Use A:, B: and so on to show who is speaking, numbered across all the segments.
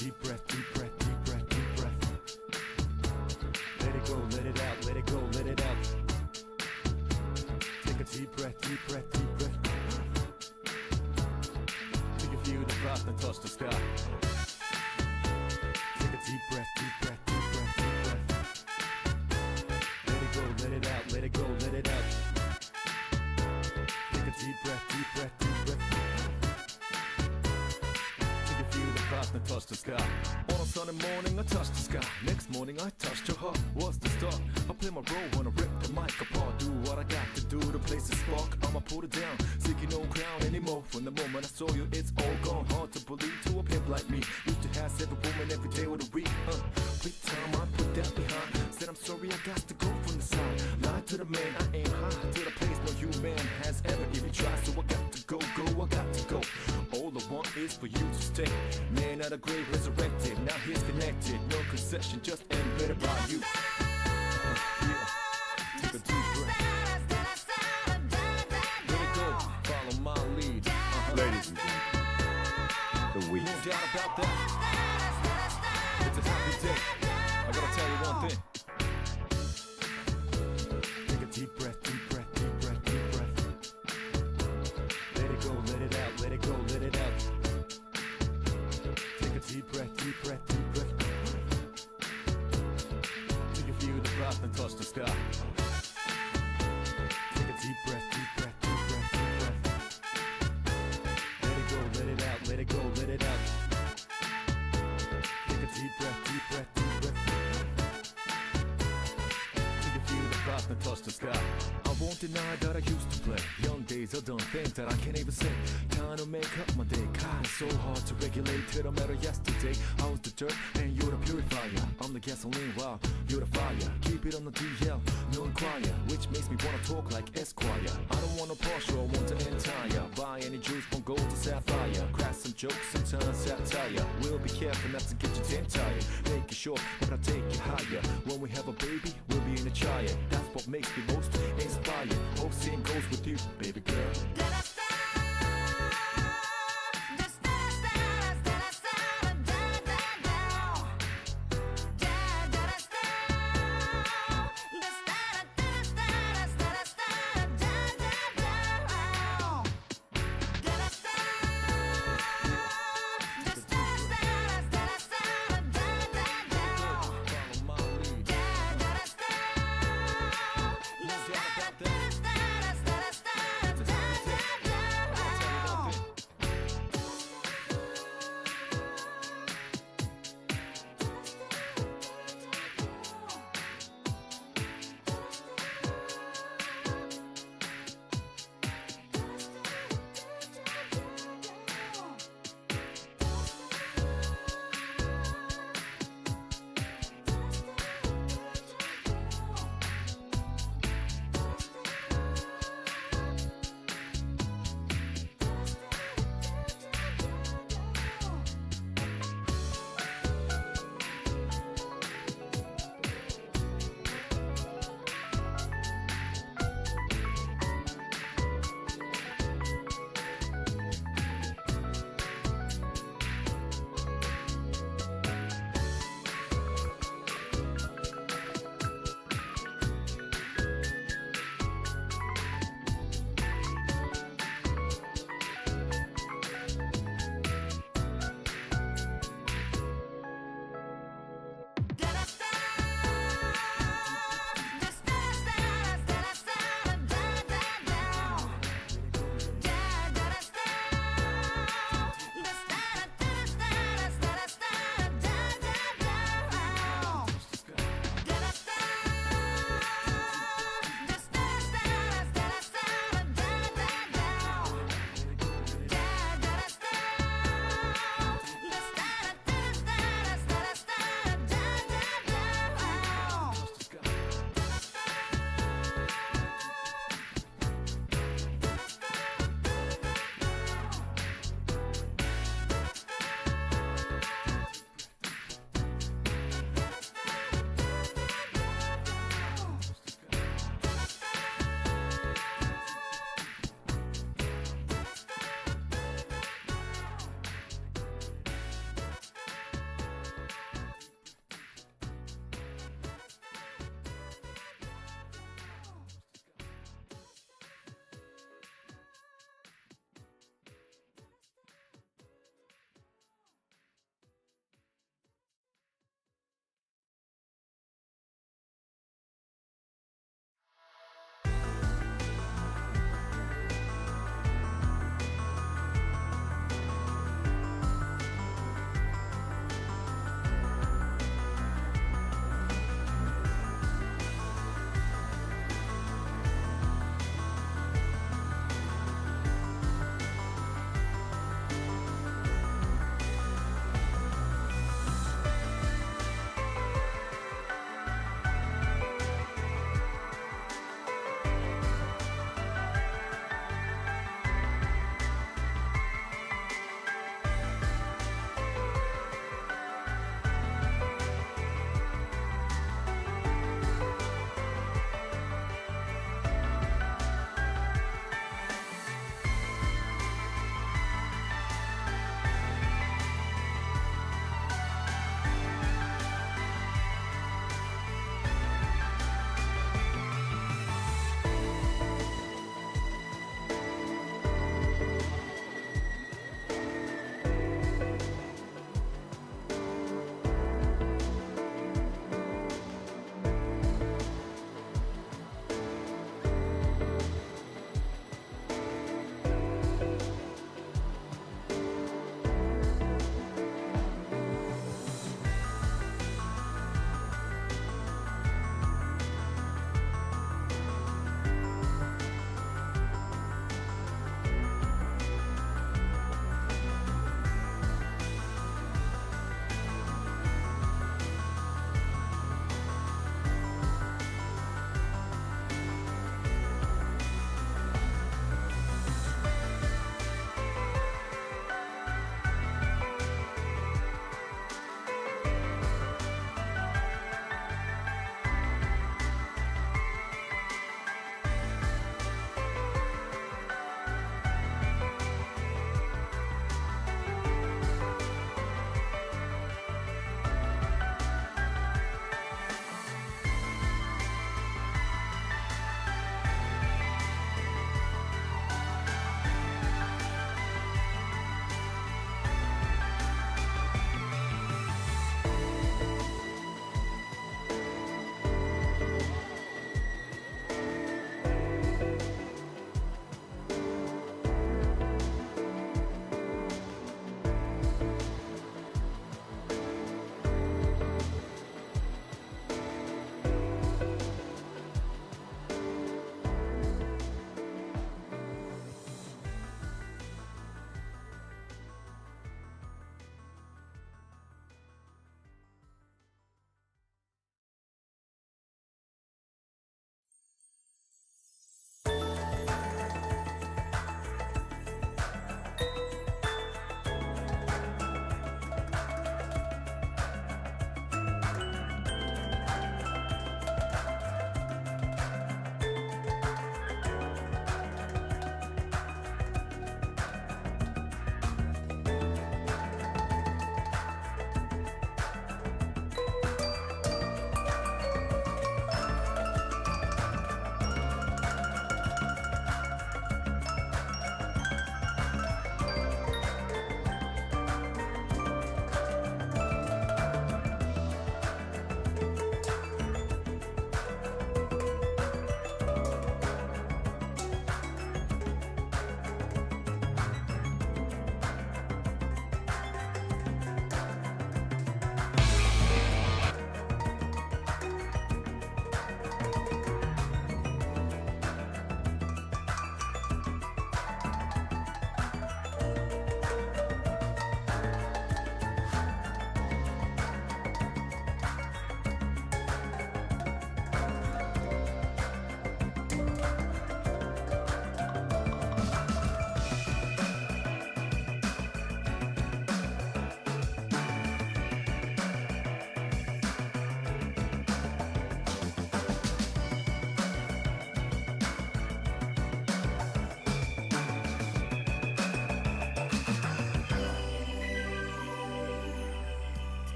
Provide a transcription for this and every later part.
A: deep breath, deep breath, deep breath, deep breath. Let it go, let it out, let it go, let it out. Take a deep breath, deep breath, deep breath. Till you feel the breath and touch the sky. Take a deep breath, deep breath, deep breath, deep breath. Let it go, let it out, let it go, let it out. Take a deep breath, deep breath, deep breath. Till you feel the breath and touch the sky. On a sunny morning I touch the sky. Next morning I touched your heart. What's the start? I play my role when I rip the mic apart. Do what I got to do, the place is spark. I'ma put it down, seeking no crown anymore. From the moment I saw you, it's all gone. Hard to believe to a pimp like me. Used to have 7 women every day of the week. Big time, I put that behind. Said I'm sorry, I got to go from the side. Lied to the man, I aim high to the place no human has ever even tried. So I got to go, I got to go. All I want is for you to stay. Man out of grave resurrected, now he's connected. No concession, just embedded by you. Yeah. Take a deep breath. Let it go, follow my lead.
B: Ladies and gentlemen, the week.
A: No doubt about that. It's a happy day. I gotta tell you one thing. Take a deep breath, deep breath, deep breath, deep breath. Let it go, let it out, let it go, let it out. Take a deep breath, deep breath, deep breath. Till you feel the breath and touch the sky. Take a deep breath, deep breath, deep breath, deep breath. Let it go, let it out, let it go, let it out. Take a deep breath, deep breath, deep breath. Till you feel the breath and touch the sky. I won't deny that I used to play. Young days I've done things that I can't even say. Trying to make up my day. God, it's so hard to regulate till I met her yesterday. I was the dirt and you're the purifier. I'm the gasoline while you're the fire. Keep it on the DL, no inquire. Which makes me wanna talk like Esquire. I don't want a Porsche, I want an entire. Buy any juice from gold to sapphire. Crack some jokes and turn satire. We'll be careful not to get you damn tired. Make it short, but I'll take you higher. When we have a baby, we'll be in a child. That's what makes me most inspired. Hope seeing goes with you, baby girl.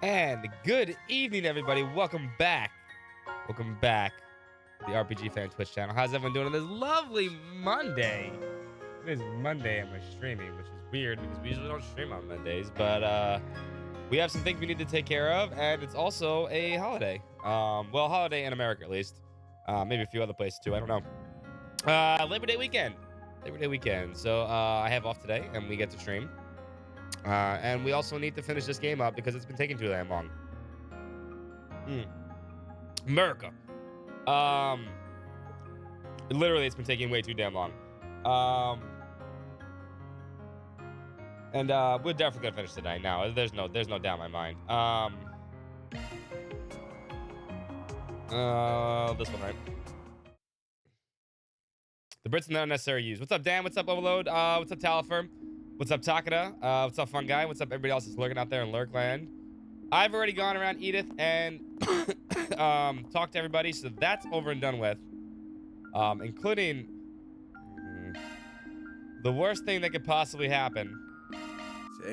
C: And good evening, everybody. Welcome back. Welcome back to the RPG Fan Twitch channel. How's everyone doing on this lovely Monday? It is Monday and we're streaming, which is weird because we usually don't stream on Mondays. But we have some things we need to take care of, and it's also a holiday. Well, holiday in America, at least. Maybe a few other places, too. I don't know. Labor Day weekend. Labor Day weekend. So I have off today, and we get to stream. And we also need to finish this game up because it's been taking too damn long. America. Literally, it's been taking way too damn long. And we're definitely gonna finish today. Now, there's no doubt in my mind. This one, right? The Brits are not necessary use. What's up, Dan? What's up, Overload? What's up, Talifer? What's up, Takada? What's up, Fun Guy? What's up, everybody else that's lurking out there in Lurkland? I've already gone around Edith and talked to everybody, so that's over and done with. Including the worst thing that could possibly happen,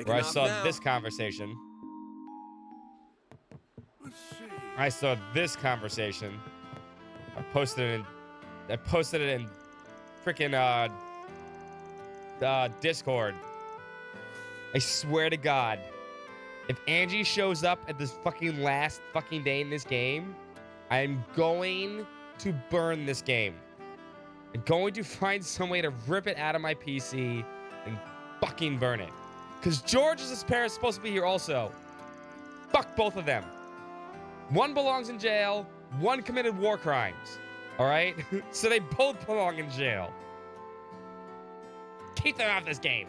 C: where I saw this conversation. I saw this conversation. I posted it in freaking Discord. I swear to God, if Angie shows up at this fucking last fucking day in this game, I'm going to burn this game. I'm going to find some way to rip it out of my PC and fucking burn it. Because George is supposed to be here also. Fuck both of them. One belongs in jail, one committed war crimes. Alright? So they both belong in jail. Keep them out of this game.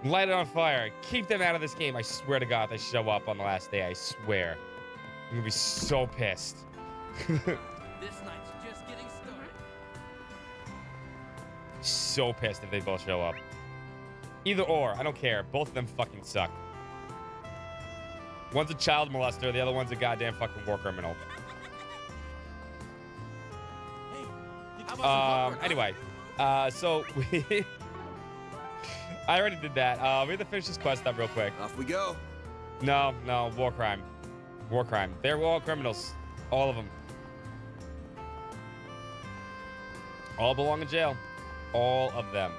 C: Light it on fire. Keep them out of this game. I swear to God, if they show up on the last day, I swear. I'm gonna be so pissed.
D: This night's just getting started.
C: So pissed if they both show up. Either or, I don't care. Both of them fucking suck. One's a child molester, the other one's a goddamn fucking war criminal. Anyway, so we... I already did that. We have to finish this quest up real quick.
D: Off we go.
C: No, war crime. War crime. They're all criminals. All of them. All belong in jail. All of them.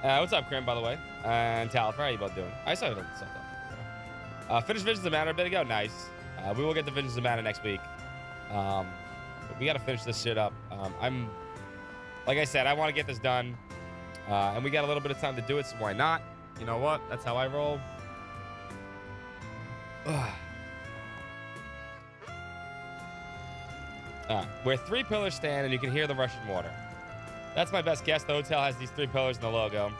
C: What's up, Krim, by the way? And Talifer, how you both doing? I saw you looking something. Finished Visions of Mana a bit ago. Nice. We will get to Visions of Mana next week. But we got to finish this shit up. Like I said, I want to get this done. And we got a little bit of time to do it, so why not? You know what? That's how I roll. Where 3 pillars stand and you can hear the rushing water. That's my best guess. The hotel has these 3 pillars in the logo.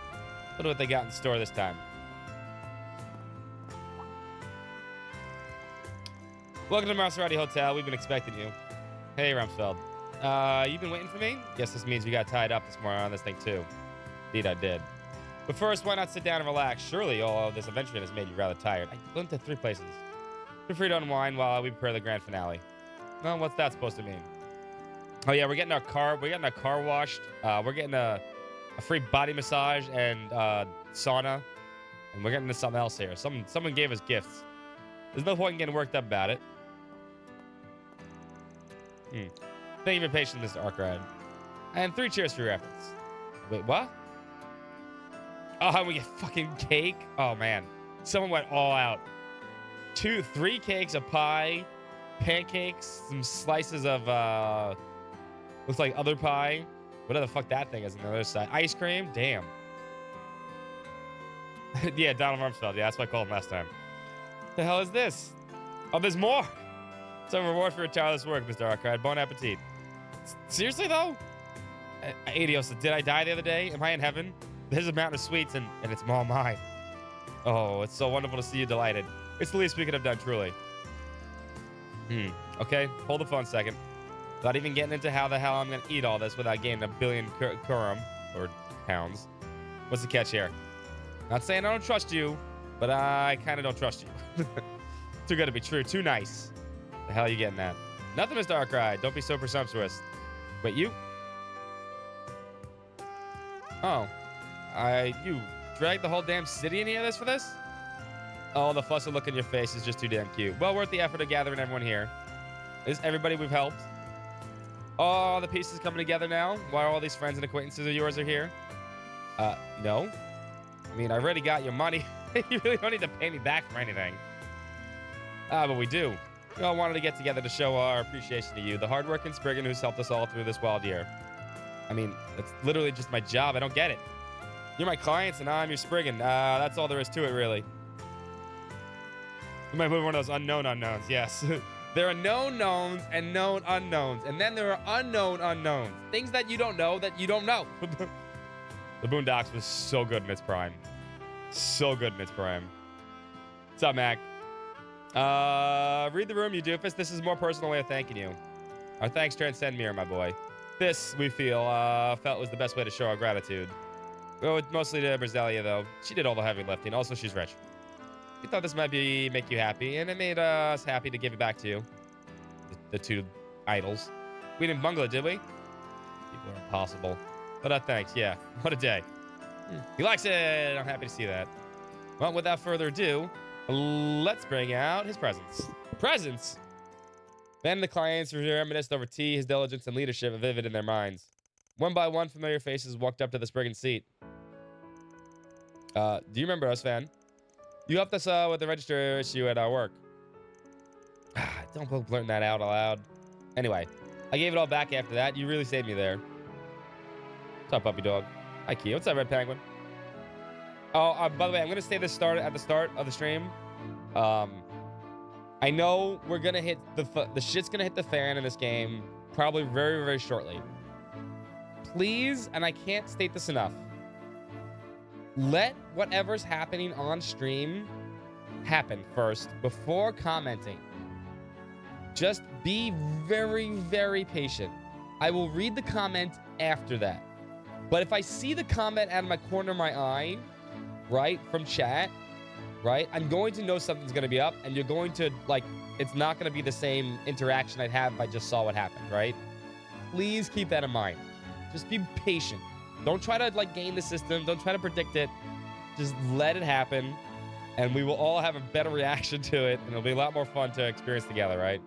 C: Look at what they got in store this time. Welcome to Maserati Hotel. We've been expecting you. Hey, Rumsfeld. You've been waiting for me? Guess this means we got tied up this morning on this thing, too. Indeed, I did. But first, why not sit down and relax? Surely all of this adventuring has made you rather tired. I went to 3 places. Feel free to unwind while we prepare the grand finale. Well, what's that supposed to mean? Oh, yeah, we're getting our car washed. We're getting a free body massage and sauna. And we're getting into something else here. Someone gave us gifts. There's no point in getting worked up about it. Thank you for your patience, Mr. Arkrad. And 3 cheers for your efforts. Wait, what? Oh, we get fucking cake? Oh, man. Someone went all out. 3 cakes, a pie, pancakes, some slices of, looks like other pie. Whatever the fuck that thing is on the other side. Ice cream? Damn. Yeah, Donald Rumsfeld. Yeah, that's what I called him last time. The hell is this? Oh, there's more. It's a reward for your tireless work, Mr. Arkrad. Bon appetit. Seriously, though? Adios, did I die the other day? Am I in heaven? There's a mountain of sweets, and it's all mine. Oh, it's so wonderful to see you delighted. It's the least we could have done, truly. Okay, hold the phone a second. Without even getting into how the hell I'm going to eat all this without gaining a billion kurum, or pounds. What's the catch here? Not saying I don't trust you, but I kind of don't trust you. Too good to be true. Too nice. The hell are you getting at? Nothing, Mr. Arkride. Don't be so presumptuous. Wait, you? Oh. drag the whole damn city in here for this? Oh, the flustered look in your face is just too damn cute. Well worth the effort of gathering everyone here. Is everybody we've helped? All the pieces coming together now while all these friends and acquaintances of yours are here? No. I mean, I already got your money. You really don't need to pay me back for anything. But we do. We all wanted to get together to show our appreciation to you, the hardworking Spriggan who's helped us all through this wild year. I mean, it's literally just my job. I don't get it. You're my clients and I'm your Spriggan. That's all there is to it, really. You might be one of those unknown unknowns, yes. There are known knowns and known unknowns. And then there are unknown unknowns. Things that you don't know that you don't know. The Boondocks was so good in its prime. So good in its prime. What's up, Mac? Read the room, you doofus. This is a more personal way of thanking you. Our thanks transcend mirror, my boy. This, we felt was the best way to show our gratitude. Well, mostly to Brazelia, though. She did all the heavy lifting. Also, she's rich. We thought this might make you happy, and it made us happy to give it back to you. The two idols. We didn't bungle it, did we? People are impossible. But thanks, yeah. What a day. He likes it. I'm happy to see that. Well, without further ado, let's bring out his presents. Presents? Then the clients reminisced over tea, his diligence and leadership vivid in their minds. One by one, familiar faces walked up to the Spriggan seat. Do you remember us, Van? You helped us with the register issue at our work. Don't go blurting that out aloud. Anyway, I gave it all back after that. You really saved me there. What's up, puppy dog? Hi, Kia. What's up, Red Penguin? Oh, by the way, I'm going to say this at the start of the stream. I know we're going to hit the shit's going to hit the fan in this game probably very, very shortly. Please, and I can't state this enough, let whatever's happening on stream happen first before commenting. Just be very, very patient. I will read the comment after that. But if I see the comment out of my corner of my eye, right, from chat, right, I'm going to know something's going to be up, and you're going to, like, it's not going to be the same interaction I'd have if I just saw what happened, right? Please keep that in mind. Just be patient. Don't try to, like, game the system. Don't try to predict it. Just let it happen, and we will all have a better reaction to it, and it'll be a lot more fun to experience together, right?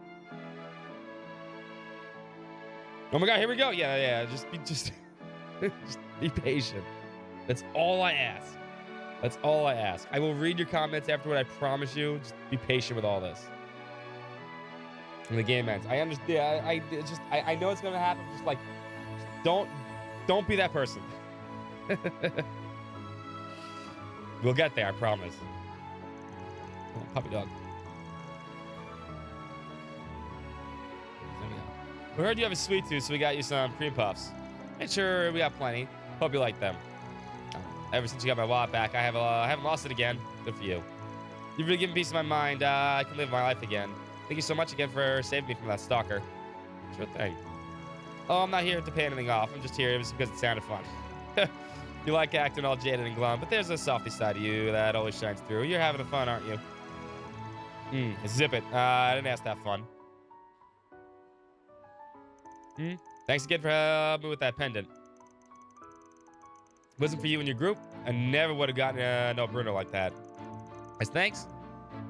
C: Oh my god, here we go. Yeah. Just be patient. That's all I ask. That's all I ask. I will read your comments afterward, I promise you. Just be patient with all this. And the game ends. I understand. I know it's gonna happen. Just like, don't be that person. We'll get there, I promise. Oh, puppy dog. There we go. We heard you have a sweet tooth, so we got you some cream puffs. Make sure we got plenty. Hope you like them. Ever since you got my wallet back, I haven't lost it again. Good for you. You've really given peace of my mind. I can live my life again. Thank you so much again for saving me from that stalker. Sure thing. Oh, I'm not here to pay anything off. I'm just here just because it sounded fun. You like acting all jaded and glum, but there's a softy side of you that always shines through. You're having fun, aren't you? Zip it. I didn't ask that fun. Thanks again for helping me with that pendant. If it wasn't for you and your group, I never would have gotten no Bruno like that. As thanks,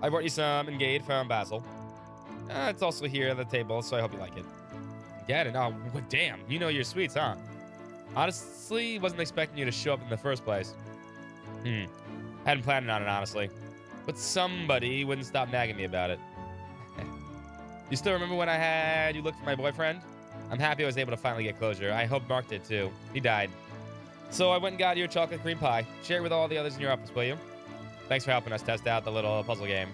C: I brought you some Engage from Basil. It's also here at the table, so I hope you like it. Get it? Oh, well, damn. You know your sweets, huh? Honestly, wasn't expecting you to show up in the first place. Hadn't planned on it, honestly. But somebody wouldn't stop nagging me about it. You still remember when I had you look for my boyfriend? I'm happy I was able to finally get closure. I hope Mark did too. He died. So I went and got you a chocolate cream pie. Share it with all the others in your office, will you? Thanks for helping us test out the little puzzle game.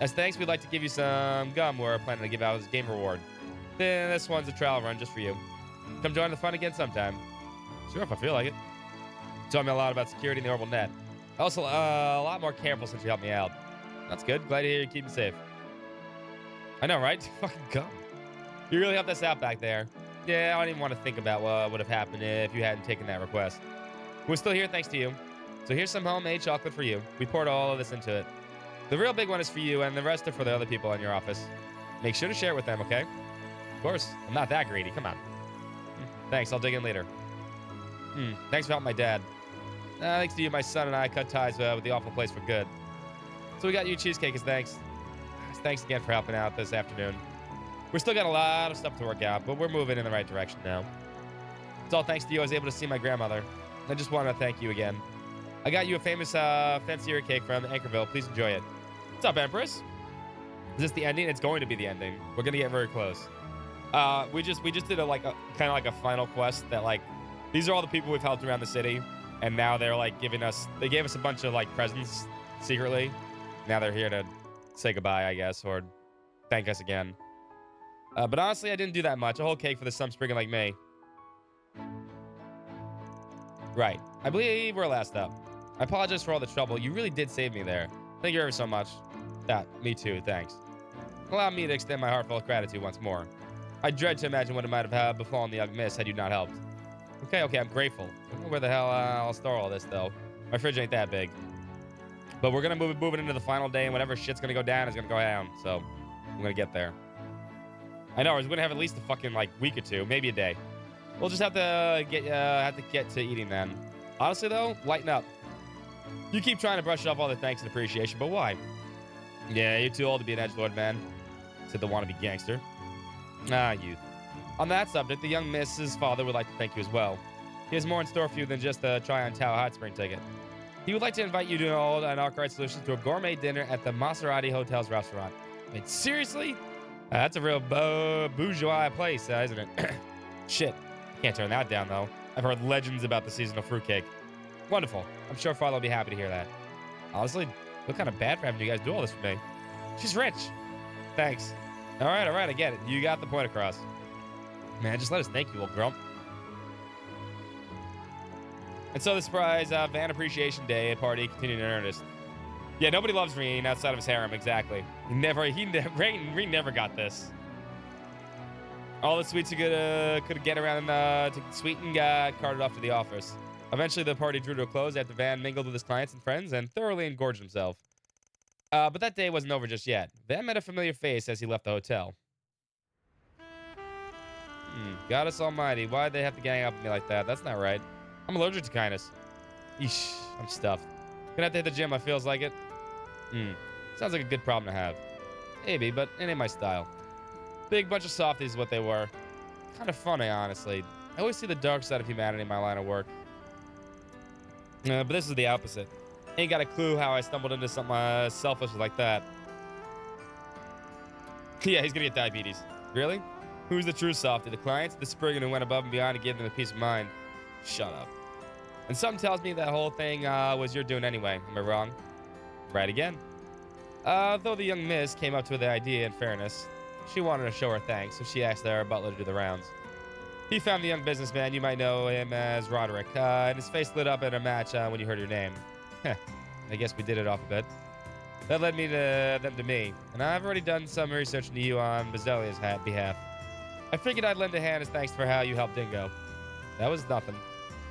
C: As thanks, we'd like to give you some gum we're planning to give out as a game reward. Then this one's a trial run just for you. Come join the fun again sometime. Sure, if I feel like it. You taught me a lot about security in the orbital net. Also, a lot more careful since you helped me out. That's good. Glad to hear you keep me safe. I know, right? Fucking gum. You really helped us out back there. Yeah, I don't even want to think about what would have happened if you hadn't taken that request. We're still here thanks to you. So here's some homemade chocolate for you. We poured all of this into it. The real big one is for you, and the rest are for the other people in your office. Make sure to share it with them, okay? Of course. I'm not that greedy. Come on. Thanks. I'll dig in later. Thanks for helping my dad. Thanks to you, my son and I cut ties with the awful place for good. So we got you cheesecake as thanks. Thanks again for helping out this afternoon. We're still got a lot of stuff to work out, but we're moving in the right direction now. It's all thanks to you I was able to see my grandmother. I just want to thank you again. I got you a famous fancier cake from Anchorville. Please enjoy it. What's up, Empress? Is this the ending? It's going to be the ending. We're gonna get very close. We just did a kind of like a final quest that like these are all the people we've helped around the city, and now they're like gave us a bunch of like presents secretly. Now they're here to say goodbye, I guess, or thank us again. But honestly, I didn't do that much. A whole cake for the some sprigging like me. Right. I believe we're last up. I apologize for all the trouble. You really did save me there. Thank you ever so much. Me too. Thanks. Allow me to extend my heartfelt gratitude once more. I dread to imagine what it might have befallen the young miss had you not helped. Okay, I'm grateful. I don't know where the hell I'll store all this, though. My fridge ain't that big. But we're going to move it into the final day, and whatever shit's going to go down is going to go down. So, I'm going to get there. I know, we're going to have at least a fucking, week or two. Maybe a day. We'll just have to get to eating then. Honestly, though, lighten up. You keep trying to brush off all the thanks and appreciation, but why? Yeah, you're too old to be an edgelord, man, said the wannabe gangster. Ah, youth. On that subject, the young Mrs. Father would like to thank you as well. He has more in store for you than just a try-on Tower Hot Spring ticket. He would like to invite you to an Arkwright Solutions to a gourmet dinner at the Maserati Hotel's restaurant. Wait, seriously? That's a real bourgeois place, isn't it? Shit. Can't turn that down, though. I've heard legends about the seasonal fruitcake. Wonderful. I'm sure Father will be happy to hear that. Honestly, I feel kind of bad for having you guys do all this for me. She's rich. Thanks. All right, I get it. You got the point across. Man, just let us thank you, old grump. And so the surprise Van Appreciation Day party continued in earnest. Yeah, nobody loves Reen outside of his harem, exactly. Reen never got this. All the sweets he could get around to sweeten got carted off to the office. Eventually, the party drew to a close after Van mingled with his clients and friends and thoroughly engorged himself. But that day wasn't over just yet. Van met a familiar face as he left the hotel. Goddess almighty, why'd they have to gang up on me like that? That's not right. I'm allergic to kindness. Yeesh, I'm stuffed. Gonna have to hit the gym, I feels like it. Sounds like a good problem to have. Maybe, but it ain't my style. Big bunch of softies is what they were. Kind of funny, honestly. I always see the dark side of humanity in my line of work. But this is the opposite. Ain't got a clue how I stumbled into something selfish like that. Yeah, he's gonna get diabetes. Really? Who's the true softie? The clients? The Spriggan who went above and beyond to give them a peace of mind? Shut up. And something tells me that whole thing was your doing anyway. Am I wrong? Right again. Though the young miss came up with the idea in fairness, she wanted to show her thanks, so she asked their butler to do the rounds. He found the young businessman. You might know him as Roderick. And his face lit up at a match when you heard your name. I guess we did it off a bit. That led them to me, and I've already done some research into you on Bazelia's behalf. I figured I'd lend a hand as thanks for how you helped Dingo. That was nothing.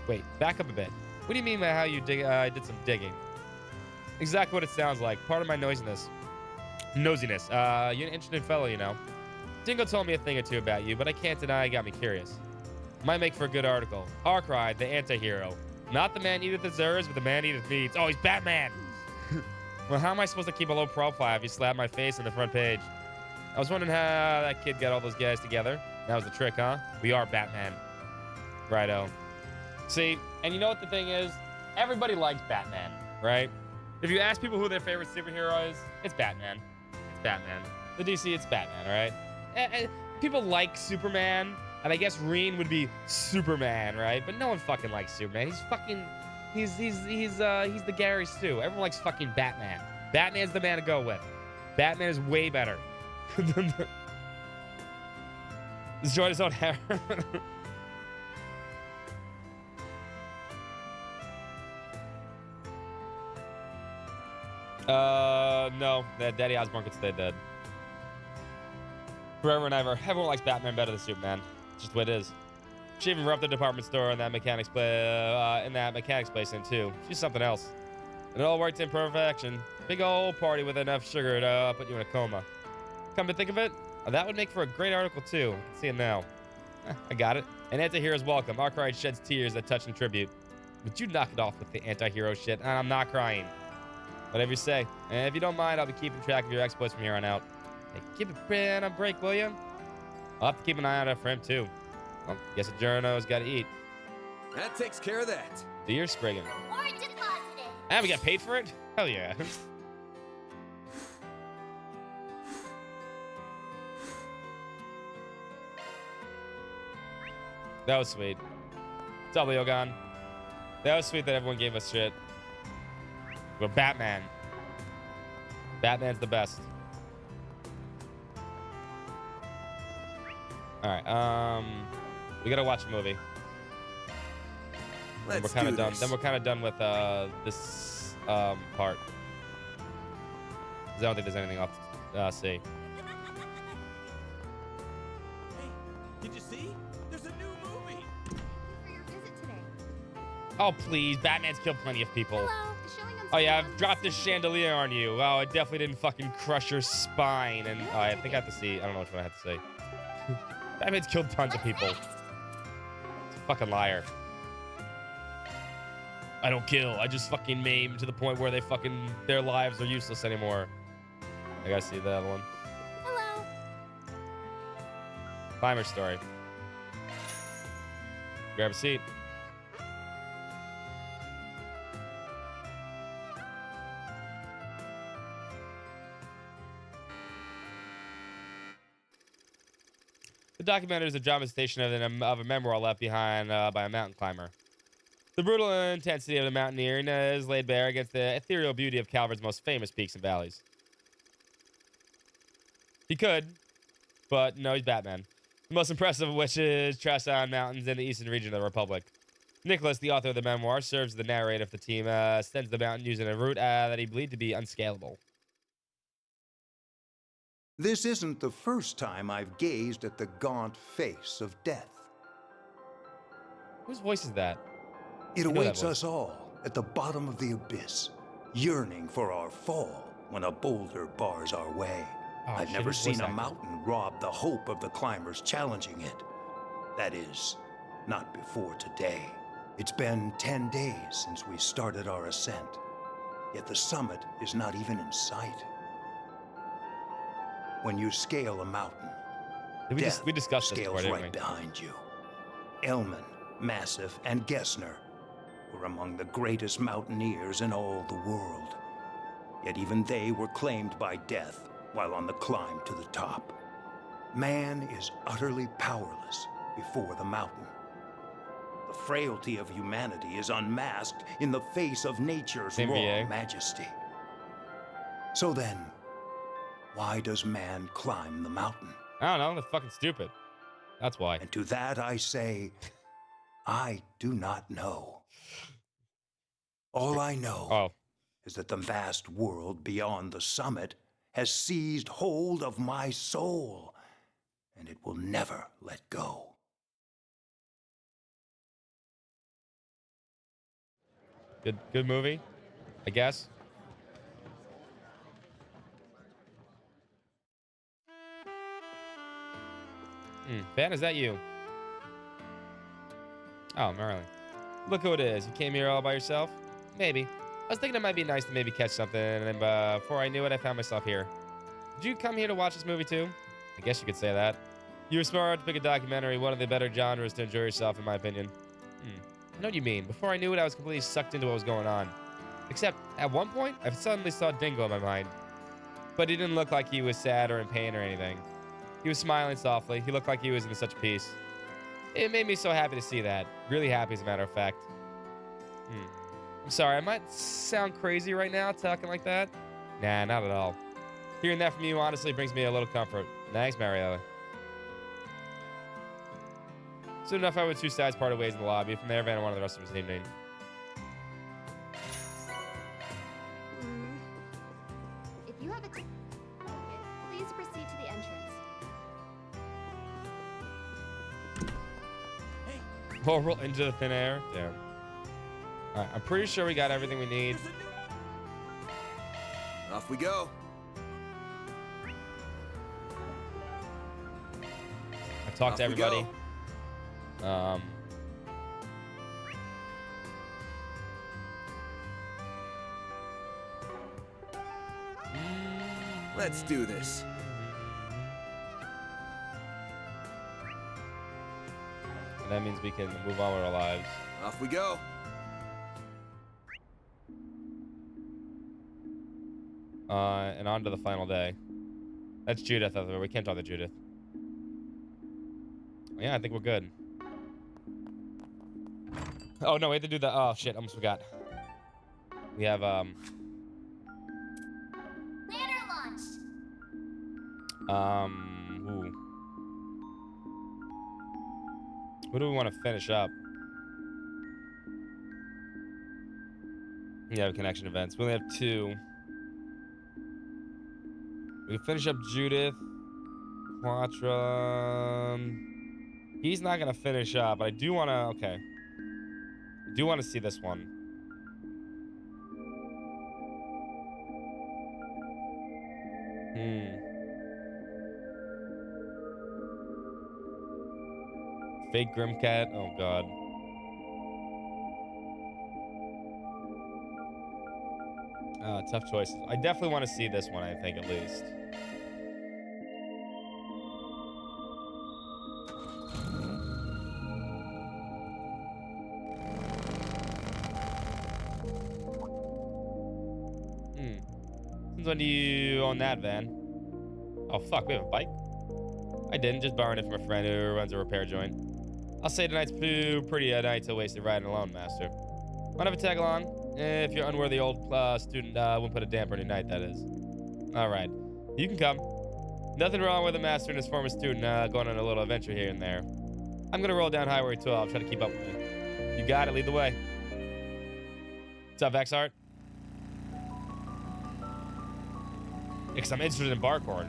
C: Wait, back up a bit. What do you mean by how you did some digging? Exactly what it sounds like. Part of my nosiness. You're an interesting fellow, you know. Dingo told me a thing or two about you, but I can't deny it got me curious. Might make for a good article. Arkwright, the anti-hero. Not the man Edith deserves, but the man Edith needs. Oh, he's Batman! Well, how am I supposed to keep a low profile if you slap my face on the front page? I was wondering how that kid got all those guys together. That was the trick, huh? We are Batman. Righto. See, and you know what the thing is? Everybody likes Batman, right? If you ask people who their favorite superhero is, it's Batman. It's Batman. The DC, it's Batman, all right? And people like Superman, and I guess Reen would be Superman, right? But no one fucking likes Superman. He's fucking... He's the Gary Stu. Everyone likes fucking Batman. Batman's the man to go with. Batman is way better. Destroyed his own hair. No. Daddy Osborn could stay dead. Forever and ever. Everyone likes Batman better than Superman. It's just the way it is. She even robbed the department store in that mechanics place in too. She's something else. And it all worked in perfection. Big old party with enough sugar to put you in a coma. Come to think of it, that would make for a great article too. I can see it now. I got it. An anti-hero's welcome. Arkwright sheds tears that touch and tribute. Would you knock it off with the anti-hero shit? I'm not crying. Whatever you say. And if you don't mind, I'll be keeping track of your exploits from here on out. Hey, give a break, will you? I'll have to keep an eye out for him, too. Well, guess a journo's got to eat.
E: That takes care of that.
C: Dear Spriggan.
F: Or deposited.
C: And we got paid for it? Hell yeah. That was sweet. W Ogon. That was sweet that everyone gave us shit. But Batman. Batman's the best. Alright, we gotta watch a movie. Then we're kind of done. Then we're kind of done with this part. 'Cause I don't think there's anything else to see.
D: Hey, did you see? There's a new movie.
F: Thank you for your visit today.
C: Oh please, Batman's killed plenty of people.
F: Hello. The showing on
C: Oh yeah,
F: Sunday
C: I've dropped this chandelier on you. Oh, it definitely didn't fucking crush your spine. And oh, I think I have to see. I don't know which one I have to say. Batman's killed tons of people. He's a fucking liar. I don't kill. I just fucking maim to the point where their lives are useless anymore. I gotta see that one.
F: Hello.
C: Climber story. Grab a seat. The documentary is a dramatization of a memoir left behind by a mountain climber. The brutal intensity of the mountaineering is laid bare against the ethereal beauty of Calvert's most famous peaks and valleys. He could, but no, he's Batman. The most impressive of which is Trasan Mountains in the eastern region of the Republic. Nicholas, the author of the memoir, serves as the narrator for the team, ascends the mountain using a route that he believed to be unscalable.
B: This isn't the first time I've gazed at the gaunt face of death.
C: Whose voice is that?
B: It
C: know that
B: awaits
C: voice.
B: us all at the bottom of the abyss, yearning for our fall when a boulder bars our way.
C: Oh,
B: I've
C: shit,
B: never
C: who's
B: seen
C: voice
B: a
C: acting?
B: mountain rob the hope of the climbers challenging it. That is, not before today. It's been 10 days since we started our ascent, yet the summit is not even in sight. When you scale a mountain,
C: We discussed this
B: scales
C: before, didn't
B: right
C: we?
B: behind you. Elman, Massif, and Gessner were among the greatest mountaineers in all the world. Yet even they were claimed by death while on the climb to the top. Man is utterly powerless before the mountain. The frailty of humanity is unmasked in the face of nature's raw
C: NBA.
B: majesty. So then, why does man climb the mountain?
C: I don't know. They're fucking stupid. That's why.
B: And to that I say, I do not know. All I know
C: Oh,
B: is that the vast world beyond the summit has seized hold of my soul, and it will never let go.
C: good movie, I guess. Ben, is that you? Oh, Merlin. Look who it is. You came here all by yourself? Maybe. I was thinking it might be nice to maybe catch something, and then before I knew it, I found myself here. Did you come here to watch this movie too? I guess you could say that. You were smart to pick a documentary, one of the better genres to enjoy yourself, in my opinion. I know what you mean. Before I knew it, I was completely sucked into what was going on. Except, at one point, I suddenly saw Dingo in my mind. But he didn't look like he was sad or in pain or anything. He was smiling softly. He looked like he was in such peace. It made me so happy to see that. Really happy, as a matter of fact. I'm sorry, I might sound crazy right now talking like that. Nah, not at all. Hearing that from you honestly brings me a little comfort. Thanks, Mariella. Soon enough, I would two sides parted ways in the lobby. From there, Van wanted the rest of his evening.
F: If you have a ticket, please proceed to the entrance.
D: Hey,
C: Oh, roll into the thin air. Damn. All right, I'm pretty sure we got everything we need.
D: there's a new...
E: Off we go.
C: I've talked to
E: Off we go.
C: everybody.
E: Let's do this.
C: And that means we can move on with our lives.
E: Off we go.
C: And on to the final day. That's Judith, though. We can't talk to Judith. Yeah, I think we're good. Oh, no, we have to do the... Oh, shit, I almost forgot. We have,
F: Ladder launched.
C: Ooh. Who do we want to finish up? Yeah, connection events. We only have 2. We can finish up Judith. Quatra. He's not going to finish up, but I do want to... Okay. I do want to see this one. Fake Grimcat. Oh, God. Tough choices. I definitely want to see this one, I think, at least. Since when do you own that van? Oh, fuck, we have a bike? I didn't, just borrowing it from a friend who runs a repair joint. I'll say tonight's pretty a night to wasted riding alone, master. Mind if I tag along? If you're unworthy old student, won't put a damper on your night, that is. Alright, you can come. Nothing wrong with a master and his former student going on a little adventure here and there. I'm gonna roll down Highway 12, try to keep up with you. You got it, lead the way. What's up, Vexart? Because I'm interested in Barkhorn.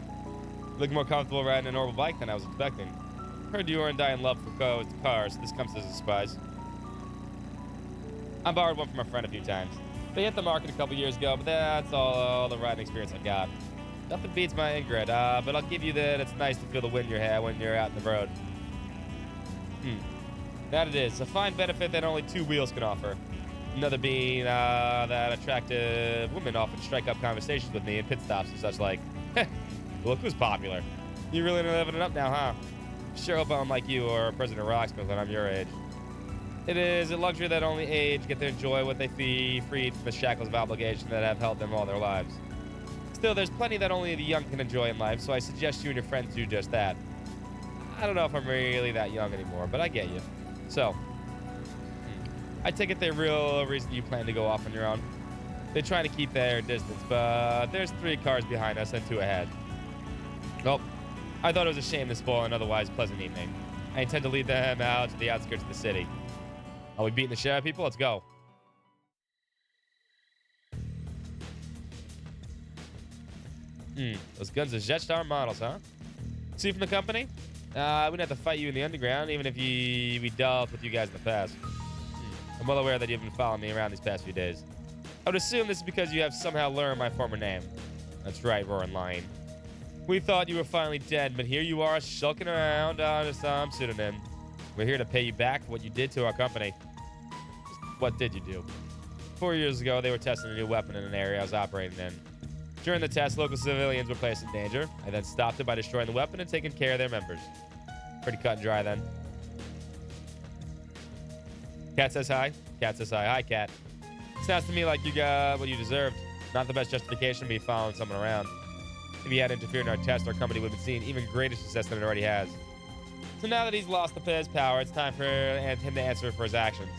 C: You look more comfortable riding a normal bike than I was expecting. Heard you weren't dying love for cars, so this comes as a surprise. I borrowed one from a friend a few times. They hit the market a couple years ago, but that's all the riding experience I got. Nothing beats my Ingrid, but I'll give you that it's nice to feel the wind in your hair when you're out in the road. That it is. A fine benefit that only 2 wheels can offer. Another being that attractive women often strike up conversations with me in pit stops and such like. Look who's popular. You really living it up now, huh? Sure hope I'm like you or President Rocksmith when I'm your age. It is a luxury that only age get to enjoy what they freed from the shackles of obligation that have held them all their lives. Still, there's plenty that only the young can enjoy in life, so I suggest you and your friends do just that. I don't know if I'm really that young anymore, but I get you. So, I take it the real reason you plan to go off on your own. They're trying to keep their distance, but there's 3 cars behind us and 2 ahead. Nope. I thought it was a shame to spoil an otherwise pleasant evening. I intend to lead them out to the outskirts of the city. Are we beating the shit out of people? Let's go. Those guns are Jetstar models, huh? See from the company? We'd have to fight you in the underground, even if we dealt with you guys in the past. I'm well aware that you've been following me around these past few days. I would assume this is because you have somehow learned my former name. That's right, Roaring Lion. We thought you were finally dead, but here you are, shulking around under some pseudonym. We're here to pay you back for what you did to our company. Just what did you do? 4 years ago, they were testing a new weapon in an area I was operating in. During the test, local civilians were placed in danger. I then stopped it by destroying the weapon and taking care of their members. Pretty cut and dry then. Cat says hi. Cat says hi. Hi, Cat. Sounds to me like you got what you deserved. Not the best justification to be following someone around. If he had interfered in our test, our company would have been seeing even greater success than it already has. So now that he's lost his power, it's time for him to answer for his actions.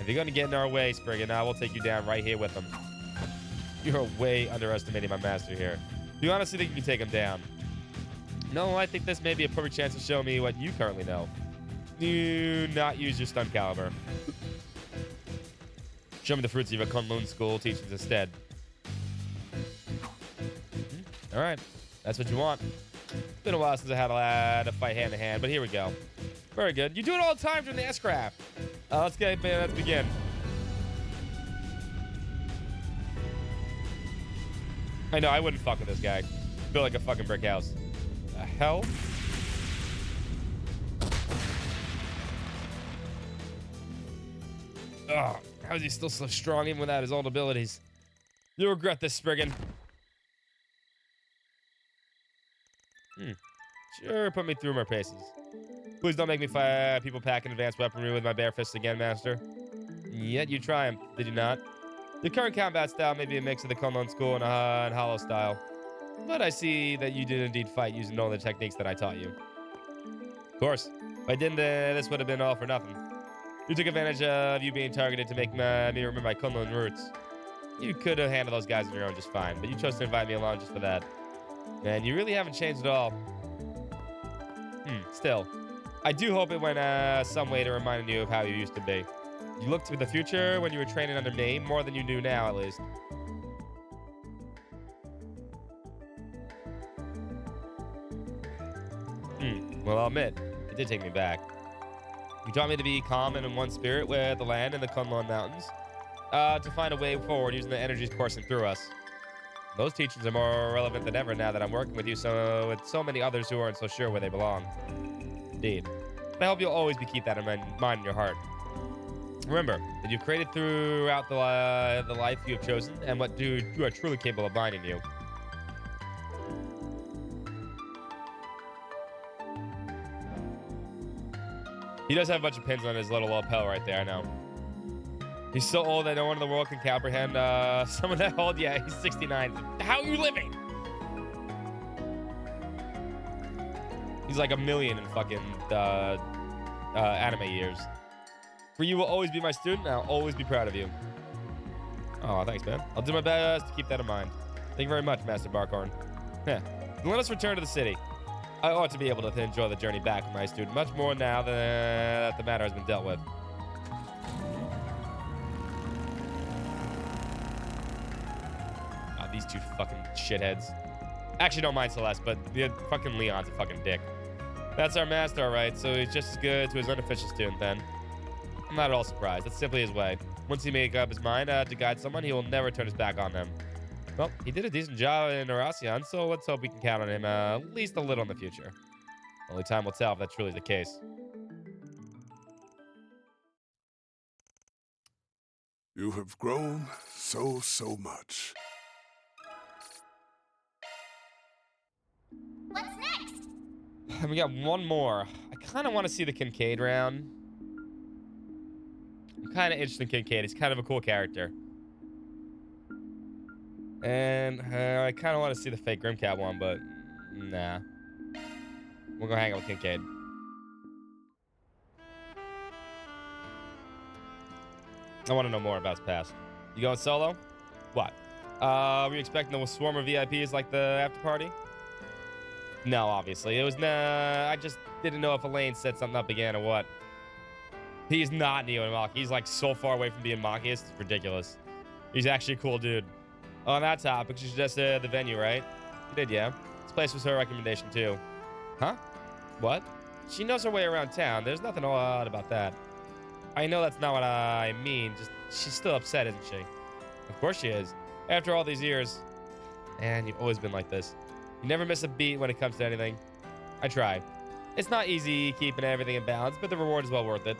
C: If you're going to get in our way, Spriggan, we'll take you down right here with him. You're way underestimating my master here. Do you honestly think you can take him down? No, I think this may be a perfect chance to show me what you currently know. Do not use your stun caliber. Show me the fruits of your Kunlun school teachings instead. All right, that's what you want. It's been a while since I had a fight hand to hand, but here we go. Very good. You do it all the time during the S-Craft. Let's begin. I know, I wouldn't fuck with this guy. Feel like a fucking brick house. The hell? Ugh, how is he still so strong even without his old abilities? You'll regret this, Spriggan. sure put me through my paces. Please don't make me fight people packing advanced weaponry with my bare fists again, Master. Yet you triumphed, did you not? Your current combat style may be a mix of the Kunlun school and Hollow style. But I see that you did indeed fight using all the techniques that I taught you. Of course. If I didn't, this would have been all for nothing. You took advantage of you being targeted to make me remember my Kunlun roots. You could have handled those guys on your own just fine, but you chose to invite me along just for that. And you really haven't changed at all. Still. I do hope it went some way to remind you of how you used to be. You looked to the future when you were training under me, more than you do now, at least. Well, I'll admit, it did take me back. You taught me to be calm and in one spirit with the land and the Kunlun Mountains, to find a way forward using the energies coursing through us. Those teachings are more relevant than ever now that I'm working with you with so many others who aren't so sure where they belong. Indeed. But I hope you'll always keep that in mind in your heart. Remember that you've created throughout the life you have chosen and what you are truly capable of binding you. He does have a bunch of pins on his little lapel right there, I know. He's so old that no one in the world can comprehend someone that old. Yeah, he's 69. How are you living? He's like a million in fucking anime years. For you will always be my student, and I'll always be proud of you. Oh, thanks, man. I'll do my best to keep that in mind. Thank you very much, Master Barkhorn. Yeah. Let us return to the city. I ought to be able to enjoy the journey back with my student much more now that the matter has been dealt with. Oh, these two fucking shitheads. Actually, don't mind Celeste, but the fucking Leon's a fucking dick. That's our master, all right, so he's just as good to his unofficial student then. I'm not at all surprised. That's simply his way. Once he makes up his mind to guide someone, he will never turn his back on them. Well, he did a decent job in Horacion, so let's hope we can count on him at least a little in the future. Only time will tell if that truly is the case.
G: You have grown so much.
F: What's next?
C: And we got one more. I kind of want to see the Kincaid round. I'm kind of interested in Kincaid. He's kind of a cool character. And I kind of want to see the fake Grimcat one, but nah. We'll go hang out with Kincaid. I want to know more about his past. You going solo? What? Were you expecting a swarm of VIPs like the after party? No, obviously. It was I just didn't know if Elaine set something up again or what. He's not Neo and Maki. He's like so far away from being Maki. It's ridiculous. He's actually a cool dude. On that topic, she suggested the venue, right? You did, yeah. This place was her recommendation, too. Huh? What? She knows her way around town. There's nothing odd about that. I know that's not what I mean. Just, she's still upset, isn't she? Of course she is. After all these years. And you've always been like this. You never miss a beat when it comes to anything. I try. It's not easy keeping everything in balance, but the reward is well worth it.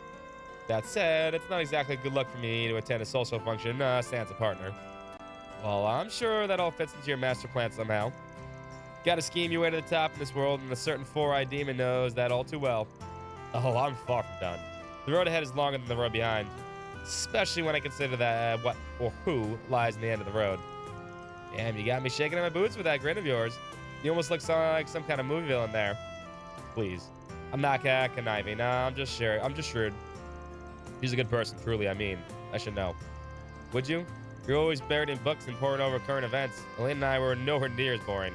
C: That said, it's not exactly good luck for me to attend a social function sans a partner. Well, I'm sure that all fits into your master plan somehow. Gotta scheme your way to the top in this world, and a certain four-eyed demon knows that all too well. Oh, I'm far from done. The road ahead is longer than the road behind. Especially when I consider that what or who lies in the end of the road. Damn, you got me shaking in my boots with that grin of yours. You almost look like some kind of movie villain there. Please. I'm not conniving. No, I'm just shrewd. He's a good person, truly, I mean. I should know. Would you? You're always buried in books and poring over current events. Elaine and I were nowhere near as boring.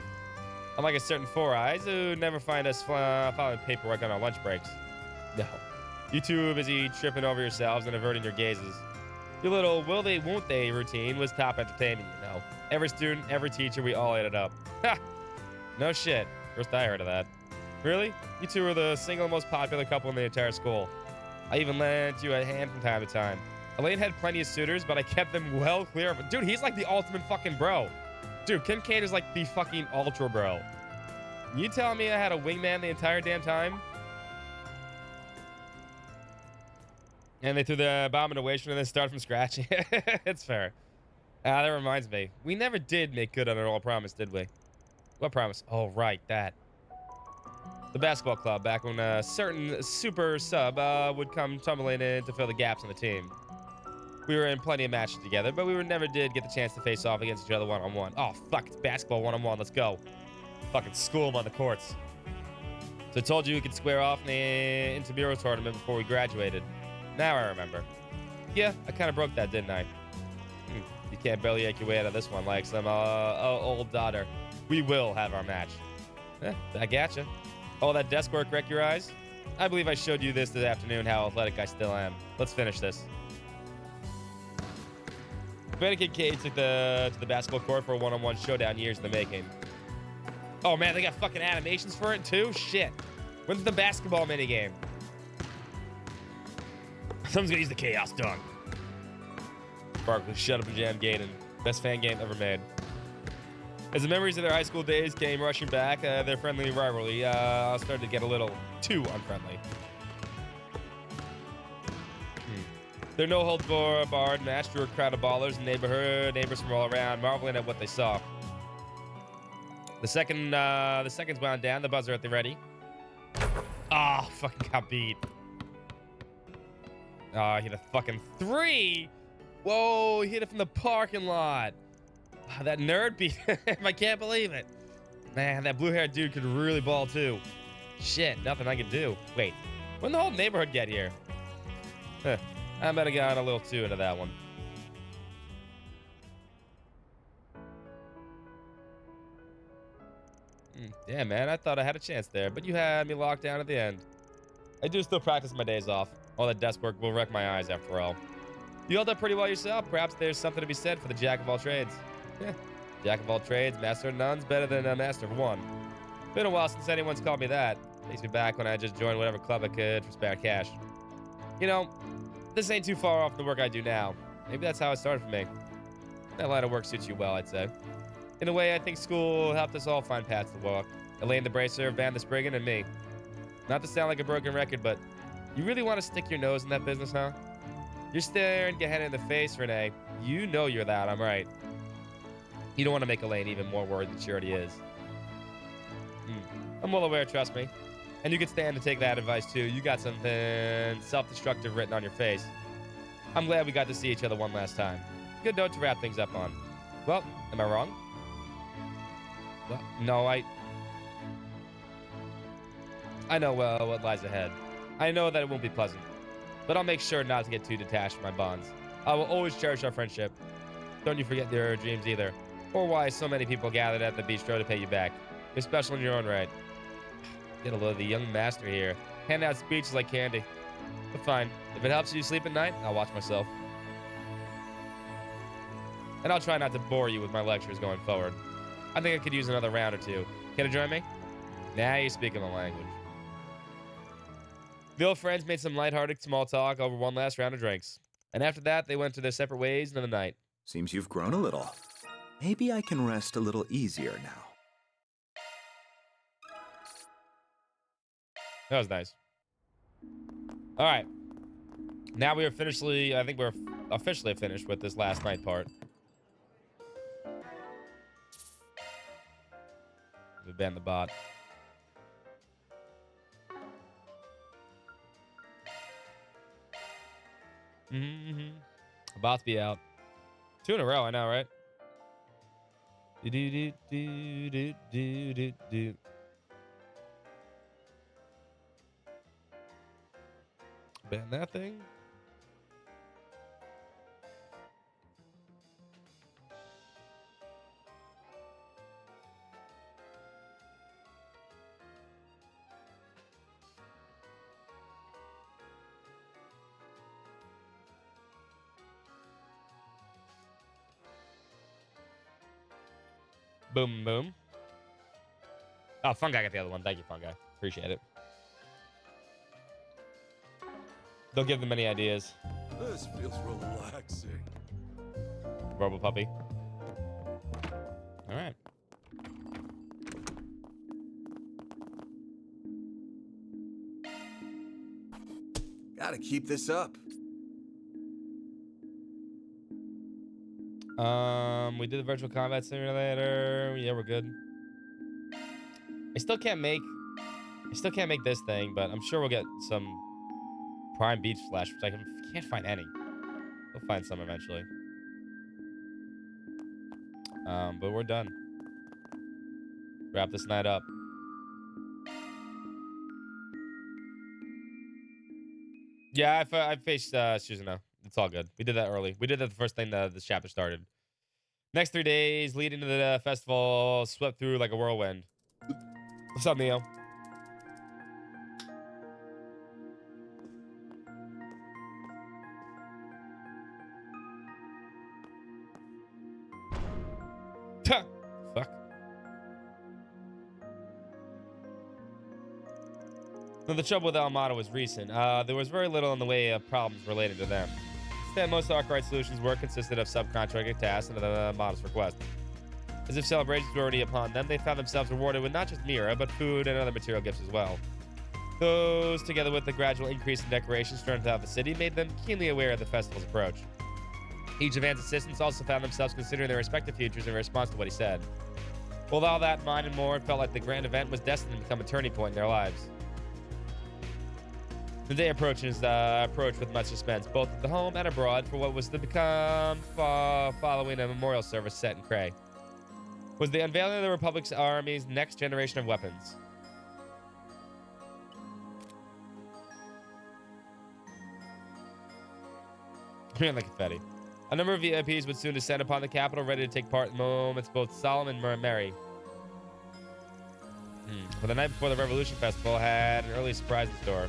C: Unlike a certain Four Eyes who never find us following paperwork on our lunch breaks. No. You two are busy tripping over yourselves and averting your gazes. Your little will they, won't they routine was top entertainment, you know. Every student, every teacher, we all ate it up. Ha! No shit. First I heard of that. Really? You two were the single most popular couple in the entire school. I even lent you a hand from time to time. Elaine had plenty of suitors, but I kept them well clear of it. Dude, he's like the ultimate fucking bro. Dude, Kincaid is like the fucking ultra bro. You telling me I had a wingman the entire damn time? And they threw the bomb in Oation and then started from scratch. It's fair. That reminds me. We never did make good on our old promise, did we? What promise? Oh, right, that. the basketball club, back when a certain super sub would come tumbling in to fill the gaps on the team. We were in plenty of matches together, but we never did get the chance to face off against each other one-on-one. Oh, fuck, it's basketball one-on-one. Let's go. Fucking school them on the courts. So I told you we could square off in the intramural tournament before we graduated. Now I remember. Yeah, I kind of broke that, didn't I? You can't barely ache your way out of this one like some old daughter. We will have our match. I gotcha. All that desk work wreck your eyes? I believe I showed you this afternoon how athletic I still am. Let's finish this. Connecticut Cade took to the basketball court for a one-on-one showdown years in the making. Oh man, they got fucking animations for it too? Shit. When's the basketball minigame? Someone's gonna use the Chaos Dunk. Barkley, shut up and jam Gaiden. Best fan game ever made. As the memories of their high school days came rushing back, their friendly rivalry started to get a little too unfriendly. Their no-holds-barred match drew a crowd of ballers and neighbors from all around, marveling at what they saw. The seconds wound down, the buzzer at the ready. Ah, fucking got beat. Ah, he hit a fucking 3. Whoa, he hit it from the parking lot. Ah, that nerd beat him. I can't believe it. Man, that blue-haired dude could really ball too. Shit, nothing I could do. Wait, when the whole neighborhood get here? Huh, I might have gotten a little too into that one. Yeah, man, I thought I had a chance there, but you had me locked down at the end. I do still practice my days off. All that desk work will wreck my eyes after all. You held up pretty well yourself. Perhaps there's something to be said for the jack of all trades. Yeah, jack of all trades, master of none's better than a master of one. Been a while since anyone's called me that. Takes me back when I just joined whatever club I could for spare cash. You know, this ain't too far off from the work I do now. Maybe that's how it started for me. That line of work suits you well, I'd say. In a way, I think school helped us all find paths to walk. Elaine the Bracer, Van the Spriggan, and me. Not to sound like a broken record, but you really want to stick your nose in that business, huh? You're staring Gehenna in the face, Renee. You know you're that, I'm right. You don't want to make Elaine even more worried than she already is. I'm well aware, trust me. And you could stand to take that advice, too. You got something self-destructive written on your face. I'm glad we got to see each other one last time. Good note to wrap things up on. Well, am I wrong? Well, no, I know what lies ahead. I know that it won't be pleasant, but I'll make sure not to get too detached from my bonds. I will always cherish our friendship. Don't you forget your dreams either, or why so many people gathered at the bistro to pay you back. You're special in your own right. Get a load of the young master here. Hand out speeches like candy. But fine, if it helps you sleep at night, I'll watch myself. And I'll try not to bore you with my lectures going forward. I think I could use another round or two. Can you join me? Now you're speaking the language. The old friends made some lighthearted small talk over one last round of drinks. And after that, they went to their separate ways into the night.
H: Seems you've grown a little. Maybe I can rest a little easier now.
C: That was nice. All right. Now we are officially, I think we're officially finished with this last night part. We banned the bot. About to be out. 2 in a row, I know, right? Do. Ban that thing. Boom, boom. Oh, Fun Guy got the other one. Thank you, Fun Guy. Appreciate it. Don't give them any ideas.
G: This feels relaxing.
C: Robo Puppy. All right.
E: Gotta keep this up.
C: We did the virtual combat simulator. Yeah, we're good. I still can't make I still can't make this thing, but I'm sure we'll get some prime beach flesh, which can't find any. We'll find some eventually. But we're done. Wrap this night up. Yeah, I faced Susanoo. It's all good. We did that early. We did that the first thing this chapter started. Next 3 days leading to the festival swept through like a whirlwind. What's up, Neo? Fuck. Now, the trouble with Almada was recent. There was very little in the way of problems related to them. Instead, most Arkwright solutions work consisted of subcontracting tasks and the modest request. As if celebrations were already upon them, they found themselves rewarded with not just Mira, but food and other material gifts as well. Those, together with the gradual increase in decorations strewn throughout the city, made them keenly aware of the festival's approach. Each of Anne's assistants also found themselves considering their respective futures in response to what he said. With all that in mind and more, it felt like the grand event was destined to become a turning point in their lives. The day approached with much suspense, both at the home and abroad, for what was to become following a memorial service set in Cray. Was the unveiling of the Republic's army's next generation of weapons. Man, like confetti. A number of VIPs would soon descend upon the capital, ready to take part in moments both solemn and merry. For the night before the Revolution Festival had an early surprise in store.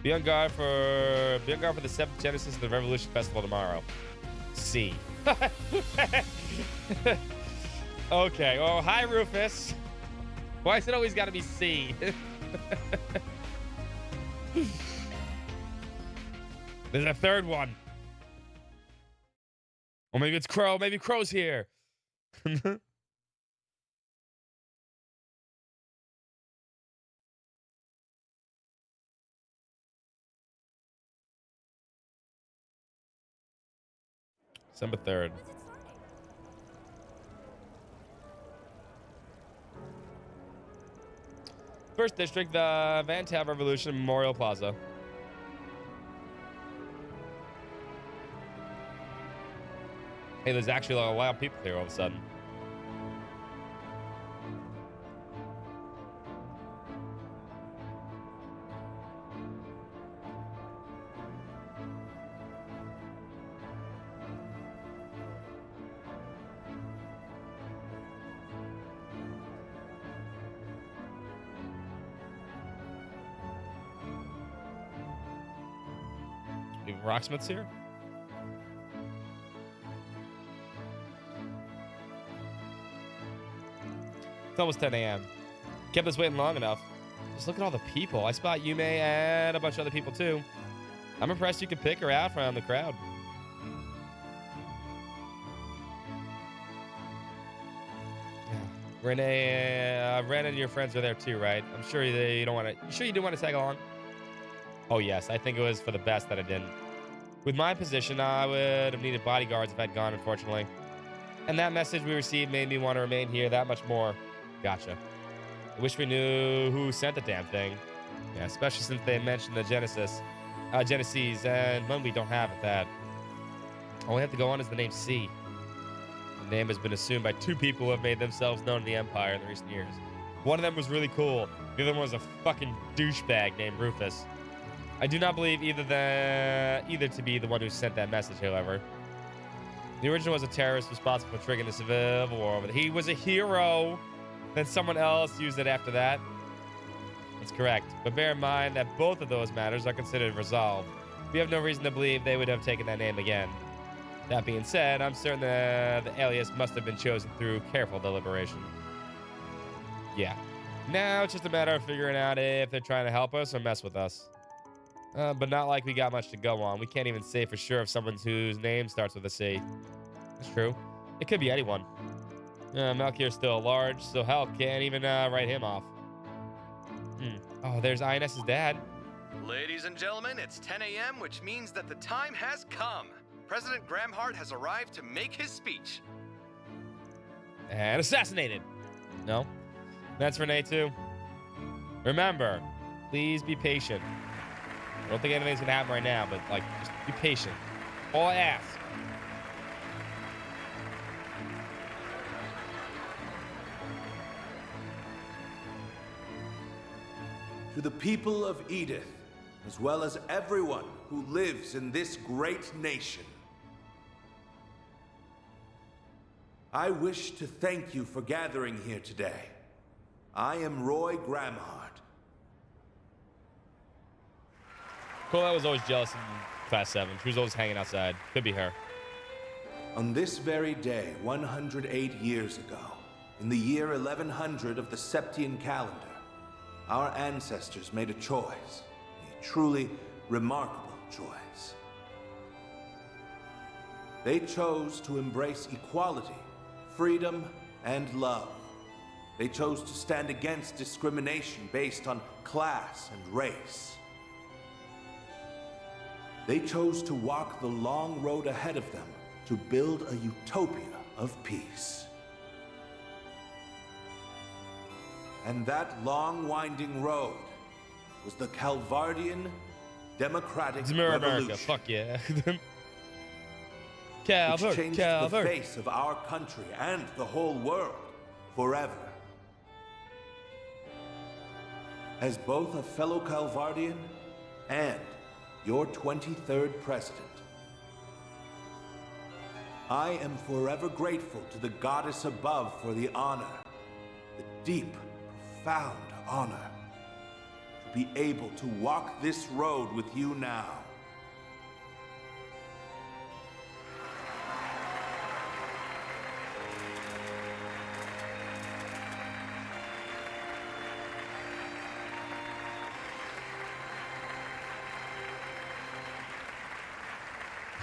C: Be on guard for the 7th Genesis of the Revolution Festival tomorrow. C. Okay. Oh, hi, Rufus. Why is it always got to be C? There's a third one. Or maybe it's Crow. Maybe Crow's here. December 3rd. First District, the Van Tav Revolution Memorial Plaza. Hey, there's actually a lot of people here all of a sudden. Rocksmith's here? It's almost 10 a.m. Kept us waiting long enough. Just look at all the people. I spot Yume and a bunch of other people too. I'm impressed you could pick her out from the crowd. Renee, Ren and your friends are there too, right? I'm sure you don't want to. You sure you do want to tag along? Oh yes, I think it was for the best that I didn't. With my position, I would have needed bodyguards if I'd gone, unfortunately. And that message we received made me want to remain here that much more. Gotcha. I wish we knew who sent the damn thing. Yeah, especially since they mentioned the Genesis, and one we don't have at that. All we have to go on is the name C. The name has been assumed by 2 people who have made themselves known in the Empire in the recent years. One of them was really cool. The other one was a fucking douchebag named Rufus. I do not believe either to be the one who sent that message, however. The original was a terrorist responsible for triggering the civil war. He was a hero. Then someone else used it after that. That's correct. But bear in mind that both of those matters are considered resolved. We have no reason to believe they would have taken that name again. That being said, I'm certain the alias must have been chosen through careful deliberation. Yeah. Now it's just a matter of figuring out if they're trying to help us or mess with us. But not like we got much to go on. We can't even say for sure if someone whose name starts with a C. That's true. It could be anyone. Malkir's still large, so hell, can't even write him off. Oh, there's INS's dad.
I: Ladies and gentlemen, it's 10 a.m., which means that the time has come. President Gramhart has arrived to make his speech.
C: And assassinated. No. That's Renee, too. Remember, please be patient. I don't think anything's going to happen right now, but, like, just be patient. All I ask.
E: To the people of Edith, as well as everyone who lives in this great nation, I wish to thank you for gathering here today. I am Roy Gramhart.
C: Cool, I was always jealous in Class 7. She was always hanging outside. Could be her.
E: On this very day, 108 years ago, in the year 1100 of the Septian calendar, our ancestors made a choice, a truly remarkable choice. They chose to embrace equality, freedom, and love. They chose to stand against discrimination based on class and race. They chose to walk the long road ahead of them to build a utopia of peace. And that long, winding road was the Calvardian Democratic
C: America,
E: Revolution.
C: fuck yeah.
E: Which changed the face of our country and the whole world forever. As both a fellow Calvardian and your 23rd president, I am forever grateful to the goddess above for the honor, the deep, profound honor, to be able to walk this road with you now.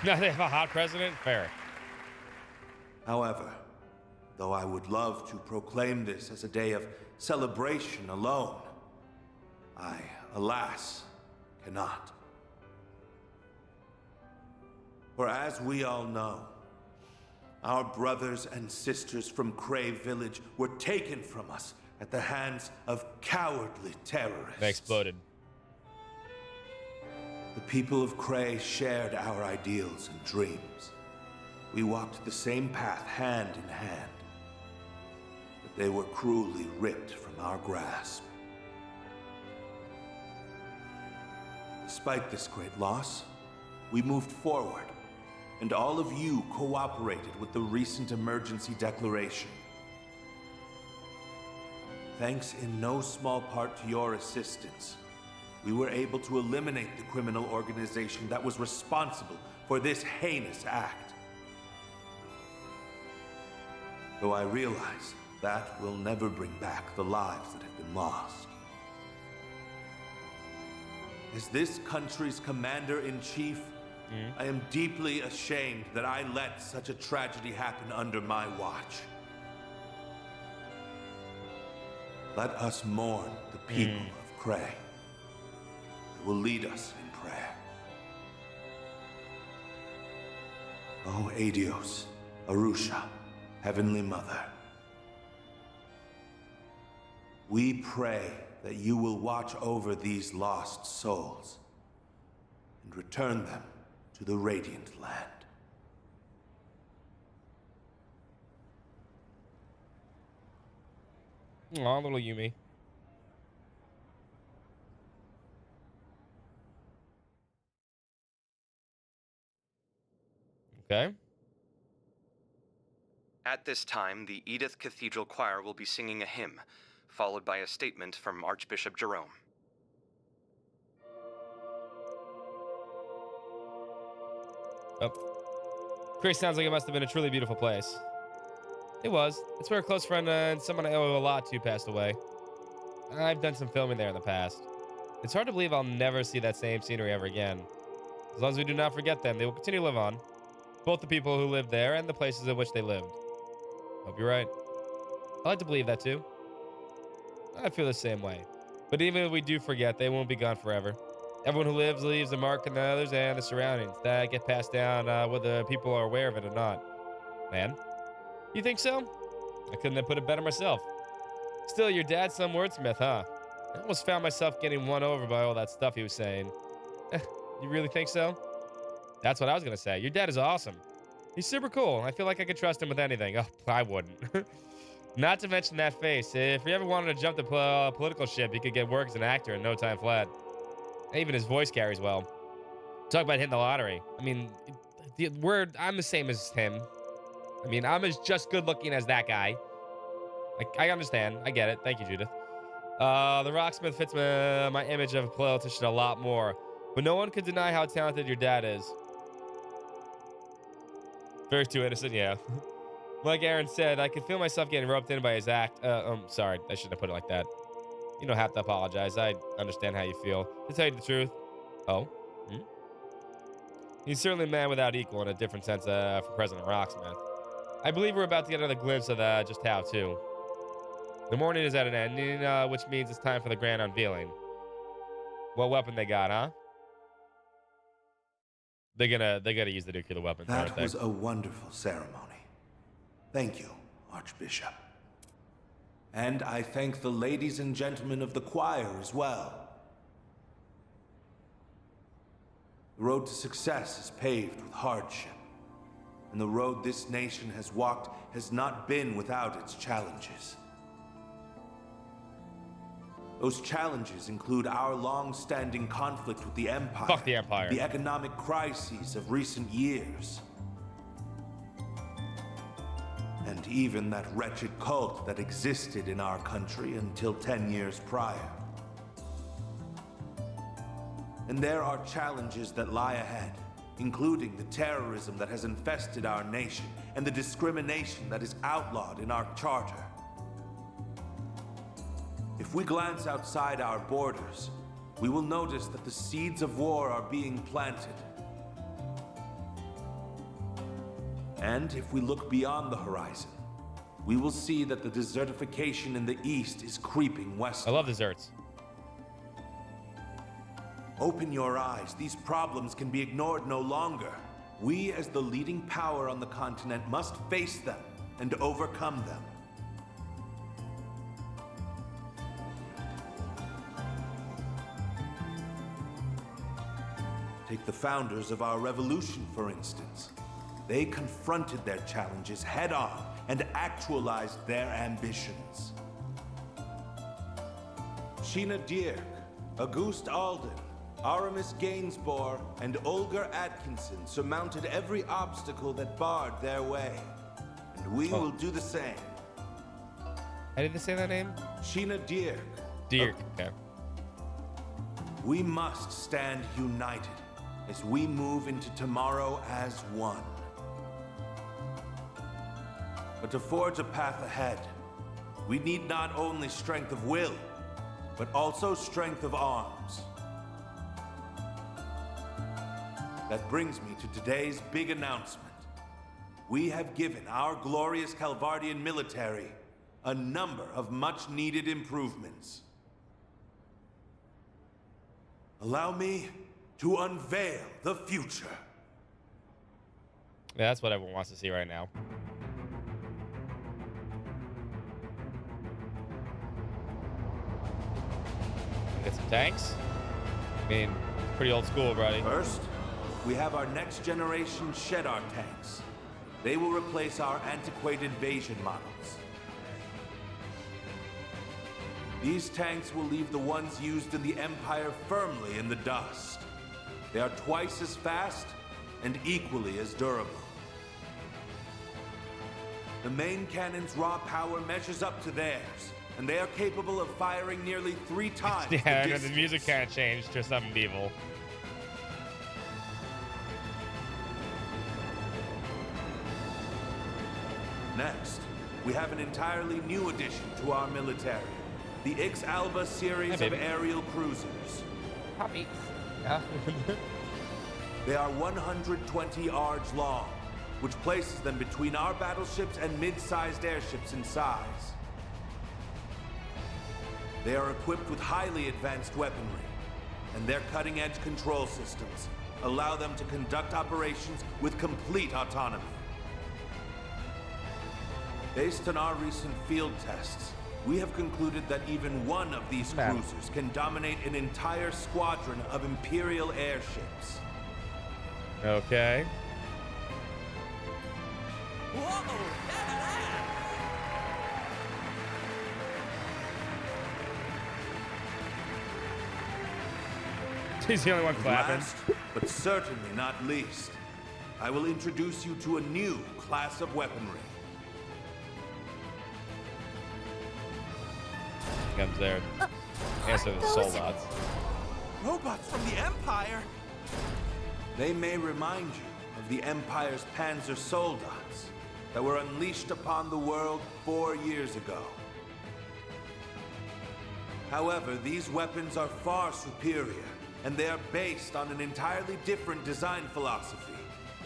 C: Now they have a hot president? Fair.
E: However, though I would love to proclaim this as a day of celebration alone, I, alas, cannot. For as we all know, our brothers and sisters from Cray Village were taken from us at the hands of cowardly terrorists.
C: They exploded.
E: The people of Cray shared our ideals and dreams. We walked the same path hand in hand. But they were cruelly ripped from our grasp. Despite this great loss, we moved forward, and all of you cooperated with the recent emergency declaration. Thanks in no small part to your assistance, we were able to eliminate the criminal organization that was responsible for this heinous act. Though I realize that will never bring back the lives that have been lost. As this country's commander-in-chief, I am deeply ashamed that I let such a tragedy happen under my watch. Let us mourn the people of Cray. It will lead us in prayer. Oh, Adios, Arusha, Heavenly Mother. We pray that you will watch over these lost souls and return them to the Radiant Land.
C: Aw, little Yumi. Okay.
I: At this time, the Edith Cathedral Choir will be singing a hymn, followed by a statement from Archbishop Jerome.
C: Oh. Cray sounds like it must have been a truly beautiful place. It was. It's where a close friend and someone I owe a lot to passed away. I've done some filming there in the past. It's hard to believe I'll never see that same scenery ever again. As long as we do not forget them, they will continue to live on. Both the people who lived there and the places in which they lived. Hope you're right. I like to believe that too. I feel the same way. But even if we do forget, they won't be gone forever. Everyone who lives leaves a mark on the others and the surroundings that get passed down whether people are aware of it or not. Man, you think so? I couldn't have put it better myself. Still, your dad's some wordsmith, huh? I almost found myself getting won over by all that stuff he was saying. You really think so? That's what I was going to say. Your dad is awesome. He's super cool. I feel like I could trust him with anything. Oh, I wouldn't. Not to mention that face. If he ever wanted to jump the political ship, he could get work as an actor in no time flat. Even his voice carries well. Talk about hitting the lottery. I mean, I'm the same as him. I mean, I'm as just good looking as that guy. Like, I understand. I get it. Thank you, Judith. The Rocksmith fits my image of a politician a lot more. But no one could deny how talented your dad is. Very too innocent, yeah. Like Aaron said, I could feel myself getting roped in by his act. Sorry, I shouldn't have put it like that. You don't have to apologize. I understand how you feel. To tell you the truth. Oh? Hmm? He's certainly a man without equal in a different sense for President Rocksmith. I believe we're about to get another glimpse of just how, too. The morning is at an end, which means it's time for the grand unveiling. What weapon they got, huh? They're gonna use the nuclear weapons.
E: That was a wonderful ceremony. Thank you, Archbishop. And I thank the ladies and gentlemen of the choir as well. The road to success is paved with hardship, and the road this nation has walked has not been without its challenges. Those challenges include our long-standing conflict with the Empire.
C: Fuck the Empire.
E: The economic crises of recent years. And even that wretched cult that existed in our country until 10 years prior. And there are challenges that lie ahead, including the terrorism that has infested our nation and the discrimination that is outlawed in our charter. If we glance outside our borders, we will notice that the seeds of war are being planted. And if we look beyond the horizon, we will see that the desertification in the east is creeping west.
C: I love desserts.
E: Open your eyes. These problems can be ignored no longer. We, as the leading power on the continent, must face them and overcome them. Take the founders of our revolution, for instance. They confronted their challenges head-on and actualized their ambitions. Sheena Dierk, Auguste Alden, Aramis Gainsborough, and Olga Atkinson surmounted every obstacle that barred their way. And we will do the same.
C: How did they say that name?
E: Sheena Dierk.
C: Dierk, okay.
E: We must stand united as we move into tomorrow as one. But to forge a path ahead, we need not only strength of will, but also strength of arms. That brings me to today's big announcement. We have given our glorious Calvardian military a number of much-needed improvements. Allow me to unveil the future.
C: Yeah, that's what everyone wants to see right now. Get some tanks. I mean, pretty old school, buddy.
E: First, we have our next generation Shedar tanks. They will replace our antiquated Vasion models. These tanks will leave the ones used in the Empire firmly in the dust. They are twice as fast and equally as durable. The main cannon's raw power measures up to theirs, and they are capable of firing nearly 3 times
C: Yeah,
E: the
C: and
E: distance.
C: the music kind of changed to something evil.
E: Next, we have an entirely new addition to our military. The Ix Alba series of aerial cruisers.
C: Poppy. Yeah.
E: They are 120 ards long, which places them between our battleships and mid-sized airships in size. They are equipped with highly advanced weaponry, and their cutting-edge control systems allow them to conduct operations with complete autonomy. Based on our recent field tests, we have concluded that even one of these cruisers can dominate an entire squadron of Imperial airships.
C: Okay.
D: Whoa!
C: He's the only one clapping.
E: Last, but certainly not least, I will introduce you to a new class of weaponry.
C: Comes there. Answer the soul dots.
D: Robots from the Empire?
E: They may remind you of the Empire's Panzer Soldats that were unleashed upon the world 4 years ago. However, these weapons are far superior, and they are based on an entirely different design philosophy.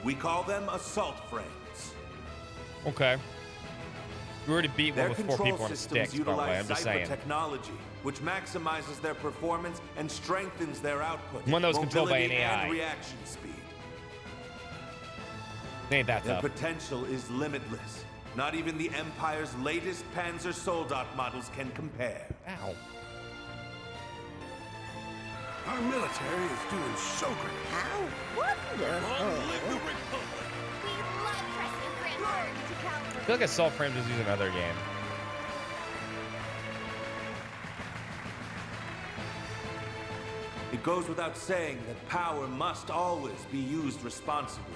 E: We call them assault frames.
C: Okay. We already beat one
E: Their
C: with 4
E: control
C: people on a stick,
E: systems
C: by the way. I'm
E: utilize
C: just
E: Cypher
C: saying.
E: technology, which maximizes their performance and strengthens their output,
C: One that was controlled by an
E: mobility,
C: AI.
E: and reaction speed.
C: Ain't that
E: Their
C: tough.
E: potential is limitless. Not even the Empire's latest Panzer Soldat models can compare.
C: Ow.
G: Our military is doing so great.
F: How wonderful.
G: Long live the Republic!
F: We love President Grandpa to
C: I
F: Calvary.
C: feel like Assault Frames is using another game.
E: It goes without saying that power must always be used responsibly.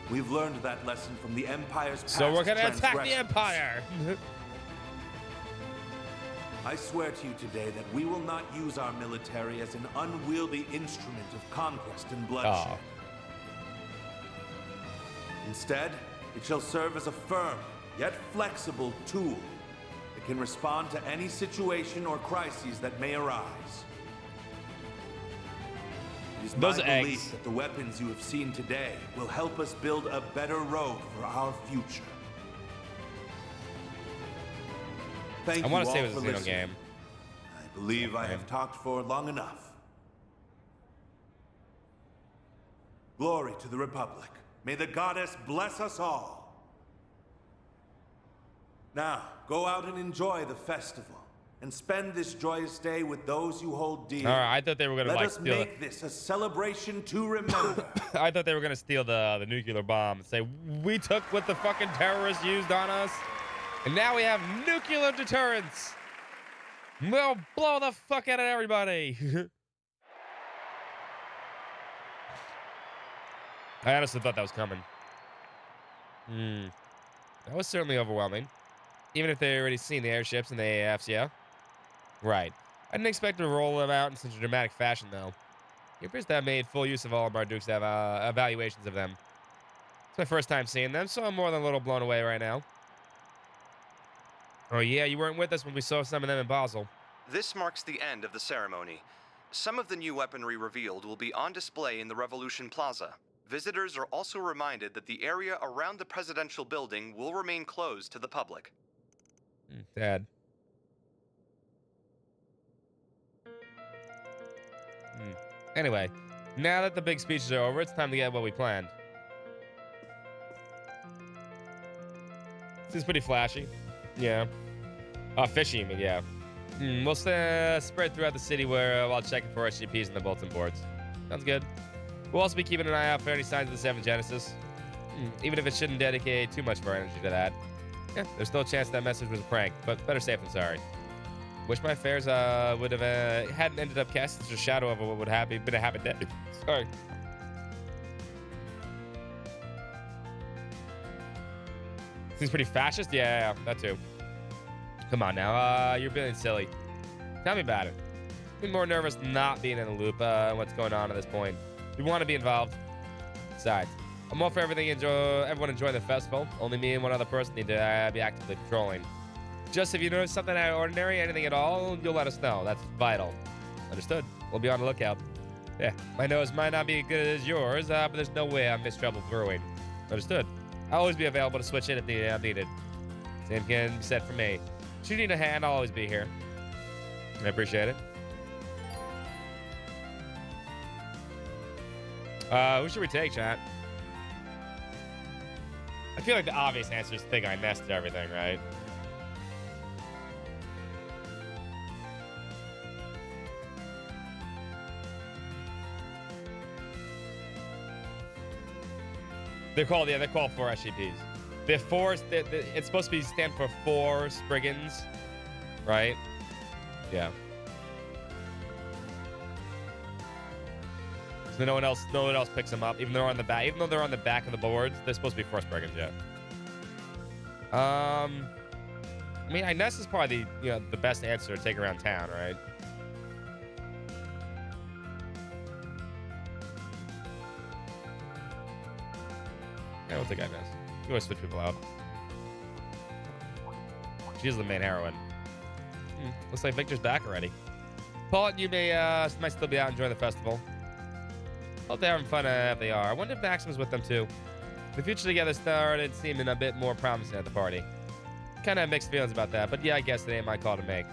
E: We've learned that lesson from the Empire's past
C: So we're gonna attack the
E: transgressions.
C: Empire!
E: I swear to you today that we will not use our military as an unwieldy instrument of conquest and bloodshed.
C: Oh.
E: Instead, it shall serve as a firm, yet flexible tool that can respond to any situation or crises that may arise. It is
C: Those
E: my
C: eggs.
E: belief that the weapons you have seen today will help us build a better road for our future. Thank
C: I
E: you
C: want to
E: all
C: say it was
E: for
C: a Xeno
E: listening.
C: game.
E: I believe I have talked for long enough. Glory to the Republic. May the goddess bless us all. Now, go out and enjoy the festival, and spend this joyous day with those you hold dear.
C: All right, I thought they were gonna
E: Let
C: like
E: us
C: steal
E: make this a celebration to remember.
C: I thought they were gonna steal the nuclear bomb and say we took what the fucking terrorists used on us, and now we have nuclear deterrence. We'll blow the fuck out of everybody. I honestly thought that was coming. That was certainly overwhelming. Even if they already seen the airships and the AFs, yeah. Right. I didn't expect to roll them out in such a dramatic fashion, though. It appears to have made full use of all of Marduk's evaluations of them. It's my first time seeing them, so I'm more than a little blown away right now. Oh yeah, you weren't with us when we saw some of them in Basel.
I: This marks the end of the ceremony. Some of the new weaponry revealed will be on display in the Revolution Plaza. Visitors are also reminded that the area around the presidential building will remain closed to the public.
C: Dad. Anyway, now that the big speeches are over, it's time to get what we planned. This is pretty flashy. Yeah. Fishy, but yeah. We'll spread throughout the city while checking for SCPs and the bulletin boards. Sounds good. We'll also be keeping an eye out for any signs of the 7 Genesis. Even if it shouldn't dedicate too much of our energy to that. Yeah, there's still a chance that message was a prank, but better safe than sorry. Wish my affairs would have hadn't ended up casting such a shadow over what would have been a happy day. Sorry. Seems pretty fascist? Yeah, that too. Come on now, you're being silly. Tell me about it. I've been more nervous not being in the loop what's going on at this point. We want to be involved. Besides, I'm all for everyone enjoying the festival. Only me and one other person need to be actively patrolling. Just if you notice something out of ordinary, anything at all, you'll let us know. That's vital. Understood. We'll be on the lookout. Yeah, my nose might not be as good as yours, but there's no way I miss trouble brewing. Understood. I'll always be available to switch in if needed. Same can be said for me. Should you need a hand, I'll always be here. I appreciate it. Who should we take, chat? I feel like the obvious answer is Big Eye Nest to everything, right? They're called 4 SCPs. The four, it's supposed to be stand for 4 Spriggans, right? Yeah. So no one else picks them up, even though they're on the back of the boards. They're supposed to be 4 Spriggans, yeah. I mean, Iness is probably the best answer to take around town, right? Yeah, we'll take Iness. You always switch people out. She's the main heroine. Looks like Victor's back already. Paul and you might still be out enjoying the festival. Hope they're having fun if they are. I wonder if Maximus with them too. The future together started seeming a bit more promising at the party. Kind of mixed feelings about that, but yeah, I guess it ain't my call to make.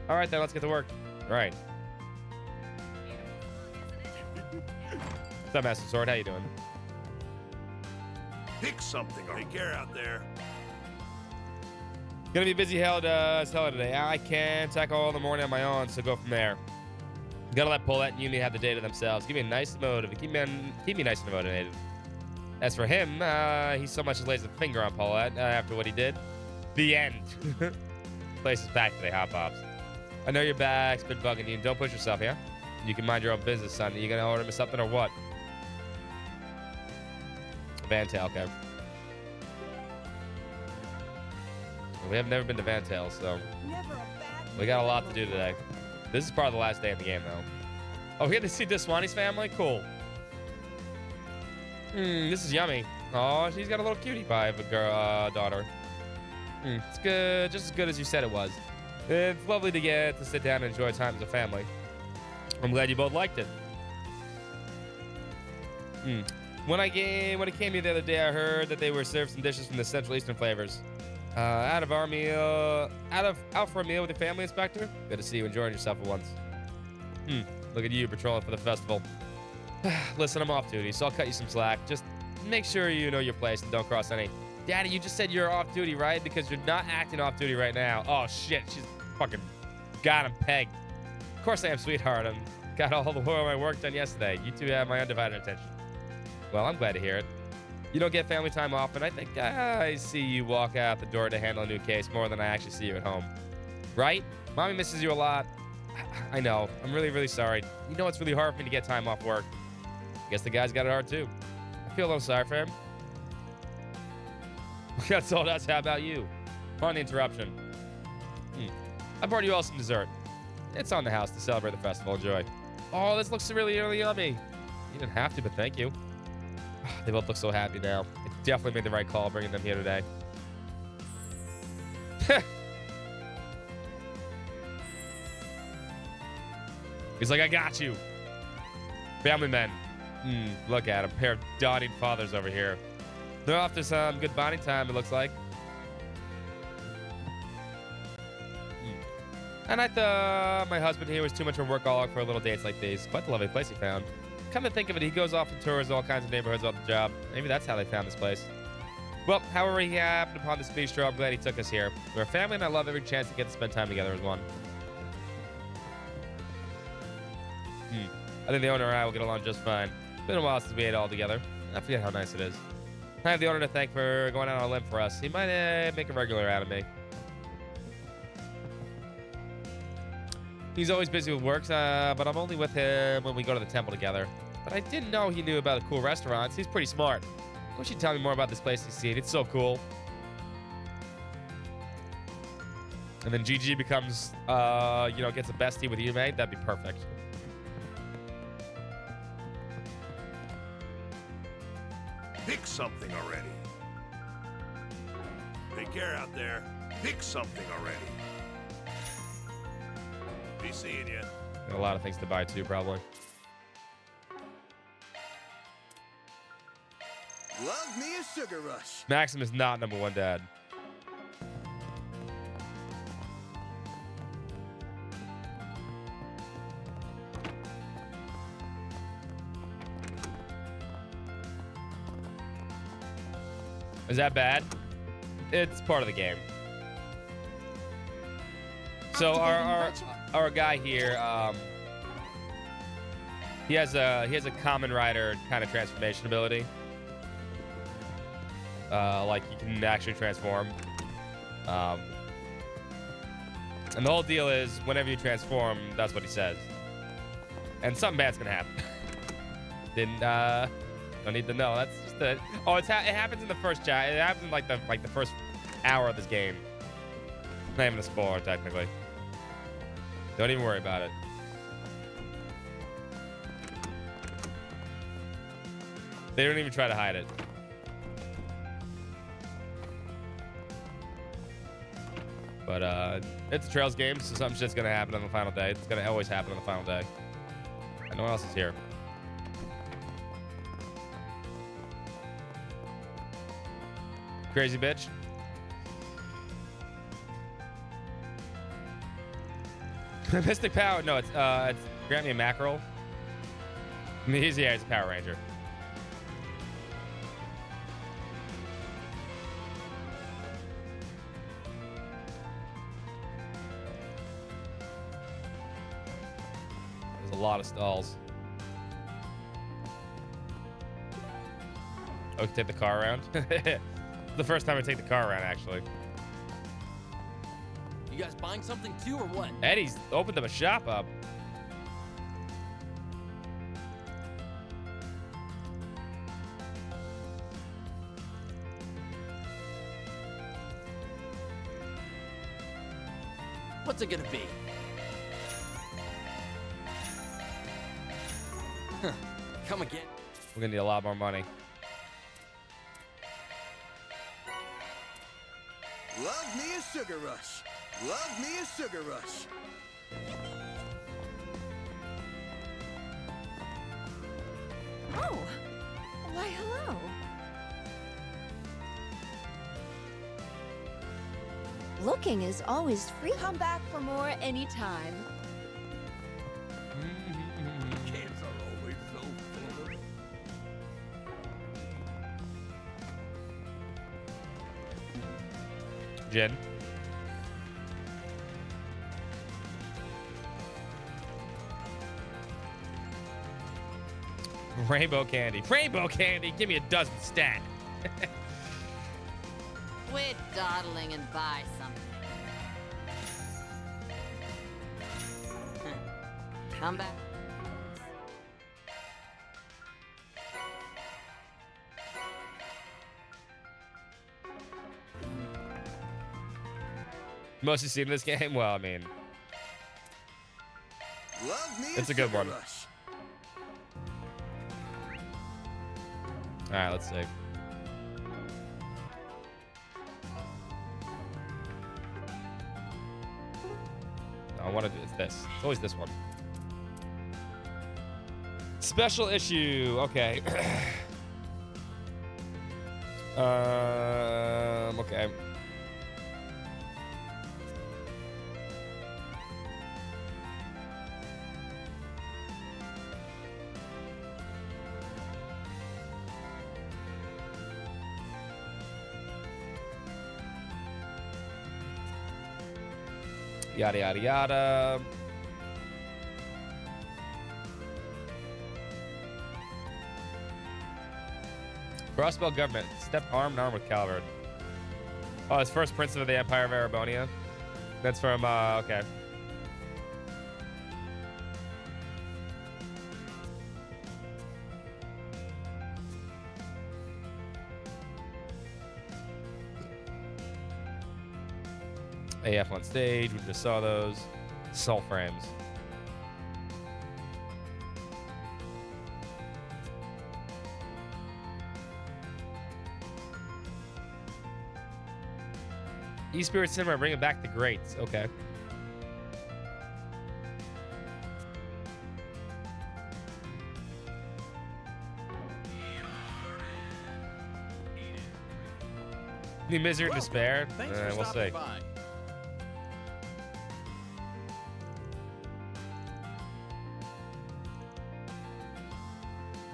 C: All right, then, let's get to work. All right. What's up, Master Sword? How you doing?
G: Pick something. Take care out there.
C: Gonna be busy as hell today. I can tackle all the morning on my own, so go from there. Gotta let Paulette and Yumi have the day to themselves. Give me a nice motive. Keep me nice and motivated. As for him, he so much as lays a finger on Paulette after what he did. The end. Place is packed today, Hot Pops. I know your bag's been bugging you. Don't push yourself, yeah? You can mind your own business, son. Are you gonna order me something or what? Vantail, okay. We have never been to Vantail, so we got a lot to do today. This is probably the last day of the game, though. Oh, we get to see Diswani's family? Cool. This is yummy. Oh, she's got a little cutie pie of a girl, daughter. It's good, just as good as you said it was. It's lovely to get to sit down and enjoy time as a family. I'm glad you both liked it. When it came here the other day, I heard that they were served some dishes from the Central Eastern flavors. Out for a meal with your family, Inspector? Good to see you enjoying yourself at once. Look at you patrolling for the festival. Listen, I'm off duty, so I'll cut you some slack. Just make sure you know your place and don't cross any. Daddy, you just said you're off duty, right? Because you're not acting off duty right now. Oh, shit. She's fucking got him pegged. Of course I am, sweetheart. I got all the my work done yesterday. You two have my undivided attention. Well, I'm glad to hear it. You don't get family time often. I think I see you walk out the door to handle a new case more than I actually see you at home. Right? Mommy misses you a lot. I know. I'm really, really sorry. You know it's really hard for me to get time off work. Guess the guy's got it hard too. I feel a little sorry for him. That's all. That's how about you? Pardon the interruption. I brought you all some dessert. It's on the house to celebrate the festival. Enjoy. Oh, this looks really, really yummy. You didn't have to, but thank you. They both look so happy now. I definitely made the right call bringing them here today. He's like, I got you. Family men. Look at him. Pair of dotting fathers over here. They're off to some good bonding time, it looks like. And I thought my husband here was too much of a workaholic for little dates like these. Quite the lovely place he found. Come to think of it, he goes off and tours all kinds of neighborhoods on the job. Maybe that's how they found this place. Well, however he happened upon this bistro, I'm glad he took us here. We're a family and I love every chance to get to spend time together as one. I think the owner and I will get along just fine. It's been a while since we ate all together. I forget how nice it is. I have the owner to thank for going out on a limb for us. He might make a regular out of me. He's always busy with work, but I'm only with him when we go to the temple together. But I didn't know he knew about the cool restaurants. He's pretty smart. I wish he'd tell me more about this place he's seen. It's so cool. And then GG becomes, gets a bestie with you, mate. That'd be perfect.
G: Pick something already. Take care out there. Pick something already. Be seeing you.
C: Got a lot of things to buy too, probably.
G: Love me a sugar rush.
C: Maxim is not number one dad. Is that bad? It's part of the game. So our guy here, he has a common rider kind of transformation ability. Like he can actually transform. And the whole deal is whenever you transform, that's what he says. And something bad's gonna happen. Don't need to know. That's just the. Oh, it happens in the first chat. It happens in like the first hour of this game. Not even a spoiler technically. Don't even worry about it. They don't even try to hide it. But it's a Trails game, so some shit's gonna happen on the final day. It's gonna always happen on the final day. And no one else is here. Crazy bitch. Mystic Power. No, it's grant me a mackerel. I mean, he's a Power Ranger. There's a lot of stalls. Oh, take the car around. The first time I take the car around, actually.
D: You guys buying something too, or what?
C: Eddie's opened up a shop up.
D: What's it gonna be? Huh. Come again.
C: We're gonna need a lot more money.
G: Love me a sugar rush. Love me a sugar rush.
J: Oh, why hello. Looking is always free. Come back for more anytime.
G: Kids are always so full.
C: Jen. Rainbow candy. Rainbow candy. Give me a dozen stat.
K: Quit dawdling and buy something. Come back.
C: Most you've seen in this game? Well, I mean,
G: Love me
C: it's a good
G: sugar
C: one.
G: rush.
C: All right, let's see. I want to do this. It's always this one. Special issue. Okay. Okay. Yada, yada, yada. Crossbow government. Step arm in arm with Calvard. Oh, it's first prince of the Empire of Arabonia. That's from, okay. AF on stage, we just saw those. Soul frames. E-Spirit Cinema, bringing back the greats. Okay. New Misery and Despair.
D: Thanks for
C: We'll
D: stopping
C: see.
D: by.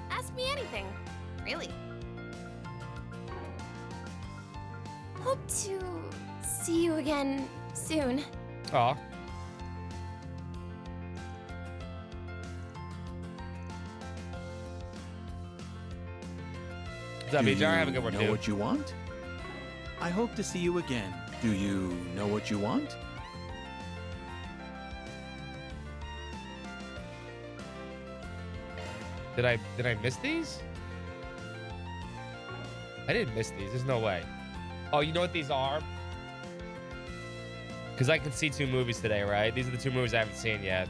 F: Ask me anything. Really.
L: Hope to see you again soon.
C: Aw. What's up,
H: Do
C: BJ? Have a good
H: you
C: one,
H: know
C: too.
H: what you want? I hope to see you again. Do you know what you want?
C: Did I miss these? I didn't miss these. There's no way. Oh, you know what these are? Because I can see 2 movies today, right? These are the 2 movies I haven't seen yet.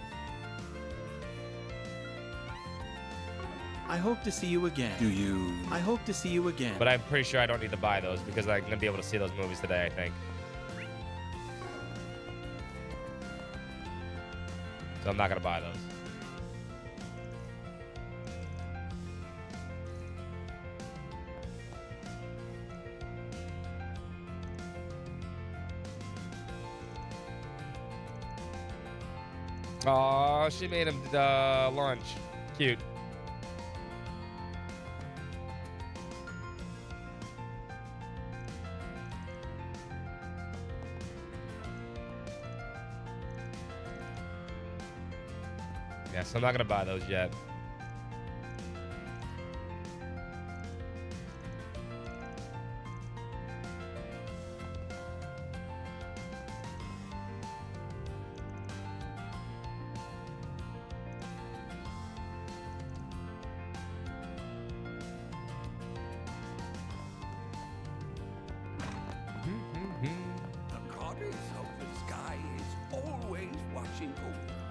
H: I hope to see you again. Do you? I hope to see you again.
C: But I'm pretty sure I don't need to buy those because I'm going to be able to see those movies today, I think. So I'm not going to buy those. Oh, she made him lunch. Cute. Yeah, so I'm not gonna buy those yet.
G: The goddess of the sky is always watching over us.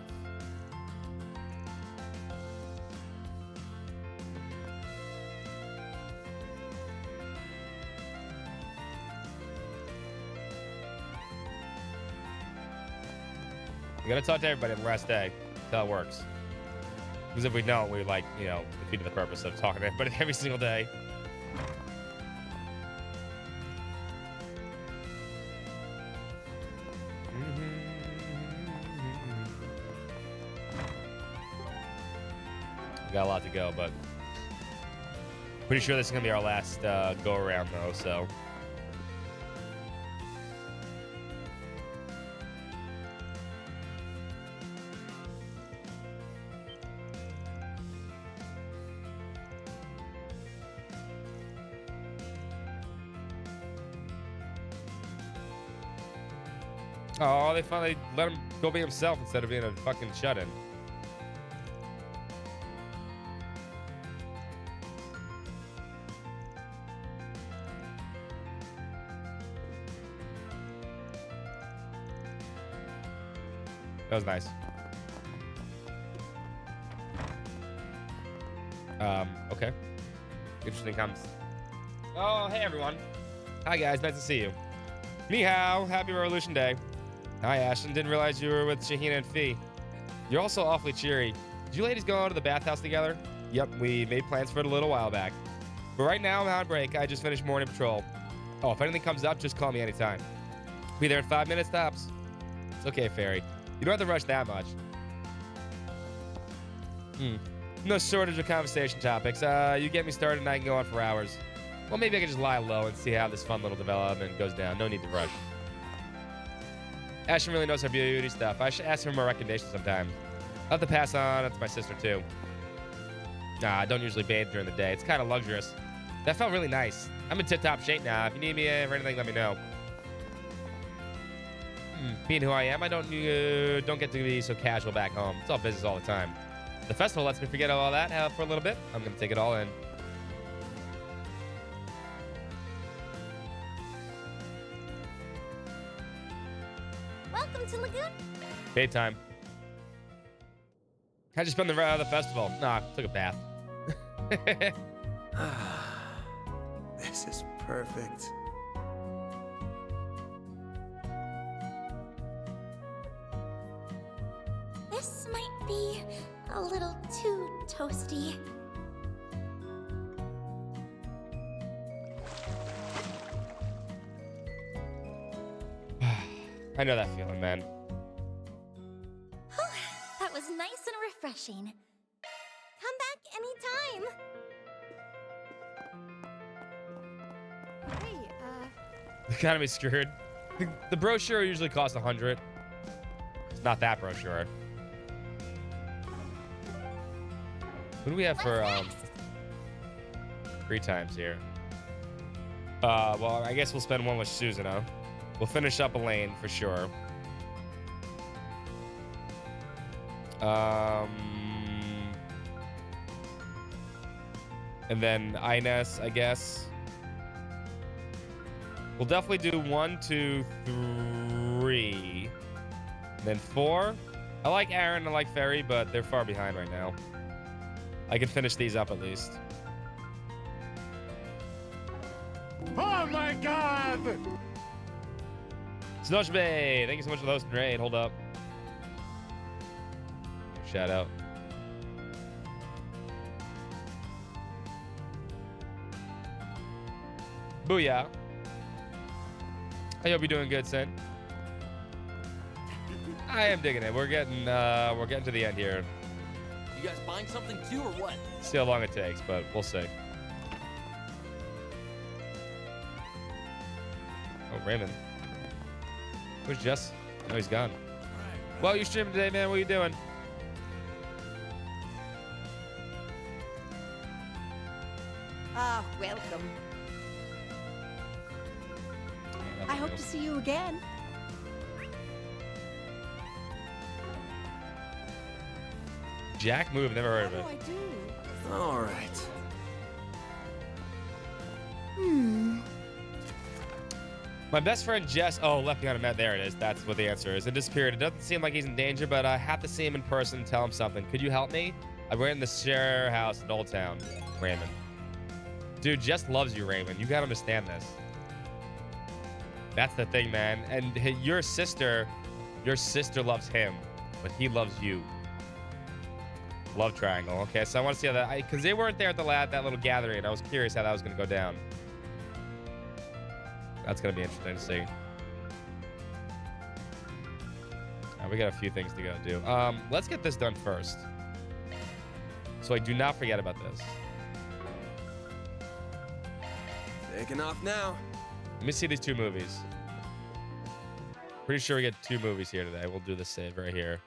C: We gotta talk to everybody on the last day. That's how it works. Because if we don't, we like, you know, defeated the purpose of talking to everybody every single day. We got a lot to go, but pretty sure this is gonna be our last go around though, so. Oh, they finally let him go be himself instead of being a fucking shut-in. That was nice. Okay. Interesting comments. Oh, hey everyone. Hi guys, nice to see you. Ni hao, happy Revolution Day. Hi Ashton, didn't realize you were with Shahina and Fee. You're also awfully cheery. Did you ladies go to the bathhouse together? Yep, we made plans for it a little while back. But right now I'm on break. I just finished morning patrol. Oh, if anything comes up, just call me anytime. Be there in 5 minutes tops. It's okay, Fairy. You don't have to rush that much. No shortage of conversation topics. You get me started and I can go on for hours. Well, maybe I can just lie low and see how this fun little development goes down. No need to rush. Ashton really knows her beauty stuff. I should ask her more recommendations sometimes. I'll have to pass on. That's my sister, too. Nah, I don't usually bathe during the day. It's kind of luxurious. That felt really nice. I'm in tip-top shape now. If you need me for anything, let me know. Being who I am, I don't get to be so casual back home. It's all business all the time. The festival lets me forget all that for a little bit. I'm going to take it all in.
L: Welcome to Lagoon.
C: Daytime. How'd you spend the festival? Nah, took a bath.
G: This is perfect.
L: This might be a little too toasty.
C: I know that feeling, man.
L: That was nice and refreshing. Come back anytime.
F: Hey,
C: The economy's screwed. The brochure usually costs 100. It's not that brochure. What do we have for free times here? Well, I guess we'll spend one with Susanoo. We'll finish up Elaine for sure. And then Inez, I guess. We'll definitely do 1, 2, 3. And then 4. I like Aaron, I like Ferry, but they're far behind right now. I can finish these up at least.
M: Oh my god!
C: Snosh Bay, thank you so much for the hosting raid. Hold up. Shout out. Booyah. I hope you're doing good, Sin. I am digging it. We're getting to the end here.
D: You guys buying something too, or what?
C: See how long it takes, but we'll see. Oh, Raymond. Where's Jess? Oh, he's gone. Well, you streaming today, man. What are you doing?
N: Ah, welcome. I hope to see you again.
C: Jack Move, never heard of it.
N: What do I do?
D: All right.
C: My best friend Jess. Oh, left behind a mat. There it is. That's what the answer is. It disappeared. It doesn't seem like he's in danger, but I have to see him in person and tell him something. Could you help me? I ran in the share house in Old Town. Raymond. Dude, Jess loves you, Raymond. You gotta understand this. That's the thing, man. And your sister loves him, but he loves you. Love triangle. Okay, so I want to see how that, because they weren't there at that little gathering, and I was curious how that was going to go down. That's going to be interesting to see. We got a few things to go do. Let's get this done first, so I do not forget about this.
D: Taking off now.
C: Let me see these 2 movies. Pretty sure we get 2 movies here today. We'll do the save right here.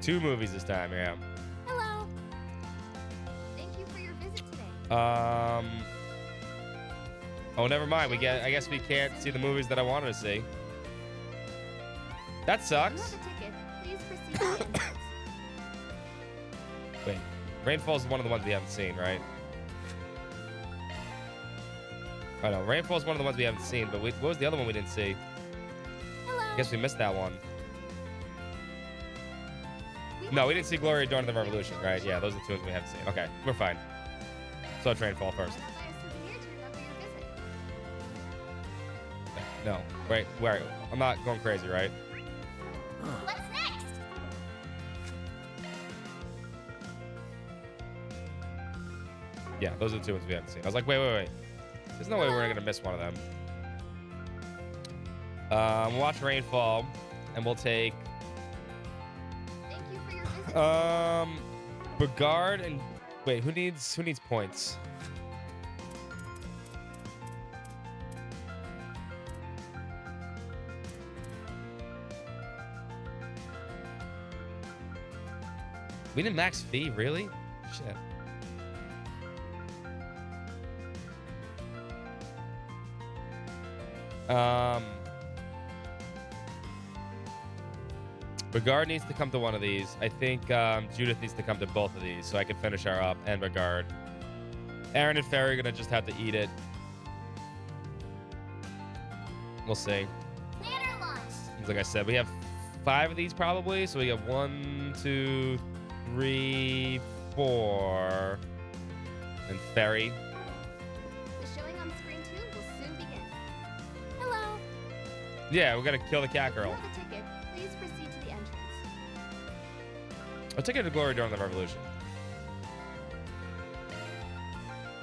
C: Two movies this time, yeah.
F: Hello. Thank you for your visit today.
C: Oh, never mind. I guess we can't see the movies that I wanted to see. That sucks.
F: You have a ticket. Please proceed to the entrance.
C: Wait, Rainfall is one of the ones we haven't seen, right? I know Rainfall is one of the ones we haven't seen, but what was the other one we didn't see?
F: Hello.
C: I guess we missed that one. No, we didn't see Glory Dawn of the Revolution, right? Yeah, those are the 2 ones we haven't seen. Okay, we're fine. So Rainfall first. No, wait, I'm not going crazy, right?
L: What's next?
C: Yeah, those are the 2 ones we haven't seen. I was like, wait. There's no way we're gonna miss one of them. We'll watch Rainfall, and we'll take
F: Thank you for your visit.
C: Regard and wait, who needs points? We didn't max fee, really? Shit. Regard needs to come to one of these. I think Judith needs to come to both of these so I can finish her up and Regard. Aaron and Ferry are gonna just have to eat it. We'll see.
L: Banner launch.
C: Like I said, we have 5 of these probably. So we have 1, 2, 3, 4. And Ferry.
F: The showing on screen 2 will soon begin. Hello.
C: Yeah, we gotta kill the cat girl.
F: You have a ticket. Please proceed to the entrance.
C: I'll take her to Glory during the Revolution.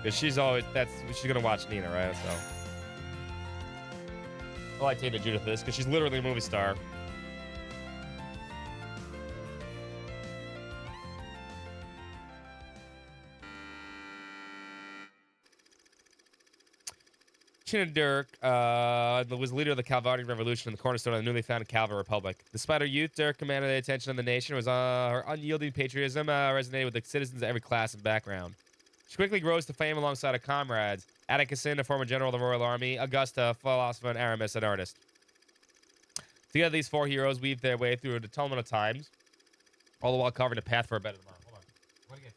C: Because she's gonna watch Nina, right? So. I like taking Judith for this because she's literally a movie star. Sheena Dirk was leader of the Calvarian Revolution and the cornerstone of the newly founded Calvar Republic. Despite her youth, Dirk commanded the attention of the nation. Her unyielding patriotism resonated with the citizens of every class and background. She quickly rose to fame alongside her comrades, Atticusson, a former general of the Royal Army, Augusta, a philosopher, and Aramis, an artist. Together, these four heroes weave their way through the tumult of times, all the while carving a path for a better tomorrow. Hold on. What do you get?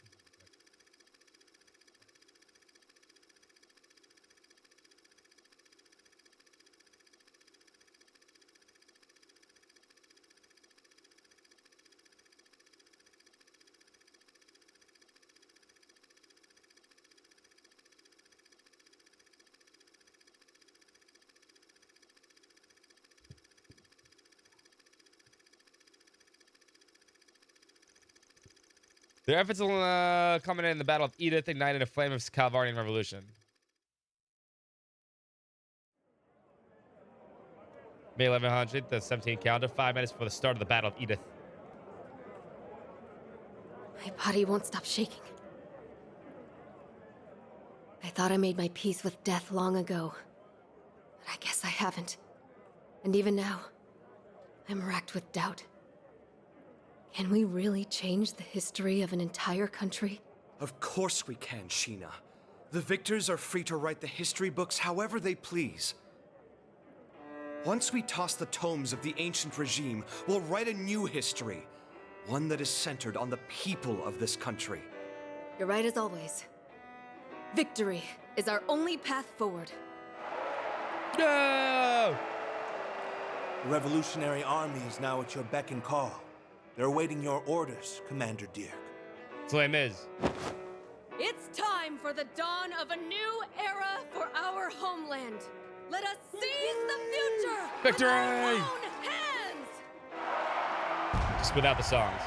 C: Their efforts culminated in the Battle of Edith, ignited a flame of Calvarian Revolution. May 1100, the 17th calendar, 5 minutes before the start of the Battle of Edith.
O: My body won't stop shaking. I thought I made my peace with death long ago, but I guess I haven't. And even now, I'm racked with doubt. Can we really change the history of an entire country?
P: Of course we can, Sheena. The victors are free to write the history books however they please. Once we toss the tomes of the ancient regime, we'll write a new history. One that is centered on the people of this country.
O: You're right as always. Victory is our only path forward.
C: No!
E: The Revolutionary Army is now at your beck and call. They're awaiting your orders, Commander Dirk.
C: Slam is.
O: It's time for the dawn of a new era for our homeland. Let us seize the future
C: Victory!
O: with our own hands!
C: Just without the songs.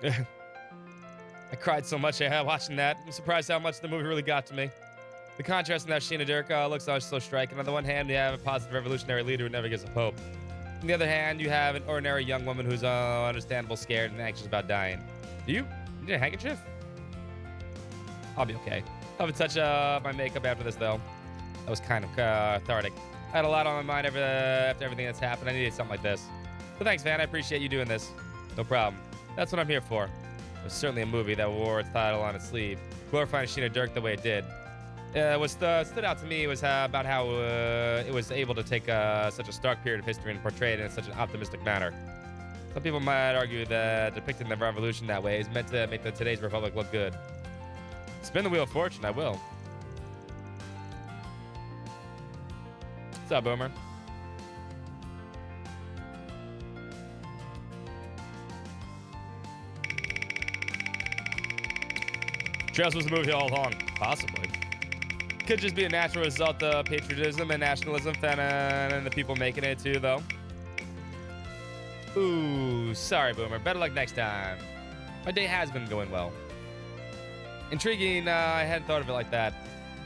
C: I cried so much watching that. I'm surprised how much the movie really got to me. The contrast in that Sheena Dirk looks so striking. On the one hand, you have a positive revolutionary leader who never gives up hope. On the other hand, you have an ordinary young woman who's understandable, scared, and anxious about dying. Do you need a handkerchief? I'll be okay. I'll have to touch my makeup after this, though. That was kind of cathartic. I had a lot on my mind after everything that's happened. I needed something like this. But thanks, Van. I appreciate you doing this. No problem. That's what I'm here for. It was certainly a movie that wore its title on its sleeve, glorifying Sheena Dirk the way it did. What stood out to me was about how it was able to take such a stark period of history and portray it in such an optimistic manner. Some people might argue that depicting the revolution that way is meant to make today's republic look good. Spin the wheel of fortune, I will. What's up, Boomer? Trails was a movie all along. Possibly. Could just be a natural result of patriotism and nationalism and the people making it too, though. Ooh, sorry, Boomer. Better luck next time. My day has been going well. Intriguing, I hadn't thought of it like that.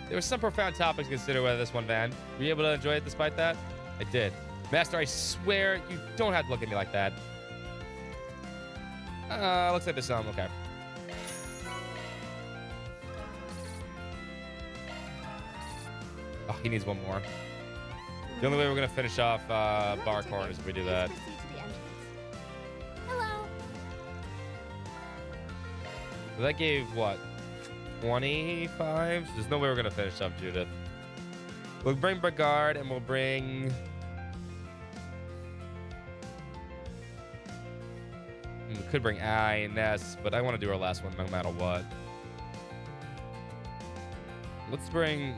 C: There were some profound topics to consider with this one, Van. Were you able to enjoy it despite that? I did. Master, I swear you don't have to look at me like that. Looks like there's some. Okay. Oh, he needs one more. The only way we're gonna finish off Barkhorn is if we do that.
L: Hello.
C: So that gave what? 25? There's no way we're gonna finish up Judith. We'll bring Brigard and we'll bring. We could bring Ines, but I want to do our last one no matter what. Let's bring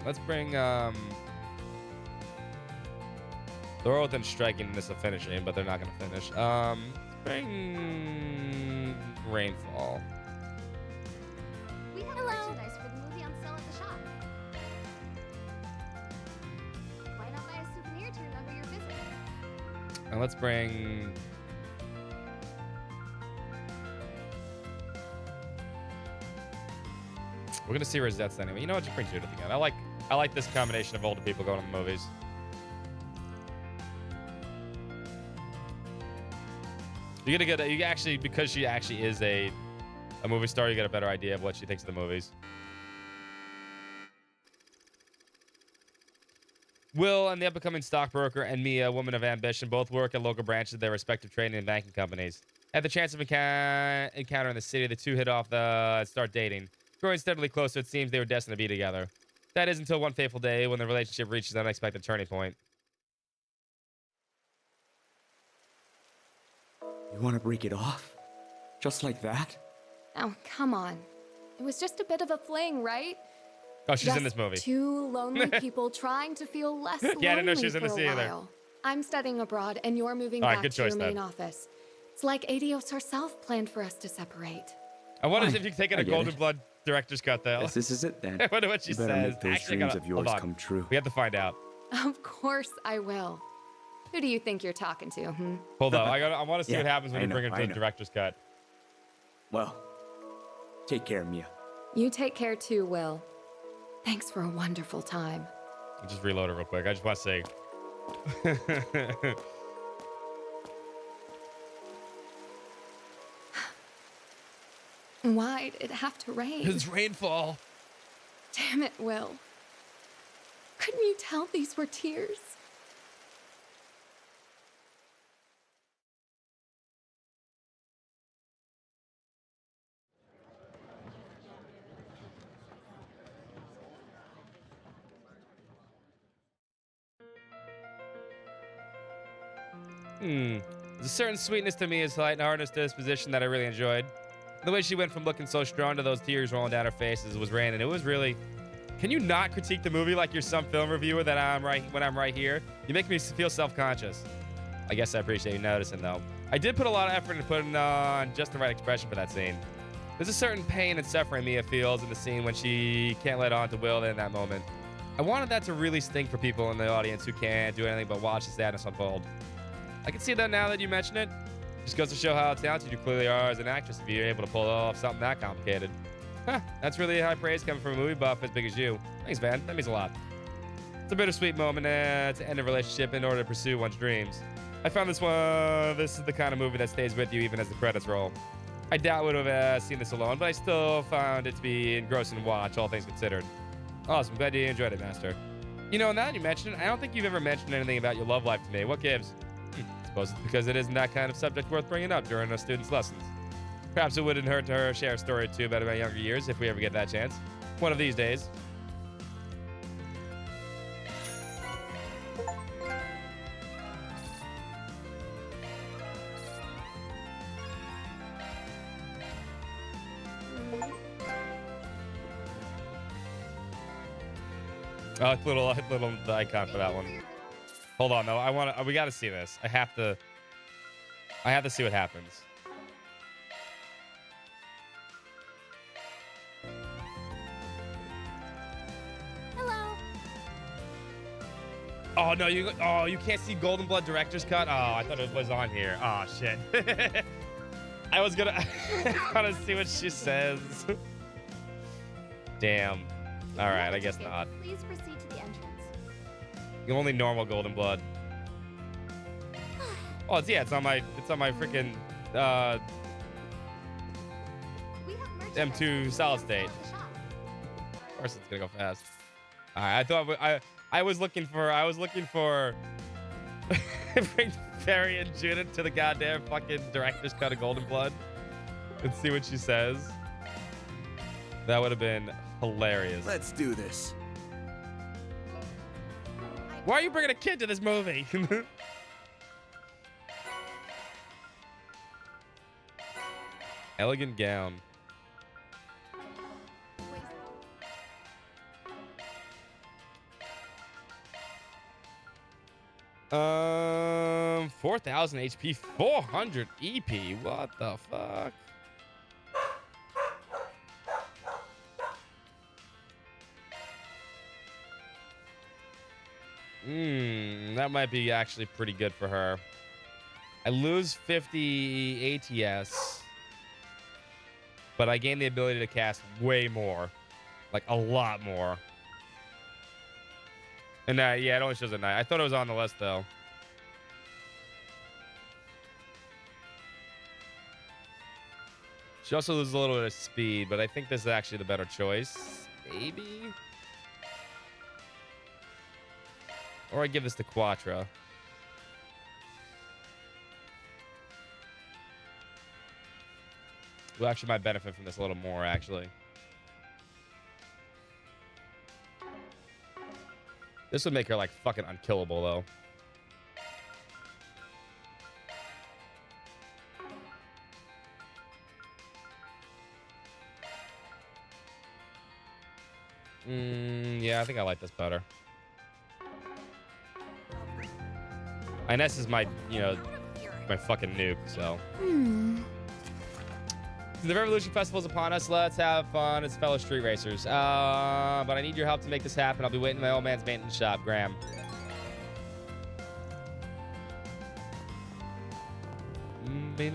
C: they're all within striking this of finishing, but they're not gonna finish. Let's bring Rainfall.
F: We have merchandise for the movie on sale at the shop. Why not buy a souvenir to remember your visit?
C: And let's bring we're gonna see Rosette's anyway. You know what? Just bring Judith again. I like this combination of older people going to the movies. You get a good, you actually, because she actually is a movie star, you get a better idea of what she thinks of the movies. Will and the up-and-coming stockbroker and Mia, woman of ambition, both work at local branches of their respective trading and banking companies. At the chance of encounter in the city, the two hit off and start dating. Growing steadily closer, it seems they were destined to be together. That is until one fateful day when the relationship reaches an unexpected turning point.
H: You want to break it off? Just like that?
O: Oh, come on. It was just a bit of a fling, right?
C: Oh, she's in this movie.
O: Two lonely people trying to feel less lonely
C: Yeah, I didn't know she was in
O: for
C: this
O: a
C: either.
O: while. I'm studying abroad, and you're moving
C: All right,
O: back
C: good
O: to your
C: choice,
O: main
C: then.
O: office. It's like Adios herself planned for us to separate.
C: I wonder
H: Fine,
C: if you can take it
H: I
C: a
H: get
C: Golden
H: it.
C: Blood director's cut, though.
H: Guess this is it then.
C: I wonder what she
H: You better
C: says.
H: make those
C: Actually,
H: dreams
C: gotta-
H: of yours
C: hold on.
H: come true.
C: We have to find out.
O: Of course I will. Who do you think you're talking to, hmm?
C: Hold on. I want to see
H: Yeah,
C: what happens when
H: I
C: you
H: know,
C: bring it
H: I
C: to the
H: know.
C: director's cut.
H: Well, take care, Mia.
O: You take care too, Will. Thanks for a wonderful time.
C: I'll just reload it real quick. I just want to say.
O: Why'd it have to rain?
C: It's rainfall.
O: Damn it, Will. Couldn't you tell these were tears?
C: There's a certain sweetness to Mia's light and hardness disposition that I really enjoyed. The way she went from looking so strong to those tears rolling down her face as it was raining. It was really... Can you not critique the movie like you're some film reviewer that I'm right when I'm right here? You make me feel self-conscious. I guess I appreciate you noticing, though. I did put a lot of effort into putting on just the right expression for that scene. There's a certain pain and suffering Mia feels in the scene when she can't let on to Will in that moment. I wanted that to really sting for people in the audience who can't do anything but watch the sadness unfold. I can see that now that you mention it. Just goes to show how talented you clearly are as an actress if you're able to pull off something that complicated. Huh, that's really high praise coming from a movie buff as big as you. Thanks, Van. That means a lot. It's a bittersweet moment to end a relationship in order to pursue one's dreams. I found this is the kind of movie that stays with you even as the credits roll. I doubt I would have seen this alone, but I still found it to be engrossing to watch, all things considered. Awesome. Glad you enjoyed it, Master. You know, now that you mentioned it, I don't think you've ever mentioned anything about your love life to me. What gives? I suppose it's because it isn't that kind of subject worth bringing up during a student's lessons. Perhaps it wouldn't hurt to share a story or two about my younger years if we ever get that chance. One of these days. Oh, it's little icon for that one. Hold on, though. We got to see this. I have to see what happens.
L: Hello.
C: Oh no, you can't see Golden Blood director's cut. Oh, I thought it was on here. Oh shit. I was gonna see what she says. Damn. All right, I guess not.
F: Please proceed to the entrance.
C: Only normal Golden Blood. Oh, it's on my freaking M2 solid state. Of course, it's gonna go fast. All right, I thought I was looking for bring Barry and Judith to the goddamn fucking director's cut of Golden Blood and see what she says. That would have been hilarious.
M: Let's do this.
C: Why are you bringing a kid to this movie? Elegant gown. Um, 4,000 HP, 400 EP. What the fuck? That might be actually pretty good for her. I lose 50 ATS, but I gain the ability to cast way more, like a lot more. And yeah, it only shows at night. I thought it was on the list though. She also loses a little bit of speed, but I think this is actually the better choice. Maybe? Or I give this to Quattro. Who actually might benefit from this a little more, actually. This would make her, like, fucking unkillable, though. Yeah, I think I like this better. Inez is my, you know, my fucking nuke, so. The Revolution Festival is upon us. Let's have fun as fellow street racers. But I need your help to make this happen. I'll be waiting in my old man's maintenance shop, Graham.
N: This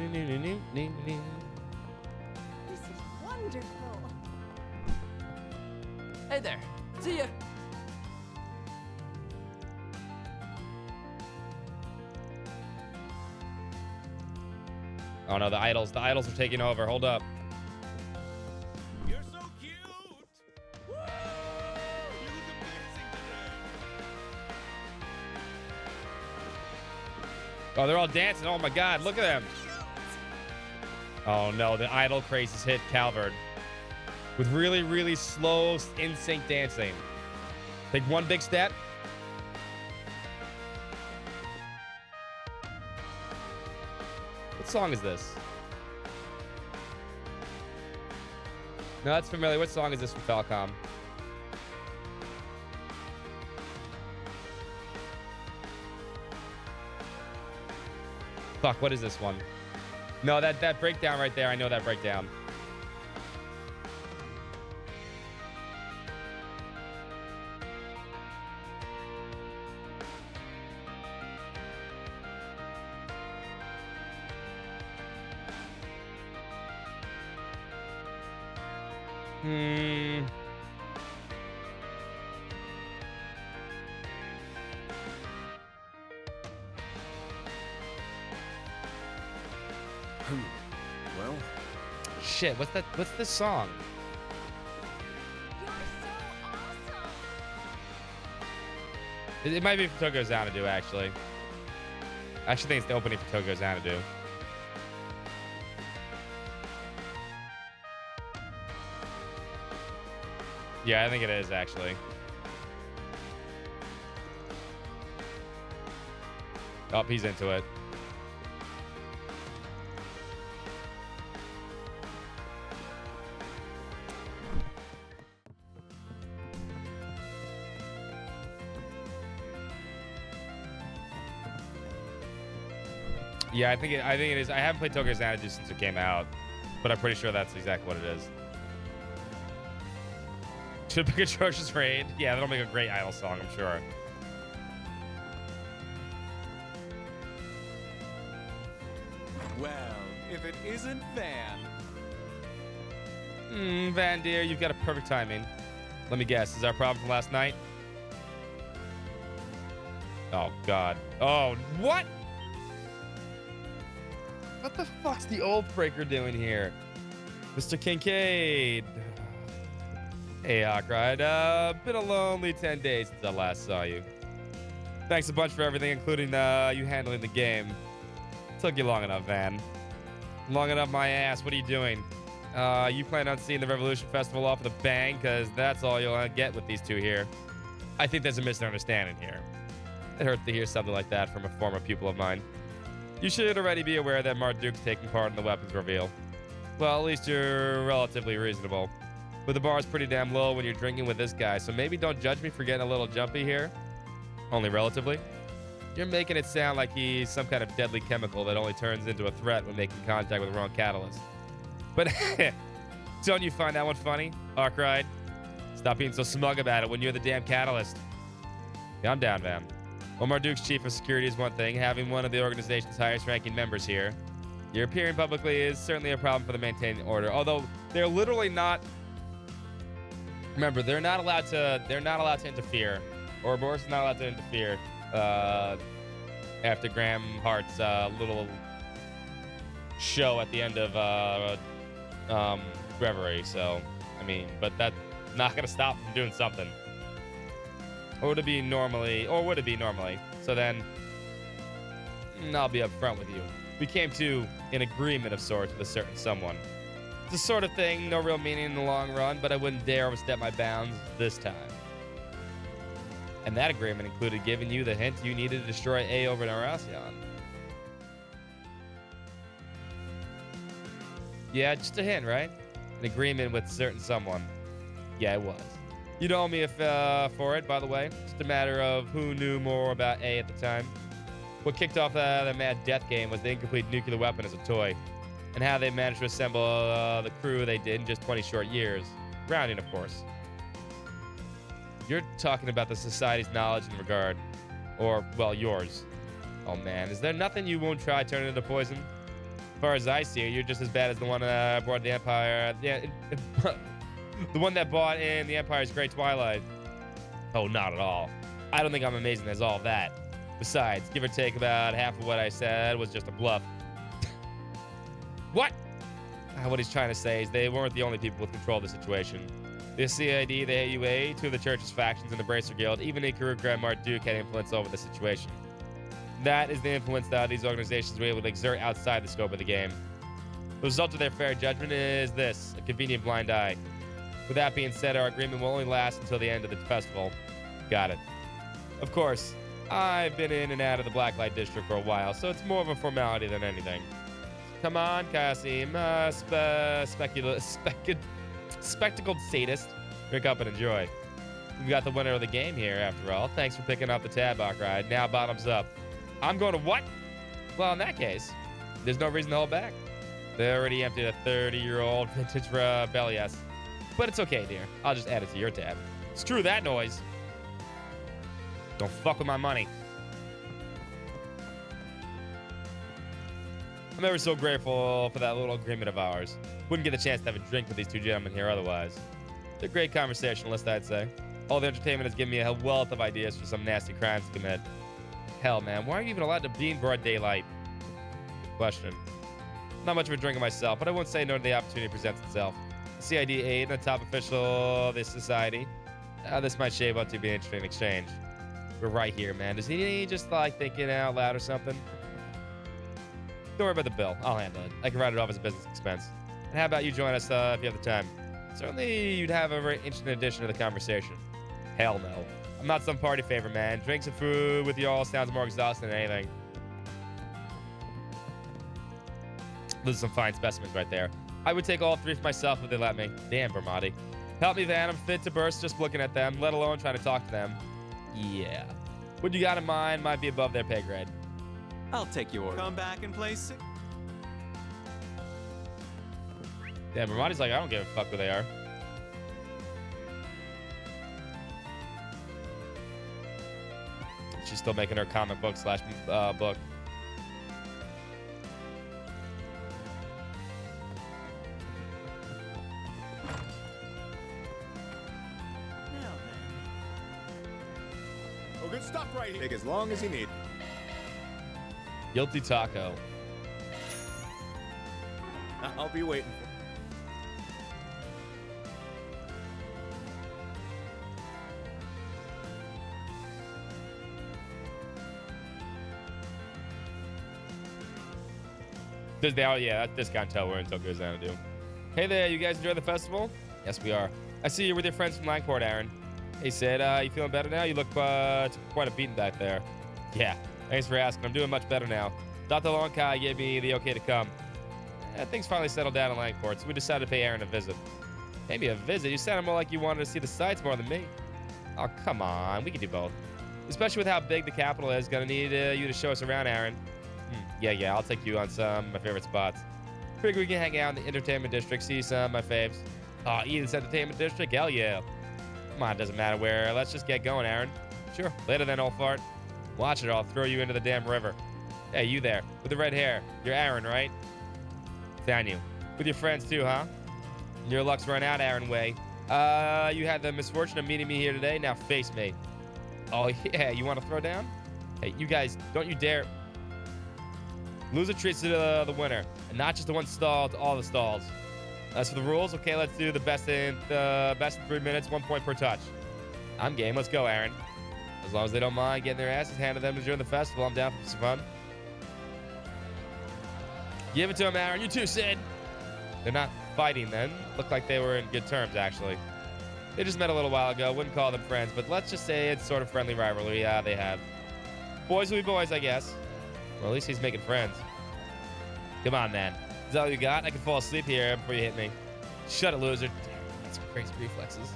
N: is wonderful.
D: Hey there. See ya.
C: Oh no, the idols are taking over. Hold up.
D: You're so cute. Woo! You look amazing today.
C: Oh, they're all dancing. Oh my god, look at them. Oh no, the idol craze has hit Calvert. With really, really slow, in-sync dancing. Take one big step. What song is this? No, that's familiar. What song is this from Falcom? Fuck, what is this one? No, that breakdown right there. I know that breakdown.
P: Well,
C: shit. What's that? What's this song? It might be for Tokyo Xanadu, actually. I actually think it's the opening for Tokyo Xanadu. Yeah, I think it is, actually. Oh, he's into it. Yeah, I think it is. I haven't played Tokyo Xanadu since it came out, but I'm pretty sure that's exactly what it is. Should pick Atrocious Raid. Yeah, that'll make a great idol song, I'm sure.
D: Well, if it isn't Van.
C: Van dear, you've got a perfect timing. Let me guess, is our problem from last night? Oh God. Oh, what? What the fuck's the Oath Breaker doing here? Mr. Kincaid. Hey, Hawkride. Been a lonely 10 days since I last saw you. Thanks a bunch for everything, including you handling the game. Took you long enough, Van. Long enough, my ass. What are you doing? You plan on seeing the Revolution Festival off with a bang? Because that's all you'll get with these two here. I think there's a misunderstanding here. It hurts to hear something like that from a former pupil of mine. You should already be aware that Marduke's taking part in the weapons reveal. Well, at least you're relatively reasonable. But the bar's pretty damn low when you're drinking with this guy, so maybe don't judge me for getting a little jumpy here. Only relatively. You're making it sound like he's some kind of deadly chemical that only turns into a threat when making contact with the wrong catalyst. But don't you find that one funny, Arkride? Stop being so smug about it when you're the damn catalyst. Calm down, Van. While Marduke's chief of security is one thing, having one of the organization's highest ranking members here, your appearing publicly is certainly a problem for the maintaining order. Although they're literally not. Remember, they're not allowed to interfere. Ouroboros is not allowed to interfere after Graham Hart's little show at the end of reverie. So, I mean, but that's not gonna stop from doing something. Or would it be normally? So then, I'll be upfront with you. We came to an agreement of sorts with a certain someone. It's the sort of thing, no real meaning in the long run, but I wouldn't dare overstep my bounds this time. And that agreement included giving you the hint you needed to destroy A over in Aracion. Yeah, just a hint, right? An agreement with a certain someone. Yeah, it was. You'd owe me for it, by the way. Just a matter of who knew more about A at the time. What kicked off the mad death game was the incomplete nuclear weapon as a toy, and how they managed to assemble the crew they did in just 20 short years. Rounding, of course. You're talking about the Society's knowledge and regard. Or, well, yours. Oh man, is there nothing you won't try turning into poison? As far as I see it, you're just as bad as the one aboard the Empire. Yeah, the one that bought in the Empire's Great Twilight. Oh, not at all. I don't think I'm amazing as all that. Besides, give or take about half of what I said was just a bluff. What? What he's trying to say is they weren't the only people with control of the situation. The CID, the AUA, two of the church's factions, and the Bracer Guild, even Ikaruk Grand Marduk had influence over the situation. That is the influence that these organizations were able to exert outside the scope of the game. The result of their fair judgment is this, a convenient blind eye. With that being said, our agreement will only last until the end of the festival. Got it. Of course, I've been in and out of the Blacklight District for a while, so it's more of a formality than anything. Come on, Kasim, spectacled sadist. Drink up and enjoy. We've got the winner of the game here, after all. Thanks for picking up the Tabok ride. Now bottoms up. I'm going to what? Well, in that case, there's no reason to hold back. They already emptied a 30-year-old vintage Bellias. But it's okay, dear. I'll just add it to your tab. Screw that noise. Don't fuck with my money. I'm ever so grateful for that little agreement of ours. Wouldn't get the chance to have a drink with these two gentlemen here otherwise. They're great conversationalists, I'd say. All the entertainment has given me a wealth of ideas for some nasty crimes to commit. Hell, man, why are you even allowed to be in broad daylight? Good question. Not much of a drinker myself, but I won't say no to the opportunity presents itself. The CID aide and the top official of this society. This might shape up to be an interesting exchange. We're right here, man. Does he just like thinking out loud or something? Don't worry about the bill. I'll handle it. I can write it off as a business expense. And how about you join us if you have the time? Certainly, you'd have a very interesting addition to the conversation. Hell no. I'm not some party favor, man. Drinks and food with you all sounds more exhausting than anything. Those are some fine specimens right there. I would take all three for myself if they let me. Damn, Bermati. Help me, Van. I'm fit to burst just looking at them, let alone trying to talk to them. Yeah. What you got in mind might be above their pay grade.
H: I'll take your order.
D: Come back and play sick.
C: Damn, Bermati's like, I don't give a fuck who they are. She's still making her comic book slash book.
M: Oh, good stuff right here. Take as long as you need.
C: Guilty taco.
M: I'll be waiting for you.
C: Yeah, that's discount tell we're in Tokyo Xanadu. Hey there, you guys enjoy the festival? Yes, we are. I see you're with your friends from Langport, Aaron. Hey, Sid, you feeling better now? You look quite a beaten back there. Yeah, thanks for asking. I'm doing much better now. Dr. Lonkai gave me the okay to come. Things finally settled down in Langport, so we decided to pay Aaron a visit. Maybe a visit? You sounded more like you wanted to see the sights more than me. Oh, come on. We can do both. Especially with how big the capital is. Gonna need you to show us around, Aaron. Yeah, I'll take you on some of my favorite spots. Figure we can hang out in the entertainment district, see some of my faves. Oh, Eden's entertainment district? Hell yeah. Come on, doesn't matter where. Let's just get going, Aaron. Sure. Later then, old fart. Watch it, or I'll throw you into the damn river. Hey, you there, with the red hair. You're Aaron, right? Found you. With your friends too, huh? Your luck's run out, Aaron Way. You had the misfortune of meeting me here today. Now face me. Oh, yeah, you want to throw down? Hey, you guys, don't you dare. Loser treats to the winner, and not just the one stall, to all the stalls. As for the rules, okay, let's do the best in 3 minutes, 1 point per touch. I'm game. Let's go, Aaron. As long as they don't mind getting their asses handed to them during the festival, I'm down for some fun. Give it to him, Aaron. You too, Sid. They're not fighting then. Looked like they were in good terms, actually. They just met a little while ago. Wouldn't call them friends, but let's just say it's sort of friendly rivalry. Yeah, they have. Boys will be boys, I guess. Or at least he's making friends. Come on, man. Is that all you got? I can fall asleep here before you hit me. Shut it, loser. Damn, that's some crazy reflexes.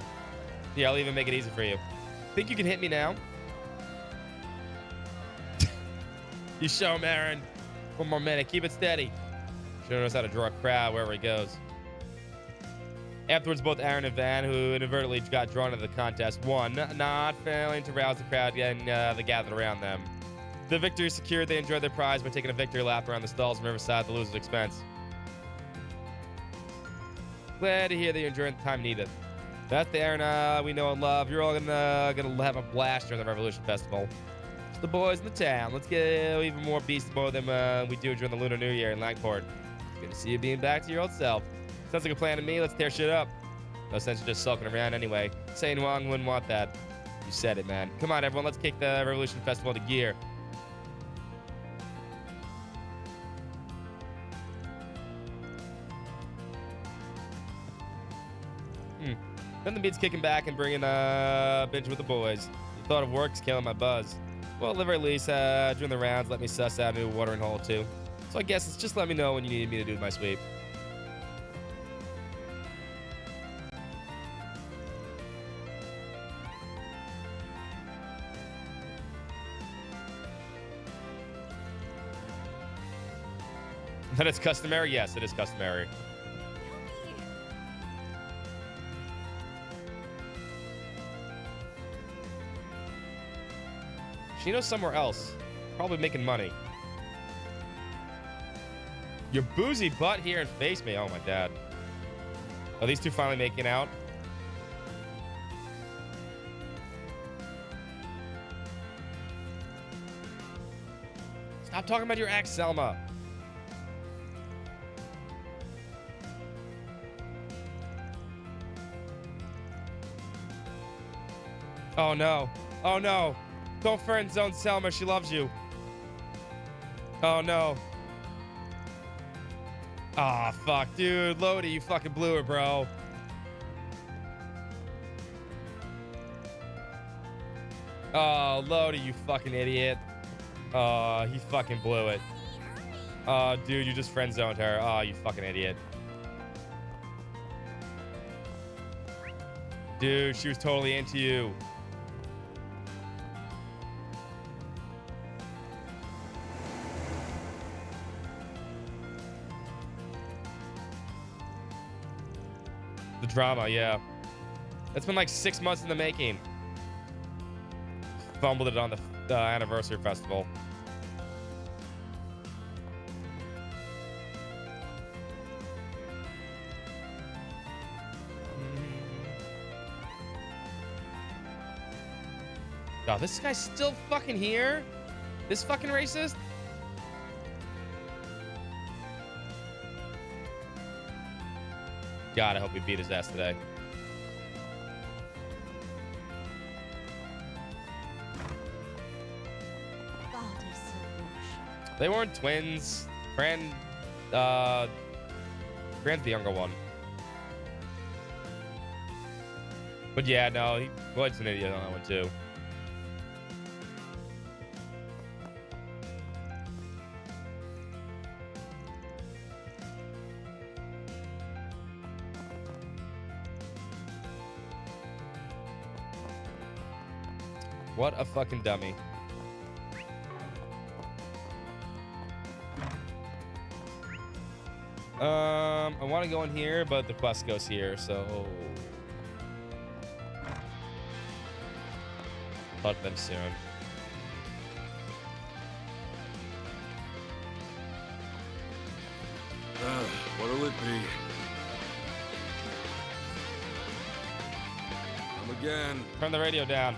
C: Yeah, I'll even make it easy for you. Think you can hit me now? You show him, Aaron. 1 more minute. Keep it steady. Sure knows how to draw a crowd wherever he goes. Afterwards, both Aaron and Van, who inadvertently got drawn into the contest, won, not failing to rouse the crowd and they gathered around them. The victory secured, they enjoyed their prize by taking a victory lap around the stalls on Riverside at the loser's expense. Glad to hear that you're enjoying the time needed. That's the Aaron we know and love. You're all gonna have a blast during the Revolution Festival. It's the boys in the town. Let's get even more beast mode than we do during the Lunar New Year in Langport. It's good to see you being back to your old self. Sounds like a plan to me. Let's tear shit up. No sense in just sulking around anyway. Saying Wong wouldn't want that. You said it, man. Come on, everyone. Let's kick the Revolution Festival into gear. Then the beat's kicking back and bringing a binge with the boys. The thought of work's killing my buzz. Well, at the very least, during the rounds, let me suss out a new watering hole, too. So I guess it's just let me know when you need me to do my sweep. That it's customary? Yes, it is customary. She knows somewhere else. Probably making money. Your boozy butt here and face me. Oh, my dad. Are these two finally making out? Stop talking about your ex, Selma. Oh, no. Oh, no. Don't friend zone Selma. She loves you. Oh, no. Aw, fuck. Dude, Lodi, you fucking blew it, bro. Oh, Lodi, you fucking idiot. Oh, he fucking blew it. Oh, dude, you just friend zoned her. Oh, you fucking idiot. Dude, she was totally into you. The drama, yeah. That's been like 6 months in the making. Fumbled it on the anniversary festival. Oh, this guy's still fucking here? This fucking racist? God, I hope we beat his ass today. They weren't twins. Fran's the younger one. But yeah, no, Lloyd's an idiot on that one too. What a fucking dummy. I want to go in here, but the quest goes here, so talk to them soon.
Q: What'll it be? Come again.
C: Turn the radio down.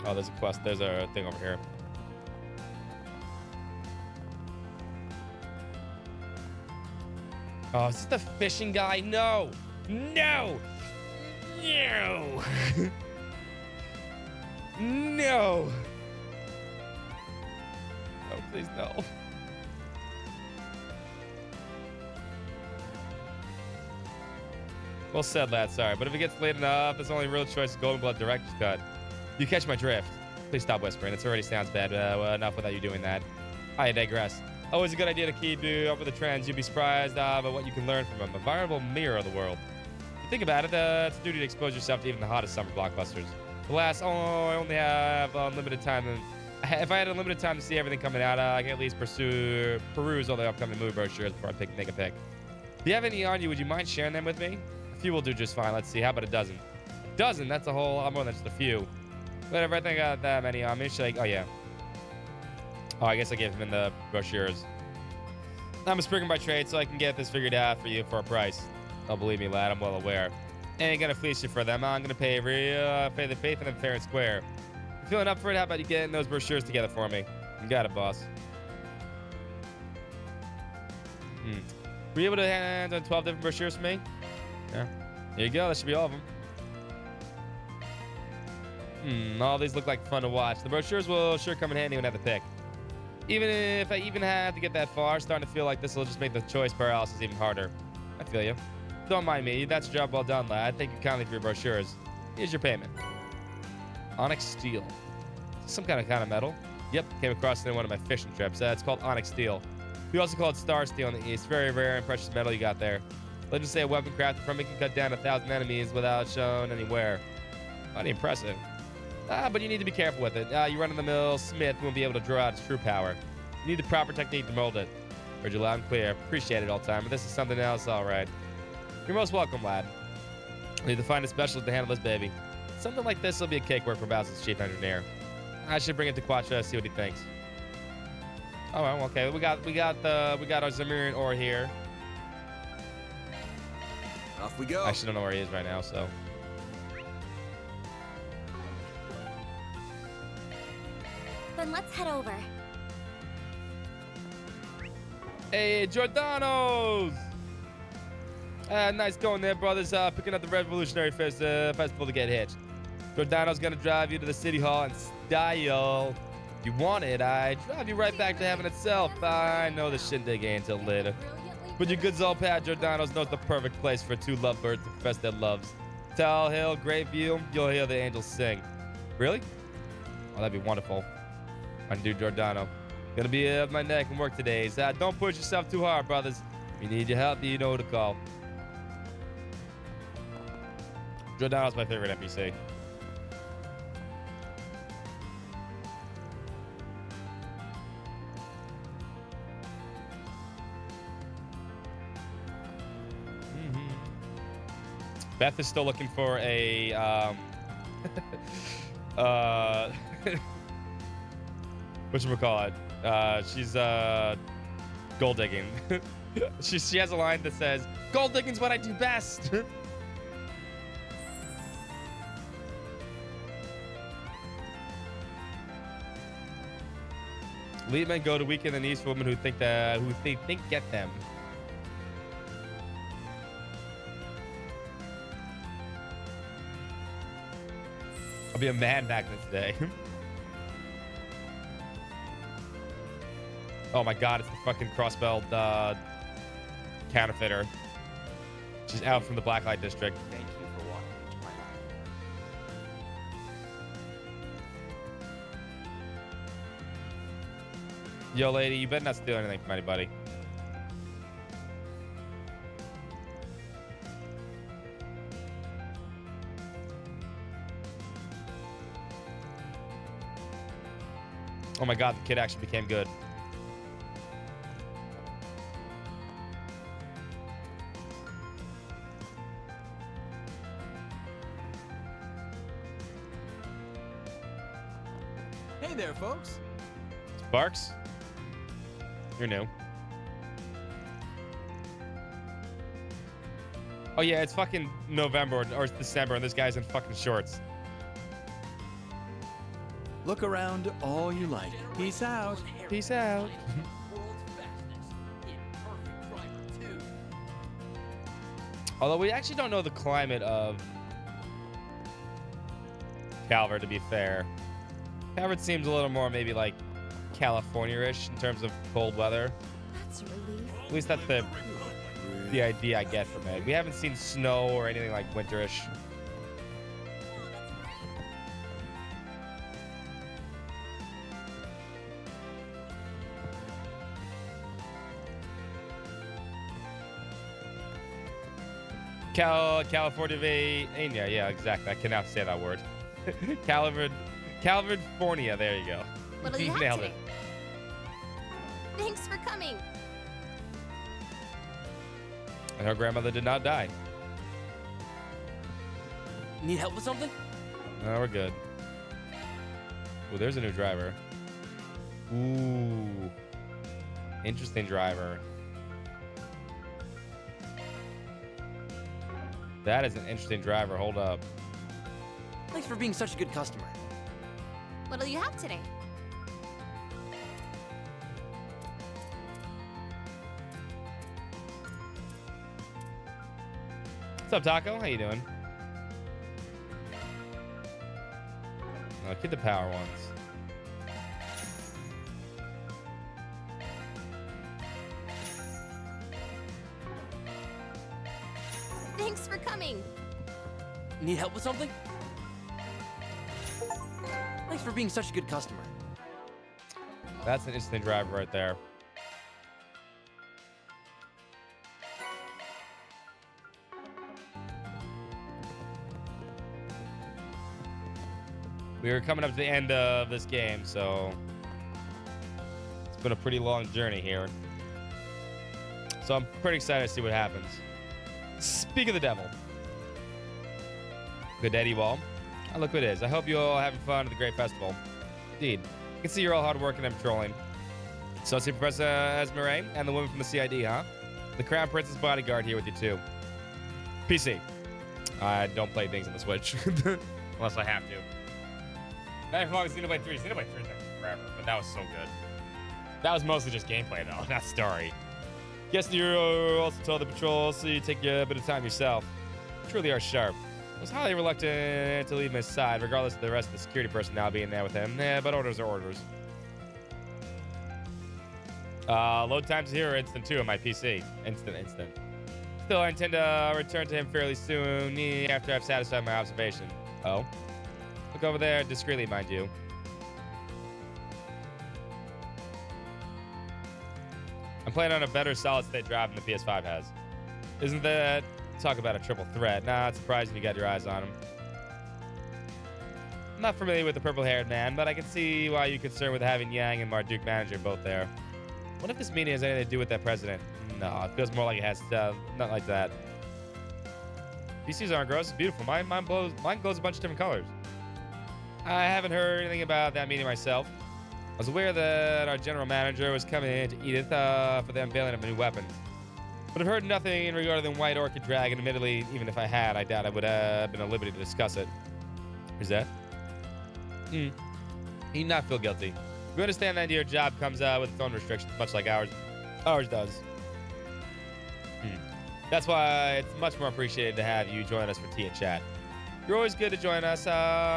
C: Oh, there's a quest. There's a thing over here. Oh, is this the fishing guy? No! No! No! No! Oh, please no. Well said, lad. Sorry, but if it gets late enough, there's only real choice: Golden Blood Director's Cut. You catch my drift. Please stop whispering. It already sounds bad. Well, enough without you doing that. I digress. Always a good idea to keep up with the trends. You'd be surprised by what you can learn from them. A veritable mirror of the world. If you think about it, it's a duty to expose yourself to even the hottest summer blockbusters. Alas, I only have unlimited time. If I had unlimited time to see everything coming out, I can at least peruse all the upcoming movie brochures before I make a pick. If you have any on you, would you mind sharing them with me? A few will do just fine. Let's see. How about a dozen? A dozen? That's a whole lot more than just a few. Whatever. I think I got that many on me. Oh, yeah. Oh, I guess I gave him in the brochures. I'm a Springer by trade, so I can get this figured out for you for a price. Oh, believe me, lad, I'm well aware. Ain't gonna fleece you for them. I'm gonna pay the faith in them fair and square. If you're feeling up for it, how about you getting those brochures together for me? You got it, boss. Were you able to hand on 12 different brochures for me? Yeah. Here you go. That should be all of them. All these look like fun to watch. The brochures will sure come in handy when I have to pick. Even if I even have to get that far, starting to feel like this will just make the choice paralysis even harder. I feel you. Don't mind me. That's a job well done, lad. Thank you kindly for your brochures. Here's your payment. Onyx steel. Some kind of metal. Yep, came across it in one of my fishing trips. It's called onyx steel. We also call it star steel in the East. Very rare and precious metal you got there. Let's just say a weapon crafted from it can cut down 1,000 enemies without showing anywhere. Mighty impressive. But you need to be careful with it. Your run-of-the-mill smith won't be able to draw out its true power. You need the proper technique to mold it. Heard you loud and clear. Appreciate it all the time, but this is something else, all right. You're most welcome, lad. I need to find a specialist to handle this baby. Something like this will be a cakework for Bowser's chief engineer. I should bring it to Quattro, see what he thinks. Oh, well, okay. We got our Zemurian ore here.
M: Off we go.
C: I actually don't know where he is right now, so.
L: Then let's head over.
C: Hey, Giordano's! Nice going there, brothers. Picking up the Revolutionary Festival to get hitched. Giordano's gonna drive you to the City Hall in style. If you want it, I'd drive you right back to heaven itself. I know the shindig ain't till later. But your good old pal Giordano's knows the perfect place for two lovebirds to profess their loves. Tall Hill, great view, you'll hear the angels sing. Really? Oh, that'd be wonderful. My dude Giordano. Gonna be up my neck and work today. So don't push yourself too hard, brothers. If you need your help, you know who to call. Giordano's my favorite NPC. Beth is still looking for a whatchamacallit? She's gold digging. she has a line that says, "Gold digging's what I do best." Lead men go to weekend in the East for women who think get them. I'll be a man magnet today. Oh my god, it's the fucking crossbelled counterfeiter. She's out from the Blacklight District.
B: Thank you for walking into my life.
C: Yo, lady, you better not steal anything from anybody. Oh my god, the kid actually became good.
D: Hey there, folks.
C: Sparks? You're new. Oh yeah, it's fucking November or it's December and this guy's in fucking shorts.
H: Look around all you like. Peace out.
C: Peace out. Although we actually don't know the climate of Calvert, to be fair. Calvert seems a little more maybe like California-ish in terms of cold weather.
J: That's a relief.
C: At least that's the idea I get from it. We haven't seen snow or anything like winterish. California, yeah, exactly. I cannot say that word. California, there you go.
L: What'll you have
C: Nailed
L: today?
C: it.
L: Thanks for coming.
C: And her grandmother did not die.
D: Need help with something?
C: No, we're good. Ooh, there's a new driver. Ooh. Interesting driver. That is an interesting driver. Hold up.
D: Thanks for being such a good customer.
L: What'll you have today?
C: What's up, Taco? How you doing? Keep the power ones.
L: Thanks for coming.
D: Need help with something? Thanks for being such a good customer.
C: That's an interesting driver right there. We are coming up to the end of this game, so it's been a pretty long journey here. So I'm pretty excited to see what happens. Speak of the devil. Good day to you all. Oh, look who it is. I hope you all having fun at the great festival. Indeed. I can see you're all hard working and patrolling. So I see Professor Esmeralda and the woman from the CID, huh? The Crown Prince's bodyguard here with you too. PC. I don't play things on the Switch. Unless I have to. Not as long as Xenoblade 3. Xenoblade 3 is like forever, but that was so good. That was mostly just gameplay though, not story. Guess you also told the patrol, so you take a bit of time yourself. You truly are sharp. I was highly reluctant to leave him aside, regardless of the rest of the security personnel being there with him. But orders are orders. Load times here are instant too on my PC. Instant. Still, I intend to return to him fairly soon after I've satisfied my observation. Oh? Look over there discreetly, mind you. I'm playing on a better solid-state drive than the PS5 has. Isn't that... Talk about a triple threat. Nah, it's surprising you got your eyes on him. I'm not familiar with the purple-haired man, but I can see why you're concerned with having Yang and Marduk manager both there. What if this meeting has anything to do with that president? No, it feels more like it has not like that. PCs aren't gross. It's beautiful. Mine glows a bunch of different colors. I haven't heard anything about that meeting myself. I was aware that our general manager was coming in to Edith for the unveiling of a new weapon. But I've heard nothing in regard to the White Orchid Dragon. Admittedly, even if I had, I doubt I would have been at liberty to discuss it. Is that? You need not feel guilty. We understand that your job comes with its own restrictions, much like ours does. That's why it's much more appreciated to have you join us for tea and chat. You're always good to join us.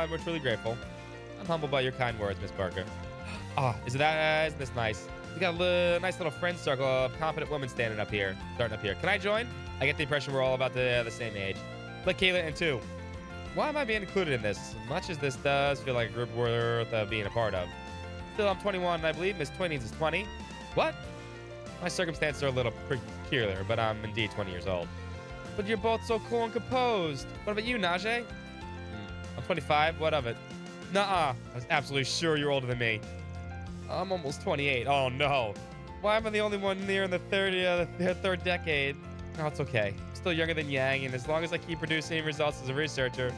C: We're truly grateful. I'm humbled by your kind words, Miss Parker. Isn't this nice? We got a nice little friend circle of competent women starting up here. Can I join? I get the impression we're all about the same age. Like Kayla and two. Why am I being included in this? Much as this does feel like a group worth being a part of. Still, I'm 21, and I believe Miss Twinnings is 20. What? My circumstances are a little peculiar, but I'm indeed 20 years old. But you're both so cool and composed. What about you, Najee? I'm 25. What of it? Nuh-uh. I was absolutely sure you're older than me. I'm almost 28. Oh, no. Why am I the only one near in the third decade? No, it's okay. I'm still younger than Yang, and as long as I keep producing results as a researcher,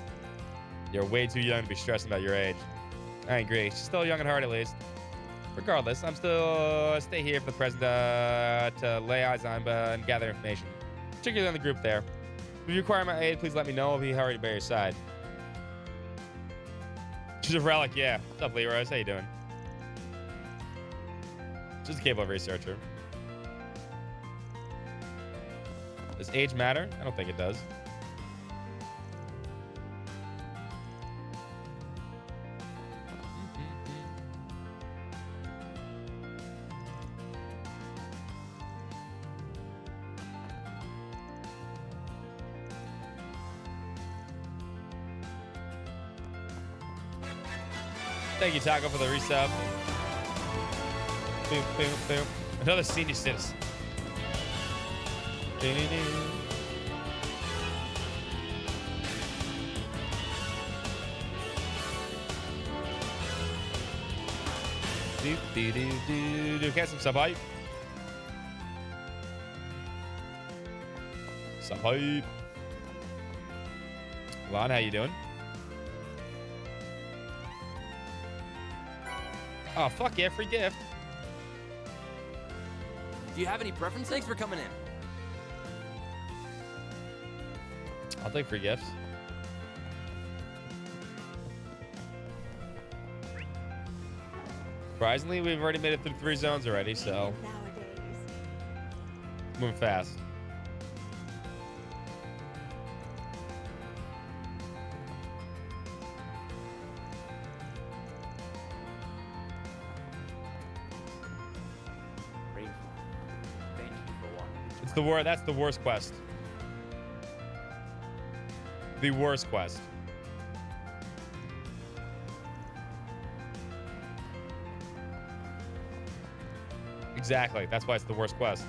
C: you're way too young to be stressing about your age. I agree. She's still young at heart, at least. Regardless, I'm still stay here for the president to lay eyes on and gather information, particularly on the group there. If you require my aid, please let me know. I'll be hurried by your side. She's a relic, yeah. What's up, Leroy? How you doing? Just a cable researcher. Does age matter? I don't think it does. Thank you, Taco, for the resub. Boom, boom, boom. Another senior citizen. Get some sub hype. Sub hype. Lon, how you doing? Oh, fuck yeah, free gift.
D: Do you have any preferences? Thanks for coming in.
C: I'll take free gifts. Surprisingly, we've already made it through 3 zones already, so moving fast. It's the worst. That's the worst quest. The worst quest. Exactly. That's why it's the worst quest.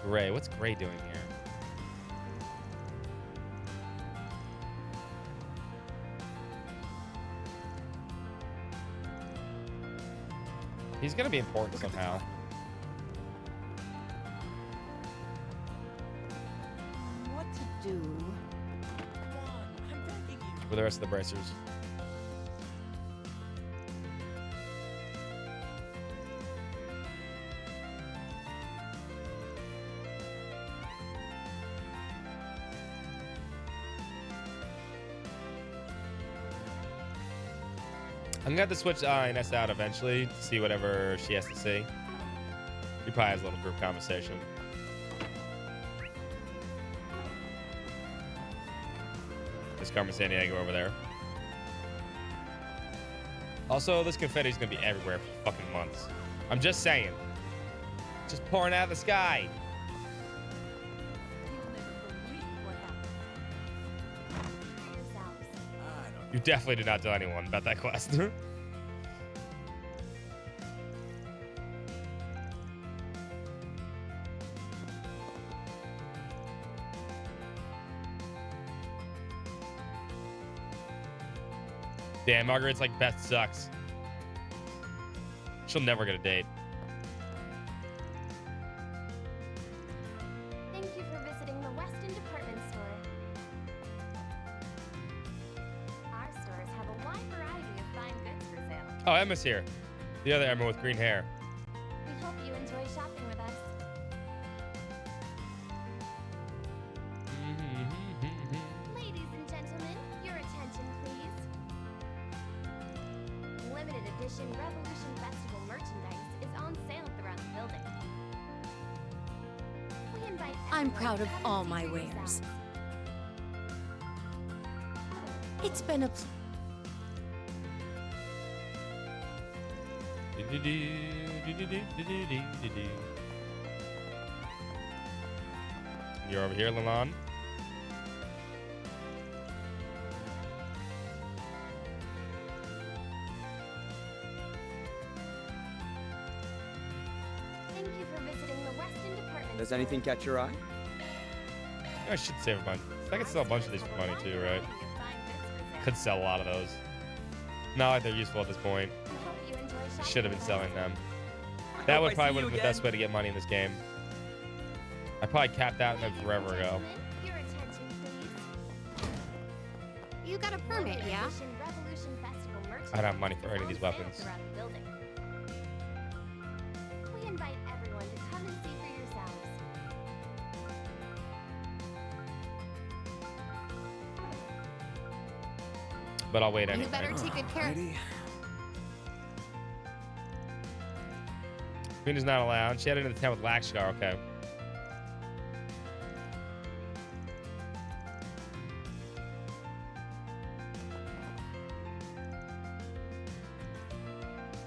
C: Gray. What's Gray doing here? He's gonna be important somehow.
N: What to do?
C: For the rest of the bracers. I'm gonna have to switch Ines out eventually to see whatever she has to see. She probably has a little group conversation. There's Carmen Sandiego over there. Also, this confetti is gonna be everywhere for fucking months. I'm just saying. Just pouring out of the sky. You definitely did not tell anyone about that quest. Damn, Margaret's like Beth sucks. She'll never get a date.
F: Thank you for visiting the Weston Department Store. Our stores have a wide variety of fine goods for sale.
C: Oh, Emma's here. The other Emma with green hair.
F: We hope you enjoy shopping with us. Ladies and gentlemen, your attention, please. Limited edition Revolution Festival merchandise is on sale throughout the building. We invite
N: I'm
F: everyone
N: proud
F: to
N: of
F: come and
N: all
F: see
N: my
F: for
N: wares.
F: yourselves.
N: It's been a
C: You're over here, Lalon.
F: Thank you for visiting the Weston Department
M: Does
F: Store.
M: anything catch your eye?
C: I should save a bunch. I could sell a bunch of these for money too, right? Could sell a lot of those. Not like they're useful at this point. Should have been selling them. That would probably would have been the best way to get money in this game. I probably capped out in them forever ago.
F: Your attention, please.
O: You got a permit,
F: Limited
O: yeah?
F: edition Revolution Festival merchandise
C: I don't have money for
F: is
C: any of
F: on
C: these
F: sale
C: weapons.
F: throughout the building. We invite everyone to come and see for yourselves.
C: but I'll wait
F: You
C: anyway.
F: better take good care.
C: Queen is not allowed. She headed into the town with Lakshkar. Okay.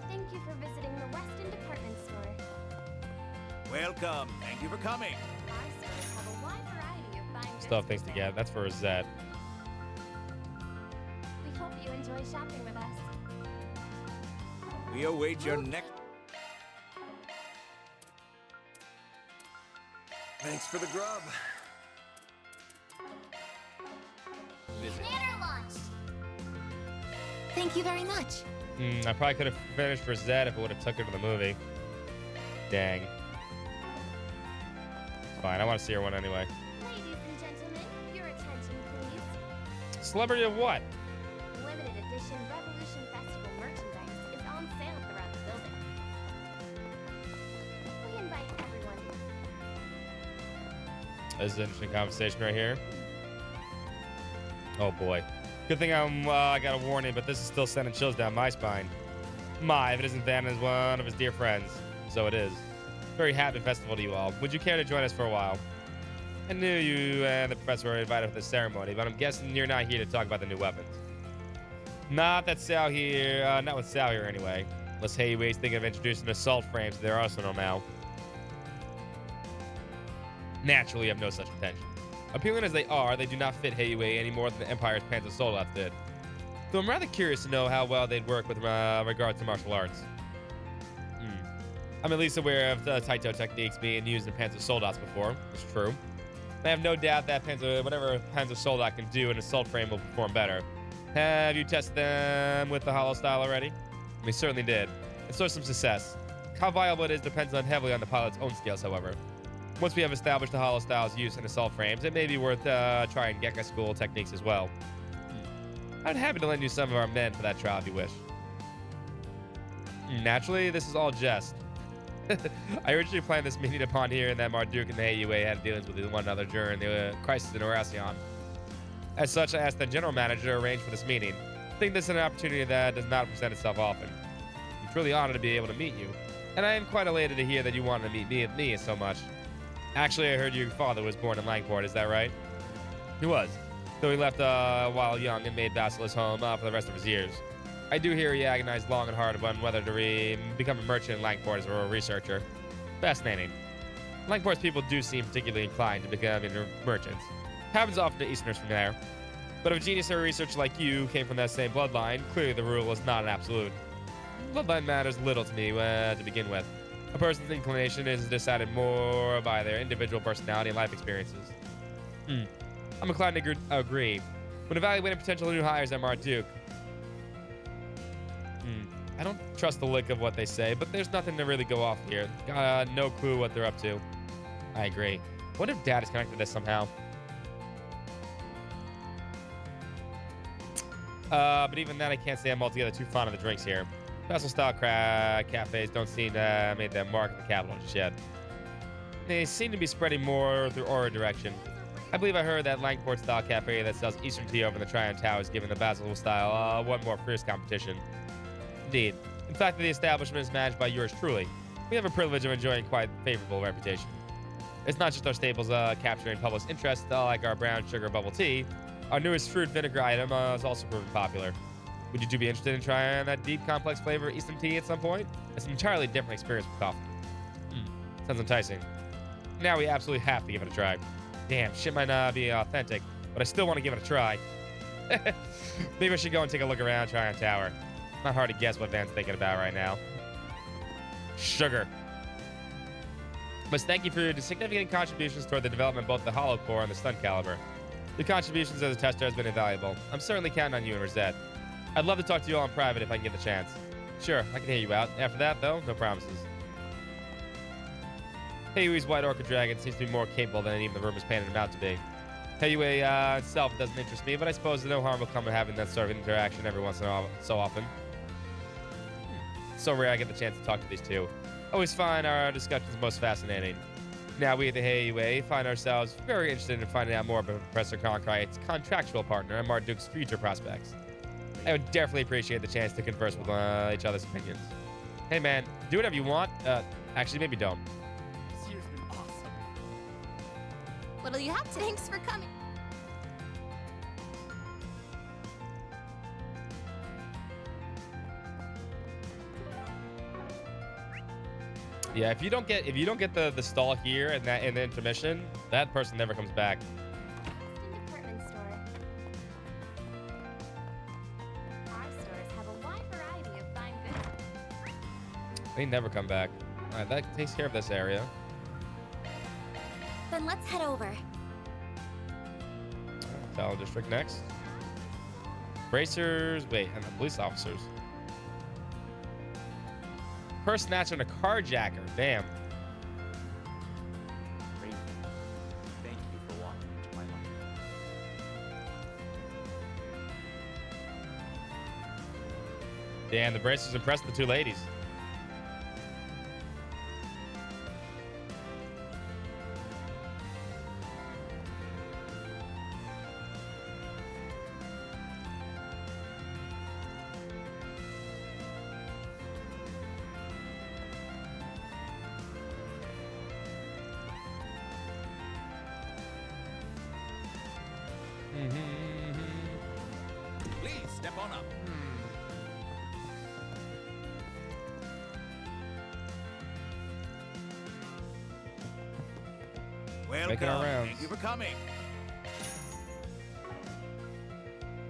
L: Thank you for visiting the Weston Department Store.
M: Welcome. Thank you for coming.
L: Our stores have a wide variety of fine
C: Still
L: goods
C: have things
L: for
C: to
L: sale.
C: get. That's for Rosette.
L: We hope you enjoy shopping with us.
M: We await your next. Thanks for the grub.
L: Banner launched. Thank you very much.
C: I probably could have finished Rosette if it would have took her to the movie. Dang. It's fine. I want to see her one anyway.
L: Ladies and gentlemen, your attention, please.
C: Celebrity of what?
L: Limited edition Revolution Festival merchandise is on sale throughout the building. We invite everyone.
C: This is an interesting conversation right here. Oh boy. Good thing I got a warning, but this is still sending chills down my spine. If it isn't Van as one of his dear friends. So it is. Very happy festival to you all. Would you care to join us for a while? I knew you and the professor were invited for the ceremony, but I'm guessing you're not here to talk about the new weapons. Not with Sal here anyway. Unless Hayway's thinking of introducing assault frames to their arsenal now. Naturally, you have no such intention. Appealing as they are, they do not fit Hayway any more than the Empire's Panzer Soldaten did. Though I'm rather curious to know how well they'd work with regards to martial arts. I'm at least aware of the Taito techniques being used in Panzer Soldats before. It's true. I have no doubt that whatever Panzer Soldat can do, an assault frame will perform better. Have you tested them with the hollow style already? We certainly did. And saw some success. How viable it is depends heavily on the pilot's own skills, however. Once we have established the hollow style's use in assault frames, it may be worth trying Gekka school techniques as well. I'd happy to lend you some of our men for that trial if you wish. Naturally, this is all jest. I originally planned this meeting upon hearing that Marduk and the AUA had dealings with one another during the crisis in Oracion. As such, I asked the general manager to arrange for this meeting. I think this is an opportunity that does not present itself often. I'm truly honored to be able to meet you, and I am quite elated to hear that you wanted to meet me so much. Actually, I heard your father was born in Langport, is that right? He was, though he left while young and made Vassal his home for the rest of his years. I do hear he agonized long and hard on whether to become a merchant in Langport as a researcher. Fascinating. Langport's people do seem particularly inclined to becoming merchants. Happens often to Easterners from there. But if a genius or a researcher like you came from that same bloodline, clearly the rule is not an absolute. Bloodline matters little to me to begin with. A person's inclination is decided more by their individual personality and life experiences. I'm inclined to agree. When evaluating potential new hires at Marduk, I don't trust the lick of what they say, but there's nothing to really go off here. Got no clue what they're up to. I agree. What if Dad is connected to this somehow? But even then, I can't say I'm altogether too fond of the drinks here. Vessel-style cafes don't seem to have made their mark in the capital just yet. They seem to be spreading more through Aura direction. I believe I heard that Langport-style cafe that sells Eastern tea over in the Triumph Tower is giving the Basil-style one more fierce competition. Indeed. In fact, the establishment is managed by yours truly. We have a privilege of enjoying quite favorable reputation. It's not just our staples capturing public's interest, like our brown sugar bubble tea. Our newest fruit vinegar item is also proven popular. Would you two be interested in trying that deep, complex flavor of Eastern tea at some point? It's an entirely different experience with coffee. Sounds enticing. Now we absolutely have to give it a try. Damn, shit might not be authentic, but I still want to give it a try. Maybe I should go and take a look around Triumph Tower. Not hard to guess what Van's thinking about right now. Sugar. Must thank you for your significant contributions toward the development of both the Hollow Core and the Stun Caliber. Your contributions as a tester has been invaluable. I'm certainly counting on you and Rosette. I'd love to talk to you all in private if I can get the chance. Sure, I can hear you out. After that, though, no promises. Heiui's White Orchid Dragon seems to be more capable than even the rumors painted him out to be. Heiyui itself doesn't interest me, but I suppose no harm will come in having that sort of interaction every once in so often. So rare I get the chance to talk to these two. Always find our discussions most fascinating. Now we at the Heiyui find ourselves very interested in finding out more about Professor Concrite's contractual partner and Marduk's future prospects. I would definitely appreciate the chance to converse with each other's opinions. Hey, man, do whatever you want. Actually, maybe don't.
D: This year's been awesome.
L: What'll you have to? Thanks for coming.
C: Yeah, if you don't get the stall here and that in the intermission, that person never comes back.
L: Department store. Our stores have a wide variety of fine goods.
C: They never come back. All right, that takes care of this area.
L: Then let's head over.
C: Talon District next. Bracers, wait, and the police officers. Purse snatcher and a carjacker. Damn.
H: Thank you for walking into my life.
C: Damn, the Bracers impressed the two ladies.
M: Please step on up.
C: Making our
M: Welcome.
C: rounds.
M: Thank you for coming.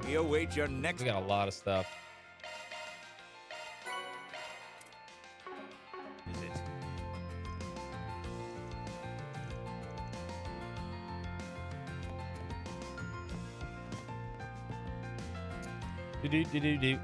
M: We await your next.
C: We got a lot of stuff.
M: visit.
C: Do.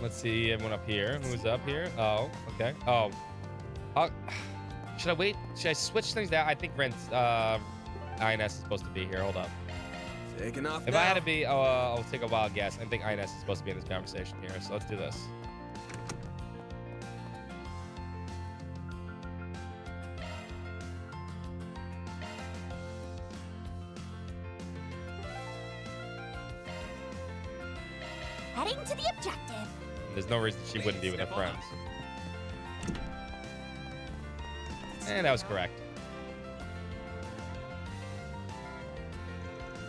C: Let's see everyone up here. Who's up here? Oh, okay. Oh, should I wait? Should I switch things down? I think INS is supposed to be here. Hold up.
Q: Taking off
C: If
Q: now.
C: I had to be, I'll take a wild guess. I think INS is supposed to be in this conversation here. So let's do this.
L: Heading to the objective.
C: There's no reason she wouldn't be with her friends. And that was correct.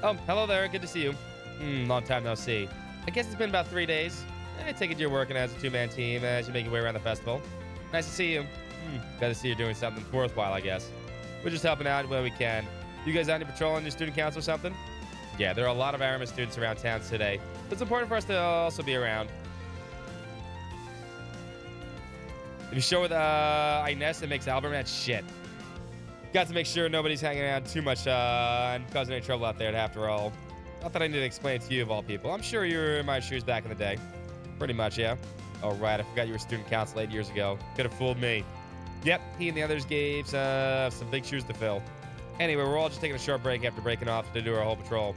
C: Oh, hello there. Good to see you. Long time no see. I guess it's been about 3 days. I take it you're working as a two-man team as you make your way around the festival. Nice to see you. Glad to see you're doing something worthwhile, I guess. We're just helping out where we can. You guys out any patrol on your student council or something? Yeah, there are a lot of Aramis students around town today. It's important for us to also be around. If you show with Ines, it makes Albert mad shit. Got to make sure nobody's hanging around too much and causing any trouble out there after all. Not that I need to explain it to you of all people. I'm sure you were in my shoes back in the day. Pretty much, yeah. Oh, right. I forgot you were student council 8 years ago. Could have fooled me. Yep, he and the others gave some big shoes to fill. Anyway, we're all just taking a short break after breaking off to do our whole patrol.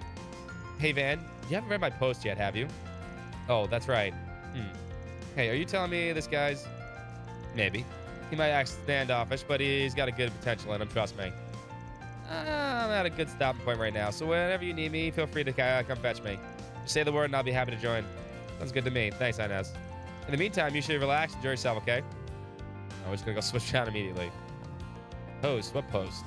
C: Hey, Van, you haven't read my post yet, have you? Oh, that's right. Hey, are you telling me this guy's... Maybe. He might act standoffish, but he's got a good potential in him, trust me. I'm at a good stopping point right now, so whenever you need me, feel free to come fetch me. Just say the word and I'll be happy to join. Sounds good to me. Thanks, Inez. In the meantime, you should relax and enjoy yourself, okay? I'm just gonna go switch down immediately. Post? What post?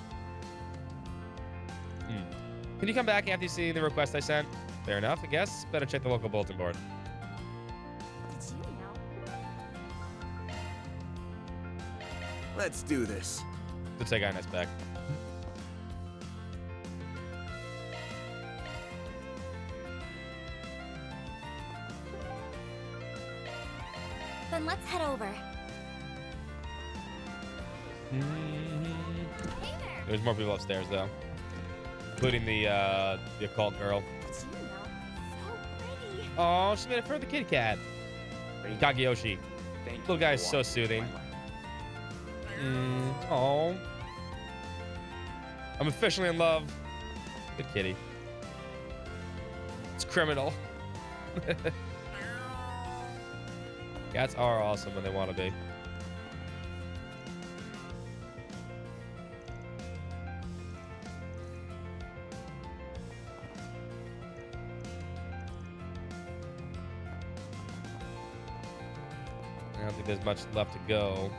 C: Can you come back after you see the request I sent? Fair enough, I guess. Better check the local bulletin board.
L: Did you know?
Q: Let's do this.
C: Let's take Inez back.
L: Then let's head over. Hey there.
C: There's more people upstairs, though. Including the occult girl.
L: Did you know? So pretty.
C: Oh, she made it for the kitty cat. Kageyoshi. Little guy is so soothing. Oh. I'm officially in love. Good kitty. It's criminal. Cats are awesome when they want to be. I don't think there's much left to go.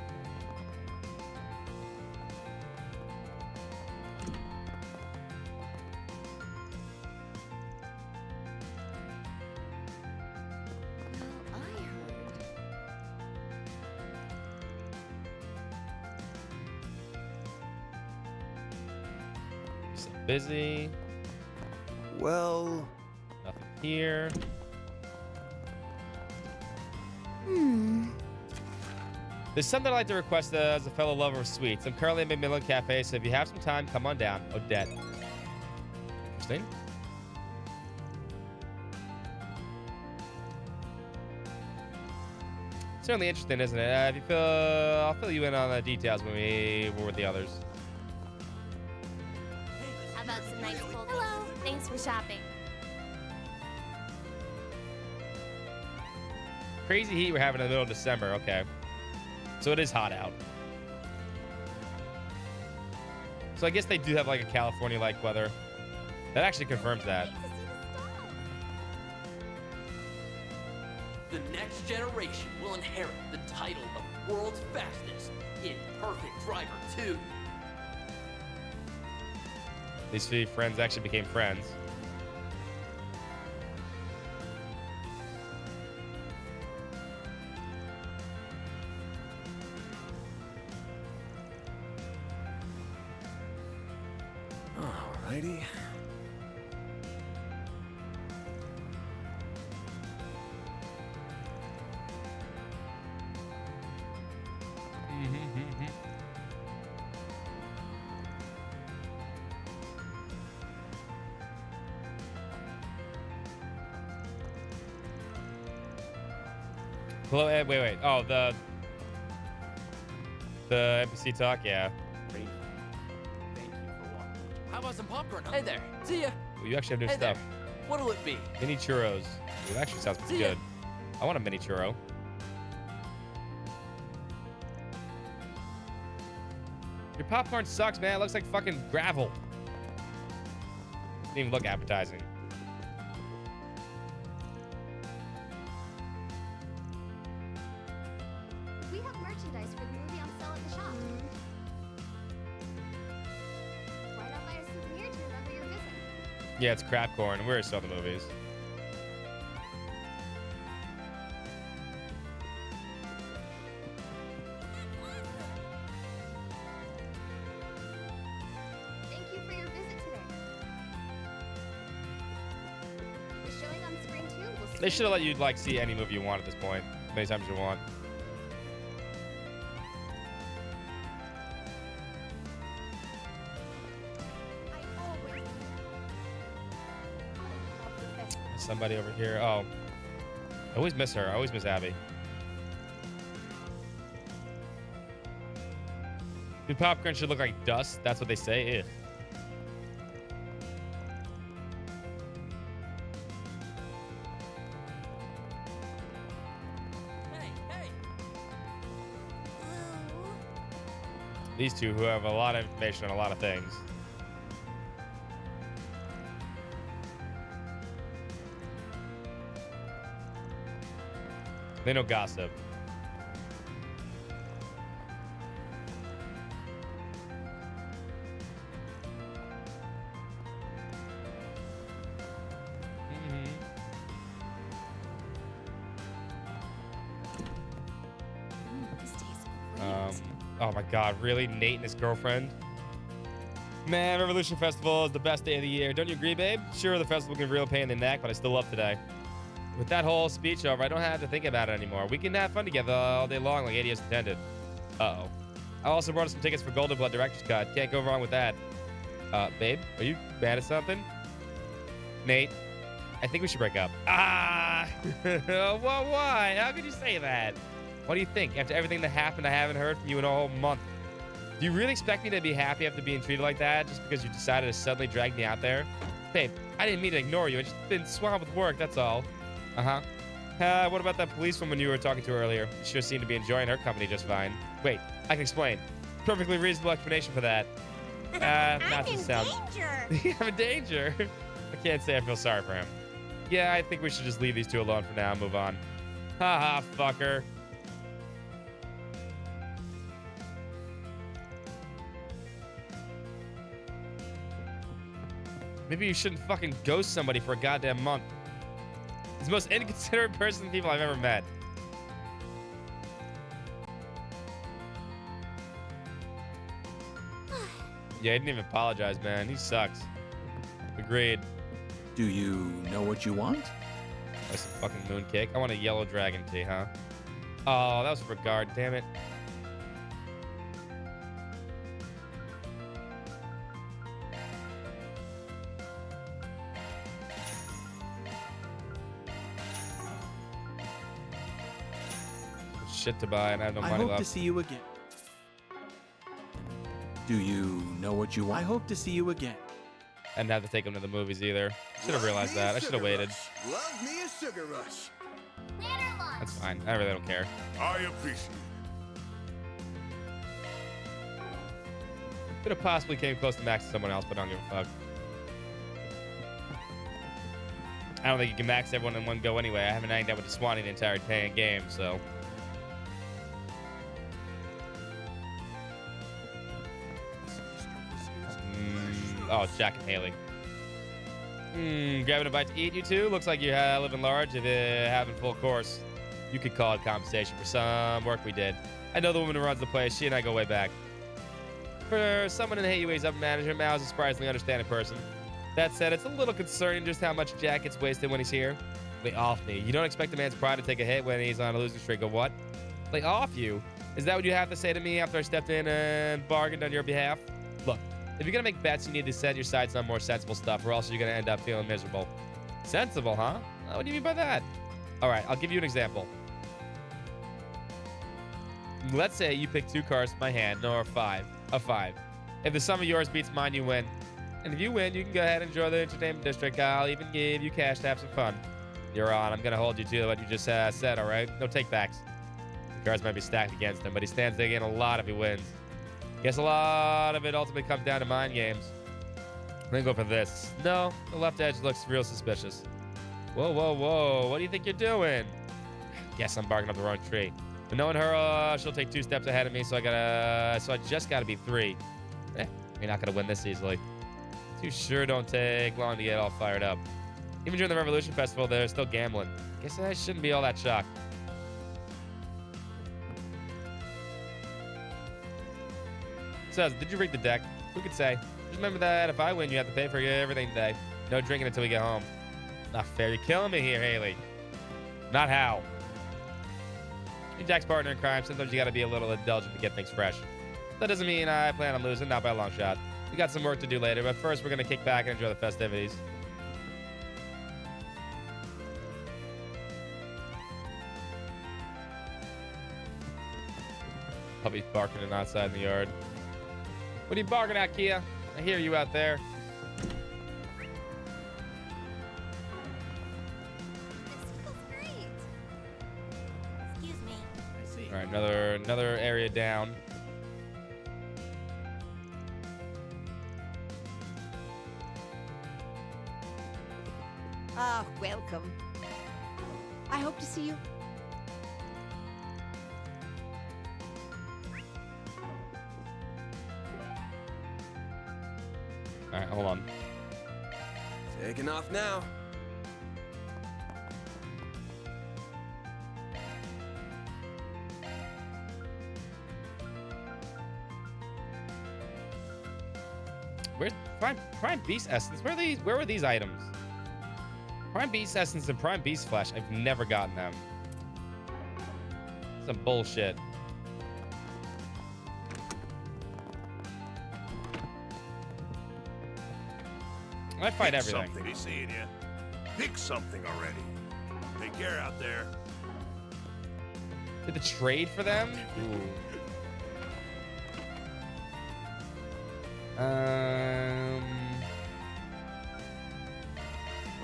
C: Busy.
H: Well,
C: nothing here. There's something I'd like to request as a fellow lover of sweets. I'm currently at Macmillan Cafe, so if you have some time, come on down. Odette. Interesting. Certainly interesting, isn't it? If you feel, I'll fill you in on the details when we were with the others.
L: How about some nice cold? Hello. Thanks for shopping.
C: Crazy heat we're having in the middle of December. Okay. So it is hot out. So I guess they do have like a California-like weather. That actually confirms that.
R: The next generation will inherit the title of world's fastest in Perfect Driver 2.
C: These three friends actually became friends.
Q: Alrighty.
C: Hello, Ed. Wait. Oh, the NPC talk, yeah.
R: Thank you for watching. How about some popcorn? Hey there. See ya.
C: Well, you actually have new
R: Hey
C: stuff.
R: there. What'll it be?
C: Mini churros. It actually sounds pretty
R: See ya.
C: good. I want a mini churro. Your popcorn sucks, man. It looks like fucking gravel. Doesn't even look appetizing.
F: We have merchandise for the movie on sale at the shop. Why not buy a souvenir to remember your visit?
C: Yeah, it's crap corn. We already saw the movies.
F: Thank you for your visit today. The showing on Spring 2 will
C: They should have let you like see any movie you want at this point. As many times as you want. There's somebody over here. Oh. I always miss her. I always miss Abby. Dude, popcorn should look like dust. That's what they say. Ugh. These two who have a lot of information on a lot of things. They know gossip. Oh my God, really? Nate and his girlfriend? Man, Revolution Festival is the best day of the year. Don't you agree, babe? Sure, the festival can be a real pain in the neck, but I still love today. With that whole speech over, I don't have to think about it anymore. We can have fun together all day long like ADS intended. Uh-oh. I also brought us some tickets for Golden Blood Director's Cut. Can't go wrong with that. Babe, are you mad at something? Nate, I think we should break up. Ah! Well, why? How could you say that? What do you think? After everything that happened, I haven't heard from you in a whole month. Do you really expect me to be happy after being treated like that just because you decided to suddenly drag me out there? Babe, I didn't mean to ignore you. I've just been swamped with work, that's all. Uh-huh. What about that policewoman you were talking to earlier? She sure seemed to be enjoying her company just fine. Wait, I can explain. Perfectly reasonable explanation for that.
N: I'm in danger.
C: I'm in danger. I can't say I feel sorry for him. Yeah, I think we should just leave these two alone for now and move on. Haha, fucker. Maybe you shouldn't fucking ghost somebody for a goddamn month. He's the most inconsiderate person people I've ever met. Yeah, he didn't even apologize, man. He sucks. Agreed.
Q: Do you know what you want?
C: That's a fucking mooncake. I want a yellow dragon tea, huh? Oh, that was for guard, damn it. Shit to buy and I have no money left.
D: I hope to see you again.
Q: Do you know what you want?
D: I hope to see you again.
C: I didn't have to take him to the movies either. Should have realized that. I should have waited.
G: Love me a sugar rush.
C: That's fine. I really don't care.
G: I appreciate
C: Could have possibly came close to max someone else, but I don't give a fuck. I don't think you can max everyone in one go anyway. I haven't hanged out with the Swanee the entire game, so. Oh, Jack and Haley. Grabbing a bite to eat, you two? Looks like you live in large if you having full course. You could call it compensation for some work we did. I know the woman who runs the place. She and I go way back. For someone in the HUA's upper management, Mao is a surprisingly understanding person. That said, it's a little concerning just how much Jack gets wasted when he's here. Lay off me. You don't expect a man's pride to take a hit when he's on a losing streak or what? Lay off you? Is that what you have to say to me after I stepped in and bargained on your behalf? Look, if you're gonna make bets, you need to set your sights on more sensible stuff, or else you're gonna end up feeling miserable. Sensible, huh? What do you mean by that? All right, I'll give you an example. Let's say you pick 2 cards from my hand, or 5. A 5. If the sum of yours beats mine, you win. And if you win, you can go ahead and enjoy the entertainment district. I'll even give you cash to have some fun. You're on. I'm gonna hold you to what you just said, all right? No takebacks. The cards might be stacked against him, but he stands to gain a lot if he wins. Guess a lot of it ultimately comes down to mind games. I'm gonna go for this. No, the left edge looks real suspicious. Whoa, whoa, whoa. What do you think you're doing? Guess I'm barking up the wrong tree. But knowing her, she'll take 2 steps ahead of me, so I just gotta be 3. You're not gonna win this easily. You sure don't take long to get all fired up. Even during the Revolution Festival, they're still gambling. Guess I shouldn't be all that shocked. Says, did you read the deck? Who could say? Just remember that if I win, you have to pay for everything today. No drinking until we get home. Not fair. You're killing me here, Haley. Not how. You're Jack's partner in crime. Sometimes you gotta be a little indulgent to get things fresh. That doesn't mean I plan on losing, not by a long shot. We got some work to do later, but first we're gonna kick back and enjoy the festivities. Puppy's barking and outside in the yard. What are you barking at, Kia? I hear you out there.
N: Excuse me.
D: I see.
C: All right, another area down.
N: Ah, welcome. I hope to see you.
C: All right, hold on.
D: Taking off now.
C: Where's Prime Beast Essence? Where were these items? Prime Beast Essence and Prime Beast Flesh. I've never gotten them. Some bullshit. I fight everything.
G: Something. Be seeing you. Pick something already. Take care out there.
C: Did the trade for them?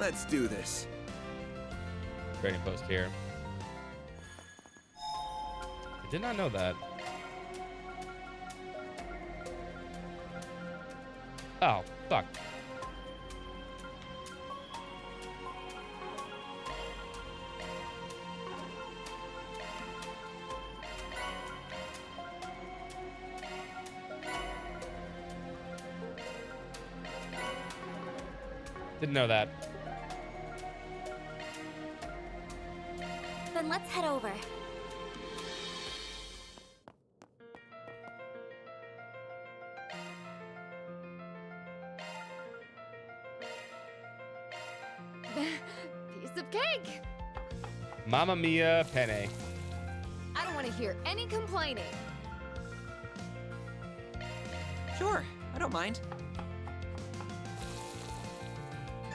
D: Let's do this.
C: trading post here. I did not know that. Oh, fuck. Didn't know that.
N: Then let's head over.
O: Piece of cake.
C: Mamma mia penne.
O: I don't want to hear any complaining.
S: Sure, I don't mind.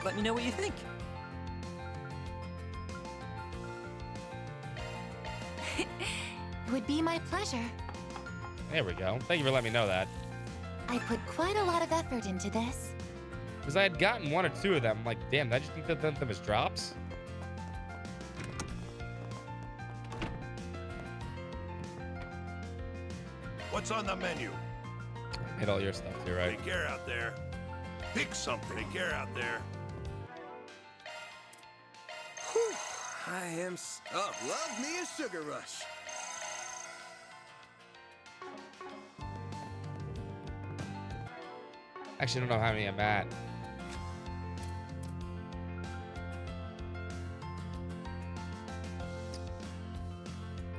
S: Let me know what you think.
N: It would be my pleasure.
C: There we go. Thank you for letting me know that.
N: I put quite a lot of effort into this.
C: Because I had gotten one or two of them. I'm like, damn, did I just think that them as drops?
T: What's on the menu?
C: I made all your stuff too, right?
T: Take care out there. Pick something. Take care out there.
G: Whew, I am stuffed. Love me a sugar rush.
C: Actually, I don't know how many I'm at.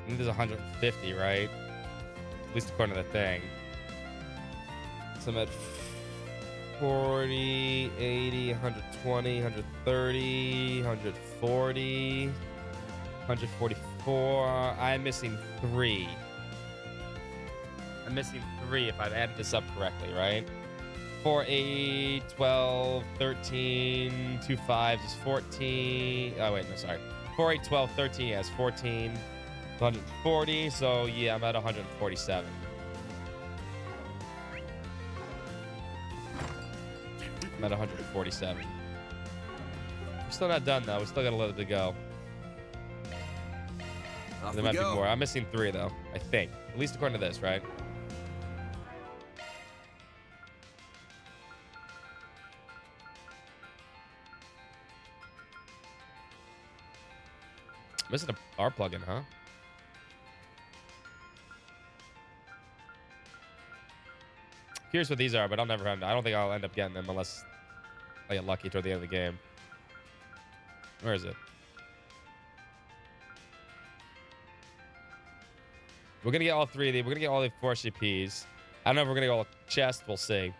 C: I think there's 150, right? At least according to the thing. So I'm at 40, 80, 120, 130, 140, 144. I'm missing 3. I'm missing 3 if I've added this up correctly, right? 4, 8, 12, 13, 2 5s is 14. Oh, wait, no, sorry. 4, 8, 12, 13, yeah, it's 14. 140, so yeah, I'm at 147. I'm at 147. We're still not done, though. We still got a little to go. There might be more. I'm missing 3, though, I think. At least according to this, right? Missing a R plugin, huh? Here's what these are, but I'll never end. I don't think I'll end up getting them unless I get lucky toward the end of the game. Where is it? We're gonna get all 3 of these. We're gonna get all the 4 CPs. I don't know if we're gonna get all chest. We'll see.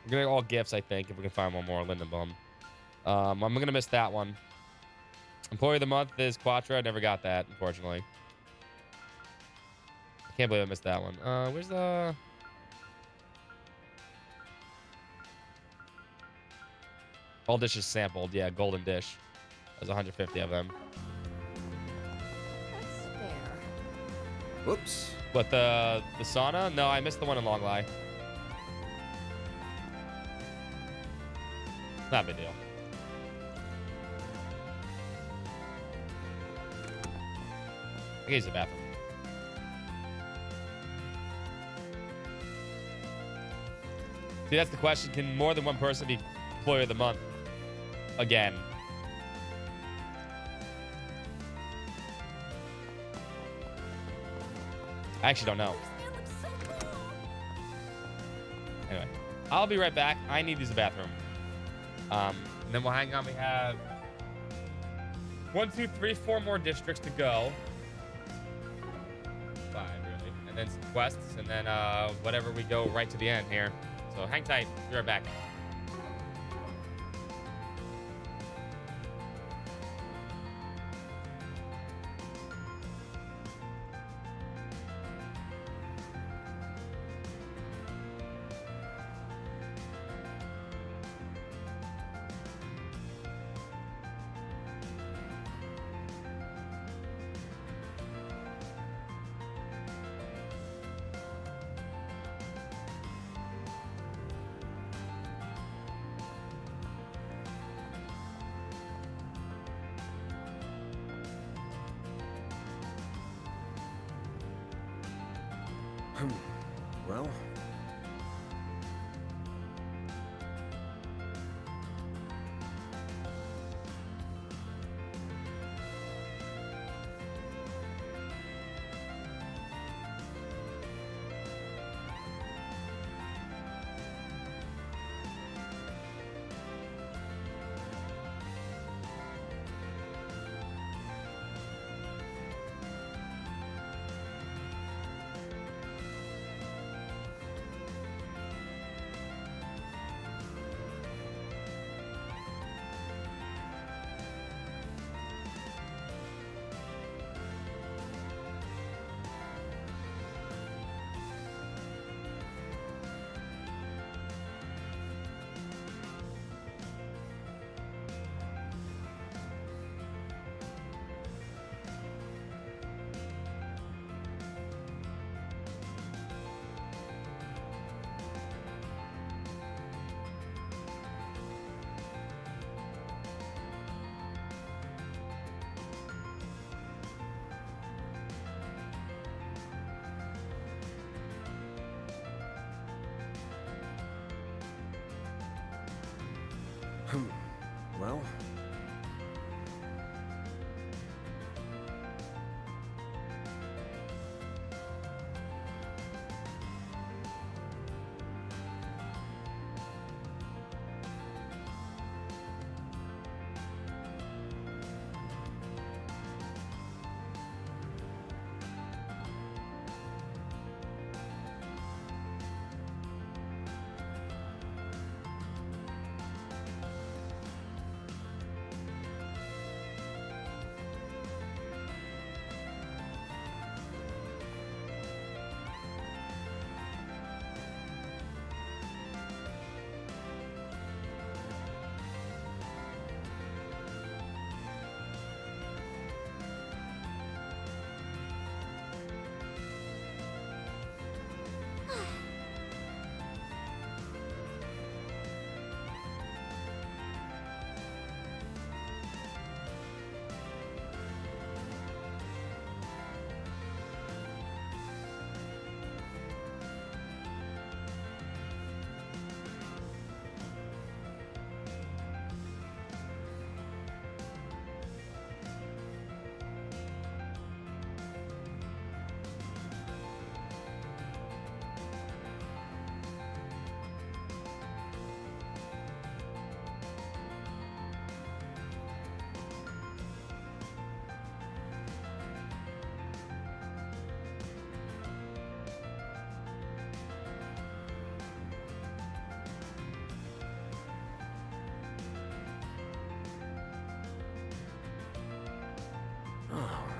C: We're gonna get all gifts, I think, if we can find one more Lindenbaum. I'm gonna miss that one. Employee of the month is Quattro. I never got that, unfortunately. I can't believe I missed that one. Where's the... All dishes sampled. Yeah, golden dish. There's 150 of them.
O: That's fair.
G: Whoops.
C: But the sauna? No, I missed the one in Long Lie. Not a big deal. I can use the bathroom. See, that's the question. Can more than one person be employee of the month? Again. I actually don't know. Anyway, I'll be right back. I need to use the bathroom. And then we'll hang on. We have 1, 2, 3, 4 more districts to go. 5, really. And then some quests, and then whatever we go right to the end here. So hang tight. Be right back.
P: Well... Well...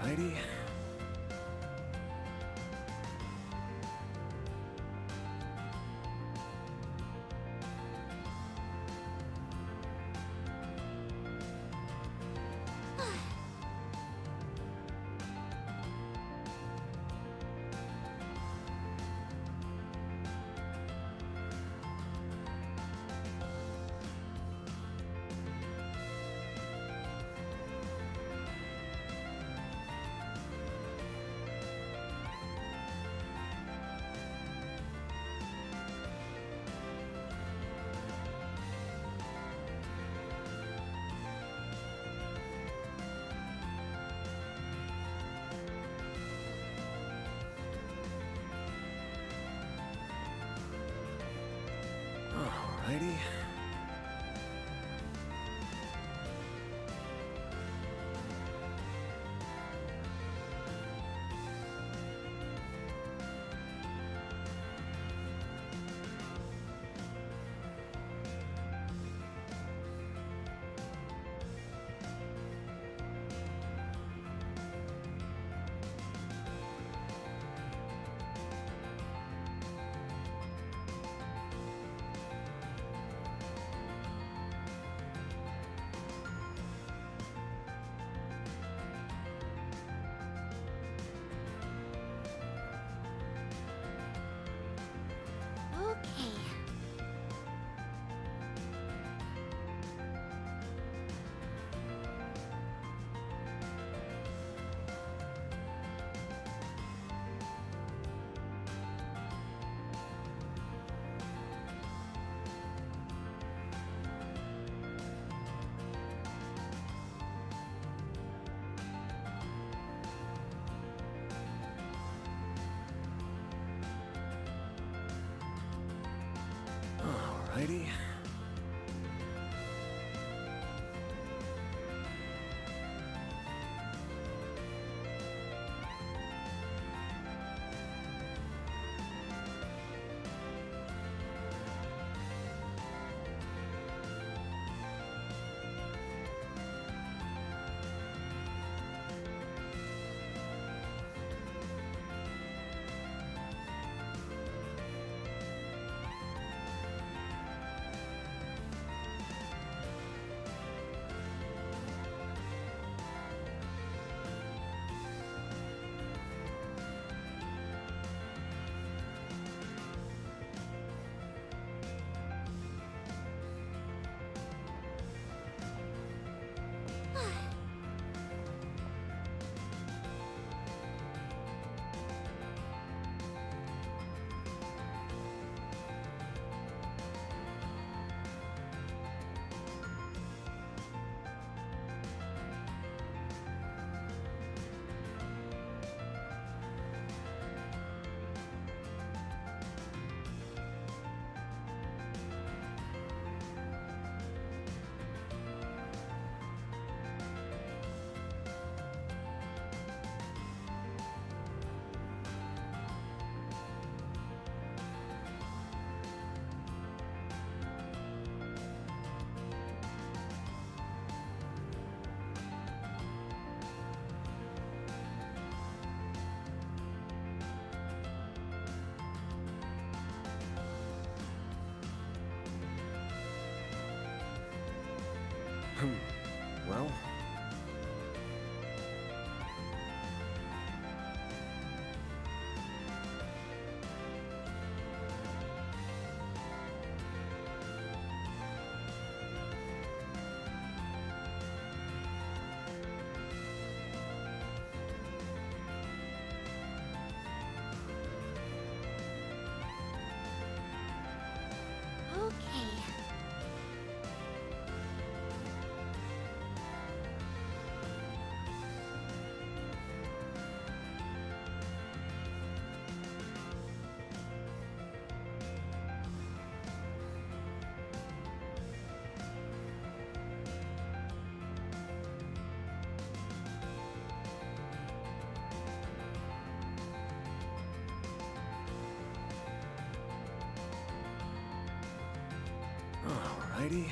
P: Alrighty. Alrighty. Alrighty. Well...
L: Okay.
P: Alrighty.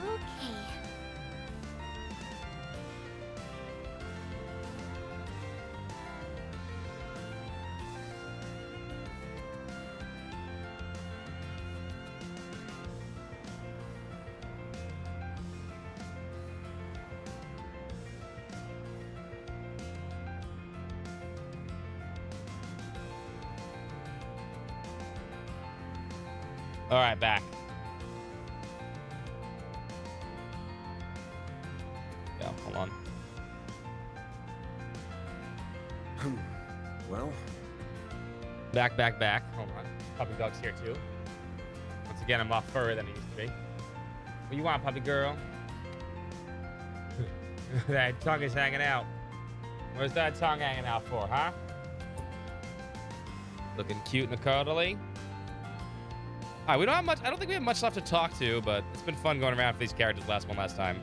L: Okay.
C: All right, back. Yeah, hold on.
P: Well...
C: Back. Hold on. Puppy dog's here, too. Once again, I'm off further than I used to be. What you want, puppy girl? That tongue is hanging out. Where's that tongue hanging out for, huh? Looking cute and cuddly. All right, we don't have much. I don't think we have much left to talk to, but it's been fun going around for these characters last time.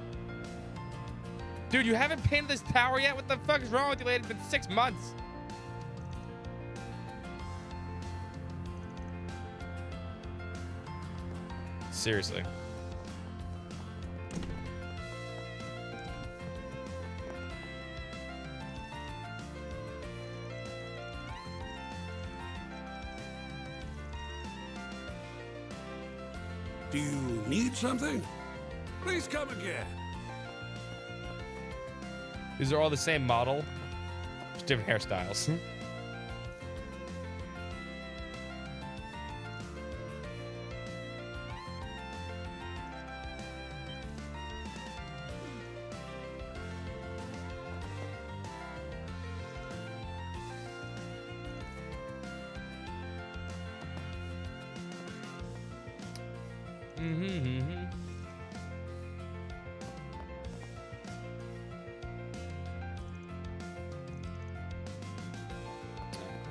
C: Dude, you haven't pinned this tower yet? What the fuck is wrong with you, lady? It's been 6 months. Seriously.
T: Do you need something? Please come again.
C: These are all the same model, just different hairstyles.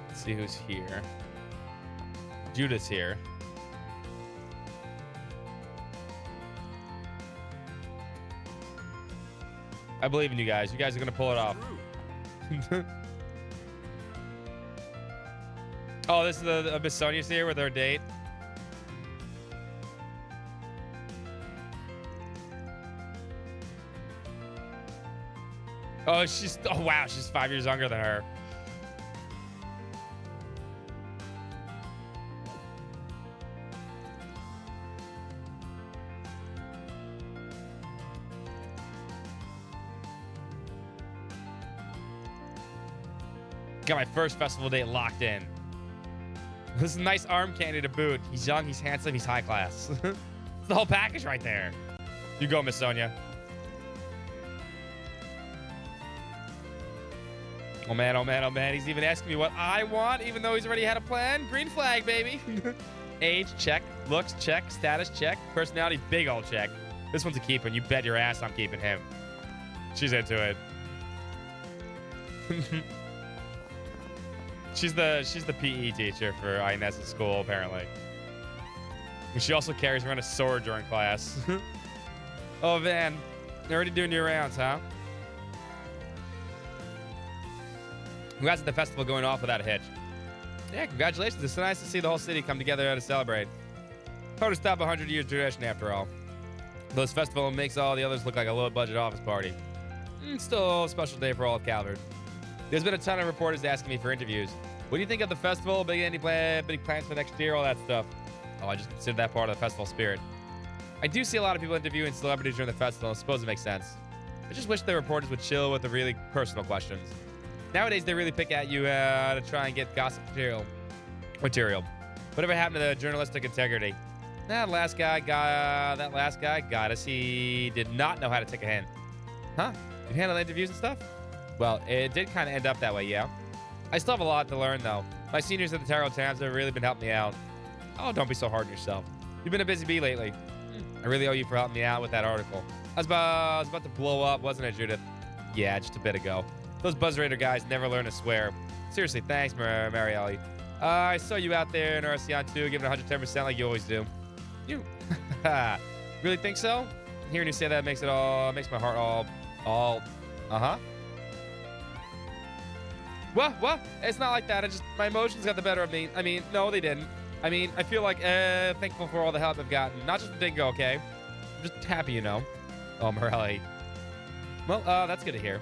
C: Let's see who's here. Judith's here. I believe in you guys. You guys are gonna pull it off. Oh, this is the Miss Sonia's here with her date. Oh, oh wow, she's 5 years younger than her. Got my first festival date locked in. This is a nice arm candy to boot. He's young, he's handsome, he's high class. It's the whole package right there. You go, Miss Sonia. Oh man, oh man, oh man. He's even asking me what I want, even though he's already had a plan. Green flag, baby. Age, check. Looks, check. Status, check. Personality, big old check. This one's a keeper, and you bet your ass I'm keeping him. She's into it. She's the PE teacher for Inez's school, apparently. And she also carries around a sword during class. Oh, Van. You're already doing your rounds, huh? Congrats at the festival going off without a hitch. Yeah, congratulations. It's so nice to see the whole city come together to celebrate. Hard to stop 100 years tradition after all. This festival makes all the others look like a low-budget office party. Still a special day for all of Calvert. There's been a ton of reporters asking me for interviews. What do you think of the festival? Big plans for next year? All that stuff. Oh, I just consider that part of the festival spirit. I do see a lot of people interviewing celebrities during the festival. I suppose it makes sense. I just wish the reporters would chill with the really personal questions. Nowadays, they really pick at you to try and get gossip material. Whatever happened to the journalistic integrity? That last guy got us. He did not know how to take a hint. Huh? You handle interviews and stuff? Well, it did kind of end up that way, yeah. I still have a lot to learn, though. My seniors at the Tarot Times have really been helping me out. Oh, don't be so hard on yourself. You've been a busy bee lately. I really owe you for helping me out with that article. I was about to blow up, wasn't it, Judith? Yeah, just a bit ago. Those Buzz Raider guys never learn to swear. Seriously, thanks, Marielle. I saw you out there in RCon 2, giving 110% like you always do. You really think so? Hearing you say that makes my heart all uh-huh. What? It's not like that. My emotions got the better of me. I mean, no, they didn't. I mean, I feel like thankful for all the help I've gotten. Not just the Dingo, okay? I'm just happy, you know. Oh, Morelli. Well, that's good to hear.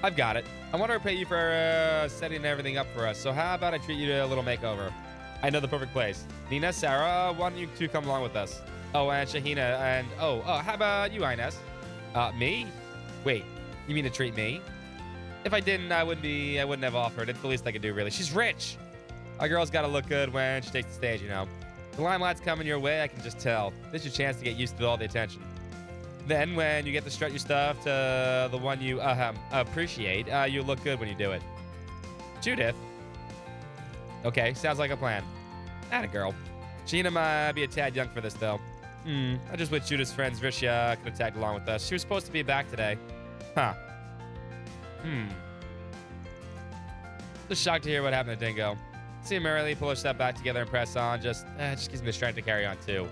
C: I've got it. I want to repay you for setting everything up for us. So how about I treat you to a little makeover? I know the perfect place. Nina, Sarah, why don't you two come along with us? Oh, and Shahina, and how about you, Inez? Me? Wait, you mean to treat me? If I didn't, I wouldn't have offered. It's the least I could do, really. She's rich. Our girl's got to look good when she takes the stage, you know. The limelight's coming your way, I can just tell. This is your chance to get used to all the attention. Then, when you get to strut your stuff to the one you appreciate, you look good when you do it. Judith. Okay, sounds like a plan. Atta girl. Sheena might be a tad young for this, though. I just wish Judith's friends Risha could have tagged along with us. She was supposed to be back today. Huh. Just shocked to hear what happened to Dingo. Seeing Marilee pull her stuff back together and press on just gives me the strength to carry on, too.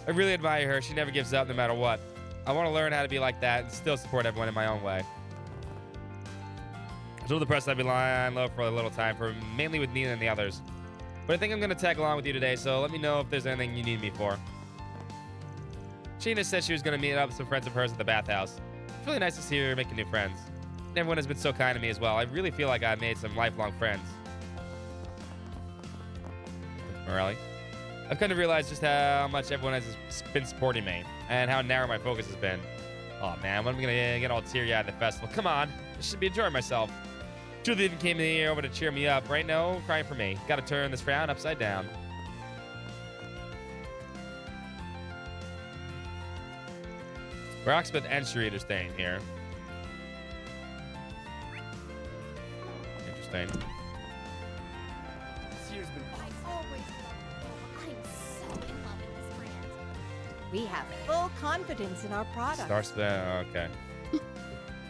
C: I really admire her. She never gives up no matter what. I want to learn how to be like that and still support everyone in my own way. I told the press I'd be lying low for a little time, mainly with Nina and the others. But I think I'm going to tag along with you today, so let me know if there's anything you need me for. Sheena said she was going to meet up with some friends of hers at the bathhouse. It's really nice to see her making new friends. And everyone has been so kind to me as well. I really feel like I've made some lifelong friends. Morelli. I've come to realize just how much everyone has been supporting me and how narrow my focus has been. Oh man, when am I gonna get all teary-eyed at the festival? Come on, I should be enjoying myself. Truth even came in here over to cheer me up. Right now, crying for me. Gotta turn this frown upside down. Rocksmith and Sharita are staying here. Interesting.
U: We have full confidence in our product.
C: Okay.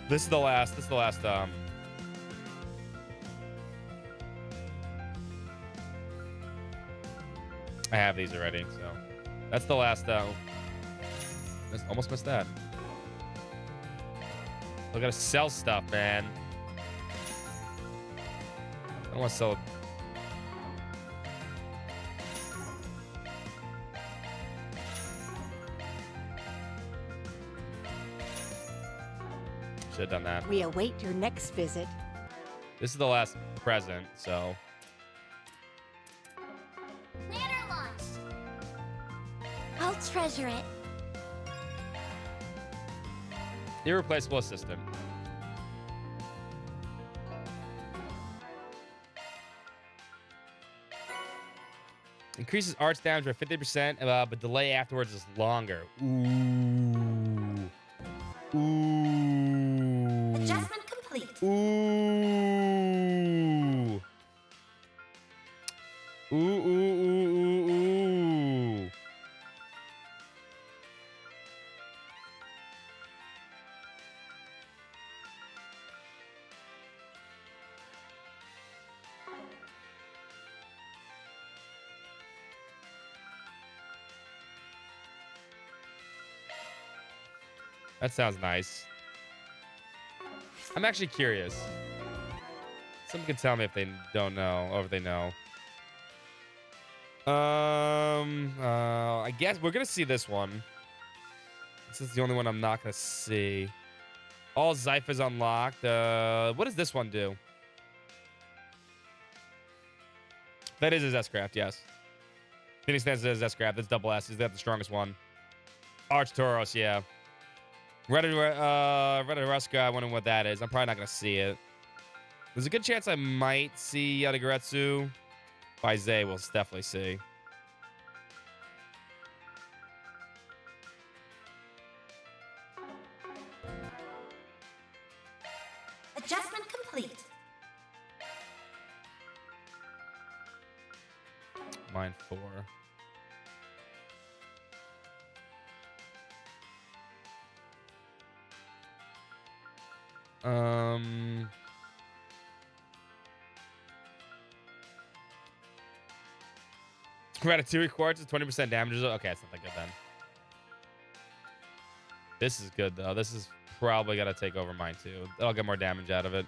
C: This is the last. I have these already, so that's the last. Almost missed that. I gotta sell stuff, man. I don't want to sell. Should have done that.
U: We await your next visit.
C: This is the last present, so.
L: Planner launched. I'll treasure it.
C: Irreplaceable assistant. Increases arch damage by 50%, but delay afterwards is longer. Ooh. Ooh.
N: Adjustment complete.
C: Ooh. Ooh, ooh, ooh, ooh, ooh. That sounds nice. I'm actually curious. Someone can tell me if they don't know or if they know. I guess we're gonna see this one. This is the only one I'm not gonna see. All Zypher's unlocked. What does this one do? That is his S-Craft, yes. Phoenix stands as S-Craft. That's double S. Is that the strongest one? Arch Tauros, yeah. Reddit Ruska, I wonder what that is. I'm probably not going to see it. There's a good chance I might see Yatagarasu. By Zay, we'll definitely see.
N: Adjustment complete.
C: Mine 4. Ratatouille quartz is 20% damage. Okay, that's not that good then. This is good though. This is probably gonna take over mine too. I'll get more damage out of it.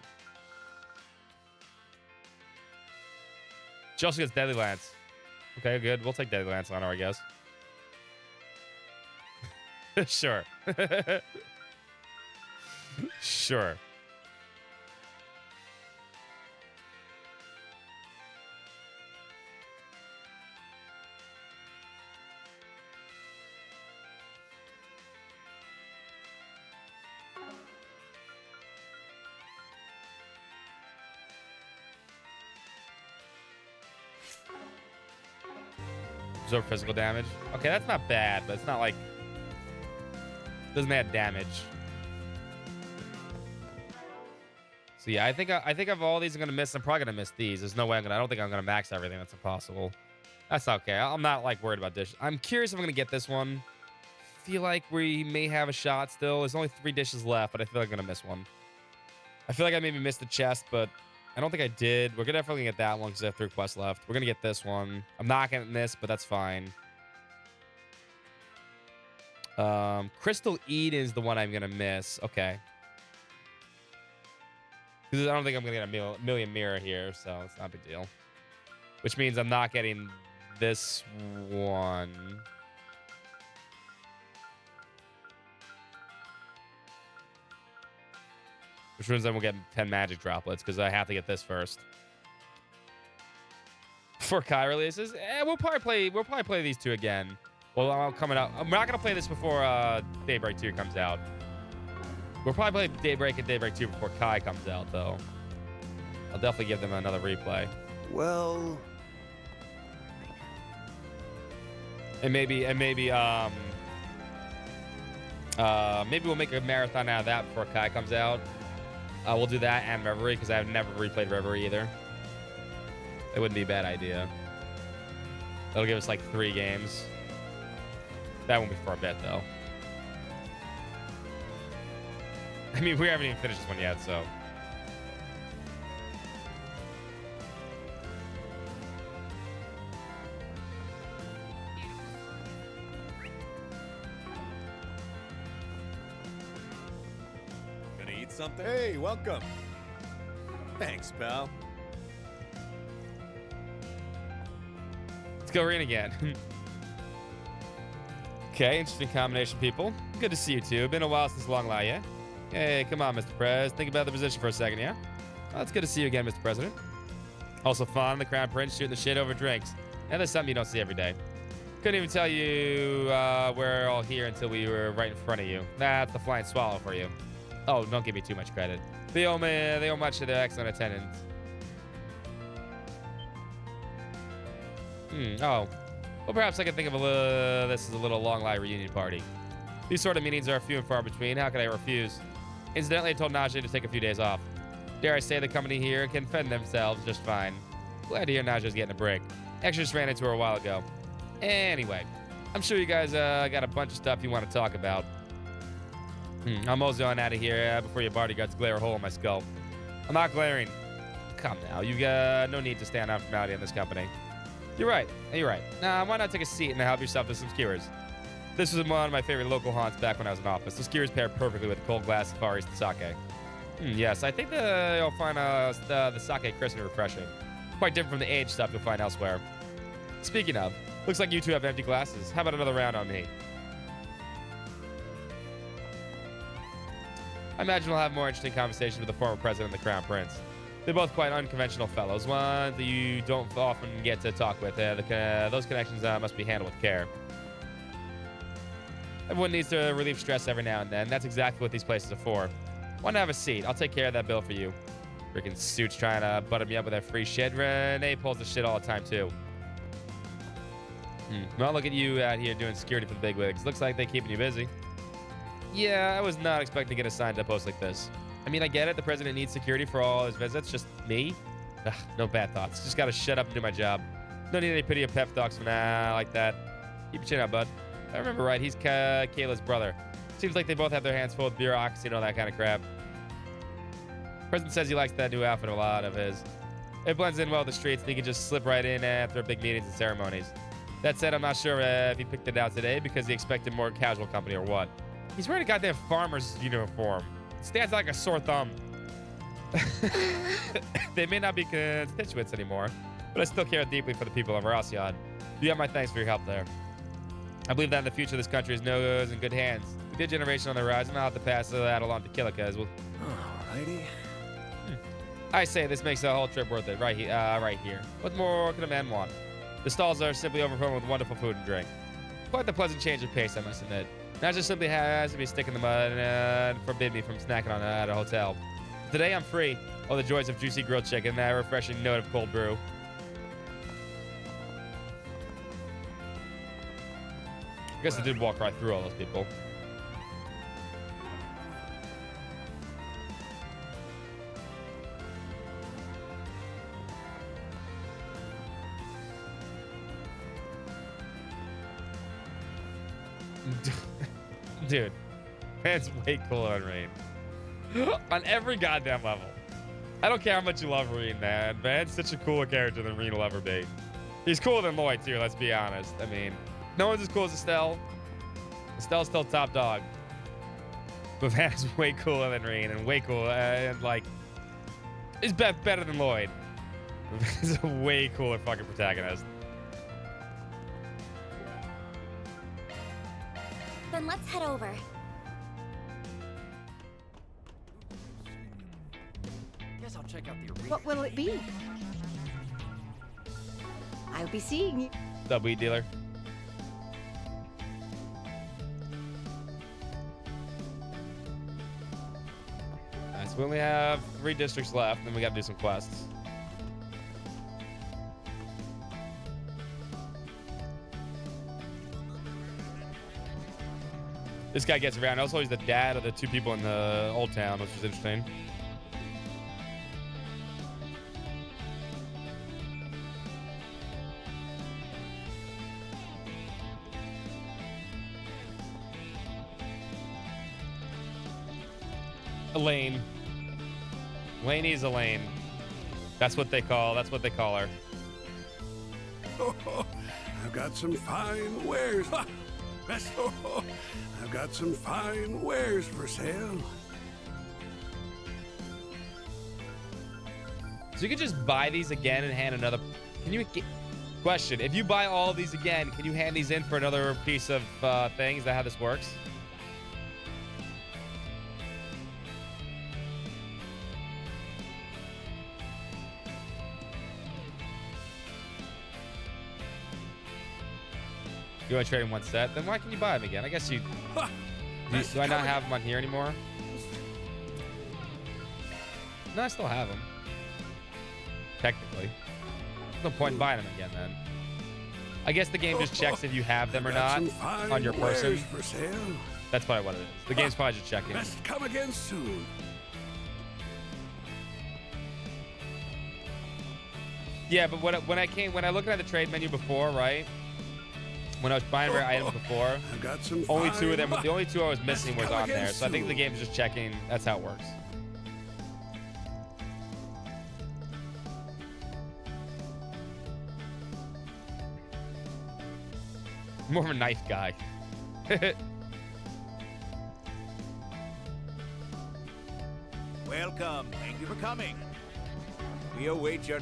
C: She also gets Deadly Lance. Okay, good. We'll take Deadly Lance on her, I guess. Sure. Sure. Absorb physical damage. Okay, that's not bad, but it's not like doesn't add damage. So yeah, I think of all these I'm gonna miss. I'm probably gonna miss these. There's no way I don't think I'm gonna max everything. That's impossible. That's okay. I'm not like worried about dishes. I'm curious if I'm gonna get this one. Feel like we may have a shot still. There's only 3 dishes left, but I feel like I'm gonna miss one. I feel like I maybe missed the chest, but I don't think I did. We're definitely gonna get that one because I have 3 quests left. We're gonna get this one. I'm not getting this, but that's fine. Crystal Eden is the one I'm gonna miss. Okay. Because I don't think I'm gonna get a million mirror here, so it's not a big deal. Which means I'm not getting this one. Which means I will get 10 magic droplets because I have to get this first. For Kai releases, we'll probably play these two again. Well, I'm coming out. I'm not gonna play this before Daybreak 2 comes out. We'll probably play Daybreak and Daybreak 2 before Kai comes out, though. I'll definitely give them another replay.
B: Well,
C: and maybe we'll make a marathon out of that before Kai comes out. We'll do that and Reverie because I've never replayed Reverie either. It wouldn't be a bad idea. That'll give us like 3 games. That won't be for a bit though. I mean, we haven't even finished this one yet, so.
D: Gonna eat something? Hey, welcome. Thanks, pal.
C: Let's go Reen again. Okay, interesting combination, people. Good to see you two. Been a while since Long Lie, yeah? Hey, come on, Mr. Prez. Think about the position for a second, yeah? Well, it's good to see you again, Mr. President. Also fun, the Crown Prince shooting the shit over drinks. And that's something you don't see every day. Couldn't even tell you we're all here until we were right in front of you. That's the flying swallow for you. Oh, don't give me too much credit. They owe much to their excellent attendance. Oh. Well, perhaps I can think of this as a little Long Lie reunion party. These sort of meetings are few and far between. How could I refuse? Incidentally, I told Najee to take a few days off. Dare I say the company here can fend themselves just fine. Glad to hear Najee's getting a break. Actually just ran into her a while ago. Anyway, I'm sure you guys got a bunch of stuff you want to talk about. I'm mosey on out of here before your bodyguards glare a hole in my skull. I'm not glaring. Come now, you got no need to stand out from out in this company. You're right. Now, why not take a seat and help yourself with some skewers? This was one of my favorite local haunts back when I was in office. The skewers paired perfectly with a cold glass of Far East sake. Yes, I think you'll find the sake crisp and refreshing. Quite different from the aged stuff you'll find elsewhere. Speaking of, looks like you two have empty glasses. How about another round on me? I imagine we'll have more interesting conversations with the former president and the Crown Prince. They're both quite unconventional fellows, ones that you don't often get to talk with. Those connections must be handled with care. Everyone needs to relieve stress every now and then. That's exactly what these places are for. Want to have a seat? I'll take care of that bill for you. Freaking suits trying to butter me up with that free shit. Renee pulls the shit all the time, too. Well, look at you out here doing security for the bigwigs. Looks like they're keeping you busy. Yeah, I was not expecting to get assigned to a post like this. I mean, I get it. The president needs security for all his visits. Just me? Ugh, no bad thoughts. Just gotta shut up and do my job. No need any pity or pep talks for now like that. Keep your chin up, bud. I remember right. He's Kayla's brother. Seems like they both have their hands full with bureaucracy and all that kind of crap. President says he likes that new outfit a lot of his. It blends in well with the streets and he can just slip right in after big meetings and ceremonies. That said, I'm not sure if he picked it out today because he expected more casual company or what. He's wearing a goddamn farmer's uniform. Stands like a sore thumb. They may not be constituents anymore, but I still care deeply for the people of Halcyon. You have my thanks for your help there. I believe that in the future this country is in good hands. A good generation on the horizon. I'll have to pass that along to Kilika as well.
D: Alrighty.
C: I say this makes the whole trip worth it right here. What more could a man want? The stalls are simply overflowing with wonderful food and drink. Quite the pleasant change of pace, I must admit. Now just simply has to be stick in the mud and forbid me from snacking on at a hotel. Today I'm free. All the joys of juicy grilled chicken and that refreshing note of cold brew. I guess I did walk right through all those people. Dude, man's way cooler than Rain. On every goddamn level. I don't care how much you love Rain, man. Man's such a cooler character than Rain will ever be. He's cooler than Lloyd, too, let's be honest. I mean, no one's as cool as Estelle. Estelle's still top dog. But Vanna's way cooler than Reen and way cooler. And, like, is better than Lloyd. He's a way cooler fucking protagonist.
L: Then let's head over.
S: Guess I'll check out the arena.
U: What will it be? I'll be seeing you.
C: What's up, weed dealer? Alright, so we only have 3 districts left, then we gotta do some quests. This guy gets around. Also, he's the dad of the 2 people in the old town, which is interesting. Elaine. Laney's Elaine. That's what they call her.
T: I've got some fine wares. I've got some fine wares for sale.
C: So you could just buy these again and hand another. Can you question? If you buy all of these again, can you hand these in for another piece of thing? Is that how this works? You want to trade in one set? Then why can you buy them again? I guess you... Do I not have them on here anymore? No, I still have them. Technically. There's no point in buying them again, then. I guess the game just checks if you have them or not on your person.
T: For sale.
C: That's probably what it is. The game's probably just checking.
T: Best come again soon.
C: Yeah, but when I looked at the trade menu before, right? When I was buying rare items before,
T: I've got some
C: only 2 of them. The only 2 I was missing was on there. So I think the game's just checking. That's how it works. More of a knife guy.
M: Welcome. Thank you for coming. We await your...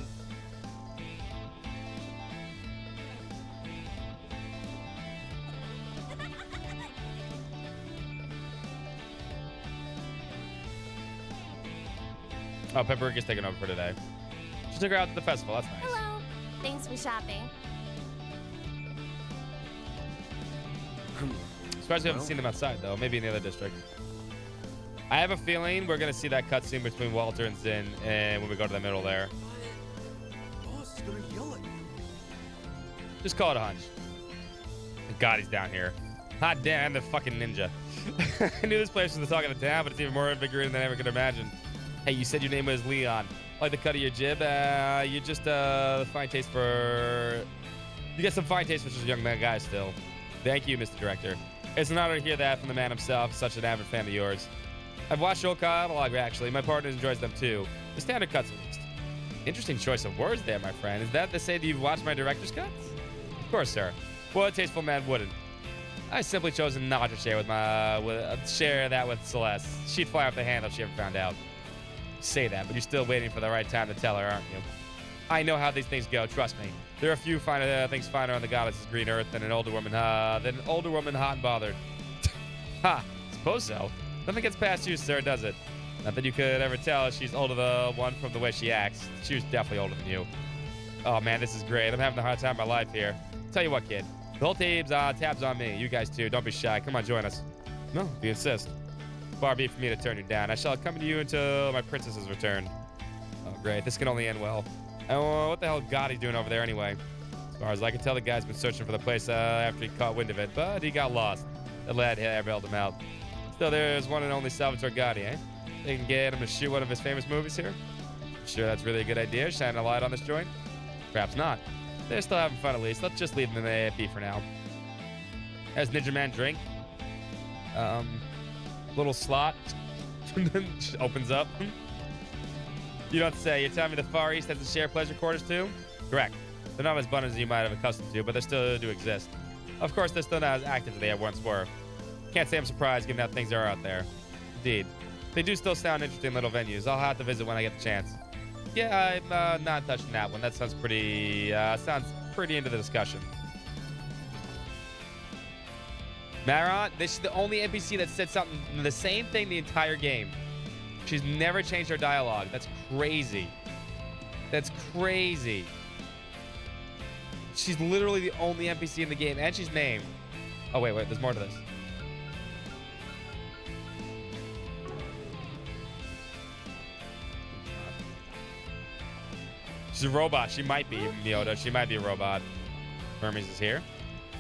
C: Oh, Pepper gets taken over for today. She took her out to the festival. That's nice.
L: Hello. Thanks for shopping.
C: Surprised we haven't seen them outside, though. Maybe in the other district. I have a feeling we're going to see that cutscene between Walter and Zin and when we go to the middle there.
D: Boss is gonna yell at you.
C: Just call it a hunch. Thank God he's down here. Hot damn, the fucking ninja. I knew this place was the talk of the town, but it's even more invigorating than I ever could imagine. Hey, you said your name was Leon. I like the cut of your jib. You just fine taste for... You get some fine taste for just a young man guy still. Thank you, Mr. Director. It's an honor to hear that from the man himself, such an avid fan of yours. I've watched your catalog, actually. My partner enjoys them, too. The standard cuts, at least. Interesting choice of words there, my friend. Is that to say that you've watched my director's cuts? Of course, sir. What a tasteful man wouldn't. I simply chosen not to share share that with Celeste. She'd fly off the handle if she ever found out. You say that, but you're still waiting for the right time to tell her, aren't you? I know how these things go. Trust me. There are a few things finer on the goddess's green earth than an older woman hot and bothered. Ha! Suppose so. Nothing gets past you, sir, does it? Not that you could ever tell she's older than one from the way she acts. She was definitely older than you. Oh man, this is great. I'm having the hard time of my life here. Tell you what, kid. The whole tab's on me. You guys too. Don't be shy. Come on, join us. No, if you insist. Far be it for me to turn you down. I shall accompany you until my princess has returned. Oh, great. This can only end well. What the hell Gotti's doing over there anyway? As far as I can tell, the guy's been searching for the place after he caught wind of it, but he got lost. The lad here bailed him out. Still, there's one and only Salvatore Gotti, eh? They can get him to shoot one of his famous movies here? Sure, that's really a good idea, shining a light on this joint? Perhaps not. They're still having fun at least. Let's just leave them be for now. As Ninja Man drink. Little slot. Opens up. You don't say. You're telling me the Far East doesn't share pleasure quarters too? Correct. They're not as abundant as you might have accustomed to, but they still do exist. Of course, they're still not as active as they once were. Can't say I'm surprised given how things are out there. Indeed. They do still sound interesting little venues. I'll have to visit when I get the chance. Yeah, I'm not touching that one. That sounds pretty into the discussion. Maron, this is the only NPC that said something the same thing the entire game. She's never changed her dialogue. That's crazy. That's crazy. She's literally the only NPC in the game, and she's named. Oh, wait, there's more to this. She's a robot. She might be, Miota. She might be a robot. Hermes is here.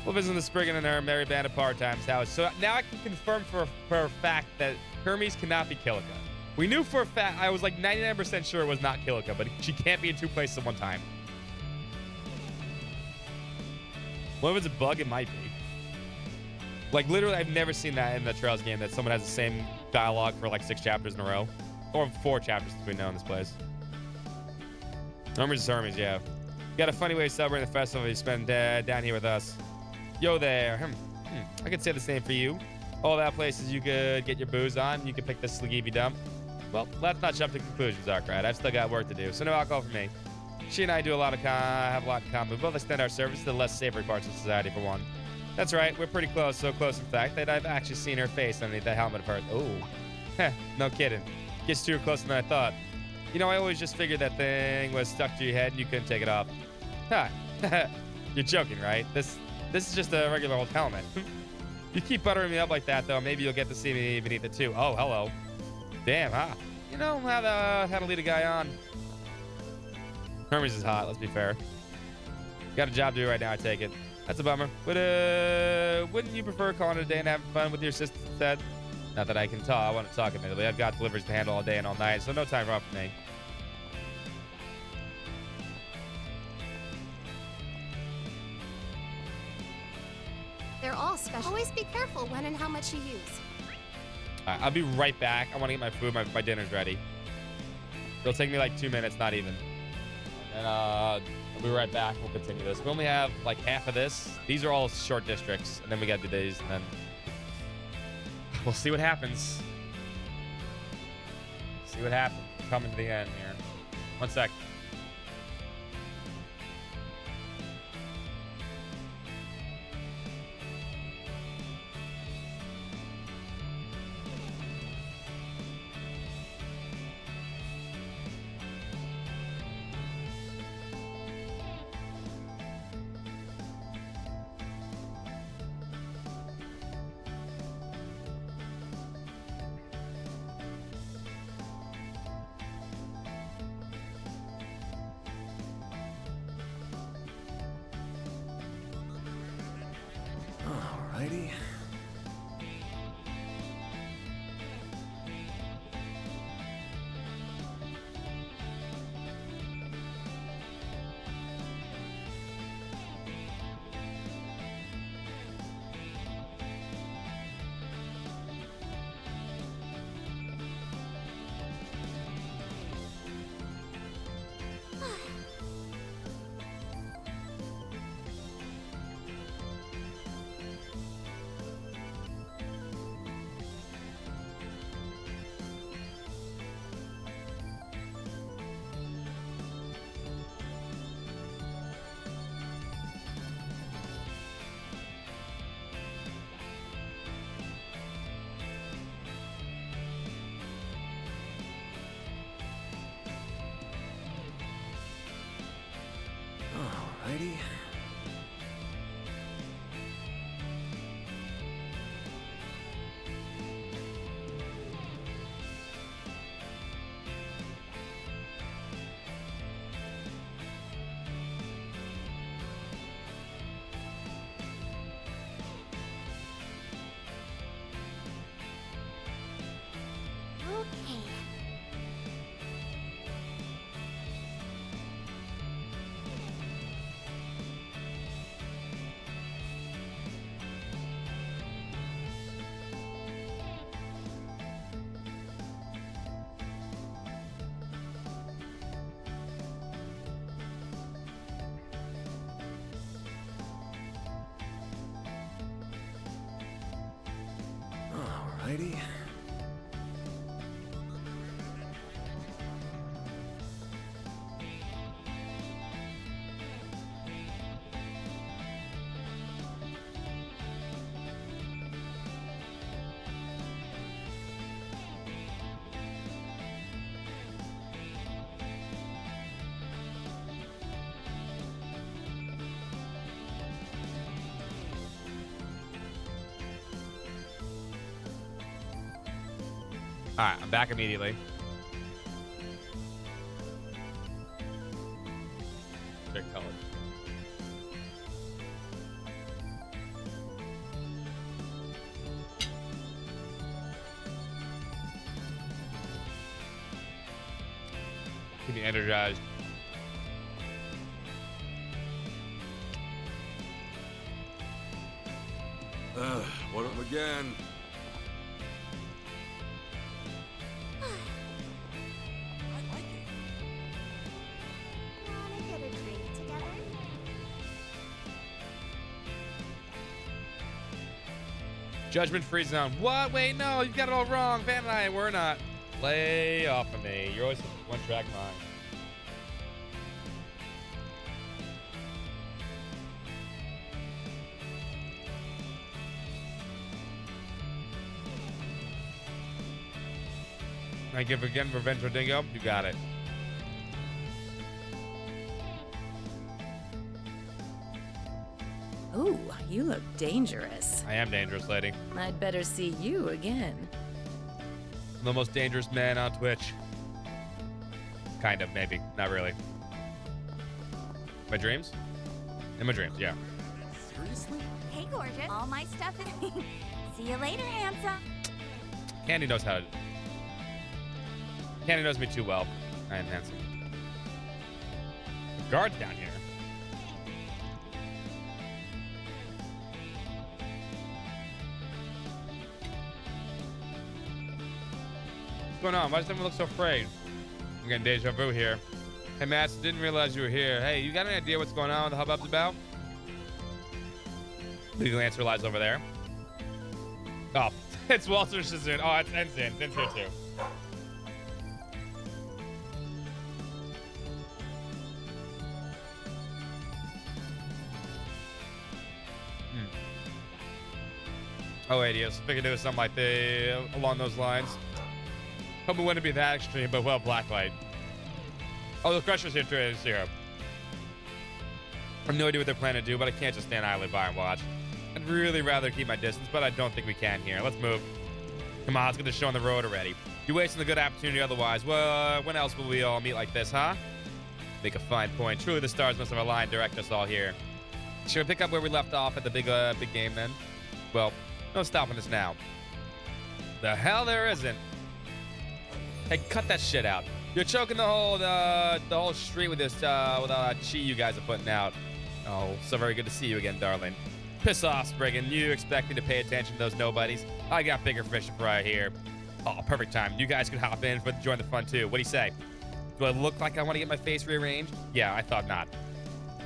C: We'll visit the Spriggan and her merry band of part-times house. So now I can confirm for a fact that Hermes cannot be Kilika. We knew for a fact, I was like 99% sure it was not Kilika, but she can't be in two places at one time. What if it's a bug? It might be. Like, literally, I've never seen that in the Trails game, that someone has the same dialogue for like 6 chapters in a row. Or 4 chapters since we know in this place. Hermes is Hermes, yeah. You got a funny way of celebrating the festival you spend down here with us. Yo there. I could say the same for you. All that places you could get your booze on. You could pick this sleepy dump. Well, let's not jump to conclusions, Arkwright. I've still got work to do, so no alcohol for me. She and I do have a lot in common. We both extend our service to the less savory parts of society, for one. That's right, we're pretty close, so close, in fact, that I've actually seen her face underneath that helmet of hers. Ooh. No kidding. Gets to her closer than I thought. You know, I always just figured that thing was stuck to your head and you couldn't take it off. Ha! You're joking, right? This is just a regular old helmet. You keep buttering me up like that, though, maybe you'll get to see me beneath it, too. Oh, hello. Damn, huh? You know how to lead a guy on. Hermes is hot, let's be fair. Got a job to do right now, I take it. That's a bummer. But, wouldn't you prefer calling it a day and having fun with your assistant instead? Not that I can talk. I want to talk admittedly. I've got deliveries to handle all day and all night, so no time off for me.
F: They're all special. Always be careful when and how much you use.
C: I'll be right back. I want to get my food. My dinner's ready. It'll take me like 2 minutes, not even. And I'll be right back. We'll continue this. We only have like half of this. These are all short districts, and then we got to do these, and then we'll see what happens. See what happens. We're coming to the end here. 1 sec.
P: Alrighty.
C: All right, I'm back immediately. Big color. Keep me energized.
T: What up again?
L: Wanna get a drink together?
C: Judgment-free zone. What? Wait, no, you got it all wrong. Van and I, we're not. Lay off of me. You're always one-track mind. Thank you again for Venture Dingo. You got it.
A: Ooh, you look dangerous.
C: I am dangerous, lady.
A: I'd better see you again.
C: I'm the most dangerous man on Twitch. Kind of, maybe. Not really. My dreams? In my dreams, yeah.
L: Seriously? Hey, gorgeous. All my stuff is... See you later, handsome.
C: Candy knows how to... Candy knows me too well. I am handsome. The guard's down here. What's going on? Why does everyone look so afraid? I'm getting deja vu here. Hey, Matt, didn't realize you were here. Hey, you got any idea what's going on with the hubbub's about? Legal answer lies over there. Oh, it's Walter Shazoon. Oh, it's Ensign. Ensign's here too. Oh, wait, yes. I figured it was something like along those lines. Hope it wouldn't be that extreme, but well, blacklight. Oh, the Crusher's here too. I have no idea what they're planning to do, but I can't just stand idly by and watch. I'd really rather keep my distance, but I don't think we can here. Let's move. Come on, let's get the show on the road already. You're wasting a good opportunity otherwise. Well, when else will we all meet like this, huh? Make a fine point. Truly, the stars must have aligned to direct us all here. Should we pick up where we left off at the big game then? Well, no stopping us now. The hell there isn't. Hey, cut that shit out. You're choking the whole street with this with all that chi you guys are putting out. Oh, so very good to see you again, darling. Piss off, Spriggan. You expect me to pay attention to those nobodies? I got bigger fish to fry here. Oh, perfect time. You guys could hop in for join the fun too. What do you say? Do I look like I want to get my face rearranged? Yeah, I thought not.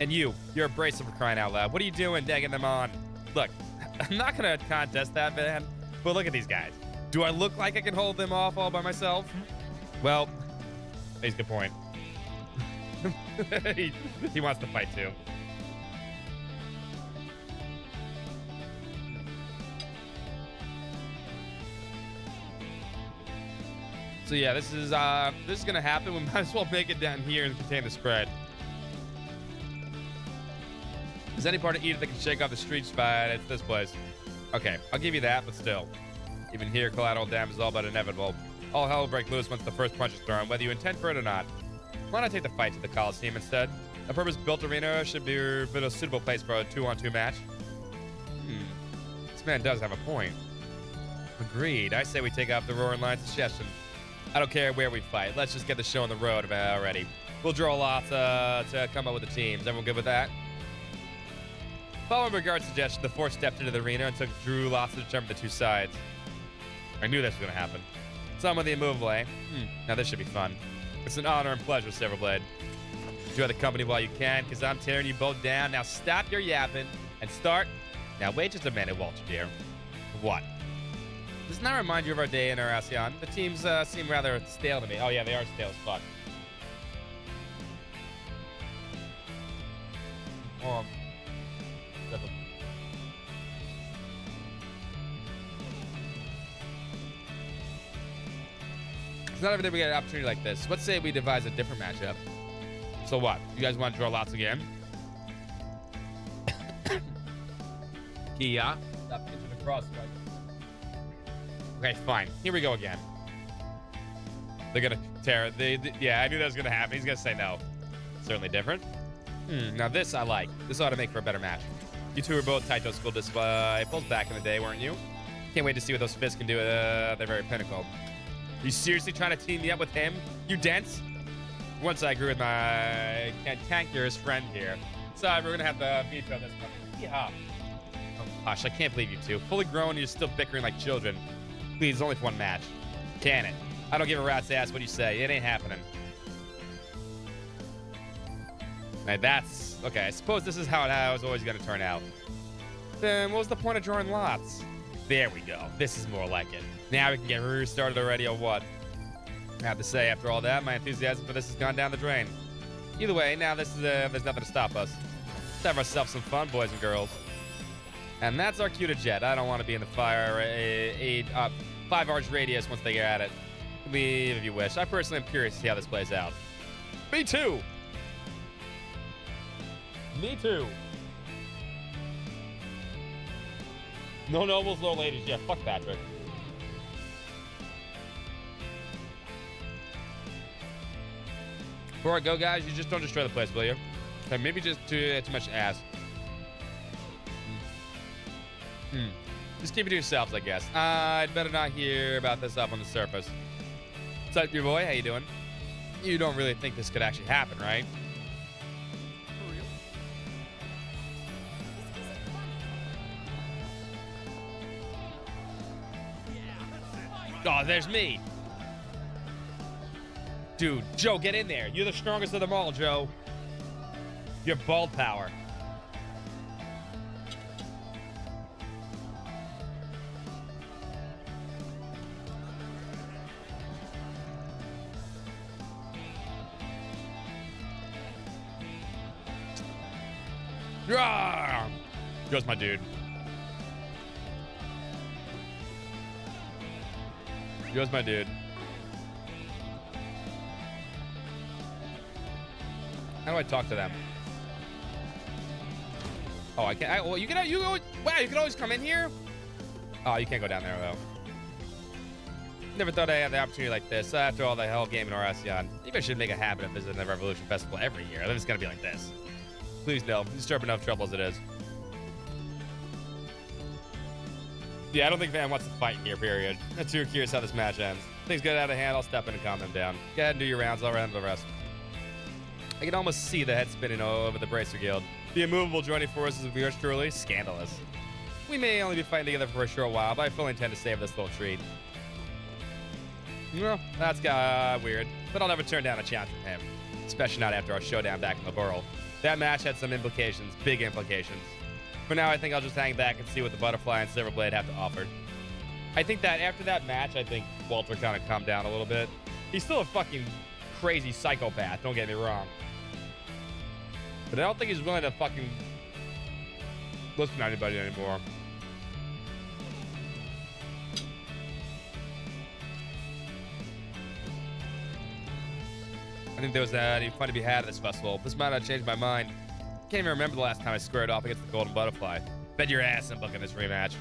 C: And you're abrasive for crying out loud. What are you doing, egging them on? Look, I'm not gonna contest that, man. But look at these guys. Do I look like I can hold them off all by myself? Well, he's a good point. he wants to fight too. So yeah, this is gonna happen. We might as well make it down here and contain the spread. Is any part of Eden that can shake off the street fight? It's this place. Okay, I'll give you that, but still. Even here, collateral damage is all but inevitable. All hell will break loose once the first punch is thrown, whether you intend for it or not. Why not take the fight to the Coliseum instead? A purpose-built arena should be a suitable place for a 2-on-2 match. This man does have a point. Agreed. I say we take off the roaring line's suggestion. I don't care where we fight. Let's just get the show on the road already. We'll draw lots to come up with the teams. Everyone good with that? Following Regard's suggestion, the four stepped into the arena and drew lots to determine the two sides. I knew this was going to happen. Some of the immovable, eh? Now this should be fun. It's an honor and pleasure, Silverblade. Enjoy the company while you can, because I'm tearing you both down. Now stop your yapping and start. Now wait just a minute, Walter, dear. What? Doesn't that remind you of our day in our ASEAN? The teams seem rather stale to me. Oh yeah, they are stale as fuck. It's not every day we get an opportunity like this. Let's say we devise a different matchup. So what? You guys want to draw lots again? Kia. Stop pinching across, right? Okay, fine. Here we go again. They're gonna tear. Yeah, I knew that was gonna happen. He's gonna say no. Certainly different. Now this I like. This ought to make for a better match. You two were both Taito school disciples back in the day, weren't you? Can't wait to see what those fists can do at their very pinnacle. You seriously trying to team me up with him? You dense? Once I agree with my cantankerous friend here. So we're gonna have to veto this one. Yeah. Oh gosh, I can't believe you two. Fully grown and you're still bickering like children. Please, only for one match. Can it? I don't give a rat's ass what you say. It ain't happening. Now that's... Okay, I suppose this is how it was always gonna turn out. Then what was the point of drawing lots? There we go. This is more like it. Now we can get restarted already or what? I have to say, after all that, my enthusiasm for this has gone down the drain. Either way, now this is there's nothing to stop us. Let's have ourselves some fun, boys and girls. And that's our cue to jet. I don't want to be in the 5 arch radius once they get at it. Leave if you wish. I personally am curious to see how this plays out. Me too. Me too. No nobles, no ladies. Yeah, fuck Patrick. Before I go, guys, you just don't destroy the place, will you? Okay, maybe just too much ass. Just keep it to yourselves, I guess. I'd better not hear about this up on the surface. What's up, your boy? How you doing? You don't really think this could actually happen, right? Oh, there's me. Dude, Joe, get in there. You're the strongest of them all, Joe. You're bald power. Rawr! Joe's my dude. Joe's my dude. How do I talk to them? Oh, I can't. Well, you can. Wow, you can always come in here. Oh, you can't go down there though. Never thought I'd have the opportunity like this after all the hell game in our ASEAN. Maybe I should make a habit of visiting the Revolution Festival every year. Then it's gonna be like this. Please no. You stir up enough trouble as it is. Yeah, I don't think Van wants to fight here, period. I'm too curious how this match ends. Things get out of hand, I'll step in and calm them down. Go ahead and do your rounds, I'll handle the rest. I can almost see the head spinning over the Bracer Guild. The immovable joining forces of yours truly, scandalous. We may only be fighting together for a short while, but I fully intend to save this little treat. Well, that's weird, but I'll never turn down a challenge from him. Especially not after our showdown back in the Burl. That match had some implications, big implications. For now, I think I'll just hang back and see what the Butterfly and Silverblade have to offer. I think that after that match, I think Walter kind of calmed down a little bit. He's still a fucking crazy psychopath, don't get me wrong. But I don't think he's willing to fucking listen to anybody anymore. I think there was any fun to be had at this festival. This might not change my mind. Can't even remember the last time I squared off against the Golden Butterfly. Bet your ass I'm booking this rematch.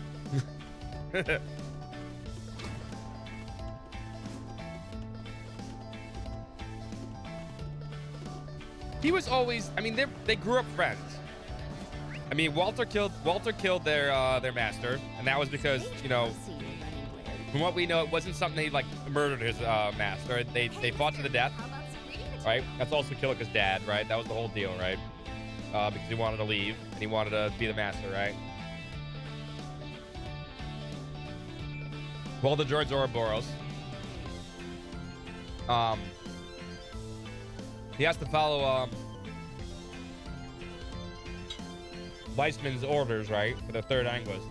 C: He was always, I mean, they grew up friends. I mean, Walter killed their master, and that was because, you know, from what we know, it wasn't something he like murdered his master. They fought to the death, right? That's also Kilika's dad, right? That was the whole deal, right? Because he wanted to leave and he wanted to be the master, right? Well, the droids Ouroboros. He has to follow Weissman's orders, right? For the third Anguis.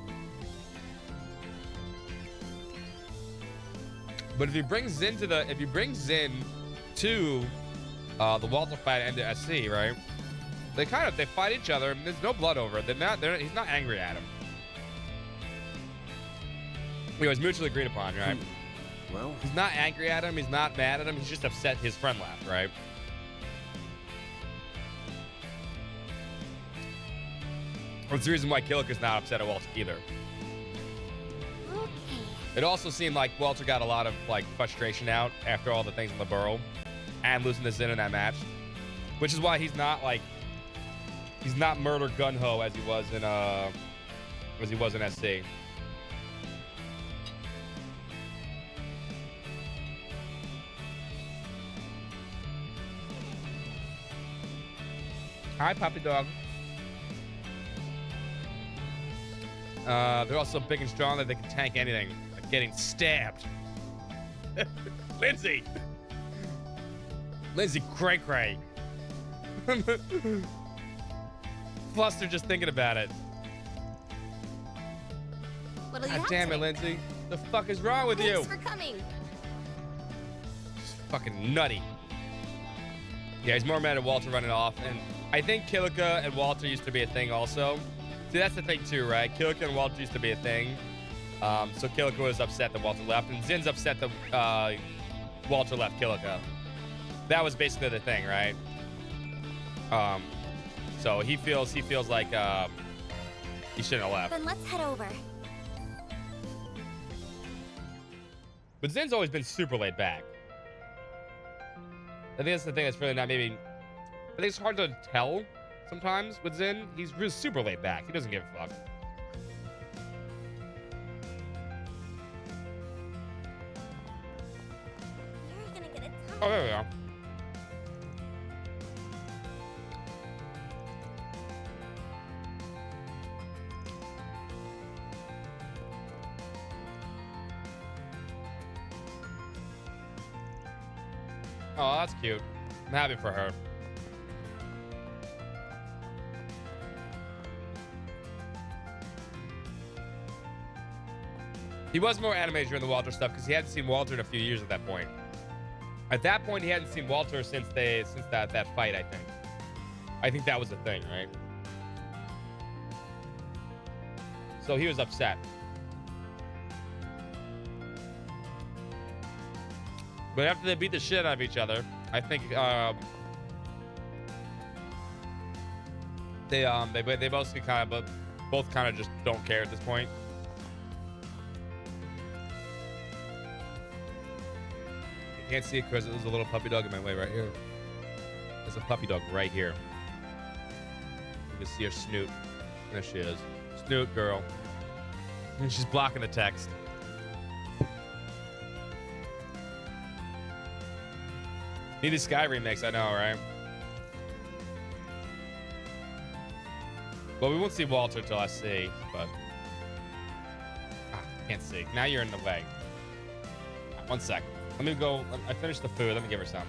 C: But if you bring Zin to the Walter fight and the SC, right? They fight each other. And there's no blood over it. He's not angry at him. It was mutually agreed upon, right?
Q: Well,
C: he's not angry at him. He's not mad at him. He's just upset his friend left, right? That's the reason why Killica's not upset at Walter either.
L: Okay.
C: It also seemed like Walter got a lot of like frustration out after all the things in the burrow and losing to Zin in that match, which is why he's not murder gun ho as he was in SC. Hi, puppy dog. They're also big and strong that they can tank anything, like getting stabbed. Lindsay, cray cray. Flustered just thinking about it.
L: What'll you
C: God
L: have
C: damn it,
L: today?
C: Lindsay. The fuck is wrong with you?
L: Thanks for coming.
C: Just fucking nutty. Yeah, he's more mad at Walter running off, and I think Killica and Walter used to be a thing also. See, that's the thing too, right? Killica and Walter used to be a thing. So Killica was upset that Walter left, and Zin's upset that Walter left Killica. That was basically the thing, right? So he feels like he shouldn't have left.
L: Then let's head over.
C: But Zin's always been super laid back. I think that's the thing that's really not maybe. I think it's hard to tell sometimes with Zin. He's really super laid back. He doesn't give a fuck.
L: You're gonna get a ton.
C: Oh, there we go. Oh, that's cute. I'm happy for her. He was more animated during the Walter stuff because he hadn't seen Walter in a few years at that point. At that point, he hadn't seen Walter since that fight, I think. I think that was the thing, right? So he was upset. But after they beat the shit out of each other, I think they mostly both kind of just don't care at this point. I can't see it because there's a little puppy dog in my way right here. There's a puppy dog right here. You can see her snoot. There she is. Snoot girl. And she's blocking the text. Need a Sky remix, I know, right? Well, we won't see Walter till I see, but can't see. Now you're in the way. 1 sec. Let me go. I finished the food. Let me give her some.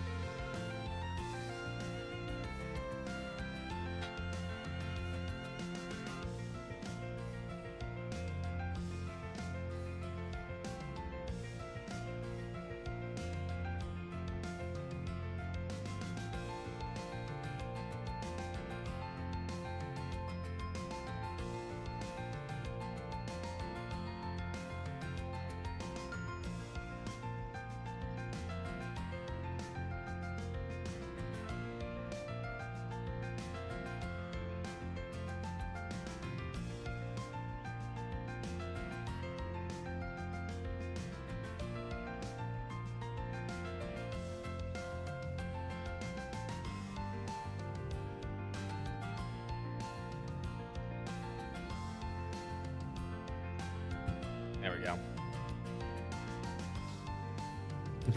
C: There we go.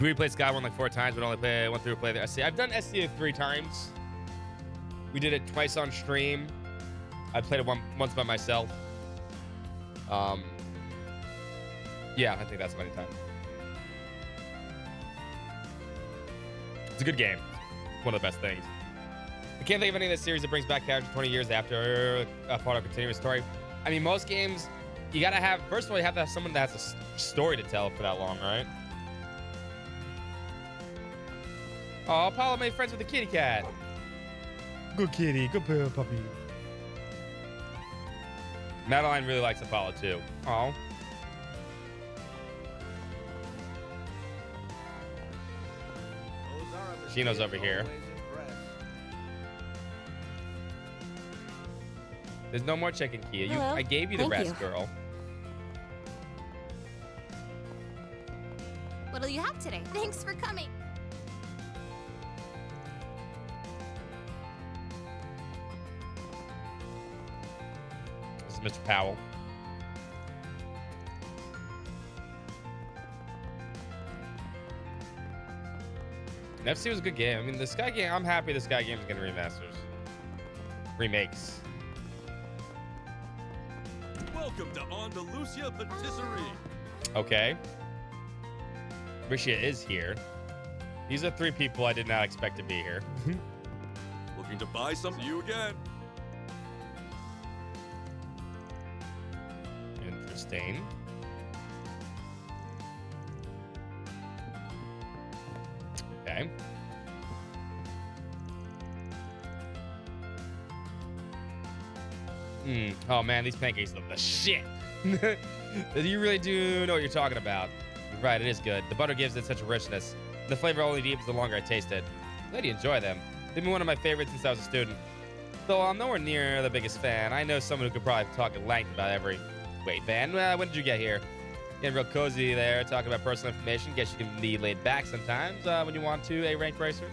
C: We replayed Skyward like 4 times, but only went through play the SC. I've done SC 3 times. We did it twice on stream. I played it once by myself. Yeah, I think that's many times. It's a good game. One of the best things. I can't think of any of this series that brings back characters 20 years after a part of a continuous story. I mean, most games, you gotta have, first of all, you have to have someone that has a story to tell for that long, right? Oh, Apollo made friends with the kitty cat. Good kitty. Good puppy. Madeline really likes Apollo, too. Oh. Shino's over here. There's no more chicken, Kia.
O: Hello.
C: I gave you the
O: Thank
C: rest,
O: you.
C: girl.
L: What'll you have today? Thanks for coming.
C: This is Mr. Powell. FC was a good game. I mean, the Sky game, I'm happy the Sky game is getting remasters. Remakes.
D: Welcome to Andalusia Patisserie.
C: Okay. Risha is here. These are 3 people I did not expect to be here.
D: Looking to buy something? You again.
C: Interesting. Okay. Oh man, these pancakes look the shit. You really do know what you're talking about. You're right, it is good. The butter gives it such a richness. The flavor only deepens the longer I taste it. I'm glad you enjoy them. They've been one of my favorites since I was a student. Though I'm nowhere near the biggest fan, I know someone who could probably talk at length about every... Wait, man, when did you get here? Getting real cozy there, talking about personal information. Guess you can be laid back sometimes when you want to, Rank Racer.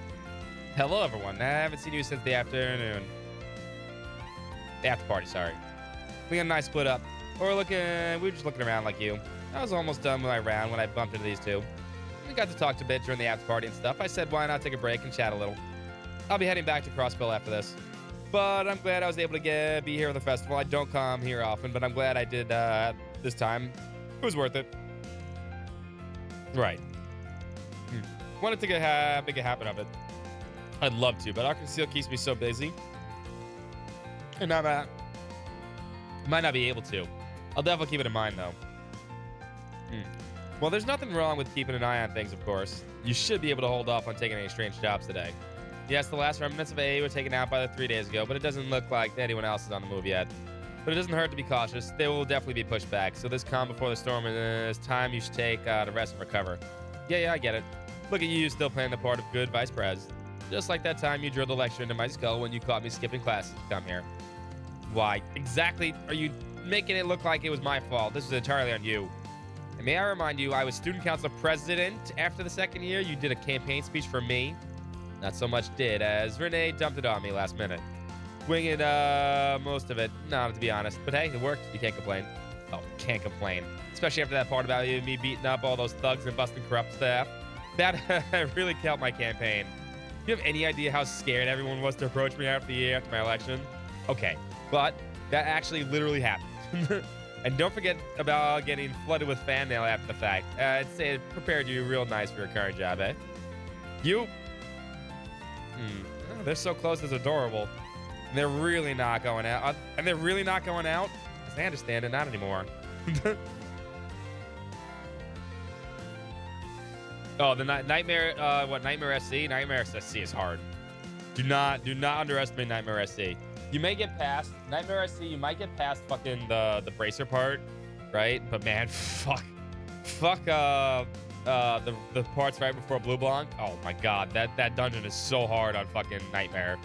C: Hello, everyone. I haven't seen you since the afternoon. The after party, sorry. We got a nice split up. We were just looking around like you. I was almost done with my round when I bumped into these two. We got to talk a bit during the after party and stuff. I said, why not take a break and chat a little? I'll be heading back to Crossbill after this. But I'm glad I was able to be here for the festival. I don't come here often, but I'm glad I did this time. It was worth it. Right. Wanted to make a habit of it. I'd love to, but Arkham Seal keeps me so busy. And I might not be able to. I'll definitely keep it in mind, though. Well, there's nothing wrong with keeping an eye on things, of course. You should be able to hold off on taking any strange jobs today. Yes, the last remnants of AA were taken out by the 3 days ago, but it doesn't look like anyone else is on the move yet. But it doesn't hurt to be cautious. They will definitely be pushed back, so this calm before the storm is time you should take to rest and recover. Yeah, I get it. Look at you still playing the part of good vice pres. Just like that time you drilled a lecture into my skull when you caught me skipping classes to come here. Why exactly are you making it look like it was my fault? This is entirely on you. And may I remind you, I was student council president after the second year. You did a campaign speech for me. Not so much did, as Renee dumped it on me last minute. Winging most of it, not to be honest. But hey, it worked. You can't complain. Oh, can't complain. Especially after that part about you and me beating up all those thugs and busting corrupt staff. That really helped my campaign. Do you have any idea how scared everyone was to approach me after the year after my election? Okay, but that actually literally happened. And don't forget about getting flooded with fan mail after the fact. I'd say it prepared you real nice for your current job, eh? You... Oh, they're so close, it's adorable. And they're really not going out. And they're really not going out? As I understand it, not anymore. Oh, the Nightmare, Nightmare SC? Nightmare SC is hard. Do not underestimate Nightmare SC. You may get past Nightmare SC, you might get past fucking the bracer part, right? But man, fuck the parts right before Blue Blanc. Oh my god, that dungeon is so hard on fucking Nightmare.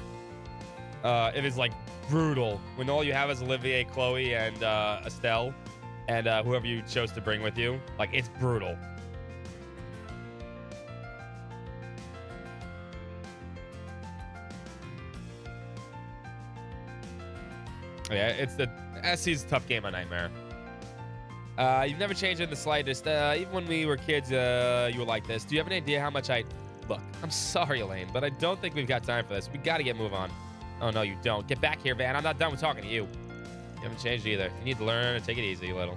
C: It is like brutal when all you have is Olivier, Chloe, and Estelle, and whoever you chose to bring with you. Like, it's brutal. Yeah, it's the SC's a tough game on Nightmare. You've never changed in the slightest. Even when we were kids, you were like this. Do you have any idea how much Look, I'm sorry, Elaine, but I don't think we've got time for this. We gotta move on. Oh, no, you don't. Get back here, Van. I'm not done with talking to you. You haven't changed either. You need to learn to take it easy a little.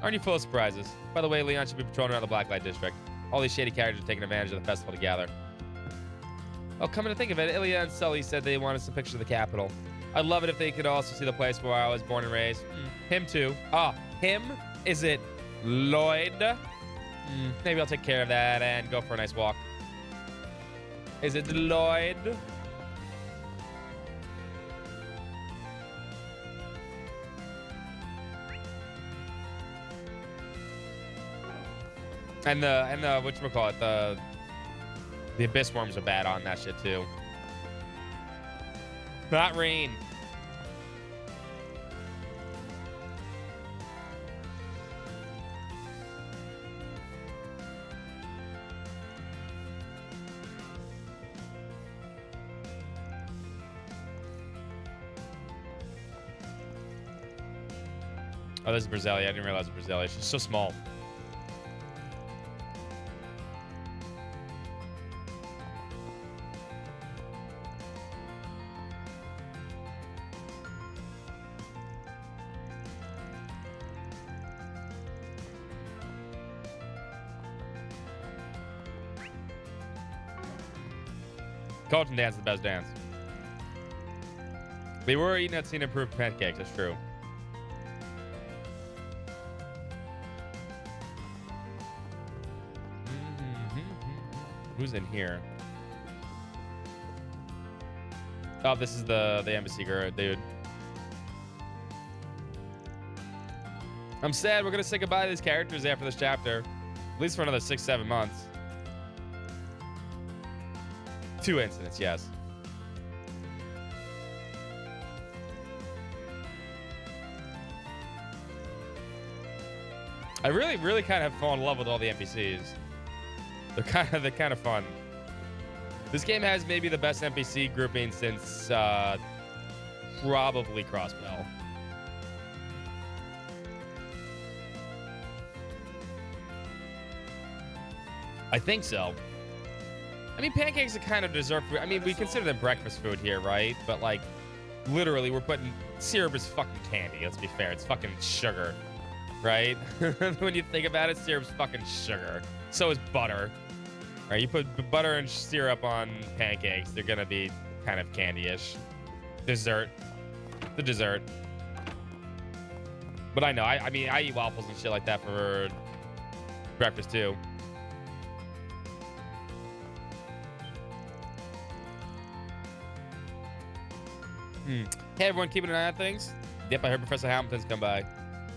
C: Aren't you full of surprises? By the way, Leon should be patrolling around the Blacklight District. All these shady characters are taking advantage of the festival together. Oh, coming to think of it, Ilya and Sully said they wanted some pictures of the Capitol. I'd love it if they could also see the place where I was born and raised. Him too. Him? Is it Lloyd? Maybe I'll take care of that and go for a nice walk. Is it Lloyd? And the whatchamacallit, the abyss worms are bad on that shit too. Not rain. Oh, this is Brazil. I didn't realize it was Brazil. She's so small. Colton dance is the best dance. They were eating at Scene Improved pancakes. That's true. Who's in here? Oh, this is the embassy girl, dude. I'm sad we're gonna say goodbye to these characters after this chapter. At least for another 6-7 months. 2 incidents, yes. I really kind of have fallen in love with all the NPCs. They're kind of fun. This game has maybe the best NPC grouping since probably Crossbell. I think so. I mean, pancakes are kind of dessert food. I mean, we consider them breakfast food here, right? But like, literally, we're putting syrup is fucking candy. Let's be fair. It's fucking sugar, right? When you think about it, syrup's fucking sugar. So is butter. Right, you put butter and syrup on pancakes, they're gonna be kind of candy-ish. Dessert. The dessert. But I know, I mean, I eat waffles and shit like that for breakfast too. Hey everyone, keeping an eye on things? Yep, I heard Professor Hamilton's come by.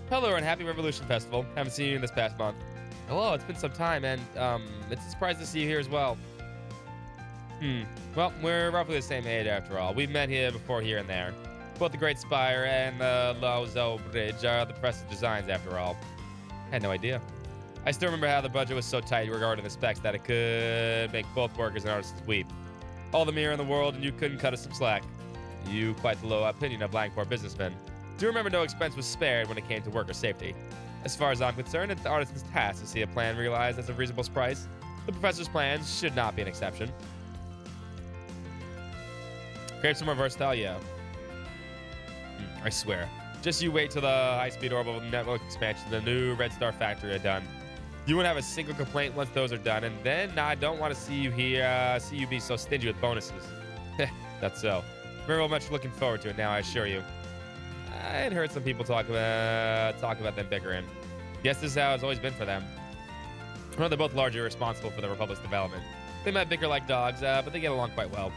C: Hello and happy Revolution Festival. Haven't seen you in this past month. Hello, it's been some time, and it's a surprise to see you here as well. Well, we're roughly the same age after all. We've met here before here and there. Both the Great Spire and the Lozo Bridge are the impressive designs after all. I had no idea. I still remember how the budget was so tight regarding the specs that it could make both workers and artists weep. All the mirror in the world, and you couldn't cut us some slack. You quite the low opinion of Langport businessmen. Do remember no expense was spared when it came to worker safety. As far as I'm concerned, it's the artisan's task to see a plan realized at a reasonable price. The professor's plans should not be an exception. Create some more versatile, yeah. I swear. Just you wait till the high-speed orbital network expansion and the new Red Star factory are done. You won't have a single complaint once those are done, and then I don't want to see you here, see you be so stingy with bonuses. That's so. Very much looking forward to it now, I assure you. I had heard some people talk about them bickering. Guess this is how it's always been for them. Well, they're both largely responsible for the Republic's development. They might bicker like dogs, but they get along quite well.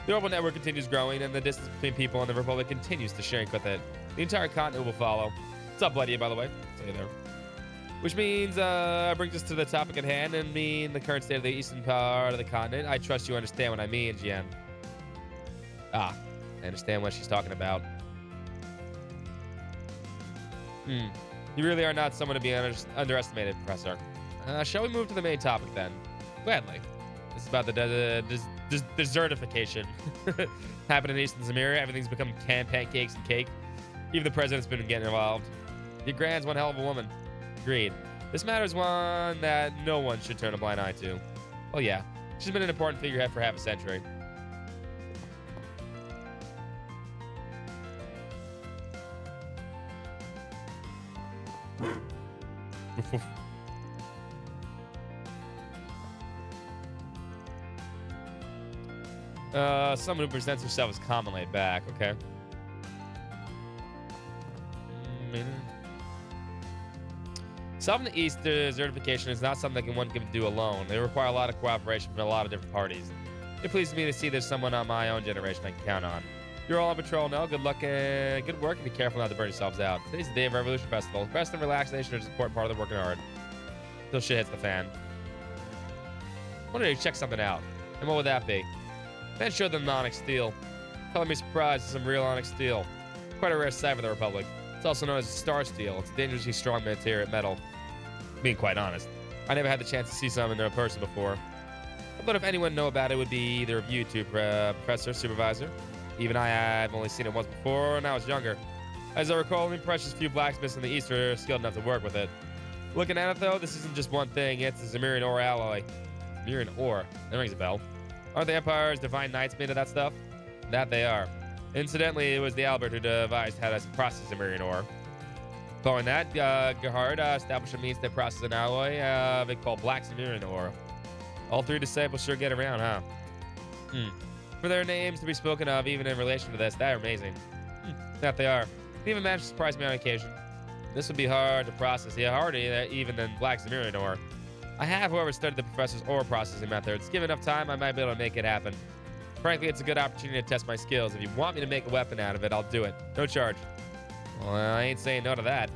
C: The orbital network continues growing, and the distance between people and the Republic continues to shrink with it. The entire continent will follow. What's up, Lydia, by the way? See you there. Which means, brings us to the topic at hand, and mean the current state of the eastern part of the continent. I trust you understand what I mean, Jian. Ah, I understand what she's talking about. You really are not someone to be underestimated, Professor. Shall we move to the main topic, then? Gladly. This is about the desertification. Happening in Eastern Zemira, everything's become canned pancakes and cake. Even the president's been getting involved. Your Grand's one hell of a woman. Agreed. This matter is one that no one should turn a blind eye to. Well, yeah. She's been an important figurehead for half a century. Someone who presents herself as calm and laid back, okay. Solving the East desertification is not something one can do alone. They require a lot of cooperation from a lot of different parties. It pleases me to see there's someone on my own generation I can count on. You're all on patrol now. Good luck and good work, and be careful not to burn yourselves out. Today's the day of Revolution Festival. Rest and relaxation are just an important part of the working hard. Till shit hits the fan. I wanted to check something out. And what would that be? Man showed them the onyx steel. Color me surprised at some real onyx steel. Quite a rare sight for the Republic. It's also known as star steel. It's a dangerously strong material metal. Being quite honest, I never had the chance to see some in person before. But if anyone know about it, it would be either of you two, Professor, Supervisor. Even I've only seen it once before, and I was younger. As I recall, only precious few blacksmiths in the East are skilled enough to work with it. Looking at it, though, this isn't just one thing. It's a Zemurian ore alloy. Zemurian ore. That rings a bell. Aren't the Empire's divine knights made of that stuff? That they are. Incidentally, it was the Albert who devised how to process Zemurian ore. Following that, Gerhard established a means to process an alloy they call black Zemurian ore. All three disciples sure get around, huh? For their names to be spoken of, even in relation to this, they're amazing. That they are. They even managed to surprise me on occasion. This would be hard to process, yeah, harder even than black Zemurian ore. I have, however, studied the professor's ore processing methods. Given enough time, I might be able to make it happen. Frankly, it's a good opportunity to test my skills. If you want me to make a weapon out of it, I'll do it. No charge. Well, I ain't saying no to that.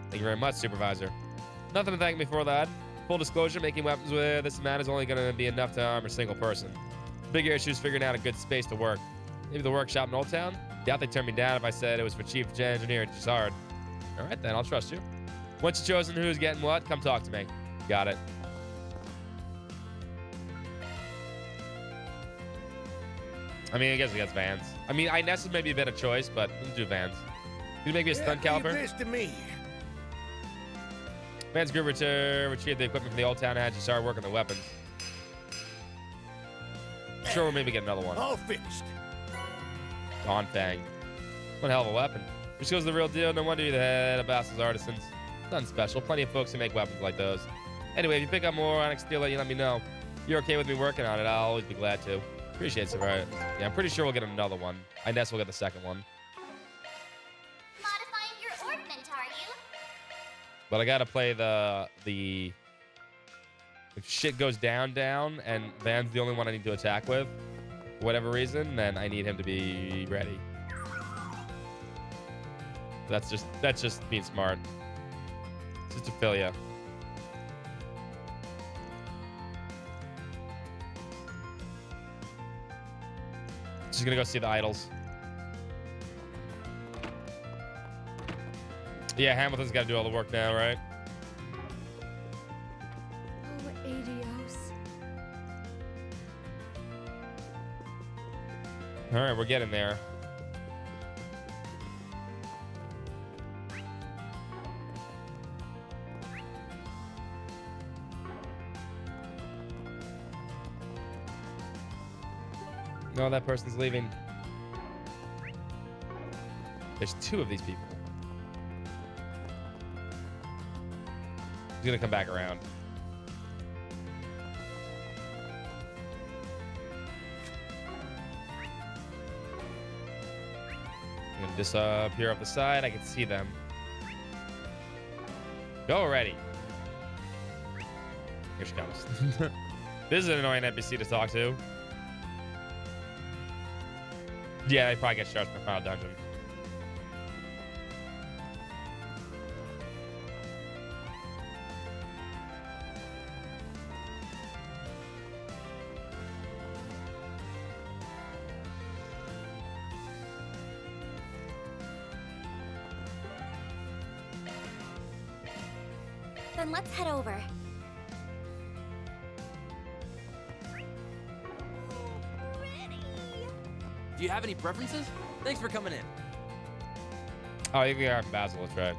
C: Thank you very much, Supervisor. Nothing to thank me for, lad. Full disclosure, making weapons with this amount is only going to be enough to arm a single person. The bigger issue is figuring out a good space to work. Maybe the workshop in Old Town? Doubt they turned me down if I said it was for Chief Engineer Gisard. All right, then. I'll trust you. Once you've chosen who's getting what, come talk to me. Got it. I mean, I guess he gets Vans. I mean, Inez is maybe a better choice, but let's do Vans. Can you make me a stun caliber?
T: Leave this to me.
C: Vans group retrieved the equipment from the Old Town and had to start working the weapons. Sure, we'll maybe get another one.
T: All fixed.
C: Dawn Fang. One hell of a weapon. Which goes the real deal. No wonder you're the head of Bassel's artisans. Nothing special. Plenty of folks who make weapons like those. Anyway, if you pick up more onyx steel, you let me know. If you're okay with me working on it, I'll always be glad to. Appreciate it, Survivor. Yeah, I'm pretty sure we'll get another one. Inez will get the second one.
L: Modifying your ordnance, are you?
C: But I gotta play the if shit goes down, and Van's the only one I need to attack with, for whatever reason, then I need him to be ready. That's just being smart. It's just to fill ya. Just gonna go see the idols. Yeah, Hamilton's got to do all the work now, right?
O: Oh, adios.
C: All right, we're getting there. No, that person's leaving. There's two of these people. He's gonna come back around. I'm gonna disappear off the side. I can see them. Go already. Here she comes. This is an annoying NPC to talk to. Yeah, they probably get charged for final dungeon.
L: Then let's head over.
R: Do you have any preferences? Thanks for coming in.
C: Oh, you are from Basil, that's right.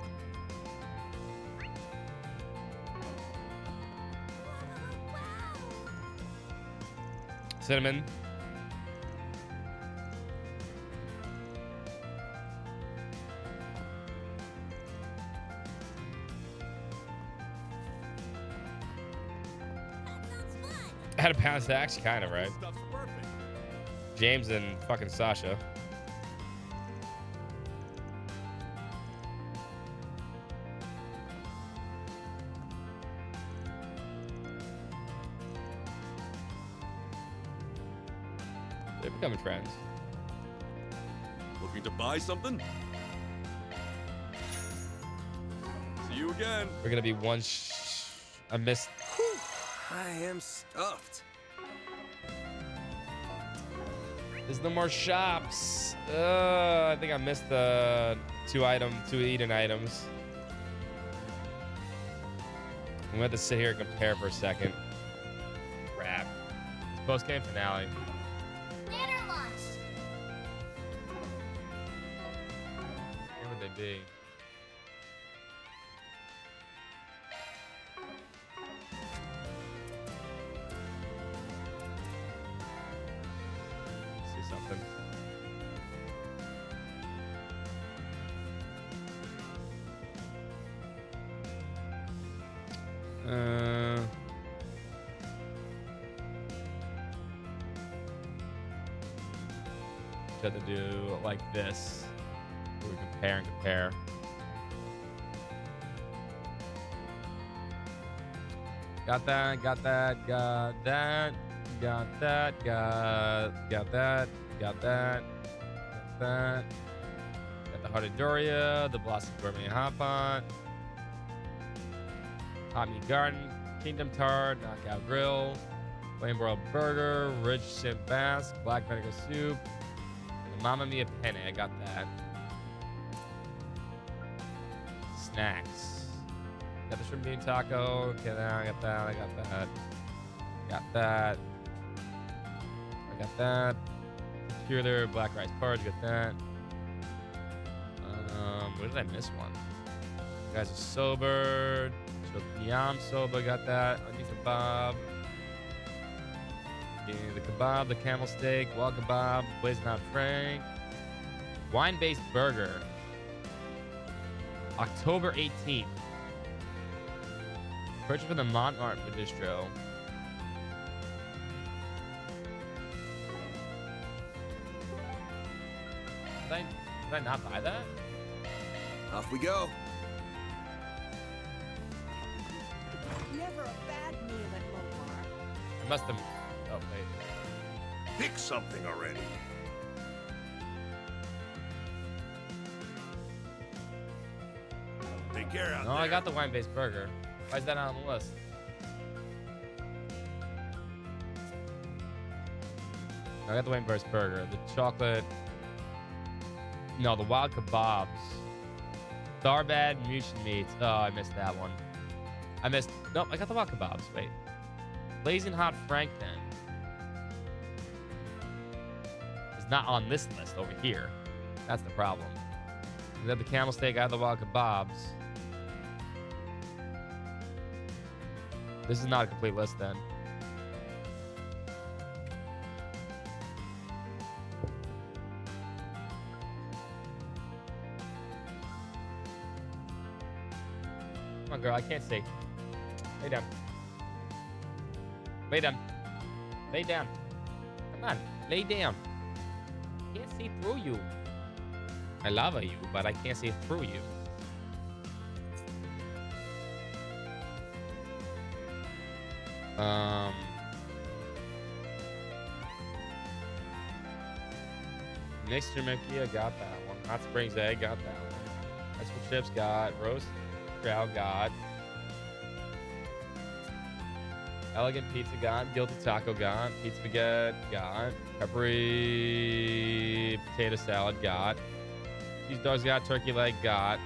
C: Cinnamon. I had a pound actually kind of, right? James and fucking Sasha. They're becoming friends.
T: Looking to buy something? See you again.
C: We're gonna be one. I missed.
M: I am stuffed.
C: There's no more shops. I think I missed the two eating items. I'm gonna have to sit here and compare for a second. Crap. It's post-game finale.
L: Dinner lunch.
C: Where would they be? Let's see something. Had to do it like this. We compare and compare. Got that, got that, got that, got that, got that, got that, got that. Got the Hearty Doria, the Blossom Gourmet Hot Pot, Hot Meat Garden, Kingdom Tart, Knockout Grill, Plain Broiled Burger, Rich Shrimp Bass, Black Vinegar Soup, and the Mamma Mia Penne. I got that. Snacks. Got the shrimp bean taco. Okay, I got that. I got that. Got that. I got that. Peculiar black rice porridge. Got that. Where did I miss one? You guys are sober. Yam soba. Got that. Onion kebab. The kebab. The camel steak. Wall kebab. Blazing Hot Frank. Wine-based burger. October 18th. Purchase from the Montmartre Bistro. Did I not buy that?
M: Off we go.
U: Never a bad meal at Lomar.
C: I must have. Oh, wait.
T: Pick something already. Take care out
C: No,
T: there.
C: I got the wine-based burger. Why is that not on the list? I got the wine-based burger. The chocolate. No, the wild kebabs. Darbad Mushin meats. Oh, I missed that one. Nope, I got the wild kebabs. Wait. Blazing Hot Frank then. It's not on this list over here. That's the problem. We have the camel steak. I have the wild kebabs. This is not a complete list then. Come on, girl. I can't see. Lay down. Lay down. Lay down. Come on. Lay down. Can't see through you. I love you, but I can't see through you. Mixture Mickey, I got that one. Hot Springs Egg, got that one. Ice cream chips, got. Roast Trout, got. Elegant Pizza, got. Guilty Taco, got. Pizza Baguette, got. Peppery Potato Salad, got. Cheese Dogs, got. Turkey Leg, got.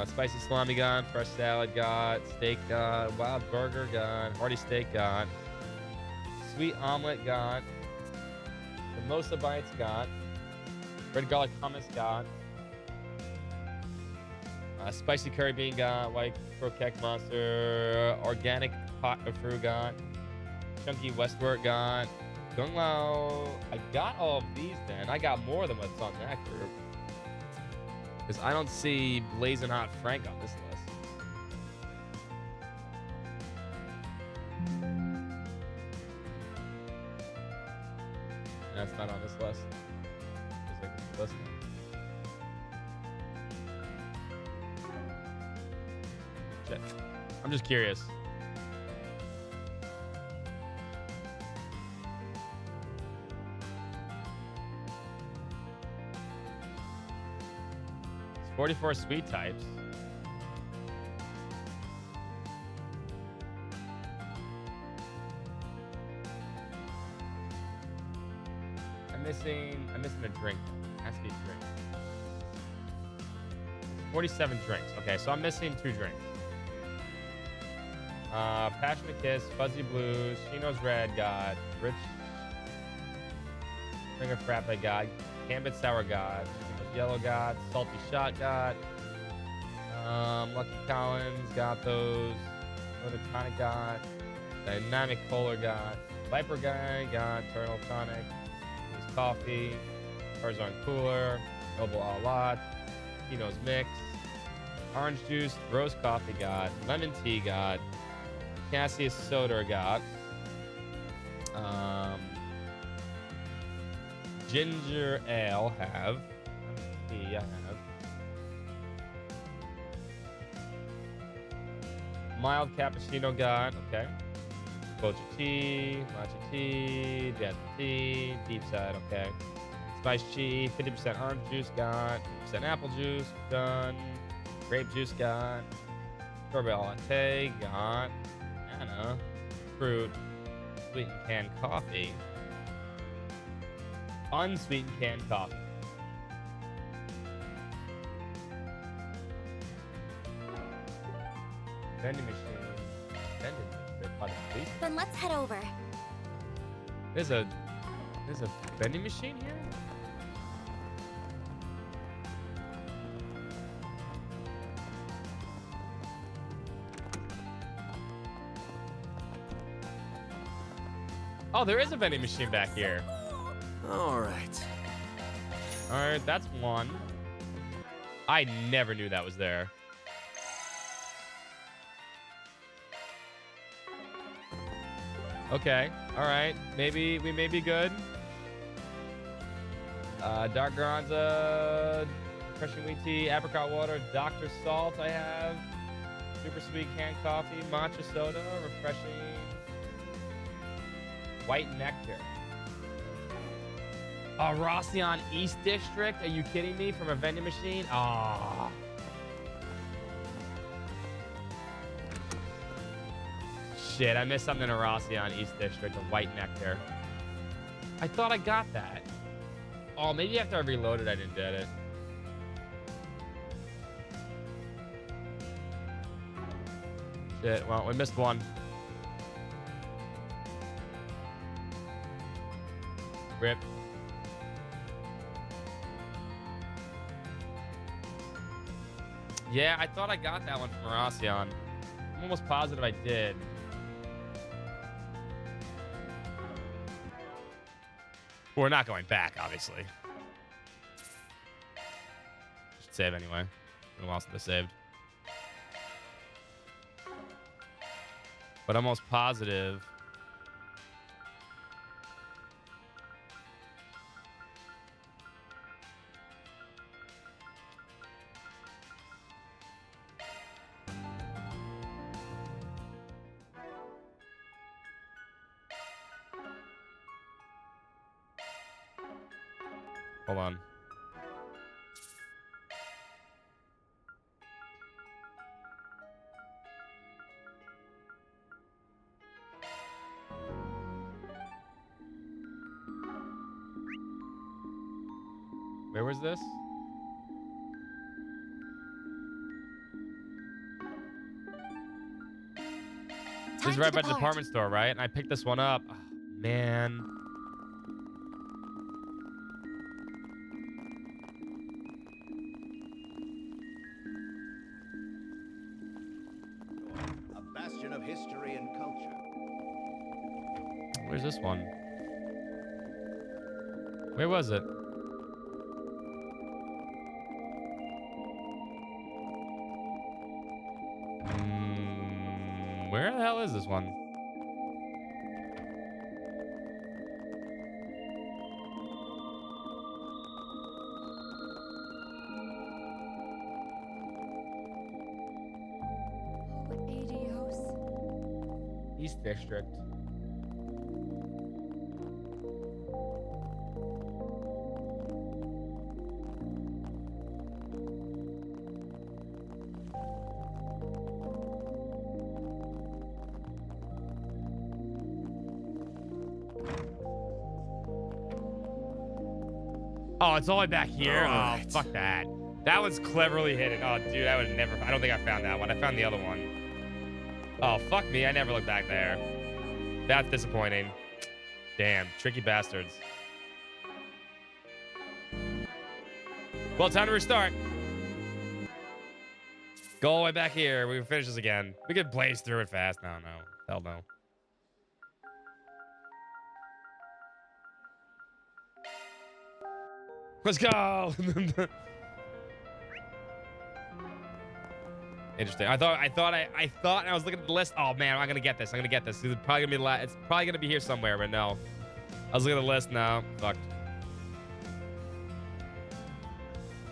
C: Spicy Salami, got. Fresh Salad, got. Steak, got. Wild Burger, got. Hearty Steak, got. Sweet Omelet, got. Mimosa Bites, got. Red Garlic Hummus, got. Spicy Curry Bean, got. White Croquette Monster. Organic Pot of Fruit, got. Chunky Westward, got. Gung Lao. I got all of these then. I got more than what's on that group. Because I don't see Blazing Hot Frank on this list. That's not on this list. List. Shit. I'm just curious. 44 sweet types. I'm missing a drink. Has to be a drink. 47 drinks. Okay, so I'm missing 2 drinks. Passionate Kiss, Fuzzy Blues, Chino's Red got, Rich Finger Frappe got, Gambit Sour got, Chino's Yellow got, Salty Shot got, Lucky Collins got those, Soda Tonic got, Dynamic Polar got, Viper Guy got, Turtle Tonic, Chino's Coffee, Tarzan Cooler, Noble A Lot, Chino's Mix, Orange Juice, Rose Coffee got, Lemon Tea got, Cassius Soda got, Ginger Ale have, Tea I have, Mild Cappuccino got, okay, Bocha Tea, Matcha Tea, Jasmine Tea, Deep Side, okay, Spiced Tea, 50% Orange Juice got, 50% Apple Juice, done, Grape Juice got, Strawberry Latte got, Banana, Fruit, Sweetened Canned Coffee, Unsweetened Canned Coffee. Vending machine.
L: Then let's head over.
C: There's a vending machine here? Oh, there is a vending machine back here.
P: All right.
C: All right, that's one. I never knew that was there. Okay, all right. Maybe we may be good. Dark Granza, refreshing wheat tea, apricot water, Dr. Salt I have. Super sweet canned coffee, matcha soda, refreshing white nectar. Rossion East District? Are you kidding me? From a vending machine? Ah. Shit, I missed something in Rossion East District, a white nectar. I thought I got that. Oh, maybe after I reloaded, I didn't get it. Shit, well, we missed one. Rip. Yeah, I thought I got that one from Rossion. I'm almost positive I did. We're not going back, obviously. Should save anyway. It's been a while since I saved. But I'm almost positive. Hold on. Where was this? This is right by the department store, right? And I picked this one up. Oh, man.
I: Bastion of history and culture.
C: Where's this one? Where was it? Where the hell is this one? East District. Oh, it's all the way back here?
P: All
C: Oh,
P: right.
C: fuck that. That was cleverly hidden. Oh, dude, I would never... I don't think I found that one. I found the other one. Oh, fuck me. I never looked back there. That's disappointing. Damn. Tricky bastards. Well, time to restart. Go all the way back here. We can finish this again. We could blaze through it fast. No. Hell no. Let's go. Interesting. I thought I was looking at the list. Oh man, I'm gonna get this. It's probably gonna be it's probably gonna be here somewhere, but no. I was looking at the list now. Fucked.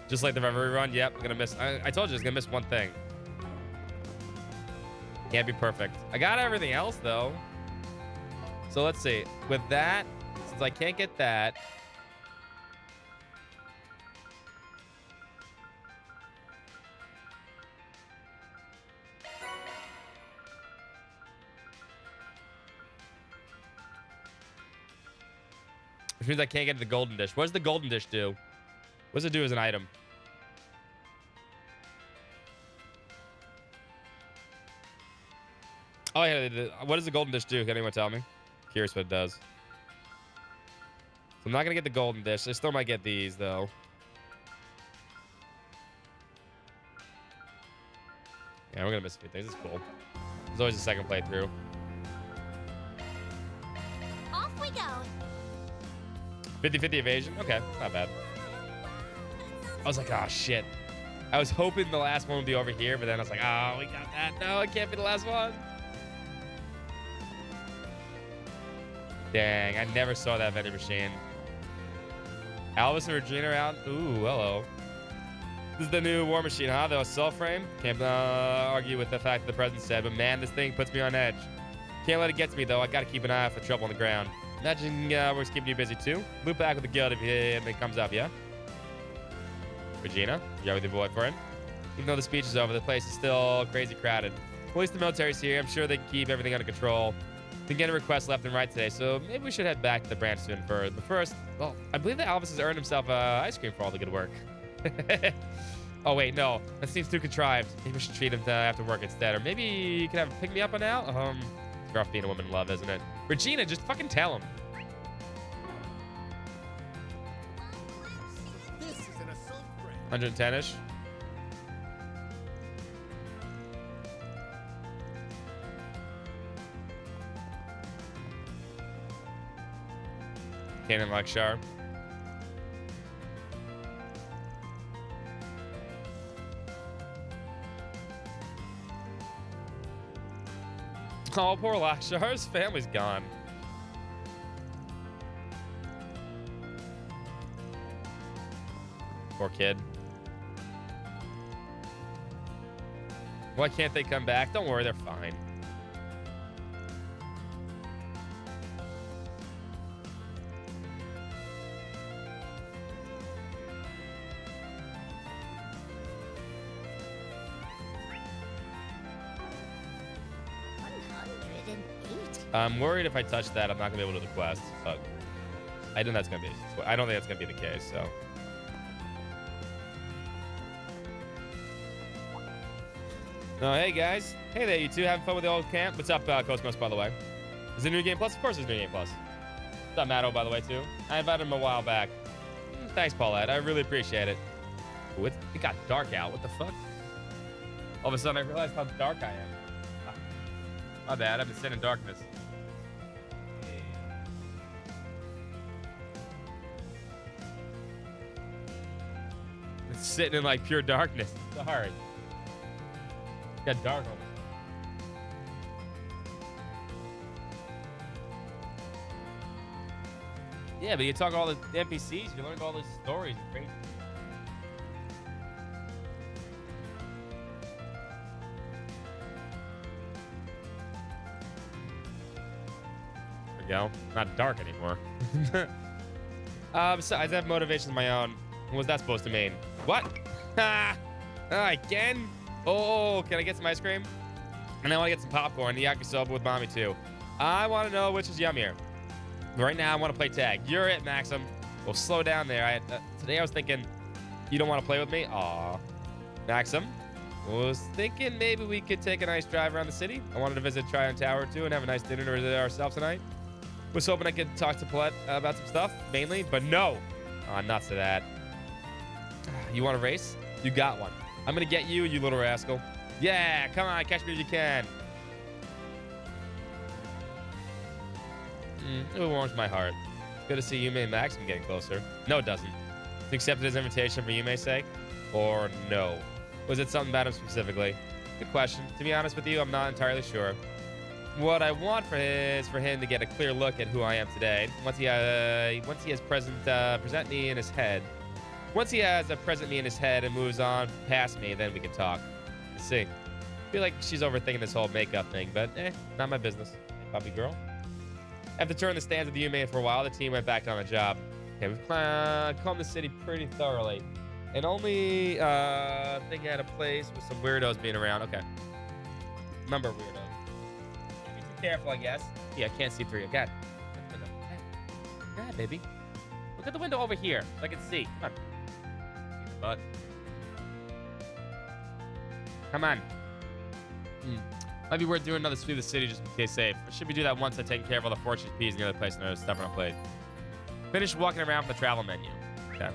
C: Just like the Reverie run. Yep, I'm gonna miss. I told you I was gonna miss one thing. Can't be perfect. I got everything else though. So let's see. With that, since I can't get that. Which means I can't get the golden dish. What does the golden dish do? What does it do as an item? Oh, yeah. What does the golden dish do? Can anyone tell me? Curious what it does. So I'm not going to get the golden dish. I still might get these, though. Yeah, we're going to miss a few things. It's cool. There's always a second playthrough.
L: Off we go.
C: 50-50 evasion? Okay, not bad. I was like, oh, shit. I was hoping the last one would be over here, but then I was like, oh, we got that. No, it can't be the last one. Dang, I never saw that vending machine. Elvis and Regina are out. Ooh, hello. This is the new war machine, huh? The assault frame? Can't argue with the fact that the president said, but man, this thing puts me on edge. Can't let it get to me, though. I gotta keep an eye out for trouble on the ground. Imagine we're keeping you busy, too. Loop back with the guild if it comes up, yeah? Regina, you got with your boyfriend? Even though the speech is over, the place is still crazy crowded. At least the military's here. I'm sure they can keep everything under control. Been getting requests left and right today, so maybe we should head back to the branch soon first. But first, well, I believe that Elvis has earned himself ice cream for all the good work. Oh, wait, no. That seems too contrived. Maybe we should treat him after work instead. Or maybe you can have him pick me up on out? It's rough being a woman in love, isn't it? Regina, just fucking tell him.
D: This is an assault frame.
C: 110-ish. Cannon Lakshar. Oh, poor Lakshar. His family's gone. Poor kid. Why can't they come back? Don't worry, they're fine. I'm worried if I touch that, I'm not gonna be able to do the quest, but I don't think that's gonna be the case. So, oh, hey guys, hey there, you two, having fun with the old camp? What's up, Cosmos? By the way, is it New Game Plus? Of course, it's New Game Plus. What's up, Matto? By the way, too, I invited him a while back. Thanks, Paulette. I really appreciate it. Ooh, it got dark out. What the fuck? All of a sudden, I realized how dark I am. My bad. I've been sitting in darkness. It's sitting in like pure darkness. Sorry. Got dark almost. Yeah, but you talk to all the NPCs, you learn all those stories. It's crazy. There we go. Not dark anymore. Besides, I have motivations of my own. What was that supposed to mean? What? Again? Oh, can I get some ice cream? And I want to get some popcorn. The yakisoba with mommy, too. I want to know which is yummier. Right now, I want to play tag. You're it, Maxim. Well, slow down there. Today I was thinking you don't want to play with me. Aw. Maxim, was thinking maybe we could take a nice drive around the city. I wanted to visit Tryon Tower too and have a nice dinner ourselves tonight. Was hoping I could talk to Paulette about some stuff, mainly, but no. Aw, nuts to that. You want a race? You got one. I'm gonna get you, you little rascal. Yeah, come on, catch me if you can. It warms my heart. It's good to see Yume and Maxim getting closer. No, it doesn't. He accepted his invitation for Yume's sake? Or no? Was it something about him specifically? Good question. To be honest with you, I'm not entirely sure. What I want is for him to get a clear look at who I am today. Once he has present me in his head. Once he has a present me in his head and moves on past me, then we can talk. Let's see. I feel like she's overthinking this whole makeup thing, but not my business. Hey, puppy girl. After touring the stands with Yume for a while, the team went back on the job. Okay, we've combed the city pretty thoroughly. And only thing out of place was some weirdos being around. Okay. Remember weirdos. Be too careful, I guess. Yeah, I can't see through you. God. God, baby. Look at the window over here so I can see. Come on. But come on. Might be worth doing another sweep of the city just in case safe. Or should we do that once I've taken care of all the fortune peas and the other place and other stuff on our plate? Finish walking around with the travel menu. Okay.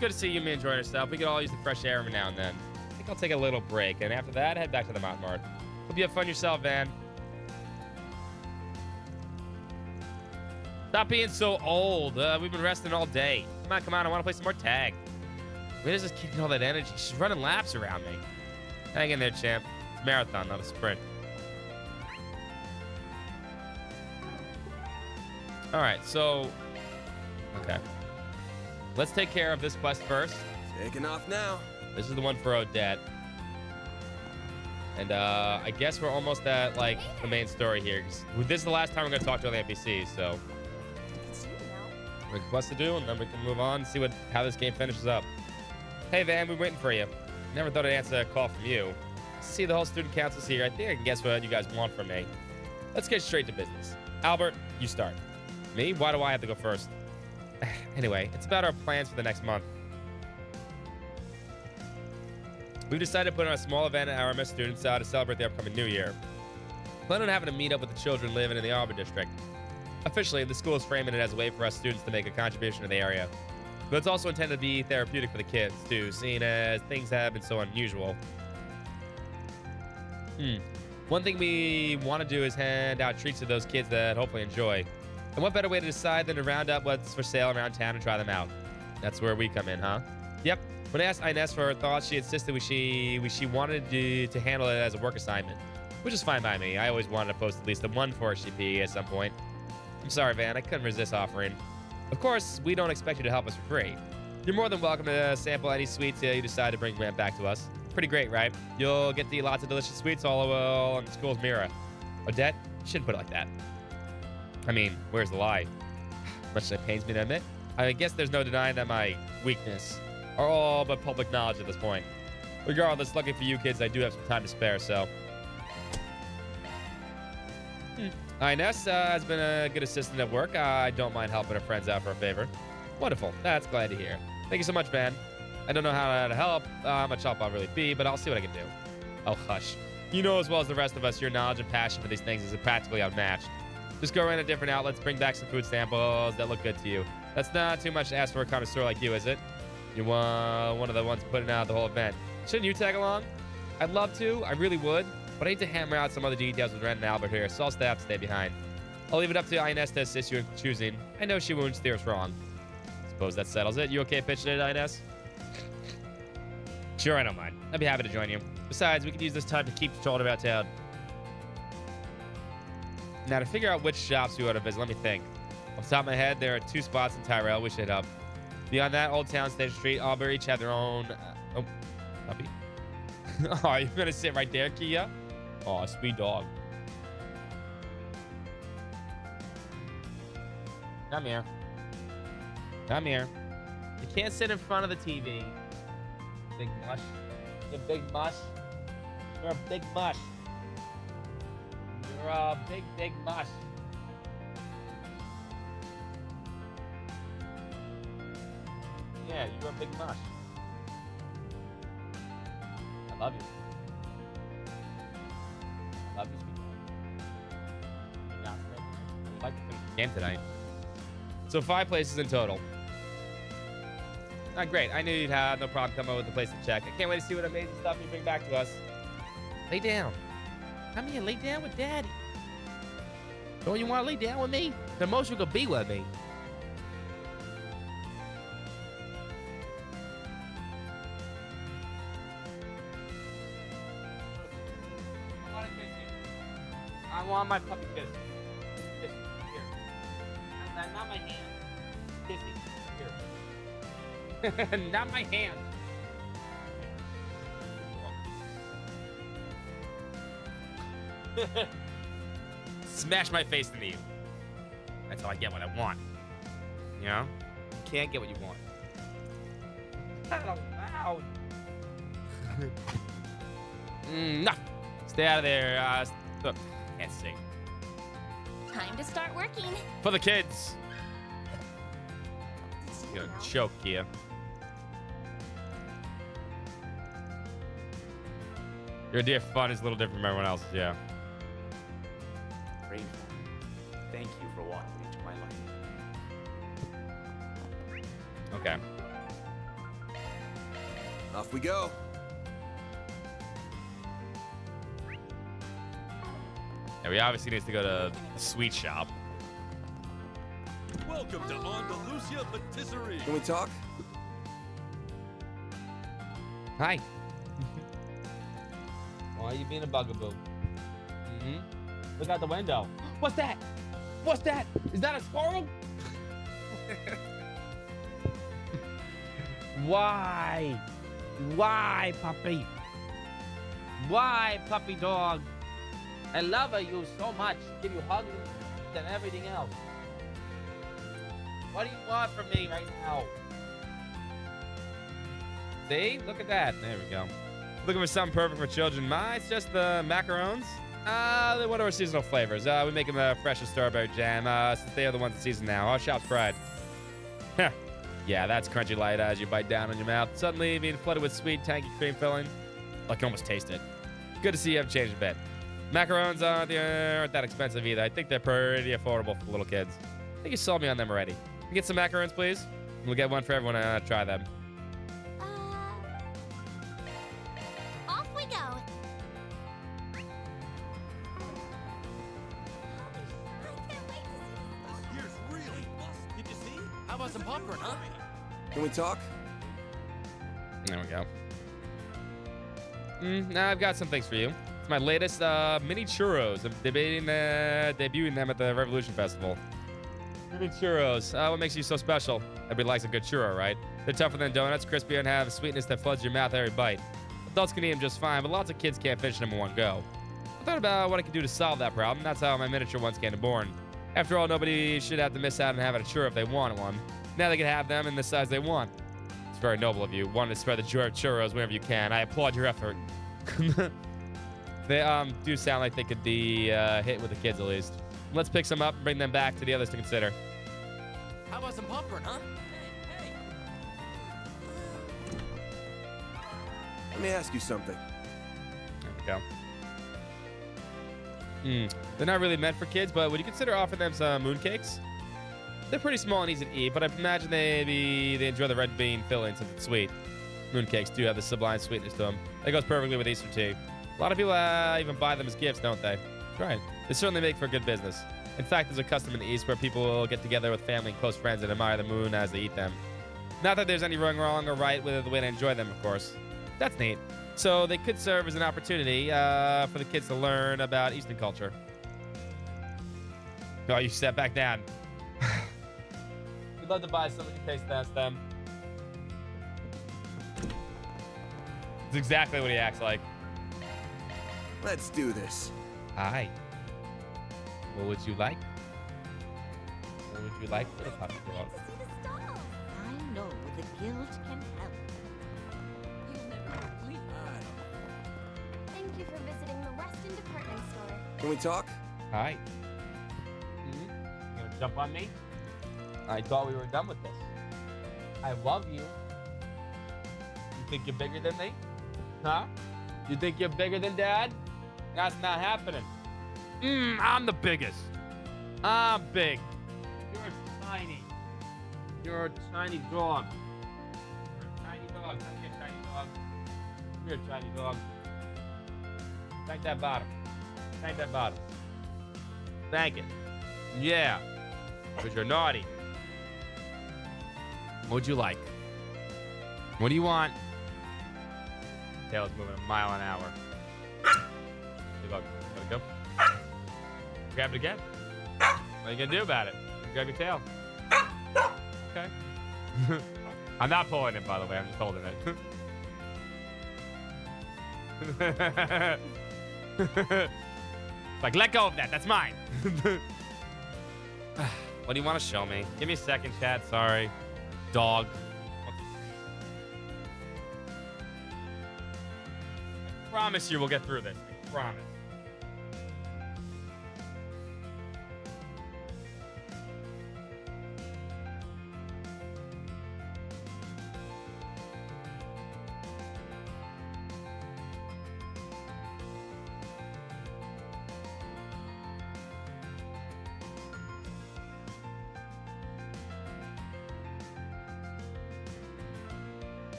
C: Good to see you enjoying yourself. We could all use the fresh air every now and then. I think I'll take a little break, and after that, head back to the Mountain Mart. Hope you have fun yourself, Van. Stop being so old. We've been resting all day. Come on. I want to play some more tag. Where does this kid get all that energy? She's running laps around me. Hang in there, champ. It's a marathon, not a sprint. All right, so... Okay. Let's take care of this quest first.
M: Taking off now.
C: This is the one for Odette. And I guess we're almost at, like, the main story here. This is the last time we're going to talk to all the NPCs, so... We have a quest to do, and then we can move on and see how this game finishes up. Hey, Van, we're waiting for you. Never thought I'd answer a call from you. See, the whole student council's here. I think I can guess what you guys want from me. Let's get straight to business. Albert, you start. Me? Why do I have to go first? Anyway, it's about our plans for the next month. We've decided to put on a small event at Aramis students to celebrate the upcoming new year. Plan on having a meet up with the children living in the Arbor District. Officially, the school is framing it as a way for us students to make a contribution to the area. But it's also intended to be therapeutic for the kids, too, seeing as things have been so unusual. One thing we want to do is hand out treats to those kids that hopefully enjoy. And what better way to decide than to round up what's for sale around town and try them out? That's where we come in, huh? Yep. When I asked Inez for her thoughts, she insisted she wanted to handle it as a work assignment, which is fine by me. I always wanted to post at least one for HCP at some point. I'm sorry, Van. I couldn't resist offering. Of course, we don't expect you to help us for free. You're more than welcome to sample any sweets you decide to bring back to us. Pretty great, right? You'll get to eat lots of delicious sweets all on the school's mirror. Odette, you shouldn't put it like that. I mean, where's the lie? Much it pains me to admit. I guess there's no denying that my weakness are all but public knowledge at this point. Regardless, lucky for you kids, I do have some time to spare, so... Inez has been a good assistant at work. I don't mind helping her friends out for a favor. Wonderful. That's glad to hear. Thank you so much, Van. I don't know how to help, how much help I'll really be, but I'll see what I can do. Oh, hush. You know as well as the rest of us, your knowledge and passion for these things is practically unmatched. Just go around to different outlets, bring back some food samples that look good to you. That's not too much to ask for a connoisseur like you, is it? You're one of the ones putting out the whole event. Shouldn't you tag along? I'd love to. I really would. But I need to hammer out some other details with Ren and Albert here, so I'll have to stay behind. I'll leave it up to Inez to assist you in choosing. I know she won't steer us wrong. Suppose that settles it. You okay pitching it, Inez? Sure, I don't mind. I'd be happy to join you. Besides, we could use this time to keep control about town. Now, to figure out which shops we ought to visit, let me think. Off the top of my head, there are 2 spots in Tyrell we should hit up. Beyond that, Old Town, Station Street, Auburn each have their own... oh, puppy. Oh, you're going to sit right there, Kia? Oh, sweet dog. Come here. Come here. You can't sit in front of the TV. Big mush. You big mush. You're a big mush. You're a big, big mush. Yeah, you're a big mush. I love you. I love you, sweetheart. You're not ready. I'd like to finish the game tonight. So 5 places in total. Great. I knew you'd have no problem coming up with a place to check. I can't wait to see what amazing stuff you bring back to us. Lay down. Come here, lay down with Daddy. Don't you want to lay down with me? The most you could be with me. I want my puppy kiss. Kiss. Here. Not my hand. Kissy. Here. Not my hand. Smash my face into you. That's how I get what I want. You know? You can't get what you want. Not allowed. No. Stay out of there. Can't sing.
L: Time to start working.
C: For the kids. You're gonna choke, Kia. Your idea of fun is a little different from everyone else's, yeah.
K: Rainfall, thank you for walking into my life.
C: Okay.
P: Off we go.
C: Yeah, we obviously need to go to the sweet shop.
D: Welcome to Andalusia Patisserie.
P: Can we talk?
C: Hi. Why are you being a bugaboo? Look out the window. What's that? What's that? Is that a squirrel? Why? Why, puppy? Why, puppy dog? I love you so much. Give you hugs and everything else. What do you want from me right now? See? Look at that. There we go. Looking for something perfect for children. It's just the macarons. What are our seasonal flavors? We make them fresh with strawberry jam, since they are the ones in season now. Our shop's pride. Yeah, that's crunchy light as you bite down on your mouth. Suddenly being flooded with sweet, tangy cream filling. I can almost taste it. Good to see you have changed a bit. Macarons aren't that expensive either. I think they're pretty affordable for little kids. I think you sold me on them already. Can you get some macarons, please? We'll get one for everyone to try them.
L: Off we go.
D: Here's really bust. Did you see? How about some popcorn, huh?
P: Can we talk?
C: There we go. Now I've got some things for you. It's my latest mini churros. I'm debuting them at the Revolution Festival. Mini churros. What makes you so special? Everybody likes a good churro, right? They're tougher than donuts, crispy, and have a sweetness that floods your mouth every bite. Adults can eat them just fine, but lots of kids can't finish them in one go. I thought about what I could do to solve that problem. That's how my miniature ones came to born. After all, nobody should have to miss out on having a churro if they want one. Now they can have them in the size they want. It's very noble of you, wanting to spread the joy of churros wherever you can. I applaud your effort. They do sound like they could be hit with the kids at least. Let's pick some up and bring them back to the others to consider.
R: How about some popcorn, huh? Hey.
P: Let me ask you something.
C: There we go. They're not really meant for kids, but would you consider offering them some mooncakes? They're pretty small and easy to eat, but I imagine they enjoy the red bean filling since it's sweet. Mooncakes do have the sublime sweetness to them. That goes perfectly with Easter tea. A lot of people even buy them as gifts, don't they? That's right. They certainly make for good business. In fact, there's a custom in the East where people will get together with family and close friends and admire the moon as they eat them. Not that there's any wrong or right with the way to enjoy them, of course. That's neat. So they could serve as an opportunity for the kids to learn about Eastern culture. Oh, you step back down. We'd love to buy some of your taste test them. It's exactly what he acts like.
P: Let's do this.
C: Hi. What would you like? What would you like for the puppy dog?
U: I know the guild can help.
L: Thank Thank you for visiting the Weston Department Store.
M: Can we talk?
C: Hi. You gonna jump on me? I thought we were done with this. I love you. You think you're bigger than me? Huh? You think you're bigger than Dad? That's not happening. I'm the biggest. I'm big. You're tiny. You're a tiny dog. You're a tiny dog. Come here, tiny dog. Come here, tiny dog. Thank that bottom. Thank that bottom. Thank it. Yeah. Because you're naughty. What'd you like? What do you want? Tail's moving a mile an hour. Hey, look. Let it go. Grab it again. What are you gonna do about it? Grab your tail. Okay. I'm not pulling it, by the way. I'm just holding it. Like, let go of that. That's mine. What do you want to show me? Give me a second, chat. Sorry. Dog. I promise you we'll get through this. I promise.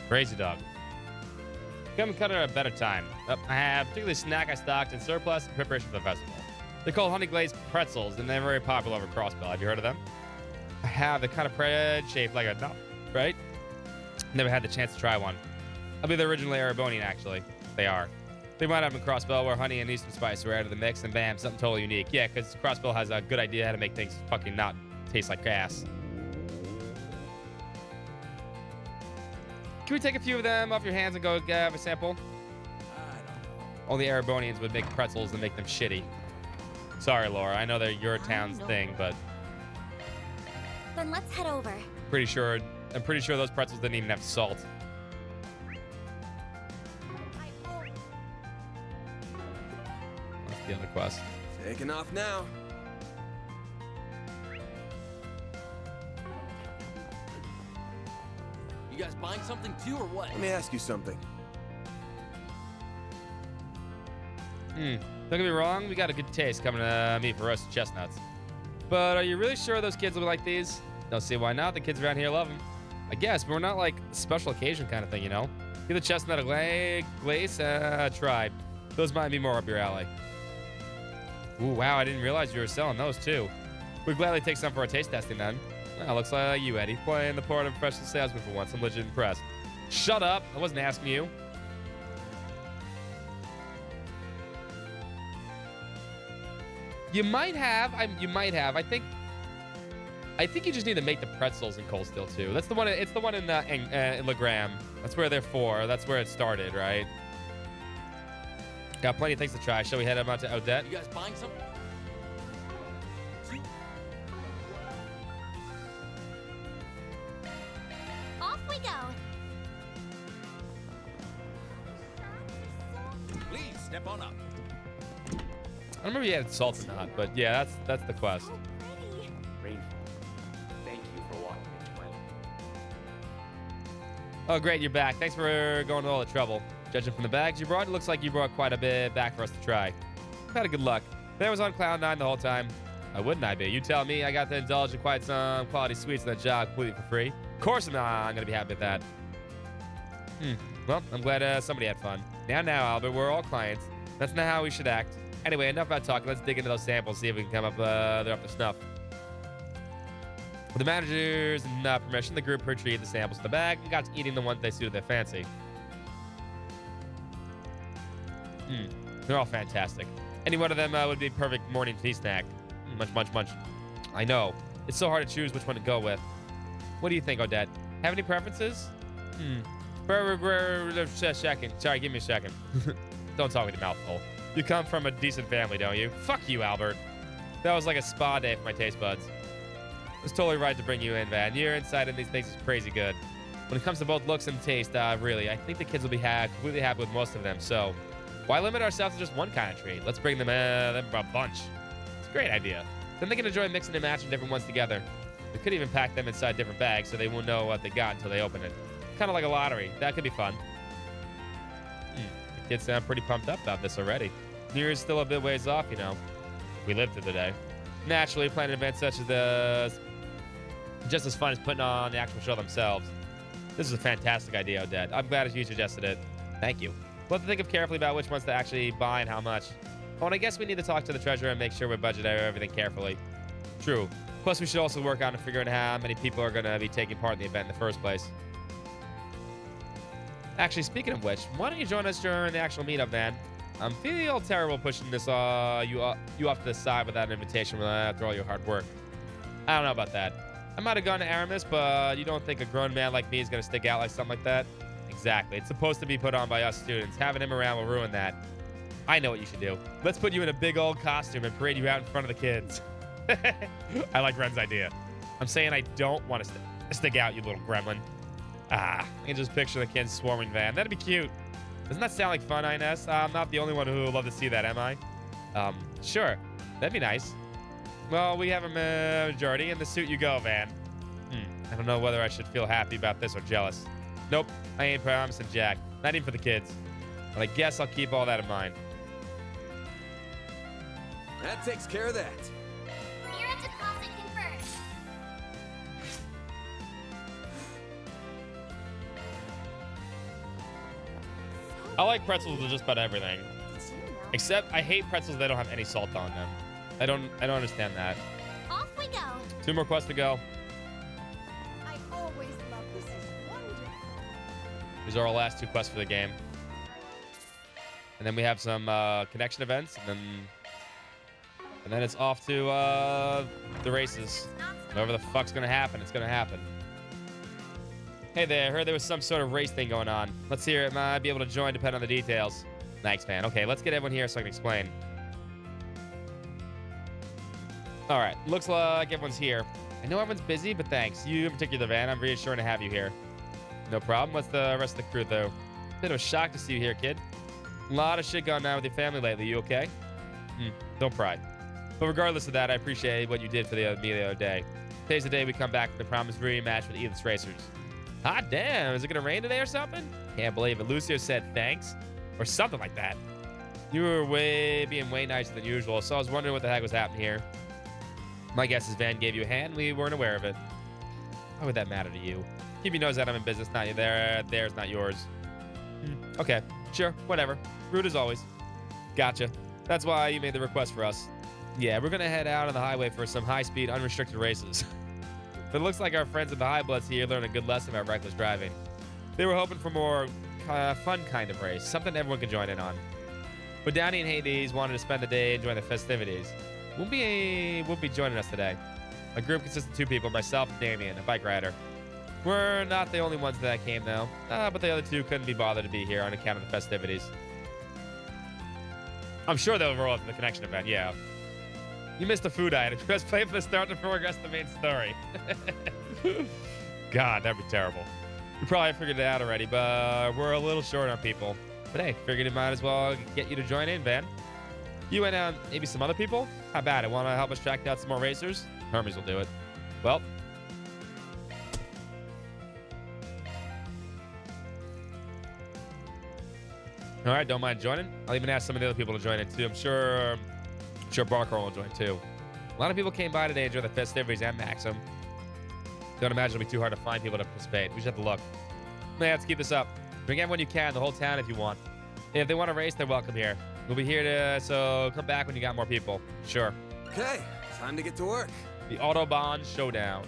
C: Crazy dog. Come and cut it at a better time. I have particularly snack I stocked in surplus in preparation for the festival. They're called honey glazed pretzels, and they're very popular over Crossbell. Have you heard of them? I have. They're kind of bread shaped like a nut, right? Never had the chance to try one. I believe they're originally Erebonian, actually. They are. They might have them in Crossbell where honey and Eastern spice were added to the mix, and bam, something totally unique. Yeah, because Crossbell has a good idea how to make things fucking not taste like gas. Can we take a few of them off your hands and go have a sample?
M: I don't know.
C: Only Erebonians would make pretzels and make them shitty. Sorry, Laura. I know they're your town's thing, but
N: Then let's head over.
C: I'm pretty sure those pretzels didn't even have salt. That's the other quest.
M: Taking off now.
R: You guys buying something too, or what?
M: Let me ask you something.
C: Don't get me wrong, we got a good taste coming to me for roasted chestnuts. But are you really sure those kids will like these? Don't see why not. The kids around here love them. I guess, but we're not like a special occasion kind of thing, you know? Give the chestnut a glaze try. Those might be more up your alley. Ooh, wow, I didn't realize you were selling those too. We'd gladly take some for our taste testing then. Well, looks like you, Eddie, playing the part of a professional salesman for once. I'm legit impressed. Shut up. I wasn't asking you. You might have. You might have. I think you just need to make the pretzels in Cold Steel too. That's the one. It's the one in Legram. That's where they're for. That's where it started, right? Got plenty of things to try. Shall we head out to Odette?
R: You guys buying something?
L: Off we go.
M: Please step on up.
C: I don't remember if you had salt or not, but yeah, that's the quest.
K: Rainfall. Thank you for walking into my life.
C: Oh, great, you're back. Thanks for going to all the trouble. Judging from the bags you brought, it looks like you brought quite a bit back for us to try. Had a good luck. Ben was on cloud 9 the whole time. Why wouldn't I be? You tell me. I got to indulge in quite some quality sweets in that job completely for free. Of course I'm going to be happy with that. Well, I'm glad somebody had fun. Now, Albert, we're all clients. That's not how we should act. Anyway, enough about talking. Let's dig into those samples, see if we can come up, they're up to snuff. With the manager's permission, the group retrieved the samples in the bag and got to eating the ones they suited their fancy. They're all fantastic. Any one of them would be perfect morning tea snack. Munch. I know. It's so hard to choose which one to go with. What do you think, Odette? Have any preferences? Second. Sorry, give me a second. Don't talk with your mouth full. You come from a decent family, don't you? Fuck you, Albert. That was like a spa day for my taste buds. It's totally right to bring you in, Van. Your insight in these things is crazy good. When it comes to both looks and taste, really, I think the kids will be completely happy with most of them. So, why limit ourselves to just one kind of treat? Let's bring them a bunch. It's a great idea. Then they can enjoy mixing and matching different ones together. We could even pack them inside different bags so they won't know what they got until they open it. Kind of like a lottery. That could be fun. The kids sound pretty pumped up about this already. New Year's still a bit ways off, you know. We live through the day. Naturally, planning events such as this just as fun as putting on the actual show themselves. This is a fantastic idea, Odette. I'm glad you suggested it. Thank you. We'll have to think of carefully about which ones to actually buy and how much. Oh, and I guess we need to talk to the treasurer and make sure we budget everything carefully. True. Plus, we should also work on figuring how many people are going to be taking part in the event in the first place. Actually, speaking of which, why don't you join us during the actual meetup, Van? I'm feeling all terrible pushing this you off to the side without an invitation after all your hard work. I don't know about that. I might have gone to Aramis, but you don't think a grown man like me is going to stick out like something like that? Exactly. It's supposed to be put on by us students. Having him around will ruin that. I know what you should do. Let's put you in a big old costume and parade you out in front of the kids. I like Ren's idea. I'm saying I don't want to stick out, you little gremlin. I can just picture the kids swarming Van. That'd be cute. Doesn't that sound like fun, Ines? I'm not the only one who would love to see that, am I? Sure. That'd be nice. Well, we have a majority. In the suit you go, Van. I don't know whether I should feel happy about this or jealous. Nope, I ain't promising Jack. Not even for the kids. But I guess I'll keep all that in mind.
M: That takes care of that.
L: Mira deposit confirmed.
C: I like pretzels with just about everything. Except I hate pretzels that don't have any salt on them. I don't understand that.
L: Off we go.
C: 2 more quests to go.
U: I always love this. Is wonderful.
C: These are our last 2 quests for the game. And then we have some connection events, and then it's off to the races. Whatever the fuck's gonna happen, it's gonna happen. Hey there, I heard there was some sort of race thing going on. Let's hear it. Might be able to join, depending on the details. Thanks, man. Okay, let's get everyone here so I can explain. All right, looks like everyone's here. I know everyone's busy, but thanks. You in particular, Van. I'm reassuring to have you here. No problem. What's the rest of the crew, though? Bit of a shock to see you here, kid. A lot of shit going on with your family lately. You okay? Don't cry. But regardless of that, I appreciate what you did for me the other day. Today's the day we come back from the promised rematch with Edith's Racers. Hot damn. Is it going to rain today or something? Can't believe it. Lucio said thanks. Or something like that. You were being way nicer than usual, so I was wondering what the heck was happening here. My guess is Van gave you a hand. We weren't aware of it. Why would that matter to you? Keep your nose out of my business. Not theirs, not yours. Okay, sure, whatever. Rude as always. Gotcha. That's why you made the request for us. Yeah, we're gonna head out on the highway for some high-speed, unrestricted races. But it looks like our friends at the High Bloods here learned a good lesson about reckless driving. They were hoping for more fun kind of race, something everyone could join in on. But Downey and Hades wanted to spend the day enjoying the festivities. Won't be joining us today. A group consists of 2 people, myself and Damien, a bike rider. We're not the only ones that came, though. But the other 2 couldn't be bothered to be here on account of the festivities. I'm sure they'll roll up the connection event, yeah. You missed the food item. Press play for the start to progress the main story. God, that'd be terrible. You probably figured it out already, but we're a little short on people. But hey, figured it might as well get you to join in, Van. You and maybe some other people? How about it? Want to help us track down some more racers? Hermes will do it. Well. All right, don't mind joining. I'll even ask some of the other people to join in too. I'm sure Barker will join too. A lot of people came by today during the festivities and Maxim. Don't imagine it'll be too hard to find people to participate. We just have to look. Let's keep this up. Bring everyone you can, the whole town if you want. If they want to race, they're welcome here. We'll be here so come back when you got more people. Sure.
M: Okay, time to get to work.
C: The Autobahn Showdown.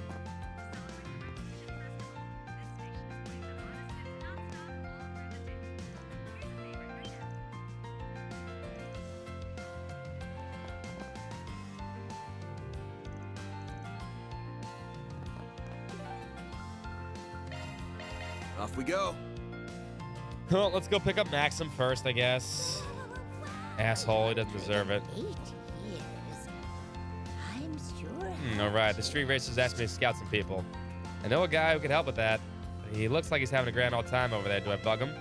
M: Off we go.
C: Well, let's go pick up Maxim first, I guess. Asshole, he doesn't deserve it.
U: 8 years. I'm sure.
C: All right, the street racers asked me to scout some people. I know a guy who could help with that. He looks like he's having a grand old time over there. Do I bug him?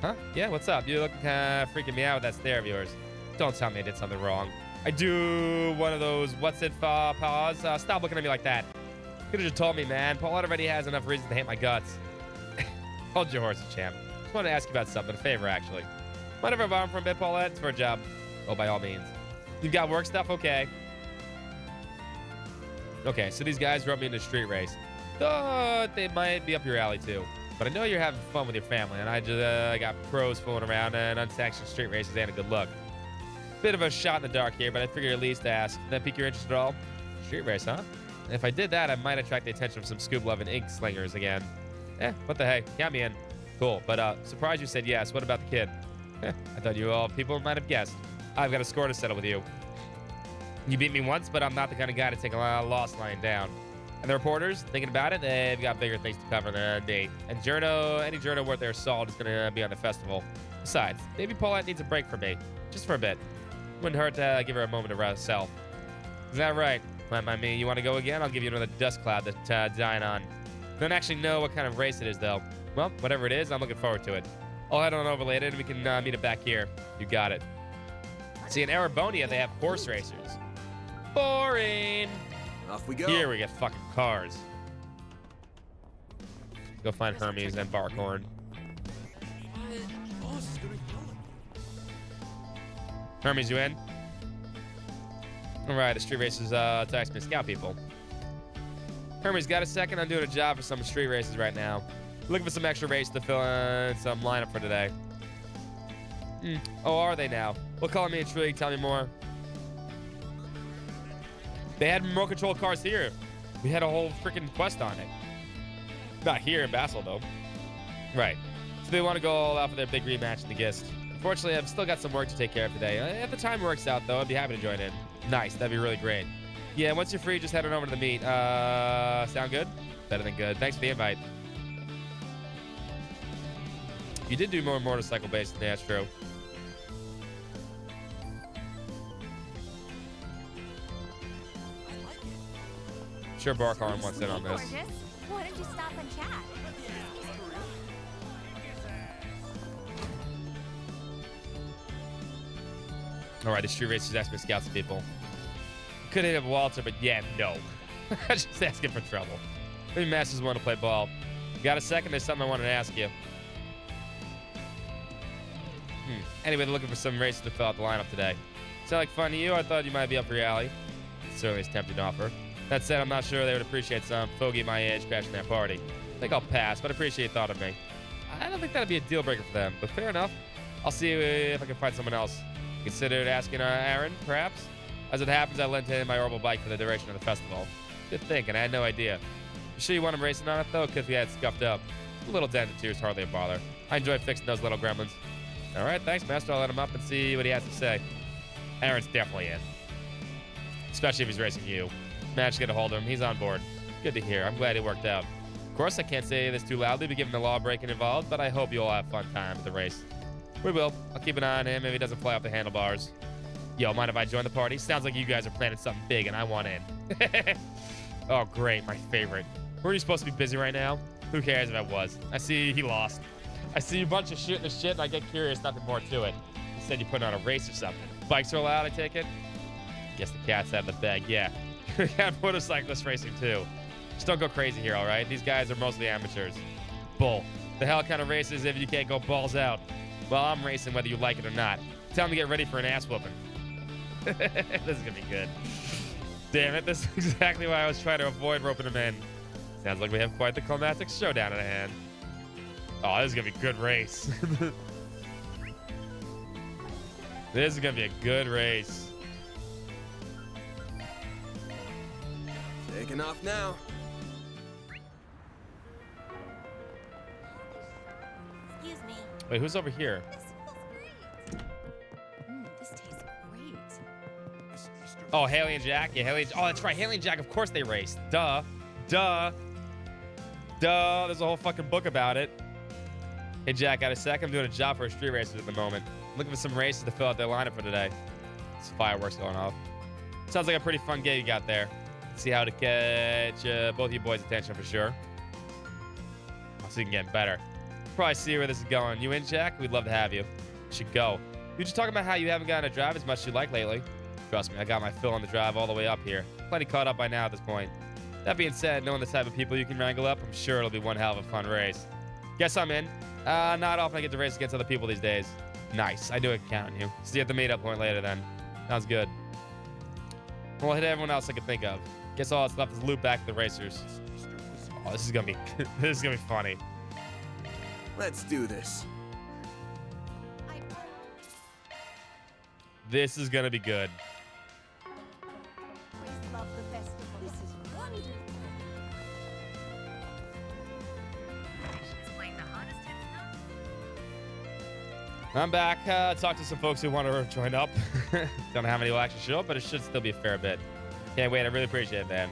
C: Huh? Yeah, what's up? You look kind of freaking me out with that stare of yours. Don't tell me I did something wrong. I do one of those what's it for paws. Stop looking at me like that. Could have just told me, man. Paulette already has enough reason to hate my guts. Hold your horses, champ. Just wanted to ask you about something. A favor, actually. Mind if I borrow for a bit, Paulette? It's for a job. Oh, by all means. You've got work stuff? Okay. Okay, so these guys rub me into a street race. Thought they might be up your alley, too. But I know you're having fun with your family, and I just got pros fooling around, and unsanctioned street races ain't a good look. Bit of a shot in the dark here, but I figured at least ask. Did that pique your interest at all? Street race, huh? And if I did that, I might attract the attention of some scoop-loving ink slingers again. What the heck? Count me in. Cool, but surprised you said yes. What about the kid? I thought you all people might have guessed. I've got a score to settle with you. You beat me once, but I'm not the kind of guy to take a loss lying down. And the reporters, thinking about it, they've got bigger things to cover than a date. And any journo worth their salt is going to be on the festival. Besides, maybe Paulette needs a break from me. Just for a bit. Wouldn't hurt to give her a moment to rest herself. Is that right? Mind me, you want to go again? I'll give you another dust cloud to dine on. Don't actually know what kind of race it is, though. Well, whatever it is, I'm looking forward to it. I'll head on over later, and we can meet it back here. You got it. See, in Arabonia, they have horse racers. Boring.
M: Off we go.
C: Here we get fucking cars. Go find Hermes and Barkhorn. Hermes, you in? All right, the street racers text me to scout people. Hermes, got a second? I'm doing a job for some street races right now. Looking for some extra races to fill in some lineup for today. Oh, are they now? What color me intrigued? Tell me more. They had remote control cars here. We had a whole freaking quest on it. Not here in Basel, though. Right. So they want to go all out for their big rematch in the Gist. Unfortunately, I've still got some work to take care of today. If the time works out, though, I'd be happy to join in. Nice. That'd be really great. Yeah, once you're free, just head on over to the meet. Sound good? Better than good. Thanks for the invite. You did do more motorcycle-based. Yeah, that's true. Sure, Barkhorn wants in on this.
N: Why don't you stop and chat?
C: All right, the street racers asked me to scout some people. Could hit up Walter, but yeah, no. Just asking for trouble. Maybe Masters want to play ball. You got a second? There's something I wanted to ask you. Anyway, they're looking for some races to fill out the lineup today. Sound like fun to you? I thought you might be up for your alley. It certainly is tempting offer. That said, I'm not sure they would appreciate some fogey my age crashing their party. I think I'll pass, but I appreciate you thought of me. I don't think that'd be a deal breaker for them, but fair enough. I'll see if I can find someone else. Considered asking Aaron, perhaps? As it happens, I lent him my orbital bike for the duration of the festival. Good thinking, I had no idea. You sure you want him racing on it, though? Because we had it scuffed up. A little dent or two is hardly a bother. I enjoy fixing those little gremlins. All right, thanks, Master. I'll let him up and see what he has to say. Aaron's definitely in. Especially if he's racing you. Managed to get a hold of him. He's on board. Good to hear. I'm glad it worked out. Of course, I can't say this too loudly, but given the law breaking involved, but I hope you all have fun time at the race. We will. I'll keep an eye on him if he doesn't fly off the handlebars. Yo, mind if I join the party? Sounds like you guys are planning something big and I want in. Oh, great. My favorite. Were you supposed to be busy right now? Who cares if I was? I see he lost. I see a bunch of shooting the shit and I get curious, nothing more to it. You said you're putting on a race or something. Bikes are allowed, I take it? Guess the cat's out of the bag, yeah. We got motorcyclist racing too. Just don't go crazy here, all right? These guys are mostly amateurs. Bull. The hell kind of races if you can't go balls out? Well, I'm racing whether you like it or not. Tell them to get ready for an ass whooping. This is gonna be good. Damn it, this is exactly why I was trying to avoid roping him in. Sounds like we have quite the climactic showdown at hand. Oh, this is gonna be a good race. This is gonna be a good race.
M: Taking off now.
N: Excuse me.
C: Wait, who's over here?
A: This tastes great.
C: Oh, Haley and Jack. Yeah, Haley. Oh, that's right. Haley and Jack, of course they raced. Duh. Duh. Duh. There's a whole fucking book about it. Hey, Jack, got a sec? I'm doing a job for a street racer at the moment. Looking for some races to fill out their lineup for today. There's fireworks going off. Sounds like a pretty fun gig you got there. See how to catch both of you boys' attention for sure. Oh, so you can get better. Probably see where this is going. You in, Jack? We'd love to have you. You should go. You just talking about how you haven't gotten to drive as much as you like lately. Trust me, I got my fill on the drive all the way up here. Plenty caught up by now at this point. That being said, knowing the type of people you can wrangle up, I'm sure it'll be one hell of a fun race. Guess I'm in. Not often I get to race against other people these days. Nice. I do it count on you. See you at the meetup point later then. Sounds good. We'll hit everyone else I can think of. Guess all that's left is loop back to the racers. Oh, this is gonna be this is gonna be funny.
M: Let's do this.
C: This is gonna be good.
U: Love the festival. This is wonderful.
C: I'm back. Talked to some folks who want to join up. Don't know how many will actually show up, but it should still be a fair bit. Can't wait. I really appreciate it, man.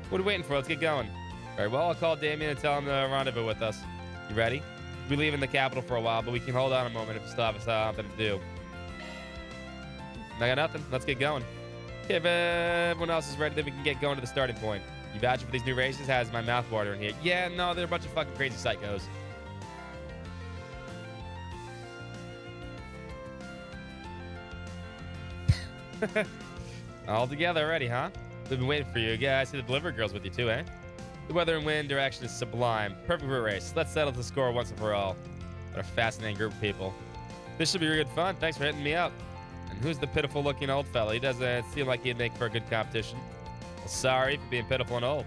C: What are we waiting for? Let's get going. Very well. I'll call Damien and tell him to rendezvous with us. You ready? We'll be leaving the capital for a while, but we can hold on a moment if you still have something to do. I got nothing. Let's get going. Okay, if everyone else is ready, then we can get going to the starting point. You vouching for these new races? Has my mouth watering here. Yeah, no, they're a bunch of fucking crazy psychos. All together already, huh? We've been waiting for you. Yeah, I see the delivery girls with you too, eh? The weather and wind direction is sublime. Perfect for a race. Let's settle the score once and for all. What a fascinating group of people. This should be really good fun. Thanks for hitting me up. And who's the pitiful looking old fella? He doesn't seem like he'd make for a good competition. Well, sorry for being pitiful and old.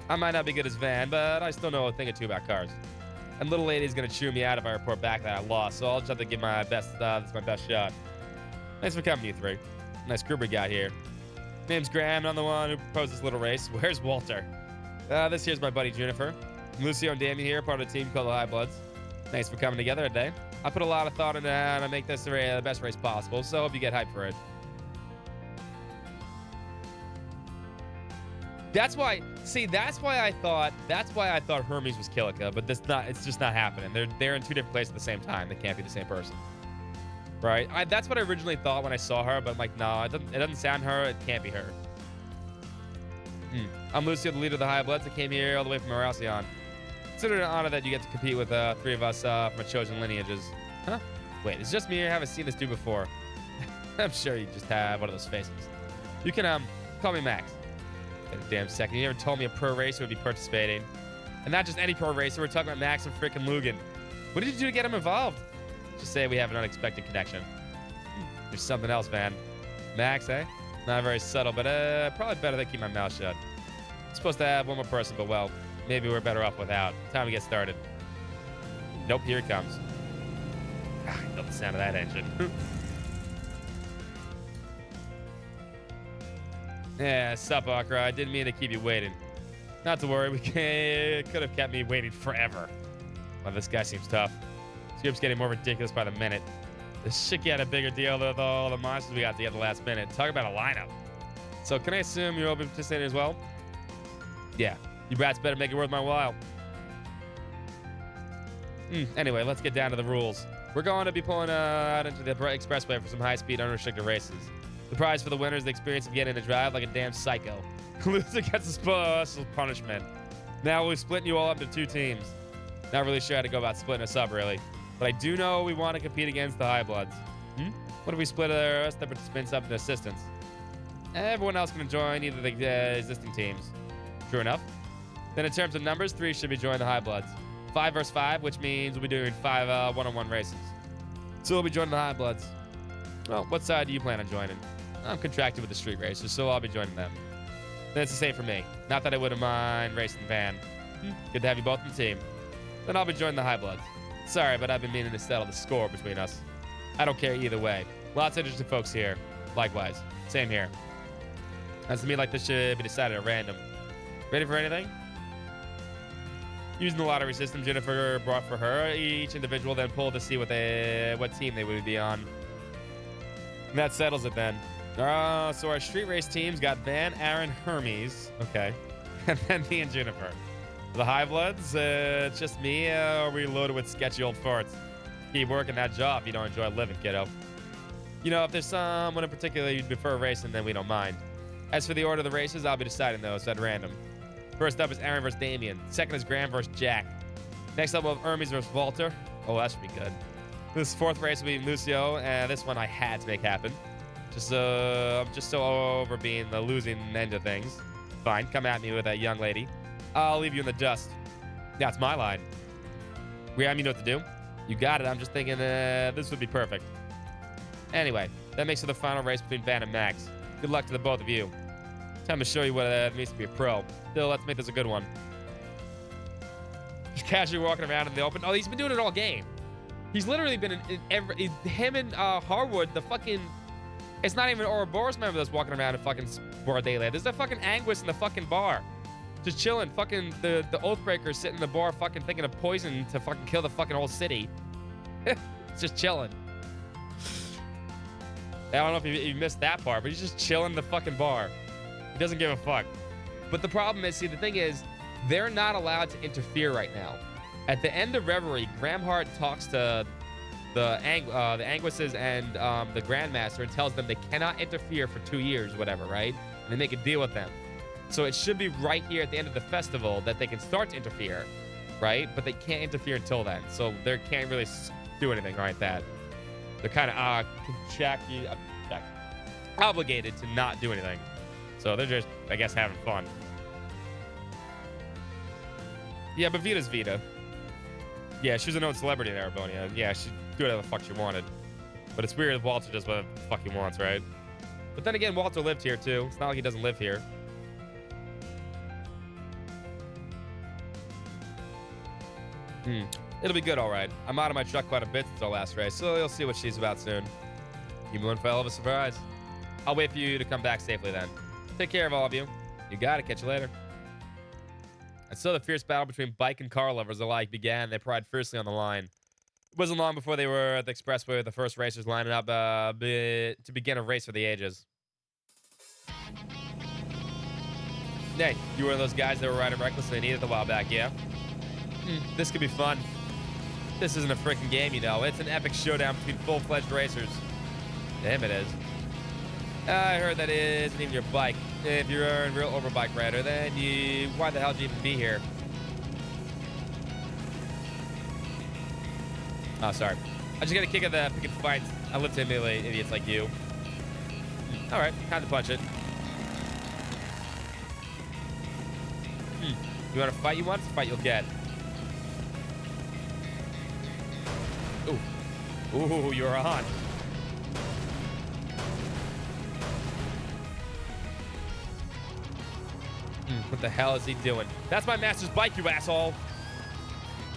C: I might not be good as Van, but I still know a thing or two about cars. And little lady's gonna chew me out if I report back that I lost, so I'll just have to give my best, that's my best shot. Thanks for coming, you three. Nice group we got here. Name's Graham, and I'm the one who proposed this little race. Where's Walter? This here's my buddy Juniper. Lucio and Damien here, part of the team called the High Bloods. Thanks for coming together today. I put a lot of thought into how to make this the best race possible, so I hope you get hyped for it. That's why I thought Hermes was Killica, but it's just not happening. They're in two different places at the same time. They can't be the same person. Right? That's what I originally thought when I saw her, but I'm like, no, it doesn't sound her. It can't be her. I'm Lucio, the leader of the High Bloods. I came here all the way from Halcyon. Consider it an honor that you get to compete with three of us from chosen lineages. Huh? Wait, it's just me here. I haven't seen this dude before. I'm sure you just have one of those faces. You can call me Max. Wait a damn second. You never told me a pro racer would be participating. And not just any pro racer. We're talking about Max and frickin' Lugan. What did you do to get him involved? Just say we have an unexpected connection. There's something else, Van. Max, eh? Not very subtle, but probably better than keep my mouth shut. I'm supposed to have one more person, but well, maybe we're better off without. Time to get started. Nope, here it comes. I love the sound of that engine. Yeah, sup, Akra. I didn't mean to keep you waiting. Not to worry, it could have kept me waiting forever. Well, this guy seems tough. This group's getting more ridiculous by the minute. This should get a bigger deal with all the monsters we got together last minute. Talk about a lineup. So can I assume you're open to participating as well? Yeah. You brats better make it worth my while. Anyway, let's get down to the rules. We're going to be pulling out into the expressway for some high-speed, unrestricted races. The prize for the winner is the experience of getting to drive like a damn psycho. Loser gets a special punishment. Now we're splitting you all up into two teams. Not really sure how to go about splitting us up, really. But I do know we want to compete against the High Bloods. What if we split the rest of the participants up into assistants? Everyone else can join either the existing teams. True enough. Then in terms of numbers, 3 should be joining the High Bloods. 5 versus 5, which means we'll be doing 5 one-on-one races. So we'll be joining the High Bloods. Well, what side do you plan on joining? I'm contracted with the street racers, so I'll be joining them. That's the same for me. Not that I wouldn't mind racing the van. Good to have you both on the team. Then I'll be joining the High Bloods. Sorry, but I've been meaning to settle the score between us. I don't care either way. Lots of interested folks here. Likewise. Same here. Sounds to me like this should be decided at random. Ready for anything? Using the lottery system Jennifer brought for her, each individual then pulled to see what team they would be on. And that settles it then. So our street race teams got Van, Aaron, Hermes. Okay. And then me and Jennifer. The High Bloods, it's just me, or we loaded with sketchy old farts. Keep working that job if you don't enjoy living, kiddo. You know, if there's someone in particular you'd prefer racing, then we don't mind. As for the order of the races, I'll be deciding those at random. First up is Aaron versus Damien. Second is Graham versus Jack. Next up, we'll have Hermes versus Walter. Oh, that should be good. This fourth race will be Lucio, and this one I had to make happen. I'm just so over being the losing end of things. Fine, come at me with that young lady. I'll leave you in the dust. That's my line. Graham, you know what to do? You got it. I'm just thinking this would be perfect. Anyway, that makes it the final race between Van and Max. Good luck to the both of you. Time to show you what it means to be a pro. Still, let's make this a good one. Just casually walking around in the open. Oh, he's been doing it all game. He's literally been in every... Him and Harwood, the fucking... It's not even an Ouroboros member that's walking around in fucking Broad Daylight. There's a fucking Anguis in the fucking bar. Just chilling. Fucking the Oathbreakers sitting in the bar fucking thinking of poison to fucking kill the fucking whole city. Just chilling. I don't know if you missed that part, but he's just chilling in the fucking bar. He doesn't give a fuck. But the problem is, see, the thing is, they're not allowed to interfere right now. At the end of Reverie, Graham Hart talks to the Anguises and the Grandmaster and tells them they cannot interfere for 2 years, whatever, right? And they make a deal with them. So it should be right here at the end of the festival that they can start to interfere, right? But they can't interfere until then. So they can't really do anything like that. They're kind of obligated to not do anything. So they're just, I guess, having fun. Yeah, but Vita's Vita. Yeah, she was a known celebrity in Arabonia. Yeah, she do whatever the fuck she wanted. But it's weird if Walter does whatever the fuck he wants, right? But then again, Walter lived here, too. It's not like he doesn't live here. It'll be good, all right. I'm out of my truck quite a bit since our last race, so you'll see what she's about soon. Keep one for hell of a surprise. I'll wait for you to come back safely then. Take care of all of you. You got it. Catch you later. And so the fierce battle between bike and car lovers alike began. They pride fiercely on the line. It wasn't long before they were at the expressway with the first racers lining up to begin a race for the ages. Hey, you were one of those guys that were riding recklessly and needed a while back, yeah? This could be fun. This isn't a freaking game, you know. It's an epic showdown between full-fledged racers. Damn, it is. I heard that isn't even your bike. If you're a real overbike rider, then why the hell did you even be here? Oh, sorry. I just got a kick of the picking fights. I live to emulate idiots like you. All right, time to punch it. You want to fight? You want to fight? You'll get. Ooh, you're on. What the hell is he doing? That's my master's bike, you asshole.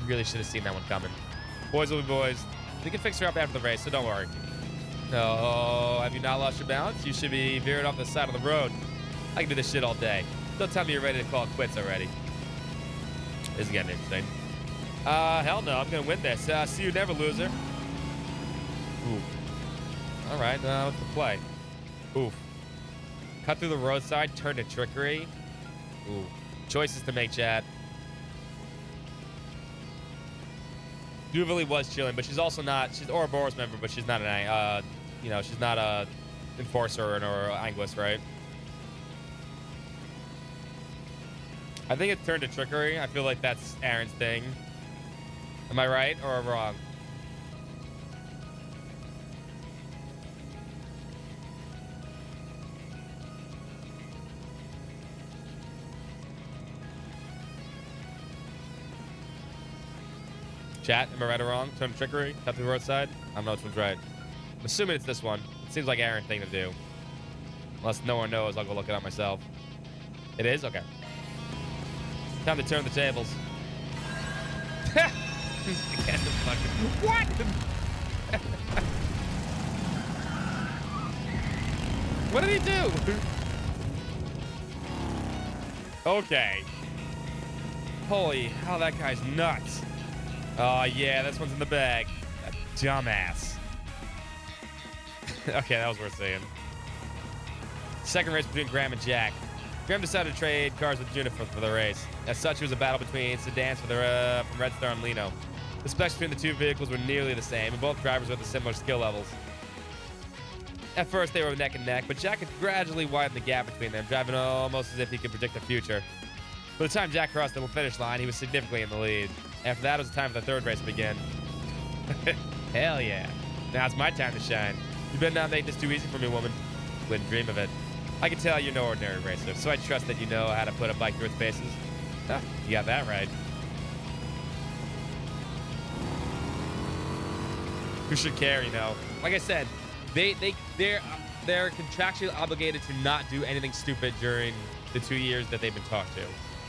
C: You really should have seen that one coming. Boys will be boys. We can fix her up after the race, so don't worry. Oh, have you not lost your balance? You should be veering off the side of the road. I can do this shit all day. Don't tell me you're ready to call it quits already. This is getting interesting. Hell no, I'm gonna win this. See you never, loser. Ooh. All right, what's the play? Oof. Cut through the roadside, turn to trickery. Ooh. Choices to make, chat. Duvalli was chilling, but she's also not. She's Ouroboros member, but she's not an. She's not a enforcer or Anguis, right? I think it's turned to trickery. I feel like that's Aaron's thing. Am I right or wrong? Chat, am I right or wrong? Turn trickery, cut to the roadside. I don't know which one's right. I'm assuming it's this one. It seems like Aaron thing to do. Unless no one knows, I'll go look it up myself. It is? Okay. Time to turn the tables. What? What did he do? Okay. Holy hell, that guy's nuts. Oh, yeah, this one's in the bag. That dumbass. Okay, that was worth saying. Second race between Graham and Jack. Graham decided to trade cars with Juniper for the race. As such, it was a battle between sedans from Red Star and Lino. The specs between the two vehicles were nearly the same, and both drivers were at the similar skill levels. At first, they were neck and neck, but Jack had gradually widened the gap between them, driving almost as if he could predict the future. By the time Jack crossed the finish line, he was significantly in the lead. After that, it was time for the third race to begin. Hell yeah. Now it's my time to shine. You better not make this too easy for me, woman. Wouldn't dream of it. I can tell you're no ordinary racer, so I trust that you know how to put a bike through its paces. Huh, you got that right. Who should care, you know? Like I said, they're contractually obligated to not do anything stupid during the 2 years that they've been talked to.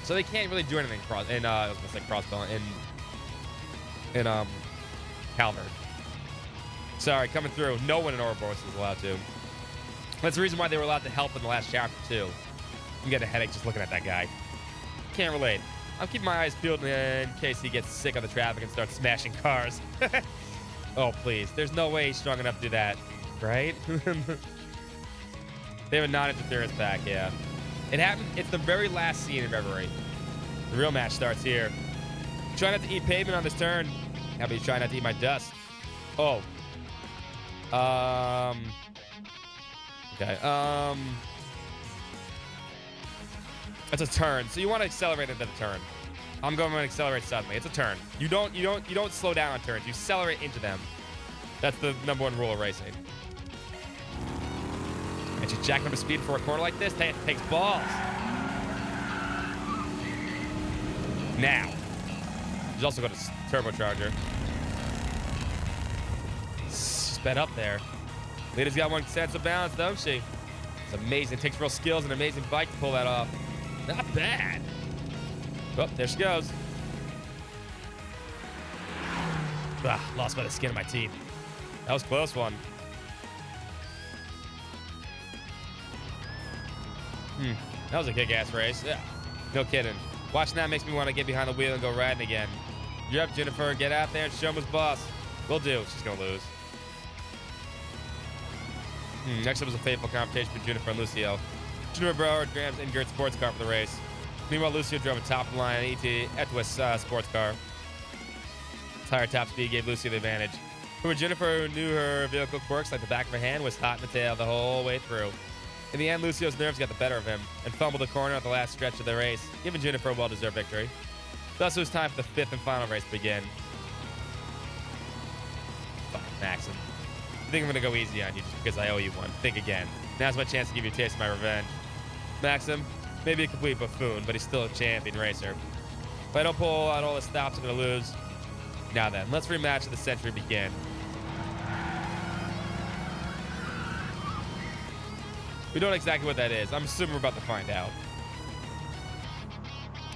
C: So they can't really do anything I was gonna say Crossbell in Calvert. Sorry, coming through. No one in Ouroboros is allowed to. That's the reason why they were allowed to help in the last chapter too. I'm getting a headache just looking at that guy. Can't relate. I'm keeping my eyes peeled in case he gets sick of the traffic and starts smashing cars. Oh, please. There's no way he's strong enough to do that. Right? They have a non-interference pack, yeah. It happened. It's the very last scene in Reverie. The real match starts here. Try not to eat pavement on this turn. How about you try not to eat my dust? Oh. Okay. It's a turn, so you want to accelerate into the turn. I'm going to accelerate suddenly. It's a turn. You don't slow down on turns. You accelerate into them. That's the #1 rule of racing. And just jacking up the speed for a corner like this takes balls. Now, she's also got a turbocharger. Sped up there. Lita's got one sense of balance, don't she? It's amazing. It takes real skills and an amazing bike to pull that off. Not bad. Oh, there she goes. Lost by the skin of my teeth. That was a close one. That was a kick-ass race. Yeah, no kidding. Watching that makes me want to get behind the wheel and go riding again. You're up, Jennifer. Get out there and show him his boss. Will do. She's going to lose. Next up was a fateful confrontation between Juniper and Lucio. Juniper borrowed Graham's Ingert sports car for the race. Meanwhile, Lucio drove a top-of-the-line Etuis sports car. His higher top speed gave Lucio the advantage. However, Jennifer, who knew her vehicle quirks like the back of her hand, was hot in the tail the whole way through. In the end, Lucio's nerves got the better of him and fumbled the corner at the last stretch of the race, giving Jennifer a well-deserved victory. Thus, it was time for the 5th and final race to begin. Fucking Maxim. I think I'm going to go easy on you just because I owe you one. Think again. Now's my chance to give you a taste of my revenge. Maxim, maybe a complete buffoon, but he's still a champion racer. If I don't pull out all the stops, I'm going to lose. Now then, let's rematch of the century begin. We don't know exactly what that is. I'm assuming we're about to find out.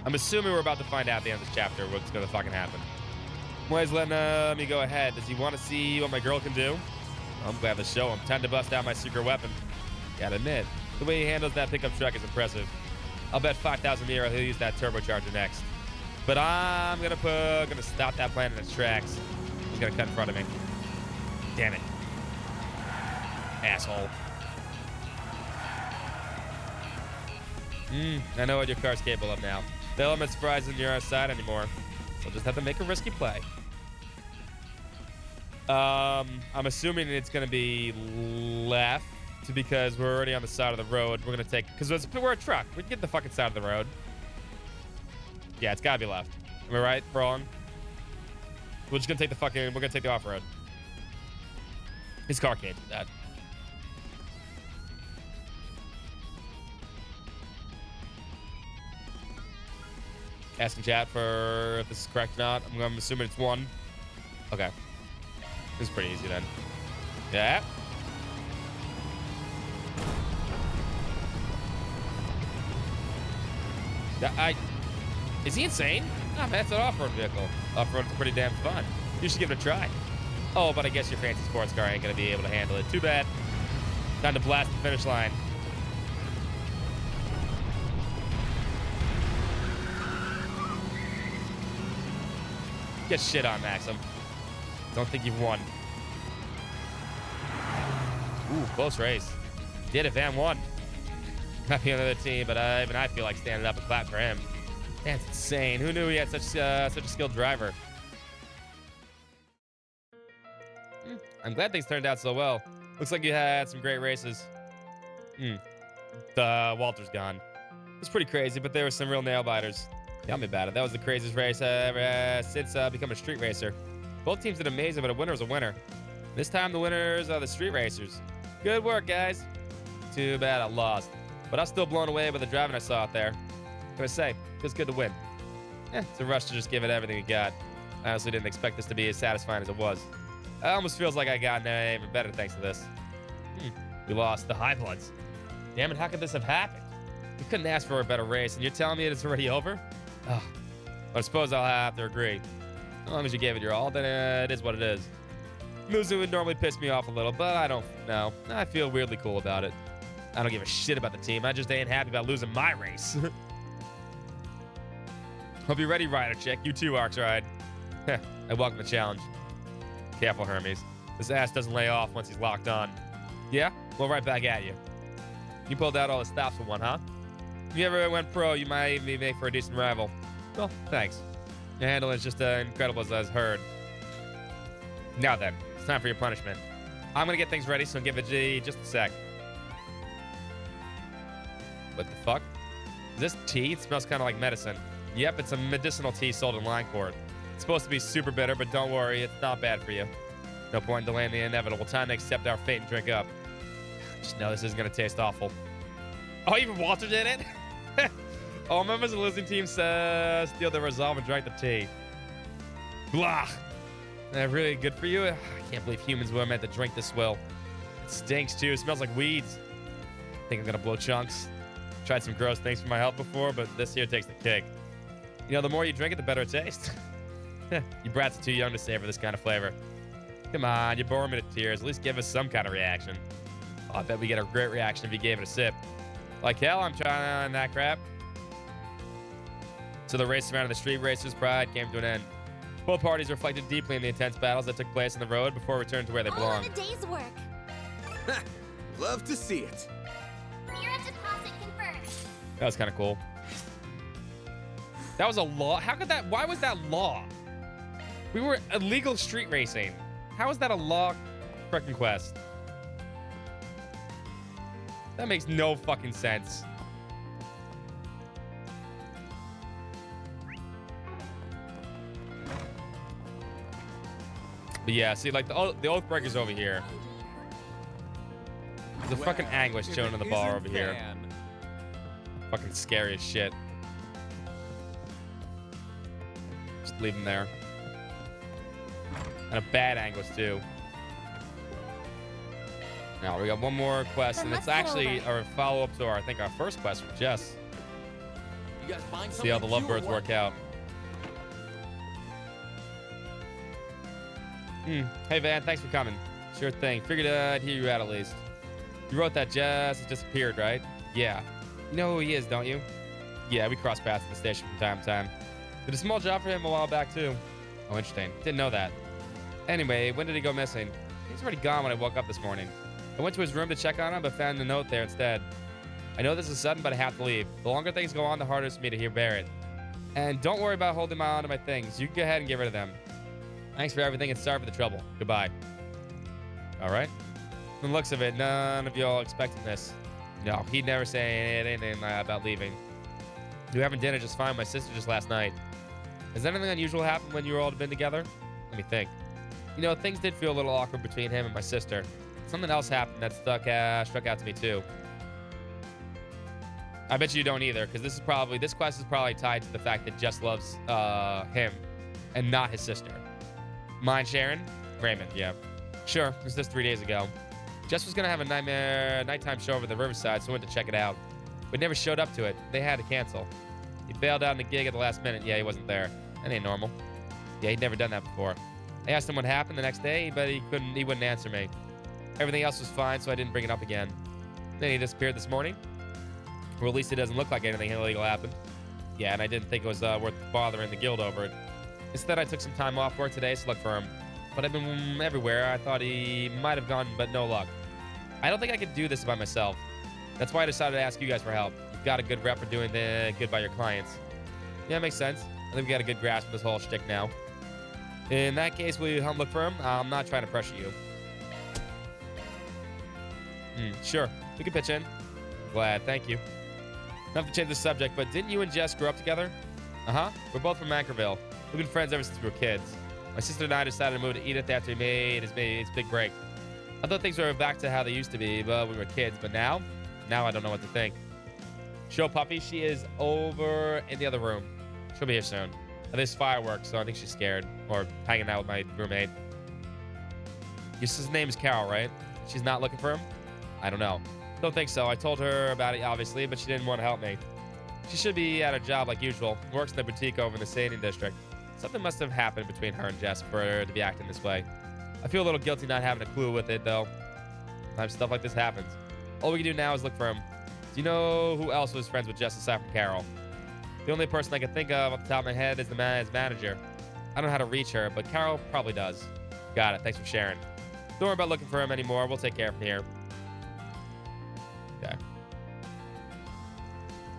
C: I'm assuming we're about to find out at the end of this chapter what's going to fucking happen. Why is letting me go ahead? Does he want to see what my girl can do? I'm glad to show him. Time to bust out my secret weapon. Gotta admit, the way he handles that pickup truck is impressive. I'll bet 5,000 euro he'll use that turbocharger next. But I'm gonna stop that plan in its tracks. He's gonna cut in front of me. Damn it. Asshole. I know what your car's capable of now. The element surprise isn't your side anymore. So I'll just have to make a risky play. I'm assuming it's gonna be left because we're already on the side of the road. We're gonna take, because we're a truck. We can get the fucking side of the road. Yeah, it's gotta be left. Am I right? Wrong? We're just gonna take we're gonna take the off-road. His car can't do that. Asking chat for if this is correct or not. I'm assuming it's 1. Okay. This is pretty easy then. Yeah. Is he insane? Nah, man, that's an off-road vehicle. Off-road's pretty damn fun. You should give it a try. Oh, but I guess your fancy sports car ain't gonna be able to handle it. Too bad. Time to blast the finish line. Get shit on, Maxim. Don't think you've won. Ooh, close race. Did it, Van won. Might be another team, but even I feel like standing up and clap for him. That's insane. Who knew he had such a skilled driver? I'm glad things turned out so well. Looks like you had some great races. Walter's gone. It's pretty crazy, but there were some real nail-biters. Tell me about it. That was the craziest race I ever since becoming a street racer. Both teams did amazing, but a winner was a winner. This time, the winners are the street racers. Good work, guys. Too bad I lost. But I was still blown away by the driving I saw out there. What can I say? Feels good to win. It's a rush to just give it everything we got. I honestly didn't expect this to be as satisfying as it was. It almost feels like I got even better thanks to this. We lost the High Bloods. Damn it, how could this have happened? We couldn't ask for a better race, and you're telling me it's already over? Ugh. But I suppose I'll have to agree. As long as you gave it your all, then it is what it is. Losing would normally piss me off a little, but I don't know. I feel weirdly cool about it. I don't give a shit about the team. I just ain't happy about losing my race. Hope you're ready, Rider Chick. You too, Arksride. I welcome the challenge. Careful, Hermes. This ass doesn't lay off once he's locked on. Yeah? Well, right back at you. You pulled out all the stops for one, huh? If you ever went pro, you might even make for a decent rival. Well, thanks. Your handling is just as incredible as I've heard. Now then, it's time for your punishment. I'm gonna get things ready, so give it just a sec. What the fuck? Is this tea? It smells kind of like medicine. Yep, it's a medicinal tea sold in line court. It's supposed to be super bitter, but don't worry, it's not bad for you. No point in delaying the inevitable. Time to accept our fate and drink up. Just know this isn't gonna taste awful. Oh, even Walter did it? All members of the losing team steal their resolve and drank the tea. Blah. Really good for you? I can't believe humans were meant to drink this well. It stinks too. It smells like weeds. Think I'm gonna blow chunks. Tried some gross things for my health before, but this here takes the cake. You know, the more you drink it, the better it tastes. You brats are too young to savor this kind of flavor. Come on, you bore me to tears. At least give us some kind of reaction. Oh, I bet we get a great reaction if you gave it a sip. Like hell, I'm trying on that crap. So the race surrounding the street racers' pride came to an end. Both parties reflected deeply in the intense battles that took place on the road before returning to where they belong.
L: All in a day's work.
M: Love to see it.
L: Mirror deposit confirmed.
C: That was kind of cool. That was a law. How could that? Why was that law? We were illegal street racing. How is that a law freaking quest? That makes no fucking sense. But yeah, see, like the Oathbreaker's over here. There's a fucking Anguish chilling in the bar over here. Fucking scary as shit. Just leave him there. And a bad Anguish too. Now we got one more quest, and it's actually a follow-up to our, I think, our first quest with Jess.
R: You guys find
C: See how the lovebirds work out. Hey Van, thanks for coming. Sure thing. Figured I'd hear you out at least. You wrote that Jess has disappeared, right? Yeah. You know who he is, don't you? Yeah, we cross paths at the station from time to time. Did a small job for him a while back too. Oh, interesting. Didn't know that. Anyway, when did he go missing? He's already gone when I woke up this morning. I went to his room to check on him, but found a note there instead. I know this is sudden, but I have to leave. The longer things go on, the harder it's for me to bear it. And don't worry about holding on to my things. You can go ahead and get rid of them. Thanks for everything and sorry for the trouble. Goodbye. All right. From the looks of it, none of y'all expecting this. No, he'd never say anything about leaving. You having dinner just fine with my sister just last night. Has anything unusual happened when you all had been together? Let me think. You know, things did feel a little awkward between him and my sister. Something else happened that struck out to me too. I bet you don't either, because this quest is probably tied to the fact that Jess loves him and not his sister. Mind Sharon? Raymond, yeah. Sure, it was just 3 days ago. Jess was gonna have a nighttime show over the Riverside, so I went to check it out. But never showed up to it. They had to cancel. He bailed out on the gig at the last minute. Yeah, he wasn't there. That ain't normal. Yeah, he'd never done that before. I asked him what happened the next day, but he wouldn't answer me. Everything else was fine, so I didn't bring it up again. Then he disappeared this morning. Or at least it doesn't look like anything illegal happened. Yeah, and I didn't think it was worth bothering the guild over it. Instead, I took some time off work today to look for him. But I've been everywhere. I thought he might have gone, but no luck. I don't think I could do this by myself. That's why I decided to ask you guys for help. You've got a good rep for doing the good by your clients. Yeah, makes sense. I think we got a good grasp of this whole shtick now. In that case, will you help look for him? I'm not trying to pressure you. Sure. We can pitch in. Glad. Thank you. Not to change the subject, but didn't you and Jess grow up together? Uh-huh. We're both from Anchorville. We've been friends ever since we were kids. My sister and I decided to move to Edith after he made his big break. I thought things were back to how they used to be, but we were kids. But now I don't know what to think. Show Puppy, she is over in the other room. She'll be here soon. There's fireworks, so I think she's scared. Or hanging out with my roommate. Your sister's name is Carol, right? She's not looking for him? I don't know. Don't think so. I told her about it, obviously, but she didn't want to help me. She should be at her job like usual. Works in the boutique over in the Sadie district. Something must have happened between her and Jess for her to be acting this way. I feel a little guilty not having a clue with it, though. Sometimes stuff like this happens. All we can do now is look for him. Do you know who else was friends with Jess aside from Carol? The only person I can think of off the top of my head is his manager. I don't know how to reach her, but Carol probably does. Got it. Thanks for sharing. Don't worry about looking for him anymore. We'll take care of him here. Okay.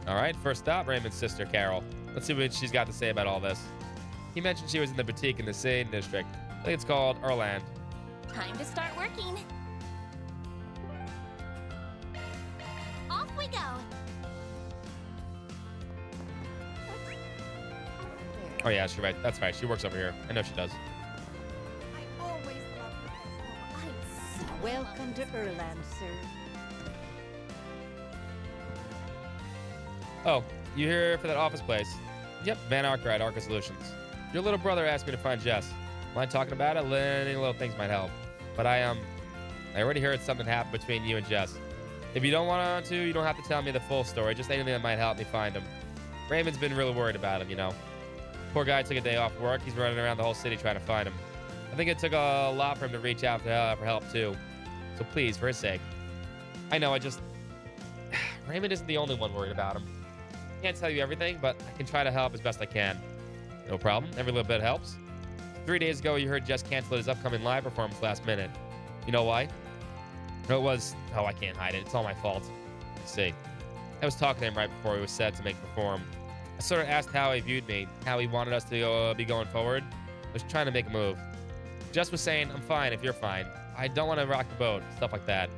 C: All right. First stop, Raymond's sister, Carol. Let's see what she's got to say about all this. He mentioned she was in the boutique in the Sadie district. I think it's called Erland.
N: Time to start working. Off we go.
C: Oh yeah, she's right. That's right. She works over here. I know she does.
U: I always love the festival. I'm so welcome to Erland, sir.
C: Oh, you here for that office place? Yep, Van Arker at Arca Solutions. Your little brother asked me to find Jess. Mind talking about it? Any little things might help. But I already heard something happened between you and Jess. If you don't want to, you don't have to tell me the full story. Just anything that might help me find him. Raymond's been really worried about him, you know. Poor guy took a day off work. He's running around the whole city trying to find him. I think it took a lot for him to reach out for help, too. So please, for his sake. I know, Raymond isn't the only one worried about him. I can't tell you everything, but I can try to help as best I can. No problem. Every little bit helps. 3 days ago, you heard Jess cancel his upcoming live performance last minute. You know why? I can't hide it. It's all my fault. Let's see. I was talking to him right before he was set to make perform. I sort of asked how he viewed me, how he wanted us to be going forward. I was trying to make a move. Jess was saying, I'm fine if you're fine. I don't want to rock the boat, stuff like that.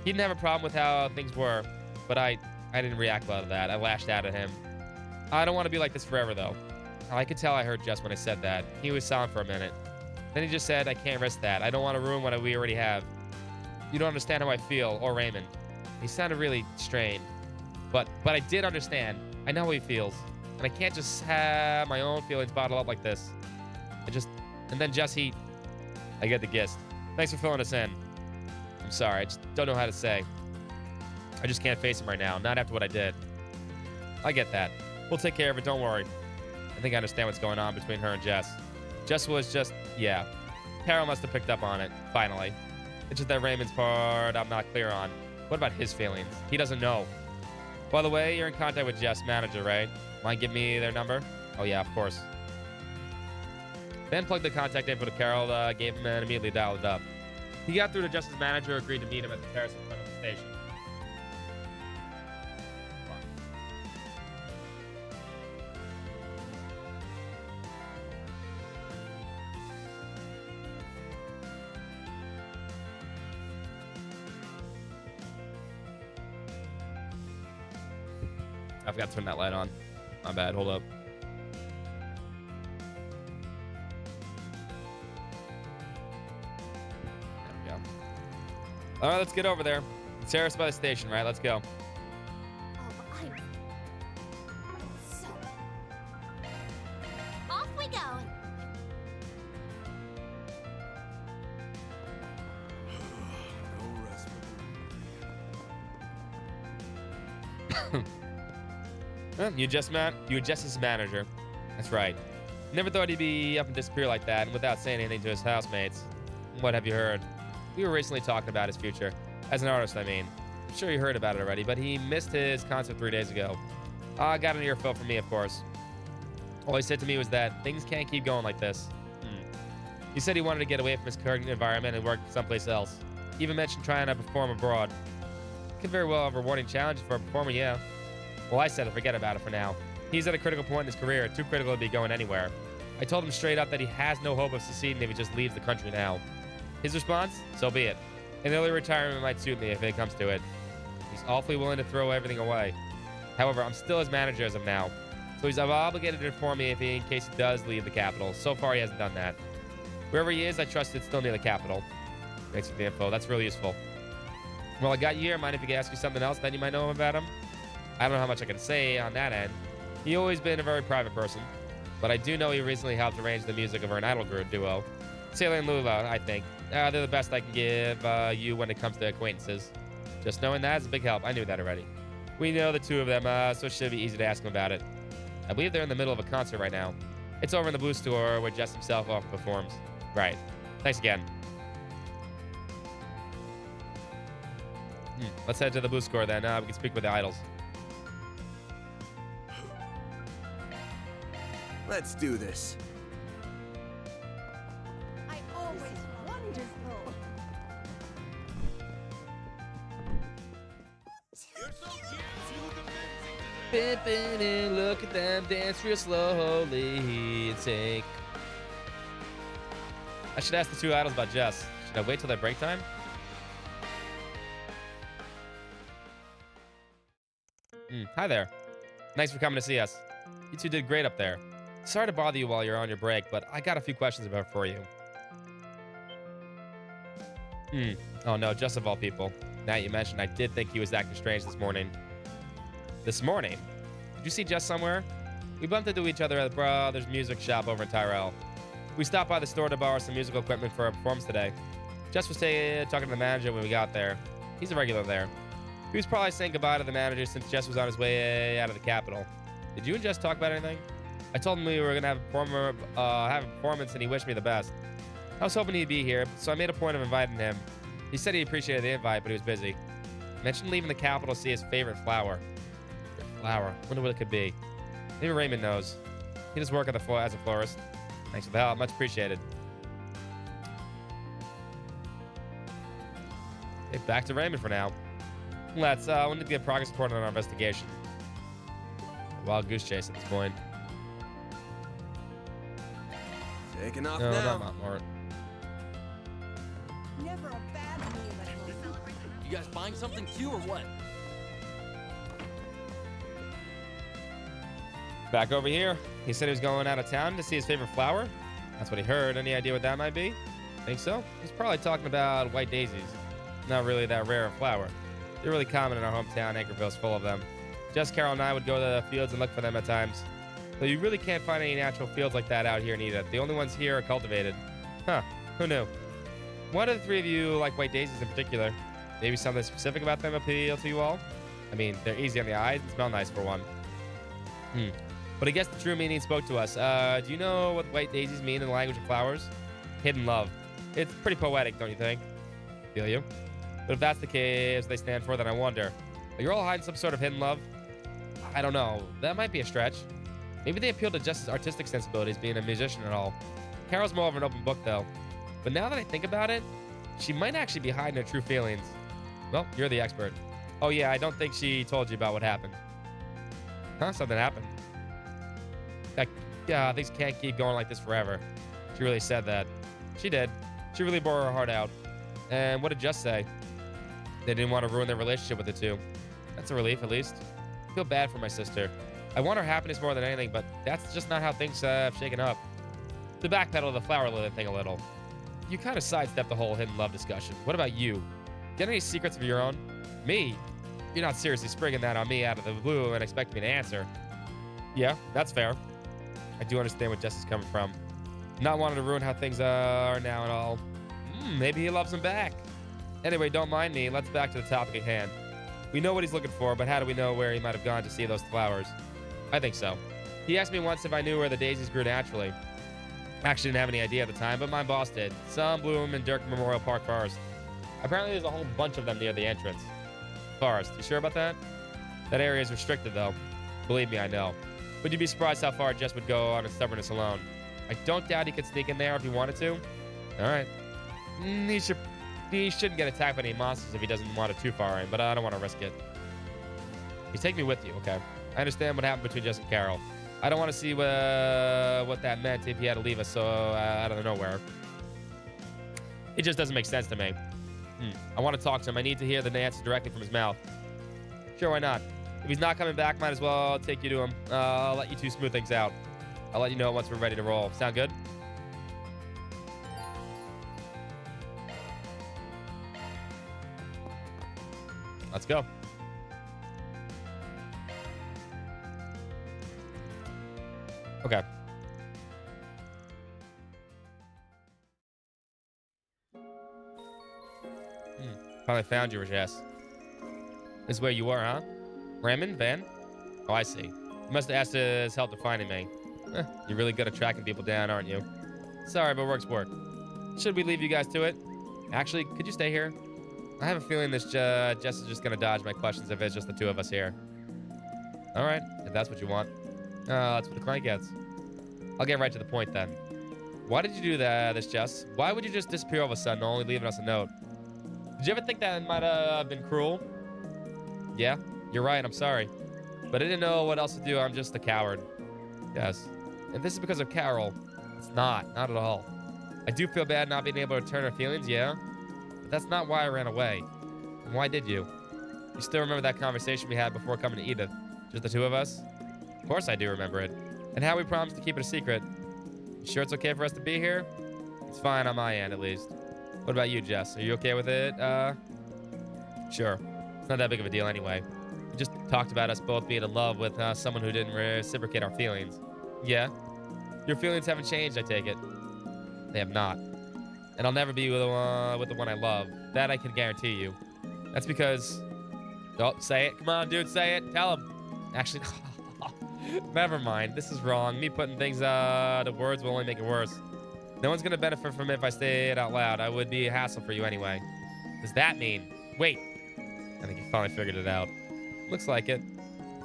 C: He didn't have a problem with how things were, but I didn't react well to that. I lashed out at him. I don't want to be like this forever, though. I could tell I heard Jess when I said that. He was silent for a minute. Then he just said, I can't risk that. I don't want to ruin what we already have. You don't understand how I feel, or Raymond. He sounded really strained. But I did understand. I know how he feels. And I can't just have my own feelings bottled up like this. And then Jesse, I get the gist. Thanks for filling us in. I'm sorry, I just don't know how to say. I just can't face him right now, not after what I did. I get that. We'll take care of it, don't worry. I think I understand what's going on between her and Jess. Jess was just, yeah. Carol must have picked up on it, finally. It's just that Raymond's part I'm not clear on. What about his feelings? He doesn't know. By the way, you're in contact with Jess' manager, right? Mind give me their number? Oh yeah, of course. Ben plugged the contact info to Carol, gave him and immediately dialed it up. He got through to Jess' manager, agreed to meet him at the terrace in front of the station. I forgot to turn that light on. My bad. Hold up. There we go. All right, let's get over there. It's terrace by the station, right? Let's go.
N: Off we go.
C: You were just his manager. That's right. Never thought he'd be up and disappear like that, and without saying anything to his housemates. What have you heard? We were recently talking about his future. As an artist, I mean. I'm sure you heard about it already, but he missed his concert 3 days ago. Got an earful from me, of course. All he said to me was that things can't keep going like this. He said he wanted to get away from his current environment and work someplace else. He even mentioned trying to perform abroad. Could very well have a rewarding challenge for a performer, yeah. Well, I said to forget about it for now. He's at a critical point in his career, too critical to be going anywhere. I told him straight up that he has no hope of succeeding if he just leaves the country now. His response? So be it. An early retirement might suit me if it comes to it. He's awfully willing to throw everything away. However, I'm still his manager as of now, so he's obligated to inform me in case he does leave the capital. So far, he hasn't done that. Wherever he is, I trust it's still near the capital. Thanks for the info. That's really useful. Well, I got you here. Mind if I could ask you something else that you might know about him? I don't know how much I can say on that end. He's always been a very private person, but I do know he recently helped arrange the music of our idol group duo, Sailor and Lula, I think. They're the best I can give you when it comes to acquaintances. Just knowing that is a big help. I knew that already. We know the two of them, so it should be easy to ask them about it. I believe they're in the middle of a concert right now. It's over in the Blue Store where Jess himself often performs. Right. Thanks again. Let's head to the Blue Store then. We can speak with the idols.
M: Let's do this.
U: I always wonderful.
C: Pimpin' and look at them dance real slowly in sync. I should ask the two idols about Jess. Should I wait till their break time? Hi there. Thanks for coming to see us. You two did great up there. Sorry to bother you while you're on your break, but I got a few questions for you. Oh no, Jess of all people. Now you mentioned, I did think he was acting strange this morning. This morning? Did you see Jess somewhere? We bumped into each other at the Brothers Music Shop over in Tyrell. We stopped by the store to borrow some musical equipment for our performance today. Jess was talking to the manager when we got there. He's a regular there. He was probably saying goodbye to the manager since Jess was on his way out of the capital. Did you and Jess talk about anything? I told him we were going to have a performance and he wished me the best. I was hoping he'd be here, so I made a point of inviting him. He said he appreciated the invite, but he was busy. Mentioned leaving the capital to see his favorite flower. Flower? Wonder what it could be. Maybe Raymond knows. He does work at as a florist. Thanks for the help. Much appreciated. Okay, back to Raymond for now. Let's, we need to get progress report on our investigation. A wild goose chase at this point.
M: Taking off
C: no,
M: now.
C: Not more.
U: Never a bad meal at home.
R: You guys buying something too, or what?
C: Back over here. He said he was going out of town to see his favorite flower. That's what he heard. Any idea what that might be? Think so? He's probably talking about white daisies. Not really that rare a flower. They're really common in our hometown. Anchorville's full of them. Jess, Carol, and I would go to the fields and look for them at times. Though you really can't find any natural fields like that out here in Edith. The only ones here are cultivated. Huh. Who knew? Why do the three of you like white daisies in particular? Maybe something specific about them appeal to you all? I mean, they're easy on the eyes and smell nice for one. But I guess the true meaning spoke to us. Do you know what white daisies mean in the language of flowers? Hidden love. It's pretty poetic, don't you think? Feel you? But if that's the case, they stand for, then I wonder. Are you all hiding some sort of hidden love? I don't know. That might be a stretch. Maybe they appeal to Jess's artistic sensibilities, being a musician and all. Carol's more of an open book, though. But now that I think about it, she might actually be hiding her true feelings. Well, you're the expert. Oh yeah, I don't think she told you about what happened. Huh? Something happened. Yeah, things can't keep going like this forever. She really said that. She did. She really bore her heart out. And what did Jess say? They didn't want to ruin their relationship with the two. That's a relief, at least. I feel bad for my sister. I want her happiness more than anything, but that's just not how things have shaken up. To backpedal the flower lily thing a little. You kind of sidestepped the whole hidden love discussion. What about you? Got any secrets of your own? Me? You're not seriously springing that on me out of the blue and expecting me to answer. Yeah, that's fair. I do understand where Jess is coming from. Not wanting to ruin how things are now and all. Maybe he loves him back. Anyway, don't mind me. Let's back to the topic at hand. We know what he's looking for, but how do we know where he might have gone to see those flowers? I think so. He asked me once if I knew where the daisies grew naturally. I actually didn't have any idea at the time, but my boss did. Some bloom in Dirk Memorial Park Forest. Apparently there's a whole bunch of them near the entrance. Forest, you sure about that? That area is restricted, though. Believe me, I know. But you'd be surprised how far Jess would go on his stubbornness alone. I don't doubt he could sneak in there if he wanted to. All right. He shouldn't get attacked by any monsters if he doesn't want it too far in, but I don't want to risk it. You take me with you, okay? I understand what happened between Jess and Carol. I don't want to see what that meant if he had to leave us so out of nowhere. It just doesn't make sense to me. I want to talk to him. I need to hear the answer directly from his mouth. Sure, why not? If he's not coming back, might as well take you to him. I'll let you two smooth things out. I'll let you know once we're ready to roll. Sound good? Let's go. Okay. Finally found you, Jess. This is where you are, huh? Raymond? Van? Oh, I see. You must have asked his help to finding me. You're really good at tracking people down, aren't you? Sorry, but work's work. Should we leave you guys to it? Actually, could you stay here? I have a feeling this Jess is just gonna dodge my questions if it's just the two of us here. All right, if that's what you want. That's what the client gets. I'll get right to the point then. Why did you do this, Jess? Why would you just disappear all of a sudden, only leaving us a note? Did you ever think that might have been cruel? Yeah, you're right, I'm sorry. But I didn't know what else to do, I'm just a coward. Yes. If this is because of Carol, it's not at all. I do feel bad not being able to return her feelings, yeah? But that's not why I ran away. And why did you? You still remember that conversation we had before coming to Edith? Just the two of us? Of course I do remember it. And how we promised to keep it a secret. You sure it's okay for us to be here? It's fine on my end, at least. What about you, Jess? Are you okay with it? Sure. It's not that big of a deal anyway. We just talked about us both being in love with someone who didn't reciprocate our feelings. Yeah? Your feelings haven't changed, I take it. They have not. And I'll never be with the one I love. That I can guarantee you. That's because... Oh, say it. Come on, dude, say it. Tell him. Actually, never mind. This is wrong. Me putting things to words will only make it worse. No one's gonna benefit from it if I say it out loud. I would be a hassle for you anyway. Does that mean? Wait. I think you finally figured it out. Looks like it.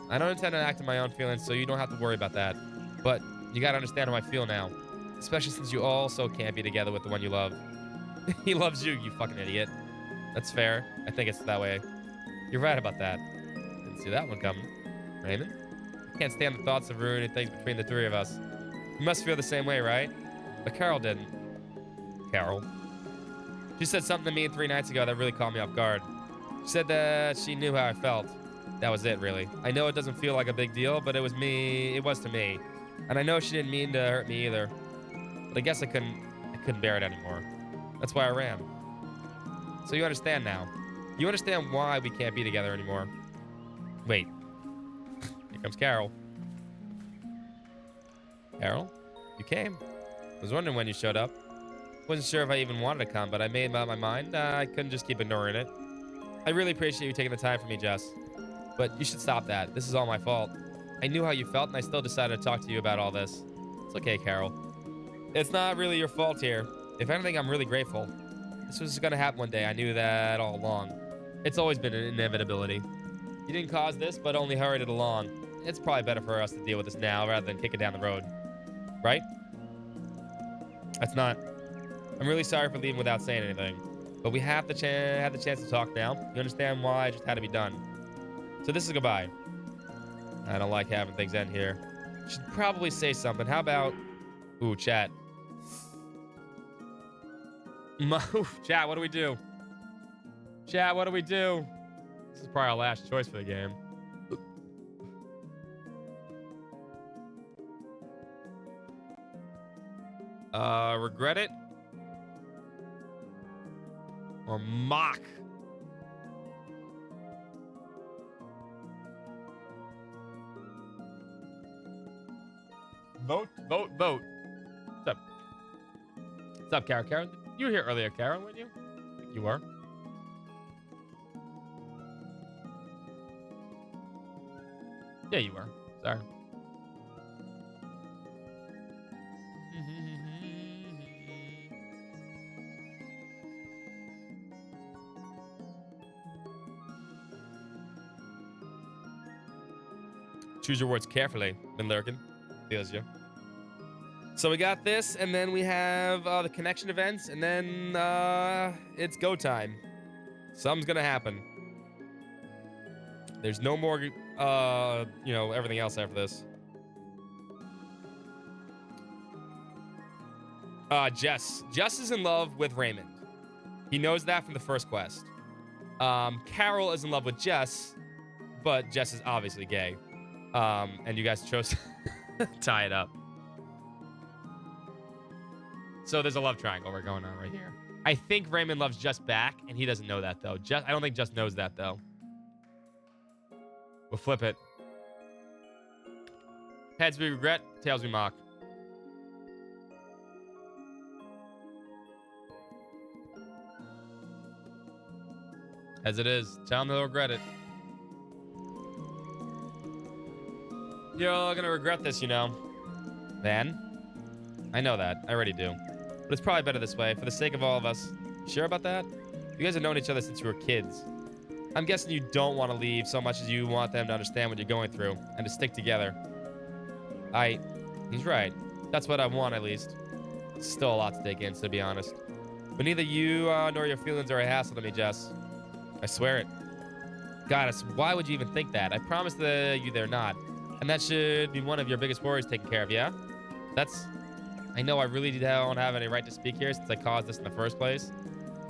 C: I don't intend to act on my own feelings, so you don't have to worry about that. But you gotta understand how I feel now. Especially since you also can't be together with the one you love. He loves you, you fucking idiot. That's fair. I think it's that way. You're right about that. Didn't see that one coming. Raymond? I can't stand the thoughts of ruining things between the three of us. You must feel the same way, right? But Carol didn't. Carol? She said something to me 3 nights ago that really caught me off guard. She said that she knew how I felt. That was it, really. I know it doesn't feel like a big deal, but it was to me. And I know she didn't mean to hurt me either. But I guess I couldn't bear it anymore. That's why I ran. So you understand now. You understand why we can't be together anymore. Wait. Here comes Carol. Carol? You came. I was wondering when you showed up. Wasn't sure if I even wanted to come, but I made up my mind. I couldn't just keep ignoring it. I really appreciate you taking the time for me, Jess. But you should stop that. This is all my fault. I knew how you felt, and I still decided to talk to you about all this. It's okay, Carol. It's not really your fault here. If anything, I'm really grateful. This was going to happen one day. I knew that all along. It's always been an inevitability. You didn't cause this, but only hurried it along. It's probably better for us to deal with this now rather than kick it down the road. Right? That's not. I'm really sorry for leaving without saying anything. But we have the chance to talk now. You understand why it just had to be done. So this is goodbye. I don't like having things end here. Should probably say something. How about... Ooh, chat. Chat, what do we do? Chat, what do we do? This is probably our last choice for the game. Regret it? Or mock? Vote, vote, vote. What's up? What's up, Karen? Karen, you were here earlier, Karen, weren't you? I think you were. Yeah, you were. Sorry. Choose your words carefully, been lurking. Feels you. So we got this, and then we have the connection events, and then it's go time. Something's gonna happen. There's no more, everything else after this. Jess. Jess is in love with Raymond. He knows that from the first quest. Carol is in love with Jess, but Jess is obviously gay. And you guys chose to tie it up. So there's a love triangle we're going on right here. I think Raymond loves Jess back, and he doesn't know that, though. I don't think Jess knows that, though. We'll flip it. Heads we regret, tails we mock. As it is. Tell them they'll regret it. You're all gonna regret this, you know. Van? I know that. I already do. But it's probably better this way, for the sake of all of us. You sure about that? You guys have known each other since you were kids. I'm guessing you don't want to leave so much as you want them to understand what you're going through and to stick together. He's right. That's what I want, at least. It's still a lot to take in, to be honest. But neither you nor your feelings are a hassle to me, Jess. I swear it. God, why would you even think that? I promise you they're not. And that should be one of your biggest worries taken care of, yeah? I know I really don't have any right to speak here since I caused this in the first place.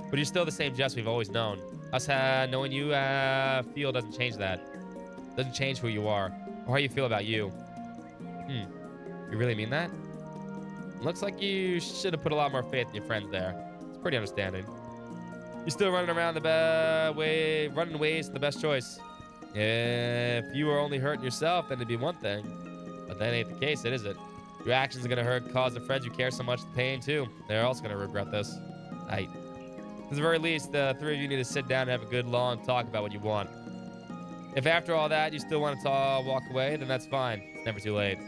C: But you're still the same Jess we've always known. Us knowing you feel doesn't change that. Doesn't change who you are or how you feel about you. You really mean that? Looks like you should have put a lot more faith in your friends there. It's pretty understanding. You're still running around running ways to the best choice. If you were only hurting yourself, then it'd be one thing. But that ain't the case, is it? Your actions are gonna cause the friends you care so much pain too. They're also gonna regret this. At the very least, the three of you need to sit down and have a good long talk about what you want. If after all that you still want to walk away, then that's fine. It's never too late.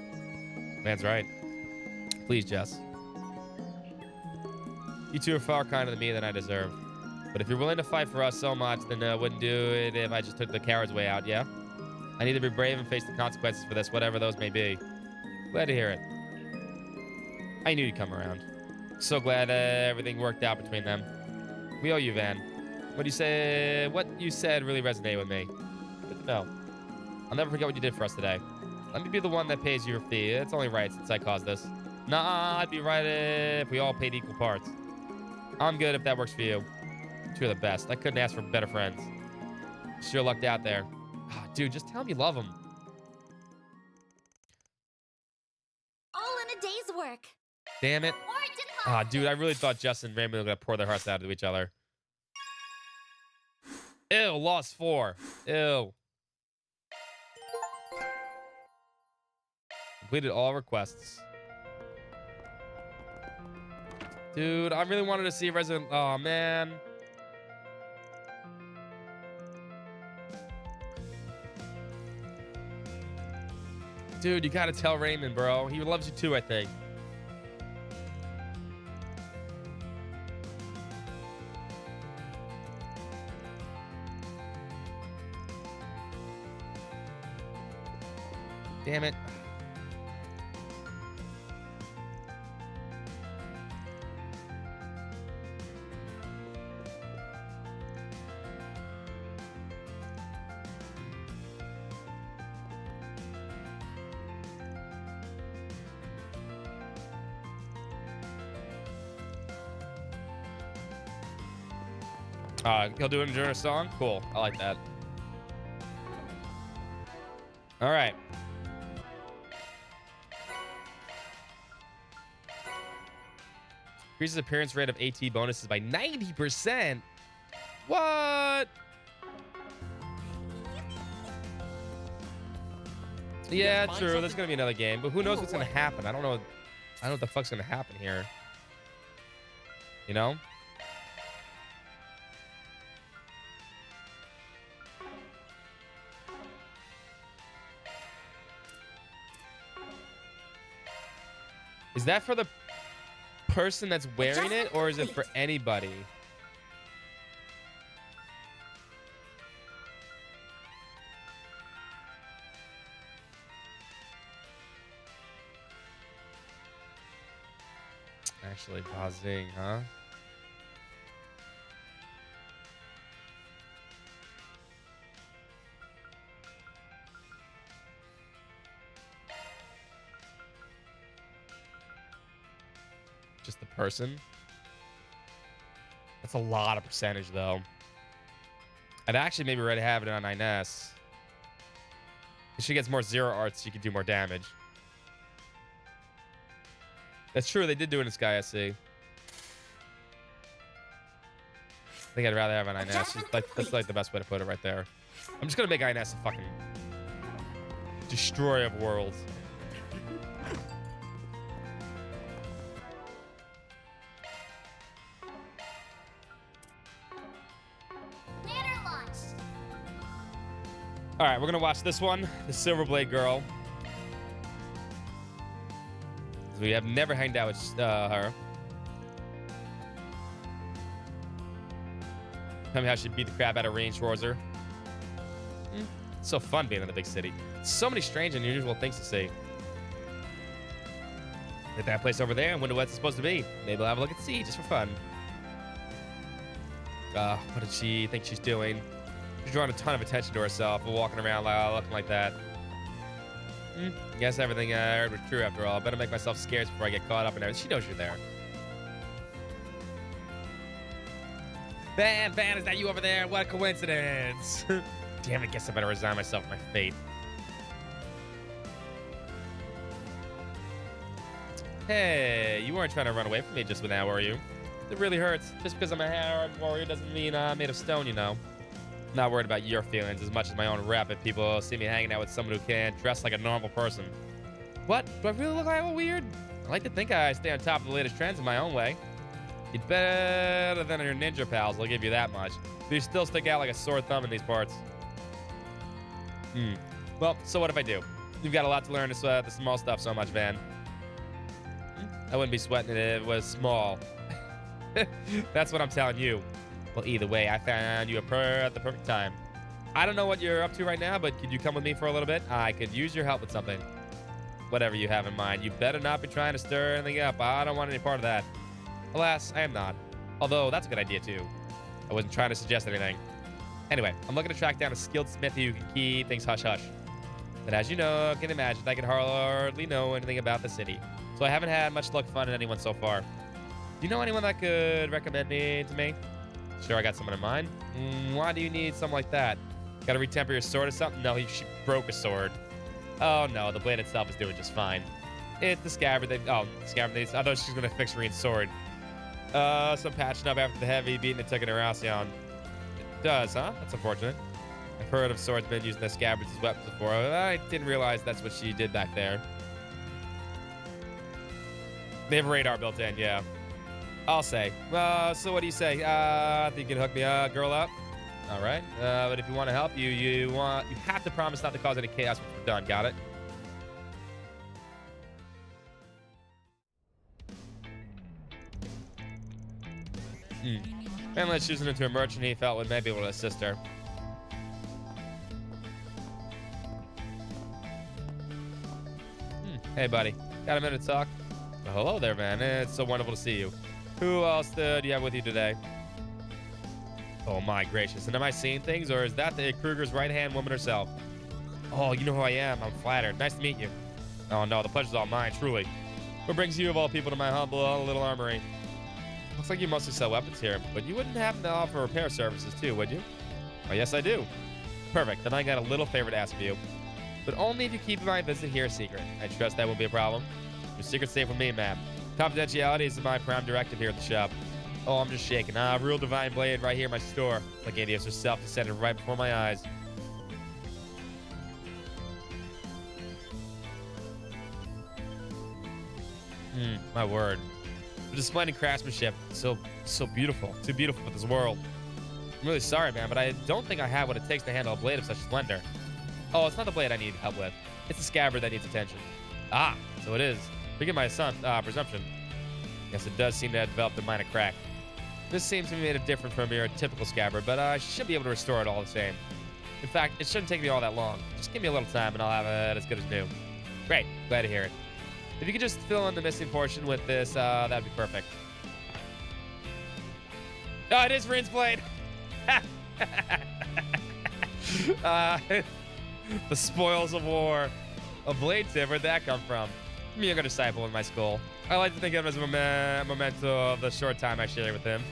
C: Man's right. Please, Jess. You two are far kinder to me than I deserve. But if you're willing to fight for us so much, then I wouldn't do it if I just took the coward's way out, yeah? I need to be brave and face the consequences for this, whatever those may be. Glad to hear it. I knew you'd come around. So glad everything worked out between them. We owe you, Van. What you said really resonated with me. Good to know. I'll never forget what you did for us today. Let me be the one that pays your fee. It's only right since I caused this. Nah, I'd be right if we all paid equal parts. I'm good if that works for you. You're the best. I couldn't ask for better friends. Sure lucked out there. Oh, dude, just tell him you love him.
N: All in a day's work.
C: Damn it. Dude, I really thought Justin and Raymond were going to pour their hearts out to each other. Ew, lost 4. Ew. Completed all requests. Dude, I really wanted to see Resident... Oh, man. Dude, you gotta tell Raymond, bro. He loves you too, I think. Damn it. He'll do it during a song? Cool. I like that. All right. Increases appearance rate of AT bonuses by 90%. What? Yeah, true. There's gonna be another game, but who knows what's gonna happen? I don't know what the fuck's gonna happen here. You know? Is that for the person that's wearing it, or is it for anybody? Actually pausing, huh? Just the person? That's a lot of percentage, though. I'd actually maybe rather have it on Inez. If she gets more zero arts, she can do more damage. That's true, they did do it in Sky SC. I think I'd rather have an Inez. That's like the best way to put it right there. I'm just gonna make Inez a fucking destroyer of worlds. All right, we're gonna watch this one, the Silverblade Girl. We have never hanged out with her. Tell me how she beat the crap out of Range Roser. It's so fun being in the big city. So many strange and unusual things to see. At that place over there, I wonder what it's supposed to be. Maybe we'll have a look and see, just for fun. What did she think she's doing? She's drawing a ton of attention to herself, walking around looking like that. Guess everything I heard was true after all. Better make myself scarce before I get caught up in everything. She knows you're there. Van, is that you over there? What a coincidence. Damn it, guess I better resign myself to my fate. Hey, you weren't trying to run away from me just now, were you? It really hurts. Just because I'm a hard warrior doesn't mean I'm made of stone, you know. I'm not worried about your feelings as much as my own rep if people see me hanging out with someone who can't dress like a normal person. What? Do I really look like I'm weird? I like to think I stay on top of the latest trends in my own way. You're better than your ninja pals, I'll give you that much. But you still stick out like a sore thumb in these parts. Well, so what if I do? You've got a lot to learn to sweat the small stuff so much, Van. I wouldn't be sweating it if it was small. That's what I'm telling you. Well, either way, I found you at the perfect time. I don't know what you're up to right now, but could you come with me for a little bit? I could use your help with something. Whatever you have in mind. You better not be trying to stir anything up. I don't want any part of that. Alas, I am not. Although, that's a good idea, too. I wasn't trying to suggest anything. Anyway, I'm looking to track down a skilled smith who can keep things hush-hush. But as you know, can imagine, I can hardly know anything about the city. So I haven't had much luck finding anyone so far. Do you know anyone that could recommend me to me? Sure, I got someone in mind. Why do you need something like that? Gotta retemper your sword or something? No, she broke a sword. Oh no, the blade itself is doing just fine. It's the scabbard I thought she was gonna fix Reen's sword. Some patching up after the heavy beating it took in her Halcyon. It does, huh? That's unfortunate. I've heard of swordsmen using their scabbards as weapons before. I didn't realize that's what she did back there. They have radar built in, yeah. I'll say. So what do you say? Think you can hook me a girl up? All right. But if you want to help, you have to promise not to cause any chaos when we're done. Got it? And let's choose into a merchant he felt would maybe able to assist her. Hey, buddy. Got a minute to talk? Well, hello there, man. It's so wonderful to see you. Who else do you have with you today? Oh, my gracious. And am I seeing things, or is that the Kruger's right-hand woman herself? Oh, you know who I am. I'm flattered. Nice to meet you. Oh, no, the pleasure's all mine, truly. What brings you, of all people, to my humble little armory? Looks like you mostly sell weapons here, but you wouldn't happen to offer repair services, too, would you? Oh, yes, I do. Perfect. Then I got a little favor to ask of you. But only if you keep my visit here a secret. I trust that won't be a problem. Your secret's safe with me, ma'am. Confidentiality is my prime directive here at the shop. Oh, I'm just shaking. Real divine blade right here in my store. Like Adios herself descended right before my eyes. My word. The displaying craftsmanship, so beautiful. Too beautiful for this world. I'm really sorry, man, but I don't think I have what it takes to handle a blade of such splendor. Oh, it's not the blade I need help with. It's the scabbard that needs attention. Ah, so it is. Forget my presumption. Yes, it does seem to have developed a minor crack. This seems to be made of different from your typical scabbard, but I should be able to restore it all the same. In fact, it shouldn't take me all that long. Just give me a little time and I'll have it as good as new. Great, glad to hear it. If you could just fill in the missing portion with this, that'd be perfect. Oh, it is Rin's blade. The spoils of war. A blade tip, where'd that come from? I'm a younger disciple in my school. I like to think of it as a memento of the short time I shared with him.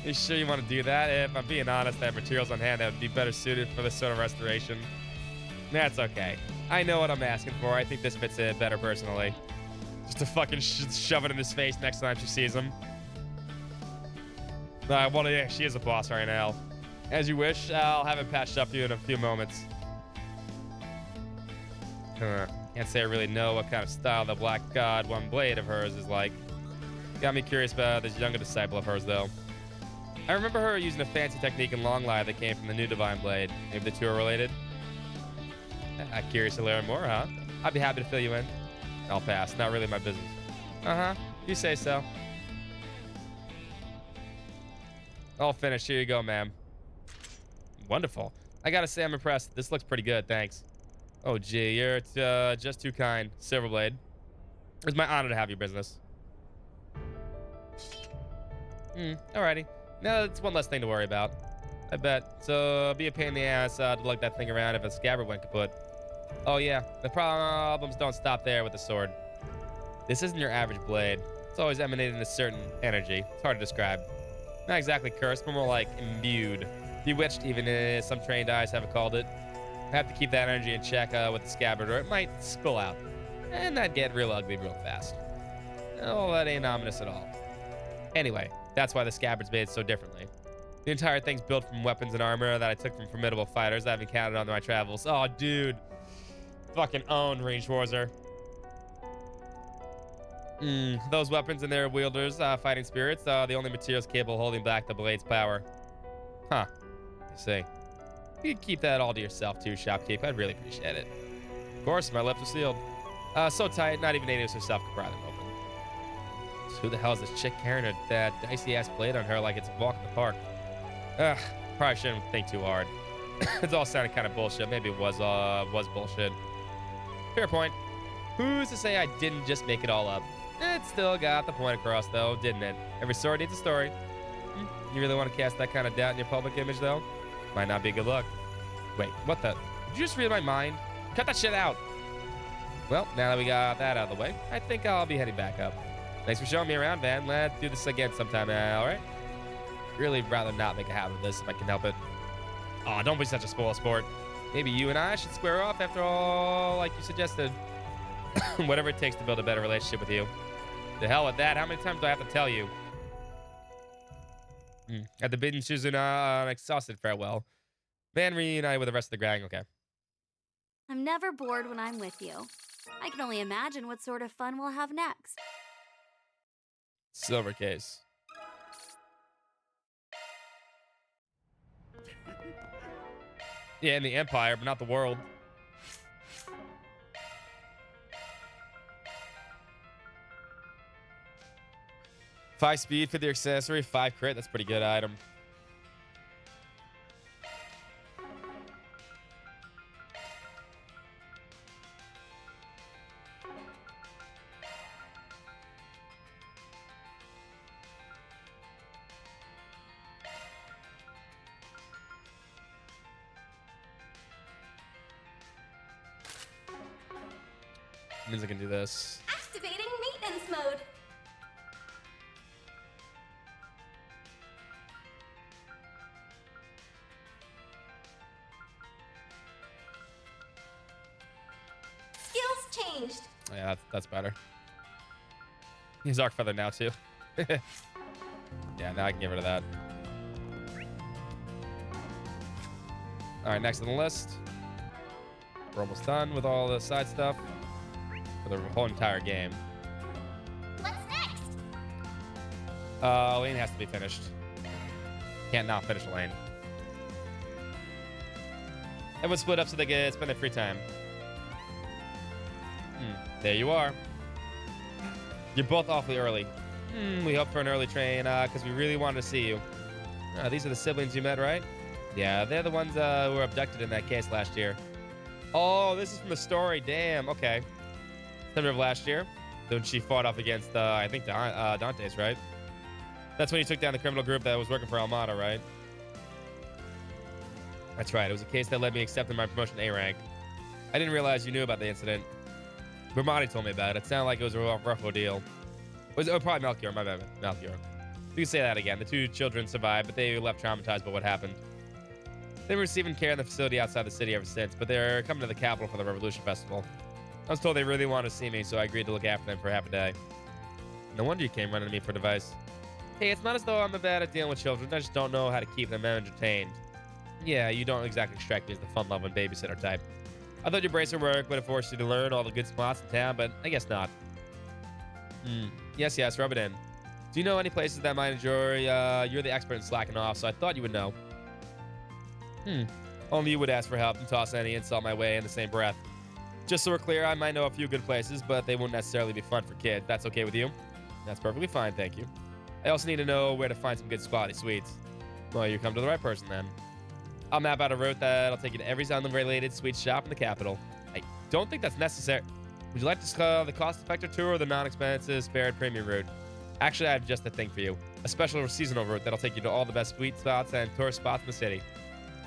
C: You sure you want to do that? If I'm being honest, I have materials on hand that would be better suited for this sort of restoration. That's okay. I know what I'm asking for. I think this fits it better personally. Just to fucking shove it in his face next time she sees him. Well, yeah, she is a boss right now. As you wish, I'll have it patched up for you in a few moments. Can't say I really know what kind of style the Black God One Blade of hers is like. Got me curious about this younger disciple of hers, though. I remember her using a fancy technique in Long Life that came from the new Divine Blade. Maybe the two are related? Curious to learn more, huh? I'd be happy to fill you in. I'll pass. Not really my business. Uh-huh. You say so. All finished. Here you go, ma'am. Wonderful. I gotta say I'm impressed. This looks pretty good, thanks. Oh, gee, you're just too kind. Silverblade. It's my honor to have your business. Alrighty. Now that's one less thing to worry about. I bet. So, it'll be a pain in the ass to lug that thing around if a scabbard went kaput. Oh, yeah. The problems don't stop there with the sword. This isn't your average blade. It's always emanating a certain energy. It's hard to describe. Not exactly cursed, but more like imbued. Bewitched, even if some trained eyes haven't called it. I have to keep that energy in check with the scabbard, or it might spill out. And that'd get real ugly real fast. Oh, that ain't ominous at all. Anyway, that's why the scabbard's made so differently. The entire thing's built from weapons and armor that I took from formidable fighters I've encountered on my travels. Oh, dude. Fucking own, Range Warzer. Those weapons and their wielders, fighting spirits, the only materials capable of holding back the blade's power. Huh. I see. If you could keep that all to yourself, too, shopkeep, I'd really appreciate it. Of course, my lips are sealed. So tight, not even Native herself could pry them open. So who the hell is this chick carrying that dicey-ass blade on her like it's a walk in the park? Ugh, probably shouldn't think too hard. It's all sounding kind of bullshit. Maybe it was bullshit. Fair point. Who's to say I didn't just make it all up? It still got the point across, though, didn't it? Every story needs a story. You really want to cast that kind of doubt in your public image, though? Might not be good luck. Wait, what the? Did you just read my mind? Cut that shit out. Well, now that we got that out of the way, I think I'll be heading back up. Thanks for showing me around, Van. Let's do this again sometime, all right? Really rather not make a habit of this if I can help it. Aw, don't be such a spoil sport. Maybe you and I should square off after all, like you suggested. Whatever it takes to build a better relationship with you. The hell with that. How many times do I have to tell you? At the bidding Shizuna, an exhausted farewell. Van reunited with the rest of the gang. Okay.
N: I'm never bored when I'm with you. I can only imagine what sort of fun we'll have next.
C: Silver case. Yeah, in the Empire, but not the world. 5 speed for the accessory, 5 crit. That's a pretty good item. Means I can do this.
L: Activating maintenance mode. Skills changed.
C: Yeah, that's better. He's Arc Feather now, too. Yeah, now I can get rid of that. All right, next on the list. We're almost done with all the side stuff for the whole entire game.
L: What's next?
C: Lane has to be finished. Can't not finish a lane. Everyone split up so they can spend their free time. There you are. You're both awfully early. We hope for an early train because we really wanted to see you. These are the siblings you met, right? Yeah, they're the ones who were abducted in that case last year. Oh, this is from the story. Damn, okay. September of last year, when she fought off against, I think, Dante's, right? That's when you took down the criminal group that was working for Almada, right? That's right. It was a case that led me accepting my promotion to A rank. I didn't realize you knew about the incident. Ramadi told me about it. It sounded like it was a rough ordeal. Probably Melchior, my bad. Melchior. You can say that again. The 2 children survived, but they left traumatized by what happened. They've been receiving care in the facility outside the city ever since, but they're coming to the capital for the Revolution Festival. I was told they really wanted to see me, so I agreed to look after them for half a day. No wonder you came running to me for advice. Hey, it's not as though I'm bad at dealing with children. I just don't know how to keep them entertained. Yeah, you don't exactly strike me as the fun-loving babysitter type. I thought your bracer work would have forced you to learn all the good spots in town, but I guess not. Yes, rub it in. Do you know any places that might enjoy? You're the expert in slacking off, so I thought you would know. Only you would ask for help and toss any insult my way in the same breath. Just so we're clear, I might know a few good places, but they won't necessarily be fun for kids. That's okay with you? That's perfectly fine, thank you. I also need to know where to find some good quality sweets. Well, you come to the right person then. I'll map out a route that'll take you to every Zelda-related sweet shop in the capital. I don't think that's necessary. Would you like the cost-effective tour or the non-expensive spared premium route? Actually, I have just the thing for you. A special seasonal route that'll take you to all the best sweet spots and tourist spots in the city.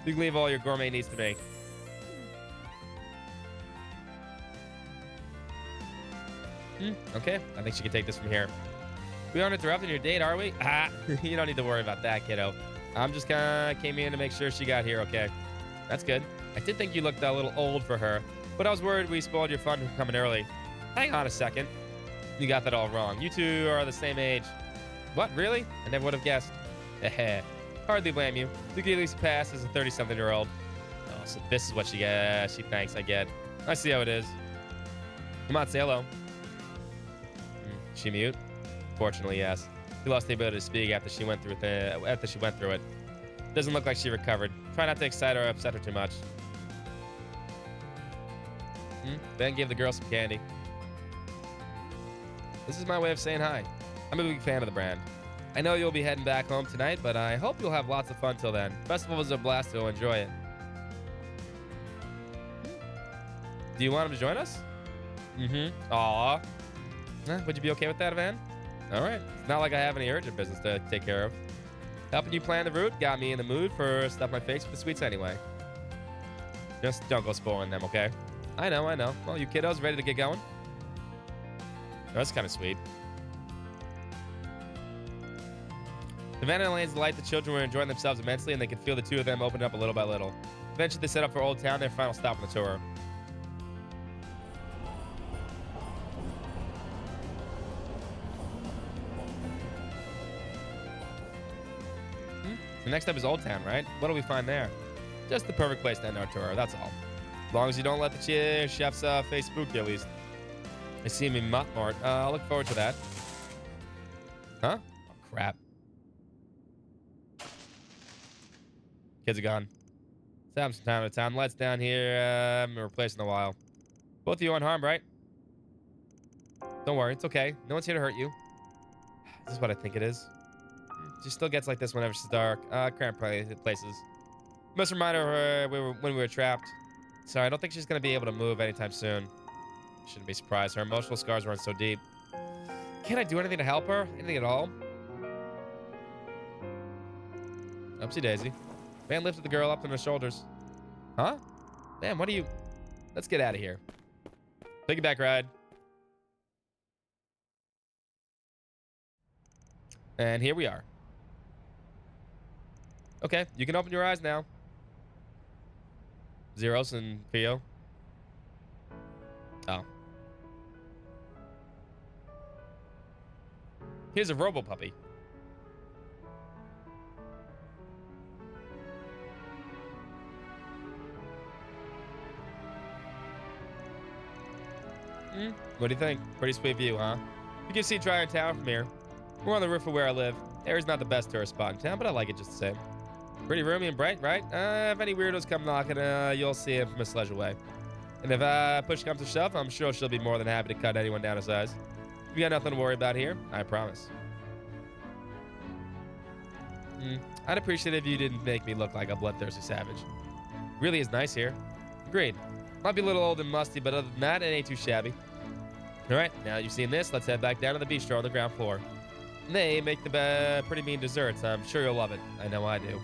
C: You can leave all your gourmet needs to me. Okay, I think she can take this from here. We aren't interrupting your date, are we? You don't need to worry about that, kiddo. I'm just kind of came in to make sure she got here, okay? That's good. I did think you looked a little old for her, but I was worried we spoiled your fun for coming early. Hang on a second. You got that all wrong. You two are the same age. What, really? I never would have guessed. Hardly blame you. You could at least pass as a 30-something-year-old. Oh, so this is what she thinks I get. I see how it is. Come on, say hello. She mute? Fortunately, yes. She lost the ability to speak after she went through it. Doesn't look like she recovered. Try not to excite her or upset her too much. Ben gave the girl some candy. This is my way of saying hi. I'm a big fan of the brand. I know you'll be heading back home tonight, but I hope you'll have lots of fun till then. Festival was a blast, you'll enjoy it. Do you want him to join us? Aw. Would you be okay with that, Van? All right. It's not like I have any urgent business to take care of. Helping you plan the route got me in the mood for stuff my face with the sweets anyway. Just don't go spoiling them, okay? I know. Well, you kiddos ready to get going? Oh, that's kind of sweet. The van and lanes delight the children were enjoying themselves immensely, and they could feel the 2 of them open up a little by little. Eventually, they set up for Old Town, their final stop on the tour. So next up is Old Town, right? What do we find there? Just the perfect place to end our tour, that's all. As long as you don't let the chef's face spook you, at least. I see him in Mart. I'll look forward to that. Huh? Oh, crap. Kids are gone. Let's have some time to time. Lights down here. Replaced in a while. Both of you unharmed, right? Don't worry, it's okay. No one's here to hurt you. This is what I think it is. She still gets like this whenever she's dark. Cramped places. Must remind her when we were trapped. Sorry, I don't think she's going to be able to move anytime soon. Shouldn't be surprised. Her emotional scars run so deep. Can't I do anything to help her? Anything at all? Oopsie daisy. Van lifted the girl up on her shoulders. Huh? Man, what are you... Let's get out of here. Piggyback ride. And here we are. Okay, you can open your eyes now. Zeros and Theo. Oh. Here's a robo puppy. What do you think? Pretty sweet view, huh? You can see Dryer Tower from here. We're on the roof of where I live. Area's not the best tourist spot in town, but I like it just the same. Pretty roomy and bright, right? If any weirdos come knocking, you'll see him from a sledge away. And if push comes to shove, I'm sure she'll be more than happy to cut anyone down to size. We got nothing to worry about here, I promise. I'd appreciate it if you didn't make me look like a bloodthirsty savage. Really is nice here. Agreed. Might be a little old and musty, but other than that, it ain't too shabby. All right, now that you've seen this, let's head back down to the bistro on the ground floor. They make the pretty mean desserts. I'm sure you'll love it. I know I do.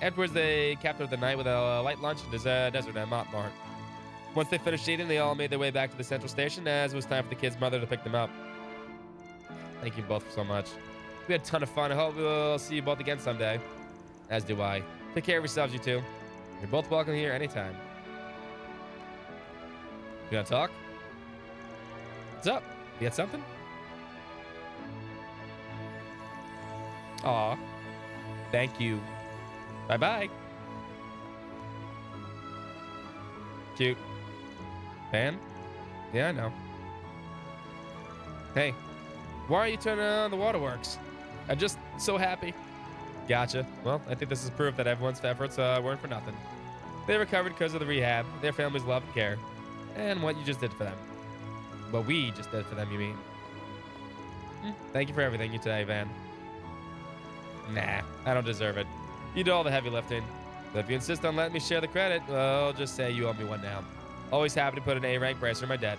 C: Afterwards, they capped the night with a light lunch and dessert at Montmartre. Once they finished eating, they all made their way back to the central station, as it was time for the kid's mother to pick them up. Thank you both so much. We had a ton of fun. I hope we'll see you both again someday. As do I. Take care of yourselves, you two. You're both welcome here anytime. You gonna talk? What's up? You got something? Aw. Thank you. Bye-bye. Cute. Van? Yeah, I know. Hey, why are you turning on the waterworks? I'm just so happy. Gotcha. Well, I think this is proof that everyone's efforts weren't for nothing. They recovered because of the rehab, their families' love and care, and what you just did for them. What we just did for them, you mean? Thank you for everything you today, Van. Nah, I don't deserve it. You did all the heavy lifting. But if you insist on letting me share the credit, well, just say you owe me one now. Always happy to put an A-rank bracer in my debt.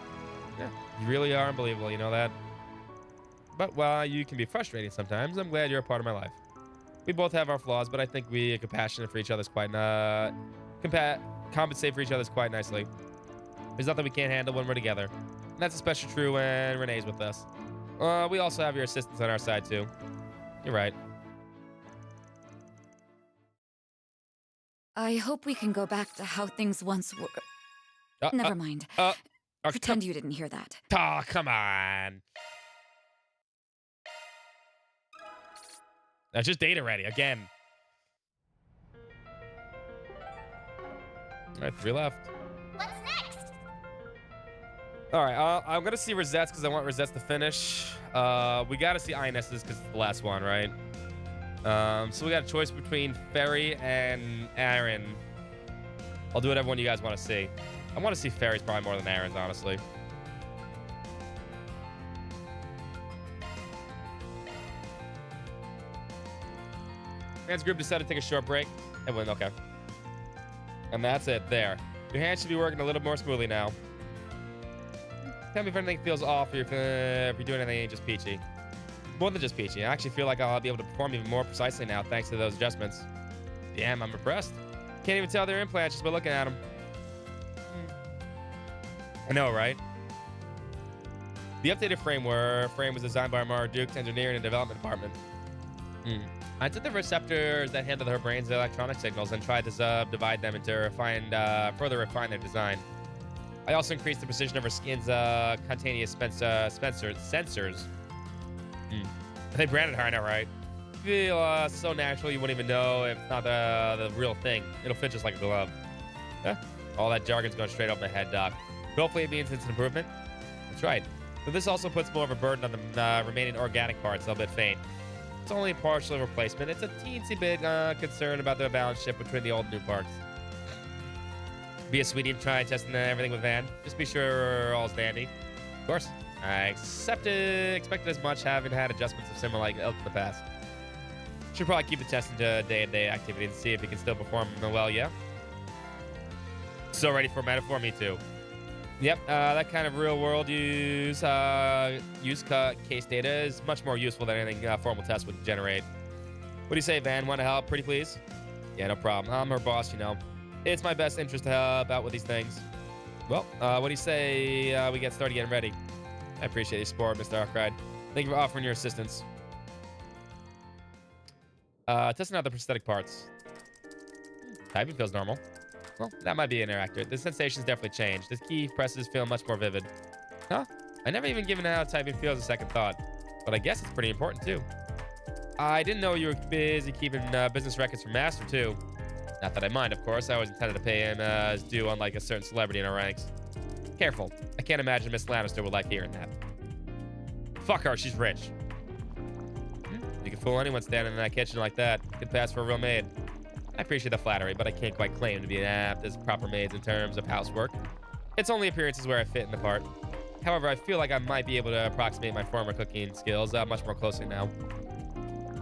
C: Yeah, you really are unbelievable, you know that? But while you can be frustrating sometimes, I'm glad you're a part of my life. We both have our flaws, but I think we are compassionate for each other's compensate for each other's quite nicely. There's nothing we can't handle when we're together. And that's especially true when Renee's with us. We also have your assistance on our side, too. You're right.
A: I hope we can go back to how things once were. Never mind. Pretend you didn't hear that.
C: Oh, come on. That's just data ready again. All right, 3 left.
L: What's next?
C: All right, I'm gonna see Rosette's because I want Rosette's to finish. We gotta see Inez's because it's the last one, right? So we got a choice between Ferry and Aaron. I'll do whatever one you guys want to see. I want to see Ferry's probably more than Aaron's, honestly. Fans group decided to take a short break. Everyone, okay. And that's it, there. Your hands should be working a little more smoothly now. Tell me if anything feels off or if you're doing anything ain't just peachy. More than just peachy. I actually feel like I'll be able to perform even more precisely now thanks to those adjustments. Damn, I'm impressed. Can't even tell they're implants just by looking at them. I know, right? The updated frame was designed by Marduke's engineering and development department. I took the receptors that handle her brain's electronic signals and tried to divide them into further refine their design. I also increased the precision of her skin's cutaneous sensors. They branded her, I know, right? Feel so natural you wouldn't even know if it's not the real thing. It'll fit just like a glove. All that jargon's going straight over my head, Doc. But hopefully it means it's an improvement. That's right. But this also puts more of a burden on the remaining organic parts, a bit faint. It's only a partial replacement. It's a teensy bit concern about the balance shift between the old and new parts. Be a sweetie and try testing everything with Van. Just be sure all's dandy. Of course. I expected as much, having had adjustments of similar like ilk in the past. Should probably keep the testing to day-to-day activity and see if he can still perform well, yeah? So ready for metaphor, me too. Yep, that kind of real-world use case data is much more useful than anything formal tests would generate. What do you say, Van? Want to help, pretty please? Yeah, no problem. I'm her boss, you know. It's my best interest to help out with these things. Well, what do you say we get started getting ready? I appreciate your support, Mr. Arkwright. Thank you for offering your assistance. Testing out the prosthetic parts. Typing feels normal. Well, that might be inaccurate. The sensations definitely changed. The key presses feel much more vivid. Huh? I never even given how typing feels a second thought. But I guess it's pretty important, too. I didn't know you were busy keeping business records for Master, too. Not that I mind, of course. I always intended to pay him his due, unlike a certain celebrity in our ranks. Careful. I can't imagine Miss Lannister would like hearing that. Fuck her, she's rich. You can fool anyone standing in that kitchen like that. Could pass for a real maid. I appreciate the flattery, but I can't quite claim to be an apt as proper maids in terms of housework. It's only appearances where I fit in the part. However, I feel like I might be able to approximate my former cooking skills much more closely now.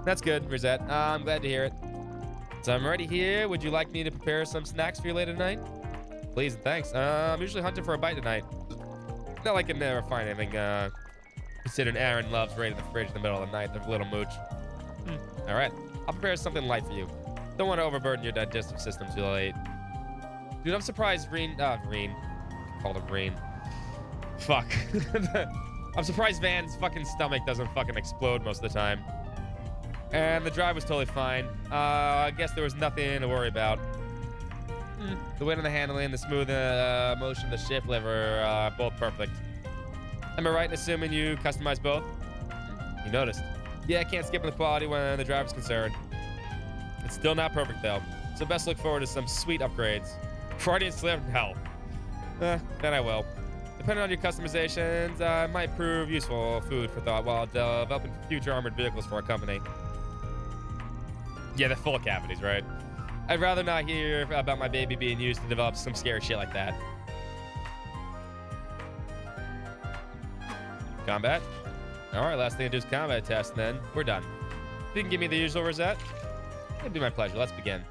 C: That's good, Rosette. I'm glad to hear it. So I'm already here. Would you like me to prepare some snacks for you later tonight? Please and thanks. I'm usually hunting for a bite tonight. Not like I can never find anything. Considering Aaron loves raiding the fridge in the middle of the night, the little mooch. All right, I'll prepare something light for you. Don't want to overburden your digestive system too late. Dude, I'm surprised Reen. Called him Reen. Fuck. I'm surprised Van's fucking stomach doesn't fucking explode most of the time. And the drive was totally fine. I guess there was nothing to worry about. The weight on the handling, the smooth motion of the shift lever are both perfect. Am I right in assuming you customized both? You noticed. Yeah, I can't skip on the quality when the driver's concerned. It's still not perfect though, so best look forward to some sweet upgrades. Freudian slip? No. Then I will. Depending on your customizations, might prove useful food for thought while developing future armored vehicles for our company. Yeah, they're full of cavities, right? I'd rather not hear about my baby being used to develop some scary shit like that. Combat? Alright, last thing to do is combat test, then. We're done. If you can give me the usual, Rosette? It'd be my pleasure. Let's begin.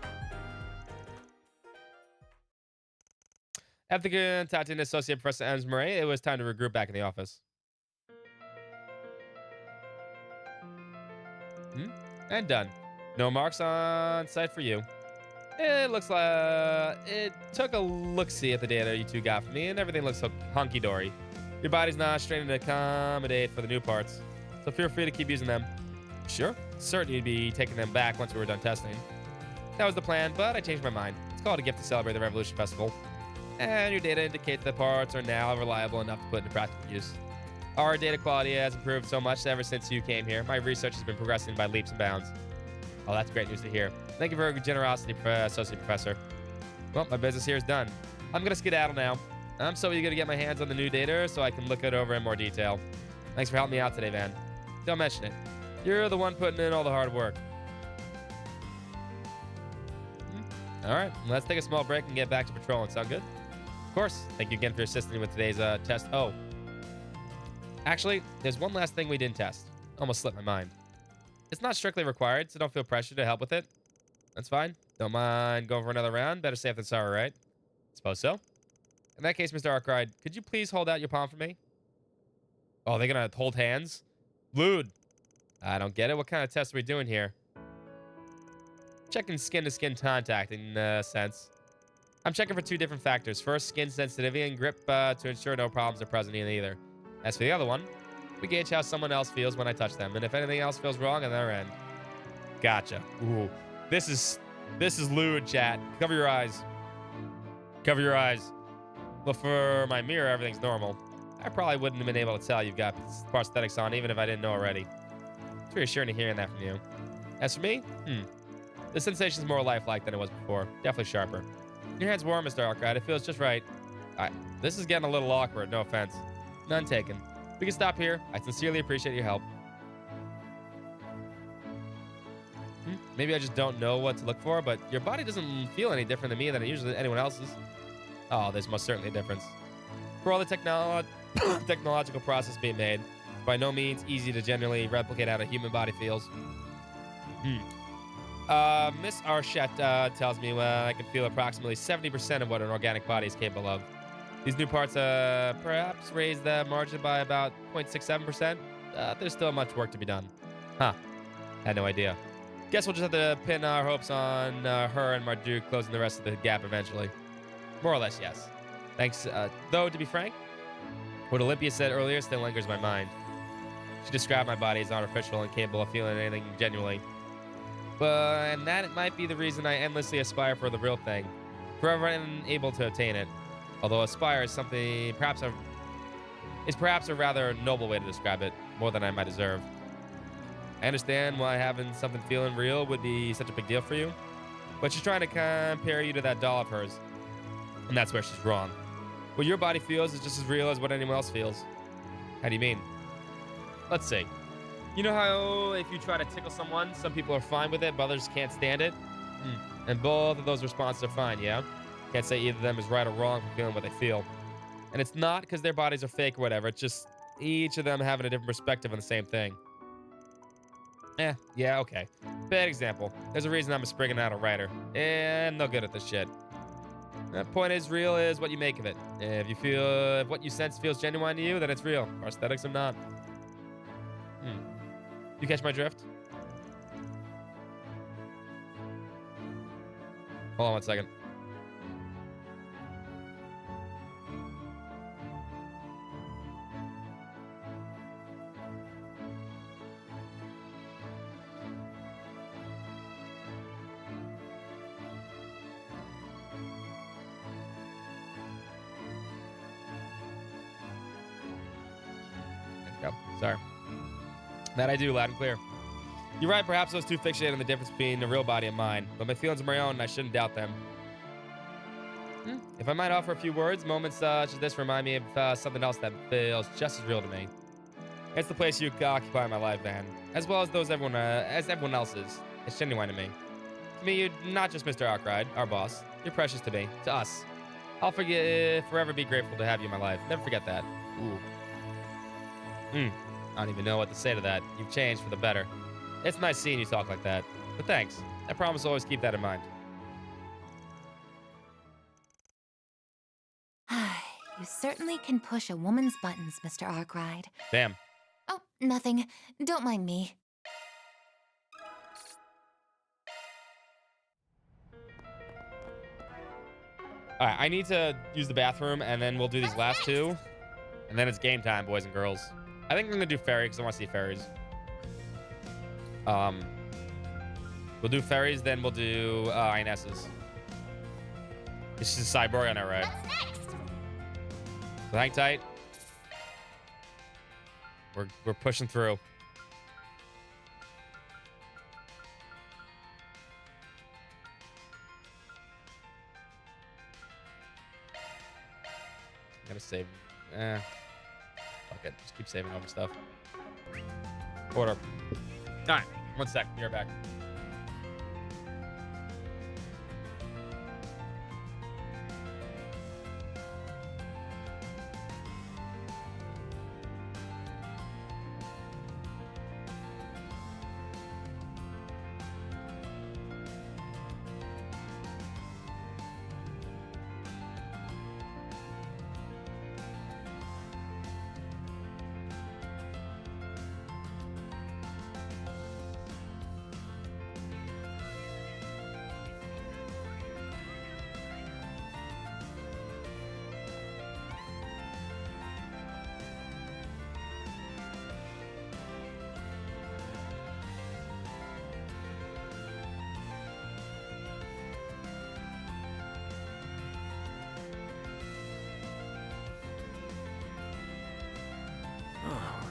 C: After contacting Associate Professor Ems Murray, it was time to regroup back in the office. And done. No marks on site for you. It looks like it took a look-see at the data you two got from me, and everything looks hunky-dory. Your body's not straining to accommodate for the new parts, so feel free to keep using them. Sure, certain you'd be taking them back once we were done testing. That was the plan, but I changed my mind. It's called a gift to celebrate the Revolution Festival. And your data indicates the parts are now reliable enough to put into practical use. Our data quality has improved so much ever since you came here. My research has been progressing by leaps and bounds. Oh, that's great news to hear. Thank you for your generosity, Associate Professor. Well, my business here is done. I'm going to skedaddle now. I'm so eager to get my hands on the new data so I can look it over in more detail. Thanks for helping me out today, Van. Don't mention it. You're the one putting in all the hard work. All right, let's take a small break and get back to patrolling. Sound good? Of course. Thank you again for assisting with today's test. Oh. Actually, there's one last thing we didn't test. Almost slipped my mind. It's not strictly required, so don't feel pressured to help with it. That's fine. Don't mind going for another round. Better safe than sorry, right? Suppose so. In that case, Mr. Arkwright, could you please hold out your palm for me? Oh, they're gonna hold hands? Lude. I don't get it. What kind of test are we doing here? Checking skin-to-skin contact in a sense. I'm checking for two different factors. First, skin sensitivity and grip to ensure no problems are present in either. As for the other one, we gauge how someone else feels when I touch them, and if anything else feels wrong on their end. Gotcha. Ooh. This is lewd, chat. Cover your eyes. Cover your eyes. Well, for my mirror, everything's normal. I probably wouldn't have been able to tell you've got prosthetics on, even if I didn't know already. It's reassuring to hearing that from you. As for me, the sensation's more lifelike than it was before. Definitely sharper. Your hand's warm, Mr. Arkwright. It feels just right. This is getting a little awkward, no offense. None taken. We can stop here. I sincerely appreciate your help. Maybe I just don't know what to look for, but your body doesn't feel any different than me than it usually anyone else's. Oh, there's most certainly a difference. For all the technological process being made, it's by no means easy to generally replicate how a human body feels. Miss Archette tells me I can feel approximately 70% of what an organic body is capable of. These new parts perhaps raise the margin by about 0.67%. There's still much work to be done. Huh. Had no idea. Guess we'll just have to pin our hopes on her and Marduk closing the rest of the gap eventually. More or less, yes. Thanks. Though, to be frank, what Olympia said earlier still lingers in my mind. She described my body as artificial and capable of feeling anything genuinely. And that it might be the reason I endlessly aspire for the real thing, forever unable to attain it. Although aspire is something perhaps a rather noble way to describe it, more than I might deserve. I understand why having something feeling real would be such a big deal for you, but she's trying to compare you to that doll of hers, and that's where she's wrong. What your body feels is just as real as what anyone else feels. How do you mean? Let's see. You know how if you try to tickle someone, some people are fine with it, but others can't stand it? And both of those responses are fine, yeah? Can't say either of them is right or wrong for feeling what they feel. And it's not because their bodies are fake or whatever. It's just each of them having a different perspective on the same thing. Yeah, okay. Bad example. There's a reason I'm a spring and not a writer. And no good at this shit. The point is, real is what you make of it. If what you sense feels genuine to you, then it's real. Prosthetics are not. You catch my drift? Hold on one second. Yep, sorry. That I do, loud and clear. You're right, perhaps those two fixate on the difference between the real body and mine, but my feelings are my own and I shouldn't doubt them. If I might offer a few words, moments such as this remind me of something else that feels just as real to me. It's the place you occupy in my life, Van, as well as everyone else's. It's genuine to me. To me, you're not just Mr. Arkwright, our boss. You're precious to me, to us. I'll forever be grateful to have you in my life. Never forget that. Ooh. I don't even know what to say to that. You've changed for the better. It's nice seeing you talk like that. But thanks. I promise to always keep that in mind.
A: You certainly can push a woman's buttons, Mr. Arkwright.
C: Damn.
A: Oh, nothing. Don't mind me.
C: All right, I need to use the bathroom, and then we'll do these last two. And then it's game time, boys and girls. I think I'm going to do ferry, because I want to see ferries. We'll do ferries, then we'll do INSs. This is Cyborg on our right.
L: What's next?
C: So hang tight. We're pushing through. Gotta save. Fuck it. Just keep saving over stuff. Order. Alright, one sec. Be right back.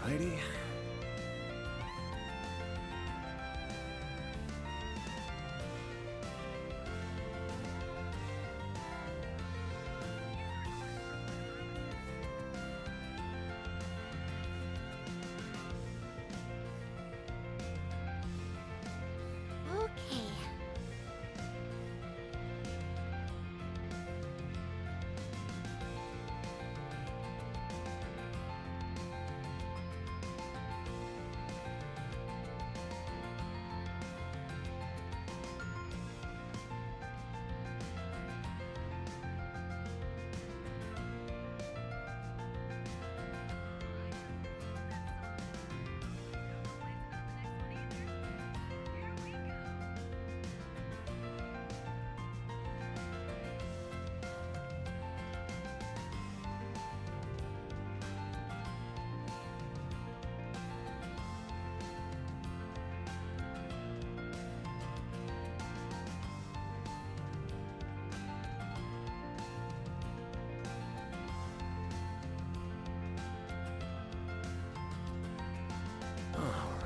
P: Alrighty.
L: Okay.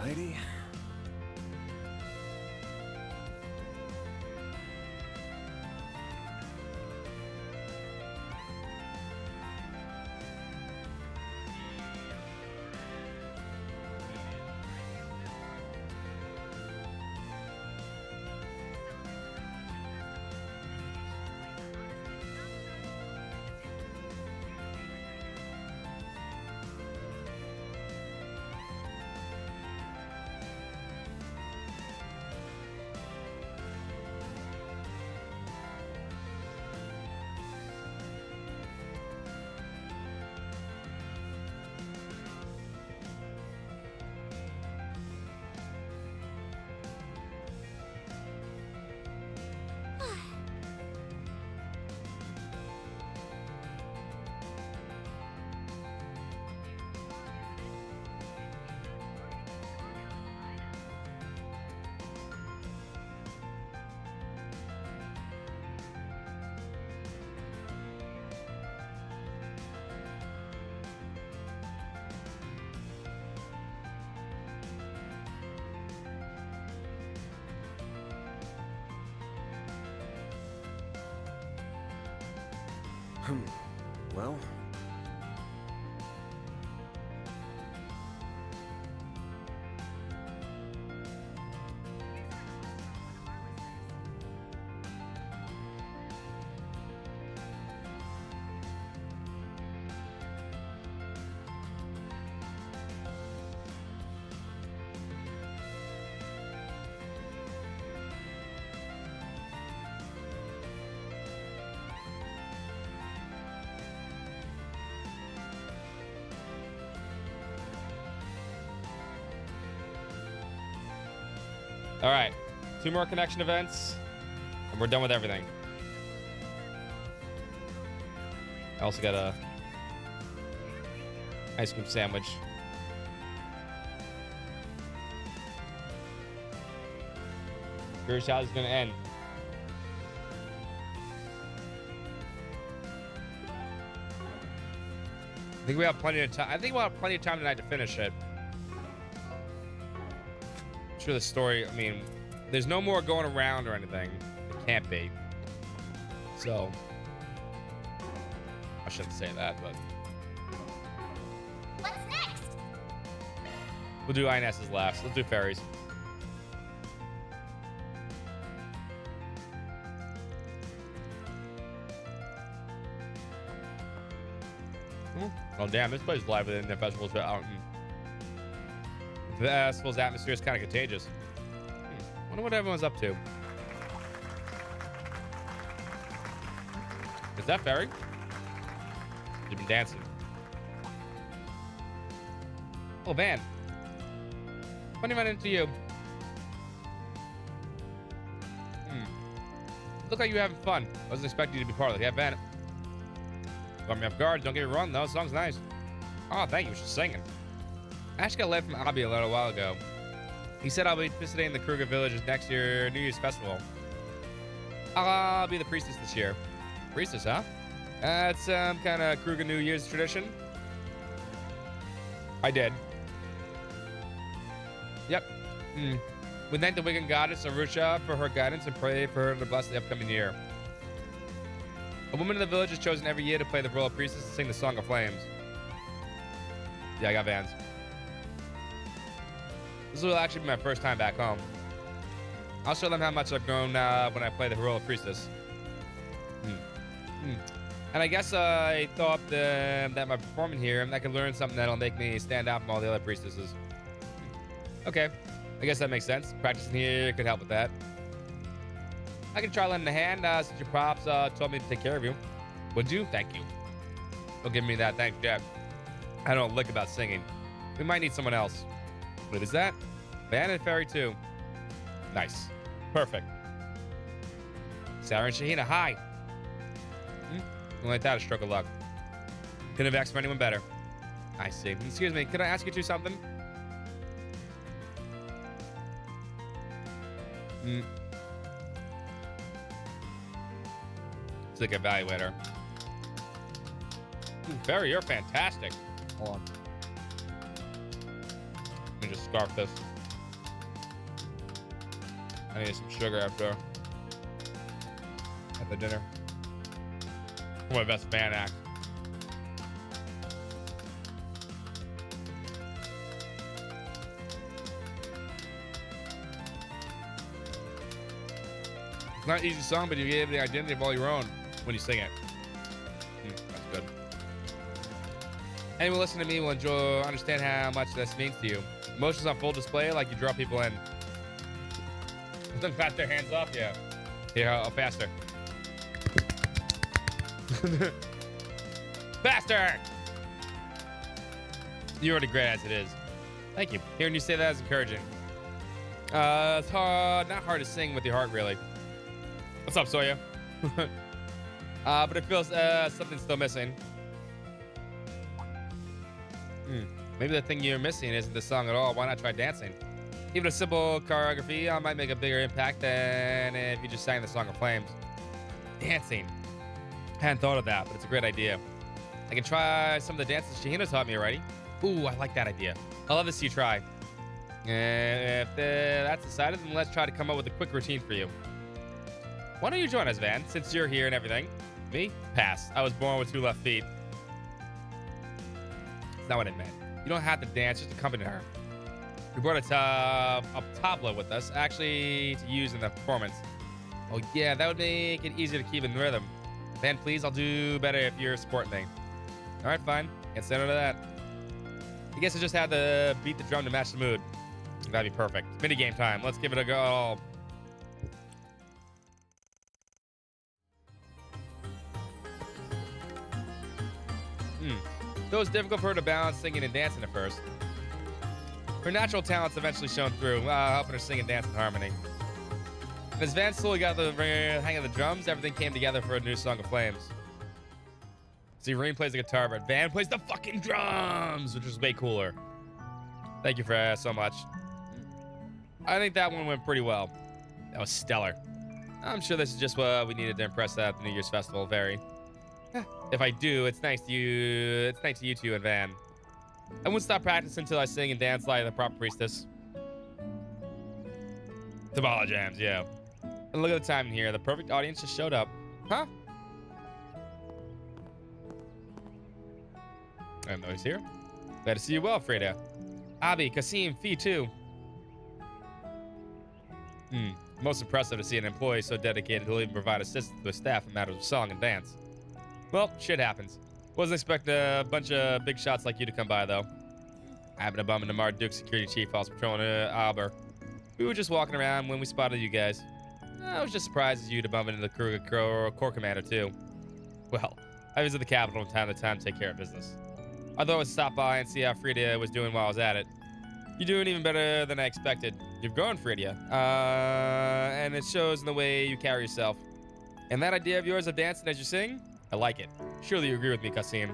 P: Alrighty. Well...
C: All right, 2 more connection events, and we're done with everything. I also got a ice cream sandwich. Curious how this is gonna end. I think we have plenty of time. I think we'll have plenty of time tonight to finish it. Sure, the story, I mean, there's no more going around or anything. It can't be. So I shouldn't say that, but
L: What's next?
C: we'll do INS's last. Let's do fairies. Oh damn, this place is live within the festival's the festival's atmosphere is kind of contagious. Wonder what everyone's up to. Is that fairy? You've been dancing. Oh, Van. Funny run into you. Look like you're having fun. I wasn't expecting you to be part of it. Yeah, Van. Caught me off guard. Don't get me wrong, though. The song's nice. Oh, thank you for singing. I actually got a letter from Abby a little while ago. He said I'll be visiting the Kruger Villages next year, New Year's Festival. I'll be the priestess this year. Priestess, huh? That's some kind of Kruger New Year's tradition. I did. Yep. We thank the Wiccan goddess Arusha for her guidance and pray for her to bless the upcoming year. A woman in the village is chosen every year to play the role of priestess and sing the Song of Flames. Yeah, I got Vans. This will actually be my first time back home. I'll show them how much I've grown when I play the role of priestess. And I guess I thought that by performing here, I could learn something that'll make me stand out from all the other priestesses. Okay, I guess that makes sense. Practicing here could help with that. I can try lending a hand since your pops told me to take care of you. Would you? Thank you. Don't give me that. Thanks, Jack. I don't know a lick about singing. We might need someone else. What is that? Van and Fairy too. Nice. Perfect. Sarah and Shahina, hi. Like that, a stroke of luck. Couldn't have asked for anyone better. I see. Excuse me, could I ask you two something? It's like evaluator. Barry, you're fantastic. Hold on. Let me just scarf this. I need some sugar after at the dinner. My best fan act. It's not an easy song, but you gave the identity of all your own when you sing it. That's good. Anyone listening to me will understand how much this means to you. Emotions on full display, like you draw people in. Them pat their hands off, yeah. Here, faster. Faster! You're already great as it is. Thank you. Hearing you say that is encouraging. It's hard, not hard to sing with your heart, really. What's up, Soya? But it feels something's still missing. Maybe the thing you're missing isn't the song at all. Why not try dancing? Even a simple choreography might make a bigger impact than if you just sang the Song of Flames. Dancing. I hadn't thought of that, but it's a great idea. I can try some of the dances Shahina taught me already. Ooh, I like that idea. I'll love to see you try. If that's decided, then let's try to come up with a quick routine for you. Why don't you join us, Van, since you're here and everything? Me? Pass. I was born with 2 left feet. That's not what I meant. You don't have to dance, just accompany her. We brought a tabla with us, actually, to use in the performance. Oh, yeah, that would make it easier to keep in rhythm. Van, please, I'll do better if you're supporting me. All right, fine. Can't say no to that. I guess I just had to beat the drum to match the mood. That'd be perfect. Mini game time. Let's give it a go. Though it's difficult for her to balance singing and dancing at first. Her natural talents eventually shone through, helping her sing and dance in harmony. And as Van slowly got the hang of the drums, everything came together for a new Song of Flames. See, Reem plays the guitar, but Van plays the fucking drums, which is way cooler. Thank you for so much. I think that one went pretty well. That was stellar. I'm sure this is just what we needed to impress at the New Year's Festival. Very. If I do, it's thanks to you. It's thanks to you two and Van. I won't stop practicing until I sing and dance like the proper priestess. Tabala jams, yeah. And look at the time in here. The perfect audience just showed up. Huh? I know he's here. Glad to see you well, Frida. Abi, Kasim, Fee too. Most impressive to see an employee so dedicated he'll even provide assistance to his staff in matters of song and dance. Well, shit happens. Wasn't expecting a bunch of big shots like you to come by, though. I happened to bump into Marduk, security chief, while I was patrolling Albert. We were just walking around when we spotted you guys. I was just surprised as you to bump into the Corps commander, too. Well, I visit the capital from time to time to take care of business. I thought I would stop by and see how Frida was doing while I was at it. You're doing even better than I expected. You've grown, Frida. And it shows in the way you carry yourself. And that idea of yours of dancing as you sing? I like it. Surely you agree with me, Kasim.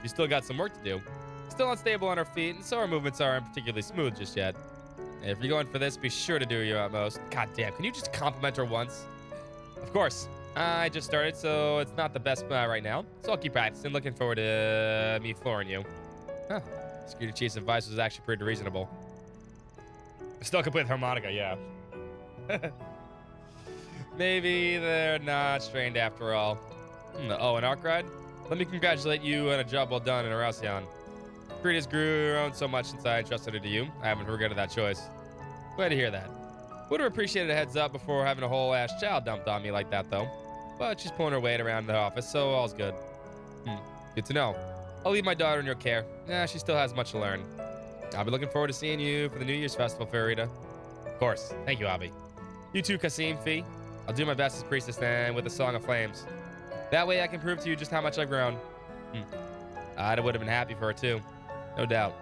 C: You still got some work to do. Still unstable on our feet, and so our movements aren't particularly smooth just yet. If you're going for this, be sure to do your utmost. God damn, can you just compliment her once? Of course. I just started, so it's not the best right now. So I'll keep practicing. Looking forward to me flooring you. Huh. Security chief's advice was actually pretty reasonable. Still can play the harmonica, yeah. Maybe they're not strained after all. Oh, an arc ride? Let me congratulate you on a job well done in Aracion. Frida's grown so much since I entrusted her to you. I haven't regretted that choice. Glad to hear that. Would have appreciated a heads up before having a whole ass child dumped on me like that, though. But she's pulling her weight around the office, so all's good. Good to know. I'll leave my daughter in your care. She still has much to learn. I'll be looking forward to seeing you for the New Year's Festival, Farida. Of course. Thank you, Abby. You too, Kasim, Fee. I'll do my best as priestess then with the Song of Flames. That way I can prove to you just how much I've grown. I would have been happy for her too. No doubt.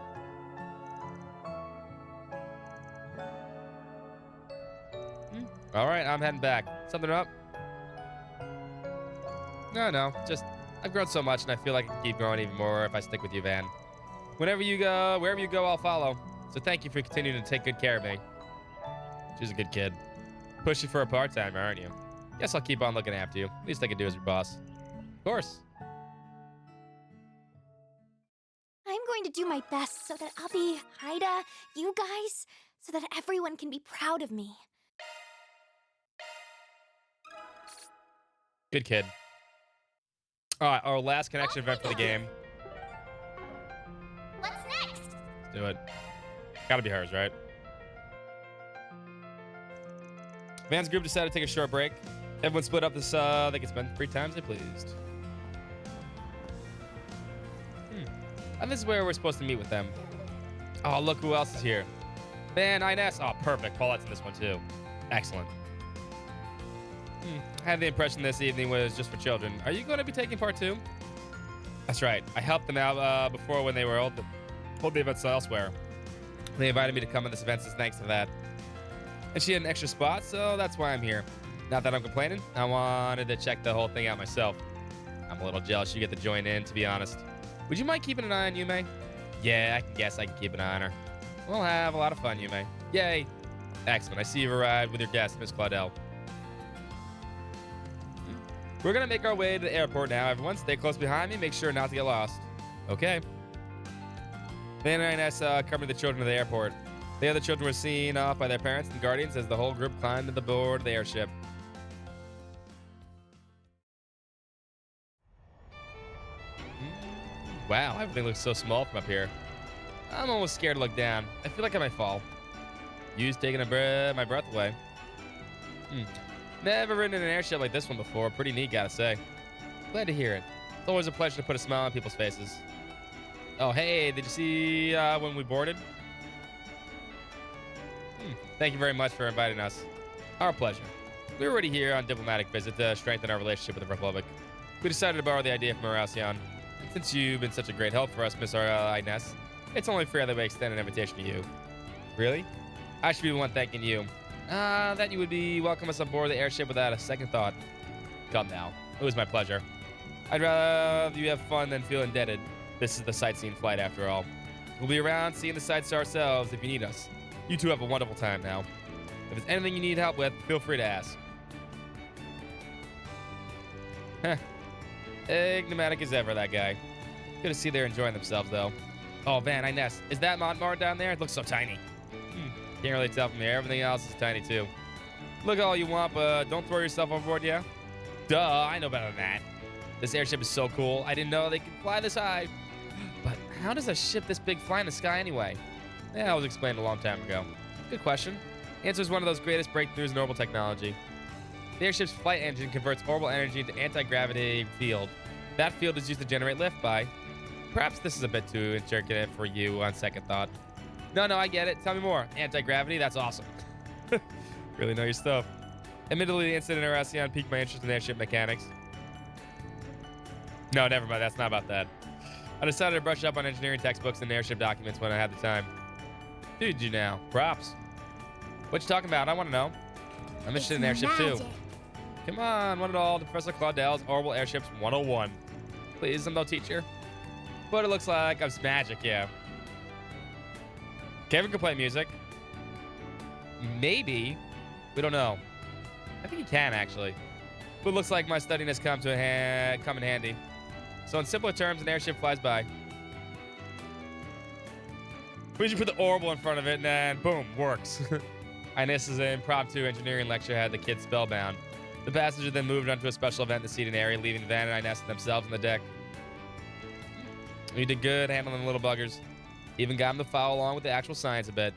C: All right, I'm heading back. Something up? No. Just, I've grown so much and I feel like I can keep growing even more if I stick with you, Van. Wherever you go, I'll follow. So thank you for continuing to take good care of me. She's a good kid. Pushing for a part-timer, aren't you? Guess I'll keep on looking after you. Least I can do as your boss. Of course.
L: I'm going to do my best so that Abi, Haida, you guys, so that everyone can be proud of me.
C: Good kid. All right, our last connection event for the game.
L: What's next?
C: Let's do it. Gotta be hers, right? Van's group decided to take a short break. Everyone split up this, they could spend free time as they pleased. And this is where we're supposed to meet with them. Oh, look who else is here. Van, Ines. Oh, perfect. Paulette's in this one, too. Excellent. I had the impression this evening was just for children. Are you going to be taking part too? That's right. I helped them out before when they were old. Hold the events elsewhere. They invited me to come to this event as thanks to that. And she had an extra spot, so that's why I'm here. Not that I'm complaining. I wanted to check the whole thing out myself. I'm a little jealous you get to join in, to be honest. Would you mind keeping an eye on Yume? Yeah, I can guess I can keep an eye on her. We'll have a lot of fun, Yume. Yay. Excellent. I see you've arrived with your guest, Miss Claudel. We're going to make our way to the airport now. Everyone, stay close behind me. Make sure not to get lost. Okay. Van and Ines accompanied the children to the airport. The other children were seen off by their parents and guardians as the whole group climbed to the board of the airship. Wow, everything looks so small from up here. I'm almost scared to look down. I feel like I might fall. You's taking my breath away. Never ridden in an airship like this one before. Pretty neat, gotta say. Glad to hear it. It's always a pleasure to put a smile on people's faces. Oh, hey, did you see when we boarded? Thank you very much for inviting us. Our pleasure. We were already here on diplomatic visit to strengthen our relationship with the Republic. We decided to borrow the idea from Alcyon. Since you've been such a great help for us, Miss Inez, it's only fair that we extend an invitation to you. Really? I should be the one thanking you. That you would be welcome us aboard the airship without a second thought. Come now. It was my pleasure. I'd rather you have fun than feel indebted. This is the sightseeing flight after all. We'll be around seeing the sights ourselves if you need us. You two have a wonderful time now. If there's anything you need help with, feel free to ask. Enigmatic as ever, that guy. Good to see they're enjoying themselves, though. Oh, man, Inez, is that Montmar down there? It looks so tiny. Can't really tell from here. Everything else is tiny, too. Look all you want, but don't throw yourself overboard, yeah? Duh, I know better than that. This airship is so cool. I didn't know they could fly this high. But how does a ship this big fly in the sky anyway? Yeah, that was explained a long time ago. Good question. Answer is one of those greatest breakthroughs in orbital technology. The airship's flight engine converts orbital energy into anti-gravity field. That field is used to generate lift by... Perhaps this is a bit too intricate for you on second thought. No, I get it. Tell me more. Anti-gravity? That's awesome. Really know your stuff. Admittedly, the incident in Alcyon piqued my interest in airship mechanics. No, never mind. That's not about that. I decided to brush up on engineering textbooks and airship documents when I had the time. Dude, you now. Props. What you talking about? I want to know. I'm interested in airship too. Come on, one and all. Professor Claudel's Orbital Airships 101. Please, I'm no teacher. But it looks like I'm magic, yeah. Kevin can play music. Maybe. We don't know. I think he can, actually. But it looks like my studying has come in handy. So in simpler terms, an airship flies by. We should put the orbital in front of it, and then boom, works. Inez's impromptu engineering lecture had the kids spellbound. The passenger then moved onto a special event in the seating area, leaving Van and Inez themselves on the deck. You did good handling the little buggers. Even got them to follow along with the actual science a bit.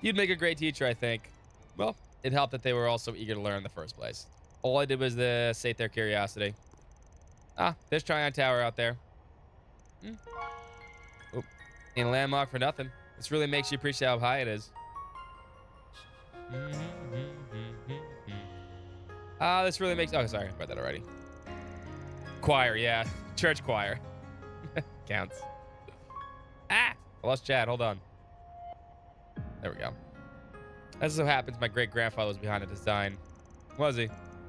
C: You'd make a great teacher, I think. Well, it helped that they were all so eager to learn in the first place. All I did was sate their curiosity. Ah, there's Tryon Tower out there. Oh, ain't a landmark for nothing. This really makes you appreciate how high it is. This really makes... Oh, sorry. I read that already. Choir, yeah. Church choir. Counts. I lost chat. Hold on. There we go. As so happens, my great-grandfather was behind the design. Was he?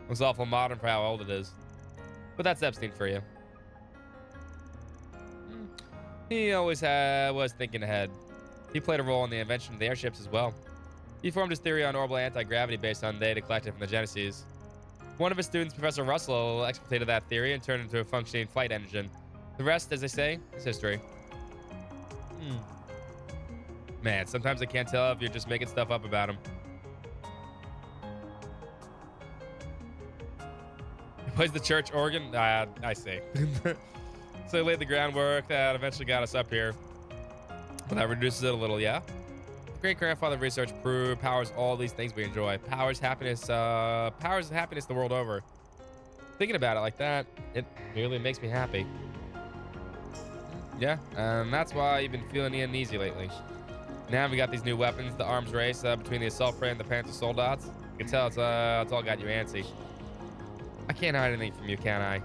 C: Looks awful modern for how old it is. But that's Epstein for you. He always was thinking ahead. He played a role in the invention of the airships as well. He formed his theory on orbital anti-gravity based on data collected from the Genesis. One of his students, Professor Russell, exploited that theory and turned it into a functioning flight engine. The rest, as they say, is history. Man, sometimes I can't tell if you're just making stuff up about him. He plays the church organ? I see. So he laid the groundwork that eventually got us up here. Well, that reduces it a little, yeah? Great-grandfather research powers all these things we enjoy. Powers happiness the world over. Thinking about it like that, it really makes me happy. Yeah, and that's why you've been feeling uneasy lately. Now we got these new weapons, the arms race between the assault frame and the Panther Soldats. You can tell it's all got you antsy. I can't hide anything from you, can I?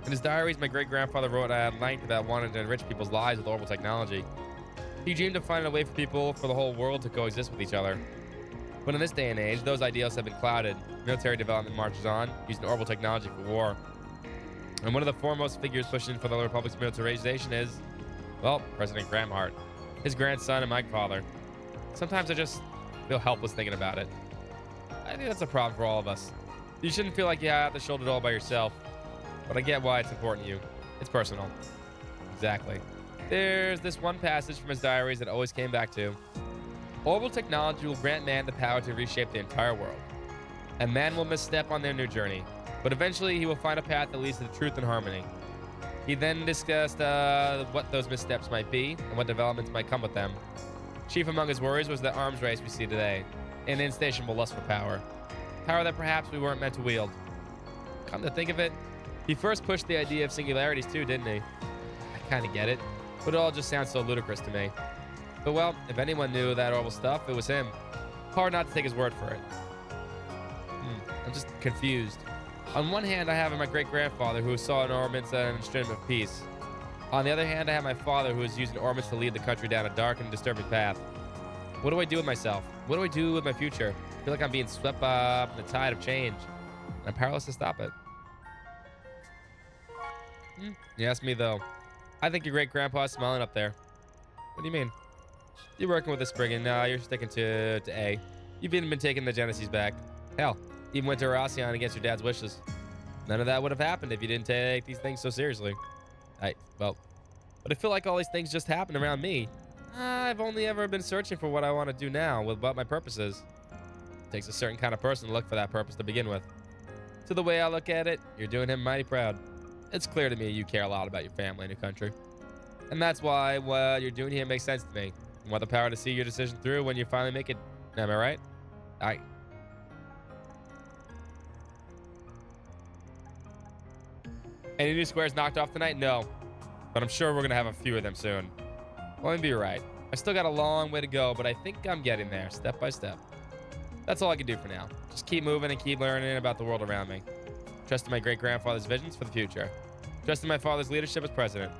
C: In his diaries, my great-grandfather wrote at length about wanting to enrich people's lives with orbital technology. He dreamed of finding a way for people, for the whole world to coexist with each other. But in this day and age, those ideals have been clouded. Military development marches on, using orbital technology for war. And one of the foremost figures pushing for the Republic's militarization is, well, President Graham Hart, his grandson and my father. Sometimes I just feel helpless thinking about it. I think that's a problem for all of us. You shouldn't feel like you have to shoulder it all by yourself. But I get why it's important to you. It's personal. Exactly. There's this one passage from his diaries that always came back to. Orbital technology will grant man the power to reshape the entire world. And man will misstep on their new journey. But eventually he will find a path that leads to the truth and harmony. He then discussed what those missteps might be and what developments might come with them. Chief among his worries was the arms race we see today, an insatiable lust for power. Power that perhaps we weren't meant to wield. Come to think of it, he first pushed the idea of singularities too, didn't he? I kind of get it, but it all just sounds so ludicrous to me. But well, if anyone knew that horrible stuff, it was him. Hard not to take his word for it. I'm just confused. On one hand, I have my great-grandfather who saw in orbits an instrument of peace. On the other hand, I have my father who is using orbits to lead the country down a dark and disturbing path. What do I do with myself? What do I do with my future? I feel like I'm being swept up in the tide of change. And I'm powerless to stop it. You ask me, though. I think your great-grandpa's smiling up there. What do you mean? You're working with the Spriggan. You're sticking to A. You've even been taking the Genesis back. Hell, even went to Aracion against your dad's wishes. None of that would have happened if you didn't take these things so seriously. But I feel like all these things just happen around me. I've only ever been searching for what I want to do now, with what my purpose is. It takes a certain kind of person to look for that purpose to begin with. To the way I look at it, you're doing him mighty proud. It's clear to me you care a lot about your family and your country. And that's why what you're doing here makes sense to me. You want the power to see your decision through when you finally make it. Am I right? Alright. Any new squares knocked off tonight? No. But I'm sure we're going to have a few of them soon. Well, maybe you're right. I still got a long way to go, but I think I'm getting there, step by step. That's all I can do for now. Just keep moving and keep learning about the world around me. Trust in my great-grandfather's visions for the future. Trust in my father's leadership as president.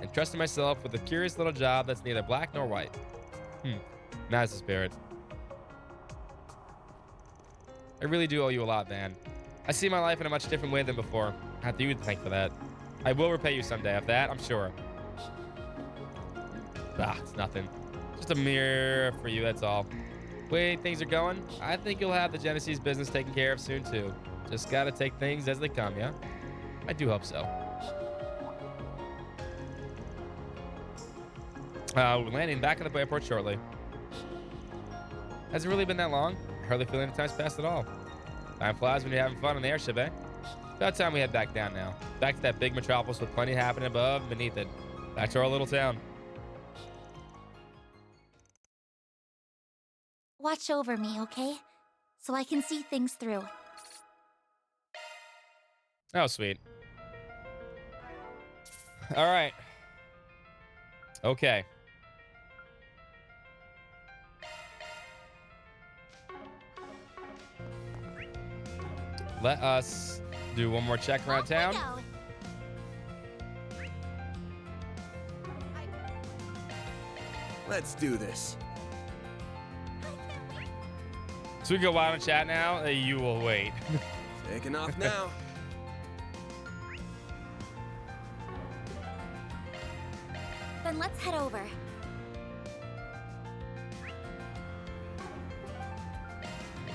C: And trust in myself with a curious little job that's neither black nor white. That's the spirit. I really do owe you a lot, Van. I see my life in a much different way than before. I have you to thank for that. I will repay you someday of that, I'm sure. It's nothing. Just a mirror for you, that's all. Way things are going, I think you'll have the Genesis business taken care of soon, too. Just gotta take things as they come, yeah? I do hope so. We're landing back at the airport shortly. Has it really been that long? I hardly feel any time's passed at all. Time flies when you're having fun on the airship, eh? About time we head back down now. Back to that big metropolis with plenty happening above and beneath it. Back to our little town.
L: Watch over me, okay? So I can see things through.
C: Oh, sweet. All right. Okay. Let us do one more check around town.
M: Let's do this.
C: So we can go wild and chat now? You will wait.
M: Taking off now.
L: Then let's head over.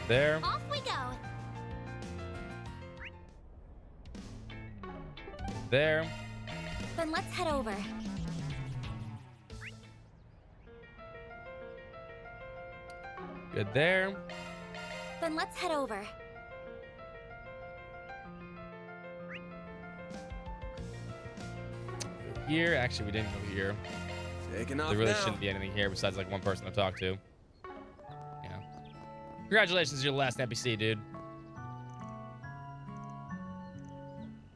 C: There.
L: Off we go.
C: There.
L: Then let's head over.
C: Good there.
L: Then let's head over.
C: Here, actually, we didn't go here.
M: Taking off
C: There really
M: now.
C: shouldn't be anything here besides like one person to talk to. Yeah. Congratulations, you're the last NPC, dude.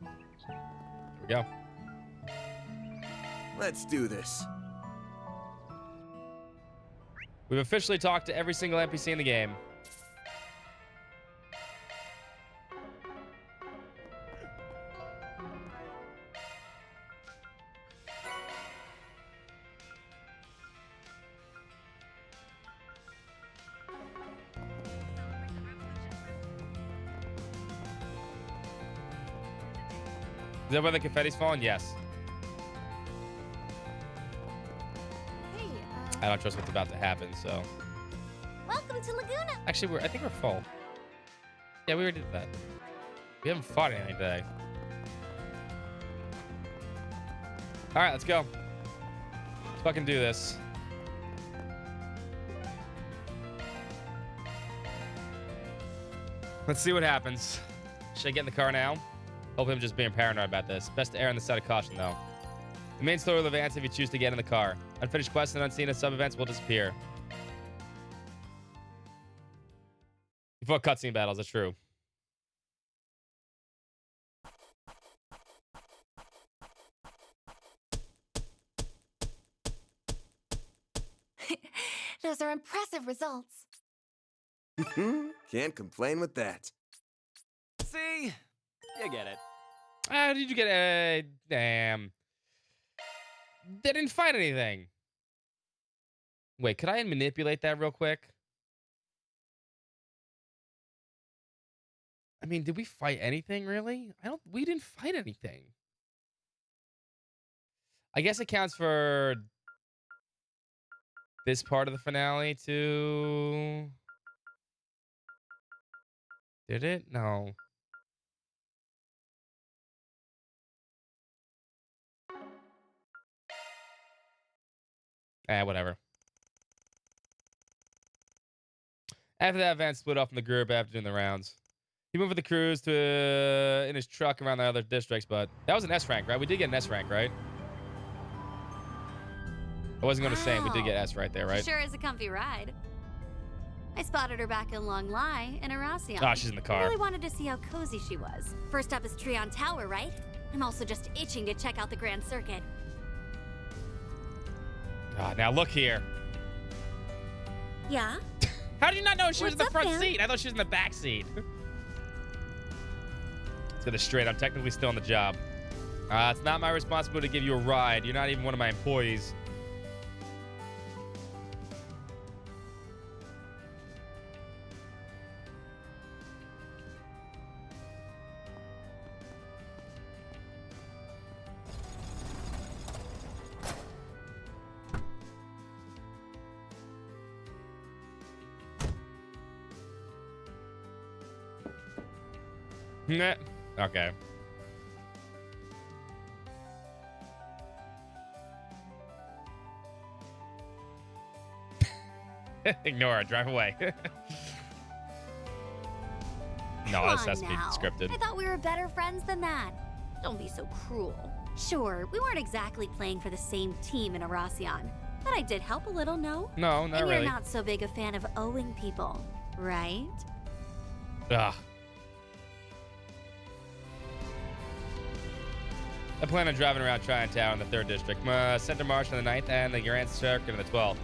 C: There we go.
M: Let's do this.
C: We've officially talked to every single NPC in the game. Is that where the confetti's falling? Yes.
L: Hey,
C: I don't trust what's about to happen, so.
L: welcome to Laguna.
C: Actually, I think we're full. Yeah, we already did that. We haven't fought anything today. All right, let's go. Let's fucking do this. Let's see what happens. Should I get in the car now? Hope I'm just being paranoid about this. Best to err on the side of caution, though. The main story will advance if you choose to get in the car. Unfinished quests and unseen sub-events will disappear. Before cutscene battles, that's true.
L: Those are impressive results.
E: Can't complain with that.
S: See? You get it.
C: How did you get a... damn. They didn't fight anything. Wait, could I manipulate that real quick? I mean, did we fight anything, really? We didn't fight anything. I guess it counts for this part of the finale, too. Did it? No. Whatever. After that, Vance split off from the group after doing the rounds. He moved with the crews to in his truck around the other districts, but that was an S rank, right? We did get an S rank, right? I wasn't going to say we did get S right there, right?
N: Sure is a comfy ride. I spotted her back in Long Lai in Arasion.
C: Oh, she's in the car.
N: I really wanted to see how cozy she was. First up is Trion Tower, right? I'm also just itching to check out the Grand Circuit.
C: God, now look here.
N: Yeah?
C: How did you not know she was in the front
N: man?
C: seat? I thought she was in the back seat. Let's get this straight. I'm technically still on the job. It's not my responsibility to give you a ride. You're not even one of my employees. Okay. Ignore her. Drive away. No, this has to be scripted.
N: I thought we were better friends than that. Don't be so cruel. Sure, we weren't exactly playing for the same team in Arasion, but I did help a little, no?
C: No, not
N: and
C: really.
N: You're not so big a fan of owing people, right?
C: Ugh. I plan on driving around Tryon in the 3rd District, Center Marsh on the 9th, and the Grand Circuit on the 12th.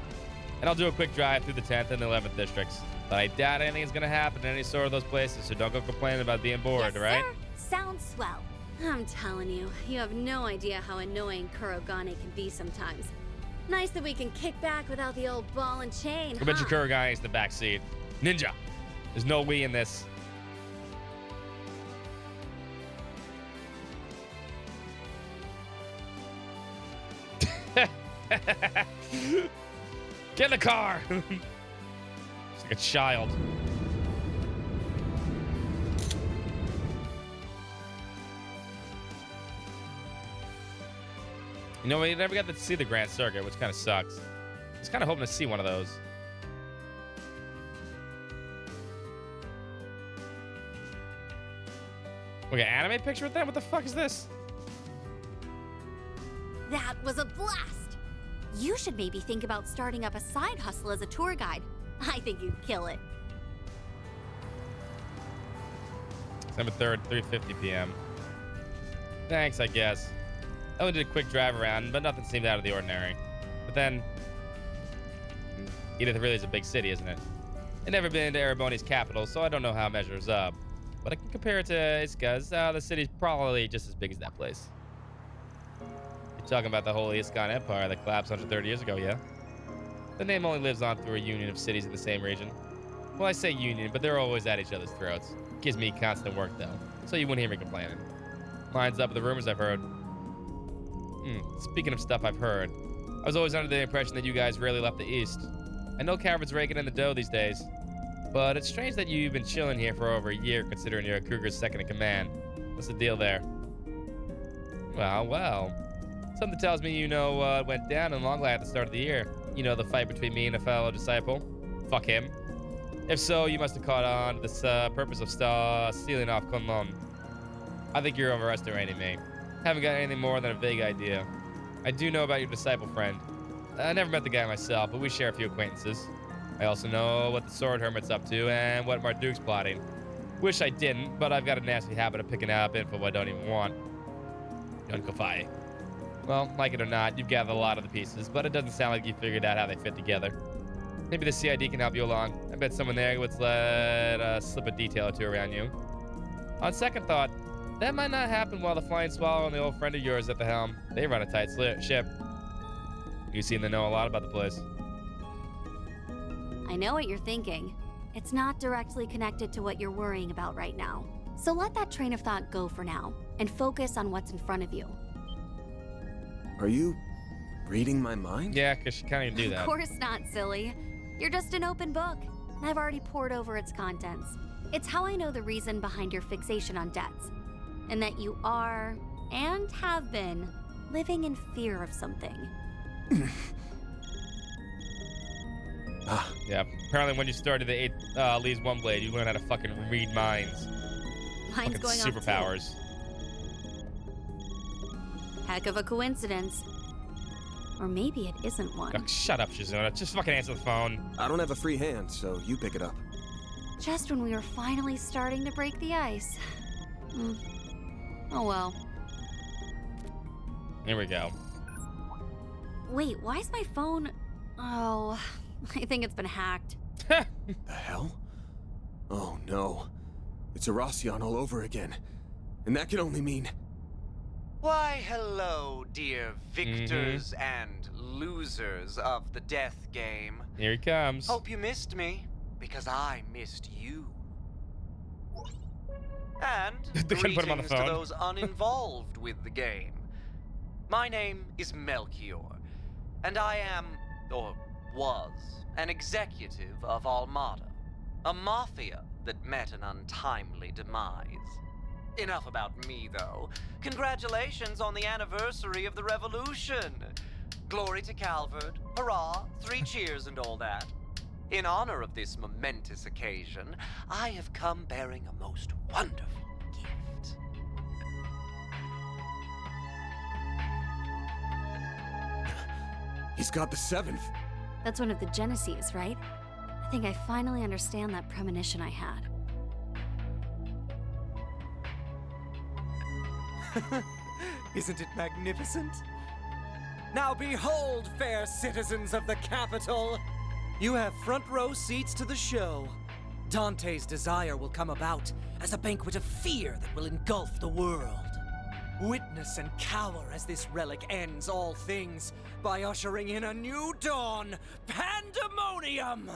C: And I'll do a quick drive through the 10th and the 11th Districts. But I doubt anything is going to happen in any sort of those places, so don't go complaining about being bored,
N: Yes,
C: right?
N: sir. Sounds swell. I'm telling you, you have no idea how annoying Kurogane can be sometimes. Nice that we can kick back without the old ball and chain,
C: I bet you Kurogane is in the back seat. Ninja. There's no we in this. Get in the car. It's like a child. You know, we never got to see the Grand Circuit, which kind of sucks. I was kind of hoping to see one of those. Okay, anime picture with them? What the fuck is this?
N: That was a blast! You should maybe think about starting up a side hustle as a tour guide. I think you'd kill it.
C: December 3rd, 3:50 p.m. Thanks, I guess. I only did a quick drive around, but nothing seemed out of the ordinary. But then, Edith really is a big city, isn't it? I've never been to Ereboni's capital, so I don't know how it measures up. But I can compare it to Iska's. The city's probably just as big as that place. You're talking about the Holy Iskan Empire that collapsed 130 years ago, yeah? The name only lives on through a union of cities in the same region. Well, I say union, but they're always at each other's throats. Gives me constant work, though, so you wouldn't hear me complaining. Lines up with the rumors I've heard. Speaking of stuff I've heard, I was always under the impression that you guys rarely left the East. I know Calvert's raking in the dough these days, but it's strange that you've been chilling here for over a year, considering you're Kruger's second in command. What's the deal there? Well. Something tells me you know what went down in Longlai at the start of the year. You know, the fight between me and a fellow disciple. Fuck him. If so, you must have caught on to this purpose of stealing off Kunlun. I think you're overestimating me. Haven't got anything more than a vague idea. I do know about your disciple friend. I never met the guy myself, but we share a few acquaintances. I also know what the Sword Hermit's up to and what Marduk's plotting. Wish I didn't, but I've got a nasty habit of picking up info I don't even want. Yunkafai. Well, like it or not, you've gathered a lot of the pieces, but it doesn't sound like you figured out how they fit together. Maybe the CID can help you along. I bet someone there would let slip a detail or two around you. On second thought, that might not happen while the Flying Swallow and the old friend of yours at the helm. They run a tight ship. You seem to know a lot about the place.
N: I know what you're thinking. It's not directly connected to what you're worrying about right now. So let that train of thought go for now, and focus on what's in front of you.
E: Are you reading my mind?
C: Yeah, because she can't even do that.
N: Of course not, silly. You're just an open book. I've already pored over its contents. It's how I know the reason behind your fixation on debts. And that you are, and have been, living in fear of something.
C: Yeah, apparently when you started the 8th Lee's One Blade, you learned how to fucking read minds.
N: Mine's going off
C: superpowers.
N: Heck of a coincidence. Or maybe it isn't one.
C: Oh, shut up, Shizuna. Just fucking answer the phone.
E: I don't have a free hand, so you pick it up.
N: Just when we were finally starting to break the ice. Oh well.
C: Here we go.
N: Wait, why is my phone... Oh, I think it's been hacked.
E: The hell? Oh no. It's Erasion all over again. And that can only mean...
I: Why, hello, dear victors and losers of the death game.
C: Here he comes.
I: Hope you missed me, because I missed you. And
C: They couldn't put him on the
I: greetings to
C: phone.
I: those uninvolved with the game. My name is Melchior, and I am, or was, an executive of Almada, a mafia that met an untimely demise. Enough about me, though. Congratulations on the anniversary of the revolution. Glory to Calvard, hurrah, 3 cheers and all that. In honor of this momentous occasion, I have come bearing a most wonderful gift.
E: He's got the 7th.
N: That's one of the Genesees, right? I think I finally understand that premonition I had.
J: Isn't it magnificent? Now behold, fair citizens of the capital! You have front row seats to the show. Dante's desire will come about as a banquet of fear that will engulf the world. Witness and cower as this relic ends all things by ushering in a new dawn, pandemonium!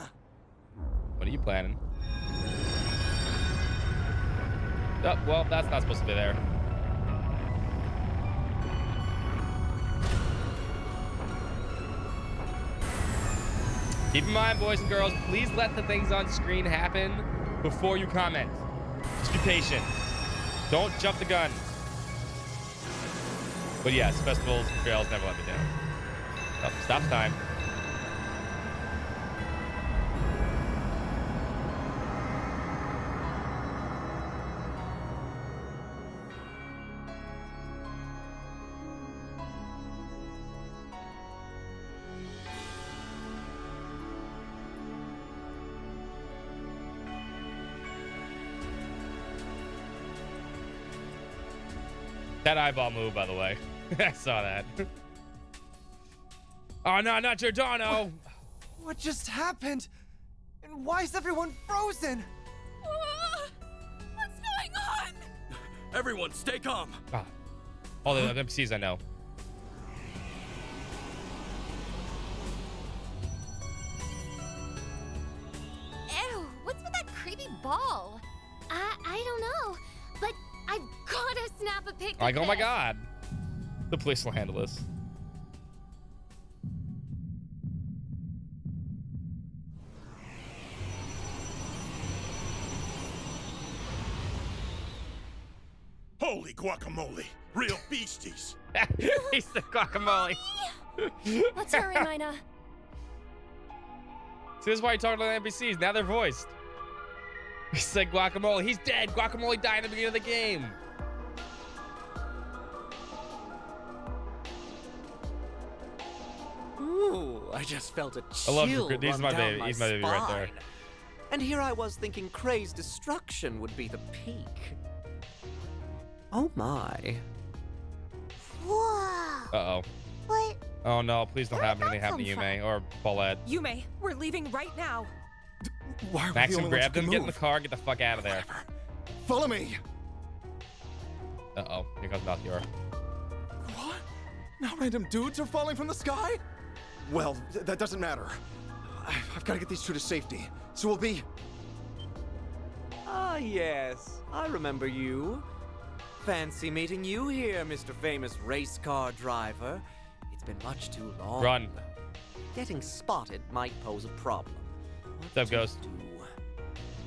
C: What are you planning? Oh, well, that's not supposed to be there. Keep in mind, boys and girls, please let the things on screen happen before you comment. Just be patient. Don't jump the gun. But yes, festivals and trails never let me down. Oh, stop time. That eyeball move, by the way. I saw that. Oh, no, not Giordano.
J: What just happened? And why is everyone frozen?
U: What's going on?
S: Everyone, stay calm.
C: Ah, all the NPCs I know.
L: Ew, what's with that creepy ball? I don't know, but I've gotta snap a pic.
C: Like, oh my god. The police will handle this.
T: Holy guacamole! Real beasties!
C: He's the guacamole.
L: Let's hurry, Mina.
C: See, this is why you talk to the NPCs. Now they're voiced. He said guacamole. He's dead. Guacamole died in the beginning of the game.
J: Ooh, I just felt a
C: I love
J: chill
C: He's
J: run
C: my
J: down
C: baby.
J: my
C: He's my baby right there.
J: spine. And here I was thinking Kray's destruction would be the peak. Oh my.
H: Whoa.
C: Uh-oh.
H: What?
C: Oh no, please don't have anything happen to Yume or Paulette.
U: Yume, we're leaving right now.
P: Why are we the
C: Maxim,
P: only ones
C: grab
P: who
C: them,
P: can
C: get in the
P: move?
C: car, get the fuck out of there.
P: Follow me.
C: Uh-oh, here comes Melchior.
P: What? Now random dudes are falling from the sky? Well, that doesn't matter. I've got to get these two to safety. So we'll be...
J: Ah, yes. I remember you. Fancy meeting you here, Mr. Famous race car driver. It's been much too long.
C: Run.
J: Getting spotted might pose a problem.
C: What's up, Ghost?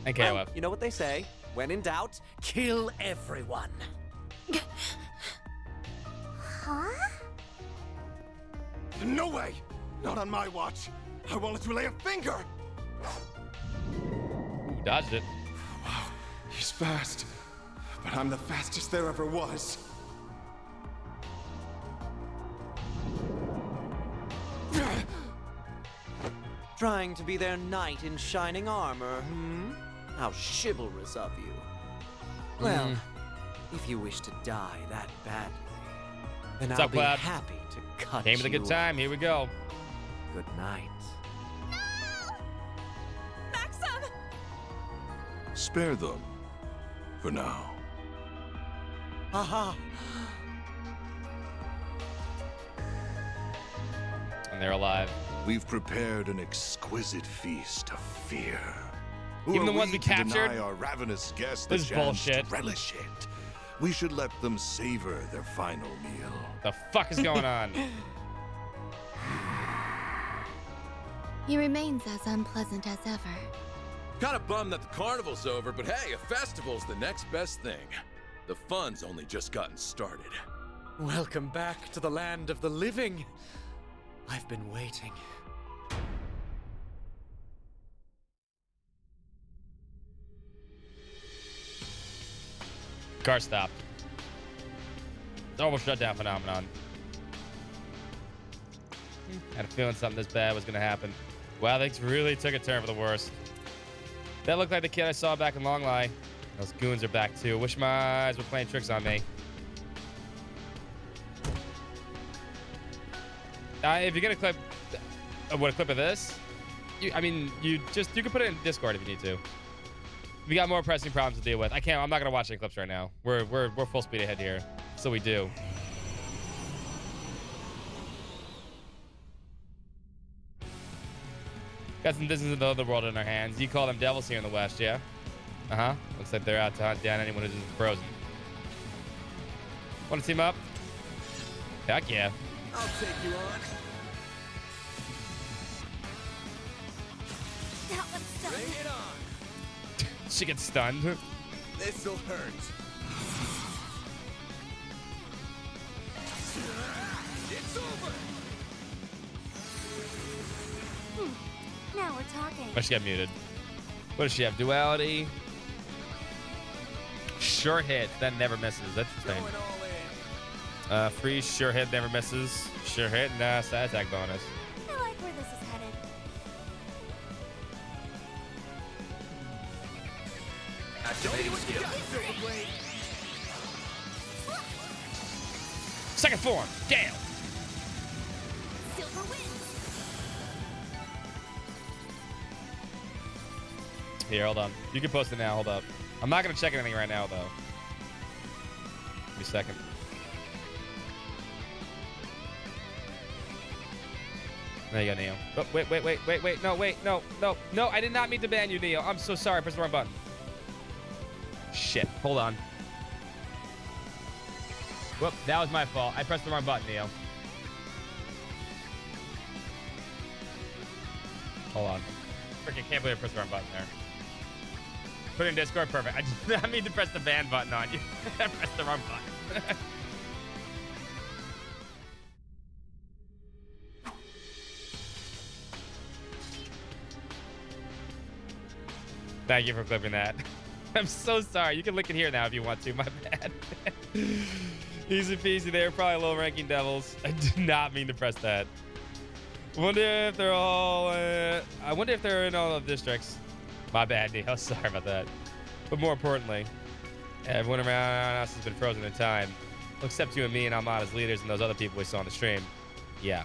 C: And KOF.
J: Well, you know what they say. When in doubt, kill everyone.
H: Huh?
P: No way! Not on my watch. I won't let you lay a finger!
C: Ooh, dodged it.
P: Wow, he's fast. But I'm the fastest there ever was.
J: Trying to be their knight in shining armor, hmm? How chivalrous of you. Well, if you wish to die that badly, then
C: What's
J: I'll
C: up,
J: be
C: Cloud?
J: happy to cut
C: Came with a good time. Here we go.
J: Good night.
U: Maxim!
T: Spare them. For now.
J: Aha!
C: And they're alive.
T: We've prepared an exquisite feast of fear. Who
C: Even
T: are
C: the ones we
T: to
C: captured?
T: deny our ravenous guests the
C: This is
T: chance
C: bullshit.
T: to relish it. We should let them savor their final meal.
C: The fuck is going on?
O: He remains as unpleasant as ever.
M: Kind of bummed that the carnival's over, but hey, a festival's the next best thing. The fun's only just gotten started.
J: Welcome back to the land of the living. I've been waiting.
C: Car stopped. Normal shutdown phenomenon. Had a feeling something this bad was gonna happen. Wow, things really took a turn for the worst. That looked like the kid I saw back in Long Lie. Those goons are back too. Wish my eyes were playing tricks on me. If you're gonna clip, what, a clip of this? You can put it in Discord if you need to. We got more pressing problems to deal with. I'm not gonna watch any clips right now. We're full speed ahead here. So we do. Got some distance of the other world in our hands. You call them devils here in the West, yeah? Uh-huh. Looks like they're out to hunt down anyone who's frozen. Want to team up? Heck yeah.
M: I'll take you on.
U: That one's stuck.
M: Bring it on.
C: She gets stunned.
M: This'll hurt. It's over.
N: Now we're talking.
C: Oh, she got muted. What does she have? Duality. Sure hit, then never misses. That's interesting. Free sure hit, never misses. Sure hit, nah, stat attack bonus.
N: I like where this is headed.
M: Activating skill.
C: Second form. Damn.
U: Silver wins.
C: Here, hold on. You can post it now. Hold up. I'm not going to check anything right now, though. Give me a second. There you go, Neo. Oh, wait. No. I did not mean to ban you, Neo. I'm so sorry. I pressed the wrong button. Shit. Hold on. Whoop. That was my fault. I pressed the wrong button, Neo. Hold on. Freaking can't believe I pressed the wrong button there. Put it in Discord. Perfect. I did not mean to press the ban button on you. I pressed the wrong button. Thank you for clipping that. I'm so sorry. You can link it here now if you want to. My bad. Easy peasy there. Probably low-ranking devils. I did not mean to press that. Wonder if they're all. I wonder if they're in all the districts. My bad, Neil. Sorry about that. But more importantly, everyone around us has been frozen in time, except you and me and Almada's leaders and those other people we saw on the stream. Yeah.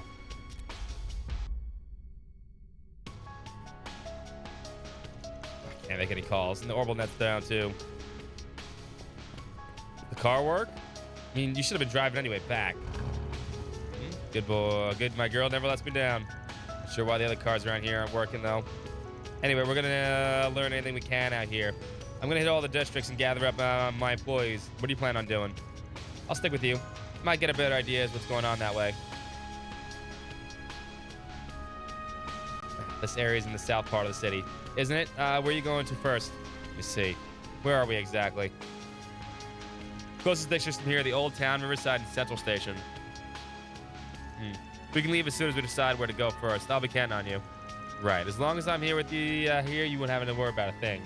C: I can't make any calls, and the orbital net's down too. The car work? I mean, you should have been driving anyway back. Good boy. Good. My girl never lets me down. Not sure why the other cars around here aren't working, though. Anyway, we're going to learn anything we can out here. I'm going to hit all the districts and gather up my employees. What do you plan on doing? I'll stick with you. Might get a better idea of what's going on that way. This area's in the south part of the city, isn't it? Where are you going to first? Let me see. Where are we exactly? Closest districts from here are the Old Town, Riverside, and Central Station. We can leave as soon as we decide where to go first. I'll be counting on you. Right. As long as I'm here with you, you won't have to worry about a thing.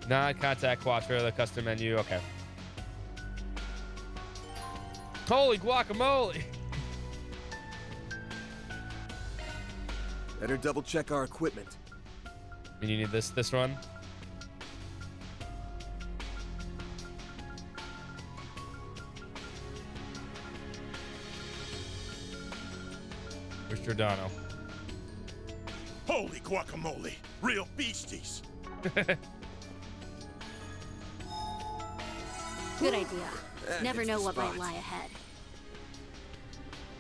C: Nah, contact Quattro, the custom menu. Okay. Holy guacamole!
E: Better double check our equipment.
C: And you need this run? Where's Giordano?
T: Holy guacamole! Real beasties!
N: Good idea. Never know what might lie ahead.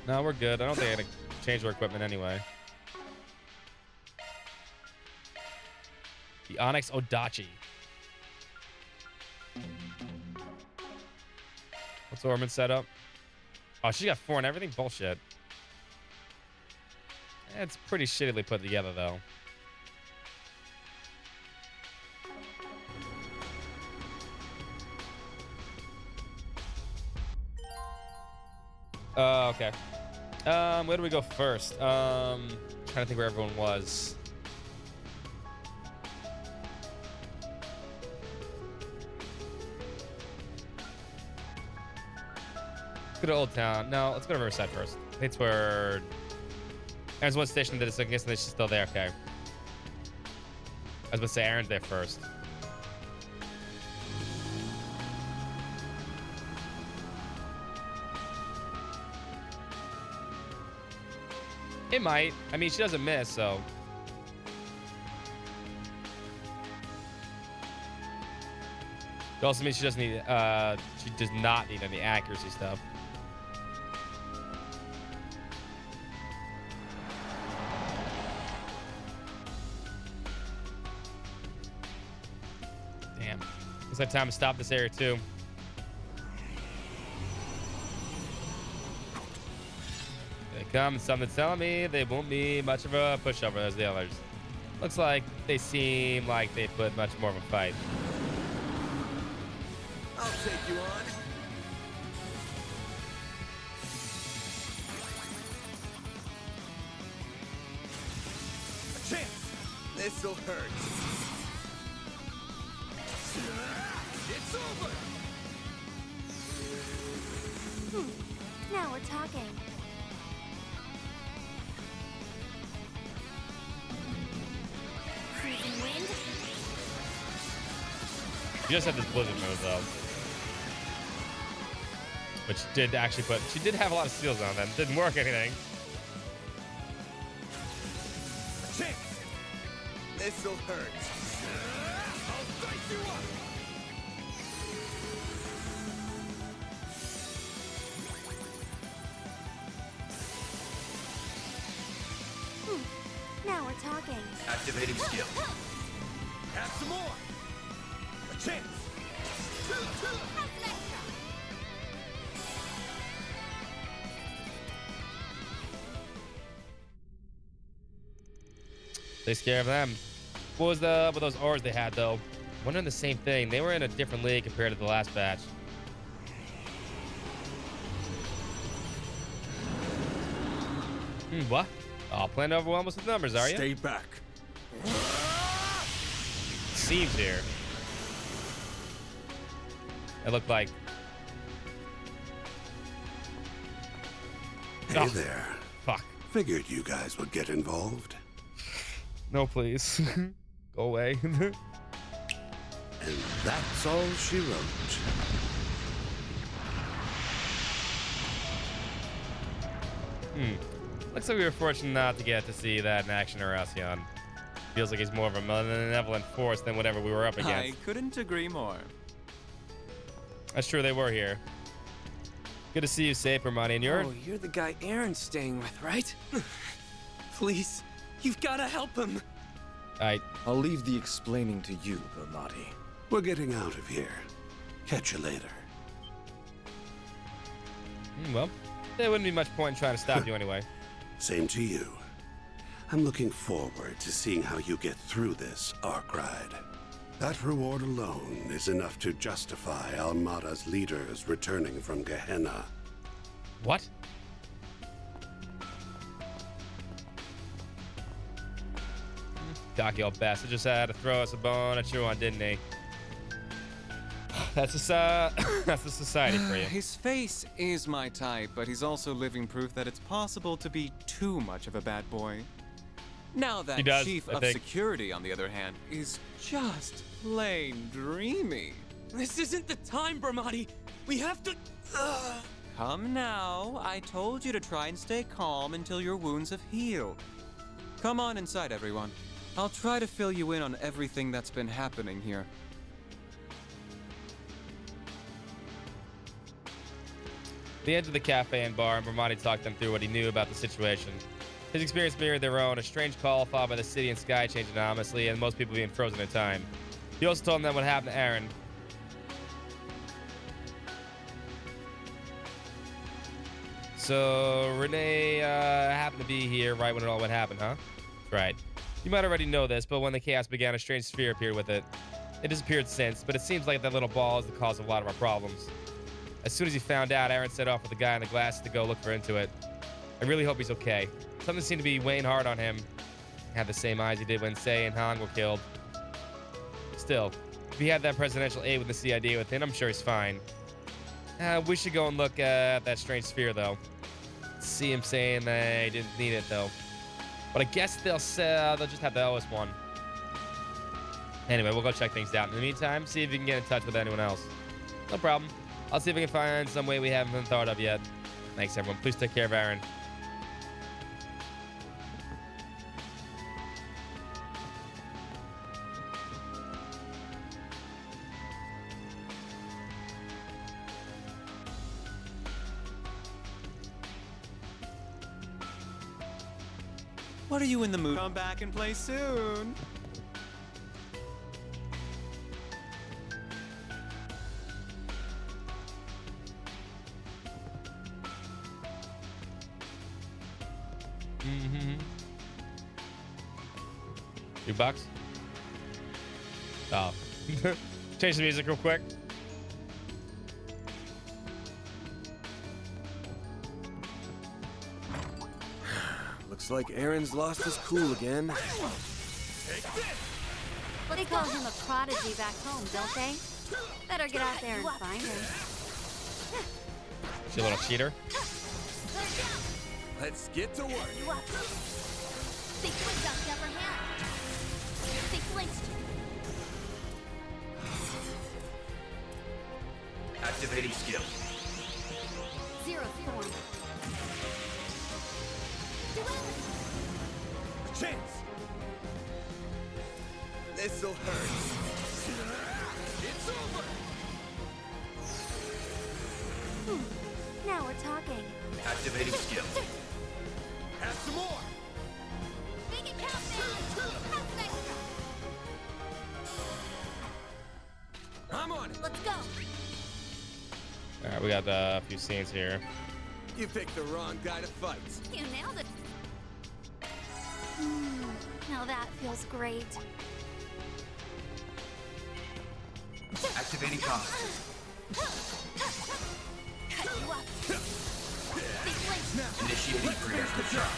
C: No, we're good. I don't think I gotta change our equipment anyway. The Onyx Odachi. What's Orman set up? Oh, she got 4 and everything? Bullshit. It's pretty shittily put together, though. Okay. Where do we go first? Trying to think where everyone was. Let's go to Old Town. No, let's go to Riverside first. I think it's where... There's one station that is, I guess, she's still there. Okay. I was about to say Aaron's there first. It might. I mean, she doesn't miss, so. It also means she doesn't need, she does not need any accuracy stuff. Damn. It's like time to stop this area too. They come, and something's telling me they won't be much of a pushover as the others. Looks like they seem like they put much more of a fight.
E: I'll take you on.
G: A chance.
E: This'll hurt.
G: It's over.
N: Now we're talking. Freezing wind.
C: She just had this blizzard move though, which did actually put. She did have a lot of steals on them. Didn't work anything.
G: A chance.
E: This'll hurt.
G: I'll dice you up.
N: Now we're talking.
G: Activating skill. Have some more. A chance.
C: They scared of them. What was with those ores they had though? Wondering the same thing. They were in a different league compared to the last batch. What? Oh, plan to overwhelm us with numbers, are you?
E: Stay back.
C: Seems here. It looked like
T: Hey there.
C: Fuck.
T: Figured you guys would get involved.
C: No, please. Go away.
T: And that's all she wrote.
C: Looks like we were fortunate not to get to see that in action, Horacion. Feels like he's more of a malevolent force than whatever we were up against.
J: I couldn't agree more.
C: That's true, they were here. Good to see you safe, Hermione, and you're...
J: Oh, you're the guy Aaron's staying with, right? Please, you've got to help him.
H: I'll leave the explaining to you, Bernardi.
T: We're getting out of here. Catch you later.
C: Well, there wouldn't be much point in trying to stop you anyway.
T: Same to you. I'm looking forward to seeing how you get through this arc ride. That reward alone is enough to justify Almada's leaders returning from Gehenna.
C: What? Cocky old bastard just had to throw us a bone at you one, didn't he? That's a society for you.
J: His face is my type, but he's also living proof that it's possible to be too much of a bad boy. Now that chief of security, on the other hand, is just plain dreamy.
R: This isn't the time, Bernardi. We have to...
J: Come now. I told you to try and stay calm until your wounds have healed. Come on inside, everyone. I'll try to fill you in on everything that's been happening here.
C: They entered the cafe and bar, and Bernardi talked them through what he knew about the situation. His experience mirrored their own, a strange call followed by the city and sky changing anonymously, and most people being frozen in time. He also told them what happened to Aaron. So, Renee happened to be here right when it all went happen, huh? Right. You might already know this, but when the chaos began, a strange sphere appeared with it. It disappeared since, but it seems like that little ball is the cause of a lot of our problems. As soon as he found out, Aaron set off with the guy in the glasses to go look for into it. I really hope he's okay. Something seemed to be weighing hard on him. He had the same eyes he did when Sei and Han were killed. Still, if he had that presidential aide with the CID with him, I'm sure he's fine. We should go and look at that strange sphere, though. See him saying they didn't need it, though. But I guess they'll just have the OS one. Anyway, we'll go check things out. In the meantime, see if you can get in touch with anyone else. No problem. I'll see if I can find some way we haven't thought of yet. Thanks, everyone. Please take care of Aaron.
J: What are you in the mood? Come back and play soon.
C: $2? Oh. Change the music real quick.
E: Looks like Aaron's lost his cool again.
N: They call him a prodigy back home, don't they? Better get out there and find him.
C: She a little cheater.
E: Let's get to work.
L: They flinched on the upper hand. They flinched.
K: Activating skill.
N: Zero Thorn.
E: Chance. This'll hurt.
K: It's over.
N: Now we're talking.
K: Activating skill.
E: Have some more.
L: Make it count now. Have some extra.
E: I'm on it.
L: Let's go.
C: All right, we got a few scenes here.
E: You picked the wrong guy to fight.
L: You nailed it.
N: Now that feels great.
K: Activating combat. Initiating preemptive shot.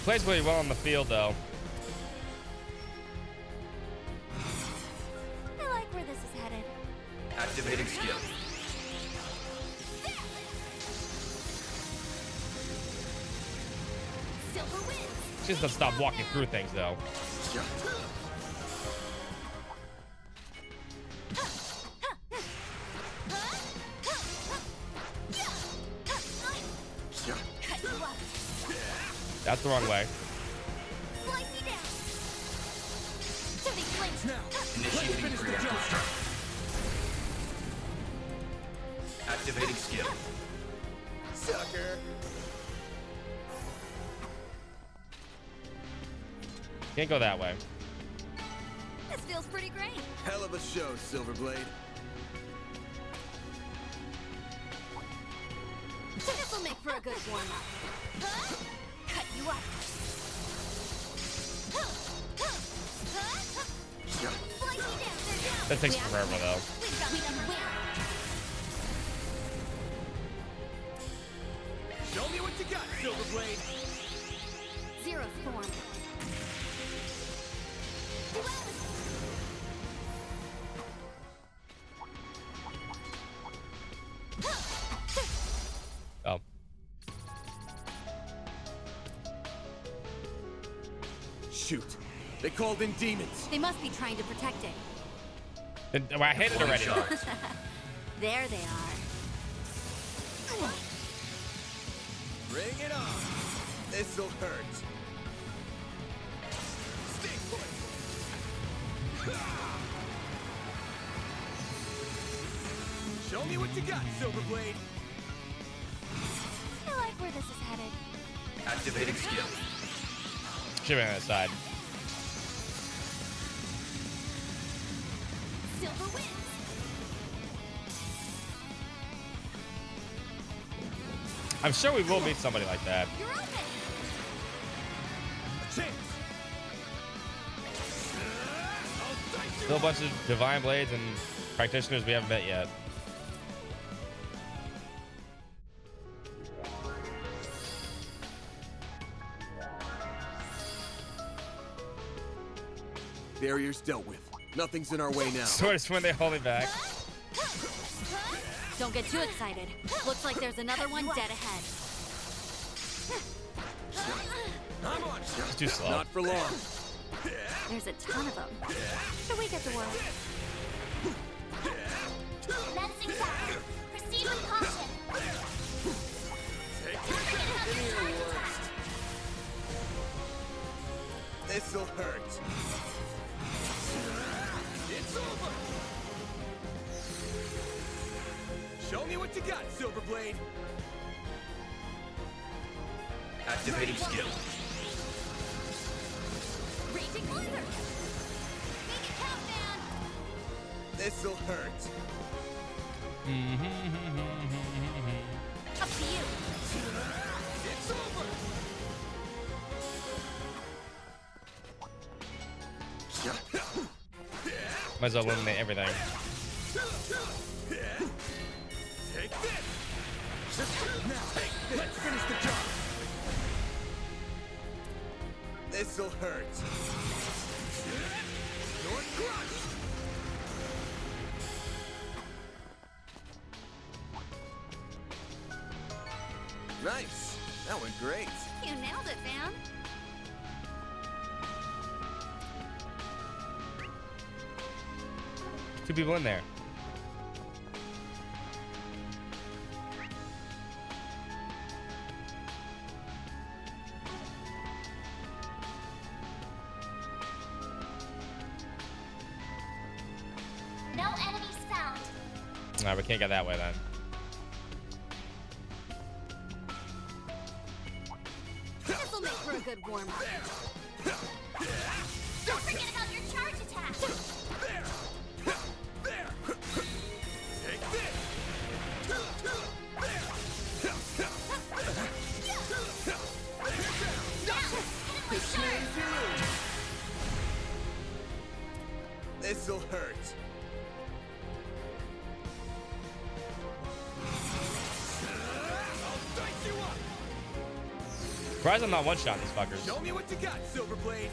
C: Plays really well on the field, though.
N: I like where this is headed.
K: Activating skill.
C: She just doesn't stop walking through things, though. That's the wrong way.
K: Initiating preemptive strike. Activating skill.
E: Sucker.
C: Can't go that way.
N: This feels pretty great.
E: Hell of a show, Silverblade.
N: This'll make for a good warm-up. Cut you up.
C: That takes forever, though.
D: Show me what you got, Silverblade.
N: Zero form.
C: Oh.
E: Shoot. They called in demons.
N: They must be trying to protect it.
C: Well, I hit it already.
N: There they are.
D: Bring it on.
E: This'll hurt.
D: Stay put. Show me what you got, Silverblade.
N: I like where this is headed.
K: Activating skill.
C: Should have been on the side.
N: Silver wins.
C: I'm sure we will meet somebody like that.
N: You're open.
C: Still a bunch of divine blades and practitioners we haven't met yet.
E: Barriers dealt with. Nothing's in our way now.
C: Sort of when they hold me back.
N: Don't get too excited. Looks like there's another one dead ahead.
D: I'm on.
C: It's too slow.
E: Not for long.
N: There's a ton of them. Should we get to work?
L: Menacing fire. Proceed with caution.
E: This'll hurt.
D: It's over. Show me what you got, Silverblade.
K: Activating skill.
N: Raging blizzard. Make it count, man.
E: This'll hurt.
N: Up to you.
D: It's over.
C: Might as well eliminate everything.
D: Take this. Now, let's finish the job.
E: This'll hurt.
D: You're crushed.
E: Nice. That went great.
N: You nailed it, man.
C: Two people in there.
L: No enemies found.
C: Alright, we can't get that way then.
N: This'll make for a good warm-up.
L: Don't forget about your charge attack.
D: There. Take this.
E: This'll hurt.
D: I'll dice you up.
C: Surprised I'm not one-shot these fuckers.
D: Show me what you got, Silverblade.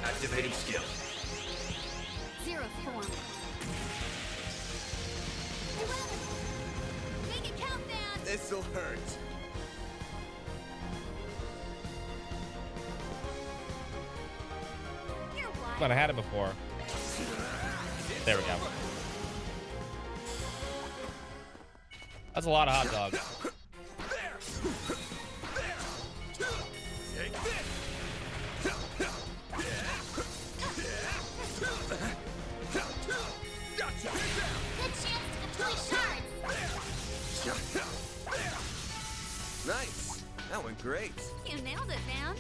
K: Activating skill.
N: Zero form. Make it count, man.
E: This'll hurt.
C: When I had it before. There we go. That's a lot of hot dogs.
E: Nice. That went great.
N: You nailed it, man.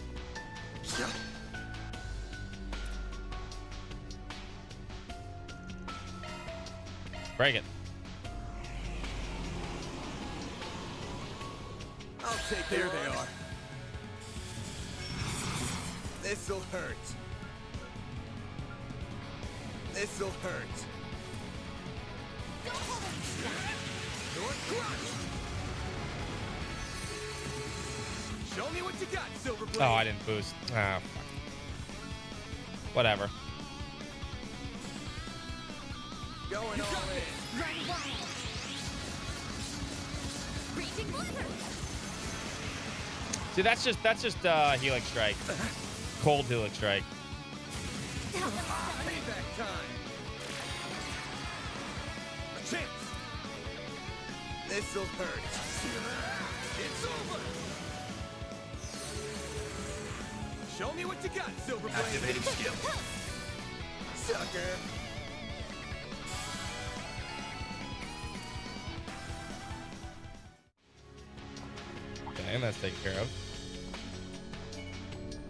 C: Break it.
E: I'll take
D: There they are.
E: This'll hurt. This'll hurt.
D: Show me what you got, Silverblade.
C: Oh, I didn't boost. Ah, fuck. Whatever.
E: Going all in.
N: Run wild. Raging blizzard.
C: See, that's just healing strike. Cold healing strike.
E: Payback time. A chance. This'll hurt.
D: It's over. Show me what you got, Silverblade.
K: Activating skill.
E: Sucker.
C: Okay, and that's taken care of.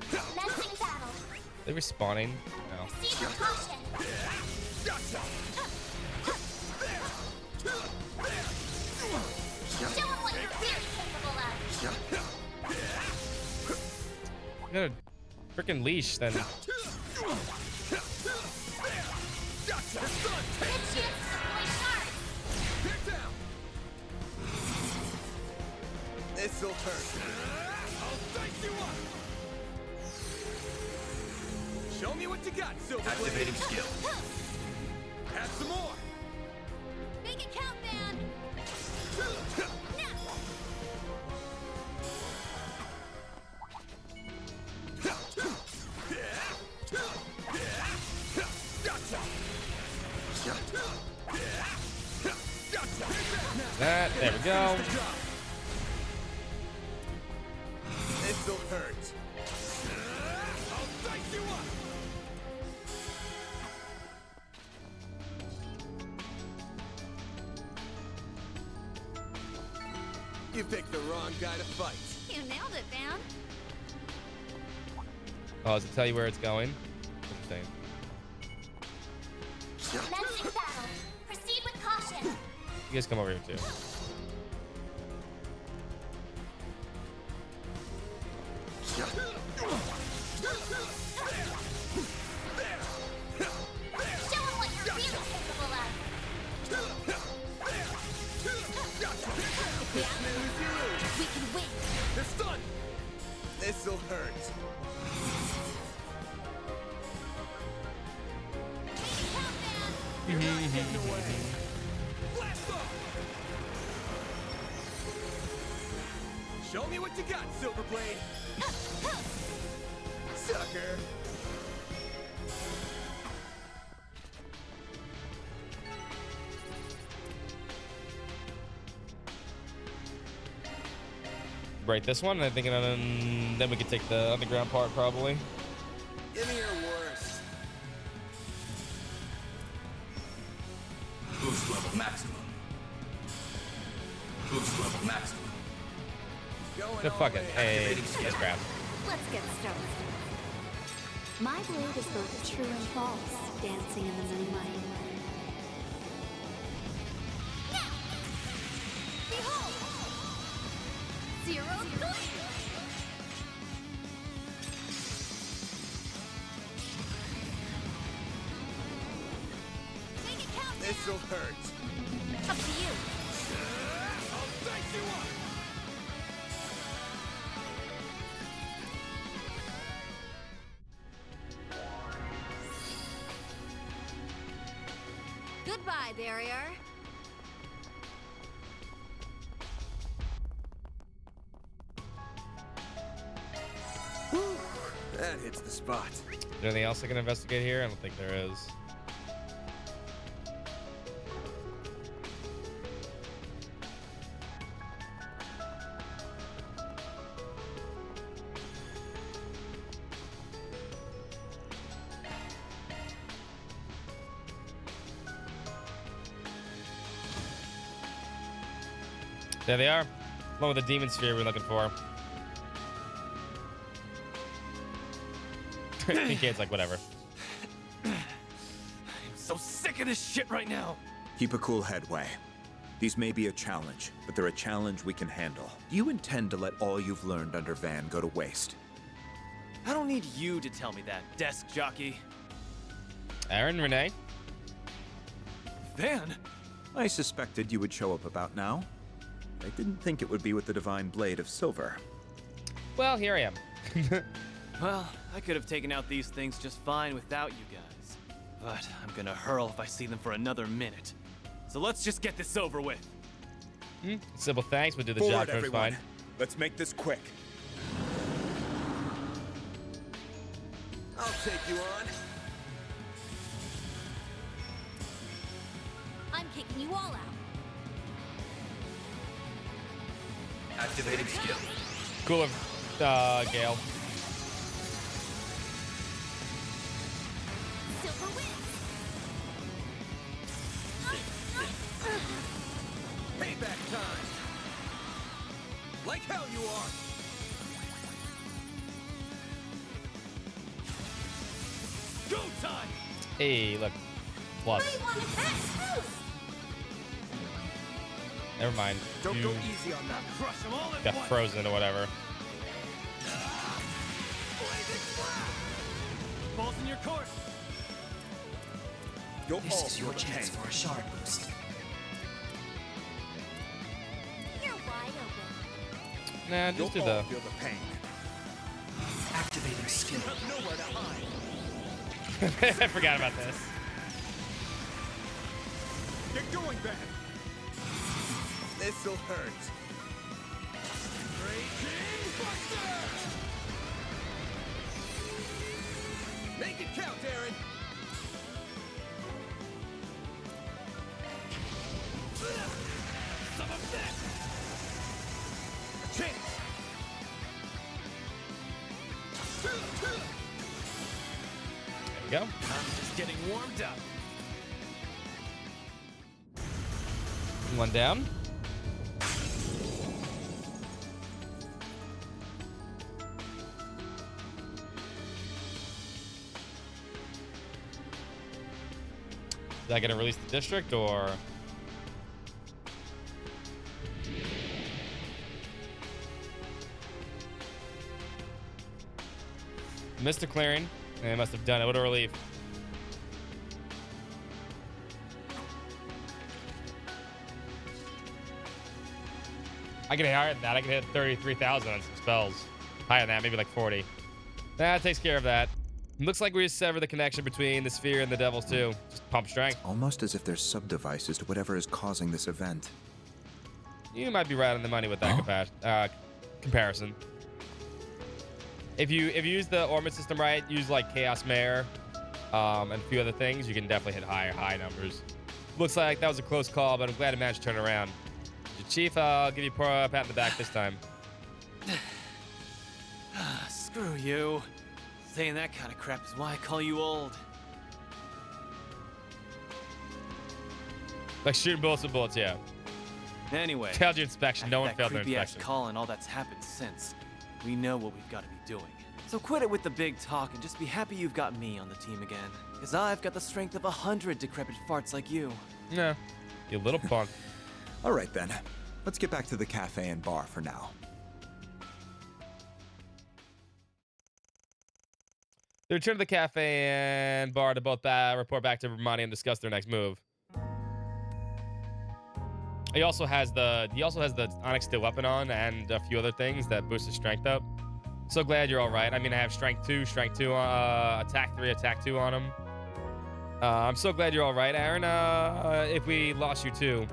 L: Commencing battle.
C: They respawning? No.
L: Proceed with caution. Show 'em what you're really capable of.
C: You got a freaking leash then.
L: Good chance to deploy shards.
D: Get down.
E: This'll hurt.
D: I'll dice you up. Show me what you got, Silverblade.
K: Activating skill.
D: Add some more.
N: Make it count, man.
C: That, there we go.
E: This'll hurt.
D: I'll dice you up.
E: You picked the wrong guy to fight.
N: You nailed it, man.
C: Oh, does it tell you where it's going? Interesting.
L: Commencing battle. Proceed with caution.
C: You guys come over here too.
L: Show 'em what you're really capable of.
N: We can win.
D: They're stunned.
E: This'll hurt.
D: Blast off. Show me what you got, Silverblade.
E: Sucker.
C: Break this one, and I think then we could take the underground part probably.
E: Give me your worst.
K: Boost level maximum. Boost level maximum.
C: Good fucking hey, let's grab.
N: Let's get started. My blade is both true and false, dancing in the moonlight.
L: Now! Behold!
N: Zero gleam!
L: Make it count.
E: This'll hurt.
L: Up to you.
D: I'll dice you up.
N: Goodbye, barrier.
E: Whew, that hits the spot.
C: there anything else I can investigate here? I don't think there is. There they are, along with the demon sphere we're looking for. Kincaid's like, whatever.
D: I'm so sick of this shit right now.
B: Keep a cool head, Wei. These may be a challenge, but they're a challenge we can handle. Do you intend to let all you've learned under Van go to waste?
D: I don't need you to tell me that, desk jockey.
C: Aaron, Renee?
B: Van? I suspected you would show up about now. I didn't think it would be with the Divine Blade of Silver.
C: Well, here I am.
D: Well, I could have taken out these things just fine without you guys. But I'm gonna hurl if I see them for another minute. So let's just get this over with.
C: Simple thanks, we'll do the
B: Forward,
C: job first,
B: everyone.
C: fine.
B: Let's make this quick.
G: I'll take you on.
N: I'm kicking you all out.
K: Activating skill.
C: Cooler, Gale.
N: Silver wins.
G: Payback time. Like hell you are.
D: Go time.
C: Hey, look. Plus. Never mind.
D: Don't go easy on that. Crush them all at
C: Got
D: once.
C: frozen or whatever.
D: Balls in your court.
B: You'll
V: This
B: all
V: is your
B: feel the
V: chance
B: pain.
V: for a shard boost.
N: You're wide open.
C: Nah, just
B: You'll
C: do
B: all
C: the.
B: feel the pain.
V: Activating skill.
G: Nowhere to hide.
C: I forgot about this.
G: Get going, Ben. This'll hurt. Raging Buster! Make it count, Aaron.
D: Some of this.
G: A chance.
C: There we go.
D: I'm just getting warmed up.
C: One down. Is that gonna release the district or? Missed a clearing. They must have done it. What a relief. I can hit higher than that. I can hit 33,000 on some spells. Higher than that, maybe like 40. That takes care of that. Looks like we sever the connection between the sphere and the devils too. Just pump strength.
B: Almost as if there's sub-devices to whatever is causing this event.
C: You might be right on the money with that comparison. If you use the orbit system right, use like Chaos Mare, and a few other things, you can definitely hit high numbers. Looks like that was a close call, but I'm glad it managed to turn around. Chief, I'll give you a pat in the back this time.
D: Screw you. Saying that kind of crap is why I call you old.
C: Like shooting bullets with bullets, yeah.
D: Anyway,
C: Failed your inspection. No one failed their
D: creepy-ass
C: inspection.
D: call and all that's happened since. We know what we've got to be doing. So quit it with the big talk and just be happy you've got me on the team again. Because I've got the strength of 100 decrepit farts like you.
C: Yeah, you little punk.
B: All right, then. Let's get back to the cafe and bar for now.
C: They return to the cafe and bar to both report back to Romani and discuss their next move. He also has the Onyx Steel weapon on and a few other things that boost his strength up. So glad you're all right. I mean, I have strength 2, attack 3, attack 2 on him. I'm so glad you're all right, Aaron. If we lost you too,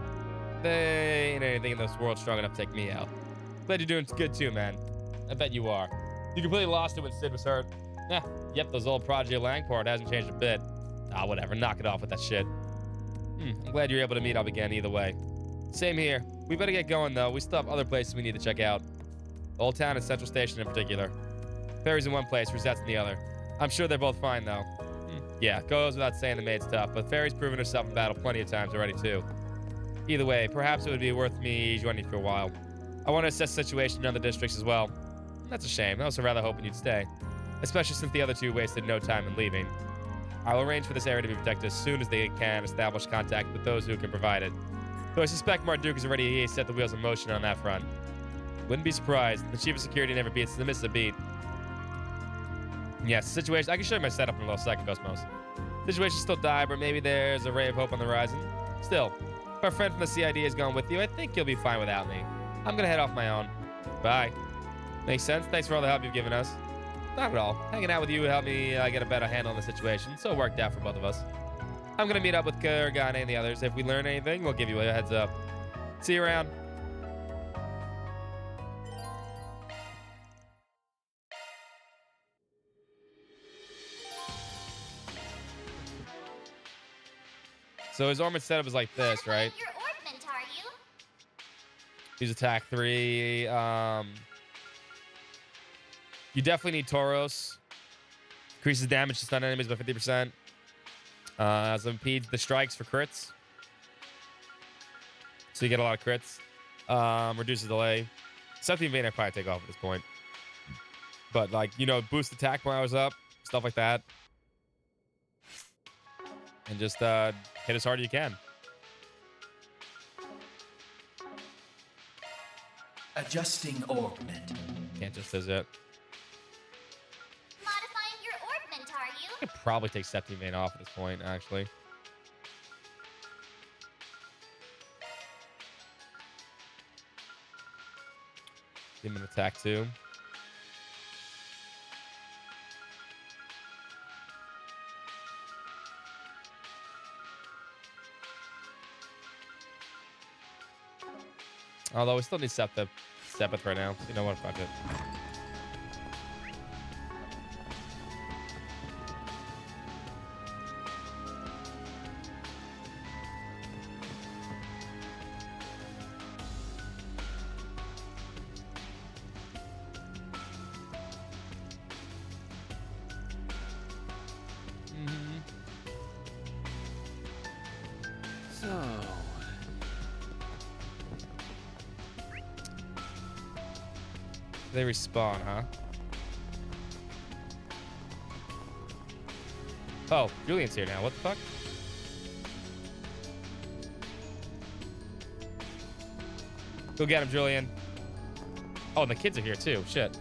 C: there ain't anything in this world strong enough to take me out. Glad you're doing good too, man. I bet you are. You completely lost it when Sid was hurt. Yeah, yep, those old Project Langport hasn't changed a bit. Ah, whatever, knock it off with that shit. I'm glad you're able to meet up again either way. Same here. We better get going, though. We still have other places we need to check out. Old Town and Central Station in particular. Ferry's in one place, Rosette's in the other. I'm sure they're both fine, though. Yeah, goes without saying the maid's tough, but Ferry's proven herself in battle plenty of times already, too. Either way, perhaps it would be worth me joining you for a while. I want to assess the situation in other districts as well. That's a shame. I was rather hoping you'd stay. Especially since the other two wasted no time in leaving. I'll arrange for this area to be protected as soon as they can establish contact with those who can provide it. Though I suspect Marduk has already set the wheels in motion on that front. Wouldn't be surprised. The chief of security never misses a beat. Yes, situation. I can show you my setup in a little second, Cosmos. Situation's still dire, but maybe there's a ray of hope on the horizon. Still, if our friend from the CID has gone with you, I think you'll be fine without me. I'm gonna head off my own. Bye. Makes sense. Thanks for all the help you've given us. Not at all. Hanging out with you helped me get a better handle on the situation, so it worked out for both of us. I'm gonna meet up with Kurgane and the others. If we learn anything, we'll give you a heads up. See you around. So his armored setup is like this, right?
L: Your ornament, are you?
C: He's attack 3. You definitely need Tauros. Increases damage to stun enemies by 50%. So impedes the strikes for crits. So you get a lot of crits. Reduces delay. Something Vayne I probably take off at this point. But like, you know, boost attack powers up. Stuff like that. And just hit as hard as you can.
V: Adjusting augment.
C: Can't just does it.
L: Modifying your ornament, are you?
C: I could probably take Septime Vayne off at this point, actually. Give him an attack 2. Although we still need Sepith right now. So you know what? Fuck it. They respawn, huh? Oh, Julian's here now. What the fuck? Go get him, Julian. Oh, and the kids are here too. Shit.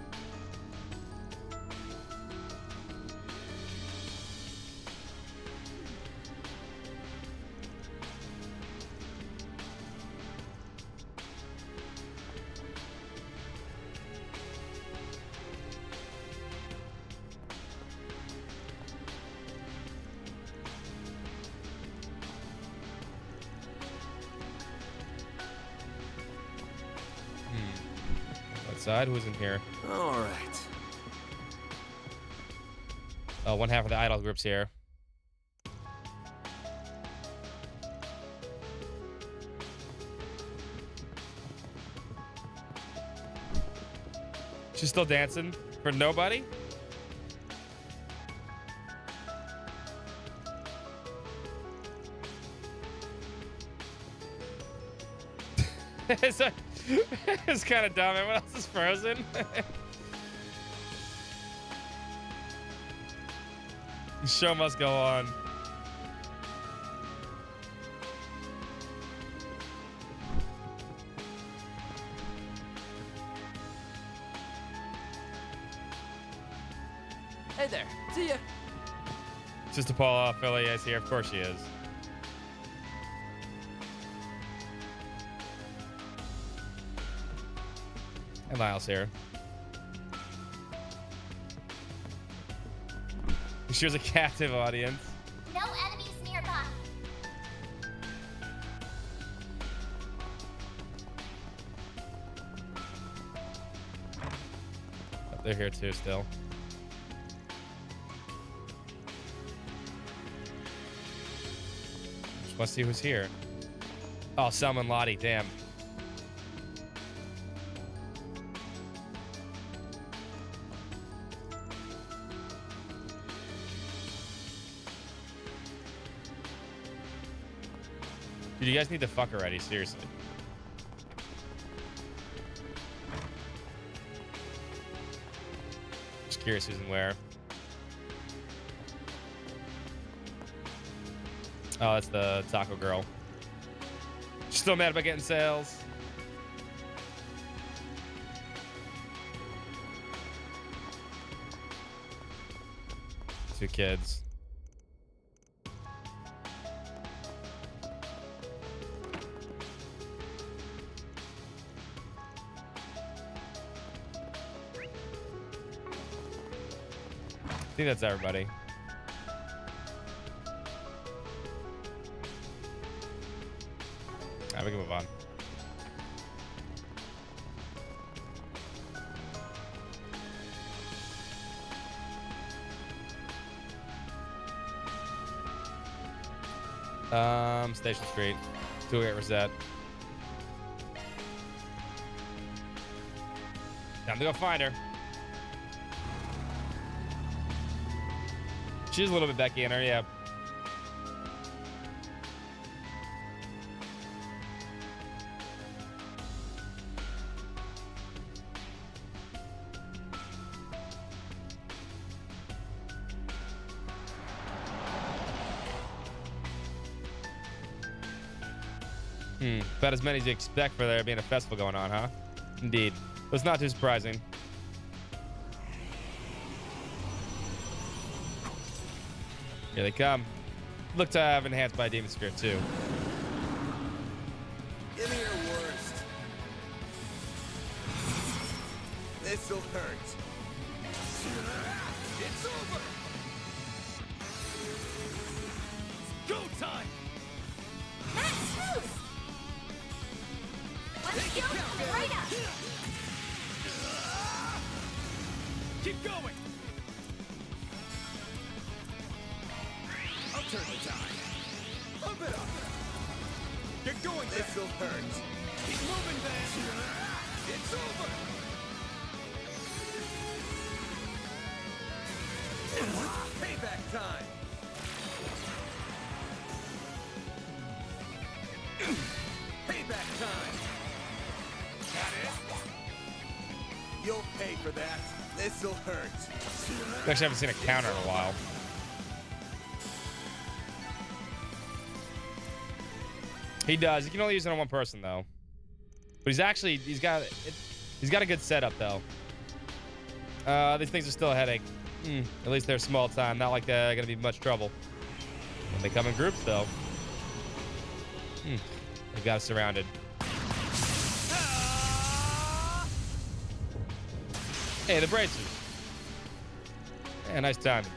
C: Outside, who's in here?
D: All right.
C: Oh, one half of the idol group's here. She's still dancing for nobody? It's kind of dumb. Everyone else is frozen. The show must go on.
R: Hey there. See ya.
C: Sister Paula Philly is here. Of course she is. And Lyle's here. She was a captive audience.
L: No enemies nearby.
C: They're here too still. Let's see who's here. Oh, Selma and Lottie, damn. Dude, you guys need to fuck already, seriously. Just curious who's in where. Oh, that's the taco girl. She's still mad about getting sales. Two kids. I think that's everybody. Alright, we can move on. Station Street. 208 Rosette. Time to go find her. She's a little bit Becky in her, yeah. About as many as you expect for there being a festival going on, huh? Indeed. But it's not too surprising. Here they come. Look to have enhanced by Demon Spirit too.
E: Give me your worst. This'll hurt.
S: It's over. Go time.
L: Let's go right up.
S: Keep going.
E: I'll turn the tide. Pump it up.
S: Get going.
E: This'll hurt.
S: Keep moving, man. It's over.
E: Payback time. Payback time.
S: Got it.
E: You'll pay for that. This'll hurt.
C: I actually haven't seen a counter in a while. He does. He can only use it on one person though. But he's got a good setup though. These things are still a headache. At least they're small time. Not like they're gonna be much trouble. When they come in groups though. They've got us surrounded. Hey, the bracers. Yeah, nice timing.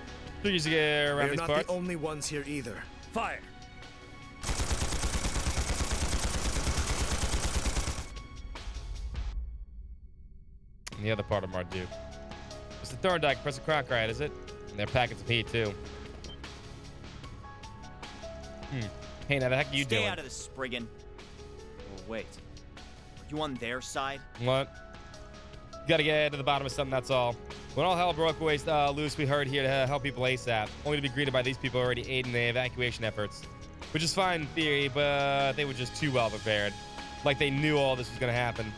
C: Who used to get around these
P: We're
C: parts?
P: not the only ones here either.
S: Fire.
C: And the other part of Marduk. It's the Thorndike, Professor Cronkite, is it? And they're packets of heat too. Hey, now the heck are you doing?
F: Stay out of this, Spriggan. Oh, wait. Are you on their side?
C: What? Gotta get to the bottom of something, that's all. When all hell broke loose, we hurried here to help people ASAP, only to be greeted by these people already aiding the evacuation efforts. Which is fine in theory, but they were just too well prepared. Like they knew all this was gonna happen.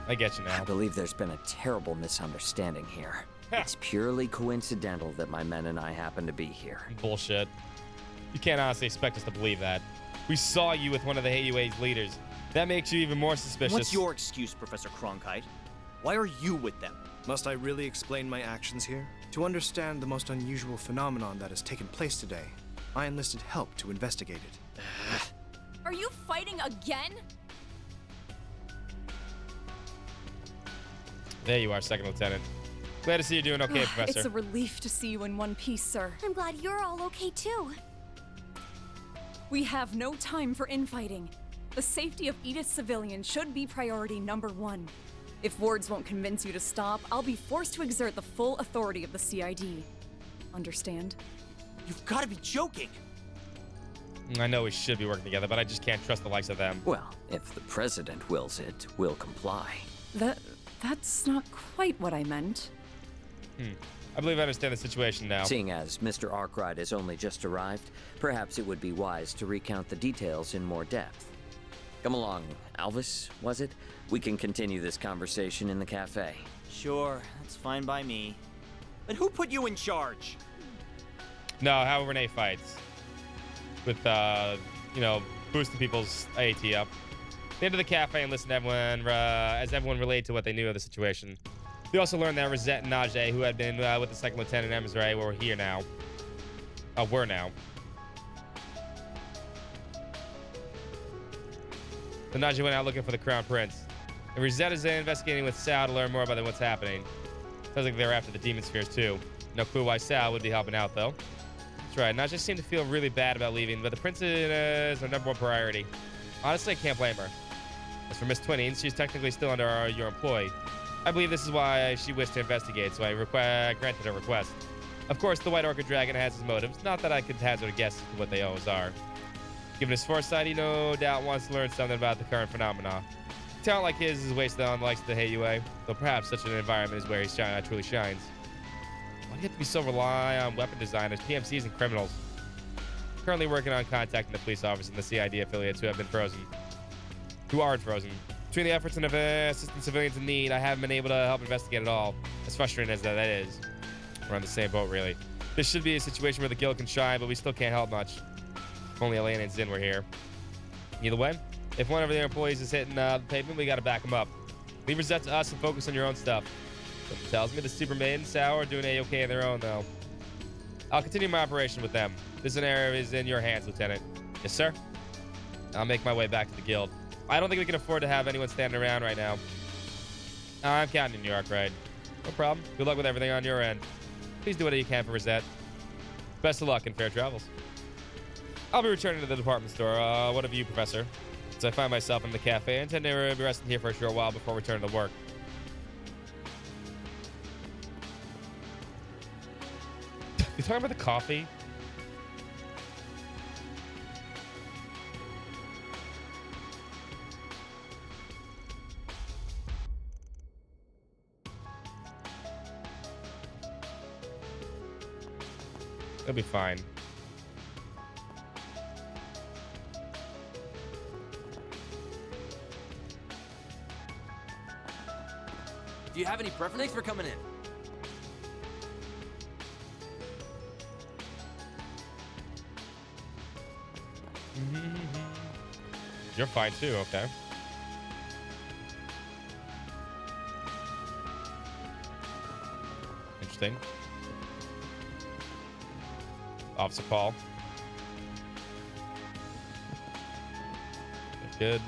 C: I get you now.
Q: I believe there's been a terrible misunderstanding here. It's purely coincidental that my men and I happen to be here.
C: Bullshit. You can't honestly expect us to believe that. We saw you with one of the HUA's leaders. That makes you even more suspicious.
F: What's your excuse, Professor Cronkite? Why are you with them?
P: Must I really explain my actions here? To understand the most unusual phenomenon that has taken place today, I enlisted help to investigate it.
W: Are you fighting again?
C: There you are, Second Lieutenant. Glad to see you doing okay, Professor.
W: It's a relief to see you in one piece, sir.
N: I'm glad you're all okay too.
W: We have no time for infighting. The safety of Edith's civilians should be priority #1. If words won't convince you to stop, I'll be forced to exert the full authority of the CID. Understand?
F: You've got to be joking.
C: I know we should be working together, but I just can't trust the likes of them.
Q: Well, if the president wills it, we'll comply.
W: That's not quite what I meant.
C: I believe I understand the situation now.
Q: Seeing as Mr. Arkwright has only just arrived, perhaps it would be wise to recount the details in more depth. Come along, Alvis, was it? We can continue this conversation in the cafe.
F: Sure, that's fine by me. But who put you in charge?
C: No, how Renee fights. With, you know, boosting people's AT up. They enter the cafe and listen to everyone, as everyone relayed to what they knew of the situation. We also learned that Rosette and Najee, who had been with the second lieutenant Emsray, were here now. Were now. So Najee went out looking for the Crown Prince. And Rosette is investigating with Sal to learn more about what's happening. Sounds like they're after the Demon Spheres, too. No clue why Sal would be helping out, though. That's right. Najee seemed to feel really bad about leaving, but the prince is her number one priority. Honestly, I can't blame her. As for Miss Twinnings, she's technically still under your employ. I believe this is why she wished to investigate, so I granted her request. Of course, the White Orchid Dragon has his motives, not that I could hazard a guess as to what they always are. Given his foresight, he no doubt wants to learn something about the current phenomena. Talent like his is wasted on the likes of the Heiyue, though perhaps such an environment is where he truly shines. Why do you have to be so reliant on weapon designers, PMCs, and criminals? Currently working on contacting the police office and the CID affiliates who aren't frozen. Between the efforts and assisting civilians in need, I haven't been able to help investigate at all. As frustrating as that is. We're on the same boat, really. This should be a situation where the guild can shine, but we still can't help much. If only Elena and Zin were here. Either way, if one of their employees is hitting the pavement, we gotta back them up. Leave Rosette to us and focus on your own stuff. Something tells me the Super Maiden and Sour are doing A-okay on their own, though. I'll continue my operation with them. This area is in your hands, Lieutenant. Yes, sir? I'll make my way back to the guild. I don't think we can afford to have anyone standing around right now. I'm counting on you, Arkwright. No problem. Good luck with everything on your end. Please do whatever you can for Rosette. Best of luck and fair travels. I'll be returning to the department store. What of you, Professor? As I find myself in the cafe, I intend to be resting here for a short while before returning to work. You talking about the coffee? It'll be fine.
R: Do you have any preference? Thanks for coming in.
C: You're fine too, okay. Interesting. Officer Paul. Good.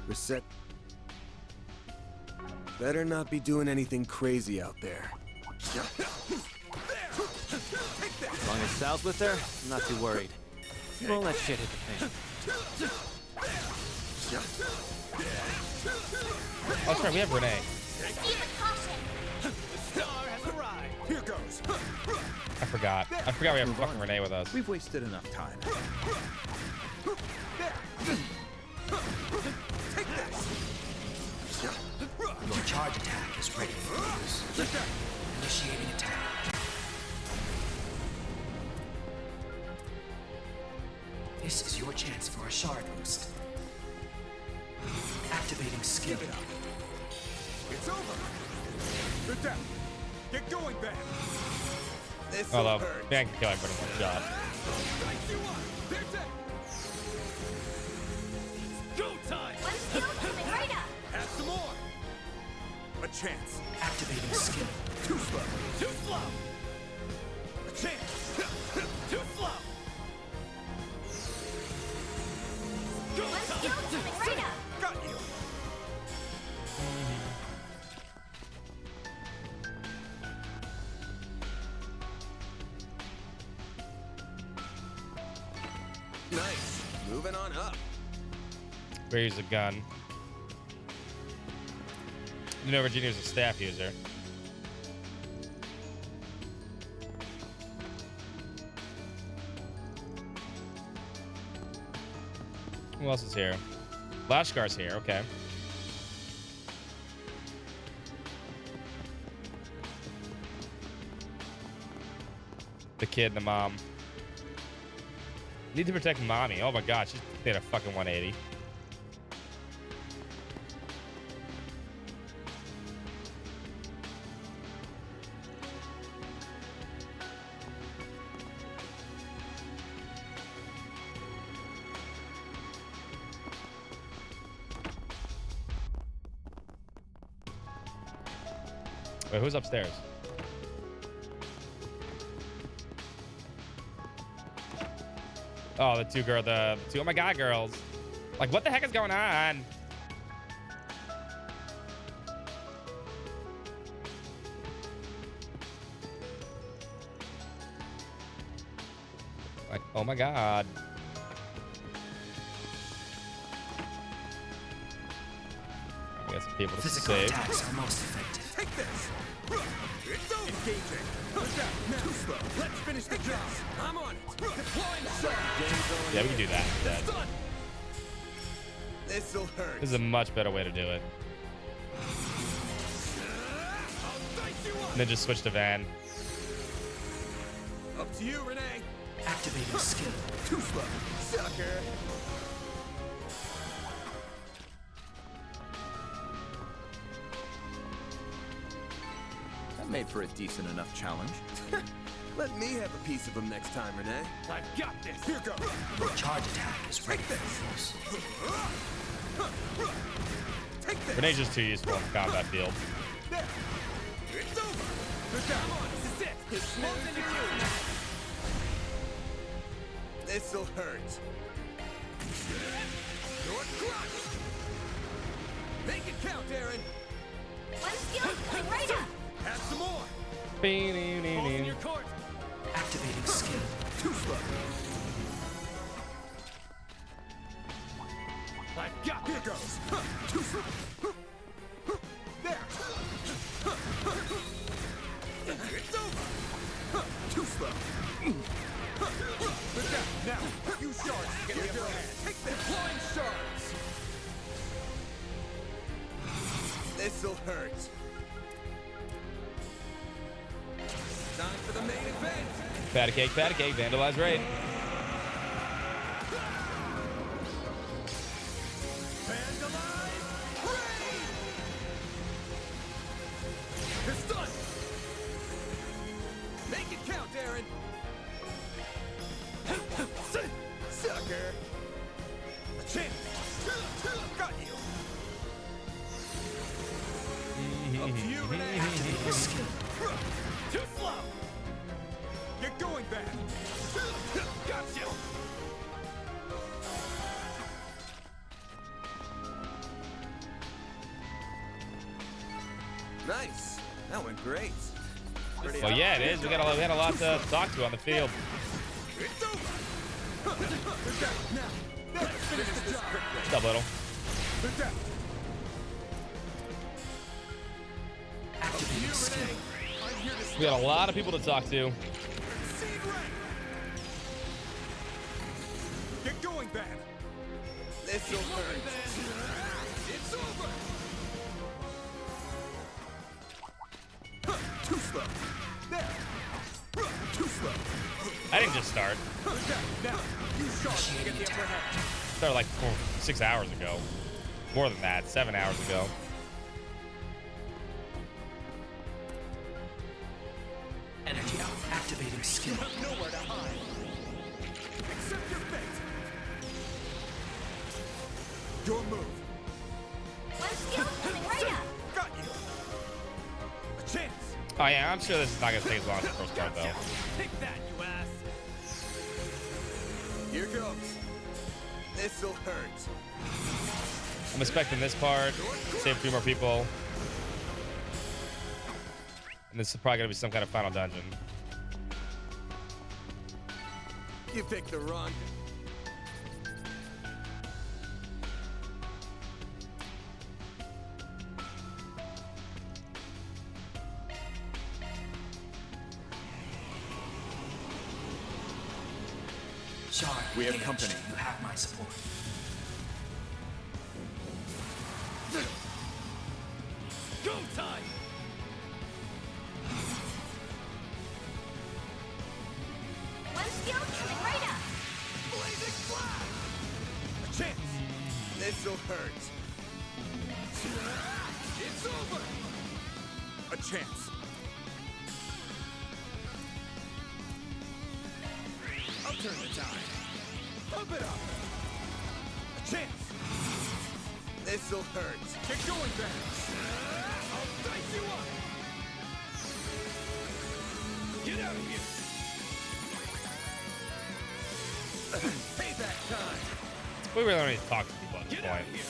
E: Reset. Better not be doing anything crazy out there.
D: As long as Sal's with her, I'm not too worried. He won't let shit hit the fan.
C: Oh, that's right, we have Renee.
B: Here goes.
C: I forgot we have fucking Renee with us.
B: We've wasted enough time.
V: Take this. Your charge attack is ready for use. Initiating attack. This is your chance for a shard boost. Activating skill.
B: Give it up. It's over. Good down. Get going, Ben.
C: Although, Ben can kill everybody in one shot.
S: Go time!
B: Have some more. A chance.
V: Activating skill.
B: Too slow.
S: Too slow!
B: A chance.
S: Too slow! Go time!
B: Got you.
M: Nice. Moving on up.
C: Raise a gun. You know Virginia's a staff user. Who else is here? Lashkar's here, okay. The kid and the mom. Need to protect mommy. Oh my god, she's did a fucking 180. Wait, who's upstairs? Oh, the two oh my god girls. Like, what the heck is going on? Like, oh my god. We got some people to
V: Physical
C: save.
V: attacks are most effective.
S: Take this! It's over! Engaging! Look out! Now! Too slow! Let's finish the job! I'm on it! Deploying shot!
C: Yeah, we can do that instead.
S: This'll hurt!
C: This is a much better way to do it. And then just switch to Van.
S: Up to you, Renee!
V: Activating skill.
S: Too slow! Sucker!
B: That made for a decent enough challenge.
E: Let me have a piece of him next time, Renee.
S: I've got this! Here goes!
V: Your charge attack is ready for use.
S: Take this!
C: Renee's just too useful in the combat field.
S: There! It's over! Look out! Come on, this is it! It's closing to you! This'll hurt! You're crushed! Make it count, Aaron!
L: One skill coming right up.
S: Have some more! Balls in your court!
V: Activating skill.
S: Too slow! I've got here goes! Too slow! There! It's over! Too slow! Look out! Now! You shards get the upper hand! Take that! Deploying shards! This'll hurt! Time for the main event!
C: Patty cake, vandalize raid.
S: Vandalize raid! It's done! Make it count, Aaron! Sucker! A chance! Got you! Up to you, Renee! Too slow! Get going, Van! Got you! Nice! That went great.
C: Well, yeah, it is. We had a lot to talk to on the field.
S: It's over! Now, let's finish the job!
C: What's up, little? We got a lot of people to talk to.
S: Get going, Van! This'll hurt. It's over! Too slow. There. Too slow.
C: I didn't just start.
S: Now, you sharks get the upper hand.
C: Started like 6 hours ago. More than that, 7 hours ago.
V: Energy out. Activating skill.
S: Nowhere to hide. Accept your fate. Your move.
L: One skill coming right up.
S: Got you. A chance.
C: Oh yeah, I'm sure this is not gonna take as long as the first part though.
S: Take that, you ass. Here goes. This'll hurt.
C: I'm expecting this part. Save a few more people. And this is probably gonna be some kind of final dungeon.
S: You picked the wrong.
V: start,
B: We have
V: engage.
B: company.
V: You have my support.
S: Go time!
L: One skill coming right up.
S: Blazing flash!
E: A chance! This'll hurt.
S: It's over!
B: A chance.
E: I'll turn the tide. Pump it up. A chance. This'll hurt.
S: Get going, Vance! I'll dice you up! Get out of here!
E: Payback time.
C: We really don't need to talk to people at this
S: Get out
C: point.
S: of here!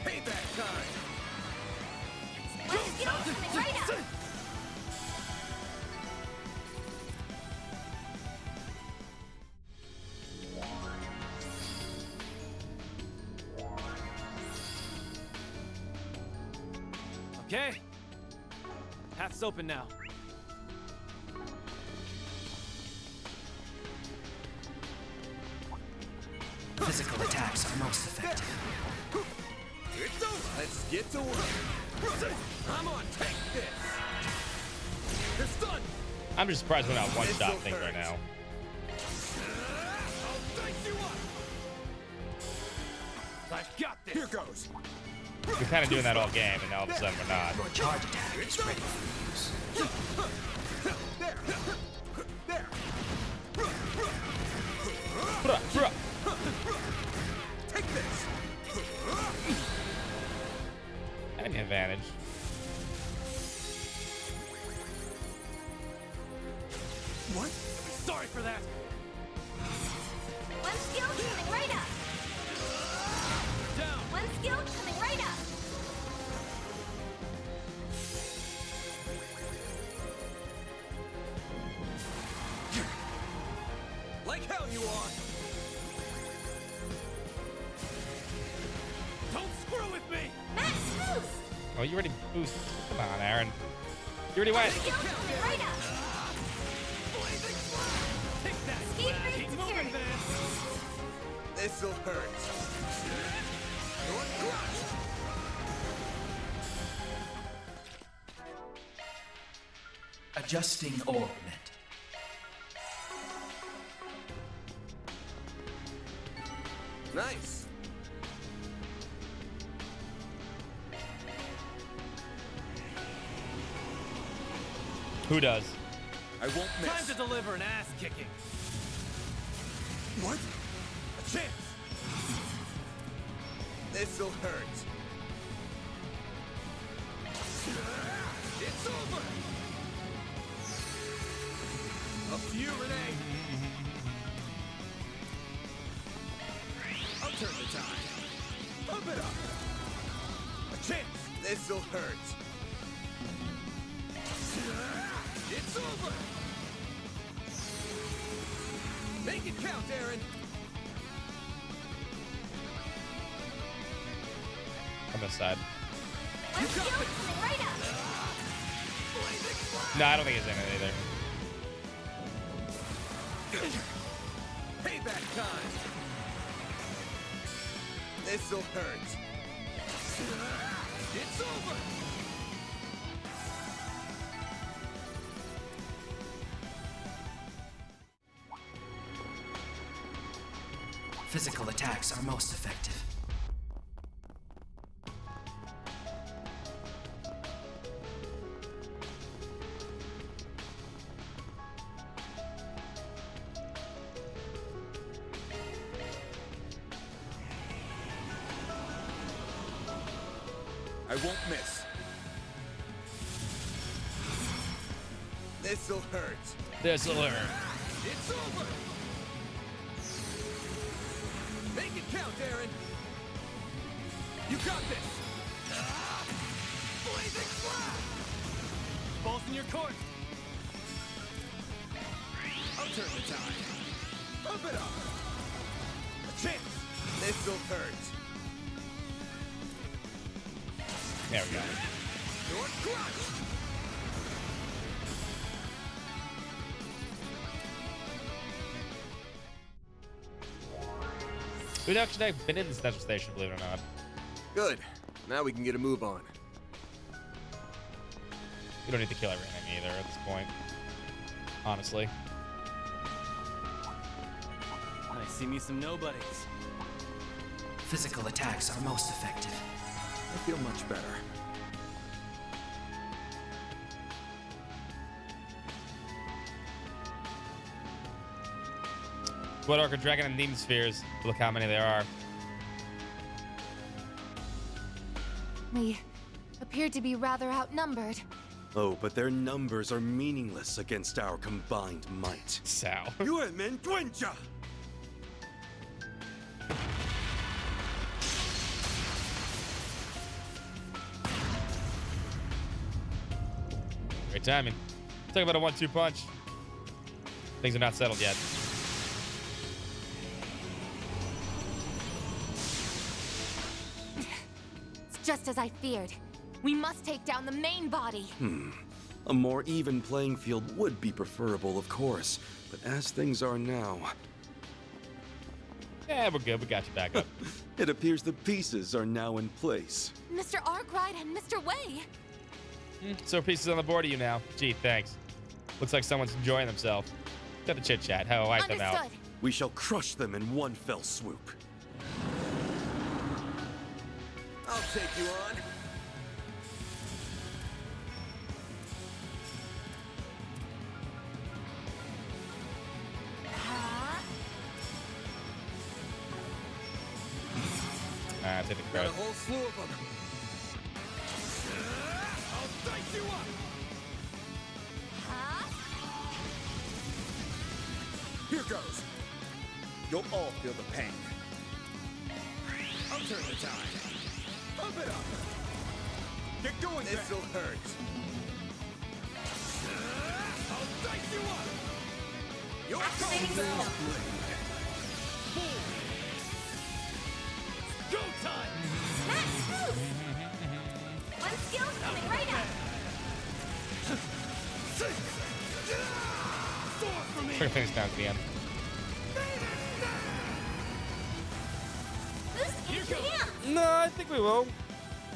E: Payback time.
L: One skill coming right up.
D: Okay. Path's open now.
V: Physical attacks are most effective.
E: It's over. Let's get to work. I'm on. Take this. It's done.
C: I'm just surprised we're not one-shot things right now.
S: I'll dice you up! I've got this!
E: Here goes.
C: We're kind of doing that all game, and now all of a sudden we're not.
V: Your charge attack is ready for use.
E: There. There.
C: Bruh, bruh.
E: Take this.
C: Any advantage.
E: What?
D: Sorry for that.
L: One skill coming right up.
S: Down!
L: One skill coming right up.
E: Like hell you are.
S: Don't screw with me!
L: Max boost.
C: Oh, you already boosted. Come on, Aaron. You already went.
L: Skill coming right up.
S: Blazing flash! Take that!
L: Escape
S: Flash.
L: boost
S: Keep moving,
L: secured.
S: Vance!
E: This'll hurt. Your crush.
V: Adjusting orbit.
E: Nice.
C: Who does?
B: I won't miss.
D: Time to deliver an ass kicking.
E: What? A chance. This'll hurt.
S: It's over!
E: Up to you, Renee. I'll turn the tide. Pump it up. A chance. This'll hurt.
S: It's over!
E: Make it count, Aaron.
C: On this side.
L: One skill coming right up.
C: No, I don't think it's in it either.
E: Payback time. This'll hurt.
S: It's over!
V: Physical attacks are most effective.
B: I won't miss.
E: This'll hurt.
C: This'll hurt.
E: It's over. Make it count, Aaron. You got this.
S: Blazing flash!
D: Balls in your court.
E: I'll turn the tide. Pump it up. A chance. This'll hurt.
C: There we go.
E: Your crush.
C: We've actually been in the central station, believe it or not.
E: Good. Now we can get a move on.
C: We don't need to kill everything either at this point. Honestly.
D: I see me some nobodies.
V: Physical attacks are most effective.
B: I feel much better.
C: What Orca Dragon and Demon Spheres? Look how many there are.
L: We appear to be rather outnumbered.
H: Oh, but their numbers are meaningless against our combined might.
C: Sal.
S: You are Mentuencha!
C: Great timing. Talk about a 1-2 punch. Things are not settled yet.
L: It's just as I feared. We must take down the main body.
H: A more even playing field would be preferable, of course. But as things are now...
C: Yeah, we're good. We got you back up.
H: It appears the pieces are now in place.
L: Mr. Arkwright and Mr. Wei.
C: So pieces on the board of you now. Gee, thanks. Looks like someone's enjoying themselves. Got the chit chat. How I wipe them out.
H: We shall crush them in one fell swoop.
E: I'll take you on.
C: Take the
E: Got a
C: credit.
E: whole slew of them. I'll dice you up.
S: Here goes.
B: You'll all feel the pain.
S: I'll turn the tide. Pump it up. Get going,
E: This'll hurt.
S: I'll dice you up.
E: You're
L: Activating
E: now.
S: Go time.
L: Max, move! One skill's coming right up.
C: We're gonna finish down to the end.
L: Boost each hand.
C: No, I think we will.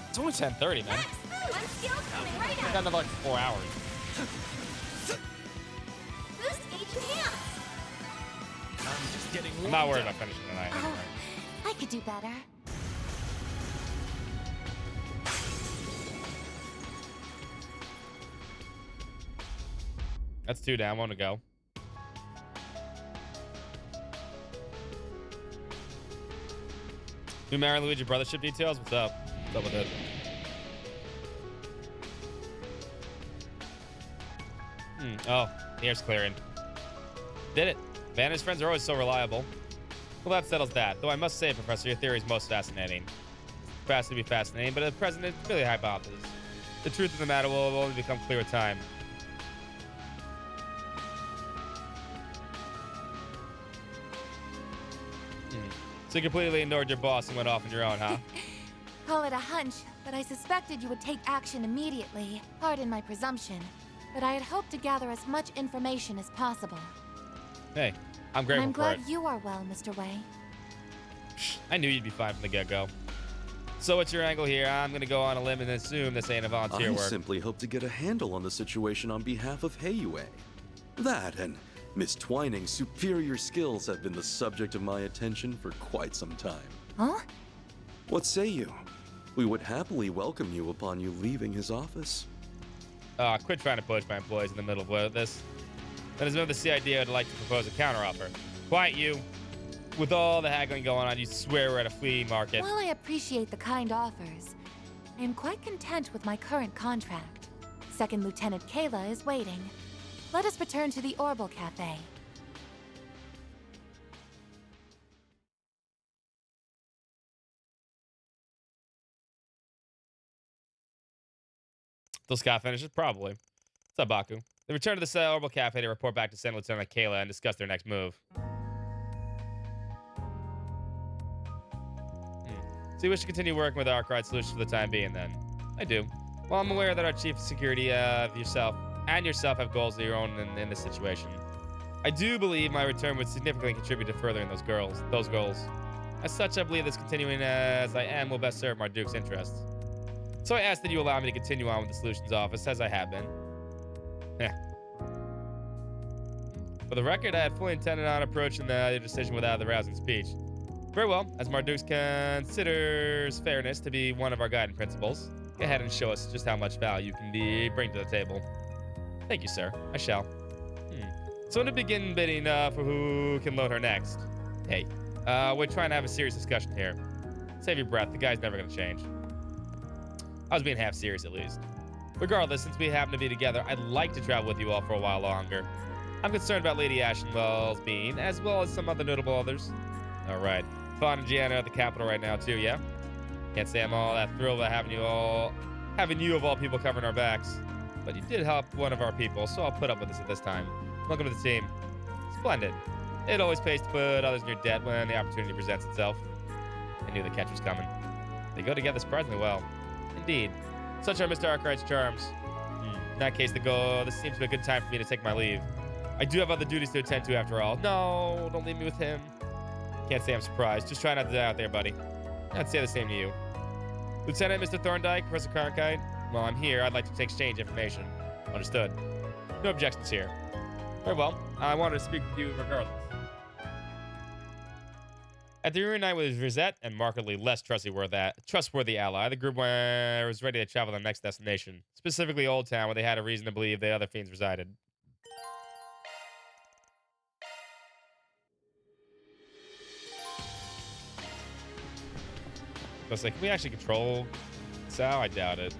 C: It's only 10:30, man.
L: Max, move! One skill's coming right
C: We got
L: up.
C: another like 4 hours.
L: Boost each hand.
S: I'm just getting
C: I'm not worried about finishing tonight.
L: Oh, I could do better.
C: That's 2 down. 1 to go. New Mario and Luigi brothership details? What's up? What's up with it? Oh, the air's clearing. Did it. Van and his friends are always so reliable. Well, that settles that. Though I must say, Professor, your theory is most fascinating. Fast to be fascinating, but at present it's really hypothesis. The truth of the matter will only become clear with time. So you completely ignored your boss and went off on your own, huh?
L: Call it a hunch, but I suspected you would take action immediately. Pardon my presumption, but I had hoped to gather as much information as possible.
C: Hey, I'm
L: And
C: grateful
L: I'm
C: for
L: glad
C: it.
L: you are well, Mr. Wei.
C: I knew you'd be fine from the get-go. So what's your angle here? I'm gonna go on a limb and assume this ain't a volunteer
H: I
C: work.
H: simply hope to get a handle on the situation on behalf of Heiyue. That and Miss Twining's superior skills have been the subject of my attention for quite some time.
L: Huh?
H: What say you? We would happily welcome you upon you leaving his office.
C: Quit trying to push my employees in the middle of this. That is another CID I'd like to propose a counteroffer. Quiet you. With all the haggling going on, you swear we're at a flea market.
L: While I appreciate the kind offers, I am quite content with my current contract. Second Lieutenant Kayla is waiting. Let us return to the Orbital Cafe.
C: Till Scott finishes? Probably. What's up, Baku? They return to the Orbital Cafe to report back to Second Lieutenant Kayla and discuss their next move. So you wish to continue working with Arkwright Solutions for the time being, then? I do. Well, I'm aware that our Chief of Security, yourself have goals of your own in this situation. I do believe my return would significantly contribute to furthering those goals. As such, I believe this continuing as I am will best serve Marduk's interests. So I ask that you allow me to continue on with the Solutions Office as I have been. Yeah. For the record, I had fully intended on approaching the decision without the rousing speech. Very well, as Marduk considers fairness to be one of our guiding principles, go ahead and show us just how much value you can bring to the table. Thank you, sir. I shall. So to begin bidding for who can load her next. Hey, we're trying to have a serious discussion here. Save your breath. The guy's never going to change. I was being half serious, at least. Regardless, since we happen to be together, I'd like to travel with you all for a while longer. I'm concerned about Lady Ashenwell's being, as well as some other notable others. All right. Fawn and Gianna are at the capital right now, too, yeah? Can't say I'm all that thrilled about having you of all people covering our backs. But you did help one of our people, so I'll put up with this at this time. Welcome to the team. Splendid. It always pays to put others in your debt when the opportunity presents itself. I knew the catch was coming. They go together surprisingly well. Indeed. Such are Mr. Arkwright's charms. In that case, this seems to be a good time for me to take my leave. I do have other duties to attend to after all. No, don't leave me with him. Can't say I'm surprised. Just try not to die out there, buddy. I'd say the same to you. Lieutenant Mr. Thorndyke, Professor Cronkite, while I'm here, I'd like to exchange information. Understood. No objections here. Very well. I wanted to speak with you regardless. At the reunion with Rosette and markedly less trustworthy ally, the group was ready to travel to the next destination, specifically Old Town, where they had a reason to believe the other fiends resided. I was like, can we actually control Sal? I doubt it.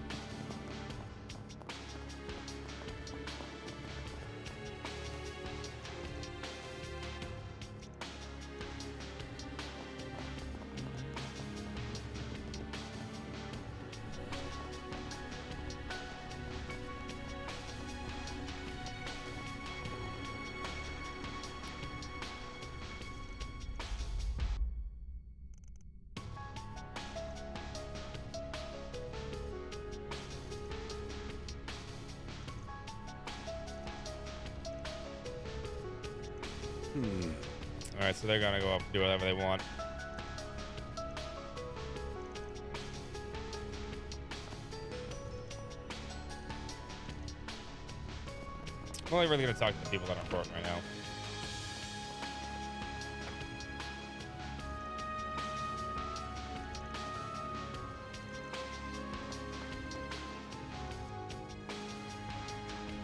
C: Alright, so they're gonna go up and do whatever they want. I'm only really gonna talk to the people that are important right now.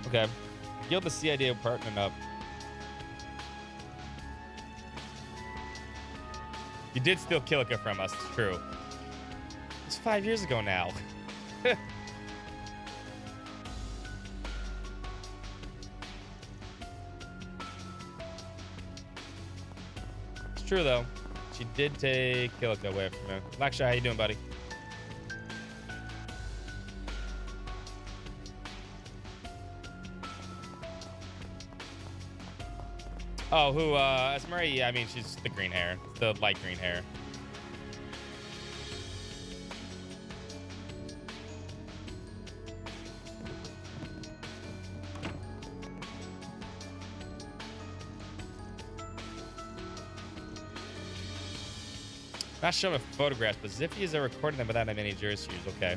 C: Okay. Yield the CID of partnering up. You did steal Kilika from us, it's true. It's 5 years ago now. It's true, though. She did take Kilika away from him. Laksha, how you doing, buddy? Oh, who, Esmeri? Yeah, I mean, she's the green hair. The light green hair. Not showing a photograph, but Ziphies are recording them without any jerseys. Okay.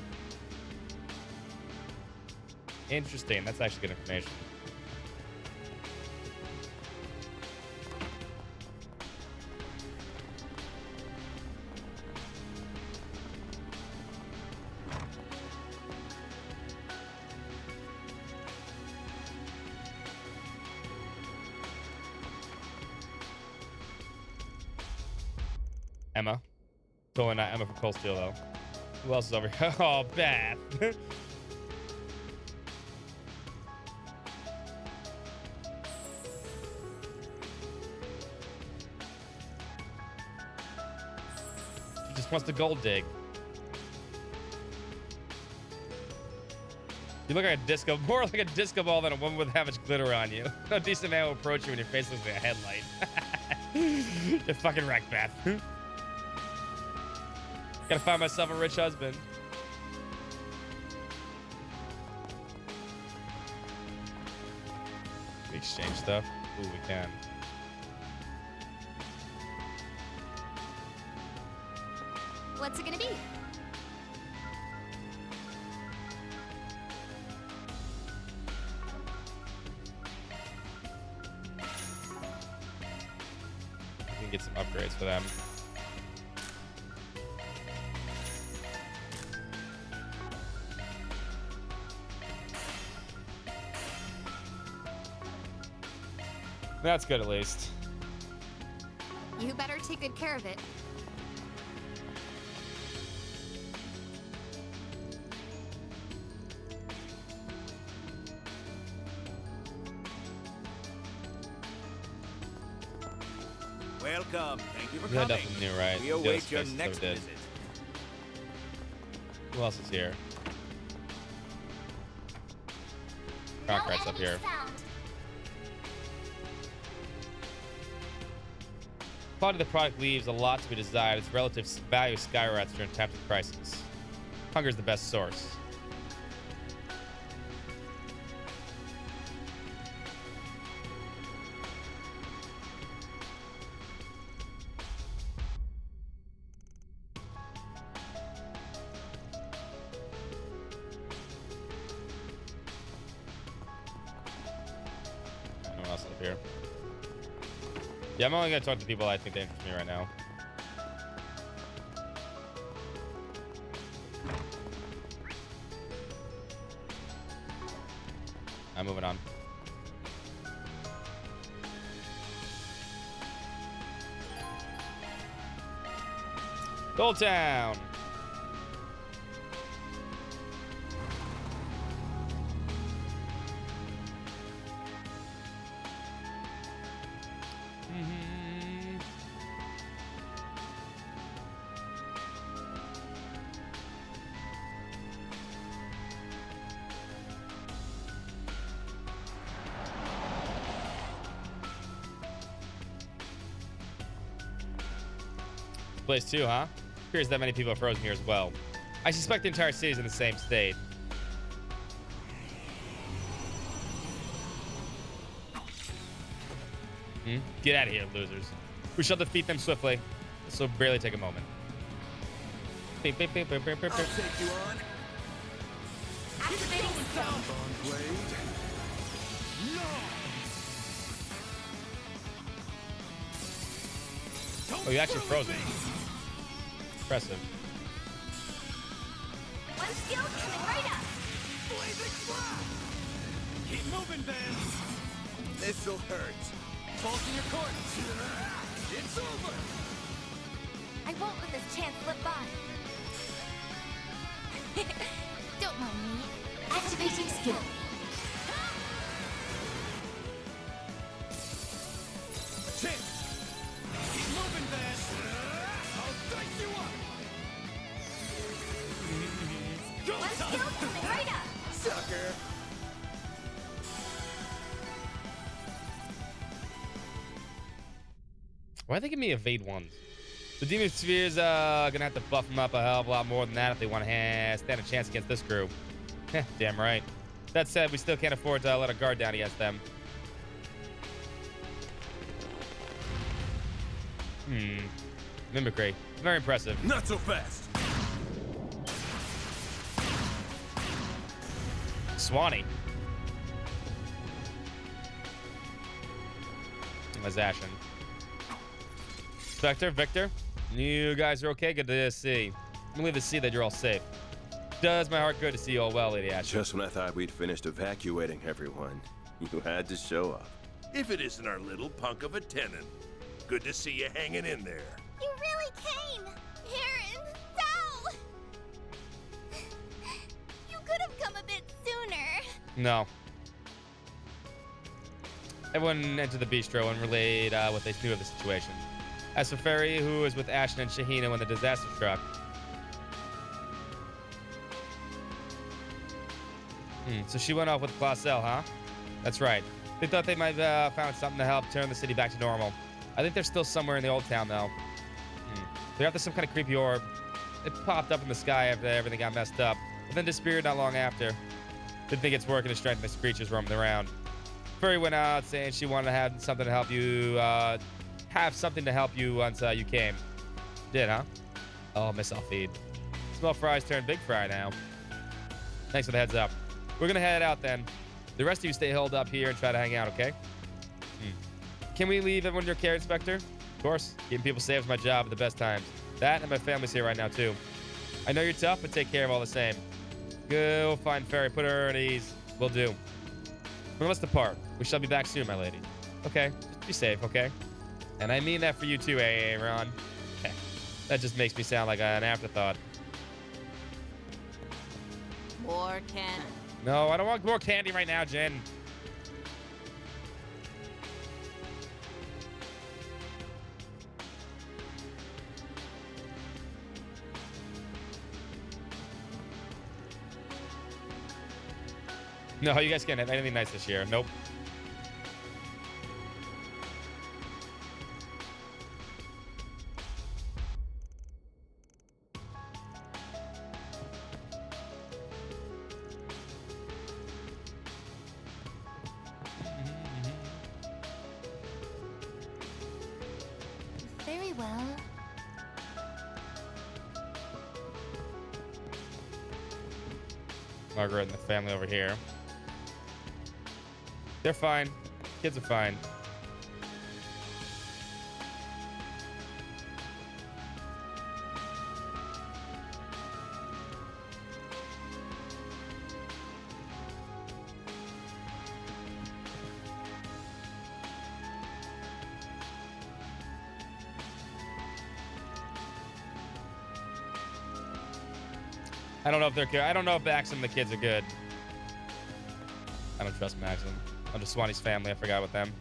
C: Interesting. That's actually good information. Emma. Totally not Emma from Cold Steel, though. Who else is over here? Oh, Beth. She just wants to gold dig. You look like a disco, more like a disco ball than a woman with that much glitter on you. No decent man will approach you when your face looks like a headlight. You're fucking wrecked, Beth. Gotta find myself a rich husband. We exchange stuff. Ooh, we can.
N: What's it gonna be?
C: We can get some upgrades for them. That's good, at least.
N: You better take good care of it.
E: Welcome. Thank you for
C: We had
E: coming.
C: nothing new, right?
E: We
C: Ghost
E: await your
C: Faces
E: next
C: never did.
E: visit.
C: Who else is here? Concrete's up here. Quality of the product leaves a lot to be desired. Its relative value skyrockets during times of crisis. Hunger is the best source. No one else up here. Yeah, I'm only gonna talk to people I think they interest me right now. I'm moving on. Gold Town. Place too, huh? Appears that many people are frozen here as well. I suspect the entire city is in the same state. Get out of here, losers. We shall defeat them swiftly. This will barely take a moment. Beep, beep, beep, beep, beep, beep, beep.
E: I'll take you on.
U: Activating stone.
C: Oh, you actually frozen. Impressive.
U: One skill coming right up.
E: Blazing slap. Keep moving, Vince. This'll hurt. Bolt in your court. It's over.
L: I won't let this chance slip by. Don't mind me. Activating skill.
E: A chance. Keep moving, Vince. I'll dice you up. Go,
U: One skill coming right up.
E: sucker.
C: Why are they giving me evade ones? The Demon Sphere's gonna have to buff them up a hell of a lot more than that if they want to stand a chance against this crew. Damn right. That said, we still can't afford to let our guard down against them. Mimicry. Very impressive.
E: Not so fast.
C: Swanee. As Ashen. Spectre, Victor, you guys are okay? Good to see. I'm relieved to see that you're all safe. Does my heart good to see you all well, Lady Ashen.
A: Just when I thought we'd finished evacuating everyone, you had to show up.
S: If it isn't our little punk of a tenant. Good to see you hanging in there.
U: You really came. Aaron, so. You could have come a bit sooner.
C: No. Everyone entered the bistro and relayed what they knew of the situation. As for Ferry, who was with Ashton and Shahina when the disaster struck. So she went off with Clausel, huh? That's right. They thought they might have found something to help turn the city back to normal. I think they're still somewhere in the old town, though. They're after some kind of creepy orb. It popped up in the sky after everything got messed up, but then disappeared not long after. Didn't think it's working to strengthen the creatures roaming around. Ferry went out saying she wanted to have something to help you, once you came. Did, huh? Oh, miss I'll feed. Small fries turned big fry now. Thanks for the heads up. We're gonna head out then. The rest of you stay holed up here and try to hang out, okay? Can we leave everyone in your care, Inspector? Of course. Keeping people safe is my job at the best times. That and my family's here right now, too. I know you're tough, but take care of all the same. Go find Ferry. Put her at ease. Will do. We must depart. We shall be back soon, my lady. Okay. Just be safe, okay? And I mean that for you too, Aaron. That just makes me sound like an afterthought.
U: More candy.
C: No, I don't want more candy right now, Jen. No, you guys can't have anything nice this year. Nope.
L: Very well.
C: Margaret and the family over here. They're fine. Kids are fine. I don't know if they're good. I don't know if Max and the kids are good. I don't trust Maxim. I'm just Swanee's family. I forgot about them.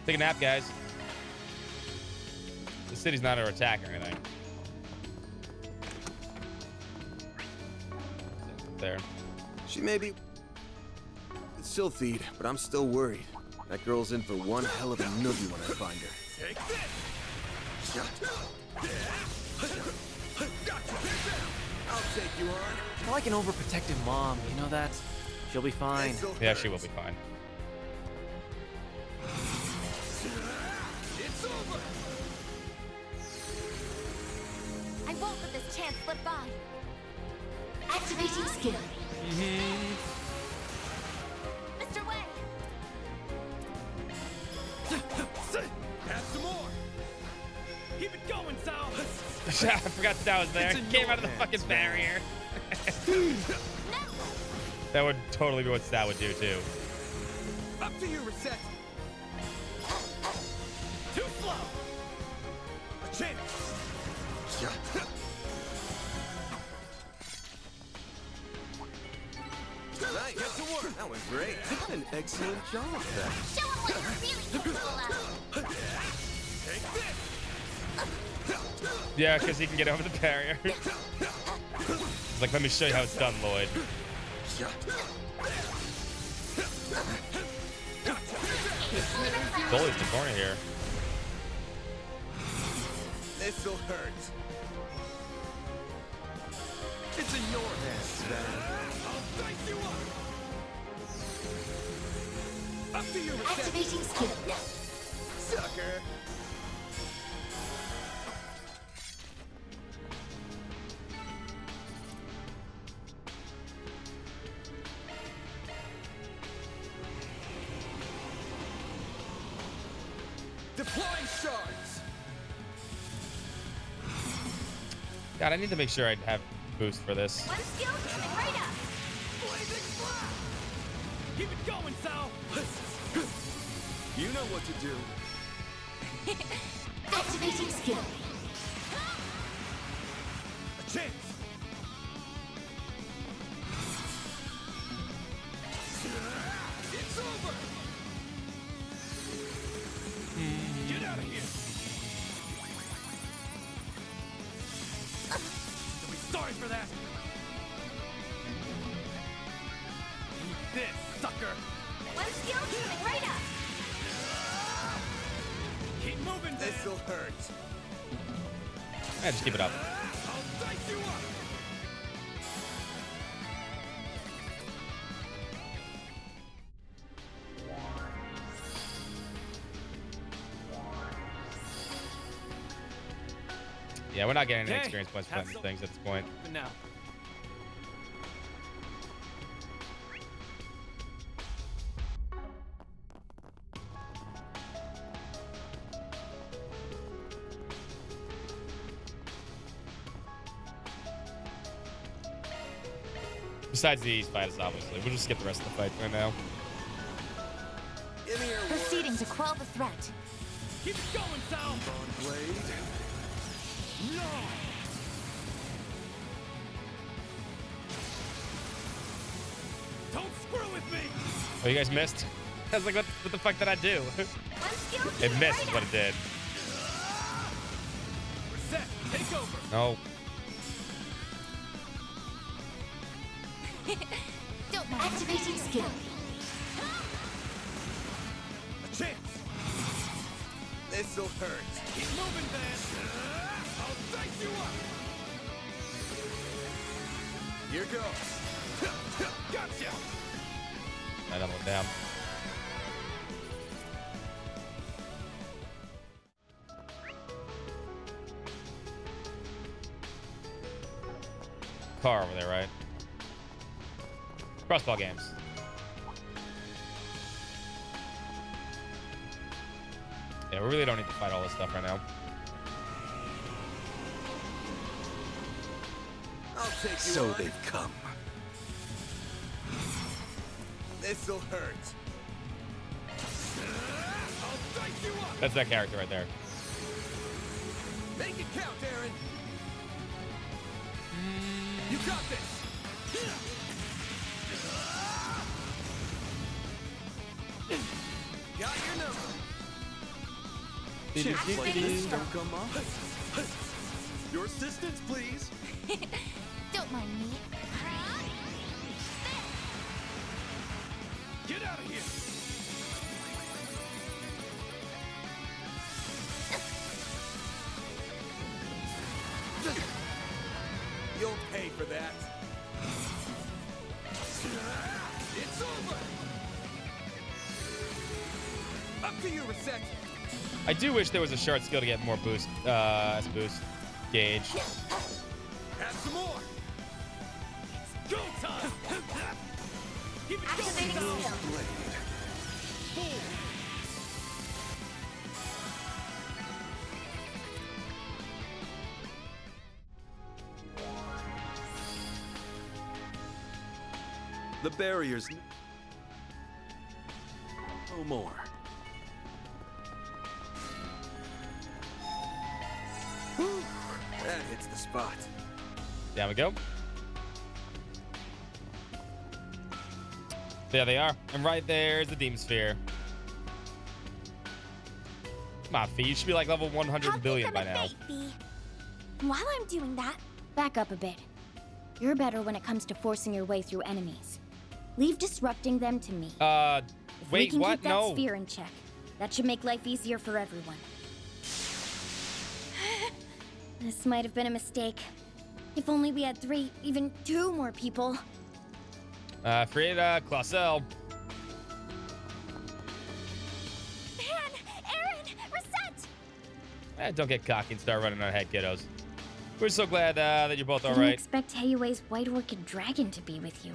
C: Take a nap, guys. The city's not under attack or anything. There.
A: She may be filthied, but I'm still worried. That girl's in for one hell of a noogie when I find her.
E: Take this! I'll take you on.
D: I like an overprotective mom, you know that? She'll be fine.
C: Yeah, she will be fine.
E: It's over!
L: I won't let this chance slip by. Activating skill. Mr. Way!
E: Have some more! Keep it going, Sal!
C: I forgot that was there. Came out of the fucking barrier. That would totally be what Sal would do, too.
E: Up to you, Reset! Too slow! A chance!
A: Nice. Get to work. That was great. You did an excellent job of that.
L: Show him what you're really capable of.
E: Take this!
C: Yeah, because he can get over the barrier. He's like, let me show you how it's done, Lloyd. Bully's in the corner here.
A: This'll hurt. It's in your hands, Sven.
E: I'll dice you up! Up to you, Reset!
L: Activating skill.
A: Sucker!
E: Deploying shards!
C: God, I need to make sure I have boost for this.
L: One skill coming right up.
E: Blazing flash! Keep it going, Sal!
A: You know what to do.
L: Activating skill.
E: A chance! It's over! Get out of here! You'll be sorry for that! Eat this, sucker!
L: One skill coming right up.
E: Keep moving,
A: This'll hurt.
C: Yeah, just keep it up.
E: I'll dice you up.
C: Yeah, we're not getting any
D: Okay,
C: experience points for
D: have
C: these
D: some-
C: things at this point.
D: But now.
C: Besides these fights, obviously. We'll just skip the rest of the fight right now.
L: Proceeding to quell the threat.
E: Keep it going, Sal.
G: Blade.
E: No. Don't screw with me.
C: Oh, you guys missed? I was like, what the fuck did I do? It missed is what it did.
E: Reset. Take over.
C: No.
L: Don't mind. Activating skill.
E: A chance.
A: This'll hurt.
E: Keep moving, Van. I'll dice you up.
A: Here goes.
E: Gotcha.
C: I double down. Car over there, right? Crossball games. Yeah, we really don't need to fight all this stuff right now.
A: I'll take you
G: So
A: on.
G: they've come.
A: This'll hurt.
E: I'll dice you up.
C: That's that character right there.
A: Make it count, Aaron. You got this. Got your number.
H: Champions don't come off. Your assistance, please.
L: Don't mind me.
E: Get out of here.
A: You'll pay for that.
E: It's over.
A: Up to you, Reset.
C: I do wish there was a shard skill to get more boost, boost gauge.
E: Have some more. It's go time. Keep it going, Sal. Fool.
H: The barriers. No more.
A: Whew. That hits the spot.
C: Down we go. There they are. And right there is the Demon Sphere. Come on, Fee. You should be like level 100 billion by now.
I: While I'm doing that, back up a bit. You're better when it comes to forcing your way through enemies. Leave disrupting them to me. If we
C: Wait,
I: can
C: what?
I: keep that
C: No.
I: sphere in check. That should make life easier for everyone. This might have been a mistake. If only we had 3, even 2 more people.
C: Frida, Clausel.
I: Man, Aaron, Reset!
C: Don't get cocky and start running on ahead, kiddos. We're so glad that you're both
I: Didn't
C: alright.
I: expect Heiue's White Orchid Dragon to be with you.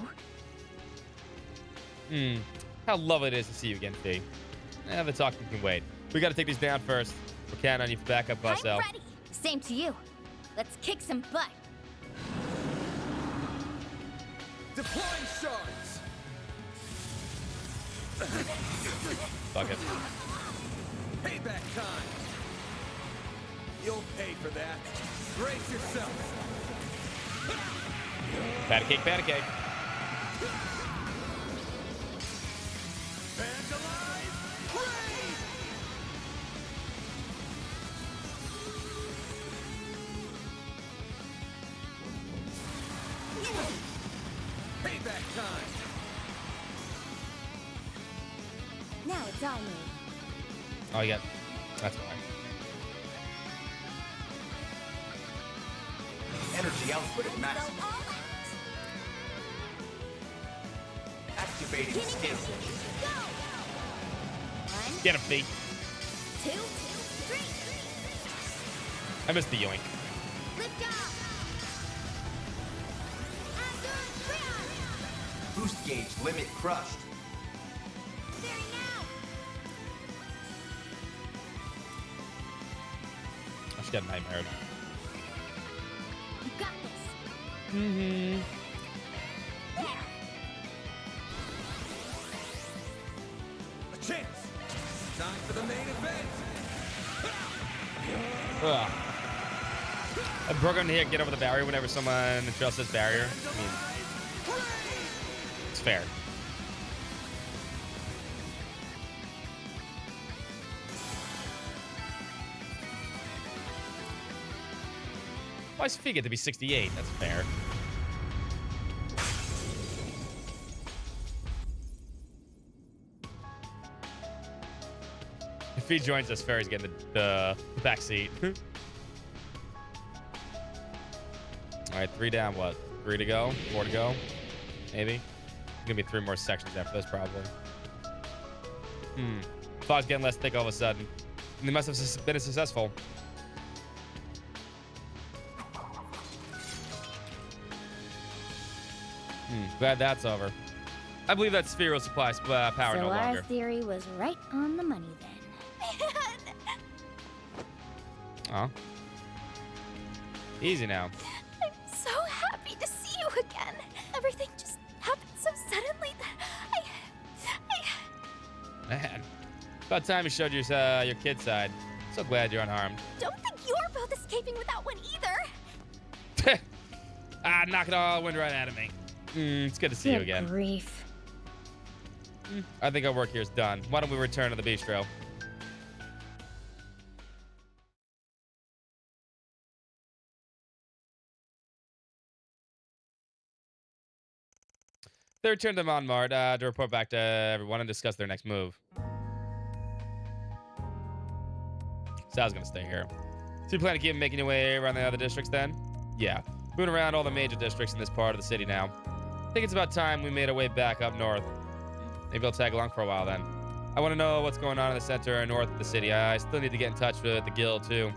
C: How lovely it is to see you again, Fee. The talking can wait. We gotta take these down first. We're counting on you for backup, Clausel.
I: I'm ready. Same to you. Let's kick some butt.
A: Deploying shards.
C: Fuck it.
A: Payback time. You'll pay for that. Brace yourself.
C: Patty cake, patty cake.
E: Vandalize. Raid.
A: Payback time.
I: Now it's our move.
C: Oh, you got That's why.
K: Energy output at maximum. Activating skill.
C: Get him, B.
I: 2, 3.
C: I missed the yoink.
I: Lift off.
K: Boost gauge limit crushed.
C: I should get nightmared.
I: You got this.
C: Mm-hmm.
S: A chance. Time for the main event.
C: Ugh. A program here get over the barrier whenever someone trusts this barrier. I mean, it's fair. Well, I figured to be 68. That's fair. If he joins us, Ferry's getting the back seat. All right, 3 down. What? 3 to go? 4 to go? Maybe. Gonna be 3 more sections after this, probably. Fog's getting less thick all of a sudden. And they must have been successful. Glad that's over. I believe that sphere will supply power
I: So
C: no longer.
I: our theory was right on the money then.
C: Aw. Easy now.
I: I'm so happy to see you again. Everything just happened so suddenly that
C: Man. About time you showed your kid side. So glad you're unharmed.
I: don't think you're both escaping without one either.
C: Knock it all wind right out of me. It's good to see you
I: Good
C: again.
I: grief.
C: I think our work here is done. Why don't we return to the bistro? They returned to Montmartre to report back to everyone and discuss their next move. Sal's gonna stay here. So you plan to keep making your way around the other districts then? Yeah. Moving around all the major districts in this part of the city now. I think it's about time we made our way back up north. Maybe I'll tag along for a while then. I want to know what's going on in the center and north of the city. I still need to get in touch with the guild too.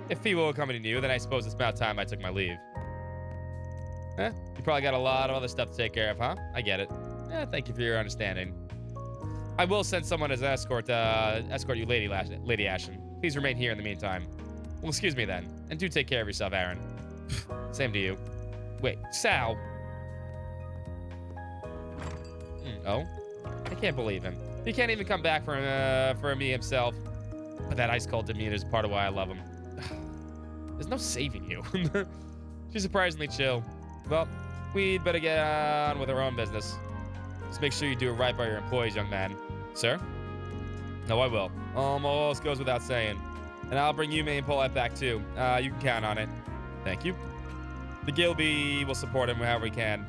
C: If people will accompany you, then I suppose it's about time I took my leave. You probably got a lot of other stuff to take care of, huh? I get it. Thank you for your understanding. I will send someone as an escort, escort you, Lady Ashen. Please remain here in the meantime. Well, excuse me then. And do take care of yourself, Aaron. Same to you. Wait, Sal. Oh? I can't believe him. He can't even come back for me himself. But that ice-cold demeanor is part of why I love him. There's no saving you. She's surprisingly chill. Well, we'd better get on with our own business. Just make sure you do it right by your employees, young man. Sir? No, I will. Almost goes without saying. And I'll bring you and Paulette back too. You can count on it. Thank you. The Gilby will support him however we can.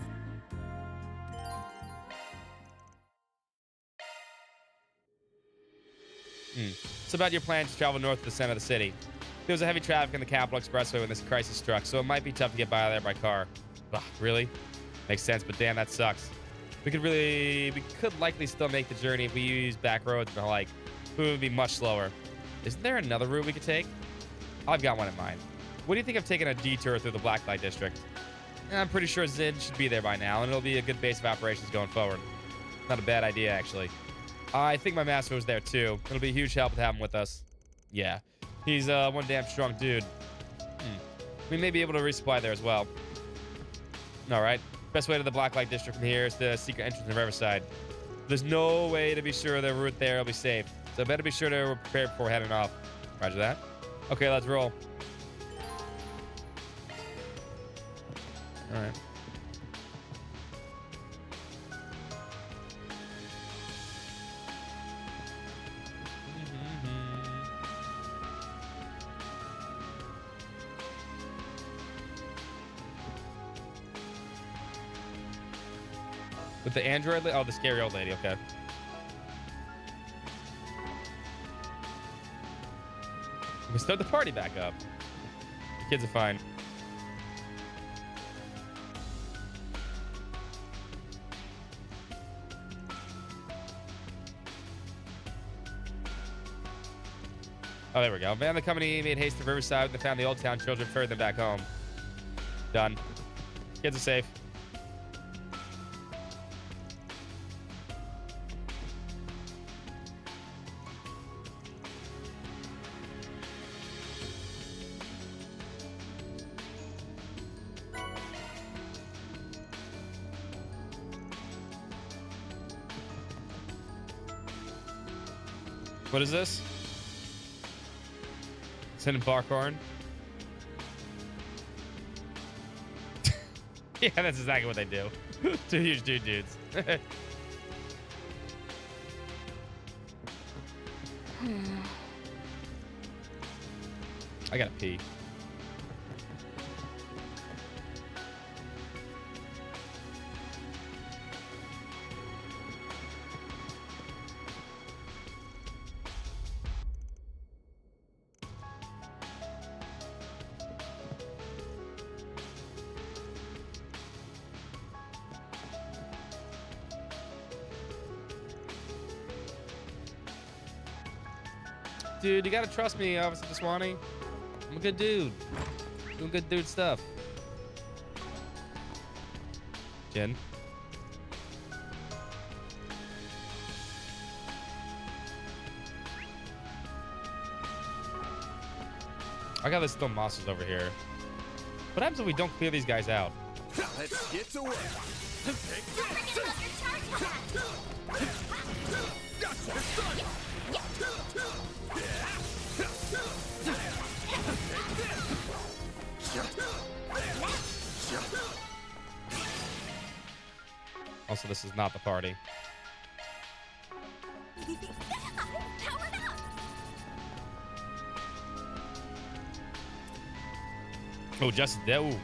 C: It's about your plan to travel north to the center of the city. There was a heavy traffic in the Capital Expressway when this crisis struck, so it might be tough to get by there by car. Ugh, really? Makes sense, but damn, that sucks. We could likely still make the journey if we use back roads and the like, but it would be much slower. Isn't there another route we could take? I've got one in mind. What do you think of taking a detour through the Blacklight District? I'm pretty sure Zid should be there by now, and it'll be a good base of operations going forward. Not a bad idea, actually. I think my master was there, too. It'll be a huge help to have him with us. Yeah. He's one damn strong dude. We may be able to resupply there as well. All right. Best way to the Blacklight District from here is the secret entrance in Riverside. There's no way to be sure the route there will be safe, so better be sure to prepare before heading off. Roger that. Okay, let's roll. All right. With the android lady? Oh, the scary old lady. Okay. We start the party back up. The kids are fine. Oh, there we go. Van the company made haste to Riverside and found the Old Town children, ferried them back home. Done. Kids are safe. What is this? Send in Barkhorn. Yeah, that's exactly what they do. Two huge dudes. I gotta pee. Dude, you gotta trust me, Officer Deswani. I'm a good dude. Doing good dude stuff. Jen. I got this still monsters over here. What happens if we don't clear these guys out?
A: Let's get to work.
C: Also, this is not the party. Oh, just there. Ooh.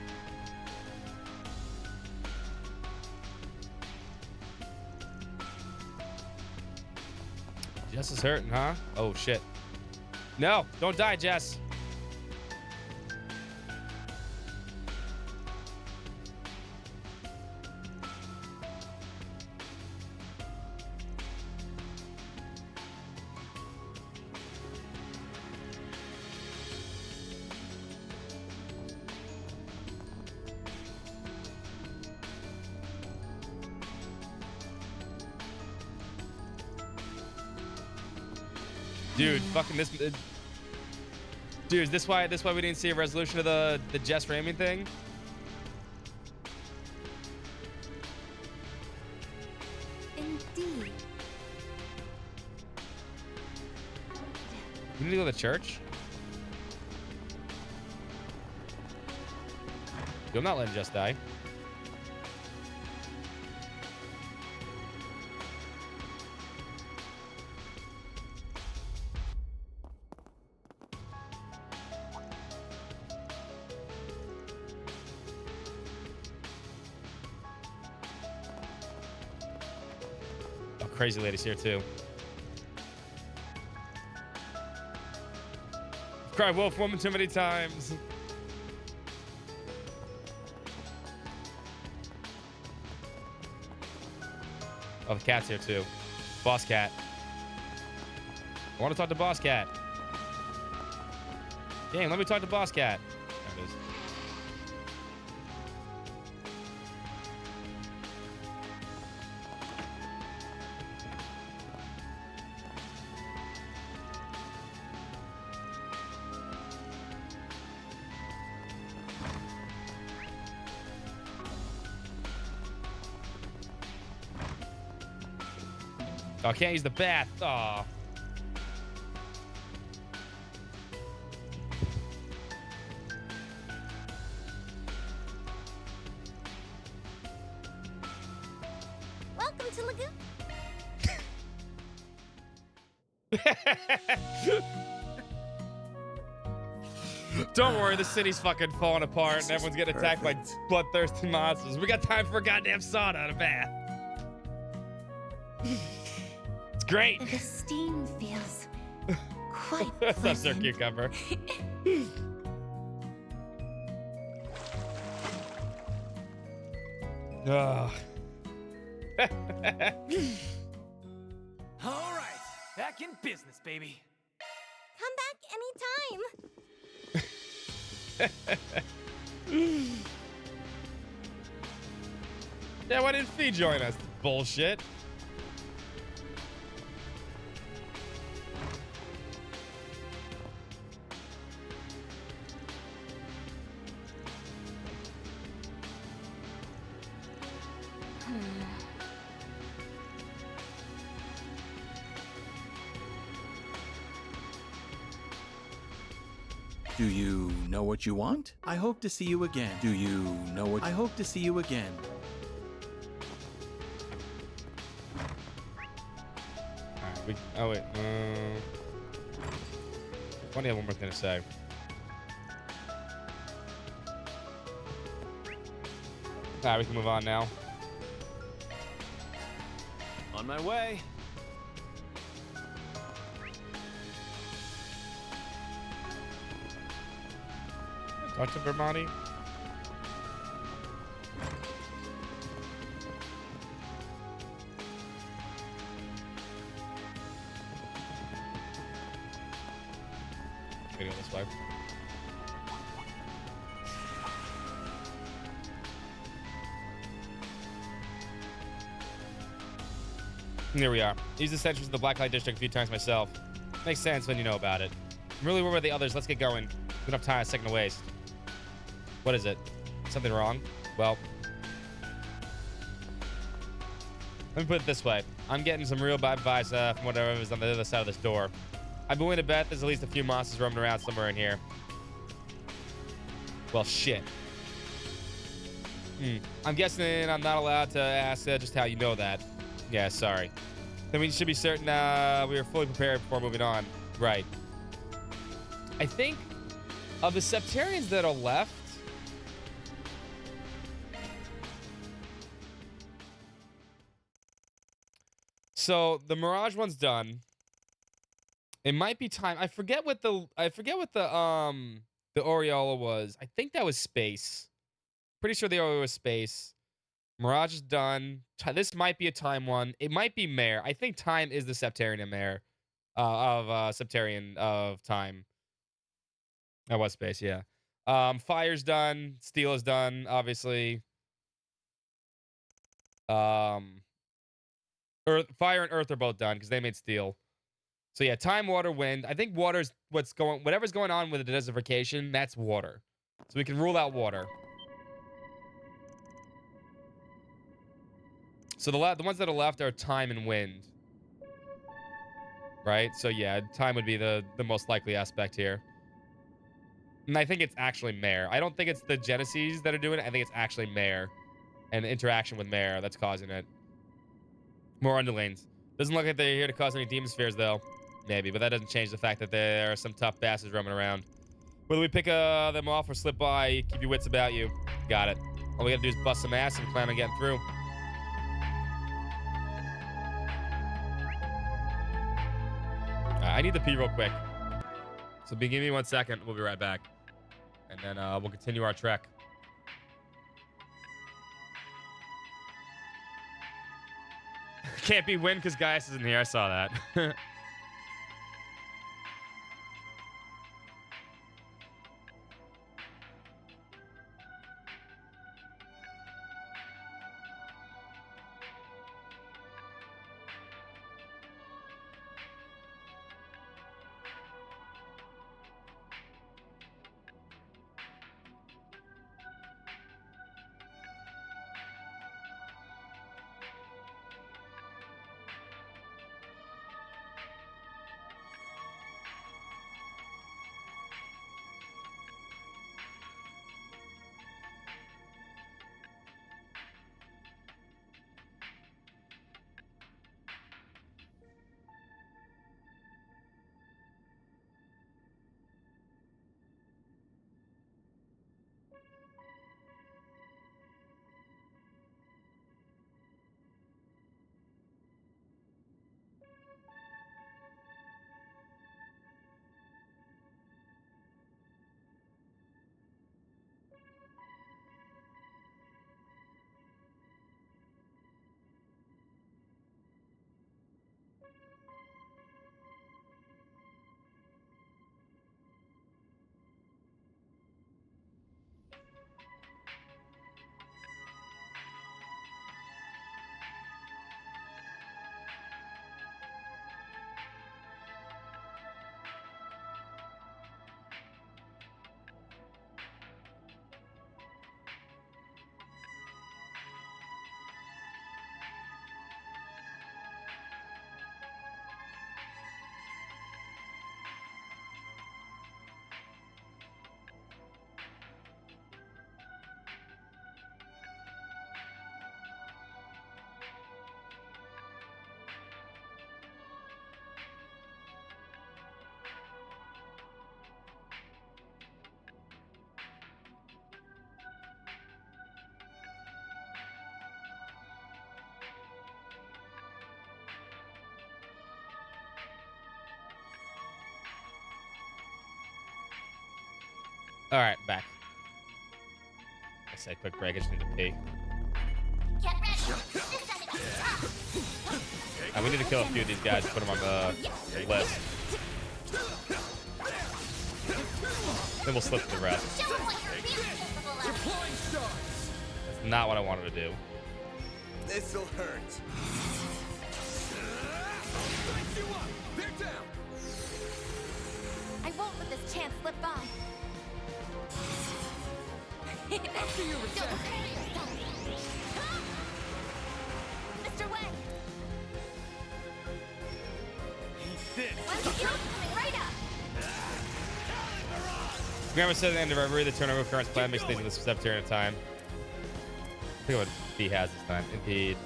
C: Jess is hurting, huh? Oh, shit. No, don't die, Jess. Dude, fucking this. Dude, is this why we didn't see a resolution of the Jess Raymond thing?
N: Indeed.
C: We need to go to the church. You'll not let Jess die. Crazy lady's here too. Cried wolf woman too many times. Oh, the cat's here too. Boss cat. I want to talk to Boss Cat. Dang, let me talk to Boss Cat. There it is. Oh, I can't use the bath. Aw.
N: Welcome to Lagoon.
C: Don't worry, the city's fucking falling apart and everyone's getting attacked by bloodthirsty monsters. We got time for a goddamn sauna and a bath. It's great.
N: The steam feels
I: quite
C: That's our
I: pleasant.
C: cucumber. Ugh.
D: All right, back in business, baby.
U: Come back anytime.
C: Yeah, why didn't Fee join us? Bullshit.
J: Do you know what you want? I hope to see you again. Do you know what I hope to see you again?
C: Alright, oh wait. Funny, I have one more thing to say. Alright, we can move on now.
D: On my way.
C: Talk to Vermonti. Go this way. Here we are. Used the sentries of the Blacklight District a few times myself. Makes sense when you know about it. Really, where were the others? Let's get going. We don't have time a second to waste. What is it? Something wrong? Well, let me put it this way. I'm getting some real bad vibes from whatever is on the other side of this door. I'm willing to bet there's at least a few monsters roaming around somewhere in here. Well, shit. I'm guessing I'm not allowed to ask just how you know that. Yeah, sorry. Then we should be certain we are fully prepared before moving on. Right. I think of the Septarians that are left, so the Mirage one's done. It might be time. I forget what the Aureola was. I think that was space. Pretty sure the Aureola was space. Mirage is done. This might be a time one. It might be Mare. I think time is the Septarian of Mare. Septarian of time. That was space, yeah. Fire's done. Steel is done, obviously. Fire and Earth are both done because they made steel. So yeah, time, water, wind. I think water's whatever's going on with the desertification, that's water. So we can rule out water. So the ones that are left are time and wind. Right? So yeah, time would be the most likely aspect here. And I think it's actually Mare. I don't think it's the Genesis that are doing it. I think it's actually Mare and the interaction with Mare that's causing it. More underlanes. Doesn't look like they're here to cause any demon spheres, though. Maybe, but that doesn't change the fact that there are some tough bastards roaming around. Whether we pick them off or slip by, keep your wits about you. Got it. All we gotta do is bust some ass and plan on getting through. I need the pee real quick. So give me 1 second. We'll be right back. And then we'll continue our trek. Can't be win because Gaius isn't here. I saw that. All right, back. I say quick break. I just need to pee. We need to kill a few of these guys. Put them on the list. Then we'll slip the rest. That's not what I wanted to do.
A: This'll hurt.
L: I won't let this chance slip by.
E: After you,
L: Mr. Wang!
C: Grandma said at the end of every the turnover current plan makes things with a step turn at a time. I think what B has this time. Indeed.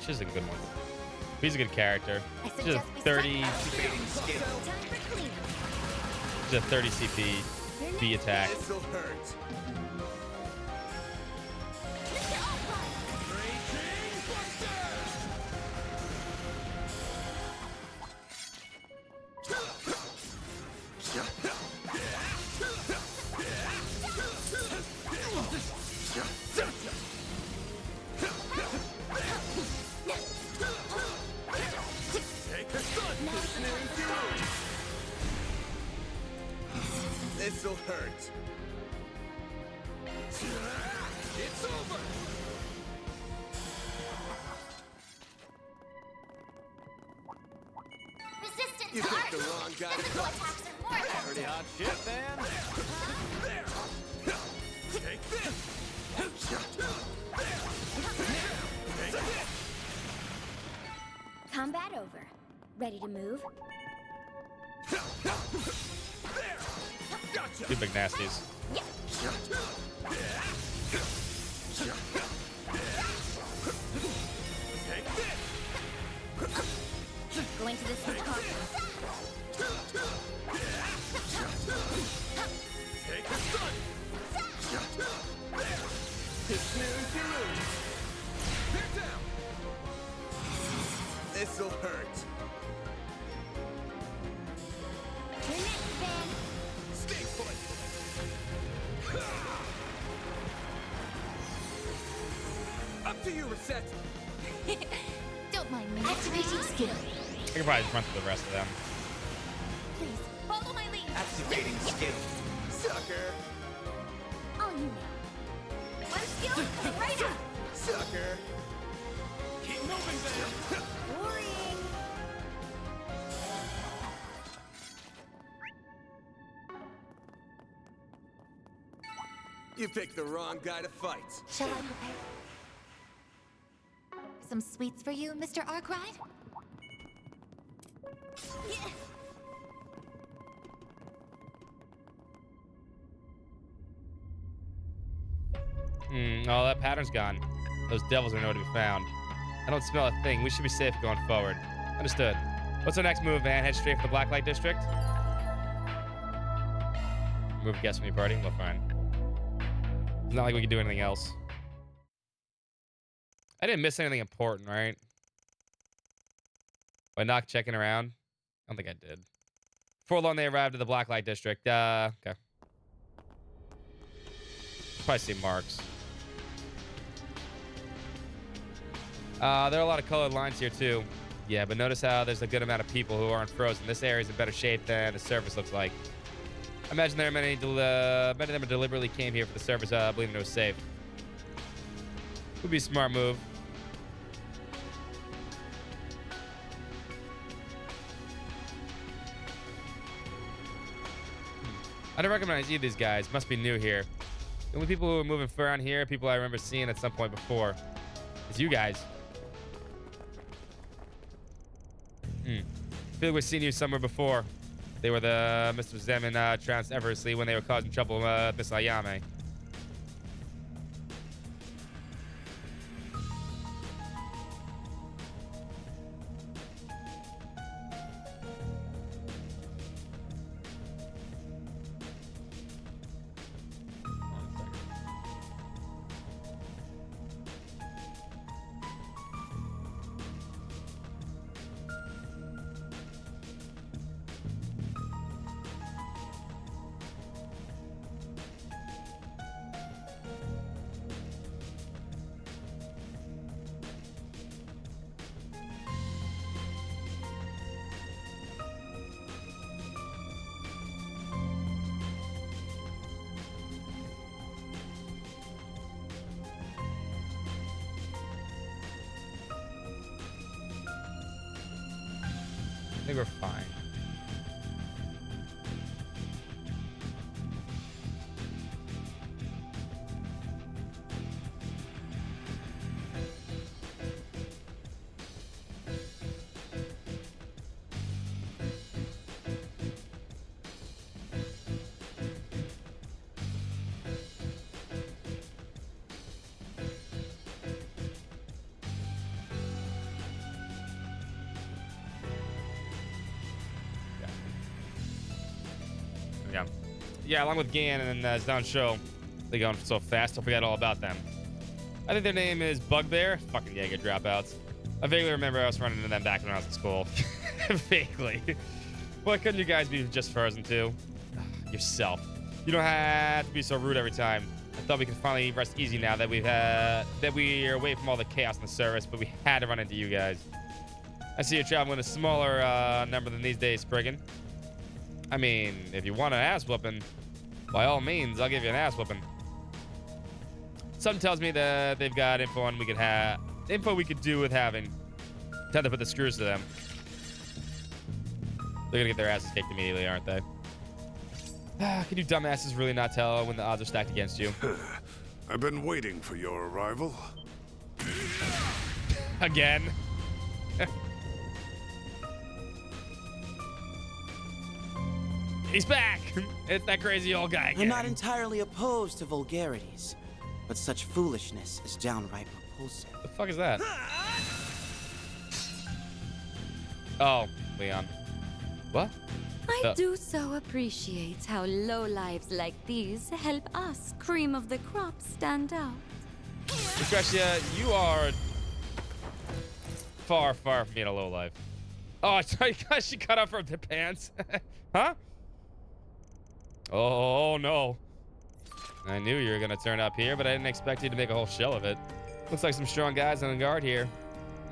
C: She's a good one. He's a good character. She's a 30. She's a 30 CP B attack.
A: This'll hurt. This'll hurt.
E: It's over.
U: Resistance
A: You
U: to
A: picked the
U: arts.
A: wrong guy to
U: Physical
A: fight.
U: attacks are more effective.
D: Pretty hot shit, man.
E: Take this.
I: Combat over. Ready to move?
C: Two big nasties.
I: Going to this with caution.
E: Take the sun.
A: Snooze, you lose.
E: They're down.
A: This'll hurt.
I: You're next, Ben.
E: Stay put. Up to you, Reset.
L: Don't mind me.
U: Activating skill.
C: I can probably just run through the rest of them.
L: Please, follow my lead.
K: Activating skill.
A: Sucker.
I: Oh, you know.
L: One skill, right up.
A: Sucker.
E: Keep moving, Ben.
I: Worrying.
A: You picked the wrong guy to fight.
L: Shall I prepare some sweets for you, Mr. Arkwright?
C: Oh, that pattern's gone. Those devils are nowhere to be found. I don't smell a thing. We should be safe going forward. Understood. What's our next move, Van? Head straight for the Blacklight District? Move guest from your party? Well, fine. It's not like we can do anything else. I didn't miss anything important, right? By not checking around? I don't think I did. Before long, they arrived at the Blacklight District. Okay. Probably see marks. There are a lot of colored lines here, too. Yeah, but notice how there's a good amount of people who aren't frozen. This area is in better shape than the surface looks like. I imagine there are many of them deliberately came here for the surface, believing it was safe. Would be a smart move. I don't recognize either of these guys. Must be new here. The only people who are moving around here are people I remember seeing at some point before. It's you guys. I feel like we've seen you somewhere before. They were the Mr. Zem and Trans Eversley when they were causing trouble with Miss Ayame. think we're fine. Yeah, along with Gan and Zon Show, they're going so fast, I forgot all about them. I think their name is Bugbear. Fucking Jaeger dropouts. I vaguely remember I was running into them back when I was in school. Vaguely. Why couldn't you guys be just frozen too? Yourself. You don't have to be so rude every time. I thought we could finally rest easy now that we're away from all the chaos in the service, but we had to run into you guys. I see you're traveling a smaller number than these days, Spriggan. I mean, if you want an ass whooping, by all means, I'll give you an ass whooping. Something tells me that they've got info we could do with having. Time to put the screws to them. They're gonna get their asses kicked immediately, aren't they? Can you dumbasses really not tell when the odds are stacked against you?
O: I've been waiting for your arrival.
C: Again. He's back! It's that crazy old guy again.
P: I'm not entirely opposed to vulgarities, but such foolishness is downright repulsive.
C: The fuck is that? Oh, Leon. What?
N: I do so appreciate how lowlives like these help us, cream of the crop, stand out.
C: Lucretia, you are far, far from being a lowlife. Oh, I saw you guys, she cut off her pants. Huh? Oh, no. I knew you were going to turn up here, but I didn't expect you to make a whole show of it. Looks like some strong guys on guard here.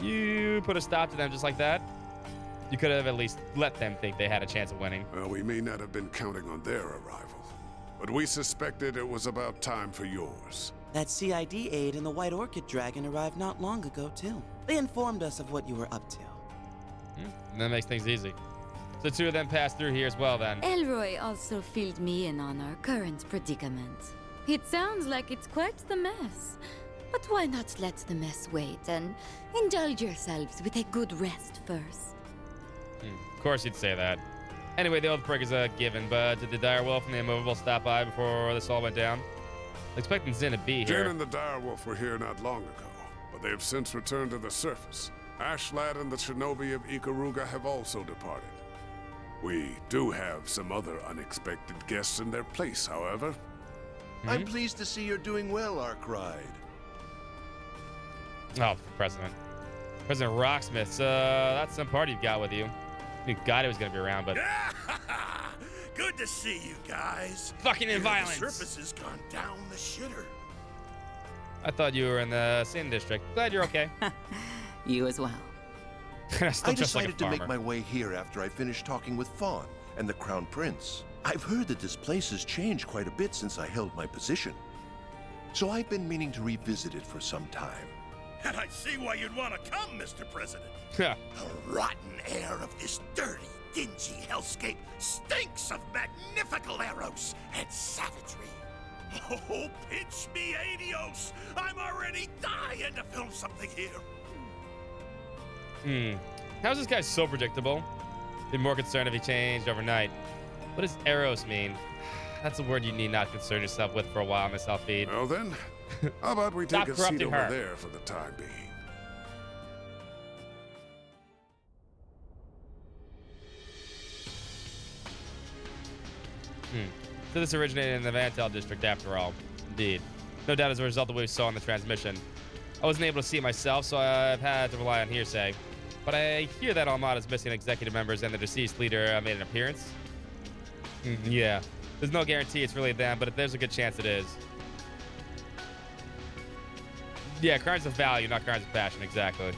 C: You put a stop to them just like that? You could have at least let them think they had a chance of winning.
O: Well, we may not have been counting on their arrival, but we suspected it was about time for yours.
P: That CID aide and the White Orchid Dragon arrived not long ago, too. They informed us of what you were up to.
C: That makes things easy. So two of them passed through here as well, then.
N: Elroy also filled me in on our current predicament. It sounds like it's quite the mess. But why not let the mess wait and indulge yourselves with a good rest first?
C: Of course you'd say that. Anyway, the old prick is a given, but did the direwolf and the immovable stop by before this all went down? Expecting Zin to be here.
O: Jin and the direwolf were here not long ago, but they have since returned to the surface. Ashlad and the shinobi of Ikaruga have also departed. We do have some other unexpected guests in their place, however.
K: I'm pleased to see you're doing well, Arkride.
C: Oh, President Rocksmith, that's some party you've got with you. You God, it was gonna be around, but
S: good to see you guys.
C: Fucking in violence.
S: The surface has gone down the shitter.
C: I thought you were in the Sin District. Glad you're okay.
U: You as well.
K: I decided to make my way here after I finished talking with Fawn and the Crown Prince. I've heard that this place has changed quite a bit since I held my position. So I've been meaning to revisit it for some time.
S: And I see why you'd want to come, Mr. President.
C: The
S: rotten air of this dirty, dingy hellscape stinks of magnifical arrows and savagery. Oh, pinch me, adios! I'm already dying to film something here.
C: How's this guy so predictable? Be more concerned if he changed overnight. What does Eros mean? That's a word you need not concern yourself with for a while, Miss Alfeed.
O: Well then, how about we take a seat over there for the time being?
C: So this originated in the Vantel district after all. Indeed. No doubt as a result of what we saw in the transmission. I wasn't able to see it myself, so I've had to rely on hearsay. But I hear that Armada's missing executive members and the deceased leader made an appearance. Yeah. There's no guarantee it's really them, but there's a good chance it is. Yeah, crimes of value, not crimes of passion, exactly.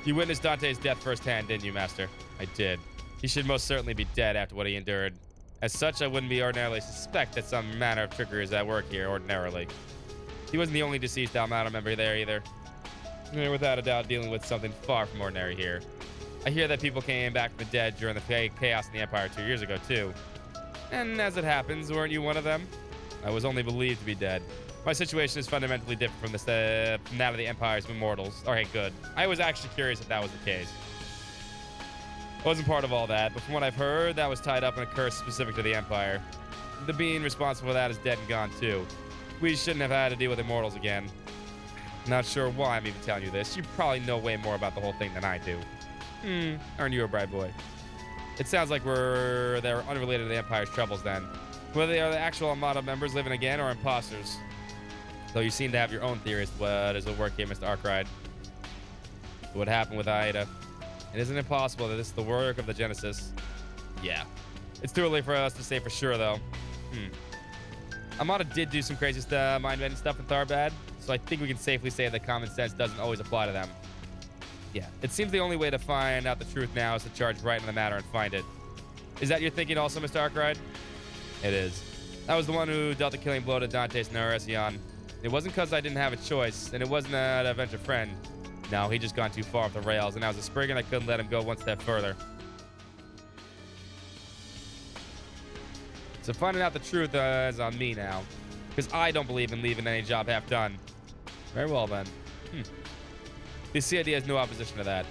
C: You witnessed Dante's death firsthand, didn't you, Master? I did. He should most certainly be dead after what he endured. As such, I wouldn't be ordinarily suspect that some manner of trickery is at work here, ordinarily. He wasn't the only deceased Almada member there, either. We're without a doubt dealing with something far from ordinary here. I hear that people came back from the dead during the chaos in the Empire 2 years ago, too. And as it happens, weren't you one of them? I was only believed to be dead. My situation is fundamentally different from that of the Empire's immortals. Okay, good. I was actually curious if that was the case. I wasn't part of all that, but from what I've heard, that was tied up in a curse specific to the Empire. The being responsible for that is dead and gone, too. We shouldn't have had to deal with immortals again. Not sure why I'm even telling you this. You probably know way more about the whole thing than I do. Aren't you a bright boy? It sounds like they're unrelated to the Empire's troubles then. Whether they are the actual Armada members living again or imposters. Though you seem to have your own theories. What is at work here, Mr. Arkwright? What happened with Aida? It isn't impossible that this is the work of the Genesis. Yeah. It's too early for us to say for sure, though. Armada did do some crazy stuff, mind-bending stuff in Tharbad, so I think we can safely say that common sense doesn't always apply to them. Yeah. It seems the only way to find out the truth now is to charge right in the matter and find it. Is that your thinking also, Mr. Arkwright? It is. I was the one who dealt the killing blow to Dante's Neresion. It wasn't because I didn't have a choice, and it wasn't that I avenged a friend. No, he just gone too far off the rails, and I was a Spriggan. I couldn't let him go one step further. So finding out the truth is on me now, because I don't believe in leaving any job half done. Very well, then. The CID has no opposition to that.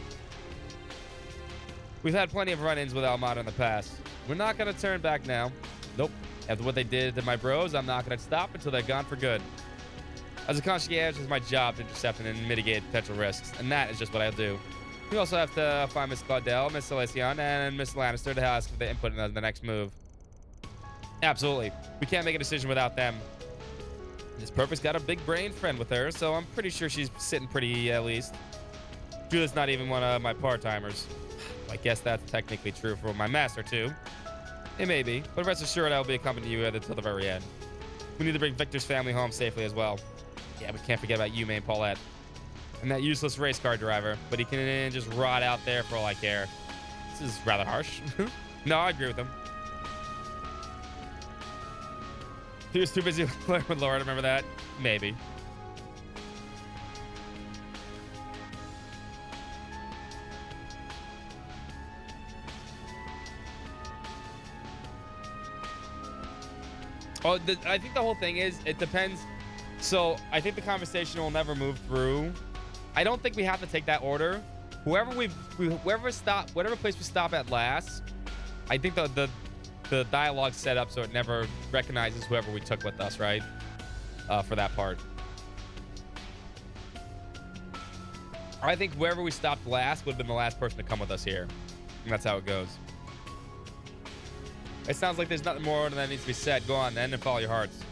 C: We've had plenty of run-ins with Armada in the past. We're not going to turn back now. Nope. After what they did to my bros, I'm not going to stop until they're gone for good. As a concierge, it's my job to intercept and mitigate potential risks, and that is just what I'll do. We also have to find Miss Claudel, Miss Celestion, and Miss Lannister to ask for their input in the next move. Absolutely. We can't make a decision without them. Miss Perfect's got a big brain friend with her, so I'm pretty sure she's sitting pretty at least. Judith's not even one of my part-timers. I guess that's technically true for my master, too. It may be, but rest assured I will be accompanying you until the very end. We need to bring Victor's family home safely as well. Yeah, we can't forget about you, Main Paulette. And that useless race car driver, but he can just rot out there for all I care. This is rather harsh. No, I agree with him. He was too busy with Laura to remember that? Maybe. Oh, I think the whole thing is, it depends. So I think the conversation will never move through. I don't think we have to take that order. Whoever whatever place we stop at last, I think the dialogue's set up so it never recognizes whoever we took with us, right? For that part. I think wherever we stopped last would have been the last person to come with us here. And that's how it goes. It sounds like there's nothing more that needs to be said. Go on then and follow your hearts.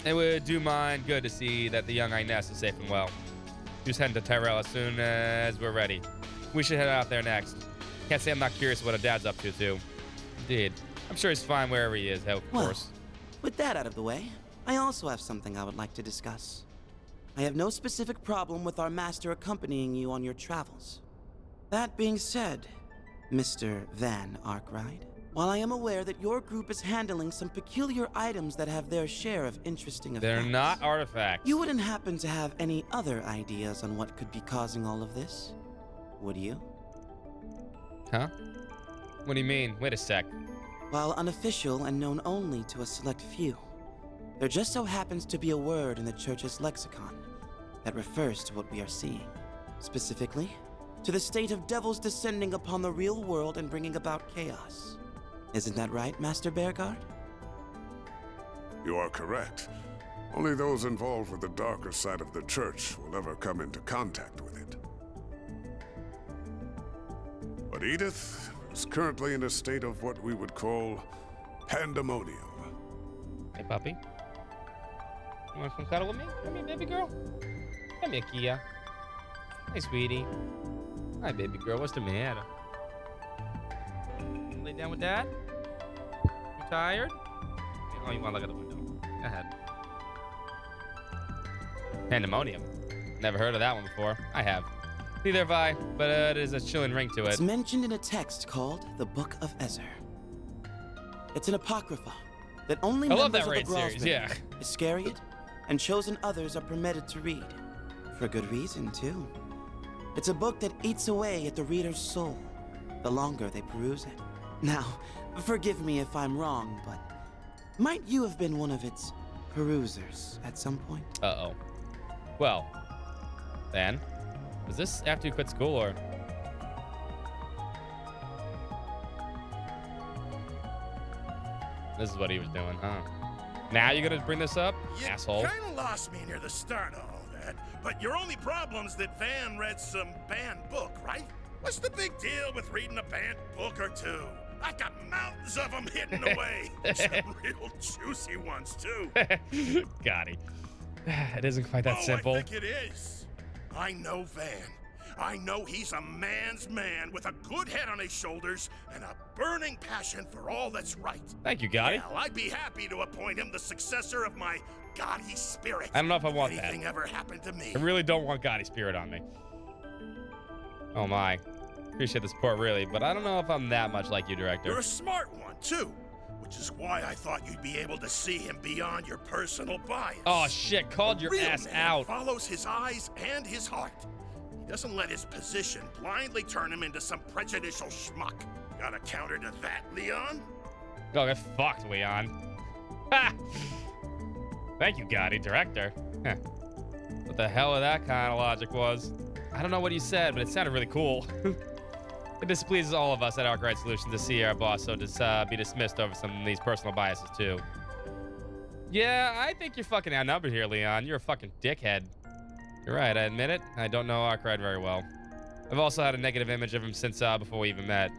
C: It would do mine good to see that the young Inez is safe and well. Just heading to Tyrell as soon as we're ready. We should head out there next. Can't say I'm not curious what a dad's up to, too. Indeed. I'm sure he's fine wherever he is, of course.
P: With that out of the way, I also have something I would like to discuss. I have no specific problem with our master accompanying you on your travels. That being said, Mr. Van Arkwright, while I am aware that your group is handling some peculiar items that have their share of interesting effects.
C: They're not artifacts.
P: You wouldn't happen to have any other ideas on what could be causing all of this, would you?
C: Huh? What do you mean? Wait a sec.
P: While unofficial and known only to a select few, there just so happens to be a word in the Church's lexicon that refers to what we are seeing. Specifically, to the state of devils descending upon the real world and bringing about chaos. Isn't that right, Master Bearguard?
O: You are correct. Only those involved with the darker side of the Church will ever come into contact with it. But Edith is currently in a state of what we would call pandemonium.
C: Hey, puppy. You want some cuddle with me? Come here, baby girl. Come here, Kia. Hey, sweetie. Hi, baby girl. What's the matter? Lay down with Dad? You tired? Oh, you want to look at the window? Go ahead. Pandemonium. Never heard of that one before. I have. Neither have I, but it is a chilling ring to it.
P: It's mentioned in a text called the Book of Ezer. It's an apocrypha that only members of the Grosvenor, Iscariot, and chosen others are permitted to read. For good reason, too. It's a book that eats away at the reader's soul, the longer they peruse it. Now, forgive me if I'm wrong, but might you have been one of its perusers at some point?
C: Uh-oh. Well, Van, was this after you quit school, or? This is what he was doing, huh? Now you're gonna bring this up? Asshole.
S: You kinda lost me near the start of all that, but your only problem's that Van read some banned book, right? What's the big deal with reading a banned book or two? I've got mountains of them hidden away. Some real juicy ones, too.
C: Got it. It isn't quite that simple.
S: I think it is. I know Van. I know he's a man's man with a good head on his shoulders and a burning passion for all that's right.
C: Thank you, Gotti.
S: Well, I'd be happy to appoint him the successor of my Gotti spirit.
C: I don't know if I want that.
S: Anything ever happened to me.
C: I really don't want Gotti spirit on me. Oh my. Appreciate the support, really, but I don't know if I'm that much like you, director.
S: You're a smart one, too, which is why I thought you'd be able to see him beyond your personal bias.
C: Oh, shit. Called your ass out.
S: Follows his eyes and his heart. He doesn't let his position blindly turn him into some prejudicial schmuck. Got a counter to that, Leon?
C: Oh, get fucked, Leon. Ha! Thank you, Gotti, director. Huh. What the hell of that kind of logic was? I don't know what you said, but it sounded really cool. It displeases all of us at Arkwright Solutions to see our boss so be dismissed over some of these personal biases, too. Yeah, I think you're fucking outnumbered here, Leon. You're a fucking dickhead. You're right, I admit it. I don't know Arkwright very well. I've also had a negative image of him since before we even met.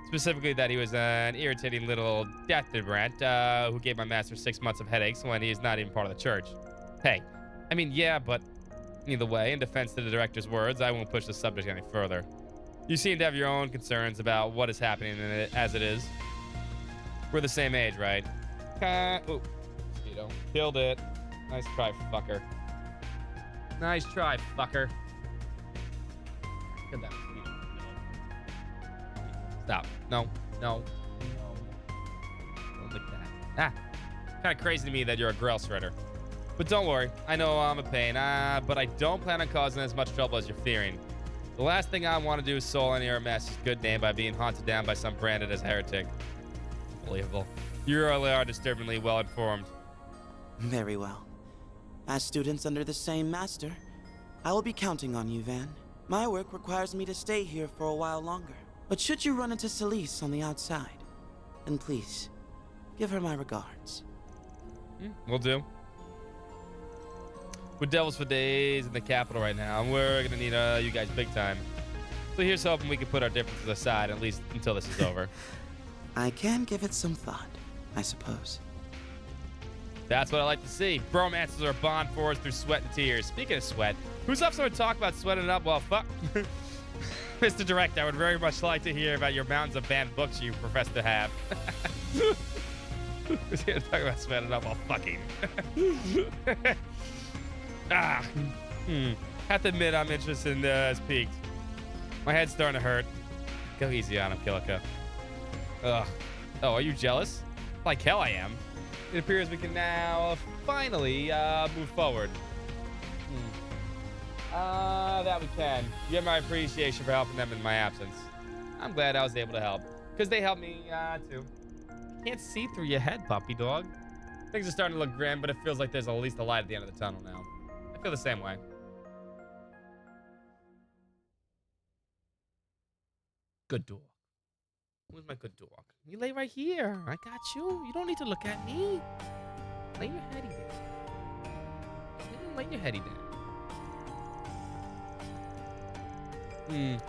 C: Specifically that he was an irritating little death-brant who gave my master 6 months of headaches when he is not even part of the church. Hey, I mean, yeah, but either way, in defense to the director's words, I won't push the subject any further. You seem to have your own concerns about what is happening in it as it is. We're the same age, right? Oh, mosquito. Killed it. Nice try, fucker. Nice try, fucker. Get that mosquito. Stop. No. Don't lick that. Kind of crazy to me that you're a grill shredder. But don't worry. I know I'm a pain. But I don't plan on causing as much trouble as you're fearing. The last thing I want to do is soil any of our master's good name by being haunted down by some branded as heretic. Unbelievable. You really are disturbingly well informed.
P: Very well. As students under the same master, I will be counting on you, Van. My work requires me to stay here for a while longer. But should you run into Celise on the outside, then please, give her my regards.
C: Will do. We're devils for days in the capital right now, and we're gonna need you guys big time. So here's hoping we can put our differences aside, at least until this is over.
P: I can give it some thought, I suppose.
C: That's what I like to see. Bromances are a bond for us through sweat and tears. Speaking of sweat, who's up to talk about sweating up? Well, fuck. Mr. Director, I would very much like to hear about your mountains of banned books you profess to have. Who's here to talk about sweating up while fucking? Have to admit, I'm interested in this peaked. My head's starting to hurt. Go easy on him, Kilika. Ugh. Oh, are you jealous? Like hell I am. It appears we can now finally move forward. That we can. You have my appreciation for helping them in my absence. I'm glad I was able to help. Because they helped me, too. Can't see through your head, puppy dog. Things are starting to look grim, but it feels like there's at least a light at the end of the tunnel now. I feel the same way. Good dog. Where's my good dog? You lay right here. I got you. You don't need to look at me. Lay your heady down. Lay your heady down.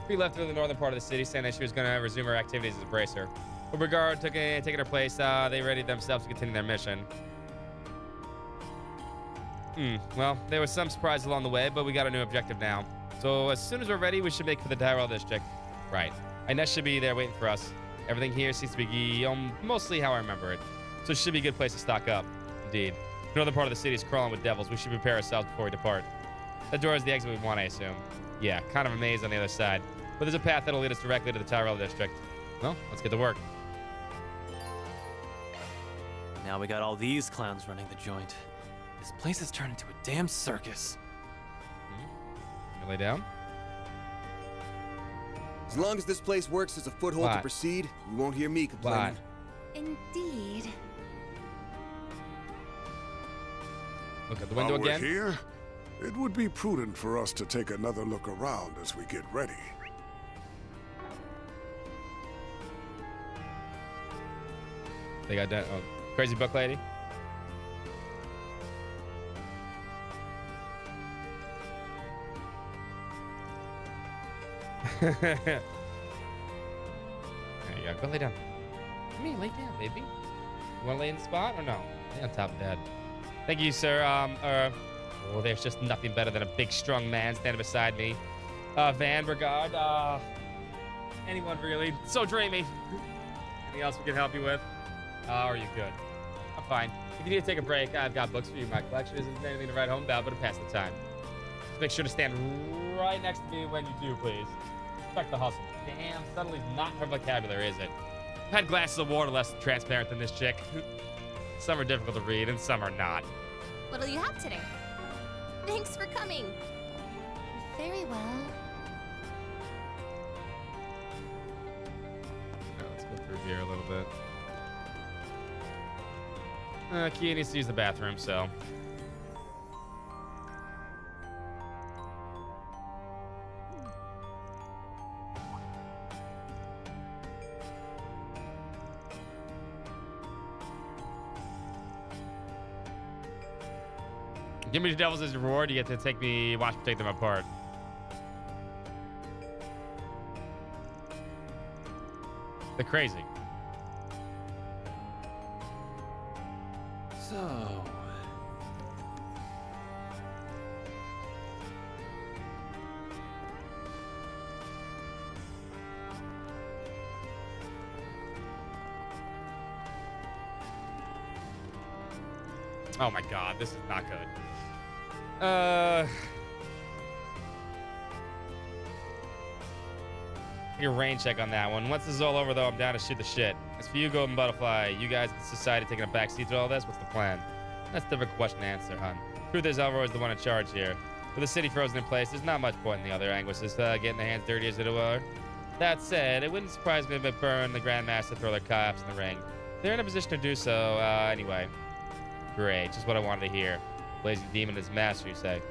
C: We left her in the northern part of the city, saying that she was going to resume her activities as a bracer. With regard to taking her place, they readied themselves to continue their mission. Well, there was some surprise along the way, but we got a new objective now. So as soon as we're ready, we should make for the Tyrell district. Right. Ines should be there waiting for us. Everything here seems to be mostly how I remember it. So it should be a good place to stock up. Indeed. The northern part of the city is crawling with devils. We should prepare ourselves before we depart. That door is the exit we want, I assume. Yeah, kind of a maze on the other side. But there's a path that'll lead us directly to the Tyrell district. Well, let's get to work.
D: Now we got all these clowns running the joint. This place has turned into a damn circus.
C: You lay down?
A: As long as this place works as a foothold to proceed, you won't hear me complaining.
N: Indeed.
C: Look at the window
O: While
C: again.
O: we're here, it would be prudent for us to take another look around as we get ready.
C: They got that. Oh, crazy book lady. There you go. Go lay down. Come here, lay down, baby. You want to lay in the spot or no? Lay on top of Dad. Thank you, sir. Oh, there's just nothing better than a big, strong man standing beside me. Van Regard. Anyone really? So dreamy. Anything else we can help you with? Are you good? I'm fine. If you need to take a break, I've got books for you. My collection isn't anything to write home about, but to pass the time. Just make sure to stand right next to me when you do, please. Respect the hustle. Damn, subtlety's not her vocabulary, is it? I've had glasses of water less transparent than this chick. Some are difficult to read, and some are not.
Q: What'll you have today? Thanks for coming.
L: Very well.
C: Now, let's go through here a little bit. Kia needs to use the bathroom, so. Give me the devils as your reward. You get to take me, watch me take them apart. They're crazy.
D: So...
C: Oh my god, this is not good. Take a rain check on that one. Once this is all over, though, I'm down to shoot the shit. As for you, Golden Butterfly, you guys in society taking a backseat to all this, what's the plan? That's a different question to answer, hun. Truth is, Alvaro is the one in charge here. With the city frozen in place, there's not much point in the other anguishes getting their hands dirty as it were. That said, it wouldn't surprise me if it burned the Grandmaster throw their cops in the ring. They're in a position to do so, anyway. Great, just what I wanted to hear. Blazing Demon is master, you say?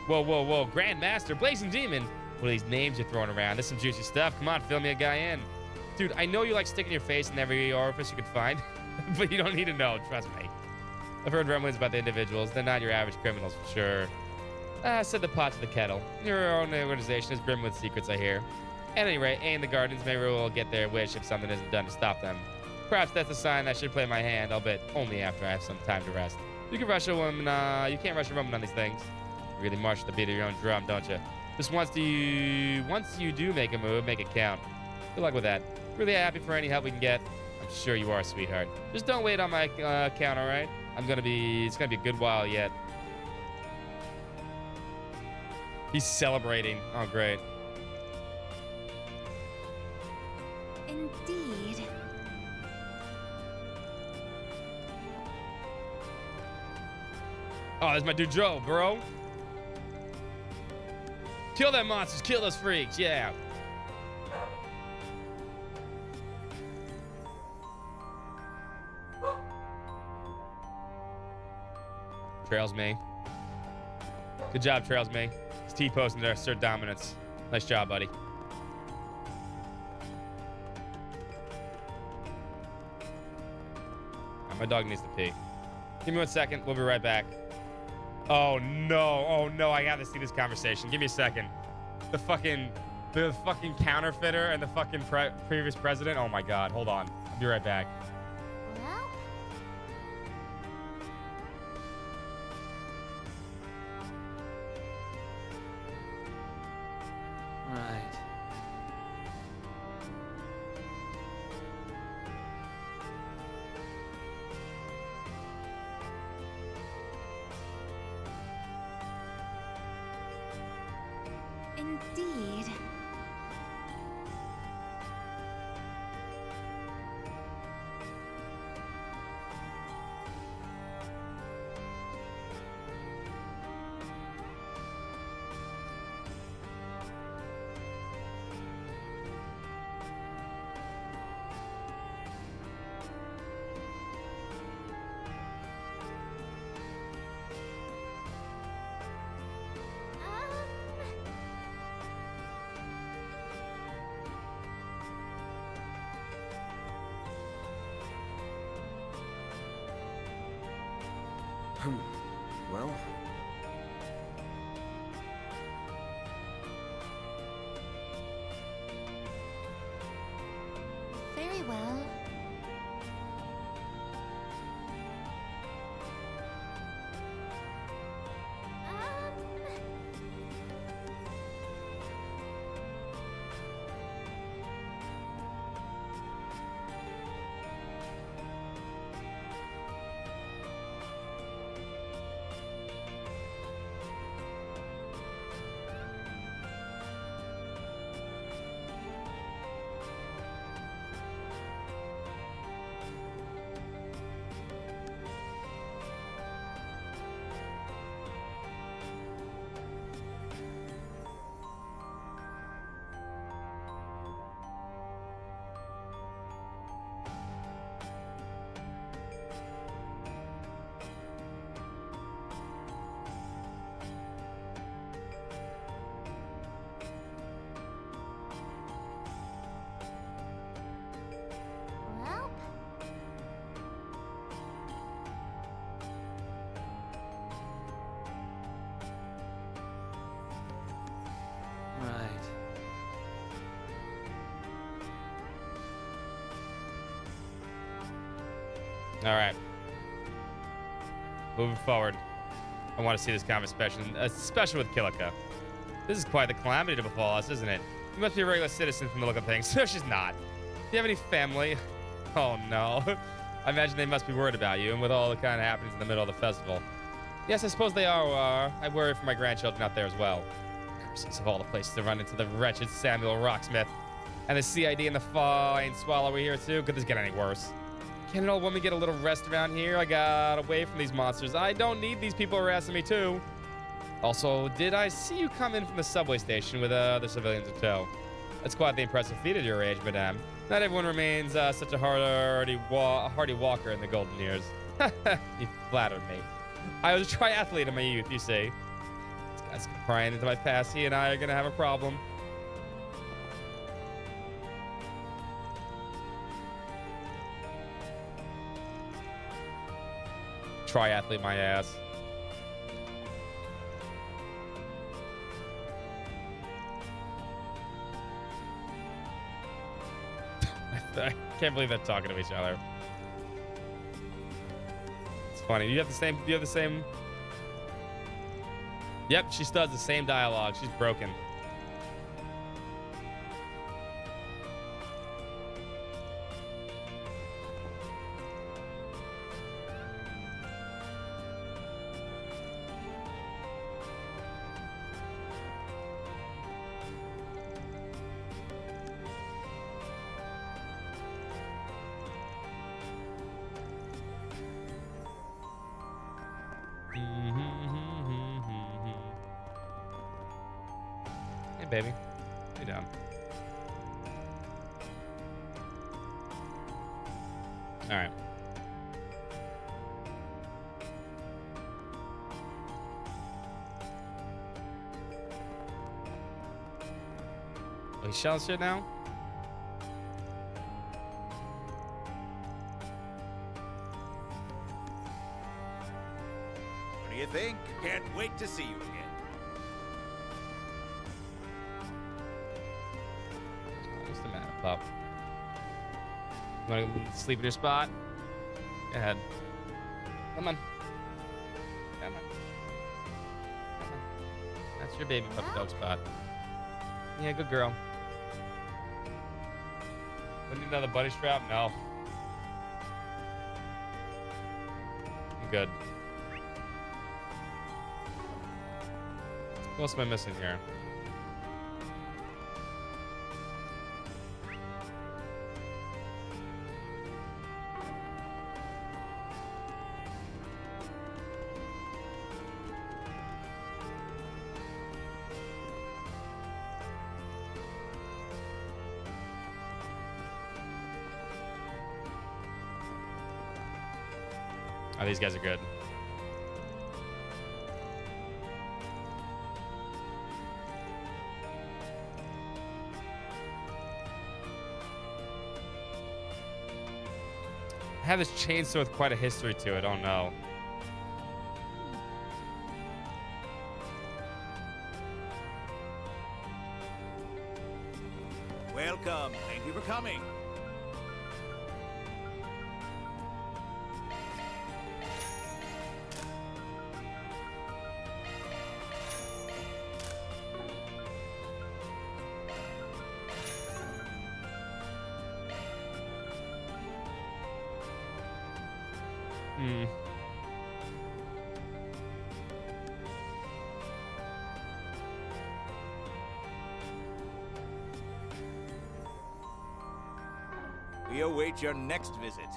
C: Whoa, whoa, whoa, Grandmaster, Blazing Demon? What are these names you're throwing around? This is some juicy stuff. Come on, fill me a guy in. Dude, I know you like sticking your face in every orifice you can find, but you don't need to know, trust me. I've heard rumblings about the individuals. They're not your average criminals, for sure. Said the pot to the kettle. Your own organization is brim with secrets, I hear. At any rate, A in the Gardens maybe will get their wish if something isn't done to stop them. Perhaps that's a sign I should play my hand, albeit only after I have some time to rest. You can rush a woman, you can't rush a woman on these things. You really march to the beat of your own drum, don't you? Just once you do make a move, make it count. Good luck with that. Really happy for any help we can get. I'm sure you are, sweetheart. Just don't wait on my account, all right? It's gonna be a good while yet. He's celebrating. Oh, great.
N: Indeed.
C: Oh, that's my dude Joe, bro. Kill them monsters, kill those freaks, yeah. Trails me. Good job, Trails me. He's T-posting to assert dominance. Nice job, buddy. My dog needs to pee. Give me 1 second. We'll be right back. Oh no! Oh no! I gotta see this conversation. Give me a second. The fucking counterfeiter and the fucking previous president. Oh my god! Hold on. I'll be right back.
D: Right.
N: Indeed.
A: well.
L: Very well.
I: Well,
D: Right.
C: All right. Moving forward. I want to see this conversation, especially with Kilika. This is quite the calamity to befall us, isn't it? You must be a regular citizen from the look of things. No, she's not. Do you have any family? Oh, no. I imagine they must be worried about you, and with all the kind of happenings in the middle of the festival. Yes, I suppose they are. I worry for my grandchildren out there as well. Curses of all the places to run into the wretched Samuel Rocksmith. And the CID and the fine swallow here, too. Could this get any worse? Can an old woman get a little rest around here? I got away from these monsters. I don't need these people harassing me, too. Also, did I see you come in from the subway station with other civilians in tow? That's quite the impressive feat at your age, madame. Not everyone remains such a hardy walker in the golden years. You flattered me. I was a triathlete in my youth, you see. This guy's prying into my past. He and I are going to have a problem. Triathlete my ass. I can't believe they're talking to each other. It's funny. You have the same. Yep, she does the same dialogue. She's broken. Hey, baby. Lay down. All right. Oh, he's shelling shit now?
F: What do you think? Can't wait to see you again.
C: What's the matter, pup? You want to sleep in your spot? Go ahead. Come on. Come on. Come on. That's your baby puppy dog spot. Yeah, good girl. We need another buddy strap? No. I'm good. What else am I missing here? Oh, these guys are good. I have this chainsaw with quite a history to it. Oh no.
F: coming. We await your next visit.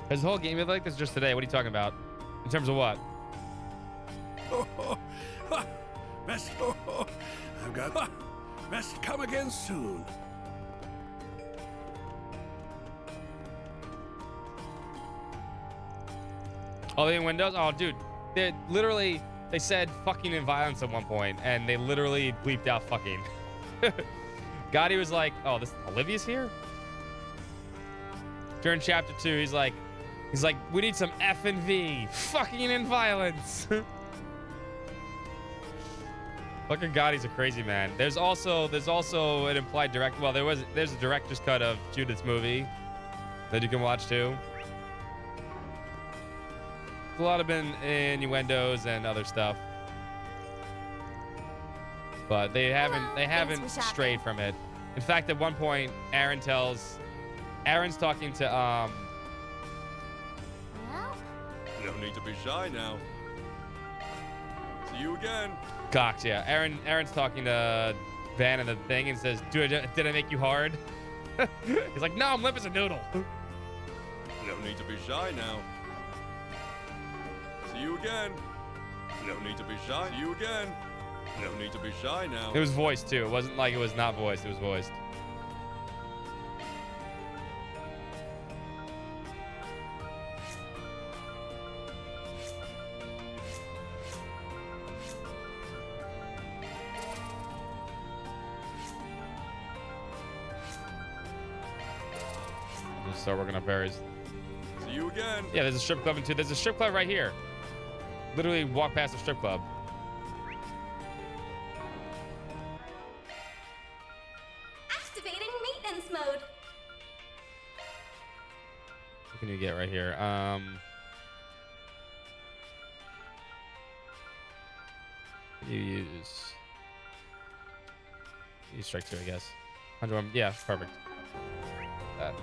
C: Has the whole game been like this just today? What are you talking about? In terms of what?
G: Best, I've got best come again soon.
C: Oh, they in Windows? Oh, dude. They literally, they said fucking and violence at one point, and they literally bleeped out fucking. Gotti was like, oh, this Olivia's here? During chapter 2, he's like, we need some F and V. Fucking and violence. Fucking Gotti's a crazy man. There's also an implied direct. Well, there's a director's cut of Judith's movie that you can watch too. There's a lot of innuendos and other stuff, but they haven't strayed from it. In fact, at one point, Aaron's talking to
R: No need to be shy now. See you again.
C: Cox, yeah. Aaron's talking to Van in the thing and says, did I make you hard? He's like, no, I'm limp as a noodle.
R: No need to be shy now. See you again. No need to be shy. See you again. No need to be shy now.
C: It was voiced too. It wasn't like it was not voiced. It was voiced. Let's start working up berries.
R: See you again.
C: Yeah, there's a strip club in 2. There's a strip club right here. Literally walk past the strip club.
Q: Activating maintenance mode.
C: What can you get right here? You use strike 2, I guess. 101. Yeah, perfect. That.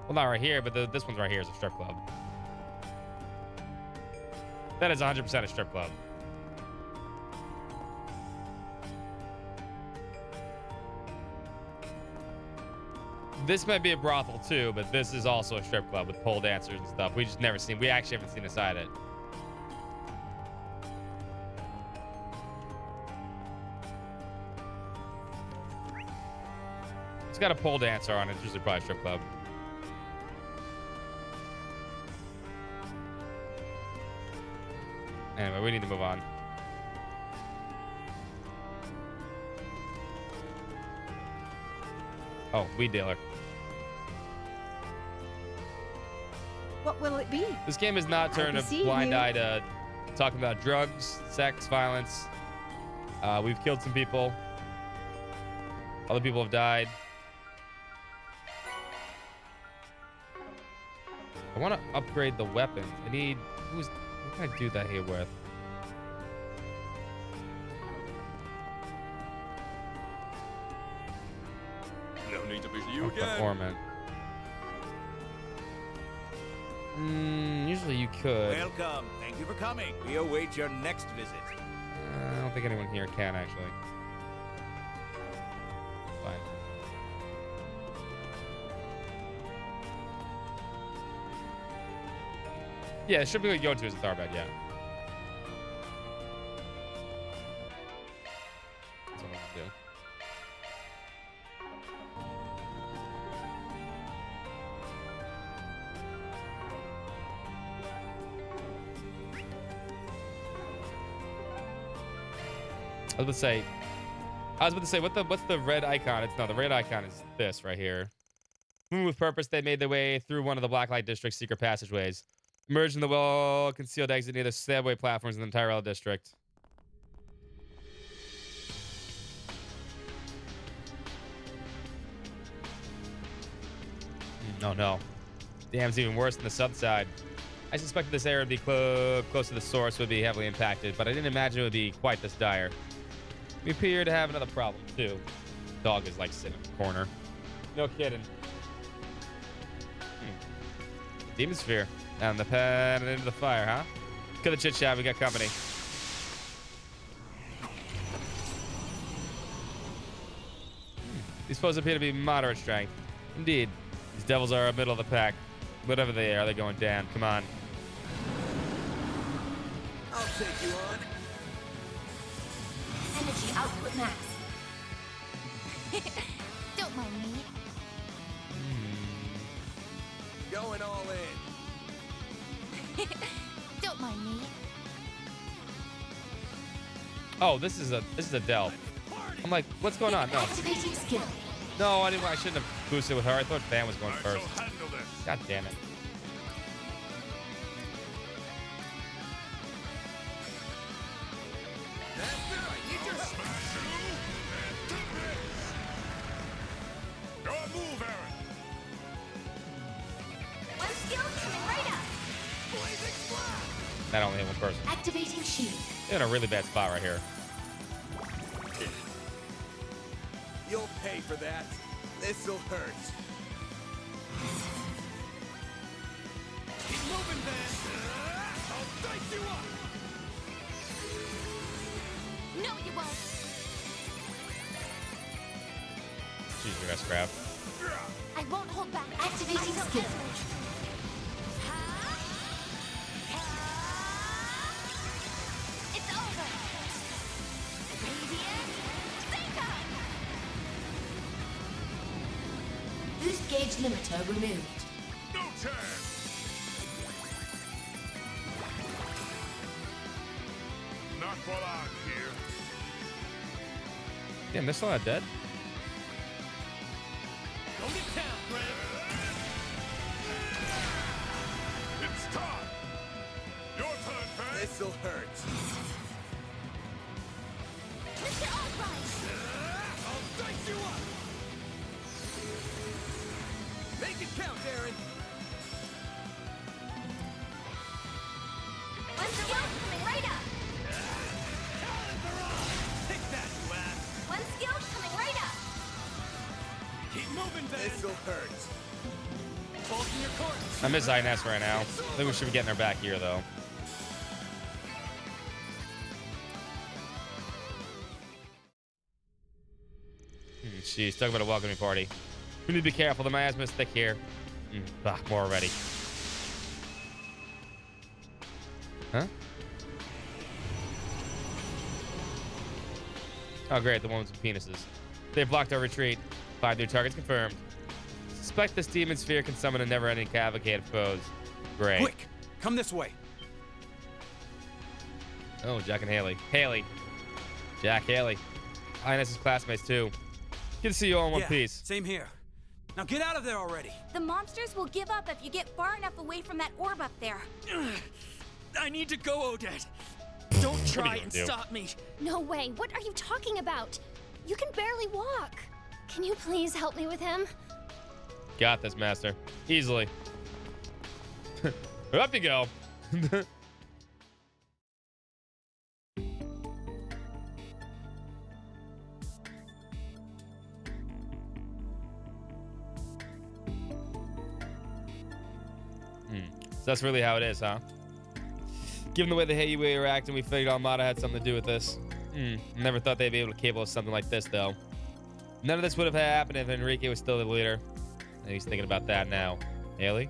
C: Well, not right here, but this one's right here is a strip club. That is 100% a strip club. This might be a brothel too, but this is also a strip club with pole dancers and stuff. We actually haven't seen inside it. It's got a pole dancer on it. It's usually probably a strip club. Anyway, we need to move on. Oh, weed dealer.
U: What will it be?
C: This game has not turned a blind eye to talking about drugs, sex, violence. We've killed some people. Other people have died. I want to upgrade the weapons. I need... What can I do that here with?
R: No need to be you again.
C: Performance. Usually you could.
F: Welcome. Thank you for coming. We await your next visit.
C: I don't think anyone here can, actually. Fine. Yeah, it should be what you go to is a Tharbad, yeah. That's what I want to do. I was about to say, what's the red icon? The red icon is this right here. Moving with purpose, they made their way through one of the Blacklight District's secret passageways. Emerge in the well-concealed exit near the subway platforms in the Tyrell district. Oh no. Dam's even worse than the sub side. I suspected this area would be close to the source would be heavily impacted, but I didn't imagine it would be quite this dire. We appear to have another problem too. Dog is like sitting in the corner. No kidding. Demon Sphere. Down the pad and into the fire, huh? Cut the chit chat, we got company. These foes appear to be moderate strength. Indeed. These devils are middle of the pack. Whatever they are, they're going down. Come on.
A: I'll take you on.
Q: Energy output max. Don't mind me.
A: Going all in.
Q: Don't mind me.
C: Oh, this is a Dell. I'm like, what's going on? No.
Q: Activating skill.
C: No, I shouldn't have boosted with her. I thought Van was going first. God damn it. That only hit one person.
Q: Activating shield.
C: They're in a really bad spot right here.
A: You'll pay for that. This'll hurt.
E: Keep moving, man. I'll dice you up.
Q: No, you won't.
C: She's your best crap.
Q: I won't hold back. Activating skill. It's over. Radiant Seeker. Boost gauge limiter removed.
E: No chance. Not while I'm here.
C: Damn, they're still not dead.
E: Go to town, Grant. It's time. Your turn, Van.
A: This'll hurt.
Q: Mr. Albright.
E: I'll dice you up.
A: Make it count, Aaron.
Q: One skill coming right up.
E: Take that, you ass.
Q: One skill coming right up.
E: Keep moving, Van.
A: This'll hurt.
E: Faulting your course.
C: I miss INS right now. I think we should be getting her back here, though. She's talking about a welcoming party. We need to be careful. The miasma's thick here. More already. Huh? Oh, great. The ones with penises. They've blocked our retreat. 5 new targets confirmed. Suspect this demon sphere can summon a never-ending cavalcade of foes. Great.
F: Quick, come this way.
C: Oh, Jack and Haley. Haley. Jack, Haley. INS's classmates, too. Good to see you all in one piece.
F: Same here. Now get out of there already.
Q: The monsters will give up if you get far enough away from that orb up there.
F: I need to go, Odette. Don't try and stop me.
I: No way. What are you talking about? You can barely walk. Can you please help me with him?
C: Got this, Master. Easily. Up you go. So that's really how it is, huh? Given the way the Heiyue were acting, we figured Armada had something to do with this. Never thought they'd be able to capable of something like this, though. None of this would have happened if Enrique was still the leader. And he's thinking about that now. Haley?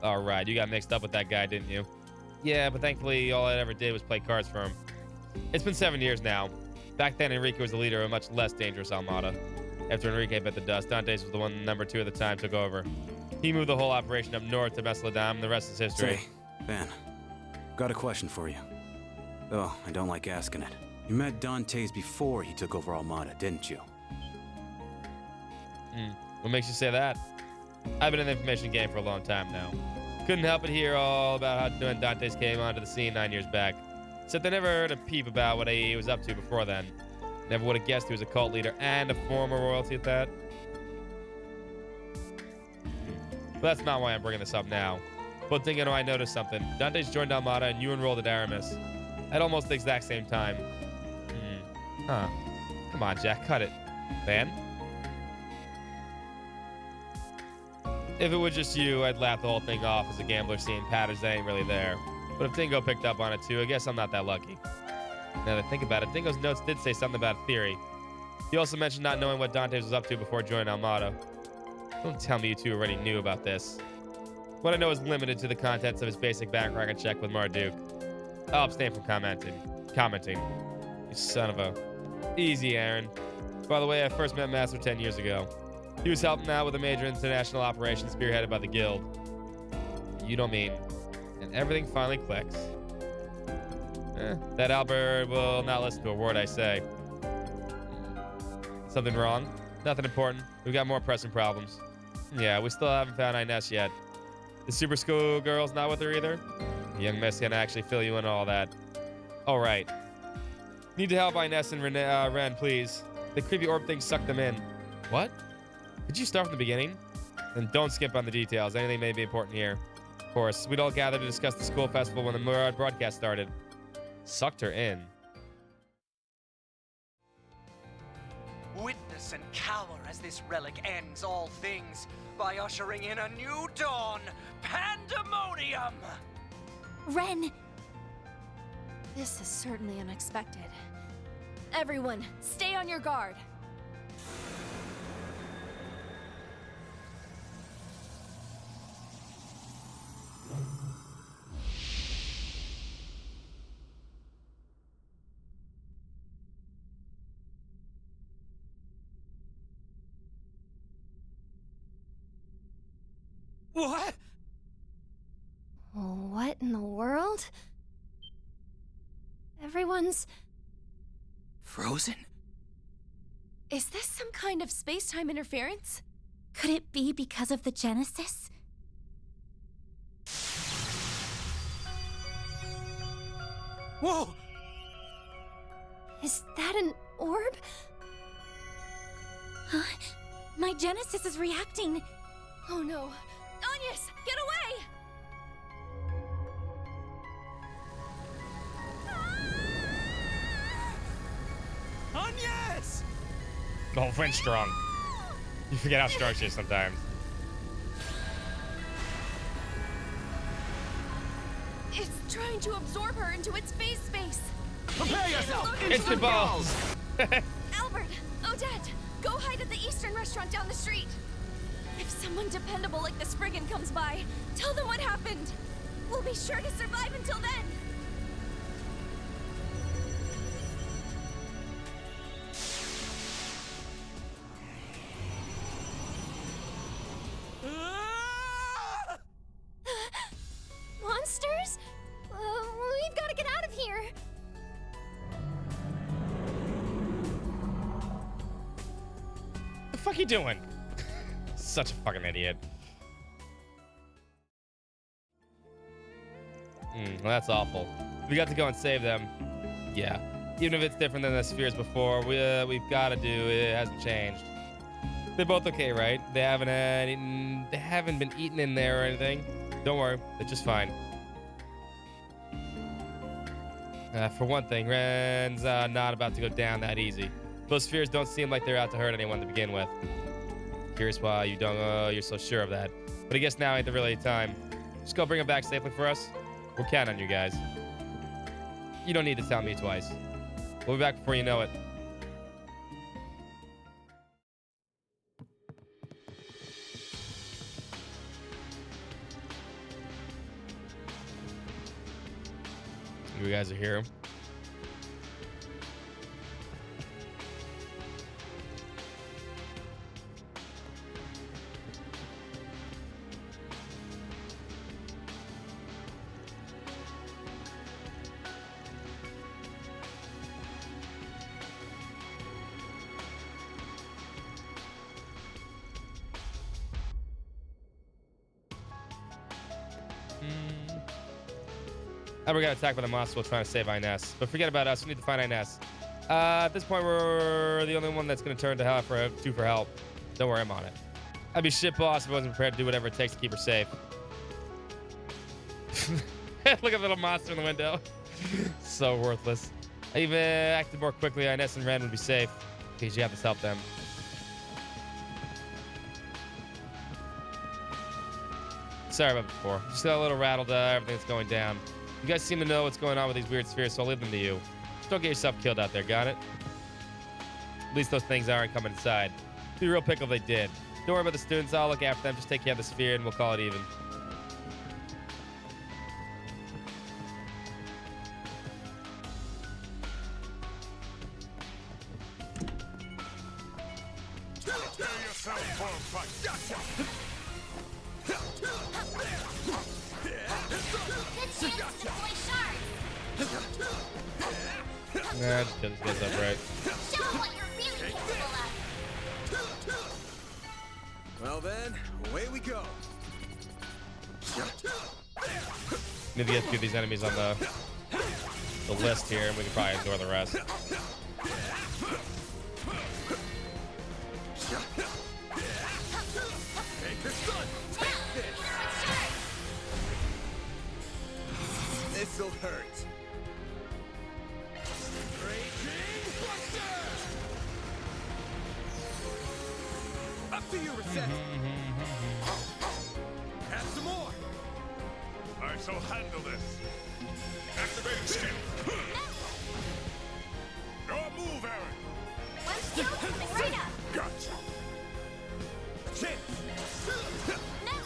C: All right, you got mixed up with that guy, didn't you? Yeah, but thankfully all I ever did was play cards for him. It's been 7 years now. Back then, Enrique was the leader of a much less dangerous Armada. After Enrique bit the dust, Dantes was the one number 2 at the time took over. He moved the whole operation up north to Mesledam, and the rest is history.
F: Say, Van, got a question for you. Oh, I don't like asking it. You met Dantes before he took over Armada, didn't you?
C: What makes you say that? I've been in the information game for a long time now. Couldn't help but hear all about how Dante's came onto the scene 9 years back. Except I never heard a peep about what he was up to before then. Never would have guessed he was a cult leader and a former royalty at that. But that's not why I'm bringing this up now. But thinking, I noticed something. Dante's joined Armada and you enrolled at Aramis. At almost the exact same time. Huh. Come on, Jack, cut it. Man? If it was just you, I'd laugh the whole thing off as a gambler seeing patterns that ain't really there. But if Dingo picked up on it too, I guess I'm not that lucky. Now that I think about it, Dingo's notes did say something about a theory. He also mentioned not knowing what Dantes was up to before joining Armada. Don't tell me you two already knew about this. What I know is limited to the contents of his basic background check with Marduk. I'll abstain from commenting. You son of a... Easy, Aaron. By the way, I first met Master 10 years ago. He was helping out with a major international operation spearheaded by the Guild. You don't mean... And everything finally clicks. That Albert will not listen to a word I say. Something wrong? Nothing important. We've got more pressing problems. Yeah, we still haven't found Inez yet. The super school girl's not with her either? The young miss can actually fill you in on all that. All right. Need to help Inez and Ren, please. The creepy orb thing sucked them in. What? Could you start from the beginning? And don't skip on the details. Anything may be important here. Of course, we'd all gather to discuss the school festival when the Murad broadcast started. Sucked her in.
V: Witness and cower as this relic ends all things by ushering in a new dawn, pandemonium!
Q: Ren! This is certainly unexpected. Everyone, stay on your guard.
V: What?
Q: What in the world? Everyone's...
V: Frozen?
Q: Is this some kind of space-time interference?
I: Could it be because of the Genesis?
V: Whoa!
Q: Is that an orb?
I: Huh? My Genesis is reacting.
Q: Oh no. Agnes, get away!
V: Agnes!
C: Oh, French strong. You forget how strong she is sometimes.
Q: It's trying to absorb her into its phase space.
V: Prepare yourself!
C: It's the balls!
Q: Albert, Odette, go hide at the Eastern restaurant down the street. If someone dependable like the Spriggan comes by, tell them what happened. We'll be sure to survive until then. Monsters? We've got to get out of here.
C: What the fuck you doing? Such a fucking idiot. Well, that's awful. We got to go and save them. Yeah. Even if it's different than the spheres before, we've got to do. It hasn't changed. They're both okay, right? They haven't been eaten in there or anything. Don't worry, they're just fine. For one thing, Ren's not about to go down that easy. Those spheres don't seem like they're out to hurt anyone to begin with. Curious why you're so sure of that. But I guess now ain't the really time. Just go bring them back safely for us. We'll count on you guys. You don't need to tell me twice. We'll be back before you know it. You guys are here. And we're gonna attack by the monster while trying to save Ines. But forget about us. We need to find Ines. At this point, we're the only one that's gonna turn to help for help. Don't worry, I'm on it. I'd be shit boss if I wasn't prepared to do whatever it takes to keep her safe. Look at the little monster in the window. So worthless. I even acted more quickly. Ines and Ren would be safe. Because you have to help them. Sorry about before. Just got a little rattled everything that's going down. You guys seem to know what's going on with these weird spheres, so I'll leave them to you. Just don't get yourself killed out there, got it? At least those things aren't coming inside. Be a real pickle if they did. Don't worry about the students. I'll look after them. Just take care of the sphere and we'll call it even. Nah, just get these guys up right.
Q: Show them what you're really capable of.
A: Well then, away we go.
C: Need to get through these enemies on the list here, and we can probably ignore the rest.
A: This'll hurt.
E: Up to you, Reset. Have some more.
O: I shall handle this. Activating skill. Your move, Aaron.
Q: One skill coming right up.
O: Gotcha.
E: Chance.
Q: No.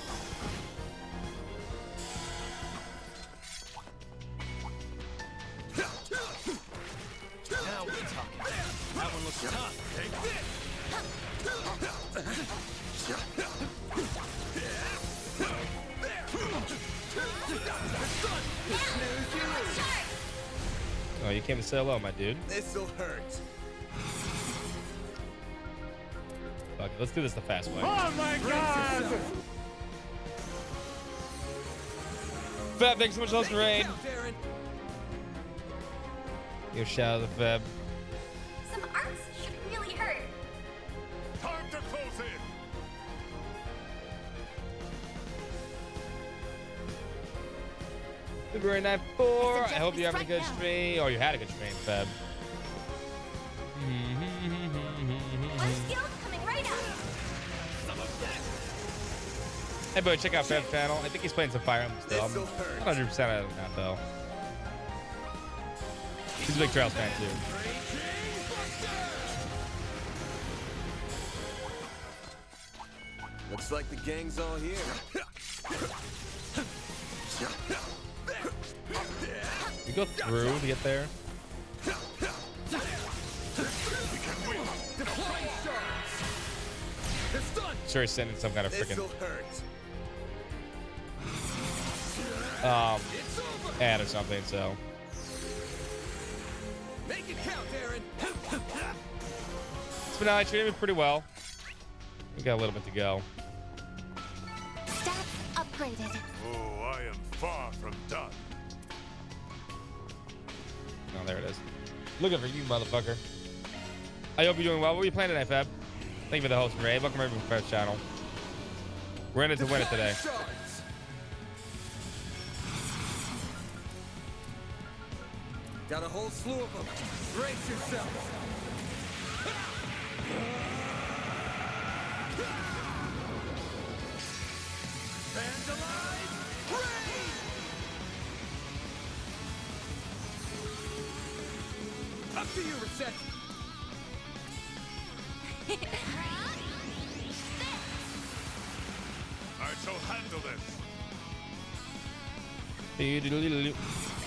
D: Now we're talking. That one looks tough.
E: Take this.
C: Oh, you came to say hello, my dude.
A: This'll hurt.
C: Fuck it, let's do this the fast way.
E: Oh my God!
C: Fab, thanks so much for hosting Raid. Give a shout out to Fab.
Q: Some arts should really hurt.
O: Time to close in.
C: February 9/4. I hope you're having a good stream. Oh, you had a good stream, Feb.
Q: One skill coming right up.
C: Hey, boy, check out Feb's channel. I think he's playing some Fire Emblem still. I'm 100% out of that, though. He's a big Trails fan, too.
A: Looks like the gang's all here.
C: We go through to get there. Sure, he's sending some kind of freaking ad or something. So.
E: Make it count, Aaron.
C: So now I treated him pretty well. We got a little bit to go.
L: Stats upgraded.
O: Oh, I am far from done.
C: Oh, there it is. Looking for you, motherfucker. I hope you're doing well. What are you playing tonight, Feb? Thank you for the host, Ray. Welcome everyone to Feb's channel. We're in it to win it today.
A: Got a whole slew of them. Brace yourself.
E: Vandalize! Raid! Up to you, Reset.
O: I shall handle this.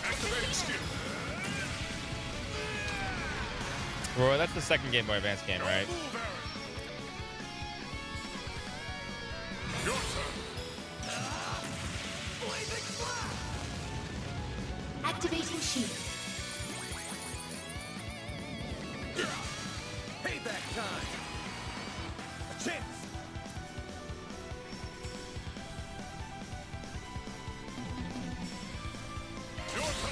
O: Activating skill.
C: Roy, that's the second Game Boy Advance game, right?
O: Your turn.
L: Activating shield.
E: Payback time. A chance.
O: Your turn.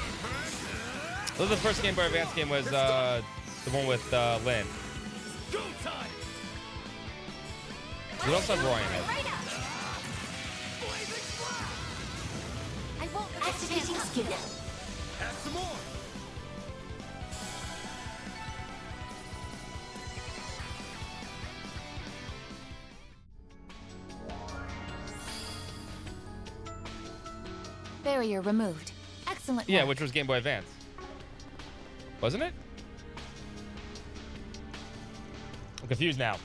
C: Well, the first Game Boy Advance game was the one with Lynn.
E: Go time.
C: We also have Roy in it.
Q: I won't
I: Activating skill.
E: Have some more.
L: Barrier removed. Excellent
C: Yeah,
L: work.
C: which was Game Boy Advance. Wasn't it? I'm confused now.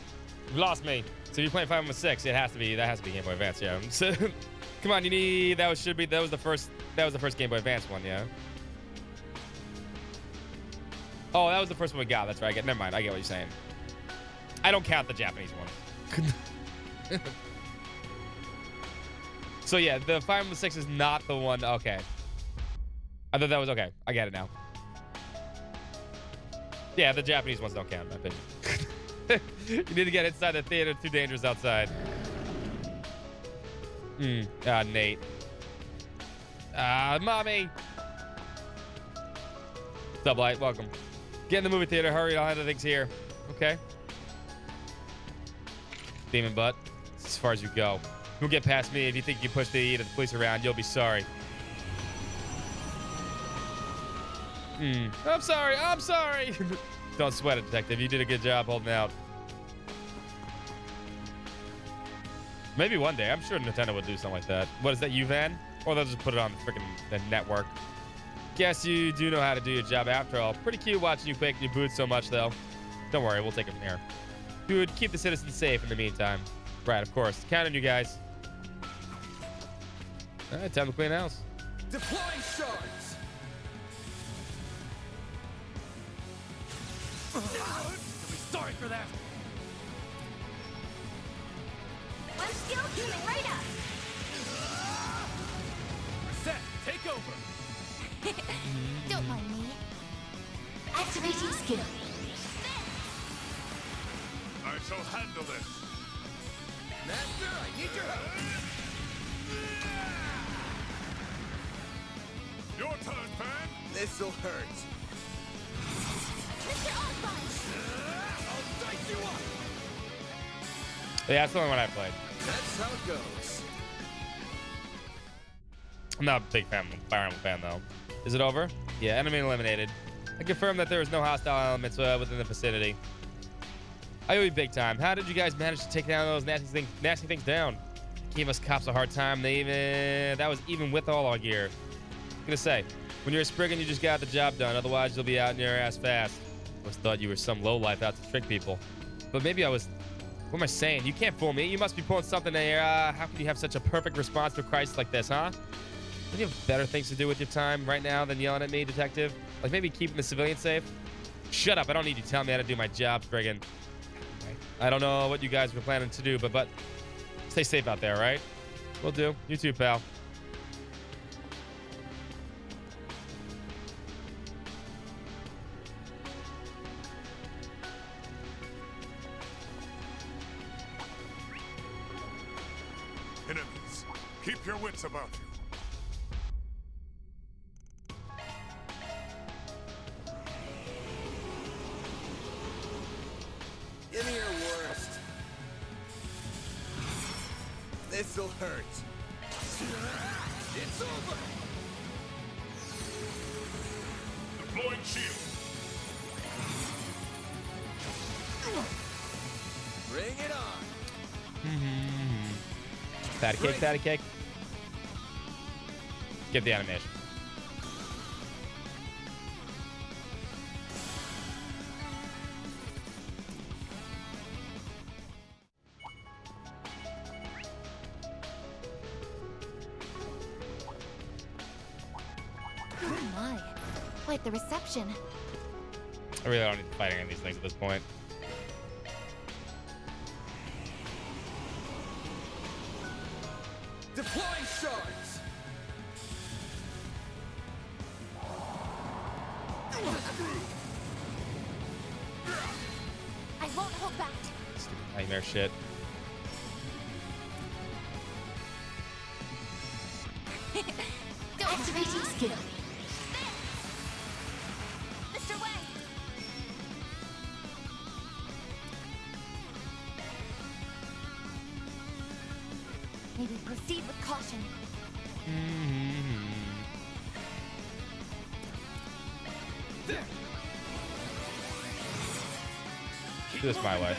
C: You've lost me. So you're playing 5 on 6. It has to be. That has to be Game Boy Advance. Yeah. So, come on. You need. That was the first Game Boy Advance one. Yeah. Oh, that was the first one we got. That's right. Never mind. I get what you're saying. I don't count the Japanese ones. So yeah, the 5 on 6 is not the one. Okay. I thought that was okay. I get it now. Yeah, the Japanese ones don't count, in my opinion. You need to get inside the theater. Too dangerous outside. Nate. Mommy. Sublight, welcome. Get in the movie theater. Hurry, I'll handle things here. Okay. Demon butt. It's as far as you go. You'll get past me. If you think you push the police around, you'll be sorry. I'm sorry. I'm sorry. Don't sweat it, detective. You did a good job holding out. Maybe one day. I'm sure Nintendo would do something like that. What is that, U-Van? Or they'll just put it on the network. Guess you do know how to do your job after all. Pretty cute watching you quake your boots so much, though. Don't worry. We'll take it from here. Dude, keep the citizens safe in the meantime. Right, of course. Count on you guys. All right, time to clean house.
E: Deploying shards. You'll be sorry for that.
Q: One skill coming right up.
E: Reset. Take over.
I: Don't mind me. Activating skill.
O: I shall handle this.
E: Master, I need your help.
O: Your turn, Pan.
A: This'll hurt.
Q: Mr. Osborne.
E: I'll dice you up.
C: Yeah, that's the only one I played.
A: That's how it goes.
C: I'm not a big fan of Fire Emblem fan, though. Is it over? Yeah, enemy eliminated. I confirm that there is no hostile elements within the vicinity. I owe you big time. How did you guys manage to take down those nasty things down? Gave us cops a hard time. That was even with all our gear. I'm gonna say, when you're a Spriggan, you just got the job done. Otherwise, you'll be out in your ass fast. Always thought you were some lowlife out to trick people. But maybe I was... What am I saying? You can't fool me. You must be pulling something there. How can you have such a perfect response to a crisis like this, huh? Don't you have better things to do with your time right now than yelling at me, detective? Like maybe keeping the civilians safe? Shut up. I don't need you telling me how to do my job, Spriggan. I don't know what you guys were planning to do, but stay safe out there, right? Will do. You too, pal.
O: Enemies, keep your wits about you.
A: Give me your worst. This'll hurt.
E: It's over.
O: Deploying shield.
A: Bring it on.
C: Patty cake, patty cake. Get the animation.
L: Oh my. Quite the reception.
C: I really don't need to fight any of these things at this point.
E: Deploying shards.
Q: I won't hold back.
C: Stupid nightmare shit.
I: Activating skill.
L: Proceed with caution.
C: Do this my way.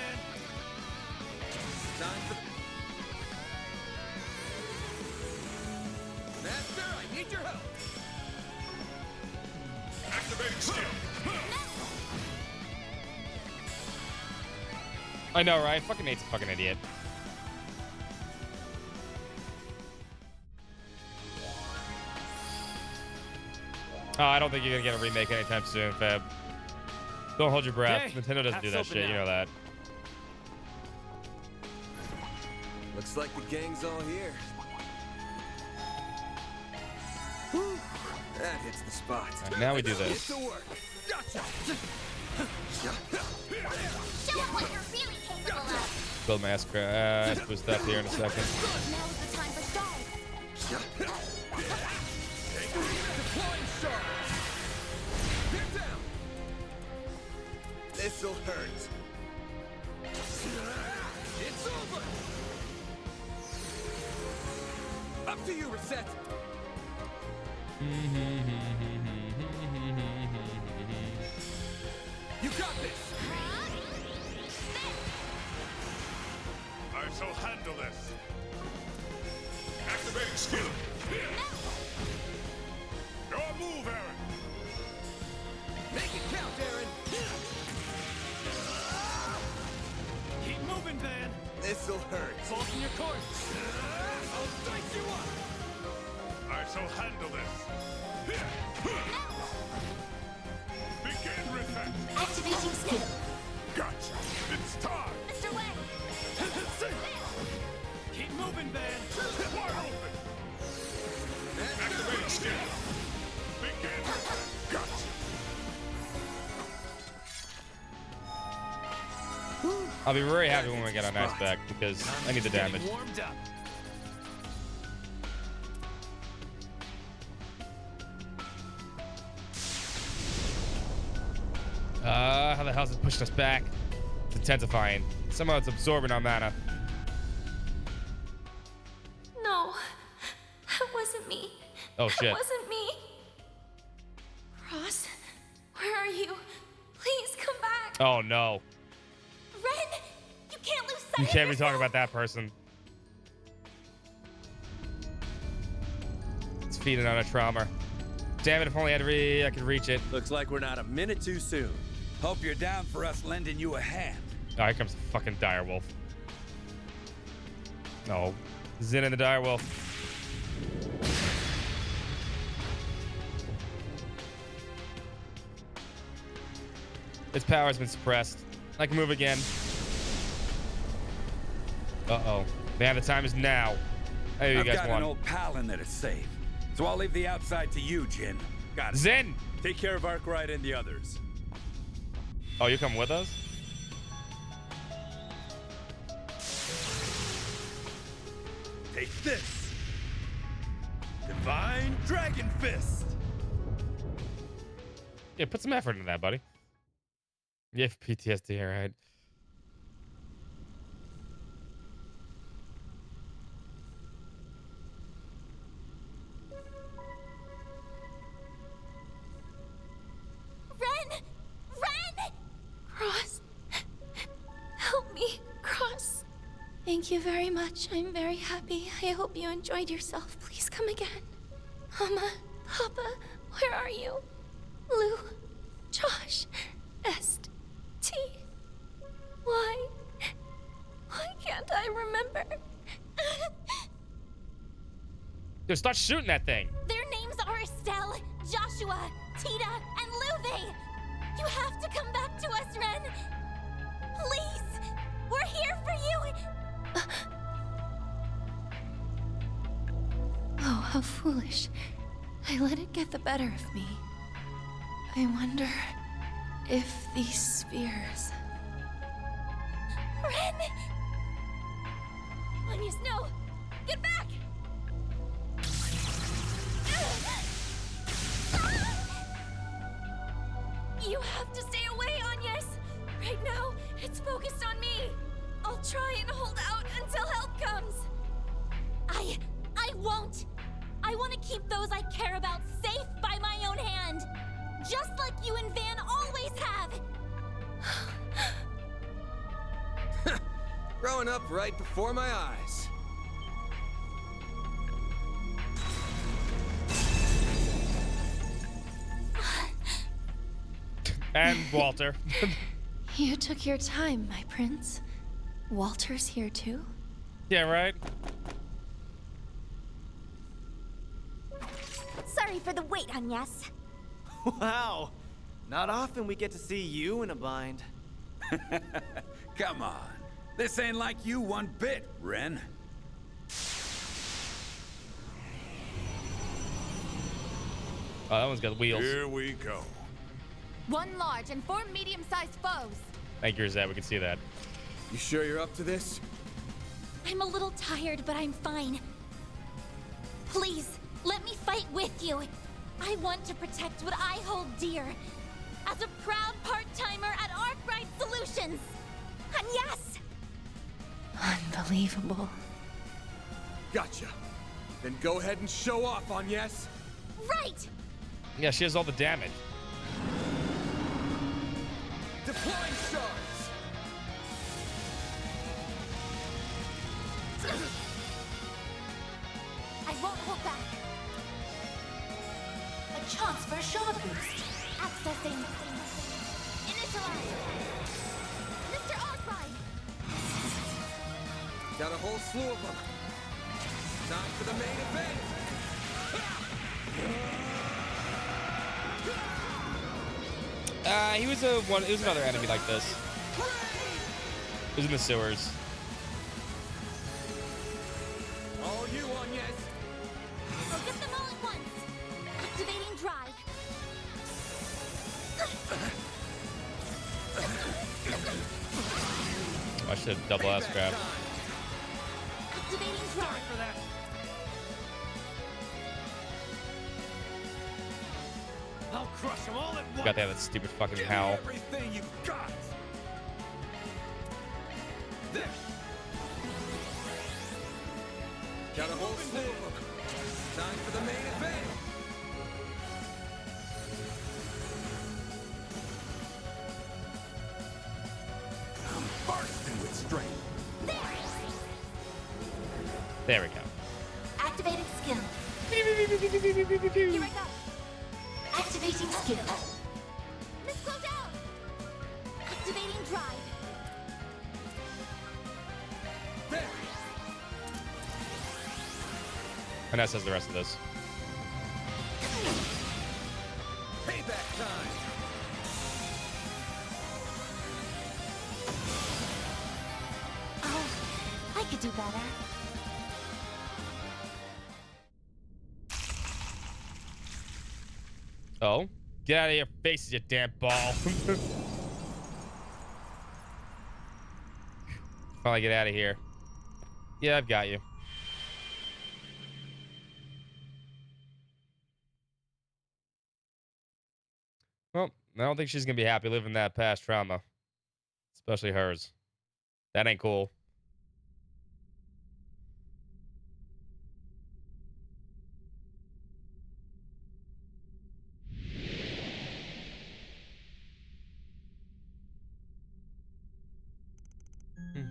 E: Master, I need your help. Activating skill.
C: I know, right? Fucking Nate's a fucking idiot. Oh, I don't think you're gonna get a remake anytime soon, Fab. Don't hold your breath.
D: Okay,
C: Nintendo doesn't do that
D: path's
C: shit.
D: open
C: You know
D: now.
C: that.
A: Looks like the gang's all here. Whew. That hits the spot.
C: All right, now we do this.
A: Get to work. Gotcha.
I: Show 'em what you're really capable of.
C: Build my ass boost up here in a second.
I: Now is the time for stars.
E: Deploying stars. Get down.
A: This'll hurt.
E: It's over. Up to you, Reset. You got this.
O: I shall handle this. Activating skill. Your move, Aaron.
E: Make it count, Aaron. Keep moving, man.
A: This'll hurt.
E: Faulting your course. I'll dice you up.
O: I shall handle this. Begin reset.
I: Activating skill.
O: Gotcha. It's time.
I: Mr. Wang.
E: Keep moving, man.
O: Wide open. Activating skill. Begin reset. Gotcha.
C: I'll be very happy when we get on ice back because I need the damage.
E: Warmed up.
C: How the hell's it pushed us back? It's intensifying. Somehow it's absorbing our mana.
Q: No, that wasn't me.
C: Oh shit.
Q: That wasn't me. Cross, where are you? Please come back.
C: Oh no.
Q: Ren, you can't lose sight
C: You
Q: of
C: can't be
Q: yourself.
C: talking about that person. It's feeding on a trauma. Damn it, if only I could reach it.
M: Looks like we're not a minute too soon. Hope you're down for us lending you a hand.
C: Oh, here comes the fucking direwolf. No. Zin in the direwolf. Its power has been suppressed. I can move again. Uh-oh. Man, the time is now. Hey, you
M: I've
C: guys
M: got
C: won.
M: an old pal in that is safe. So I'll leave the outside to you, Jin. Got it.
C: Zen!
R: Take care of Arkwright and the others.
C: Oh, you coming with us?
R: Take this. Divine Dragon Fist.
C: Yeah, put some effort into that, buddy. You have PTSD, all right?
Q: Ren! Ren! Cross, help me, Cross. Thank you very much. I'm very happy. I hope you enjoyed yourself. Please come again. Mama, Papa, where are you? Lou, Josh, Est, T. Why can't I remember?
C: Yo, start shooting that thing.
Q: Their names are Estelle, Joshua, Tita, and Luve. You have to come back to us, Ren. Please, we're here for you. Oh, how foolish. I let it get the better of me. I wonder if these spheres... Ren! Onias, no! Get back! You have to stay away, Onias! Right now, it's focused on me. I'll try and hold out until help comes.
I: I won't! I want to keep those I care about safe by my own hand! Just like you and Van always have!
A: Growing up right before my eyes.
C: And Walter.
Q: You took your time, my prince. Walter's here too?
C: Yeah, right?
I: Sorry for the wait, Agnes.
D: Wow. Not often we get to see you in a bind.
M: Come on. This ain't like you one bit, Ren.
C: Oh, that one's got wheels.
O: Here we go.
L: 1 large and 4 medium-sized foes.
C: Thank you, Zed. We can see that.
A: You sure you're up to this?
I: I'm a little tired, but I'm fine. Please, let me fight with you. I want to protect what I hold dear. As a proud part-timer at Arkwright Solutions. And yes!
Q: Unbelievable.
A: Gotcha. Then go ahead and show off, Agnes.
I: Right!
C: Yeah, she has all the damage.
A: Deploying stars!
L: I won't hold back. A chance for a shot boost. Accessing. Initialize. Mr. Arkwright.
A: Got a whole slew of them. Time for the main event!
C: He was another enemy like this. He was in the sewers.
A: All you, Agnes!
I: I'll get them all at once. Activating drive.
C: I should have double ass grab.
I: Activating drive.
E: For that. I'll crush them all at once.
C: Got to have that stupid fucking
E: Give me
C: howl.
E: everything you've got. There.
A: Got a whole slew of them. Time for the main event!
S: I'm bursting with strength.
C: There we go.
L: Activating skill. Here I go. Activating skill.
I: Miss Clodell! Activating drive.
C: Vanessa has the rest of this.
A: Payback time!
L: Oh, I could do better.
C: Oh? Get out of your faces, you damn ball. Finally get out of here. Yeah, I've got you. Well, I don't think she's gonna be happy living that past trauma. Especially hers. That ain't cool.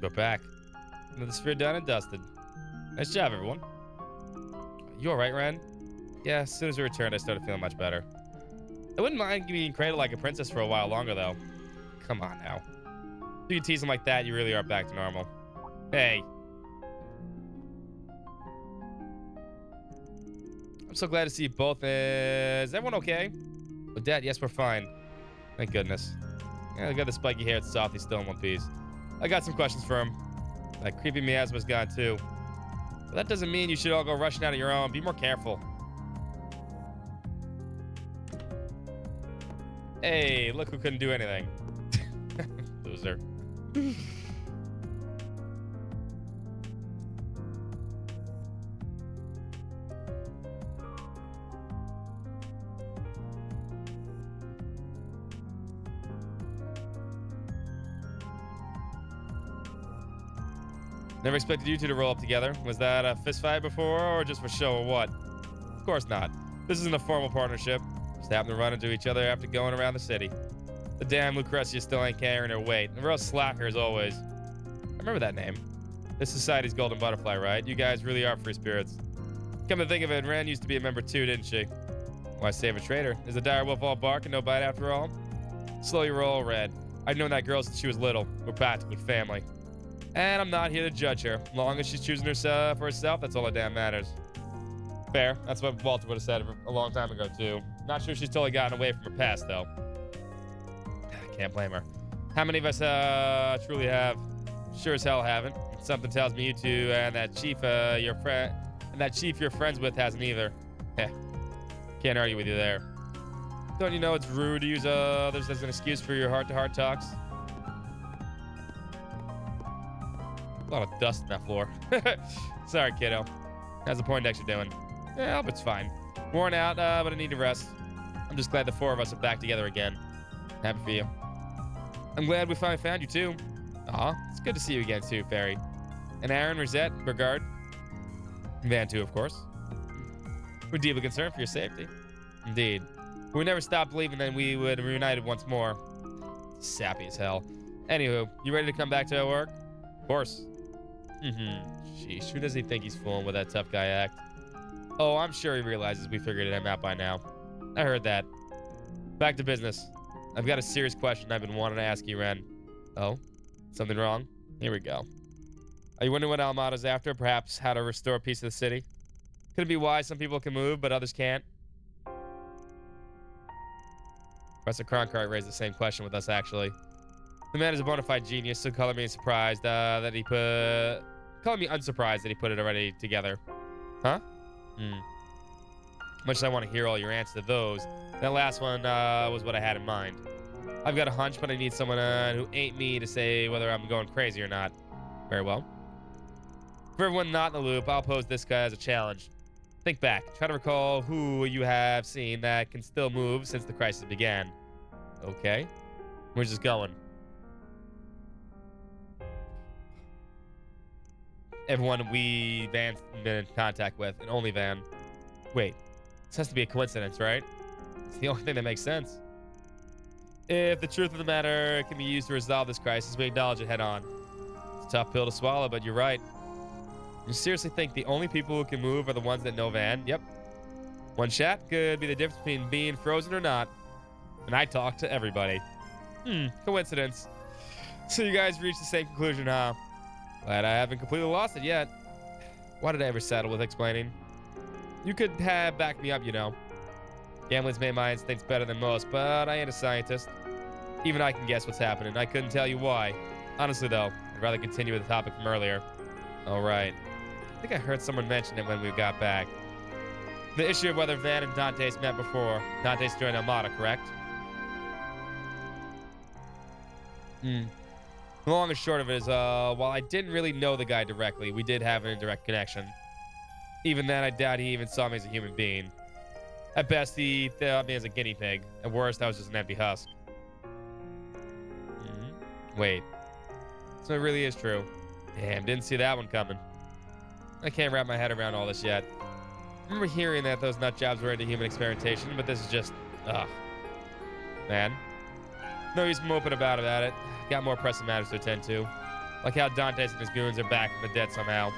C: We're back. Another sphere done and dusted. Nice job, everyone. You alright, Ren? Yeah, as soon as we returned, I started feeling much better. I wouldn't mind being cradled like a princess for a while longer, though. Come on now. If you tease him like that, you really are back to normal. Hey. I'm so glad to see you both. Is everyone okay? Oh, Dad, yes, we're fine. Thank goodness. Yeah, I got the spiky hair. It's softly still in one piece. I got some questions for him. That creepy miasma's gone too. But that doesn't mean you should all go rushing out on your own. Be more careful. Hey, look who couldn't do anything. Loser. Never expected you two to roll up together. Was that a fist fight before, or just for show, or what? Of course not. This isn't a formal partnership. Just happen to run into each other after going around the city. The damn Lucretia still ain't carrying her weight. A real slacker as always. I remember that name. This society's golden butterfly, right? You guys really are free spirits. Come to think of it, Ren used to be a member too, didn't she? Why save a traitor? Is the dire wolf all bark and no bite after all? Slowly roll, Red. I've known that girl since she was little. We're practically family. And I'm not here to judge her. As long as she's choosing herself for herself, that's all that damn matters. Fair. That's what Walter would have said a long time ago, too. Not sure she's totally gotten away from her past, though. Can't blame her. How many of us truly have? Sure as hell haven't. Something tells me you two and that chief you're friends with hasn't either. Heh. Can't argue with you there. Don't you know it's rude to use others as an excuse for your heart-to-heart talks? A lot of dust on that floor. Sorry, kiddo. How's the Poindexter doing? Yeah, I hope it's fine. Worn out, but I need to rest. I'm just glad the four of us are back together again. Happy for you. I'm glad we finally found you, too. Aw, it's good to see you again, too, Fairy. And Aaron, Rosette, Burgard. Van, too, of course. We're deeply concerned for your safety. Indeed. We never stopped believing that we would be reunited once more. Sappy as hell. Anywho, you ready to come back to our work? Of course. Sheesh, who does he think he's fooling with that tough guy act? Oh, I'm sure he realizes we figured him out by now. I heard that. Back to business. I've got a serious question I've been wanting to ask you, Ren. Oh? Something wrong? Here we go. Are you wondering what Almada's after? Perhaps how to restore peace to the city? Could it be why some people can move, but others can't? Professor Cronkite raised the same question with us, actually. The man is a bona fide genius, so color me unsurprised that he put... Color me unsurprised that he put it already together. Huh? Much as I want to hear all your answers to those, that last one was what I had in mind. I've got a hunch, but I need someone who ain't me to say whether I'm going crazy or not. Very well. For everyone not in the loop, I'll pose this guy as a challenge. Think back. Try to recall who you have seen that can still move since the crisis began. Okay. Where's this going? Everyone Van's been in contact with, and only Van. Wait. This has to be a coincidence, right? It's the only thing that makes sense. If the truth of the matter can be used to resolve this crisis, we acknowledge it head on. It's a tough pill to swallow, but you're right. You seriously think the only people who can move are the ones that know Van? Yep. One shot could be the difference between being frozen or not. And I talk to everybody. Coincidence. So you guys reached the same conclusion, huh? Glad I haven't completely lost it yet. Why did I ever settle with explaining? You could have backed me up, you know. Gambling's made my instincts better than most, but I ain't a scientist. Even I can guess what's happening. I couldn't tell you why. Honestly, though, I'd rather continue with the topic from earlier. All right. I think I heard someone mention it when we got back. The issue of whether Van and Dante's met before. Dante's joined Armada, correct? The long and short of it is, while I didn't really know the guy directly, we did have an indirect connection. Even then, I doubt he even saw me as a human being. At best, he thought me as a guinea pig. At worst, I was just an empty husk. Wait. So it really is true. Damn, didn't see that one coming. I can't wrap my head around all this yet. I remember hearing that those nut jobs were into human experimentation, but this is just... ugh. Man. No use moping about it. Got more pressing matters to attend to. Like how Dantes and his goons are back from the dead somehow.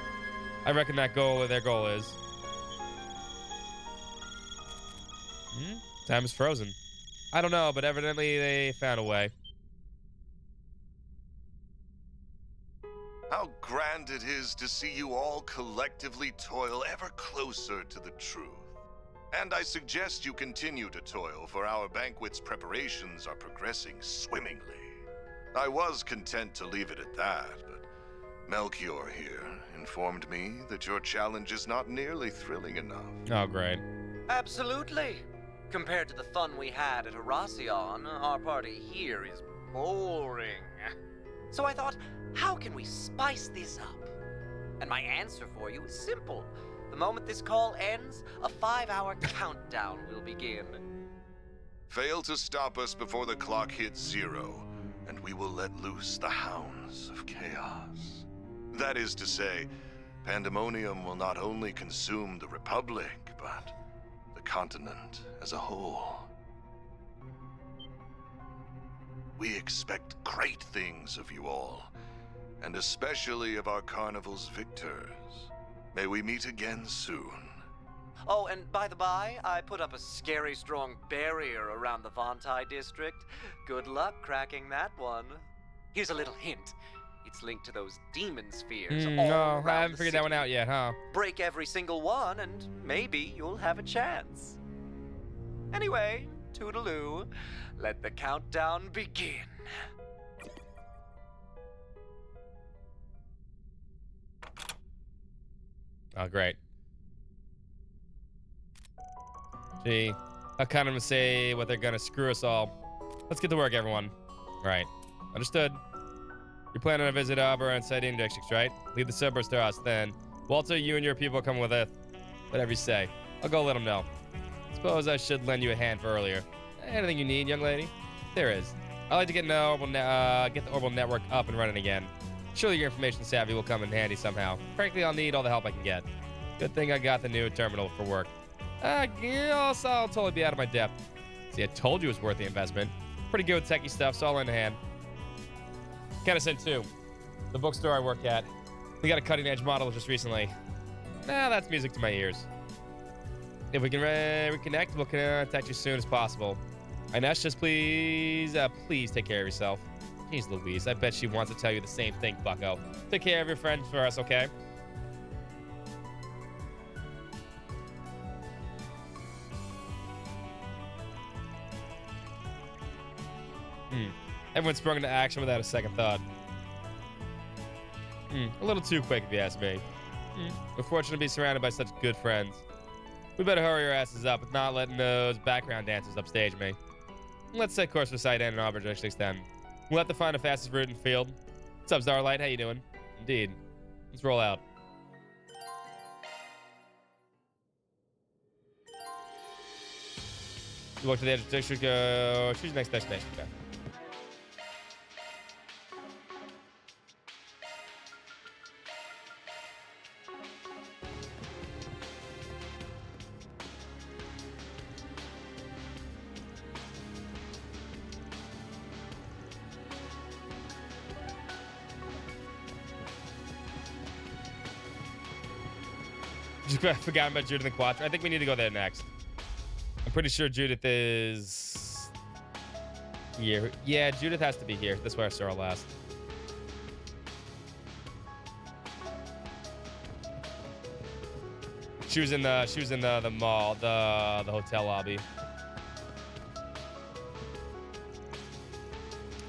C: I reckon their goal is... Time is frozen. I don't know, but evidently they found a way.
K: How grand it is to see you all collectively toil ever closer to the truth. And I suggest you continue to toil, for our banquet's preparations are progressing swimmingly. I was content to leave it at that, but Melchior here informed me that your challenge is not nearly thrilling enough.
C: Oh, great.
V: Absolutely. Compared to the fun we had at Heracion, our party here is boring. So I thought, how can we spice this up? And my answer for you is simple. The moment this call ends, a 5-hour countdown will begin.
K: Fail to stop us before the clock hits 0, and we will let loose the hounds of chaos.
B: That is to say, pandemonium will not only consume the Republic, but the continent as a whole. We expect great things of you all, and especially of our carnival's victors. May we meet again soon.
V: Oh, and by the by, I put up a scary strong barrier around the Vontai district. Good luck cracking that one. Here's a little hint. It's linked to those demon spheres all
C: No,
V: around
C: I haven't
V: the
C: figured that one
V: city.
C: out yet, huh?
V: Break every single one, and maybe you'll have a chance. Anyway, toodaloo. Let the countdown begin.
C: Oh, great. Gee, I'll kind of say what they're gonna screw us all. Let's get to work, everyone. Right. Understood. You're planning on a visit to Arbor and Siding districts, right? Leave the suburbs to us, then. Walter, you and your people come with us. Whatever you say. I'll go let them know. Suppose I should lend you a hand for earlier. Anything you need, young lady? There is. I'd like to get the Orbital network up and running again. Surely your information savvy will come in handy somehow. Frankly, I'll need all the help I can get. Good thing I got the new terminal for work. I'll totally be out of my depth. See, I told you it was worth the investment. Pretty good with techie stuff, so I'll lend a hand. Kennison, too. The bookstore I work at. We got a cutting-edge model just recently. That's music to my ears. If we can reconnect, we'll contact you as soon as possible. Ines, just please take care of yourself. Jeez Louise, I bet she wants to tell you the same thing, bucko. Take care of your friend for us, okay? Everyone sprung into action without a second thought. A little too quick, if you ask me. We're fortunate to be surrounded by such good friends. We better hurry our asses up with not letting those background dancers upstage me. Let's set course for Side and Auburn districts then. We'll have to find the fastest route in the field. What's up, Starlight? How you doing? Indeed. Let's roll out. You walk to the edge of the district, choose the next destination. Okay. Just forgot about Judith and Quattro. I think we need to go there next. I'm pretty sure Judith is here. Yeah, Judith has to be here. That's where I saw her last. She was in the mall, the hotel lobby.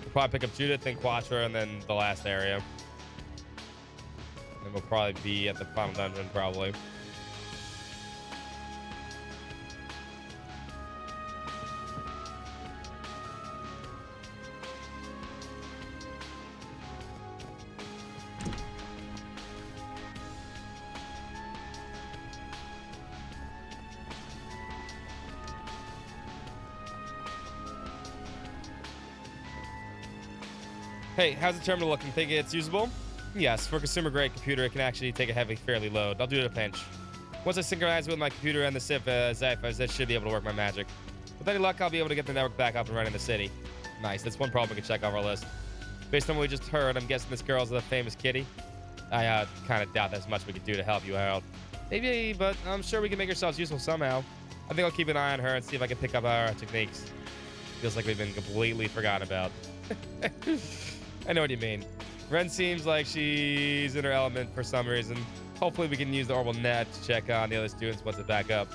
C: We'll probably pick up Judith and Quattro and then the last area. And we'll probably be at the final dungeon, probably. Hey, how's the terminal looking? Think it's usable? Yes, for a consumer-grade computer, it can actually take a heavy, fairly load. I'll do it at a pinch. Once I synchronize with my computer and the Zyphas, that should be able to work my magic. With any luck, I'll be able to get the network back up and running in the city. Nice, that's one problem we can check off our list. Based on what we just heard, I'm guessing this girl's a famous kitty. I kind of doubt there's much we can do to help you out. Maybe, but I'm sure we can make ourselves useful somehow. I think I'll keep an eye on her and see if I can pick up our techniques. Feels like we've been completely forgotten about. I know what you mean. Ren seems like she's in her element for some reason. Hopefully we can use the orbital net to check on the other students once it's back up.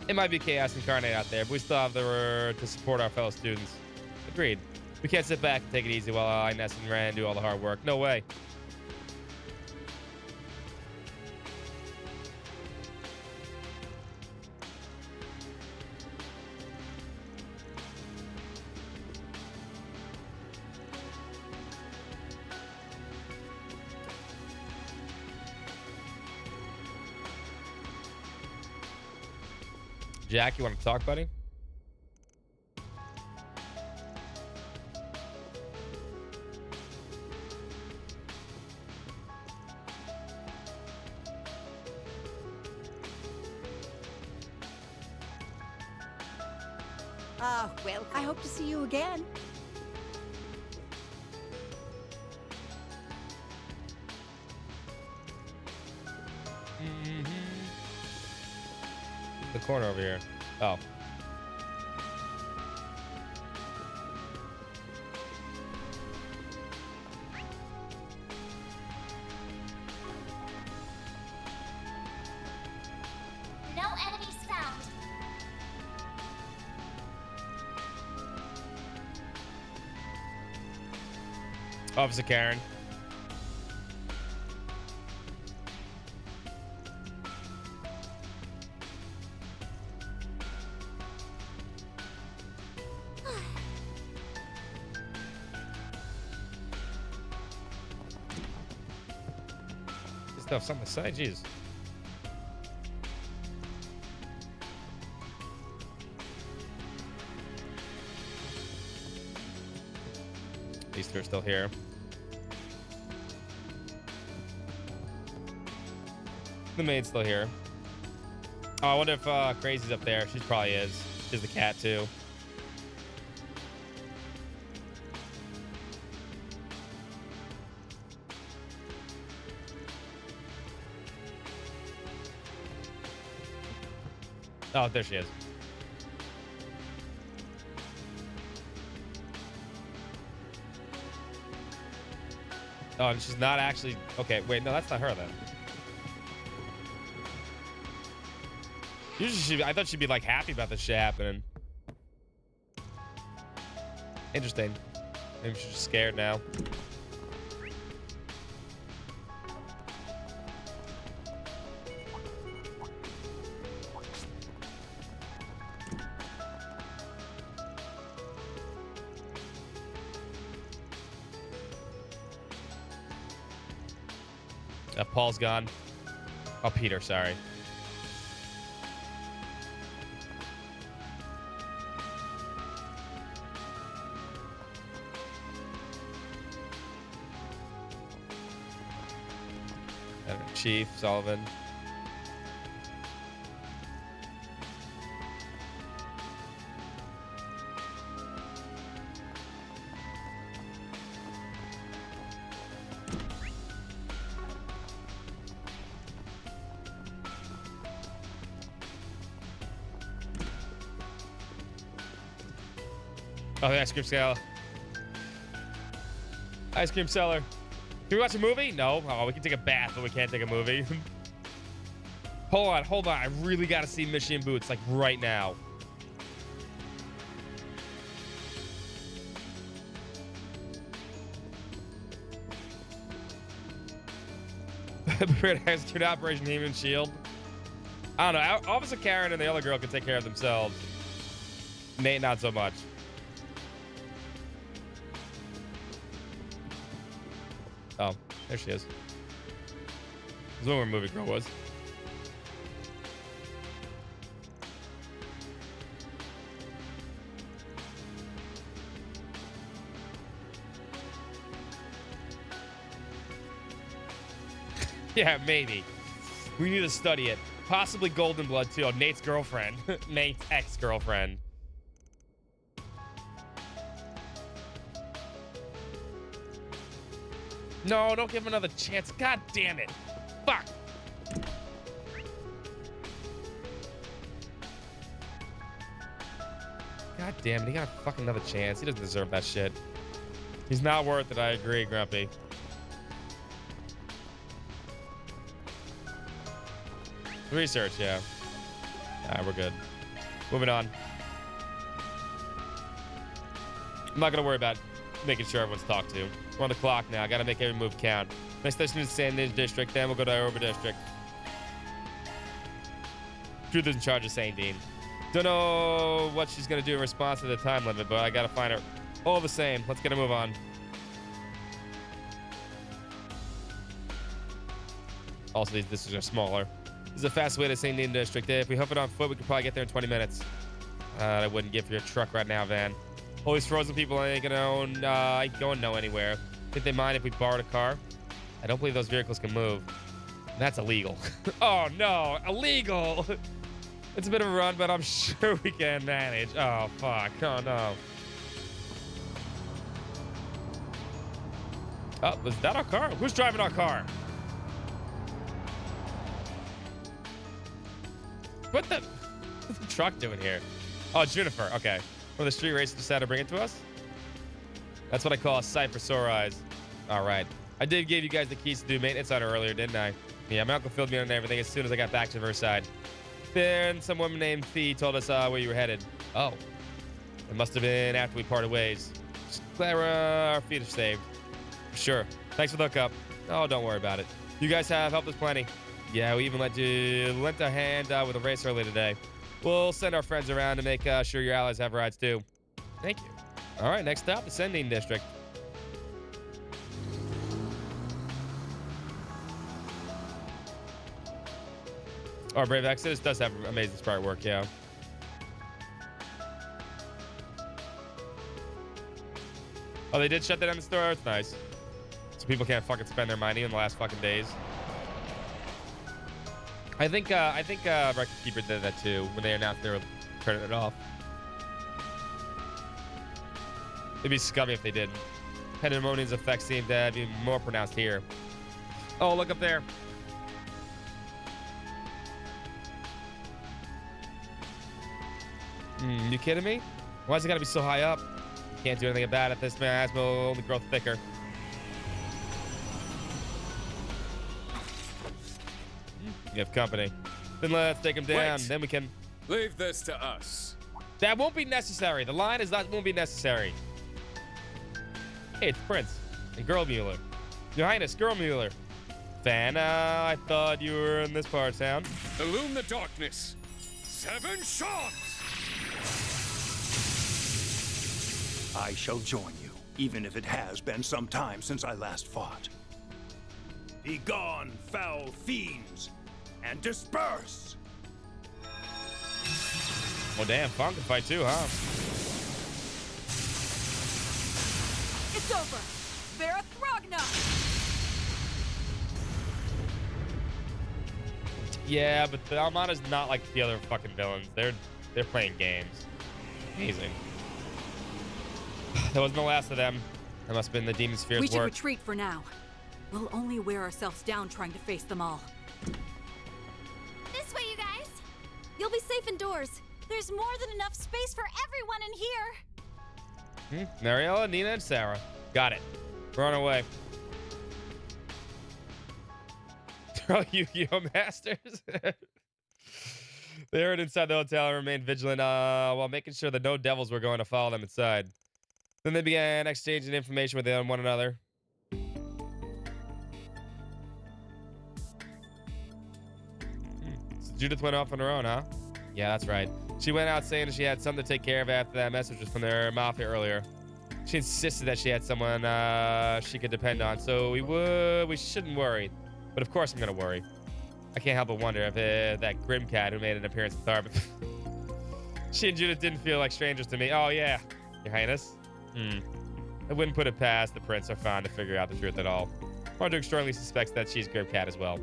C: It might be chaos incarnate out there, but we still have to support our fellow students. Agreed. We can't sit back and take it easy while Ines and Ren do all the hard work. No way. Jack, you want to talk, buddy?
U: Ah, well, I hope to see you again.
C: The corner over here. Oh.
I: No enemies found.
C: Officer Karen. Stuff's on the side, jeez. These two are still here. The maid's still here. Oh, I wonder if Crazy's up there. She probably is. She's the cat too. Oh, there she is. Oh, and she's not actually... Okay, wait, no, that's not her then. Usually I thought she'd be like happy about this shit happening. Interesting. Maybe she's just scared now. Paul's gone. Oh, Peter, sorry. Chief Sullivan. Oh, the ice cream seller. Ice cream seller. Can we watch a movie? No. Oh, we can take a bath, but we can't take a movie. Hold on. I really got to see Mission Boots, like, right now. Prepared to execute Operation Human Shield. I don't know. Officer Karen and the other girl can take care of themselves. Nate, not so much. Oh, there she is. This is where movie girl was. Yeah, maybe. We need to study it. Possibly Golden Blood too. Oh, Nate's girlfriend. Nate's ex-girlfriend. No, don't give him another chance. God damn it. Fuck. God damn it. He got fucking another chance. He doesn't deserve that shit. He's not worth it. I agree, Grumpy. Research, yeah. Alright, we're good. Moving on. I'm not gonna worry about making sure everyone's talked to. We're on the clock now. I gotta make every move count. Next station is San Diego District, then we'll go to Aruba District. Truth is in charge of St. Dean. Don't know what she's gonna do in response to the time limit, but I gotta find her. All the same, let's get a move on. Also, these districts are smaller. This is a fast way to St. Dean District. If we hoof it on foot, we could probably get there in 20 minutes. I wouldn't give you a truck right now, Van. All these frozen people ain't going no anywhere. Think they mind if we borrowed a car? I don't believe those vehicles can move. That's illegal. Oh no, illegal! It's a bit of a run, but I'm sure we can manage. Oh, fuck. Oh, no. Oh, was that our car? Who's driving our car? What's the truck doing here? Oh, it's Juniper. Okay. Well, the street racer decided to bring it to us? That's what I call a sight for sore eyes. All right. I did give you guys the keys to do maintenance on her earlier, didn't I? Yeah, my uncle filled me in on everything as soon as I got back to Versailles. Then some woman named Fee told us where you were headed. Oh. It must have been after we parted ways. Just glad our feet are saved. Sure. Thanks for the hookup. Oh, don't worry about it. You guys have helped us plenty. Yeah, we even lent a hand with a race earlier today. We'll send our friends around to make sure your allies have rides too. Thank you. All right, next stop, the Sending District. Our Brave Exodus does have amazing sprite work, yeah. Oh, they did shut that down the store? It's nice. So people can't fucking spend their money in the last fucking days. I think Record Keeper did that too when they announced they were turning it off. It'd be scummy if they didn't. Pandemonium's effects seem to be more pronounced here. Oh, look up there. You kidding me? Why's it gotta be so high up? Can't do anything about it. This asthma will only grow thicker. You have company. Then let's take him down.
O: Wait.
C: Then we can...
O: Leave this to us.
C: That won't be necessary. The line is that won't be necessary. Hey, it's Prince and Girl Mueller. Your Highness, Girl Mueller. Fan, I thought you were in this part of town.
O: Illume the darkness. 7 shots!
G: I shall join you, even if it has been some time since I last fought. Begone, foul fiends, and disperse!
C: Well, damn, Fong can fight too, huh?
U: It's over! Vera Throgna!
C: Yeah, but the Armada's not like the other fucking villains. They're playing games. Amazing. That wasn't the last of them. That must have been the Demon Sphere's
U: We should
C: work.
U: retreat for now. We'll only wear ourselves down trying to face them all.
I: This way, you guys! You'll be safe indoors. There's more than enough space for everyone in here.
C: Mariella, Nina, and Sarah. Got it. We're on our way. They're all Yu-Gi-Oh! Masters. They heard inside the hotel and remained vigilant while making sure that no devils were going to follow them inside. Then they began exchanging information with one another. So Judith went off on her own, huh? Yeah, that's right. She went out saying she had something to take care of after that message was from their mafia earlier. She insisted that she had someone she could depend on, so we shouldn't worry. But of course I'm gonna worry. I can't help but wonder if that Grim Cat who made an appearance with Tharbeth. She and Judith didn't feel like strangers to me. Oh yeah, Your Highness. I wouldn't put it past the Prince or Fawn to figure out the truth at all. Marduk strongly suspects that she's Grim Cat as well.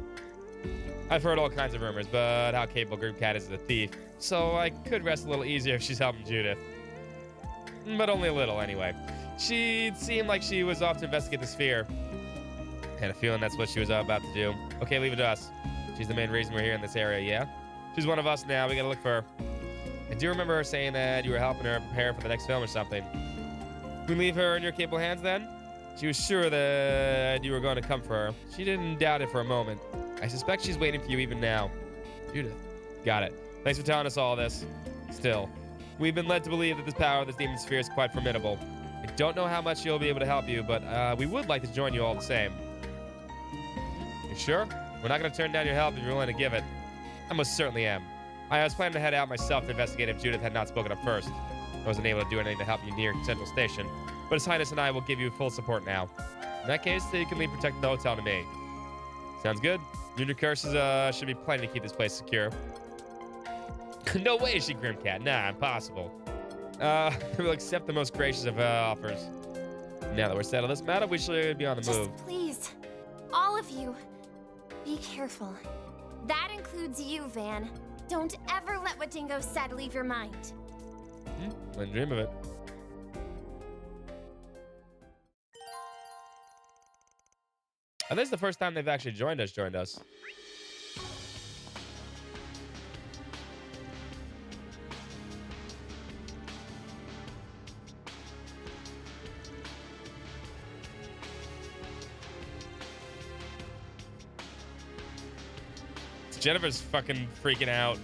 C: I've heard all kinds of rumors, but how capable Grim Cat is as a thief, so I could rest a little easier if she's helping Judith. But only a little, anyway. She seemed like she was off to investigate the sphere. Had a feeling that's what she was about to do. Okay, leave it to us. She's the main reason we're here in this area, yeah? She's one of us now. We gotta look for her. I do remember her saying that you were helping her prepare for the next film or something. We leave her in your capable hands then? She was sure that you were going to come for her. She didn't doubt it for a moment. I suspect she's waiting for you even now. Judith. Got it. Thanks for telling us all this. Still, we've been led to believe that this power of this demon sphere is quite formidable. I don't know how much she'll be able to help you, but we would like to join you all the same. You sure? We're not going to turn down your help if you're willing to give it. I most certainly am. I was planning to head out myself to investigate if Judith had not spoken up first. I wasn't able to do anything to help you near Central Station, but His Highness and I will give you full support now. In that case, you can leave protecting the hotel to me. Sounds good. You and your curses should be plenty to keep this place secure. No way is she Grim Cat. Nah, impossible. We'll accept the most gracious of offers. Now that we're settled this matter, we should be on the move.
I: Please, all of you, be careful. That includes you, Van.
Q: Don't ever let what Dingo said leave your mind.
C: Wouldn't dream of it. And this is the first time they've actually joined us. Jennifer's fucking freaking out.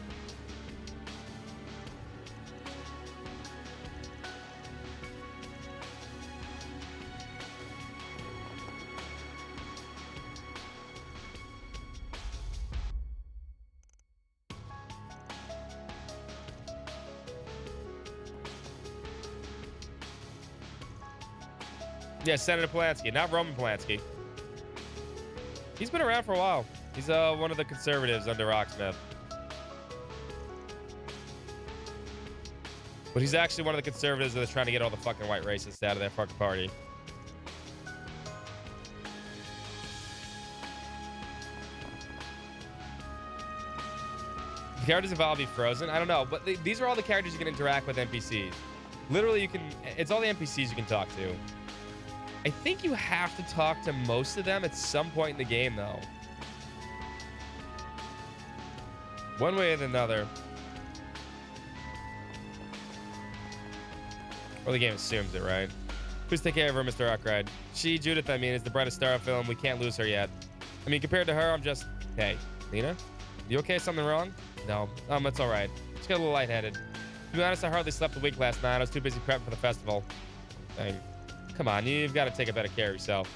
C: Yeah, Senator Polanski, not Roman Polanski. He's been around for a while. He's one of the conservatives under Rocksmith. But he's actually one of the conservatives that's trying to get all the fucking white racists out of their fucking party. The characters involved be frozen? I don't know, but these are all the characters you can interact with NPCs. Literally, it's all the NPCs you can talk to. I think you have to talk to most of them at some point in the game, though. One way or another. Or the game assumes it, right? Please take care of her, Mr. Arkwright. She, Judith, I mean, is the brightest star of film. We can't lose her yet. I mean, compared to her, I'm just... Hey, Lena? You okay? Something wrong? No. It's all right. Just got a little lightheaded. To be honest, I hardly slept a week last night. I was too busy prepping for the festival. Dang. Come on, you've got to take a better care of yourself.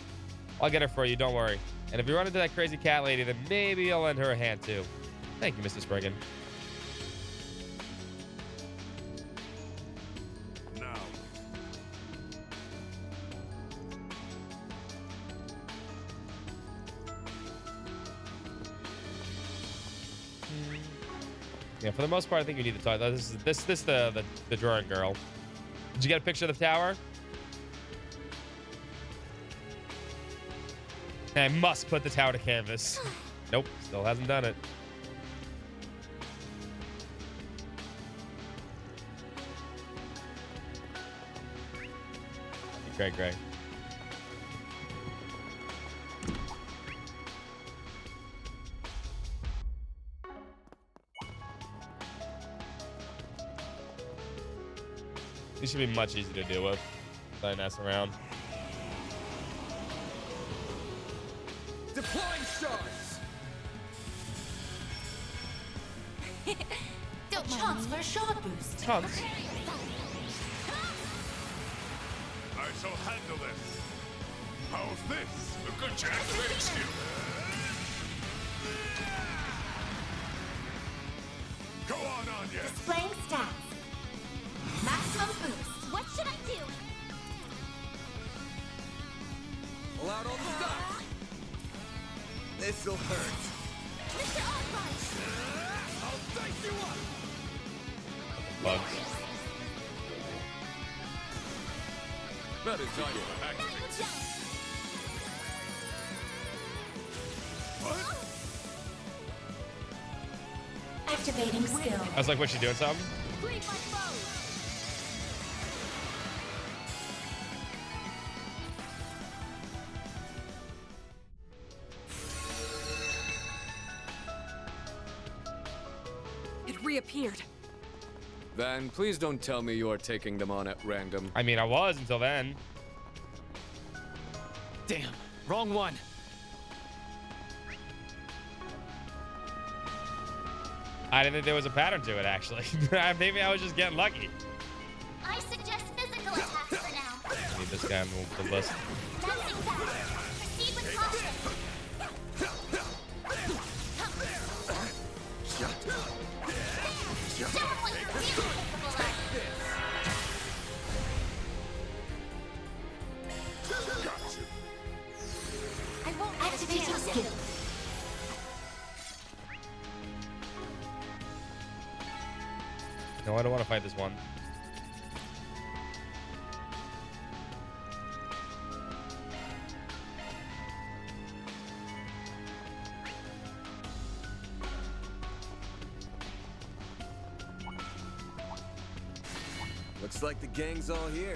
C: I'll get her for you, don't worry. And if you run into that crazy cat lady, then maybe I'll lend her a hand, too. Thank you, Mr. Spriggan.
O: Now.
C: Yeah, for the most part, I think you need to talk. This is the drawing girl. Did you get a picture of the tower? I must put the tower to canvas. Nope, still hasn't done it. Great. These should be much easier to deal with. Letting us around.
E: Deploying stars!
Q: Don't chance for a shot boost.
C: Chance?
O: I shall handle this. How's this? A good chance to execute. Go on, Anya.
Q: Displaying stats. Maximum boost.
I: What should I do?
E: Pull out all the stuff.
A: This'll hurt.
I: Mr. Arkwright!
E: I'll dice you up!
C: Bugs.
R: That is time to activate.
O: What?
Q: Activating skill.
C: I was like, what's she doing something?
I: Bleed my foes!
H: It reappeared.
R: Then please don't tell me you are taking them on at random.
C: I mean, I was until then.
D: Damn, wrong one.
C: I didn't think there was a pattern to it, actually. Maybe I was just getting lucky.
I: I suggest physical attacks for now.
C: I need this guy on the list.
I: Dancing fast. Proceed with caution. Show what you're really capable of.
Q: I won't activate your skill.
C: No, I don't want to fight this one.
A: Looks like the gang's all here.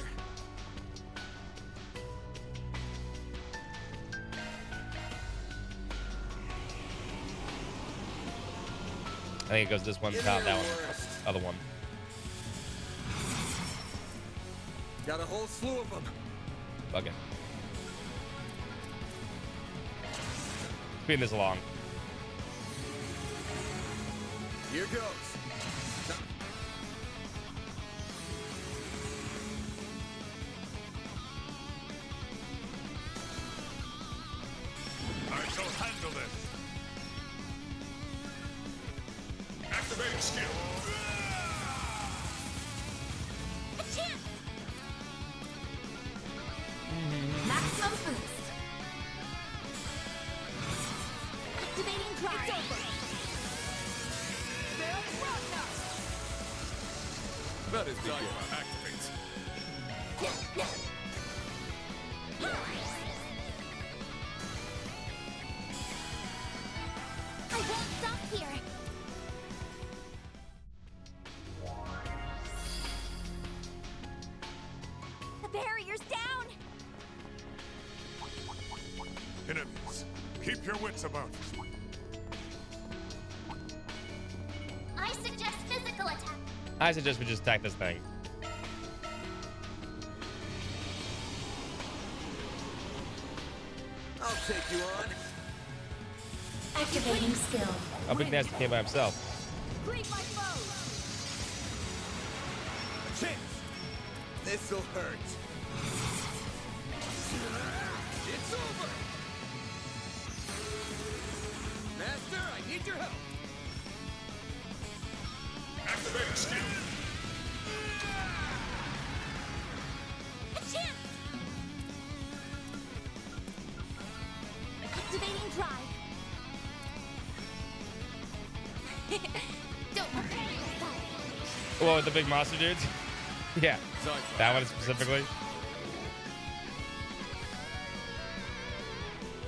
C: I think it goes this one, top, that one, other one.
A: Got a whole slew of them.
C: Fuck it. Speed this along.
A: Here goes.
O: I shall handle this. Activate skill.
I: Maximum boost. Activating drive. It's over.
R: That is Daybreak activates.
I: I won't stop here. The barrier's down.
O: Enemies, keep your wits about you.
I: I suggest physical attack.
C: I suggest we just attack this thing.
A: I'll take you on.
Q: Activating skill.
C: A big nasty came by himself.
I: Greet my foes.
A: A chance. This'll hurt. It's over. Master, I need your help.
O: Activate skill.
I: A chance. Activating drive. Don't worry.
C: Whoa, with the big monster dudes? Yeah. That one specifically.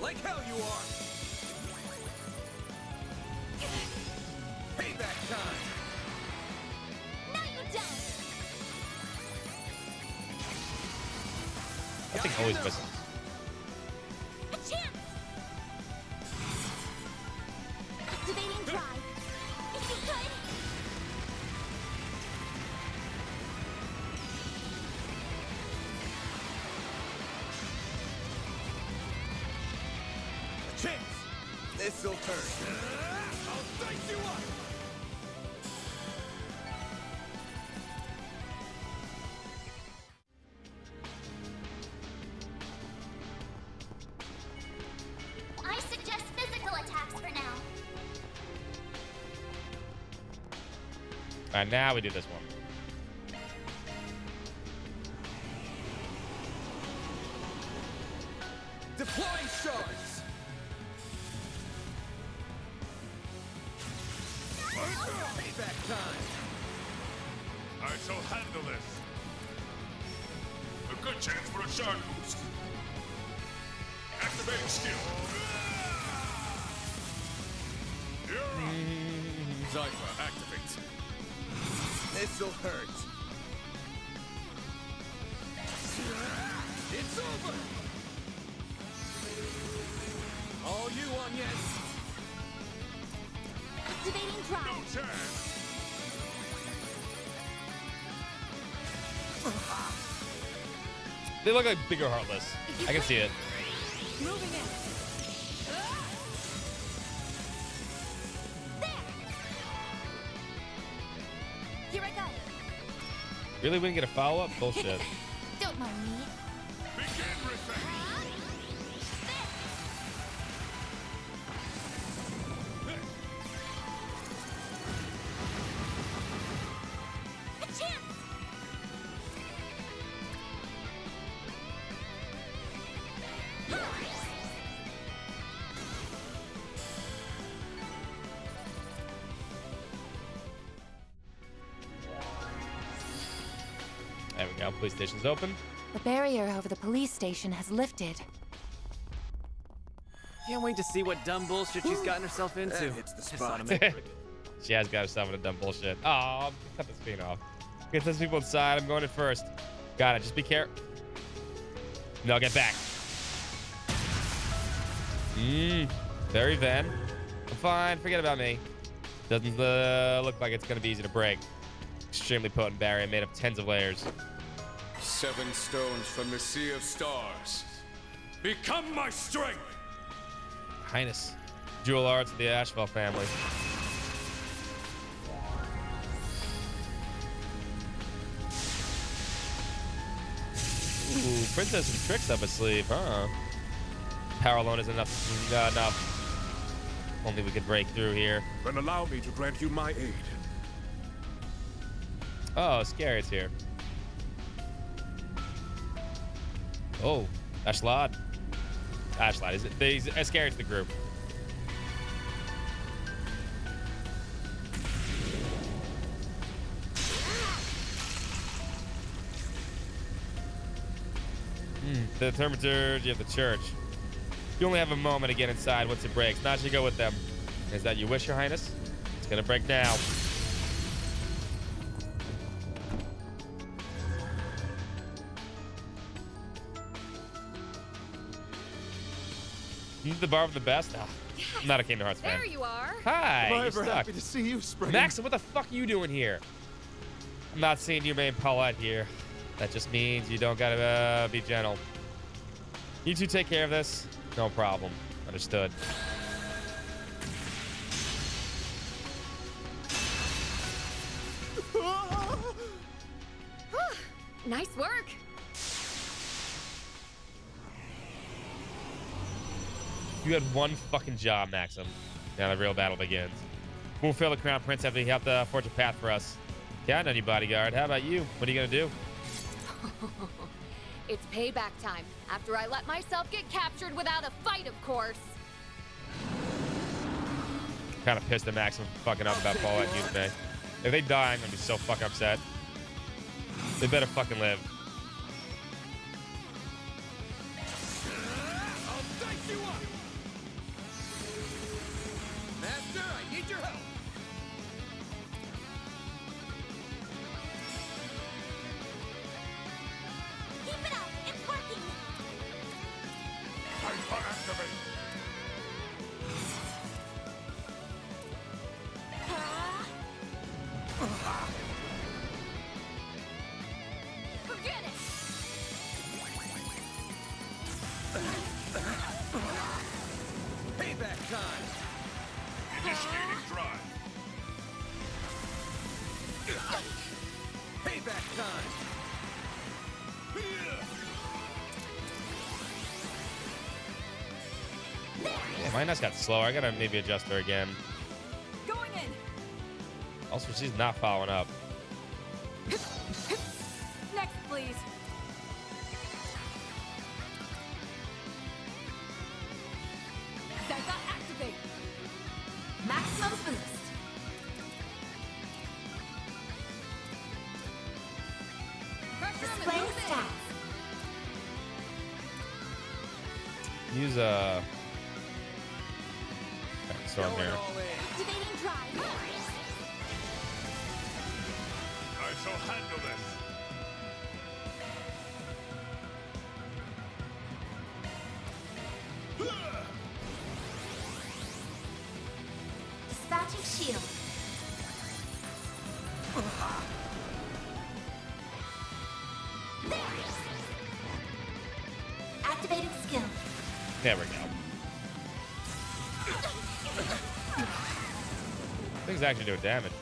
A: Like hell you are. Payback time.
I: No, you don't.
C: That thing always misses.
I: A chance. Activating drive. If you could.
A: A chance. This'll hurt. I'll dice you up.
I: I suggest physical attacks for now.
C: All right, now we do this one.
A: Deploying shards. Payback time.
O: I shall handle this. A good chance for a shard boost. Activate skill.
R: Daybreak activates.
A: This'll hurt. It's over. All you on yet?
I: Activating drive.
O: No chance.
C: They look like bigger Heartless. I can see it.
I: Moving in. There. Here I go.
C: Really wouldn't get a follow-up? Bullshit.
I: Don't mind me.
O: Begin reset.
I: A chance.
C: There we go. Police station's open.
L: The barrier over the police station has lifted.
D: Can't wait to see what dumb bullshit she's gotten herself into.
A: That hits the
D: Just
A: spot.
D: thought I'd make her-
C: She has got herself into dumb bullshit. Oh, cut the screen off. Get those people inside. I'm going in first. Got it. Just be careful. No, get back. Very Ven. I'm fine. Forget about me. Doesn't look like it's going to be easy to break. Extremely potent barrier made of tens of layers.
O: 7 stones from the Sea of Stars. Become my strength!
C: Highness. Jewel arts of the Ashfell family. Ooh, Prince has some tricks up his sleeve, huh? Power alone isn't enough. Only we could break through here.
O: Then allow me to grant you my aid.
C: Oh, Scary's here. Oh, Ashlad. Ashlad, is it? Scary's the group. The Terminator, you have the church. You only have a moment to get inside once it breaks. Not you go with them. Is that you wish, Your Highness? It's gonna break now. The bar of the best? Oh, yes. I'm not a Kingdom Hearts fan.
Q: There you are.
C: Hi.
K: I'm
C: You're
K: ever
C: stuck.
K: happy to see you, Spring.
C: Maxim, what the fuck are you doing here? I'm not seeing you main Paulette here. That just means you don't gotta be gentle. You two take care of this. No problem. Understood.
Q: Nice work.
C: You had one fucking job, Maxim. Now the real battle begins. We'll fail the Crown Prince after he helped forge a path for us. Counting on you, bodyguard. How about you? What are you gonna do?
Q: It's payback time. After I let myself get captured without a fight, of course.
C: Kind of pissed at Maxim fucking up about Paulette and you today. If they die, I'm gonna be so fucking upset. They better fucking live.
E: I'll dice you up! Master, I need your help!
I: Keep it up! It's working!
O: Hyper activate!
Q: Forget it!
E: Payback time!
O: Initiating drive.
E: Payback time!
C: Yeah, mine just got slower. I gotta maybe adjust her again.
Q: Going in!
C: Also, she's not following up.
Q: Next, please. Zega activate! Maximum boost!
I: Display stats.
C: Use a storm here.
I: Activating drive.
O: I shall handle this.
I: Dispatching shield. Activating skill.
C: There we go. Thing's actually doing damage.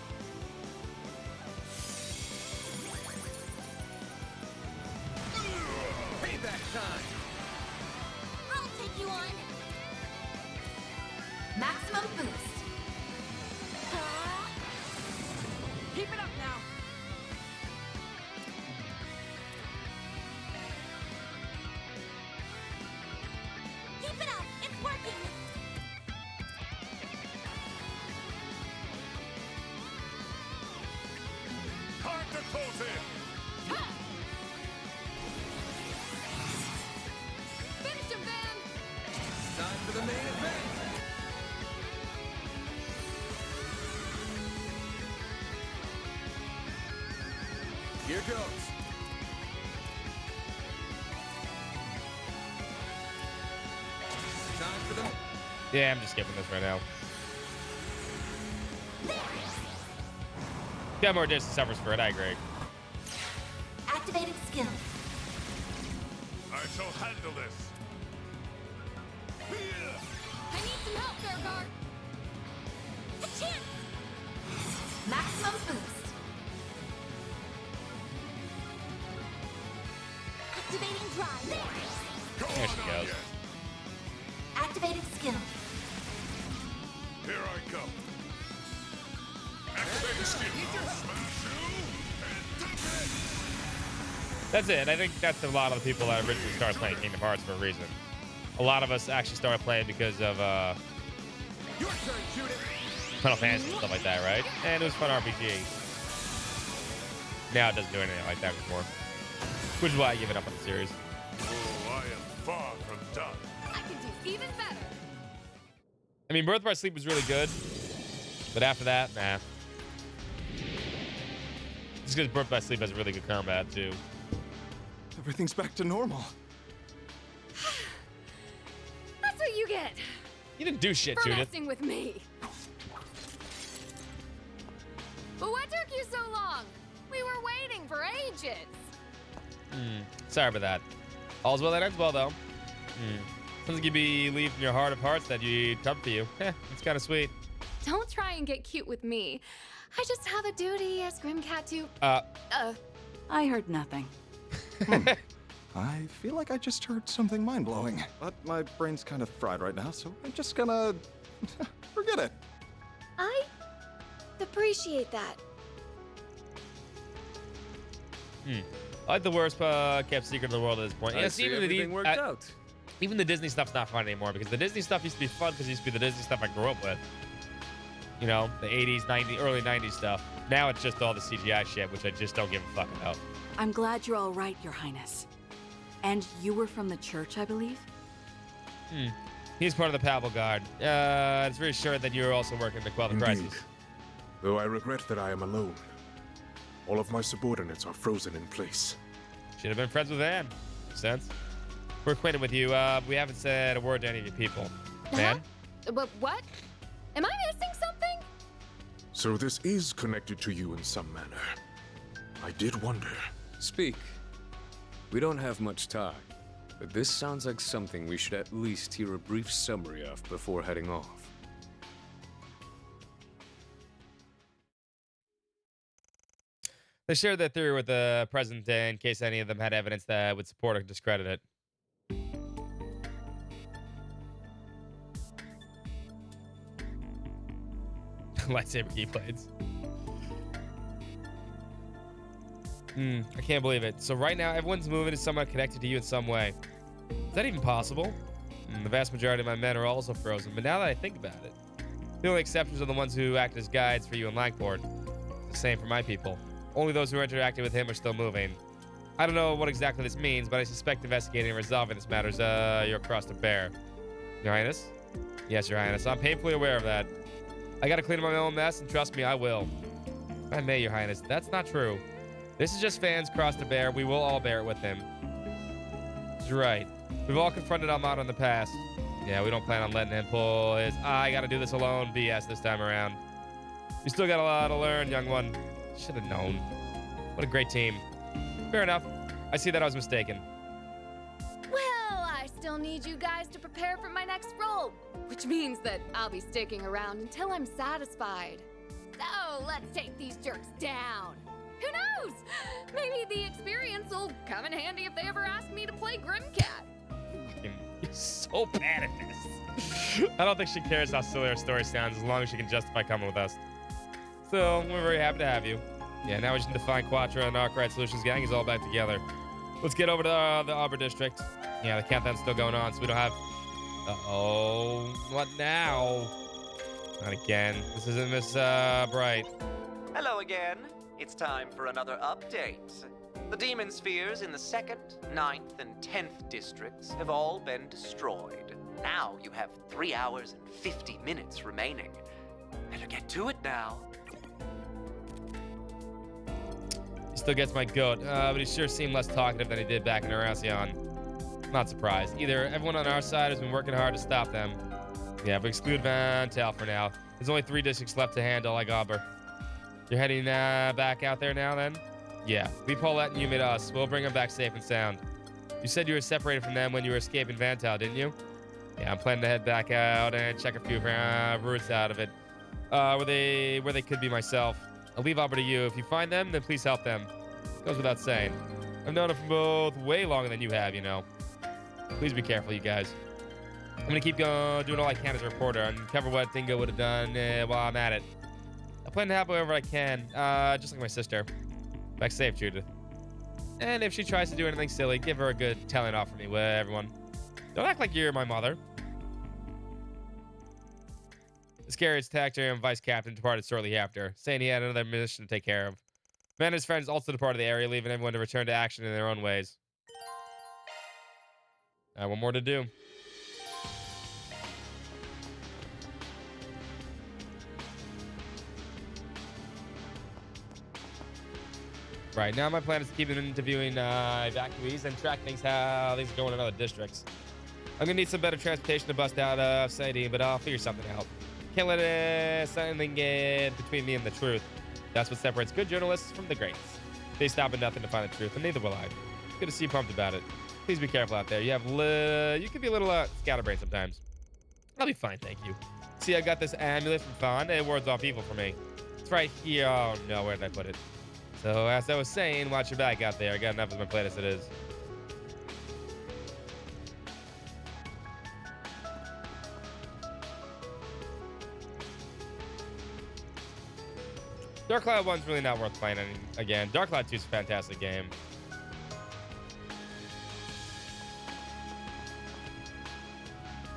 E: Payback time!
I: I'll take you on.
Q: Maximum boost! Keep it up now!
I: Keep it up. It's working.
O: Time to close in.
E: for them?
C: Yeah, I'm just skipping this right now. Got more distance suffers for it, I agree.
I: Activating skill.
O: I shall handle this.
Q: I need some help, Fairguard.
I: A chance. Maximum boost. Activating drive.
C: There she goes.
I: Activating skill.
O: Here I go. Activating skill.
C: That's it. I think that's a lot of the people that originally started playing Kingdom Hearts for a reason. A lot of us actually started playing because of Final Fantasy and stuff like that, right? And it was fun RPG. Now it doesn't do anything like that anymore. Which is why I give it up on the series.
O: Oh, I am far from done.
Q: I can do even better.
C: I mean, Birth by Sleep was really good, but after that, nah. Just because Birth by Sleep has really good combat too.
E: Everything's back to normal.
Q: That's what you get
C: You didn't do shit,
Q: for
C: Judith.
Q: messing with me. But what took you so long? We were waiting for ages.
C: Sorry about that. All's well that ends well, though. Sounds like you believe in your heart of hearts that you'd come for you. It's kind of sweet.
Q: Don't try and get cute with me. I just have a duty as Grimcat to...
H: I heard nothing.
E: I feel like I just heard something mind-blowing, but my brain's kind of fried right now, so I'm just gonna forget it.
Q: I appreciate that.
C: I like the worst kept secret in the world at this point.
R: I
C: Yeah,
R: see
C: even
R: everything worked out.
C: Even the Disney stuff's not fun anymore because the Disney stuff used to be fun because it used to be the Disney stuff I grew up with. You know, the 80s, 90s, early 90s stuff. Now it's just all the CGI shit, which I just don't give a fuck about.
H: I'm glad you're all right, Your Highness. And you were from the church, I believe?
C: He's part of the Papal Guard. It's reassured that you're also working to quell the
T: Indeed.
C: crisis.
T: Though I regret that I am alone. All of my subordinates are frozen in place.
C: Should have been friends with Anne. Makes sense. We're acquainted with you. We haven't said a word to any of your people. Man?
Q: But what? Am I missing something?
T: So this is connected to you in some manner. I did wonder.
R: Speak. We don't have much time, but this sounds like something we should at least hear a brief summary of before heading off.
C: They shared their theory with the president in case any of them had evidence that would support or discredit it. Lightsaber keyblades. I can't believe it. So right now, everyone's moving is somewhat connected to you in some way. Is that even possible? The vast majority of my men are also frozen, but now that I think about it, the only exceptions are the ones who act as guides for you in Langport. It's the same for my people. Only those who interacted with him are still moving. I don't know what exactly this means, but I suspect investigating and resolving this matter is you're across the bear. Your Highness? Yes, Your Highness. I'm painfully aware of that. I gotta clean up my own mess, and trust me, I will. I may, Your Highness. That's not true. This is just fans cross the bear. We will all bear it with him. You're right. We've all confronted Ahmad in the past. Yeah, we don't plan on letting him pull his I gotta do this alone BS this time around. You still got a lot to learn, young one. Should have known. What a great team. Fair enough. I see that I was mistaken.
Q: Well, I still need you guys to prepare for my next role, which means that I'll be sticking around until I'm satisfied. So let's take these jerks down. Who knows? Maybe the experience will come in handy if they ever ask me to play Grimcat.
C: You're so bad at this. I don't think she cares how silly our story sounds as long as she can justify coming with us. So, we're very happy to have you. Yeah, now we just need to find Quattro and Arkwright Solutions gang is all back together. Let's get over to the Arbor District. Yeah, the countdown's still going on, so we don't have... Uh-oh. What now? Not again. This isn't Miss Bright.
V: Hello again. It's time for another update. The demon spheres in the 2nd, 9th, and 10th districts have all been destroyed. Now you have 3 hours and 50 minutes remaining. Better get to it now.
C: He still gets my goat, but he sure seemed less talkative than he did back in Horacion. Not surprised. Either everyone on our side has been working hard to stop them. Yeah, but exclude Van Tal for now. There's only 3 districts left to handle, I gobber. You're heading back out there now, then? Yeah. We Paulette and you made us. We'll bring them back safe and sound. You said you were separated from them when you were escaping Van Tal, didn't you? Yeah, I'm planning to head back out and check a few routes out of it. Where they could be myself. I'll leave Aubrey to you. If you find them, then please help them. Goes without saying. I've known them for both way longer than you have, you know. Please be careful, you guys. I'm gonna keep doing all I can as a reporter and cover what Dingo would have done while I'm at it. I plan to help wherever I can, just like my sister. Back safe, Judith. And if she tries to do anything silly, give her a good telling off for me, everyone. Don't act like you're my mother. Iscariot's tactor and vice captain departed shortly after, saying he had another mission to take care of. Ben and his friends also departed the area, leaving everyone to return to action in their own ways. One more to do. Right, now my plan is to keep interviewing evacuees and track how things are going in other districts. I'm gonna need some better transportation to bust out of Sadie, but I'll figure something out. Can't let something get between me and the truth. That's what separates good journalists from the greats. They stop at nothing to find the truth, and neither will I. Good to see you pumped about it. Please be careful out there. You can be a little scatterbrained sometimes. I'll be fine, thank you. See, I got this amulet from Fawn. It wards off evil for me. It's right here. Oh no, where did I put it? So, as I was saying, watch your back out there. I got enough of my plate as it is. Dark Cloud 1's really not worth playing again. Dark Cloud 2's a fantastic game.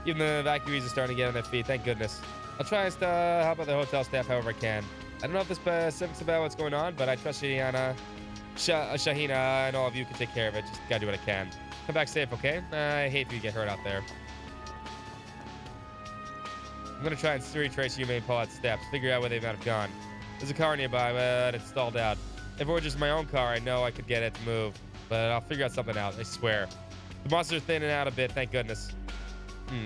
C: Even the evacuees are starting to get on their feet, thank goodness. I'll try and help out the hotel staff however I can. I don't know if the specifics about what's going on, but I trust Shahina, Shahina, and all of you can take care of it. Just gotta do what I can. Come back safe, okay? I hate if you get hurt out there. I'm gonna try and retrace you and Paulette's steps, figure out where they might have gone. There's a car nearby, but it's stalled out. If it were just my own car, I know I could get it to move, but I'll figure out something out, I swear. The monsters are thinning out a bit, thank goodness.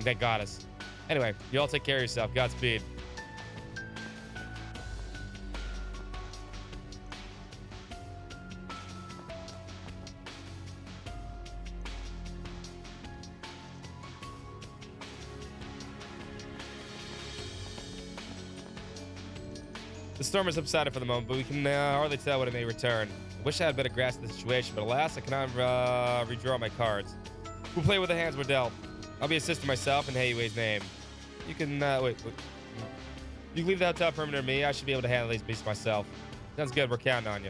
C: Thank goddess. Anyway, you all take care of yourself. Godspeed. The storm has subsided for the moment, but we can hardly tell when it may return. I wish I had better grasp of the situation, but alas, I cannot redraw my cards. We'll play with the hands we're dealt. I'll be assisting myself in Heiwei's name. You can, wait. You can leave the hotel perimeter to me. I should be able to handle these beasts myself. Sounds good. We're counting on you.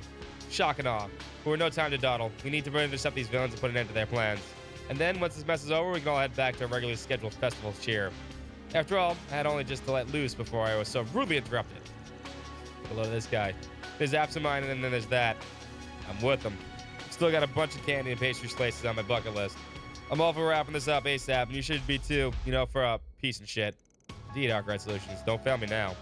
C: Shock and awe. But we're no time to dawdle. We need to intercept these villains and put an end to their plans. And then, once this mess is over, we can all head back to our regularly scheduled festival cheer. After all, I had only just to let loose before I was so rudely interrupted. Below this guy. There's absent-minded, and then there's that. I'm with them. Still got a bunch of candy and pastry slices on my bucket list. I'm all for wrapping this up ASAP, and you should be too, you know, for a piece and shit. Indeed, Arkwright Solutions. Don't fail me now.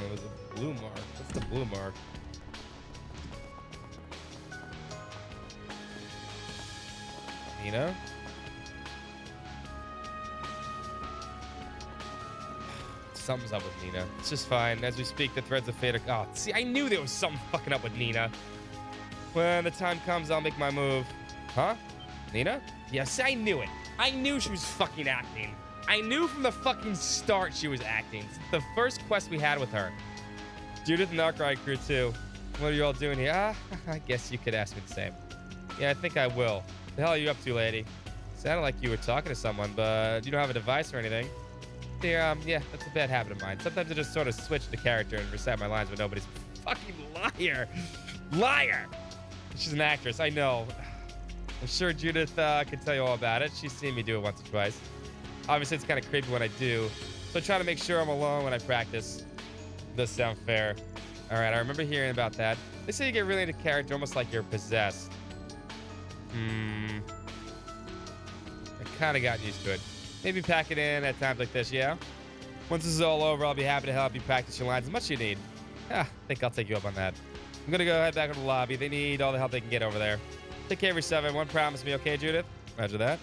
C: There's a blue mark. What's the blue mark? Nina? Something's up with Nina. It's just fine. As we speak, the threads of fate are... Oh, see, I knew there was something fucking up with Nina. When the time comes, I'll make my move. Huh? Nina? Yes, I knew it. I knew she was fucking acting. I knew from the fucking start she was acting. Since the first quest we had with her. Judith and Arkwright crew, too. What are you all doing here? I guess you could ask me the same. Yeah, I think I will. The hell are you up to, lady? Sounded like you were talking to someone, but you don't have a device or anything. Yeah, that's a bad habit of mine. Sometimes I just sort of switch the character and recite my lines when nobody's fucking liar. Liar! She's an actress, I know. I'm sure Judith can tell you all about it. She's seen me do it once or twice. Obviously, it's kind of creepy when I do, so I try to make sure I'm alone when I practice. Does sound fair. All right, I remember hearing about that. They say you get really into character almost like you're possessed. kind of gotten used to it. Maybe pack it in at times like this, yeah? Once this is all over, I'll be happy to help you practice your lines as much as you need. I think I'll take you up on that. I'm gonna go head back to the lobby. They need all the help they can get over there. Take care of yourself, everyone. Promise me, okay, Judith? Roger that.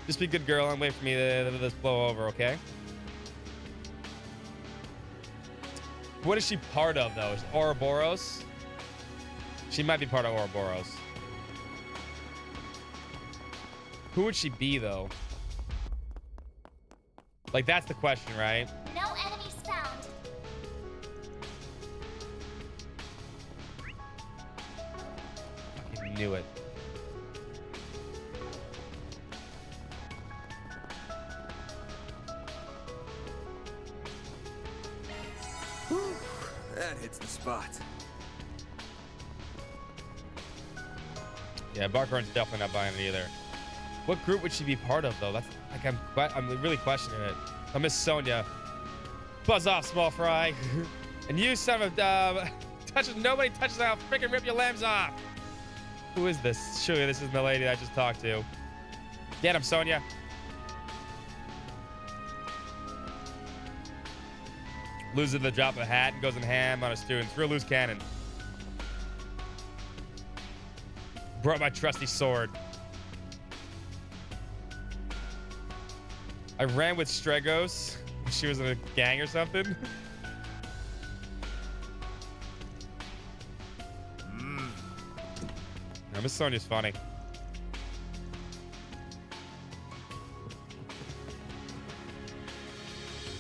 C: Just be a good girl and wait for me to this blow over, okay? What is she part of, though? Is Ouroboros? She might be part of Ouroboros. Who would she be, though? Like, that's the question, right?
I: No enemies found.
C: I knew it.
A: Whew, that hits the spot.
C: Yeah, Barkhorn's definitely not buying it either. What group would she be part of, though? That's like I'm really questioning it. I miss Sonya. Buzz off, small fry. And you son of nobody touches that. I'll freaking rip your limbs off. Who is this? Surely this isn't the lady I just talked to. Get him, Sonya. Loses the drop of a hat and goes in ham on a student. Real loose cannon. Brought my trusty sword. I ran with Stregos. She was in a gang or something. No, Miss Sonya's funny.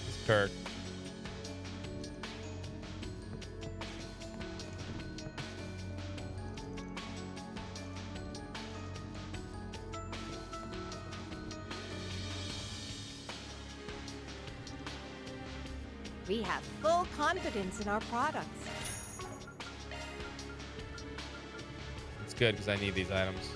C: It's Kirk.
U: We have full confidence in our products.
C: It's good because I need these items.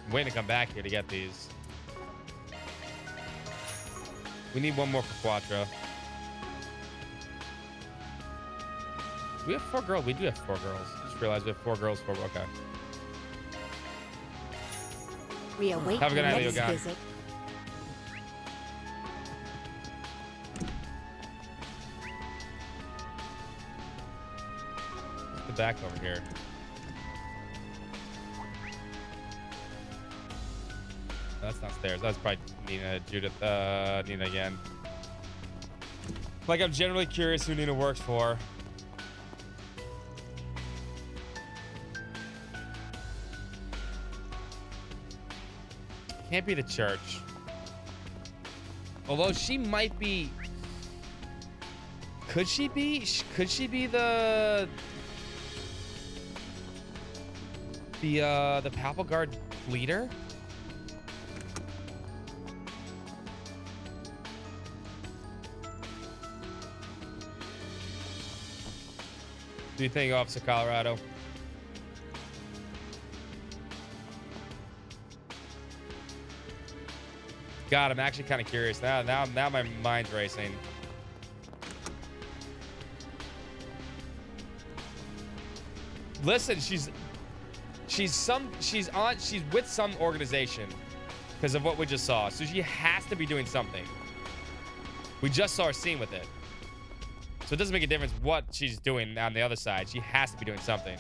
C: I'm waiting to come back here to get these. We need one more for Quattro. We have 4 girls. We do have 4 girls. Just realized we have 4 girls. 4. Okay.
U: We await
C: Have a good
U: your
C: night,
U: next
C: Leo.
U: visit.
C: What's the back over here? That's not stairs. That's probably Nina, Judith, Nina again. Like, I'm generally curious who Nina works for. Can't be the church. Although she might be... Could she be? Could she be the Papal Guard leader? Do you think, Officer Colorado? God, I'm actually kind of curious now. Now my mind's racing. Listen, she's with some organization because of what we just saw. So she has to be doing something. We just saw her scene with it. So it doesn't make a difference what she's doing on the other side. She has to be doing something.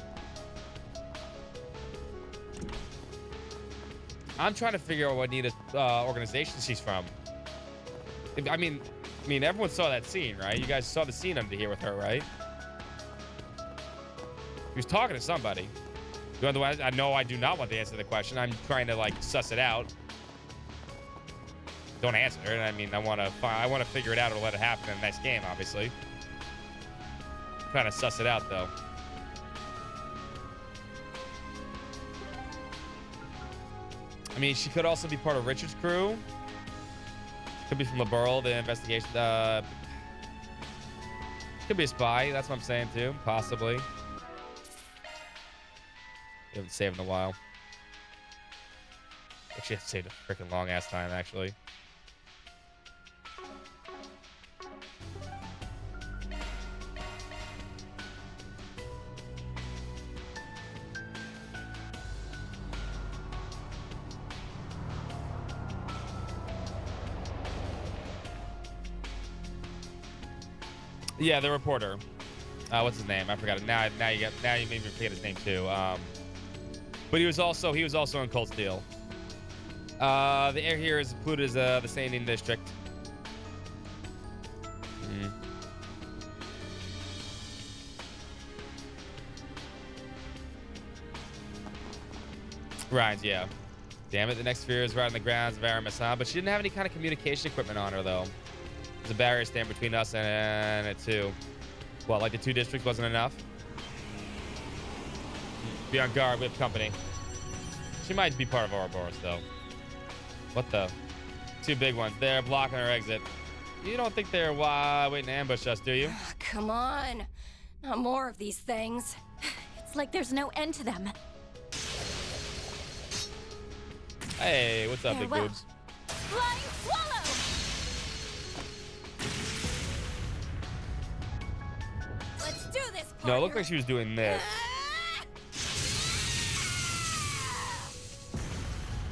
C: I'm trying to figure out what Nina's organization she's from. I mean, everyone saw that scene, right? You guys saw the scene under here with her, right? He was talking to somebody. I know I do not want the answer to the question. I'm trying to, like, suss it out. Don't answer it. I mean, I want to figure it out or let it happen in the next game, obviously. kind of suss it out, though. I mean, she could also be part of Richard's crew. Could be from LeBurl, the investigation. Could be a spy. That's what I'm saying, too. Possibly. We haven't saved in a while. Actually, have saved a freaking long-ass time, actually. Yeah, the reporter. What's his name? I forgot it. Now you made me forget his name too. But he was also in Cold Steel. The air here is included as the same Indian district. Right, yeah. Damn it, the next sphere is right on the grounds of Aramis, huh? But she didn't have any kind of communication equipment on her, though. There's a barrier stand between us and it, too. What, like the 2 districts wasn't enough? Be on guard, we have company. She might be part of Ouroboros, though. What the? 2 big ones. They're blocking our exit. You don't think they're waiting to ambush us, do you?
J: Come on. Not more of these things.
I: It's like there's no end to them.
C: Hey, what's up, big
I: Farewell.
C: boobs?
I: Flying swallow!
J: Let's do this, partner.
C: No, it looked like she was doing this.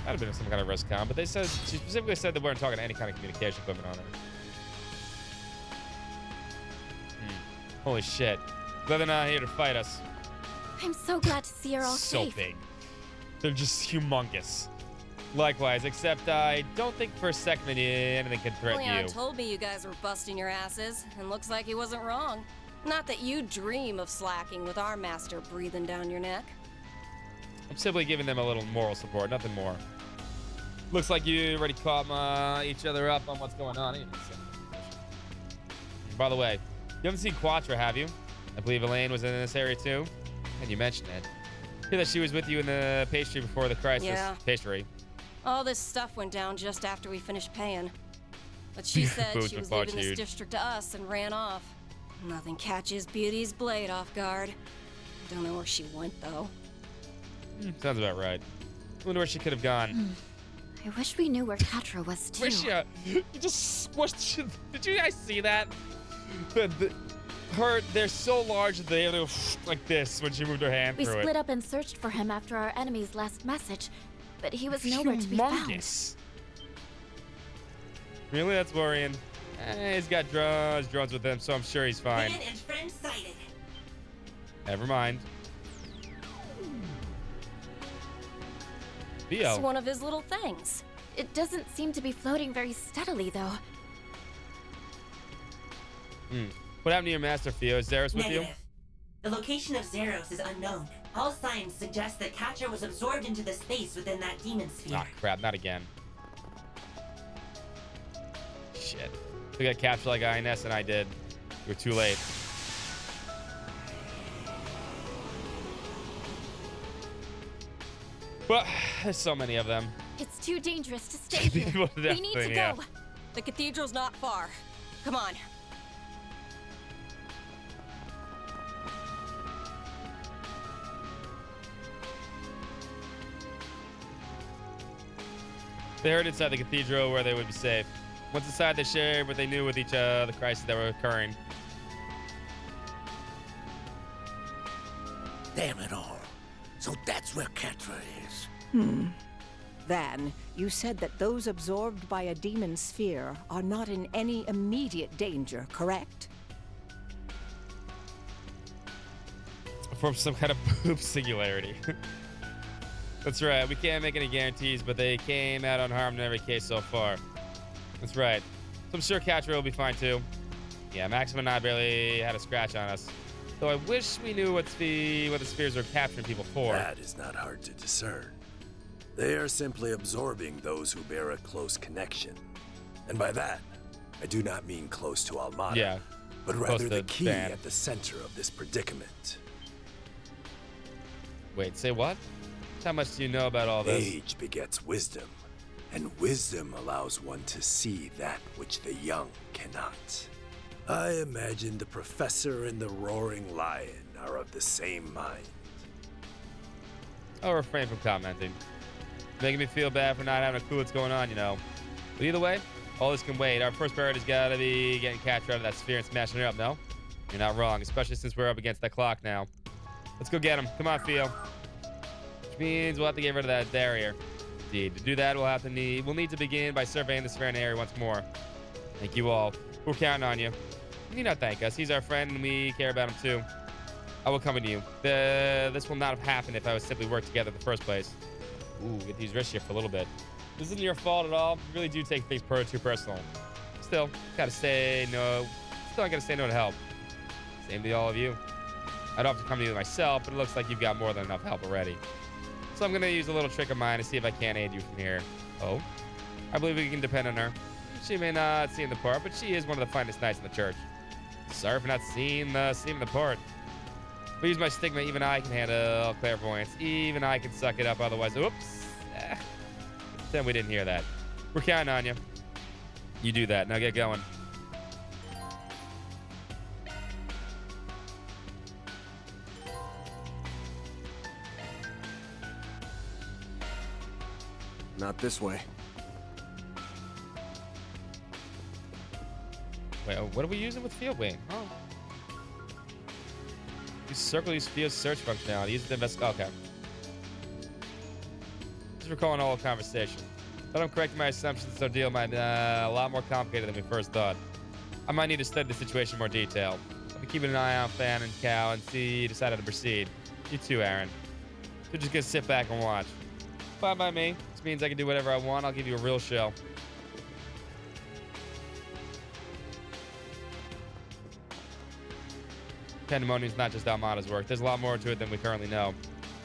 C: That'd have been some kind of risk con, but they said, she specifically said they weren't talking any kind of communication equipment on her. Holy shit. Glad they're not here to fight us.
I: I'm so glad to see her all
C: So
I: safe.
C: big. They're just humongous. Likewise, except I don't think for a second that anything can threaten
J: Leon
C: you.
J: told me you guys were busting your asses, and looks like he wasn't wrong. Not that you dream of slacking with our master breathing down your neck.
C: I'm simply giving them a little moral support, nothing more. Looks like you already caught each other up on what's going on. By the way, you haven't seen Quattro, have you? I believe Elaine was in this area too. And you mentioned it. Hear that she was with you in the pastry before the crisis.
J: Yeah.
C: Pastry.
J: All this stuff went down just after we finished paying. But she said
C: Boots
J: she
C: with
J: was leaving
C: Bartude.
J: this district to us and ran off. Nothing catches Beauty's blade off guard. Don't know where she went, though.
C: Sounds about right. Wonder where she could have gone.
L: I wish we knew where Catra was too.
C: Wish you just squished. Did you guys see that? They're so large that they go like this when she moved her hand
L: We
C: through
L: split
C: it.
L: up and searched for him after our enemy's last message, but he was nowhere to be
C: Humongous. Really? That's worrying. He's got drones with him, so I'm sure he's fine.
P: Man and friend sighted.
C: Never mind. Theo.
J: It's one of his little things.
L: It doesn't seem to be floating very steadily, though.
C: What happened to your master, Theo? Is Zeros with you?
P: Negative. The location of Zeros is unknown. All signs suggest that Catra was absorbed into the space within that demon sphere.
C: Ah, crap, not again. Shit. We got captured like INS and I did. We were too late. But there's so many of them.
L: It's too dangerous to stay here.
C: People
J: We need to
C: definitely,
J: go.
C: yeah.
J: The cathedral's not far. Come on.
C: They heard inside the cathedral where they would be safe. Once inside, they shared what they knew with each other, the crises that were occurring.
S: Damn it all. So that's where Catra is.
U: Van, you said that those absorbed by a demon sphere are not in any immediate danger, correct?
C: From some kind of poop singularity. That's right. We can't make any guarantees, but they came out unharmed in every case so far. That's right. So I'm sure Catra will be fine too. Yeah, Maxim and I barely had a scratch on us. Though I wish we knew what the spheres are capturing people for.
W: That is not hard to discern. They are simply absorbing those who bear a close connection. And by that, I do not mean close to Almada.
C: Yeah.
W: but rather the key at the center of this predicament.
C: Wait, say what? How much do you know about all this?
W: Age begets wisdom, and wisdom allows one to see that which the young cannot. I imagine the professor and the roaring lion are of the same mind.
C: I'll refrain from commenting. Making me feel bad for not having a clue what's going on, you know. But either way, all this can wait. Our first priority's gotta be getting Catcher out of that sphere and smashing her up, no? You're not wrong, especially since we're up against that clock now. Let's go get him. Come on, Theo. Which means we'll have to get rid of that barrier. Indeed. To do that, we'll need to begin by surveying the sphere and area once more. Thank you all. We're counting on you. You need not thank us. He's our friend, and we care about him too. I will come with you. This will not have happened if I was simply worked together in the first place. Ooh, get these wrists here for a little bit. This isn't your fault at all. You really do take things too personal. Still, gotta say no. Still, I gotta say no to help. Same to all of you. I'd offer to come to you myself, but it looks like you've got more than enough help already. So I'm gonna use a little trick of mine to see if I can't aid you from here. Oh? I believe we can depend on her. She may not seem the part, but she is one of the finest knights in the church. Sorry for not seeing the part. But use my stigma, even I can handle clairvoyance. Even I can suck it up, otherwise, oops. Then we didn't hear that. We're counting on you. You do that. Now get going.
A: Not this way.
C: Wait, what are we using with Field Wing? Oh. You circle use Field's search functionality. Use the okay. Just recalling all the conversation. But I'm correcting my assumptions, so deal might be a lot more complicated than we first thought. I might need to study the situation in more detail. I'll be keeping an eye on Fan and Cal and see you decide how to proceed. You too, Aaron. You're just gonna sit back and watch. Fine by me. This means I can do whatever I want. I'll give you a real show. Pandemonium's not just Almada's work. There's a lot more to it than we currently know.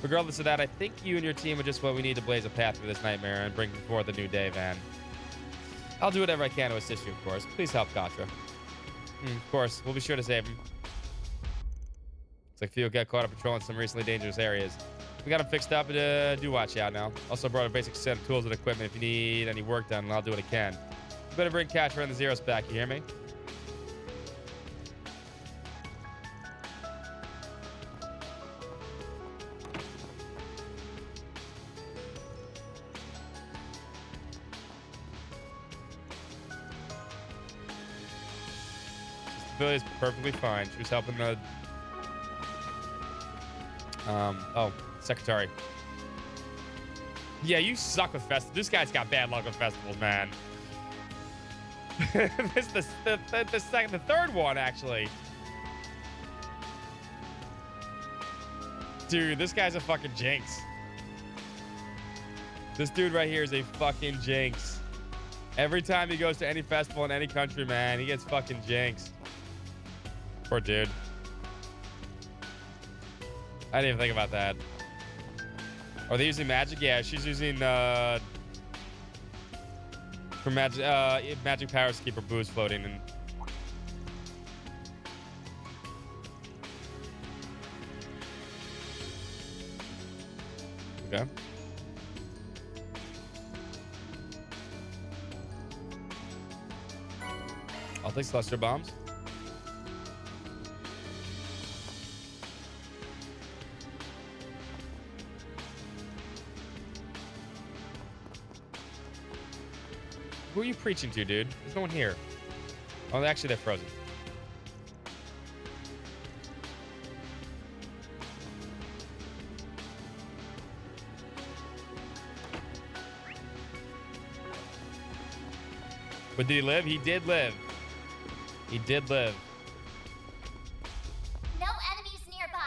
C: Regardless of that, I think you and your team are just what we need to blaze a path through this nightmare and bring forth a new day, Van. I'll do whatever I can to assist you, of course. Please help Contra. Of course, we'll be sure to save him. Looks like Theo got caught up patrolling some recently dangerous areas. We got him fixed up, but do watch out now. Also brought a basic set of tools and equipment if you need any work done, and I'll do what I can. You better bring Catcher and the Zeros back, you hear me? Is perfectly fine. She was helping the secretary. Yeah, you suck with festivals. This guy's got bad luck with festivals, man. This is the third one, actually. Dude, this guy's a fucking jinx. This dude right here is a fucking jinx. Every time he goes to any festival in any country, man, he gets fucking jinxed. Poor dude. I didn't even think about that. Are they using magic? Yeah, she's using for magic powers to keep her booze floating and okay. I'll take cluster bombs. Who are you preaching to, dude? There's no one here. Oh, actually, they're frozen. But did he live? He did live. He did live.
I: No enemies nearby.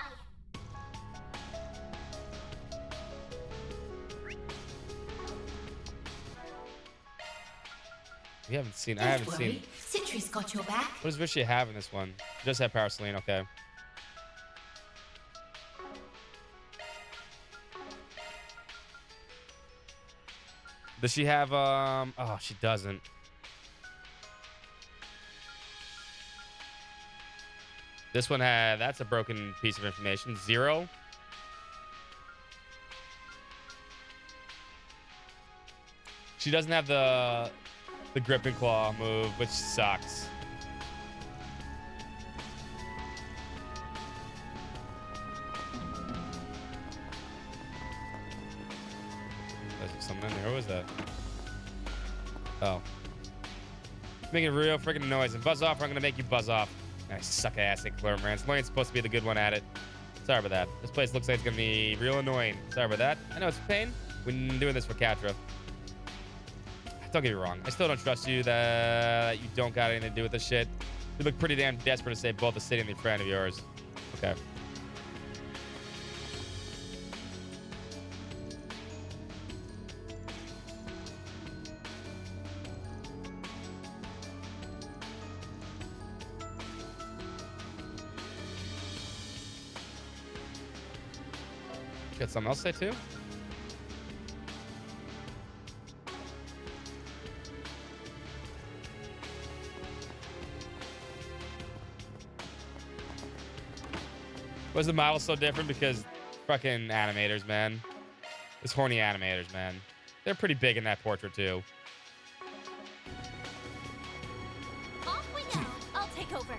C: We haven't seen. I haven't seen.
I: Citri's got your back.
C: What does Rishi have in this one? She does have Power Celine. Okay. Does she have? Oh, she doesn't. This one had, that's a broken piece of information. 0. She doesn't have the grip and claw move, which sucks. Was there someone in there? What was that? Oh. Making a real freaking noise and buzz off, or I'm gonna make you buzz off. I suck ass at Claire Rants. Lorian's supposed to be the good one at it. Sorry about that. This place looks like it's gonna be real annoying. Sorry about that. I know it's a pain. We've been doing this for Catra. Don't get me wrong. I still don't trust you that you don't got anything to do with this shit. You look pretty damn desperate to save both the city and the friend of yours. Okay. Got something else to say too? Was the model so different? Because fucking animators, man. Those horny animators, man. They're pretty big in that portrait too.
I: Off we go. I'll take over.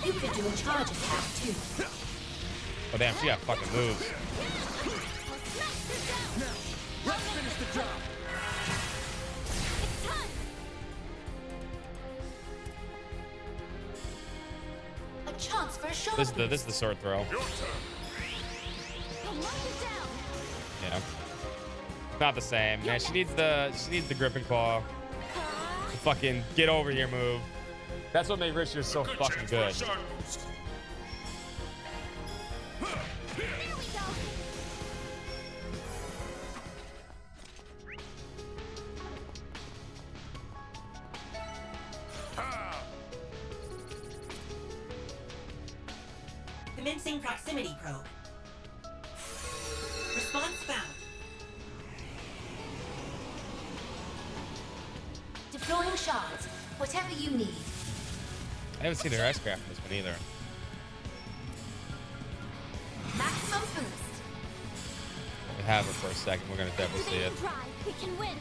P: You could do a charge attack too.
C: Oh damn, she got fucking moves.
E: Let's finish the job.
I: It's time.
P: A chance for a shot.
C: This is the sword throw. Yeah. Not the same. Man, she needs the grip and claw. The fucking get over here move. That's what made Richard so fucking good.
P: Commencing proximity probe. Response found.
Q: Deploying shards. Whatever you need.
C: I haven't seen the ice craft in this one either.
Q: Maximum boost.
C: We have it for a second. We're gonna definitely see it.
I: We can win.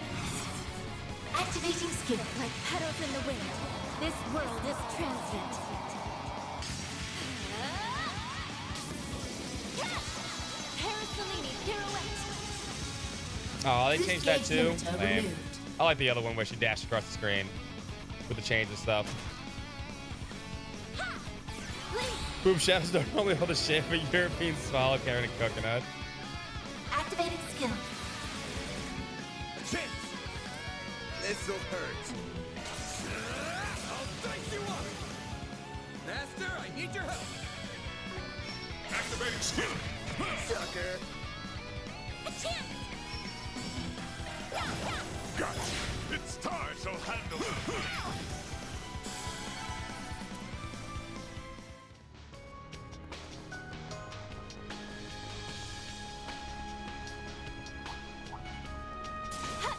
Q: Activating skill.
I: Like petals in the wind. This world is transient. Parasolini pirouette.
C: Oh, they changed that too? Lame. I like the other one where she dashed across the screen with the chains and stuff. Boom chefs don't only hold the shape of a European swallow carrying a coconut.
Q: Activating skill.
E: Chance. This'll hurt. I'll dice you up. Master, I need your help.
O: Activating skill.
E: Sucker.
I: A chance.
O: Got it. It's time to handle it.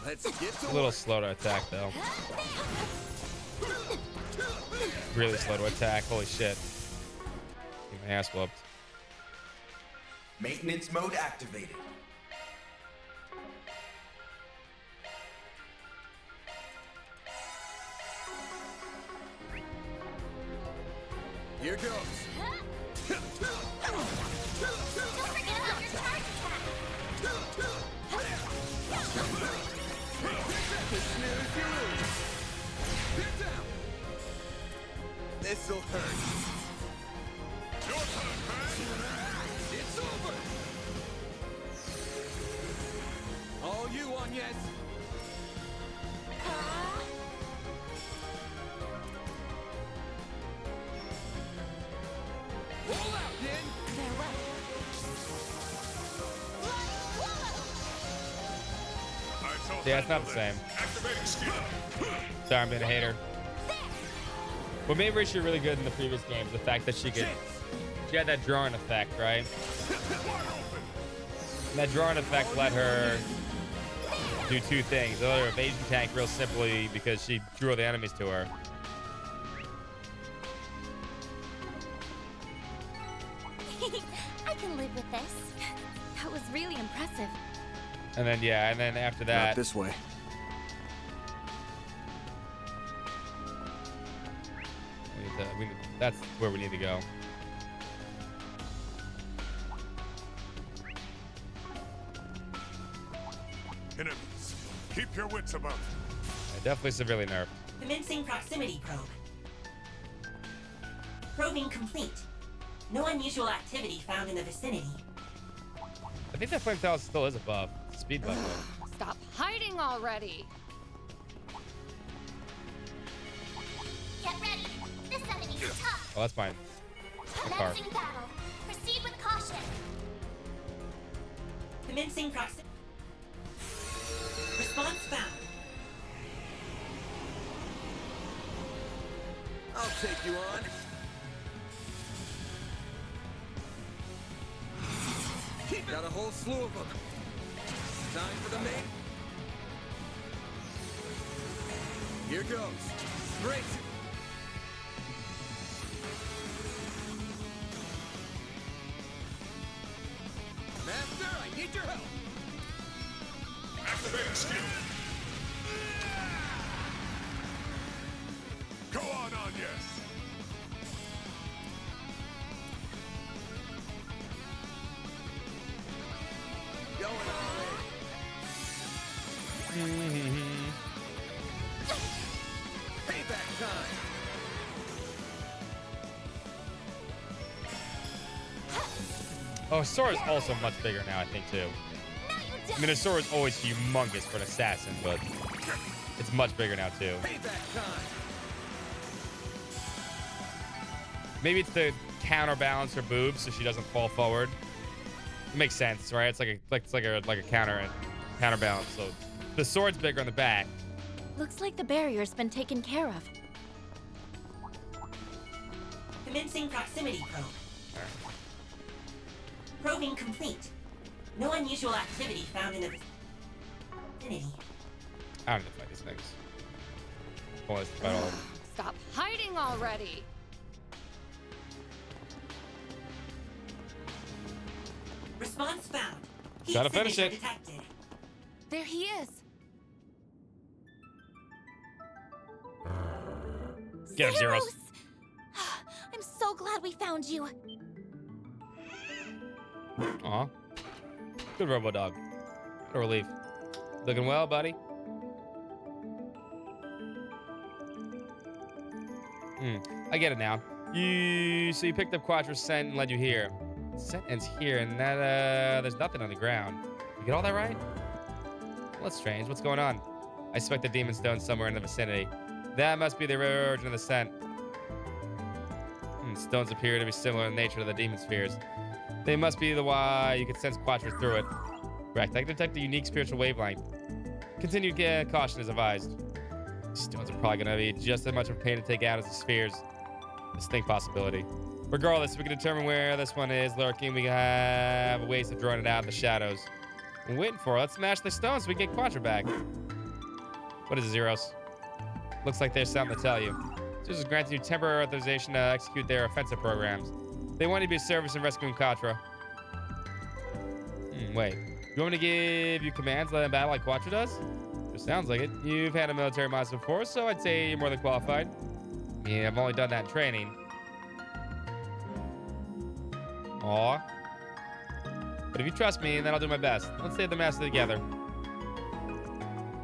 E: Let's get to
C: A little slow to attack though. Really slow to attack. Holy shit. Get my ass whooped.
E: Maintenance mode activated. Here goes.
I: Don't forget about your charge attack.
E: Snooze you lose. Get down. This'll hurt.
O: Your turn, man.
E: It's over. All you on, yes. Roll out, Din.
I: Farewell.
C: Yeah, it's not the same. Sorry, I'm being a hater. What made Richard really good in the previous game is the fact that she could she had that drawing effect, right? And that drawing effect let her do two things. Let her evasion tank real simply because she drew the enemies to her.
I: I can live with this. That was really impressive.
C: And then, yeah, and then after that...
A: Not this way.
C: That's where we need to go.
O: Enemies, keep your wits about you.
C: Definitely severely nerfed.
P: Commencing proximity probe. Probing complete. No unusual activity found in the vicinity.
C: I think that flame tower still is a buff. It's a speed buff, though.
L: Stop hiding already.
I: Get ready. This enemy is tough.
C: Oh, that's fine.
I: Commencing battle. Proceed with caution.
P: Commencing proximity. Response found.
A: I'll take you on. Got a whole slew of them. Time for the main. Here goes. Great. Master, I need your help.
O: Activating skill. Go on, yes.
A: Going all in. Payback time.
C: Oh, Sora's also much bigger now, I think, too. I mean, a sword is always humongous for an assassin, but it's much bigger now, too.
A: Payback time.
C: Maybe it's to counterbalance her boobs so she doesn't fall forward. It makes sense, right? It's like a counterbalance. So the sword's bigger on the back.
I: Looks like the barrier's been taken care of.
P: Commencing proximity probe. Probing complete. No unusual activity found in the vicinity.
C: I don't know if I fight these things. Well, it's about all.
L: Stop hiding already.
P: Response found. Heat
C: Gotta finish
P: signature
C: it.
P: Detected.
L: There he is.
C: Get him, Zeros.
I: I'm so glad we found you.
C: Aw. Good robo dog. What a relief. Looking well, buddy. I get it now. So you picked up Quattro's scent and led you here. Scent ends here, and that there's nothing on the ground. You get all that right? Well, that's strange. What's going on? I suspect a demon stone somewhere in the vicinity. That must be the origin of the scent. Stones appear to be similar in nature to the demon spheres. They must be the why you can sense Quattro through it. Correct. I can detect a unique spiritual wavelength. Continued caution is advised. These stones are probably going to be just as much of a pain to take out as the spheres. Distinct possibility. Regardless, we can determine where this one is lurking. We have ways of drawing it out in the shadows. We're waiting for it. Let's smash the stones so we can get Quattro back. What is it, Zeros? Looks like there's something to tell you. This is granting you temporary authorization to execute their offensive programs. They want you to be of service in rescuing Quattro. Wait. You want me to give you commands, let them battle like Quattro does? It sounds like it. You've had a military monster before, so I'd say you're more than qualified. Yeah, I've only done that in training. Aw. But if you trust me, then I'll do my best. Let's save the master together.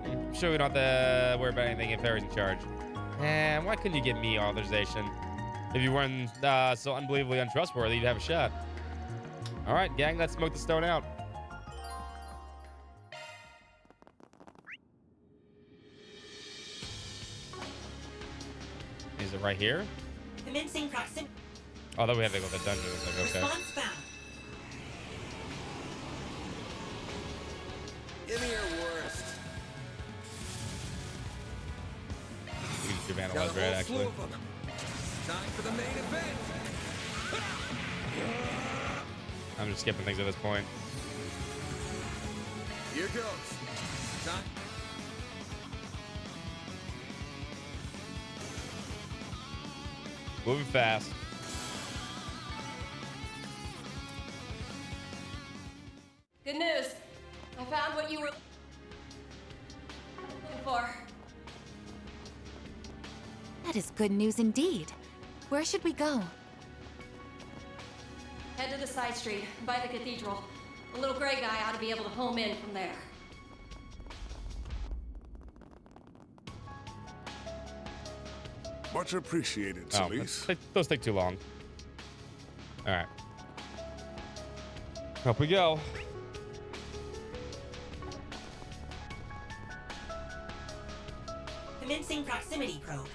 C: I'm sure we don't have to worry about anything if Harry's in charge. Man, why couldn't you give me authorization? If you weren't so unbelievably untrustworthy, you'd have a shot. All right, gang, let's smoke the stone out. Is it right here?
P: Commencing proximity.
C: Oh, then we have to go to the dungeon. It's like, okay.
P: Response found.
A: Give me your worst.
C: We can do Vandalize Red, actually.
A: Time for the main event.
C: I'm just skipping things at this point.
A: Here goes. Time.
C: Moving fast.
J: Good news. I found what you were looking for.
L: That is good news indeed. Where should we go?
J: Head to the side street, by the cathedral. The little gray guy ought to be able to home in from there.
O: Much appreciated, Celise.
C: Those take too long. All right. Up we go.
P: Commencing proximity probe.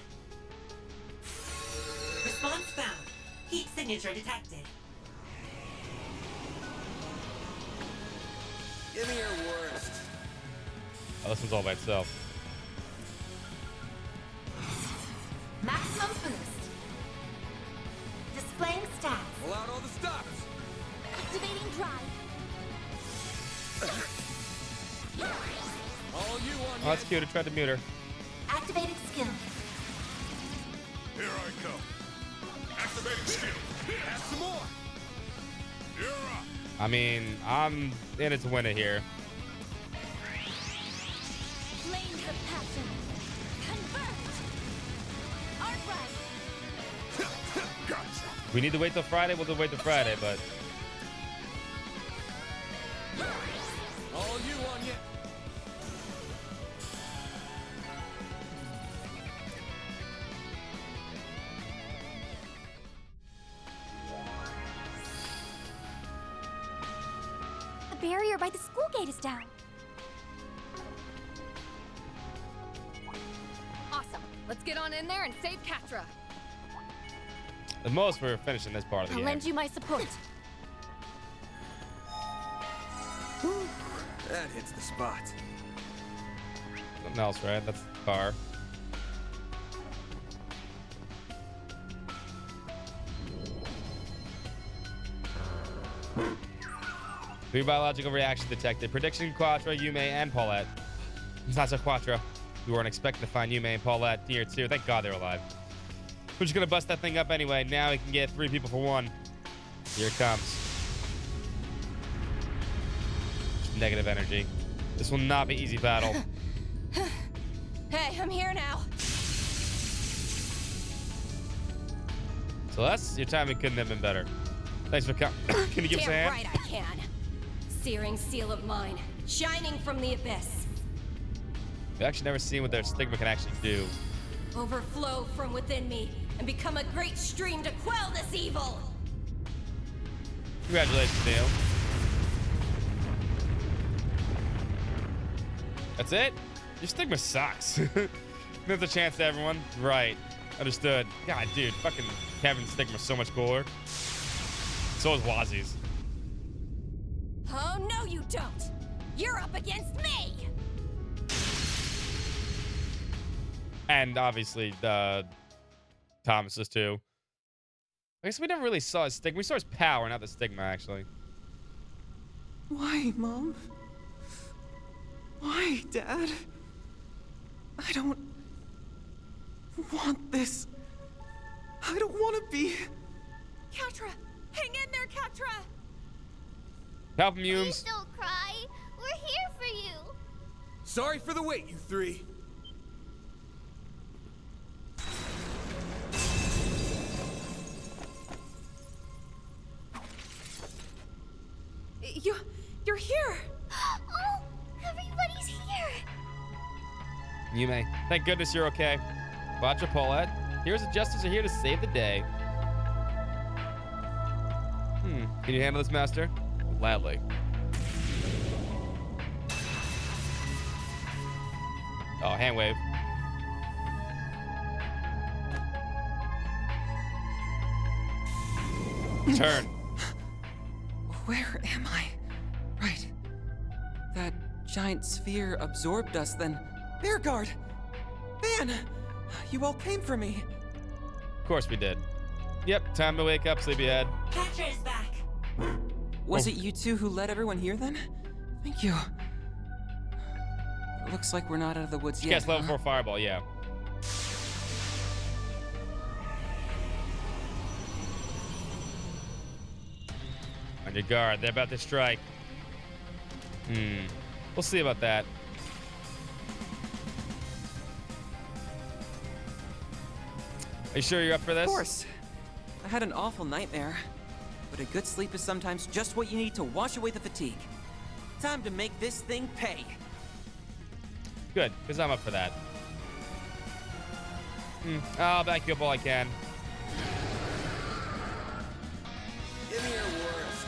P: Response found. Heat signature detected.
A: Give me your worst.
C: Oh, this one's all by itself.
Q: Maximum boost. Displaying stats.
A: Pull out all the stops.
I: Activating drive.
A: All you on
C: Oh, that's cute. I tried to mute her.
Q: Activating skill.
O: Here I come. Activating skill.
A: Have some more.
O: You're up.
C: I mean, I'm in it to win it here.
I: Flames of passion. Convert. Art right.
O: Gotcha.
C: We need to wait till Friday. We'll wait till Friday, but
A: All you on yet.
I: The barrier by the school gate is down.
F: Awesome. Let's get on in there and save Catra.
C: at most we're finishing this part of the
I: I'll
C: game.
I: lend you my support.
A: That hits the spot.
C: Something else, right? That's the car. Three biological reactions detected. Prediction Quattro, Yume, and Paulette. It's not so Quattro. We weren't expecting to find Yume and Paulette here too. Thank God they're alive. We're just gonna bust that thing up anyway. Now we can get 3 people for 1. Here it comes. Just negative energy. This will not be easy battle.
J: Hey, I'm here now.
C: Celeste, your timing couldn't have been better. Thanks for coming. Can you give us a
J: Damn
C: hand?
J: right I can. Searing seal of mine, shining from the abyss.
C: We've actually never seen what their stigma can actually do.
J: Overflow from within me and become a great stream to quell this evil.
C: Congratulations, Neil. That's it? Your stigma sucks. There's a chance to everyone. Right. Understood. God, dude, fucking Kevin's stigma's so much cooler. So is Wazzy's.
J: Oh, no you don't. You're up against me.
C: And obviously, Thomas's too. I guess we never really saw his stigma. We saw his power, not the stigma, actually.
M: Why, Mom? Why, Dad? I don't want this. I don't want to be.
F: Catra! Hang in there, Catra!
C: Help him, Humes.
I: Please don't cry. We're here for you.
A: Sorry for the wait, you three.
F: You're here!
I: Oh, everybody's here.
C: Yume, thank goodness you're okay. Watch your Paulette. Heroes of Justice are here to save the day. Can you handle this, Master? Gladly. Oh, hand wave. Turn.
M: Where am I? Right. That giant sphere absorbed us then. Bear Guard! Van! You all came for me.
C: Of course we did. Yep, time to wake up, sleepyhead.
P: Catcher is back.
M: Was it you two who led everyone here then? Thank you. It looks like we're not out of the woods yet.
C: Cast level 4 fireball, yeah. On your guard, they're about to strike. We'll see about that. Are you sure you're up for this?
M: Of course. I had an awful nightmare, but a good sleep is sometimes just what you need to wash away the fatigue. Time to make this thing pay.
C: Good, because I'm up for that. I'll back you up all I can.
E: Give me your worst.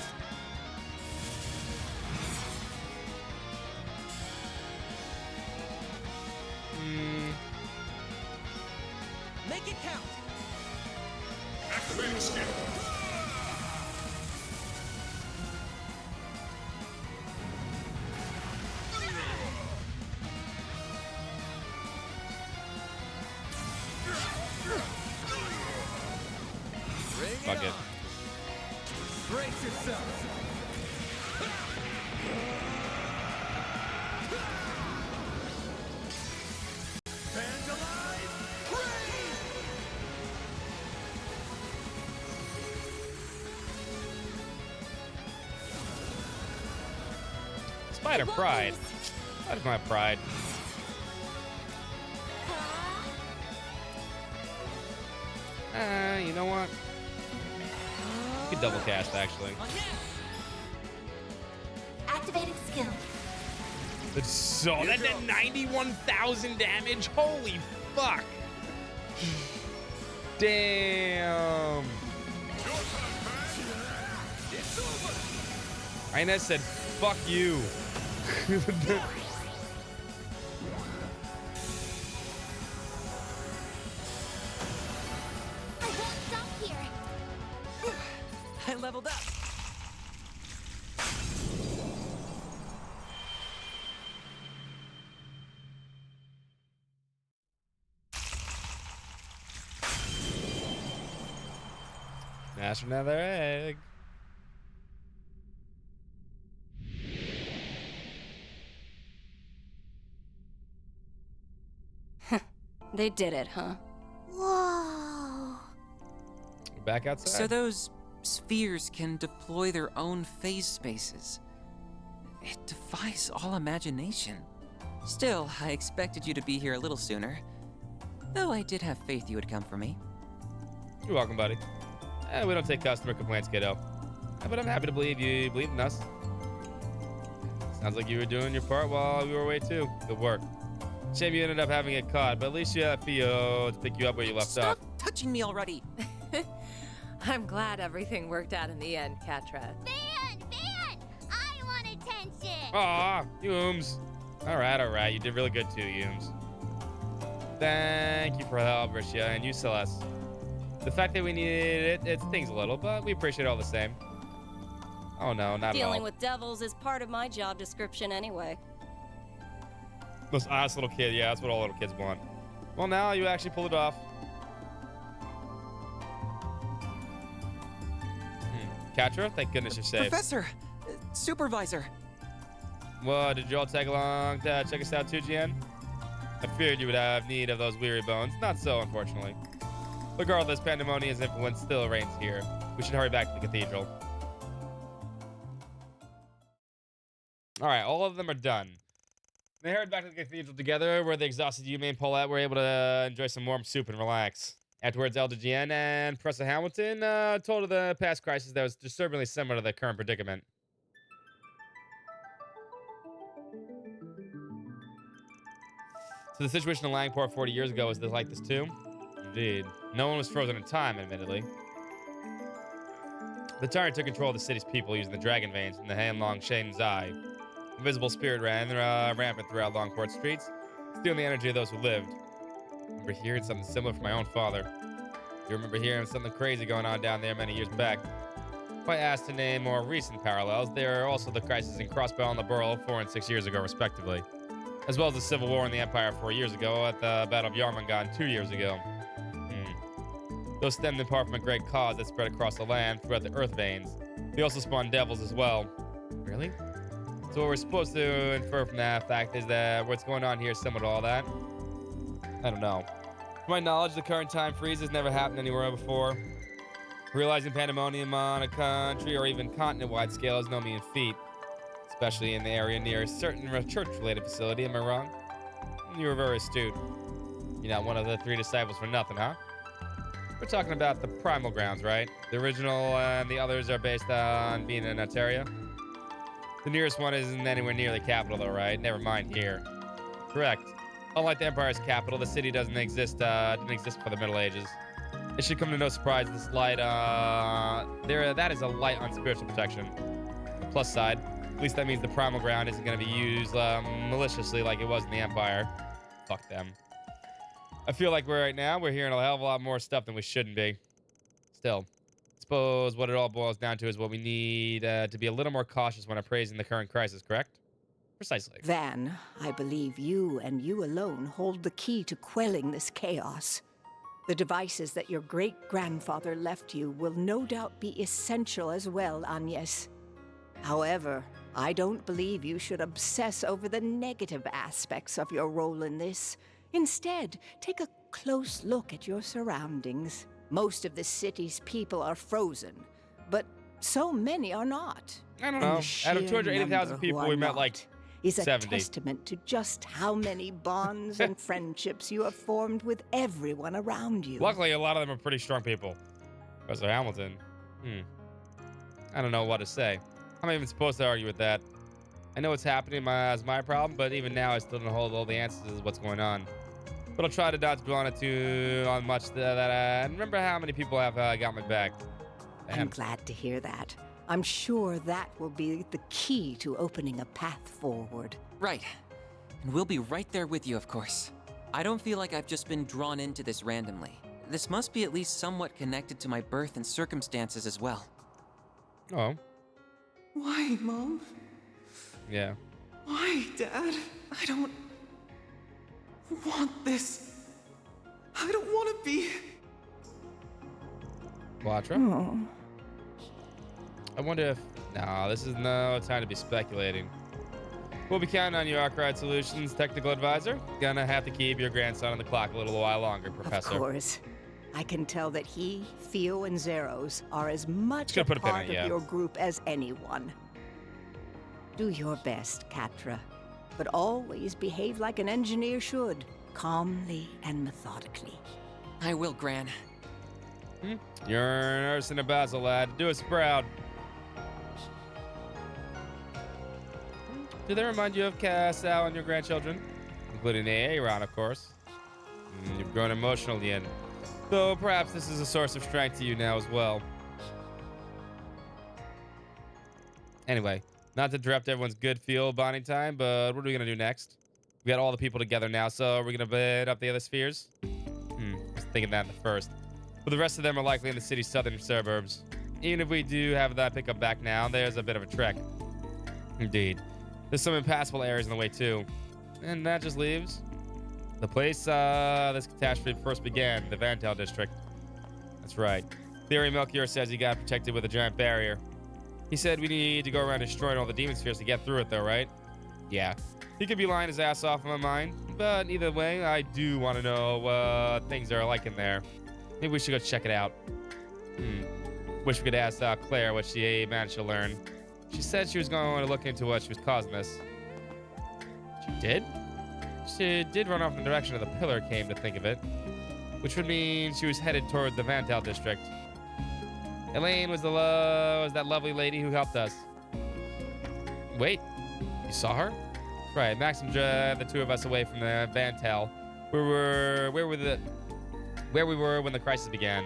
E: Make it count.
O: Activating skill.
C: Fuck it.
E: Brace yourself. Fans alive, raid!
C: Spider pride. That is my pride. You know what? You could double cast, actually.
I: Activating skill.
C: That's so. That did 91,000 damage. Holy fuck. Damn. Ines said, fuck you.
I: I won't stop here.
M: I leveled up.
C: Smash another egg.
J: They did it, huh?
I: Whoa.
C: We're back outside.
M: So those spheres can deploy their own phase spaces. It defies all imagination. Still, I expected you to be here a little sooner. Though I did have faith you would come for me.
C: You're welcome, buddy. We don't take customer complaints, kiddo. But I'm happy to believe you believed in us. Sounds like you were doing your part while we were away, too. Good work. Shame you ended up having it caught, but at least you had Theo to pick you up where you left
M: Stop
C: off.
M: touching me already!
B: I'm glad everything worked out in the end, Catra.
I: Van! I want attention!
C: Aw, Yooms. All right. You did really good, too, Yooms. Thank you for the help, Risha, and you, Celeste. The fact that we needed it stings a little, but we appreciate it all the same. Oh, no, not at all.
J: Dealing with devils is part of my job description anyway.
C: Most honest little kid. Yeah, that's what all little kids want. Well, now you actually pulled it off. Catra, thank goodness you're safe.
M: Professor! Supervisor!
C: What, did you all tag along to check us out too, GN? I feared you would have need of those weary bones. Not so, unfortunately. Regardless, Pandemonium's influence still reigns here. We should hurry back to the cathedral. All right, all of them are done. They hurried back to the cathedral together, where the exhausted Yume and Paulette were able to enjoy some warm soup and relax. Afterwards, Elder GN and Professor Hamilton told of the past crisis that was disturbingly similar to the current predicament. So the situation in Langport 40 years ago was like this too? Indeed. No one was frozen in time, admittedly. The tyrant took control of the city's people using the dragon veins from the Hanlong Shane's eye. Invisible spirit ran rampant throughout Longport streets, stealing the energy of those who lived. I remember hearing something similar from my own father. You remember hearing something crazy going on down there many years back. If I asked to name more recent parallels, there are also the crises in Crossbell and the Borough 4 and 6 years ago, respectively, as well as the civil war in the Empire 4 years ago at the Battle of Yarmangan 2 years ago. Those stemmed in part from a great cause that spread across the land throughout the earth veins. They also spawn devils as well. Really? So what we're supposed to infer from that fact is that what's going on here is similar to all that? I don't know. To my knowledge, the current time freeze has never happened anywhere before. Realizing pandemonium on a country or even continent-wide scale is no mean feat, especially in the area near a certain church-related facility. Am I wrong? You were very astute. You're not one of the 3 disciples for nothing, huh? We're talking about the primal grounds, right? The original and the others are based on being in Ontario. The nearest one isn't anywhere near the capital, though, right? Never mind here. Correct. Unlike the Empire's capital, the city didn't exist for the Middle Ages. It should come to no surprise this light, that is a light on spiritual protection. The plus side, at least that means the primal ground isn't going to be used maliciously like it was in the Empire. Fuck them. I feel like we're hearing a hell of a lot more stuff than we shouldn't be. Still, I suppose what it all boils down to is what we need to be a little more cautious when appraising the current crisis, correct? Precisely.
U: Van, I believe you and you alone hold the key to quelling this chaos. The devices that your great-grandfather left you will no doubt be essential as well, Agnes. However, I don't believe you should obsess over the negative aspects of your role in this. Instead, take a close look at your surroundings. Most of the city's people are frozen, but so many are not.
C: I don't know. Out of 280,000 people, we met like
U: is a
C: 70.
U: testament to just how many bonds and friendships you have formed with everyone around you.
C: Luckily, a lot of them are pretty strong people. Professor Hamilton. I don't know what to say. I'm not even supposed to argue with that. I know what's happening is my problem, but even now I still don't hold all the answers to what's going on. But I'll try to not dwell on it too much. And remember how many people have got my back.
U: I'm glad to hear that. I'm sure that will be the key to opening a path forward.
M: Right. And we'll be right there with you, of course. I don't feel like I've just been drawn into this randomly. This must be at least somewhat connected to my birth and circumstances as well.
C: Oh.
M: Why, Mom?
C: Yeah.
M: Why, Dad? I don't want this. I don't want to be...
C: Quattro?
U: Oh.
C: I wonder if... No, this is no time to be speculating. We'll be counting on you, Arkwright Solutions technical advisor. Gonna have to keep your grandson on the clock a little while longer, Professor.
U: Of course. I can tell that he, Theo, and Zeros are as much a
C: put a pin in
U: part
C: it, yeah.
U: of your group as anyone. Do your best, Catra, but always behave like an engineer should, calmly and methodically.
M: I will, Gran.
C: You're a nurse and a basil, lad. Do us proud. Do they remind you of Sal and your grandchildren? Including the Aaron, of course. You've grown emotional, Yin. Though perhaps this is a source of strength to you now as well. Anyway, not to interrupt everyone's good field bonding time, but what are we going to do next? We got all the people together now, so we're going to bid up the other spheres? I was thinking that in the first. But the rest of them are likely in the city's southern suburbs. Even if we do have that pickup back now, there's a bit of a trek. Indeed. There's some impassable areas in the way, too. And that just leaves the place this catastrophe first began, the Vantel district. That's right. Theory Melchior says he got protected with a giant barrier. He said we need to go around destroying all the demon spheres to get through it, though, right? Yeah. He could be lying his ass off in my mind, but either way, I do want to know what things are like in there. Maybe we should go check it out. Wish we could ask Claire what she managed to learn. She said she was going to look into what she was causing this. She did? She did run off in the direction of the pillar, came to think of it. Which would mean she was headed toward the Vantel district. Elaine was that lovely lady who helped us. Wait, you saw her? Right, Maxim drove the two of us away from the Vantel, where we were when the crisis began.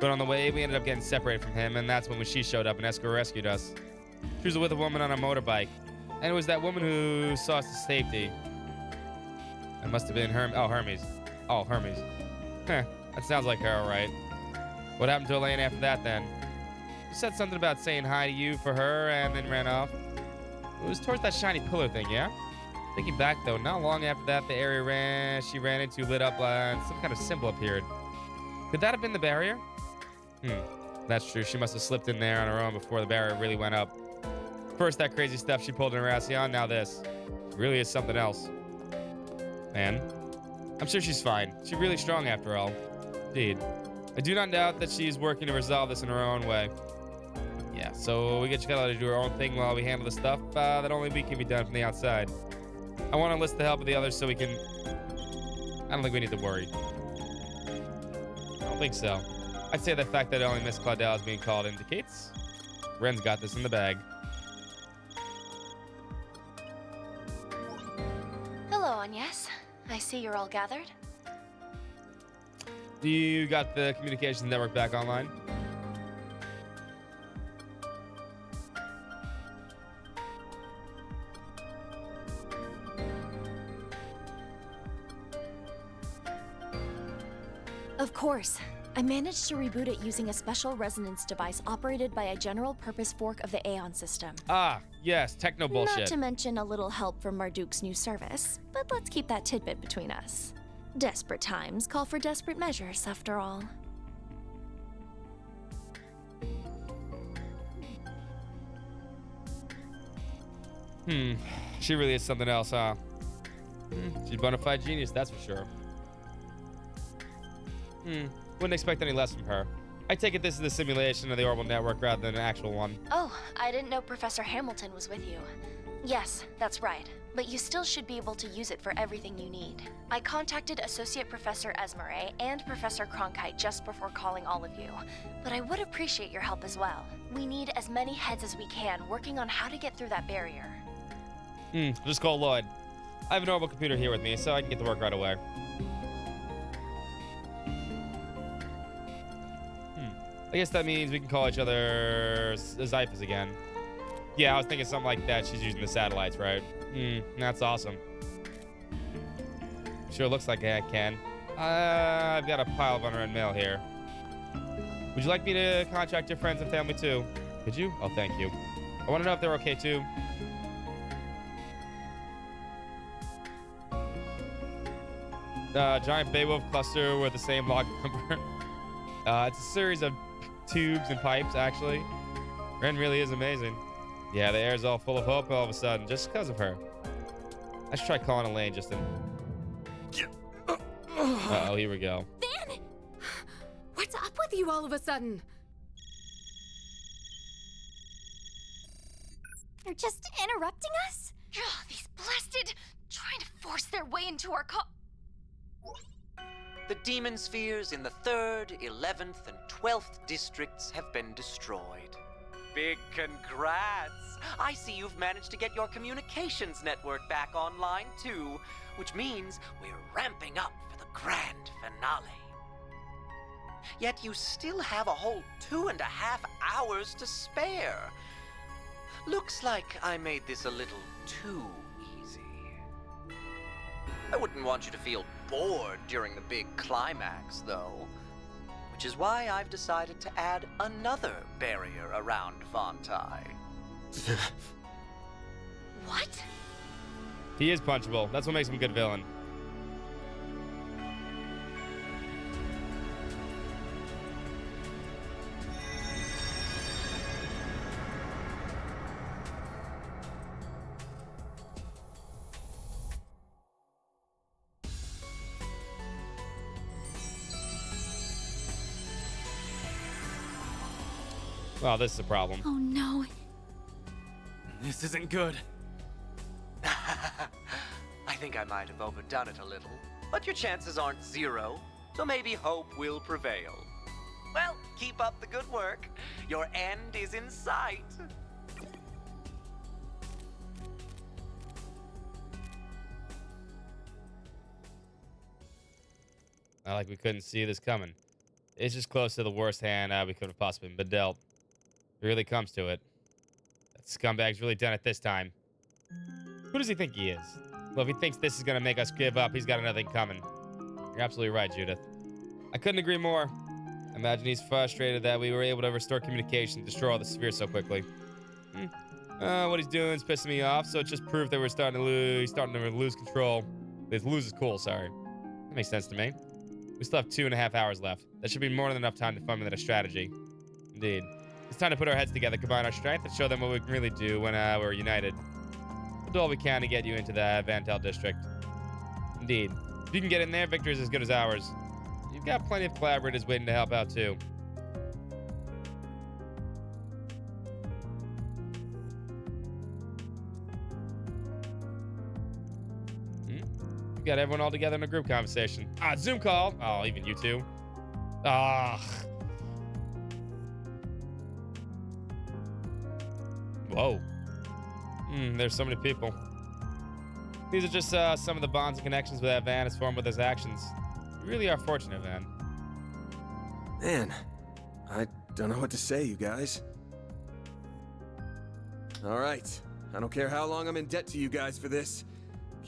C: But on the way, we ended up getting separated from him, and that's when she showed up and rescued us. She was with a woman on a motorbike, and it was that woman who saw us to safety. It must have been Hermes. Oh, Hermes. That sounds like her, all right. What happened to Elaine after that, then? She said something about saying hi to you for her, and then ran off. It was towards that shiny pillar thing, yeah? Thinking back, though, not long after that, the area she ran into lit up and some kind of symbol appeared. Could that have been the barrier? That's true. She must have slipped in there on her own before the barrier really went up. First, that crazy stuff she pulled in Racion, now this. It really is something else. Man, I'm sure she's fine. She's really strong after all. Indeed. I do not doubt that she's working to resolve this in her own way. Yeah, so we get Chiquella to do her own thing while we handle the stuff that only we can be done from the outside. I want to enlist the help of the others so we can... I don't think we need to worry. I don't think so. I'd say the fact that only Miss Claudel is being called indicates Ren's got this in the bag.
L: Hello, Agnes. I see you're all gathered.
C: You got the communications network back online?
D: Of course. I managed to reboot it using a special resonance device operated by a general-purpose fork of the Aeon system.
C: Ah, yes, techno bullshit.
D: Not to mention a little help from Marduk's new service, but let's keep that tidbit between us. Desperate times call for desperate measures, after all.
C: She really is something else, huh? She's a bona fide genius, that's for sure. Wouldn't expect any less from her. I take it this is a simulation of the orbital network rather than an actual one.
D: Oh, I didn't know Professor Hamilton was with you. Yes, that's right. But you still should be able to use it for everything you need. I contacted Associate Professor Esmeralda and Professor Cronkite just before calling all of you. But I would appreciate your help as well. We need as many heads as we can working on how to get through that barrier.
C: Just call Lloyd. I have an orbital computer here with me, so I can get to work right away. I guess that means we can call each other Zyphus again. Yeah, I was thinking something like that. She's using the satellites, right? That's awesome. Sure looks like I can. I've got a pile of unread mail here. Would you like me to contact your friends and family too? Could you? Oh, thank you. I want to know if they're okay too. Giant Beowulf cluster with the same log number. It's a series of tubes and pipes, actually. Ren really is amazing. Yeah, the air's all full of hope all of a sudden, just because of her. I should try calling Elaine just to... Uh-oh, here we go.
F: Van! What's up with you all of a sudden?
I: They're just interrupting us? Ugh, these blasted... trying to force their way into our
V: The demon spheres in the 3rd, 11th, and 12th districts have been destroyed. Big congrats! I see you've managed to get your communications network back online too, which means we're ramping up for the grand finale. Yet you still have a whole 2.5 hours to spare. Looks like I made this a little too easy. I wouldn't want you to feel bored during the big climax, though. Which is why I've decided to add another barrier around Fontai.
I: What?
C: He is punchable. That's what makes him a good villain. Well, this is a problem.
D: Oh no.
E: This isn't good.
V: I think I might have overdone it a little, but your chances aren't zero, so maybe hope will prevail. Well, keep up the good work. Your end is in sight.
C: Not like we couldn't see this coming. It's just close to the worst hand we could have possibly been dealt. It really comes to it. That scumbag's really done it this time. Who does he think he is? Well, if he thinks this is going to make us give up, he's got another thing coming. You're absolutely right, Judith. I couldn't agree more. Imagine he's frustrated that we were able to restore communication and destroy all the spheres so quickly. What he's doing is pissing me off, so it just proved that we're starting to lose control. Lose his cool, sorry. That makes sense to me. We still have 2.5 hours left. That should be more than enough time to formulate a strategy. Indeed. It's time to put our heads together, combine our strength, and show them what we can really do when we're united. We'll do all we can to get you into the Vantel district. Indeed. If you can get in there, victory is as good as ours. You've got plenty of collaborators waiting to help out, too. We've got everyone all together in a group conversation. Zoom call. Oh, even you two. Whoa. There's so many people. These are just some of the bonds and connections that Van has formed with his actions. We really are fortunate, Van.
A: Man, I don't know what to say, you guys. All right. I don't care how long I'm in debt to you guys for this.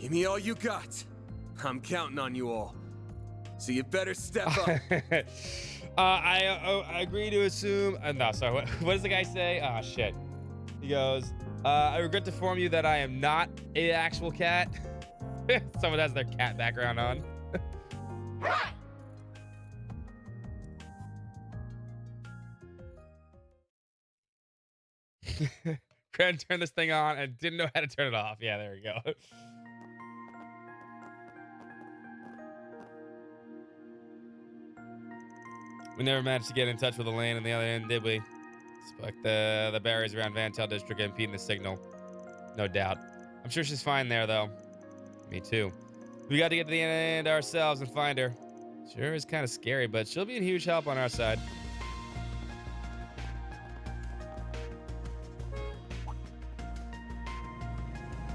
A: Give me all you got. I'm counting on you all. So you better step up.
C: I agree to assume... no, sorry. What does the guy say? Oh, shit. He goes, I regret to inform you that I am not an actual cat. Someone has their cat background on. Couldn't turn this thing on and didn't know how to turn it off. Yeah, there we go. We never managed to get in touch with Elaine on the other end, did we? Despite the barriers around Vantel District impeding the signal. No doubt. I'm sure she's fine there, though. Me too. We got to get to the end ourselves and find her. Sure is kind of scary, but she'll be a huge help on our side.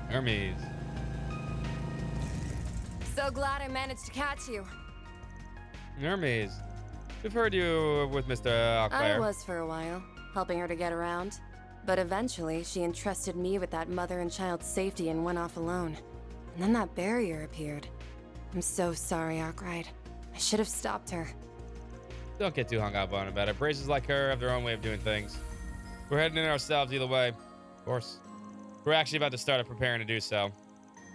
C: Hermes.
G: So glad I managed to catch you.
C: Hermes. We've heard you were with Mr. Alclair.
G: I was for a while, helping her to get around. But eventually, she entrusted me with that mother and child safety and went off alone. And then that barrier appeared. I'm so sorry, Arkwright. I should have stopped her.
C: Don't get too hung up on about it. Braces like her have their own way of doing things. We're heading in ourselves either way. Of course. We're actually about to start preparing to do so.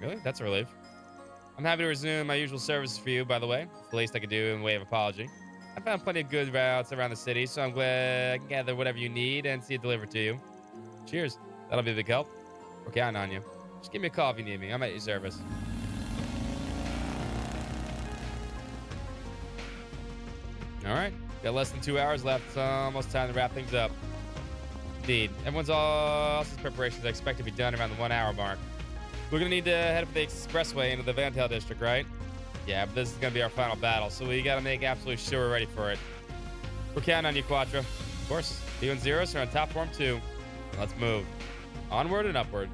C: Really? That's a relief. I'm happy to resume my usual services for you, by the way. It's the least I could do in way of apology. I found plenty of good routes around the city, so I'm glad I can gather whatever you need and see it delivered to you. Cheers. That'll be a big help. We're counting on you. Just give me a call if you need me. I'm at your service. All right. Got less than 2 hours left. It's almost time to wrap things up. Indeed. Everyone's else's preparations I expect to be done around the 1 hour mark. We're going to need to head up the expressway into the Vantel district, right? Yeah, but this is going to be our final battle, so we got to make absolutely sure we're ready for it. We're counting on you, Quattro. Of course, you and Zeros are on top form too. Let's move. Onward and upward.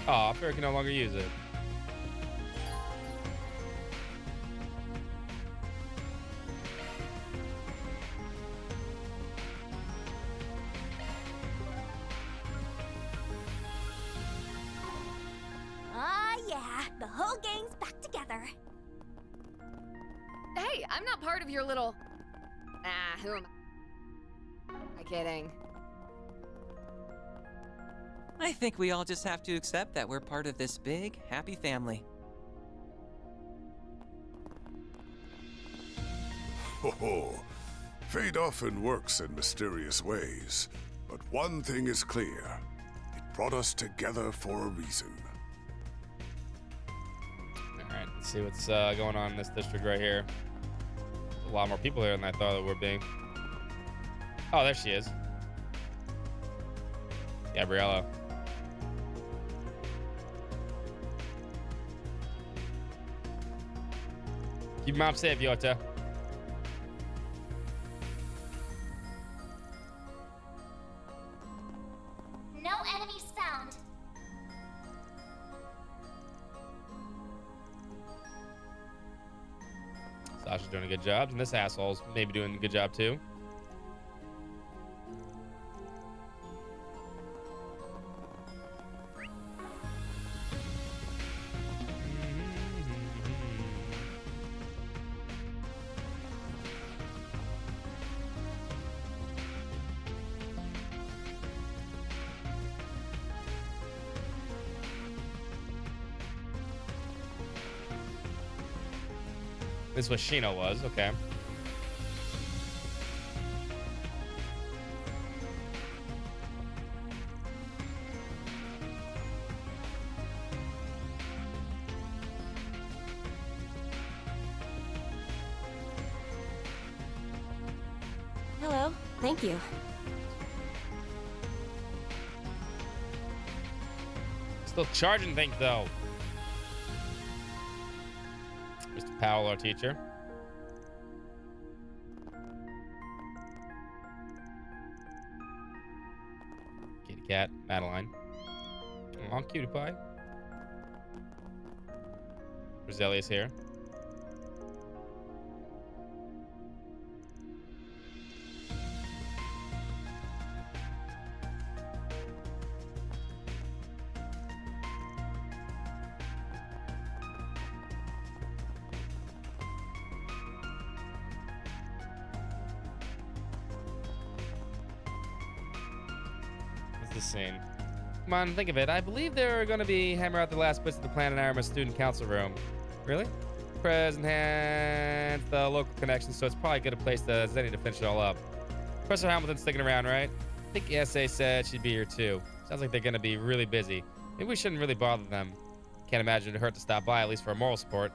C: Aw, Fair can no longer use it.
I: Yeah, the whole gang's back together.
F: Hey, I'm not part of your little... who am I kidding?
M: I think we all just have to accept that we're part of this big, happy family.
O: Ho ho. Fate often works in mysterious ways, but one thing is clear. It brought us together for a reason.
C: Alright, let's see what's going on in this district right here. There's a lot more people here than I thought there would be. Oh, there she is. Gabriella. Keep mom safe, Yota.
I: No enemies found.
C: Sasha's doing a good job, and this asshole's maybe doing a good job too. This is what Shino was. Okay.
J: Hello. Thank you.
C: Still charging things, though. Mr. Powell, our teacher. Kitty cat, Madeline. Aw, cutie pie. Roselia's here. The scene. Come on, think of it. I believe they're going to be hammer out the last bits of the plan in Arma student council room. Really? Present hands the local connections, so it's probably a good place to Zenny to finish it all up. Professor Hamilton's sticking around, right? I think SA said she'd be here too. Sounds like they're going to be really busy. Maybe we shouldn't really bother them. Can't imagine it'd hurt to stop by, at least for a moral support.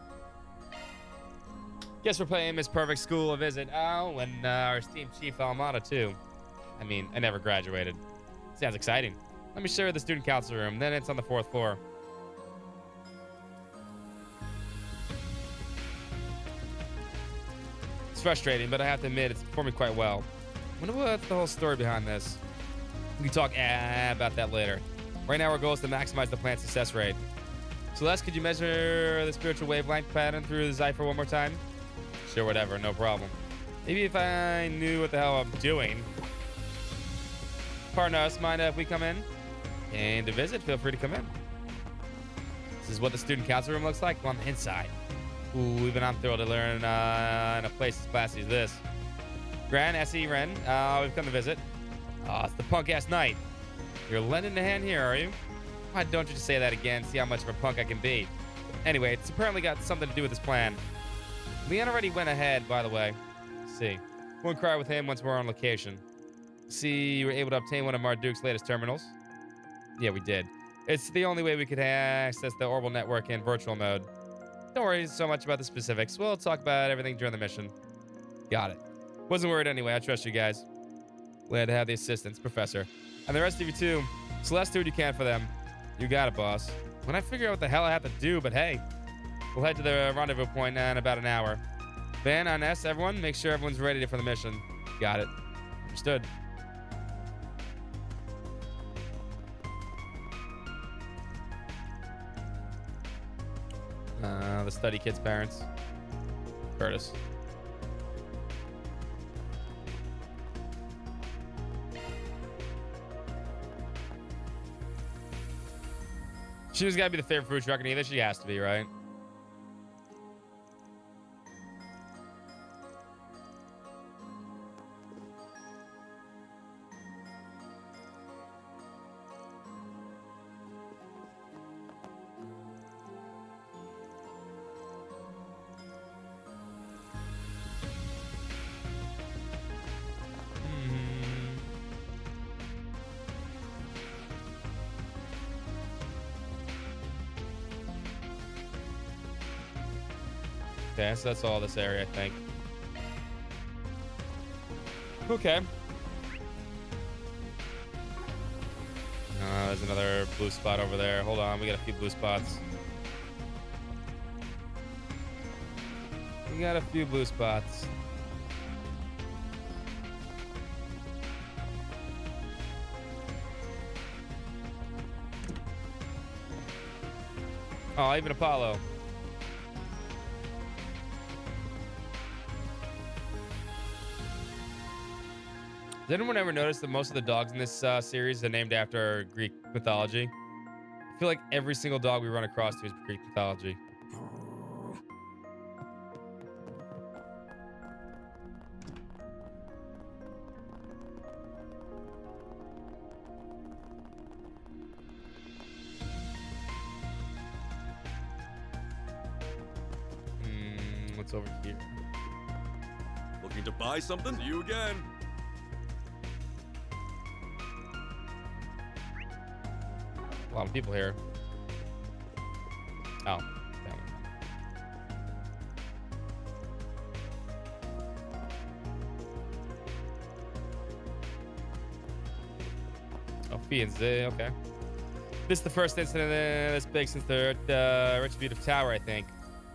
C: Guess we're paying Miss Perfect School a visit. Oh, and our esteemed Chief Almada too. I mean, I never graduated. Sounds exciting. Let me show you the student council room. Then it's on the 4th floor. It's frustrating, but I have to admit it's performing quite well. Wonder what's the whole story behind this. We can talk about that later. Right now our goal is to maximize the plan's success rate. Celeste, could you measure the spiritual wavelength pattern through the Zypher one more time? Sure, whatever, no problem. Maybe if I knew what the hell I'm doing. Pardon us, mind if we come in? And to visit, feel free to come in. This is what the student council room looks like on the inside. Ooh, even I'm thrilled to learn in a place as classy as this. Gran, S.E. Ren, we've come to visit. It's the punk-ass night. You're lending a hand here, are you? Why don't you just say that again, see how much of a punk I can be. Anyway, it's apparently got something to do with this plan. Leon already went ahead, by the way. Let's see. We'll inquire with him once we're on location. See, you were able to obtain one of Marduk's latest terminals? Yeah, we did. It's the only way we could access the orbital network in virtual mode. Don't worry so much about the specifics. We'll talk about everything during the mission. Got it. Wasn't worried anyway. I trust you guys. Glad to have the assistance, Professor. And the rest of you too. Celeste, do what you can for them. You got it, boss. When I figure out what the hell I have to do, but hey. We'll head to the rendezvous point in about an hour. Van, Ines, everyone, make sure everyone's ready for the mission. Got it. Understood. The study kid's parents. Curtis. She's got to be the favorite fruit truck in either. She has to be, right? Okay, so that's all this area, I think. Okay. There's another blue spot over there. Hold on, we got a few blue spots. We got a few blue spots. Oh, even Apollo. Has anyone ever noticed that most of the dogs in this series are named after Greek mythology? I feel like every single dog we run across is Greek mythology. What's over here?
E: Looking to buy something? See you again.
C: A lot of people here. Oh, damn it. Oh, Fee and Z, okay. This is the first incident this big since the Retributive Tower, I think.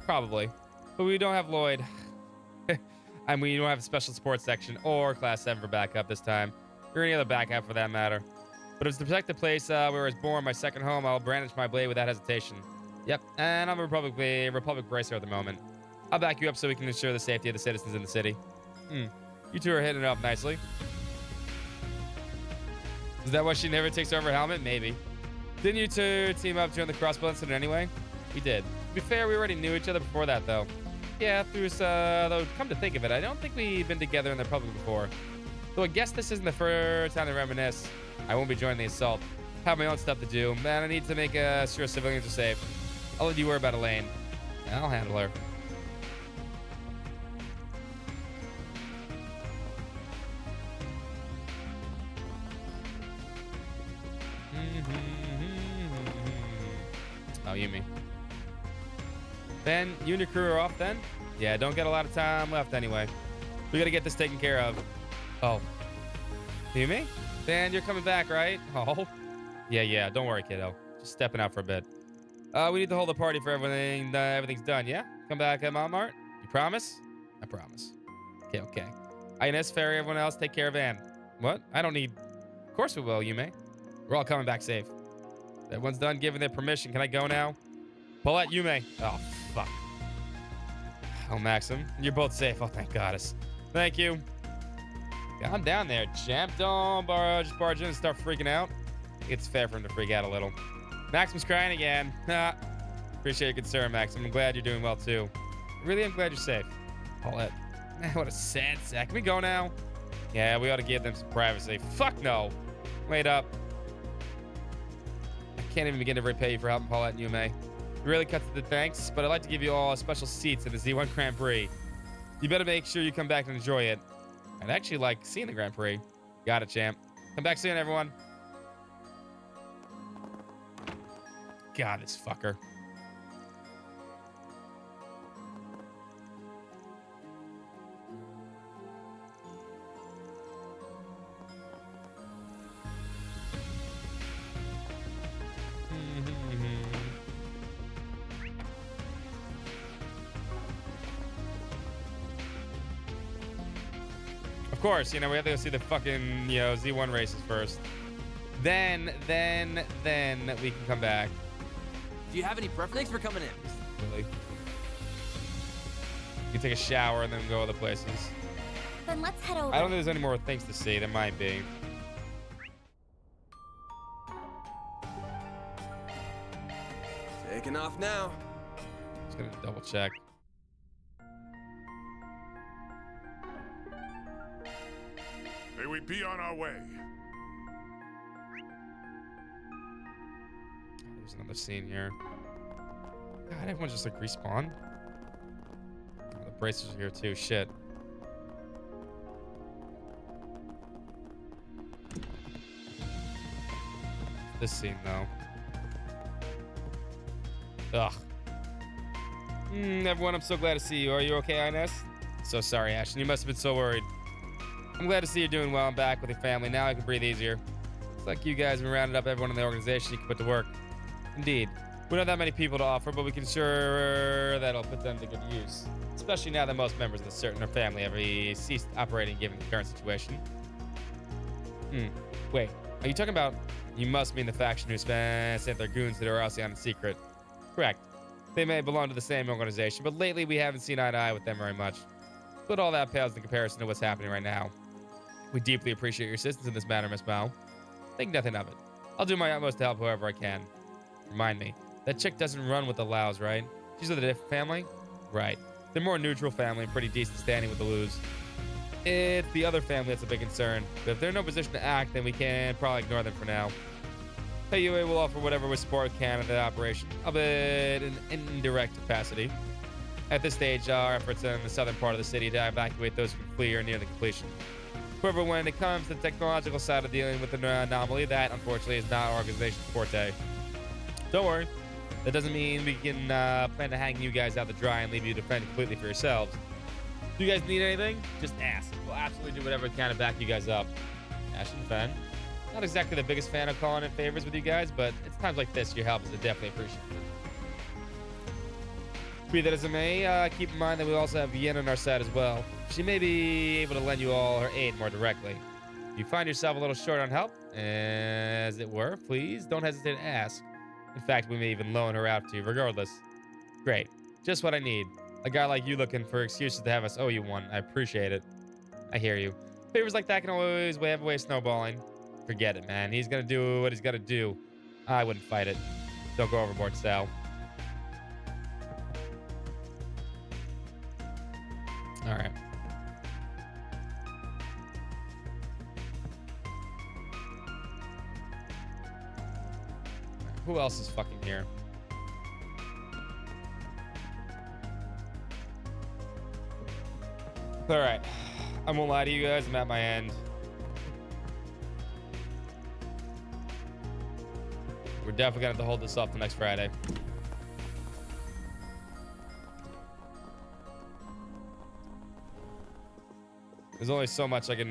C: Probably. But we don't have Lloyd. And we don't have a special support section or Class 7 for backup this time. Or any other backup for that matter. But if it's to protect the place where I was born, my second home, I'll brandish my blade without hesitation. Yep, and I'm a Republic bracer at the moment. I'll back you up so we can ensure the safety of the citizens in the city. You two are hitting it up nicely. Is that why she never takes off her helmet? Maybe. Didn't you two team up during the crossbow incident anyway? We did. To be fair, we already knew each other before that, though. Yeah, though, come to think of it, I don't think we've been together in the Republic before. So I guess this isn't the first time to reminisce. I won't be joining the assault. I have my own stuff to do. Man, I need to make sure civilians are safe. I'll let you worry about Elaine. I'll handle her. Oh, Yumi. Ben, you and your crew are off then? Yeah, don't get a lot of time left anyway. We gotta get this taken care of. Oh. Yumi? Ben, you're coming back, right? Oh. Yeah, don't worry, kiddo. Just stepping out for a bit. We need to hold a party for everything. Everything's done, yeah? Come back at Mount Mart? You promise? I promise. Okay. Ines, Ferry, everyone else, take care of Anne. What? I don't need... Of course we will, Yume. We're all coming back safe. Everyone's done giving their permission. Can I go now? Paulette, Yume. Oh, fuck. Oh, Maxim, you're both safe. Oh, thank goddess. Thank you. Calm down there, champ. Don't just barge in and start freaking out. It's fair for him to freak out a little. Maxim's crying again. Appreciate your concern, Maxim. I'm glad you're doing well, too. Really, I'm glad you're safe. Paulette. Man, what a sad sack. Can we go now? Yeah, we ought to give them some privacy. Fuck no. Wait up. I can't even begin to repay you for helping Paulette and Yume. It really cuts to the thanks, but I'd like to give you all special seats in the Z1 Grand Prix. You better make sure you come back and enjoy it. I'd actually like seeing the Grand Prix. Got it, champ. Come back soon, everyone. God, this fucker. Of course, we have to go see the fucking, Z1 races first. Then we can come back.
H: Do you have any preference for coming in?
C: Really? You can take a shower and then go other places.
I: Then let's head over.
C: I don't think there's any more things to see. There might be.
A: Taking off now.
C: Just gonna double check.
O: May we be on our way.
C: There's another scene here. God, everyone's just like respawn. Oh, the bracers are here too. Shit. This scene though. Ugh. Everyone, I'm so glad to see you. Are you okay, Ines? So sorry, Ashton. You must have been so worried. I'm glad to see you're doing well and back with your family. Now I can breathe easier. It's like you guys have been rounding up everyone in the organization you can put to work. Indeed. We don't have that many people to offer, but we can ensure that it'll put them to good use. Especially now that most members of the certain family have ceased operating given the current situation. Wait, are you talking about... You must mean the faction who sent their goons to the Rousseon in secret. Correct. They may belong to the same organization, but lately we haven't seen eye to eye with them very much. But all that pales in comparison to what's happening right now. We deeply appreciate your assistance in this matter, Miss Mao. Think nothing of it. I'll do my utmost to help whoever I can. Remind me, that chick doesn't run with the Laos, right? She's with a different family? Right. They're more neutral family and pretty decent standing with the Lus. It's the other family that's a big concern. But if they're in no position to act, then we can probably ignore them for now. AUA will offer whatever we support can in the operation, albeit in an indirect capacity. At this stage, our efforts in the southern part of the city to evacuate those who can flee are near the completion. However, when it comes to the technological side of dealing with the anomaly, that unfortunately is not our organization's forte. Don't worry. That doesn't mean we can plan to hang you guys out to dry and leave you to fend completely for yourselves. Do you guys need anything? Just ask. We'll absolutely do whatever we can to back you guys up. Ashton Fenn. Not exactly the biggest fan of calling in favors with you guys, but it's times like this your help is definitely appreciated. Be that as it may, keep in mind that we also have Yen on our side as well. She may be able to lend you all her aid more directly. If you find yourself a little short on help, as it were, please don't hesitate to ask. In fact, we may even loan her out to you regardless. Great. Just what I need. A guy like you looking for excuses to have us owe you one. I appreciate it. I hear you. Favors like that can always have a way of snowballing. Forget it, man. He's gonna do what he's gotta do. I wouldn't fight it. Don't go overboard, Sal. All right. Who else is fucking here? All right. I won't lie to you guys. I'm at my end. We're definitely gonna have to hold this off till next Friday. There's only so much I can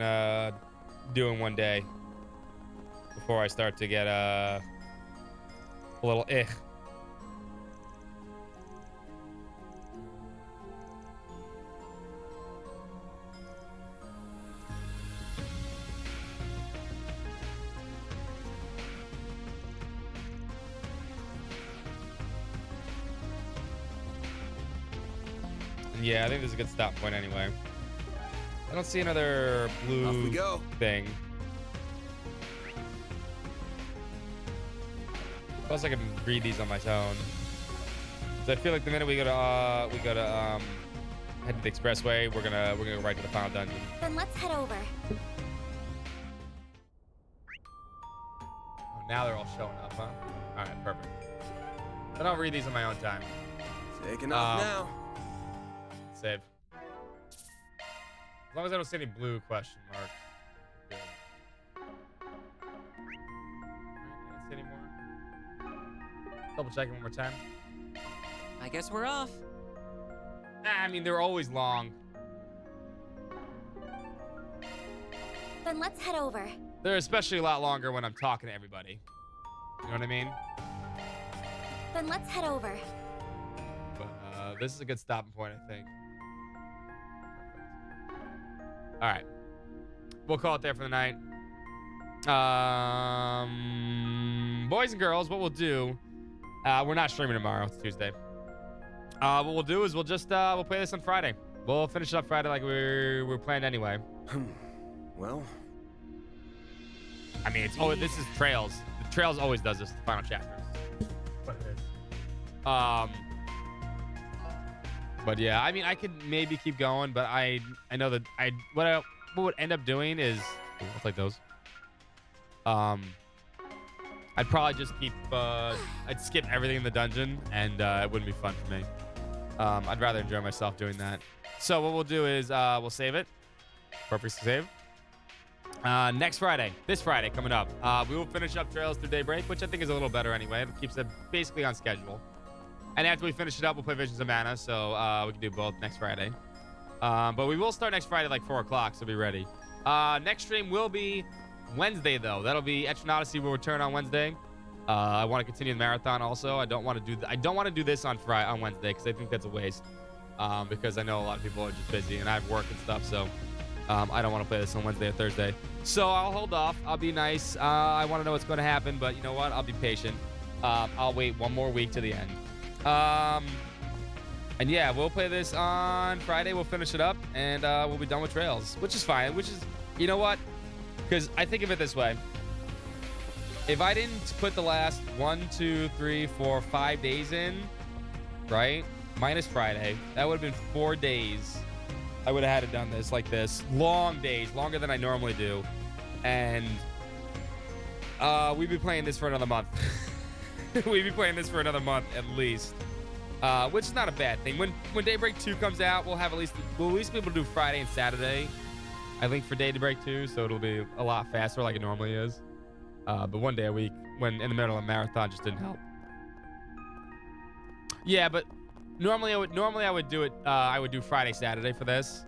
C: do in one day before I start to get a little Yeah, I think this is a good stop point anyway. I don't see another blue
A: Off we go.
C: thing. Plus, I can read these on my own. So I feel like the minute we go to head to the expressway, we're gonna go right to the final dungeon.
I: Then let's head over.
C: Oh, now they're all showing up, huh? All right, perfect. Then I'll read these on my own time.
A: Taking off now.
C: Save. As long as I don't see any blue question marks. Good. I don't see any more. Double checking one more time.
M: I guess we're off.
C: I mean, they're always long.
I: Then let's head over.
C: They're especially a lot longer when I'm talking to everybody. You know what I mean?
I: Then let's head over.
C: But this is a good stopping point, I think. All right. We'll call it there for the night. Boys and girls, what we'll do, we're not streaming tomorrow. It's Tuesday. What we'll do is we'll play this on Friday. We'll finish it up Friday like we're planned anyway.
A: Well,
C: I mean, this is Trails. The Trails always does this, the final chapters. What it is. But yeah, I mean, I could maybe keep going, but I know that what would end up doing is, I'll take those. I'd probably just keep, I'd skip everything in the dungeon, and it wouldn't be fun for me. I'd rather enjoy myself doing that. So what we'll do is we'll save it. Perfect save. Next Friday, this Friday coming up, we will finish up Trails through Daybreak, which I think is a little better anyway. It keeps it basically on schedule. And after we finish it up, we'll play Visions of Mana, so we can do both next Friday. But we will start next Friday like 4 o'clock, so be ready. Next stream will be Wednesday, though. That'll be Etron Odyssey will return on Wednesday. I want to continue the marathon also. I don't want to do this on Wednesday because I think that's a waste. Because I know a lot of people are just busy and I have work and stuff, so I don't want to play this on Wednesday or Thursday. So I'll hold off. I'll be nice. I want to know what's going to happen, but you know what? I'll be patient. I'll wait one more week to the end. And yeah, we'll play this on Friday. We'll finish it up, and we'll be done with Trails, which is fine. Which is, you know what? Because I think of it this way. If I didn't put the last 1, 2, 3, 4, 5 days in, right? Minus Friday, that would have been 4 days. I would have had it done this like this. Long days, longer than I normally do. And we'd be playing this for another month. We'd be playing this for another month at least. which is not a bad thing. When Daybreak 2 comes out, we'll at least be able to do Friday and Saturday, I think, for Daybreak 2, so it'll be a lot faster like it normally is. But one day a week, when in the middle of a marathon, just didn't help. Yeah, but normally I would do it. I would do Friday, Saturday for this.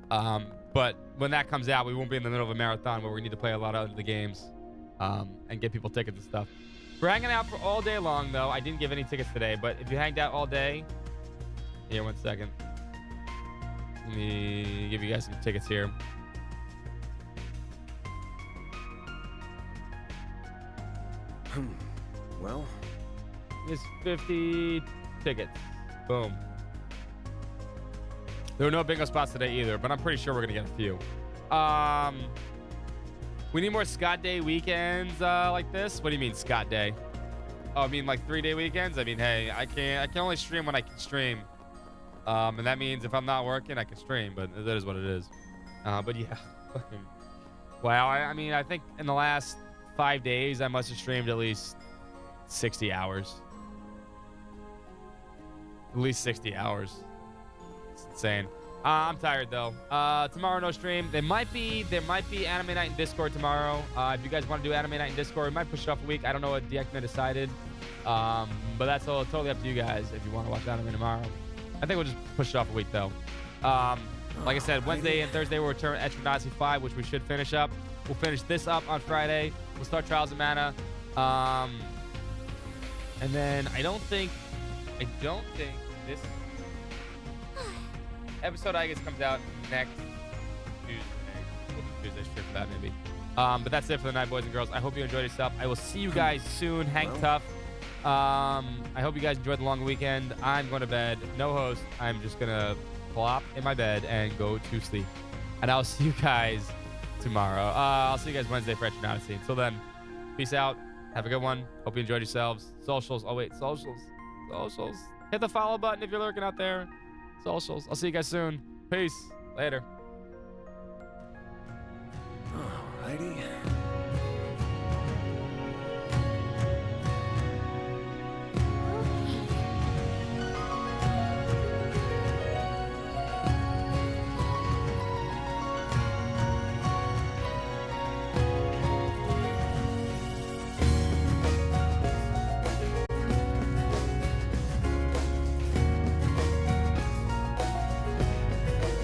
C: But when that comes out, we won't be in the middle of a marathon where we need to play a lot of the games and get people tickets and stuff. We're hanging out for all day long, though. I didn't give any tickets today, but if you hanged out all day, here, 1 second. Let me give you guys some tickets here.
A: Well,
C: it's 50 tickets. Boom. There were no bingo spots today either, but I'm pretty sure we're gonna get a few. We need more Scott Day weekends like this. What do you mean Scott Day? Oh, I mean like 3-day weekends. I mean, hey, I can only stream when I can stream, and that means if I'm not working, I can stream. But that is what it is. But yeah, wow. I mean, I think in the last 5 days, I must have streamed at least 60 hours. At least 60 hours. It's insane. I'm tired though. Tomorrow no stream. There might be anime night in Discord tomorrow. If you guys want to do anime night in Discord, we might push it off a week. I don't know what DXman decided. But that's all totally up to you guys if you want to watch anime tomorrow. I think we'll just push it off a week though. Like I said, Wednesday and Thursday we'll return Extra Nazi 5, which we should finish up. We'll finish this up on Friday. We'll start Trials of Mana. And then I don't think this episode, I guess, comes out next Tuesday. We'll do Tuesday strip for that maybe. But that's it for the night, boys and girls. I hope you enjoyed yourself. I will see you guys soon. Hang tough. I hope you guys enjoyed the long weekend. I'm going to bed. No host. I'm just going to plop in my bed and go to sleep. And I'll see you guys tomorrow. I'll see you guys Wednesday for Extra Odyssey. Until then, peace out. Have a good one. Hope you enjoyed yourselves. Socials. Oh, wait. Socials. Hit the follow button if you're lurking out there. Socials. I'll see you guys soon. Peace. Later.
A: Alrighty.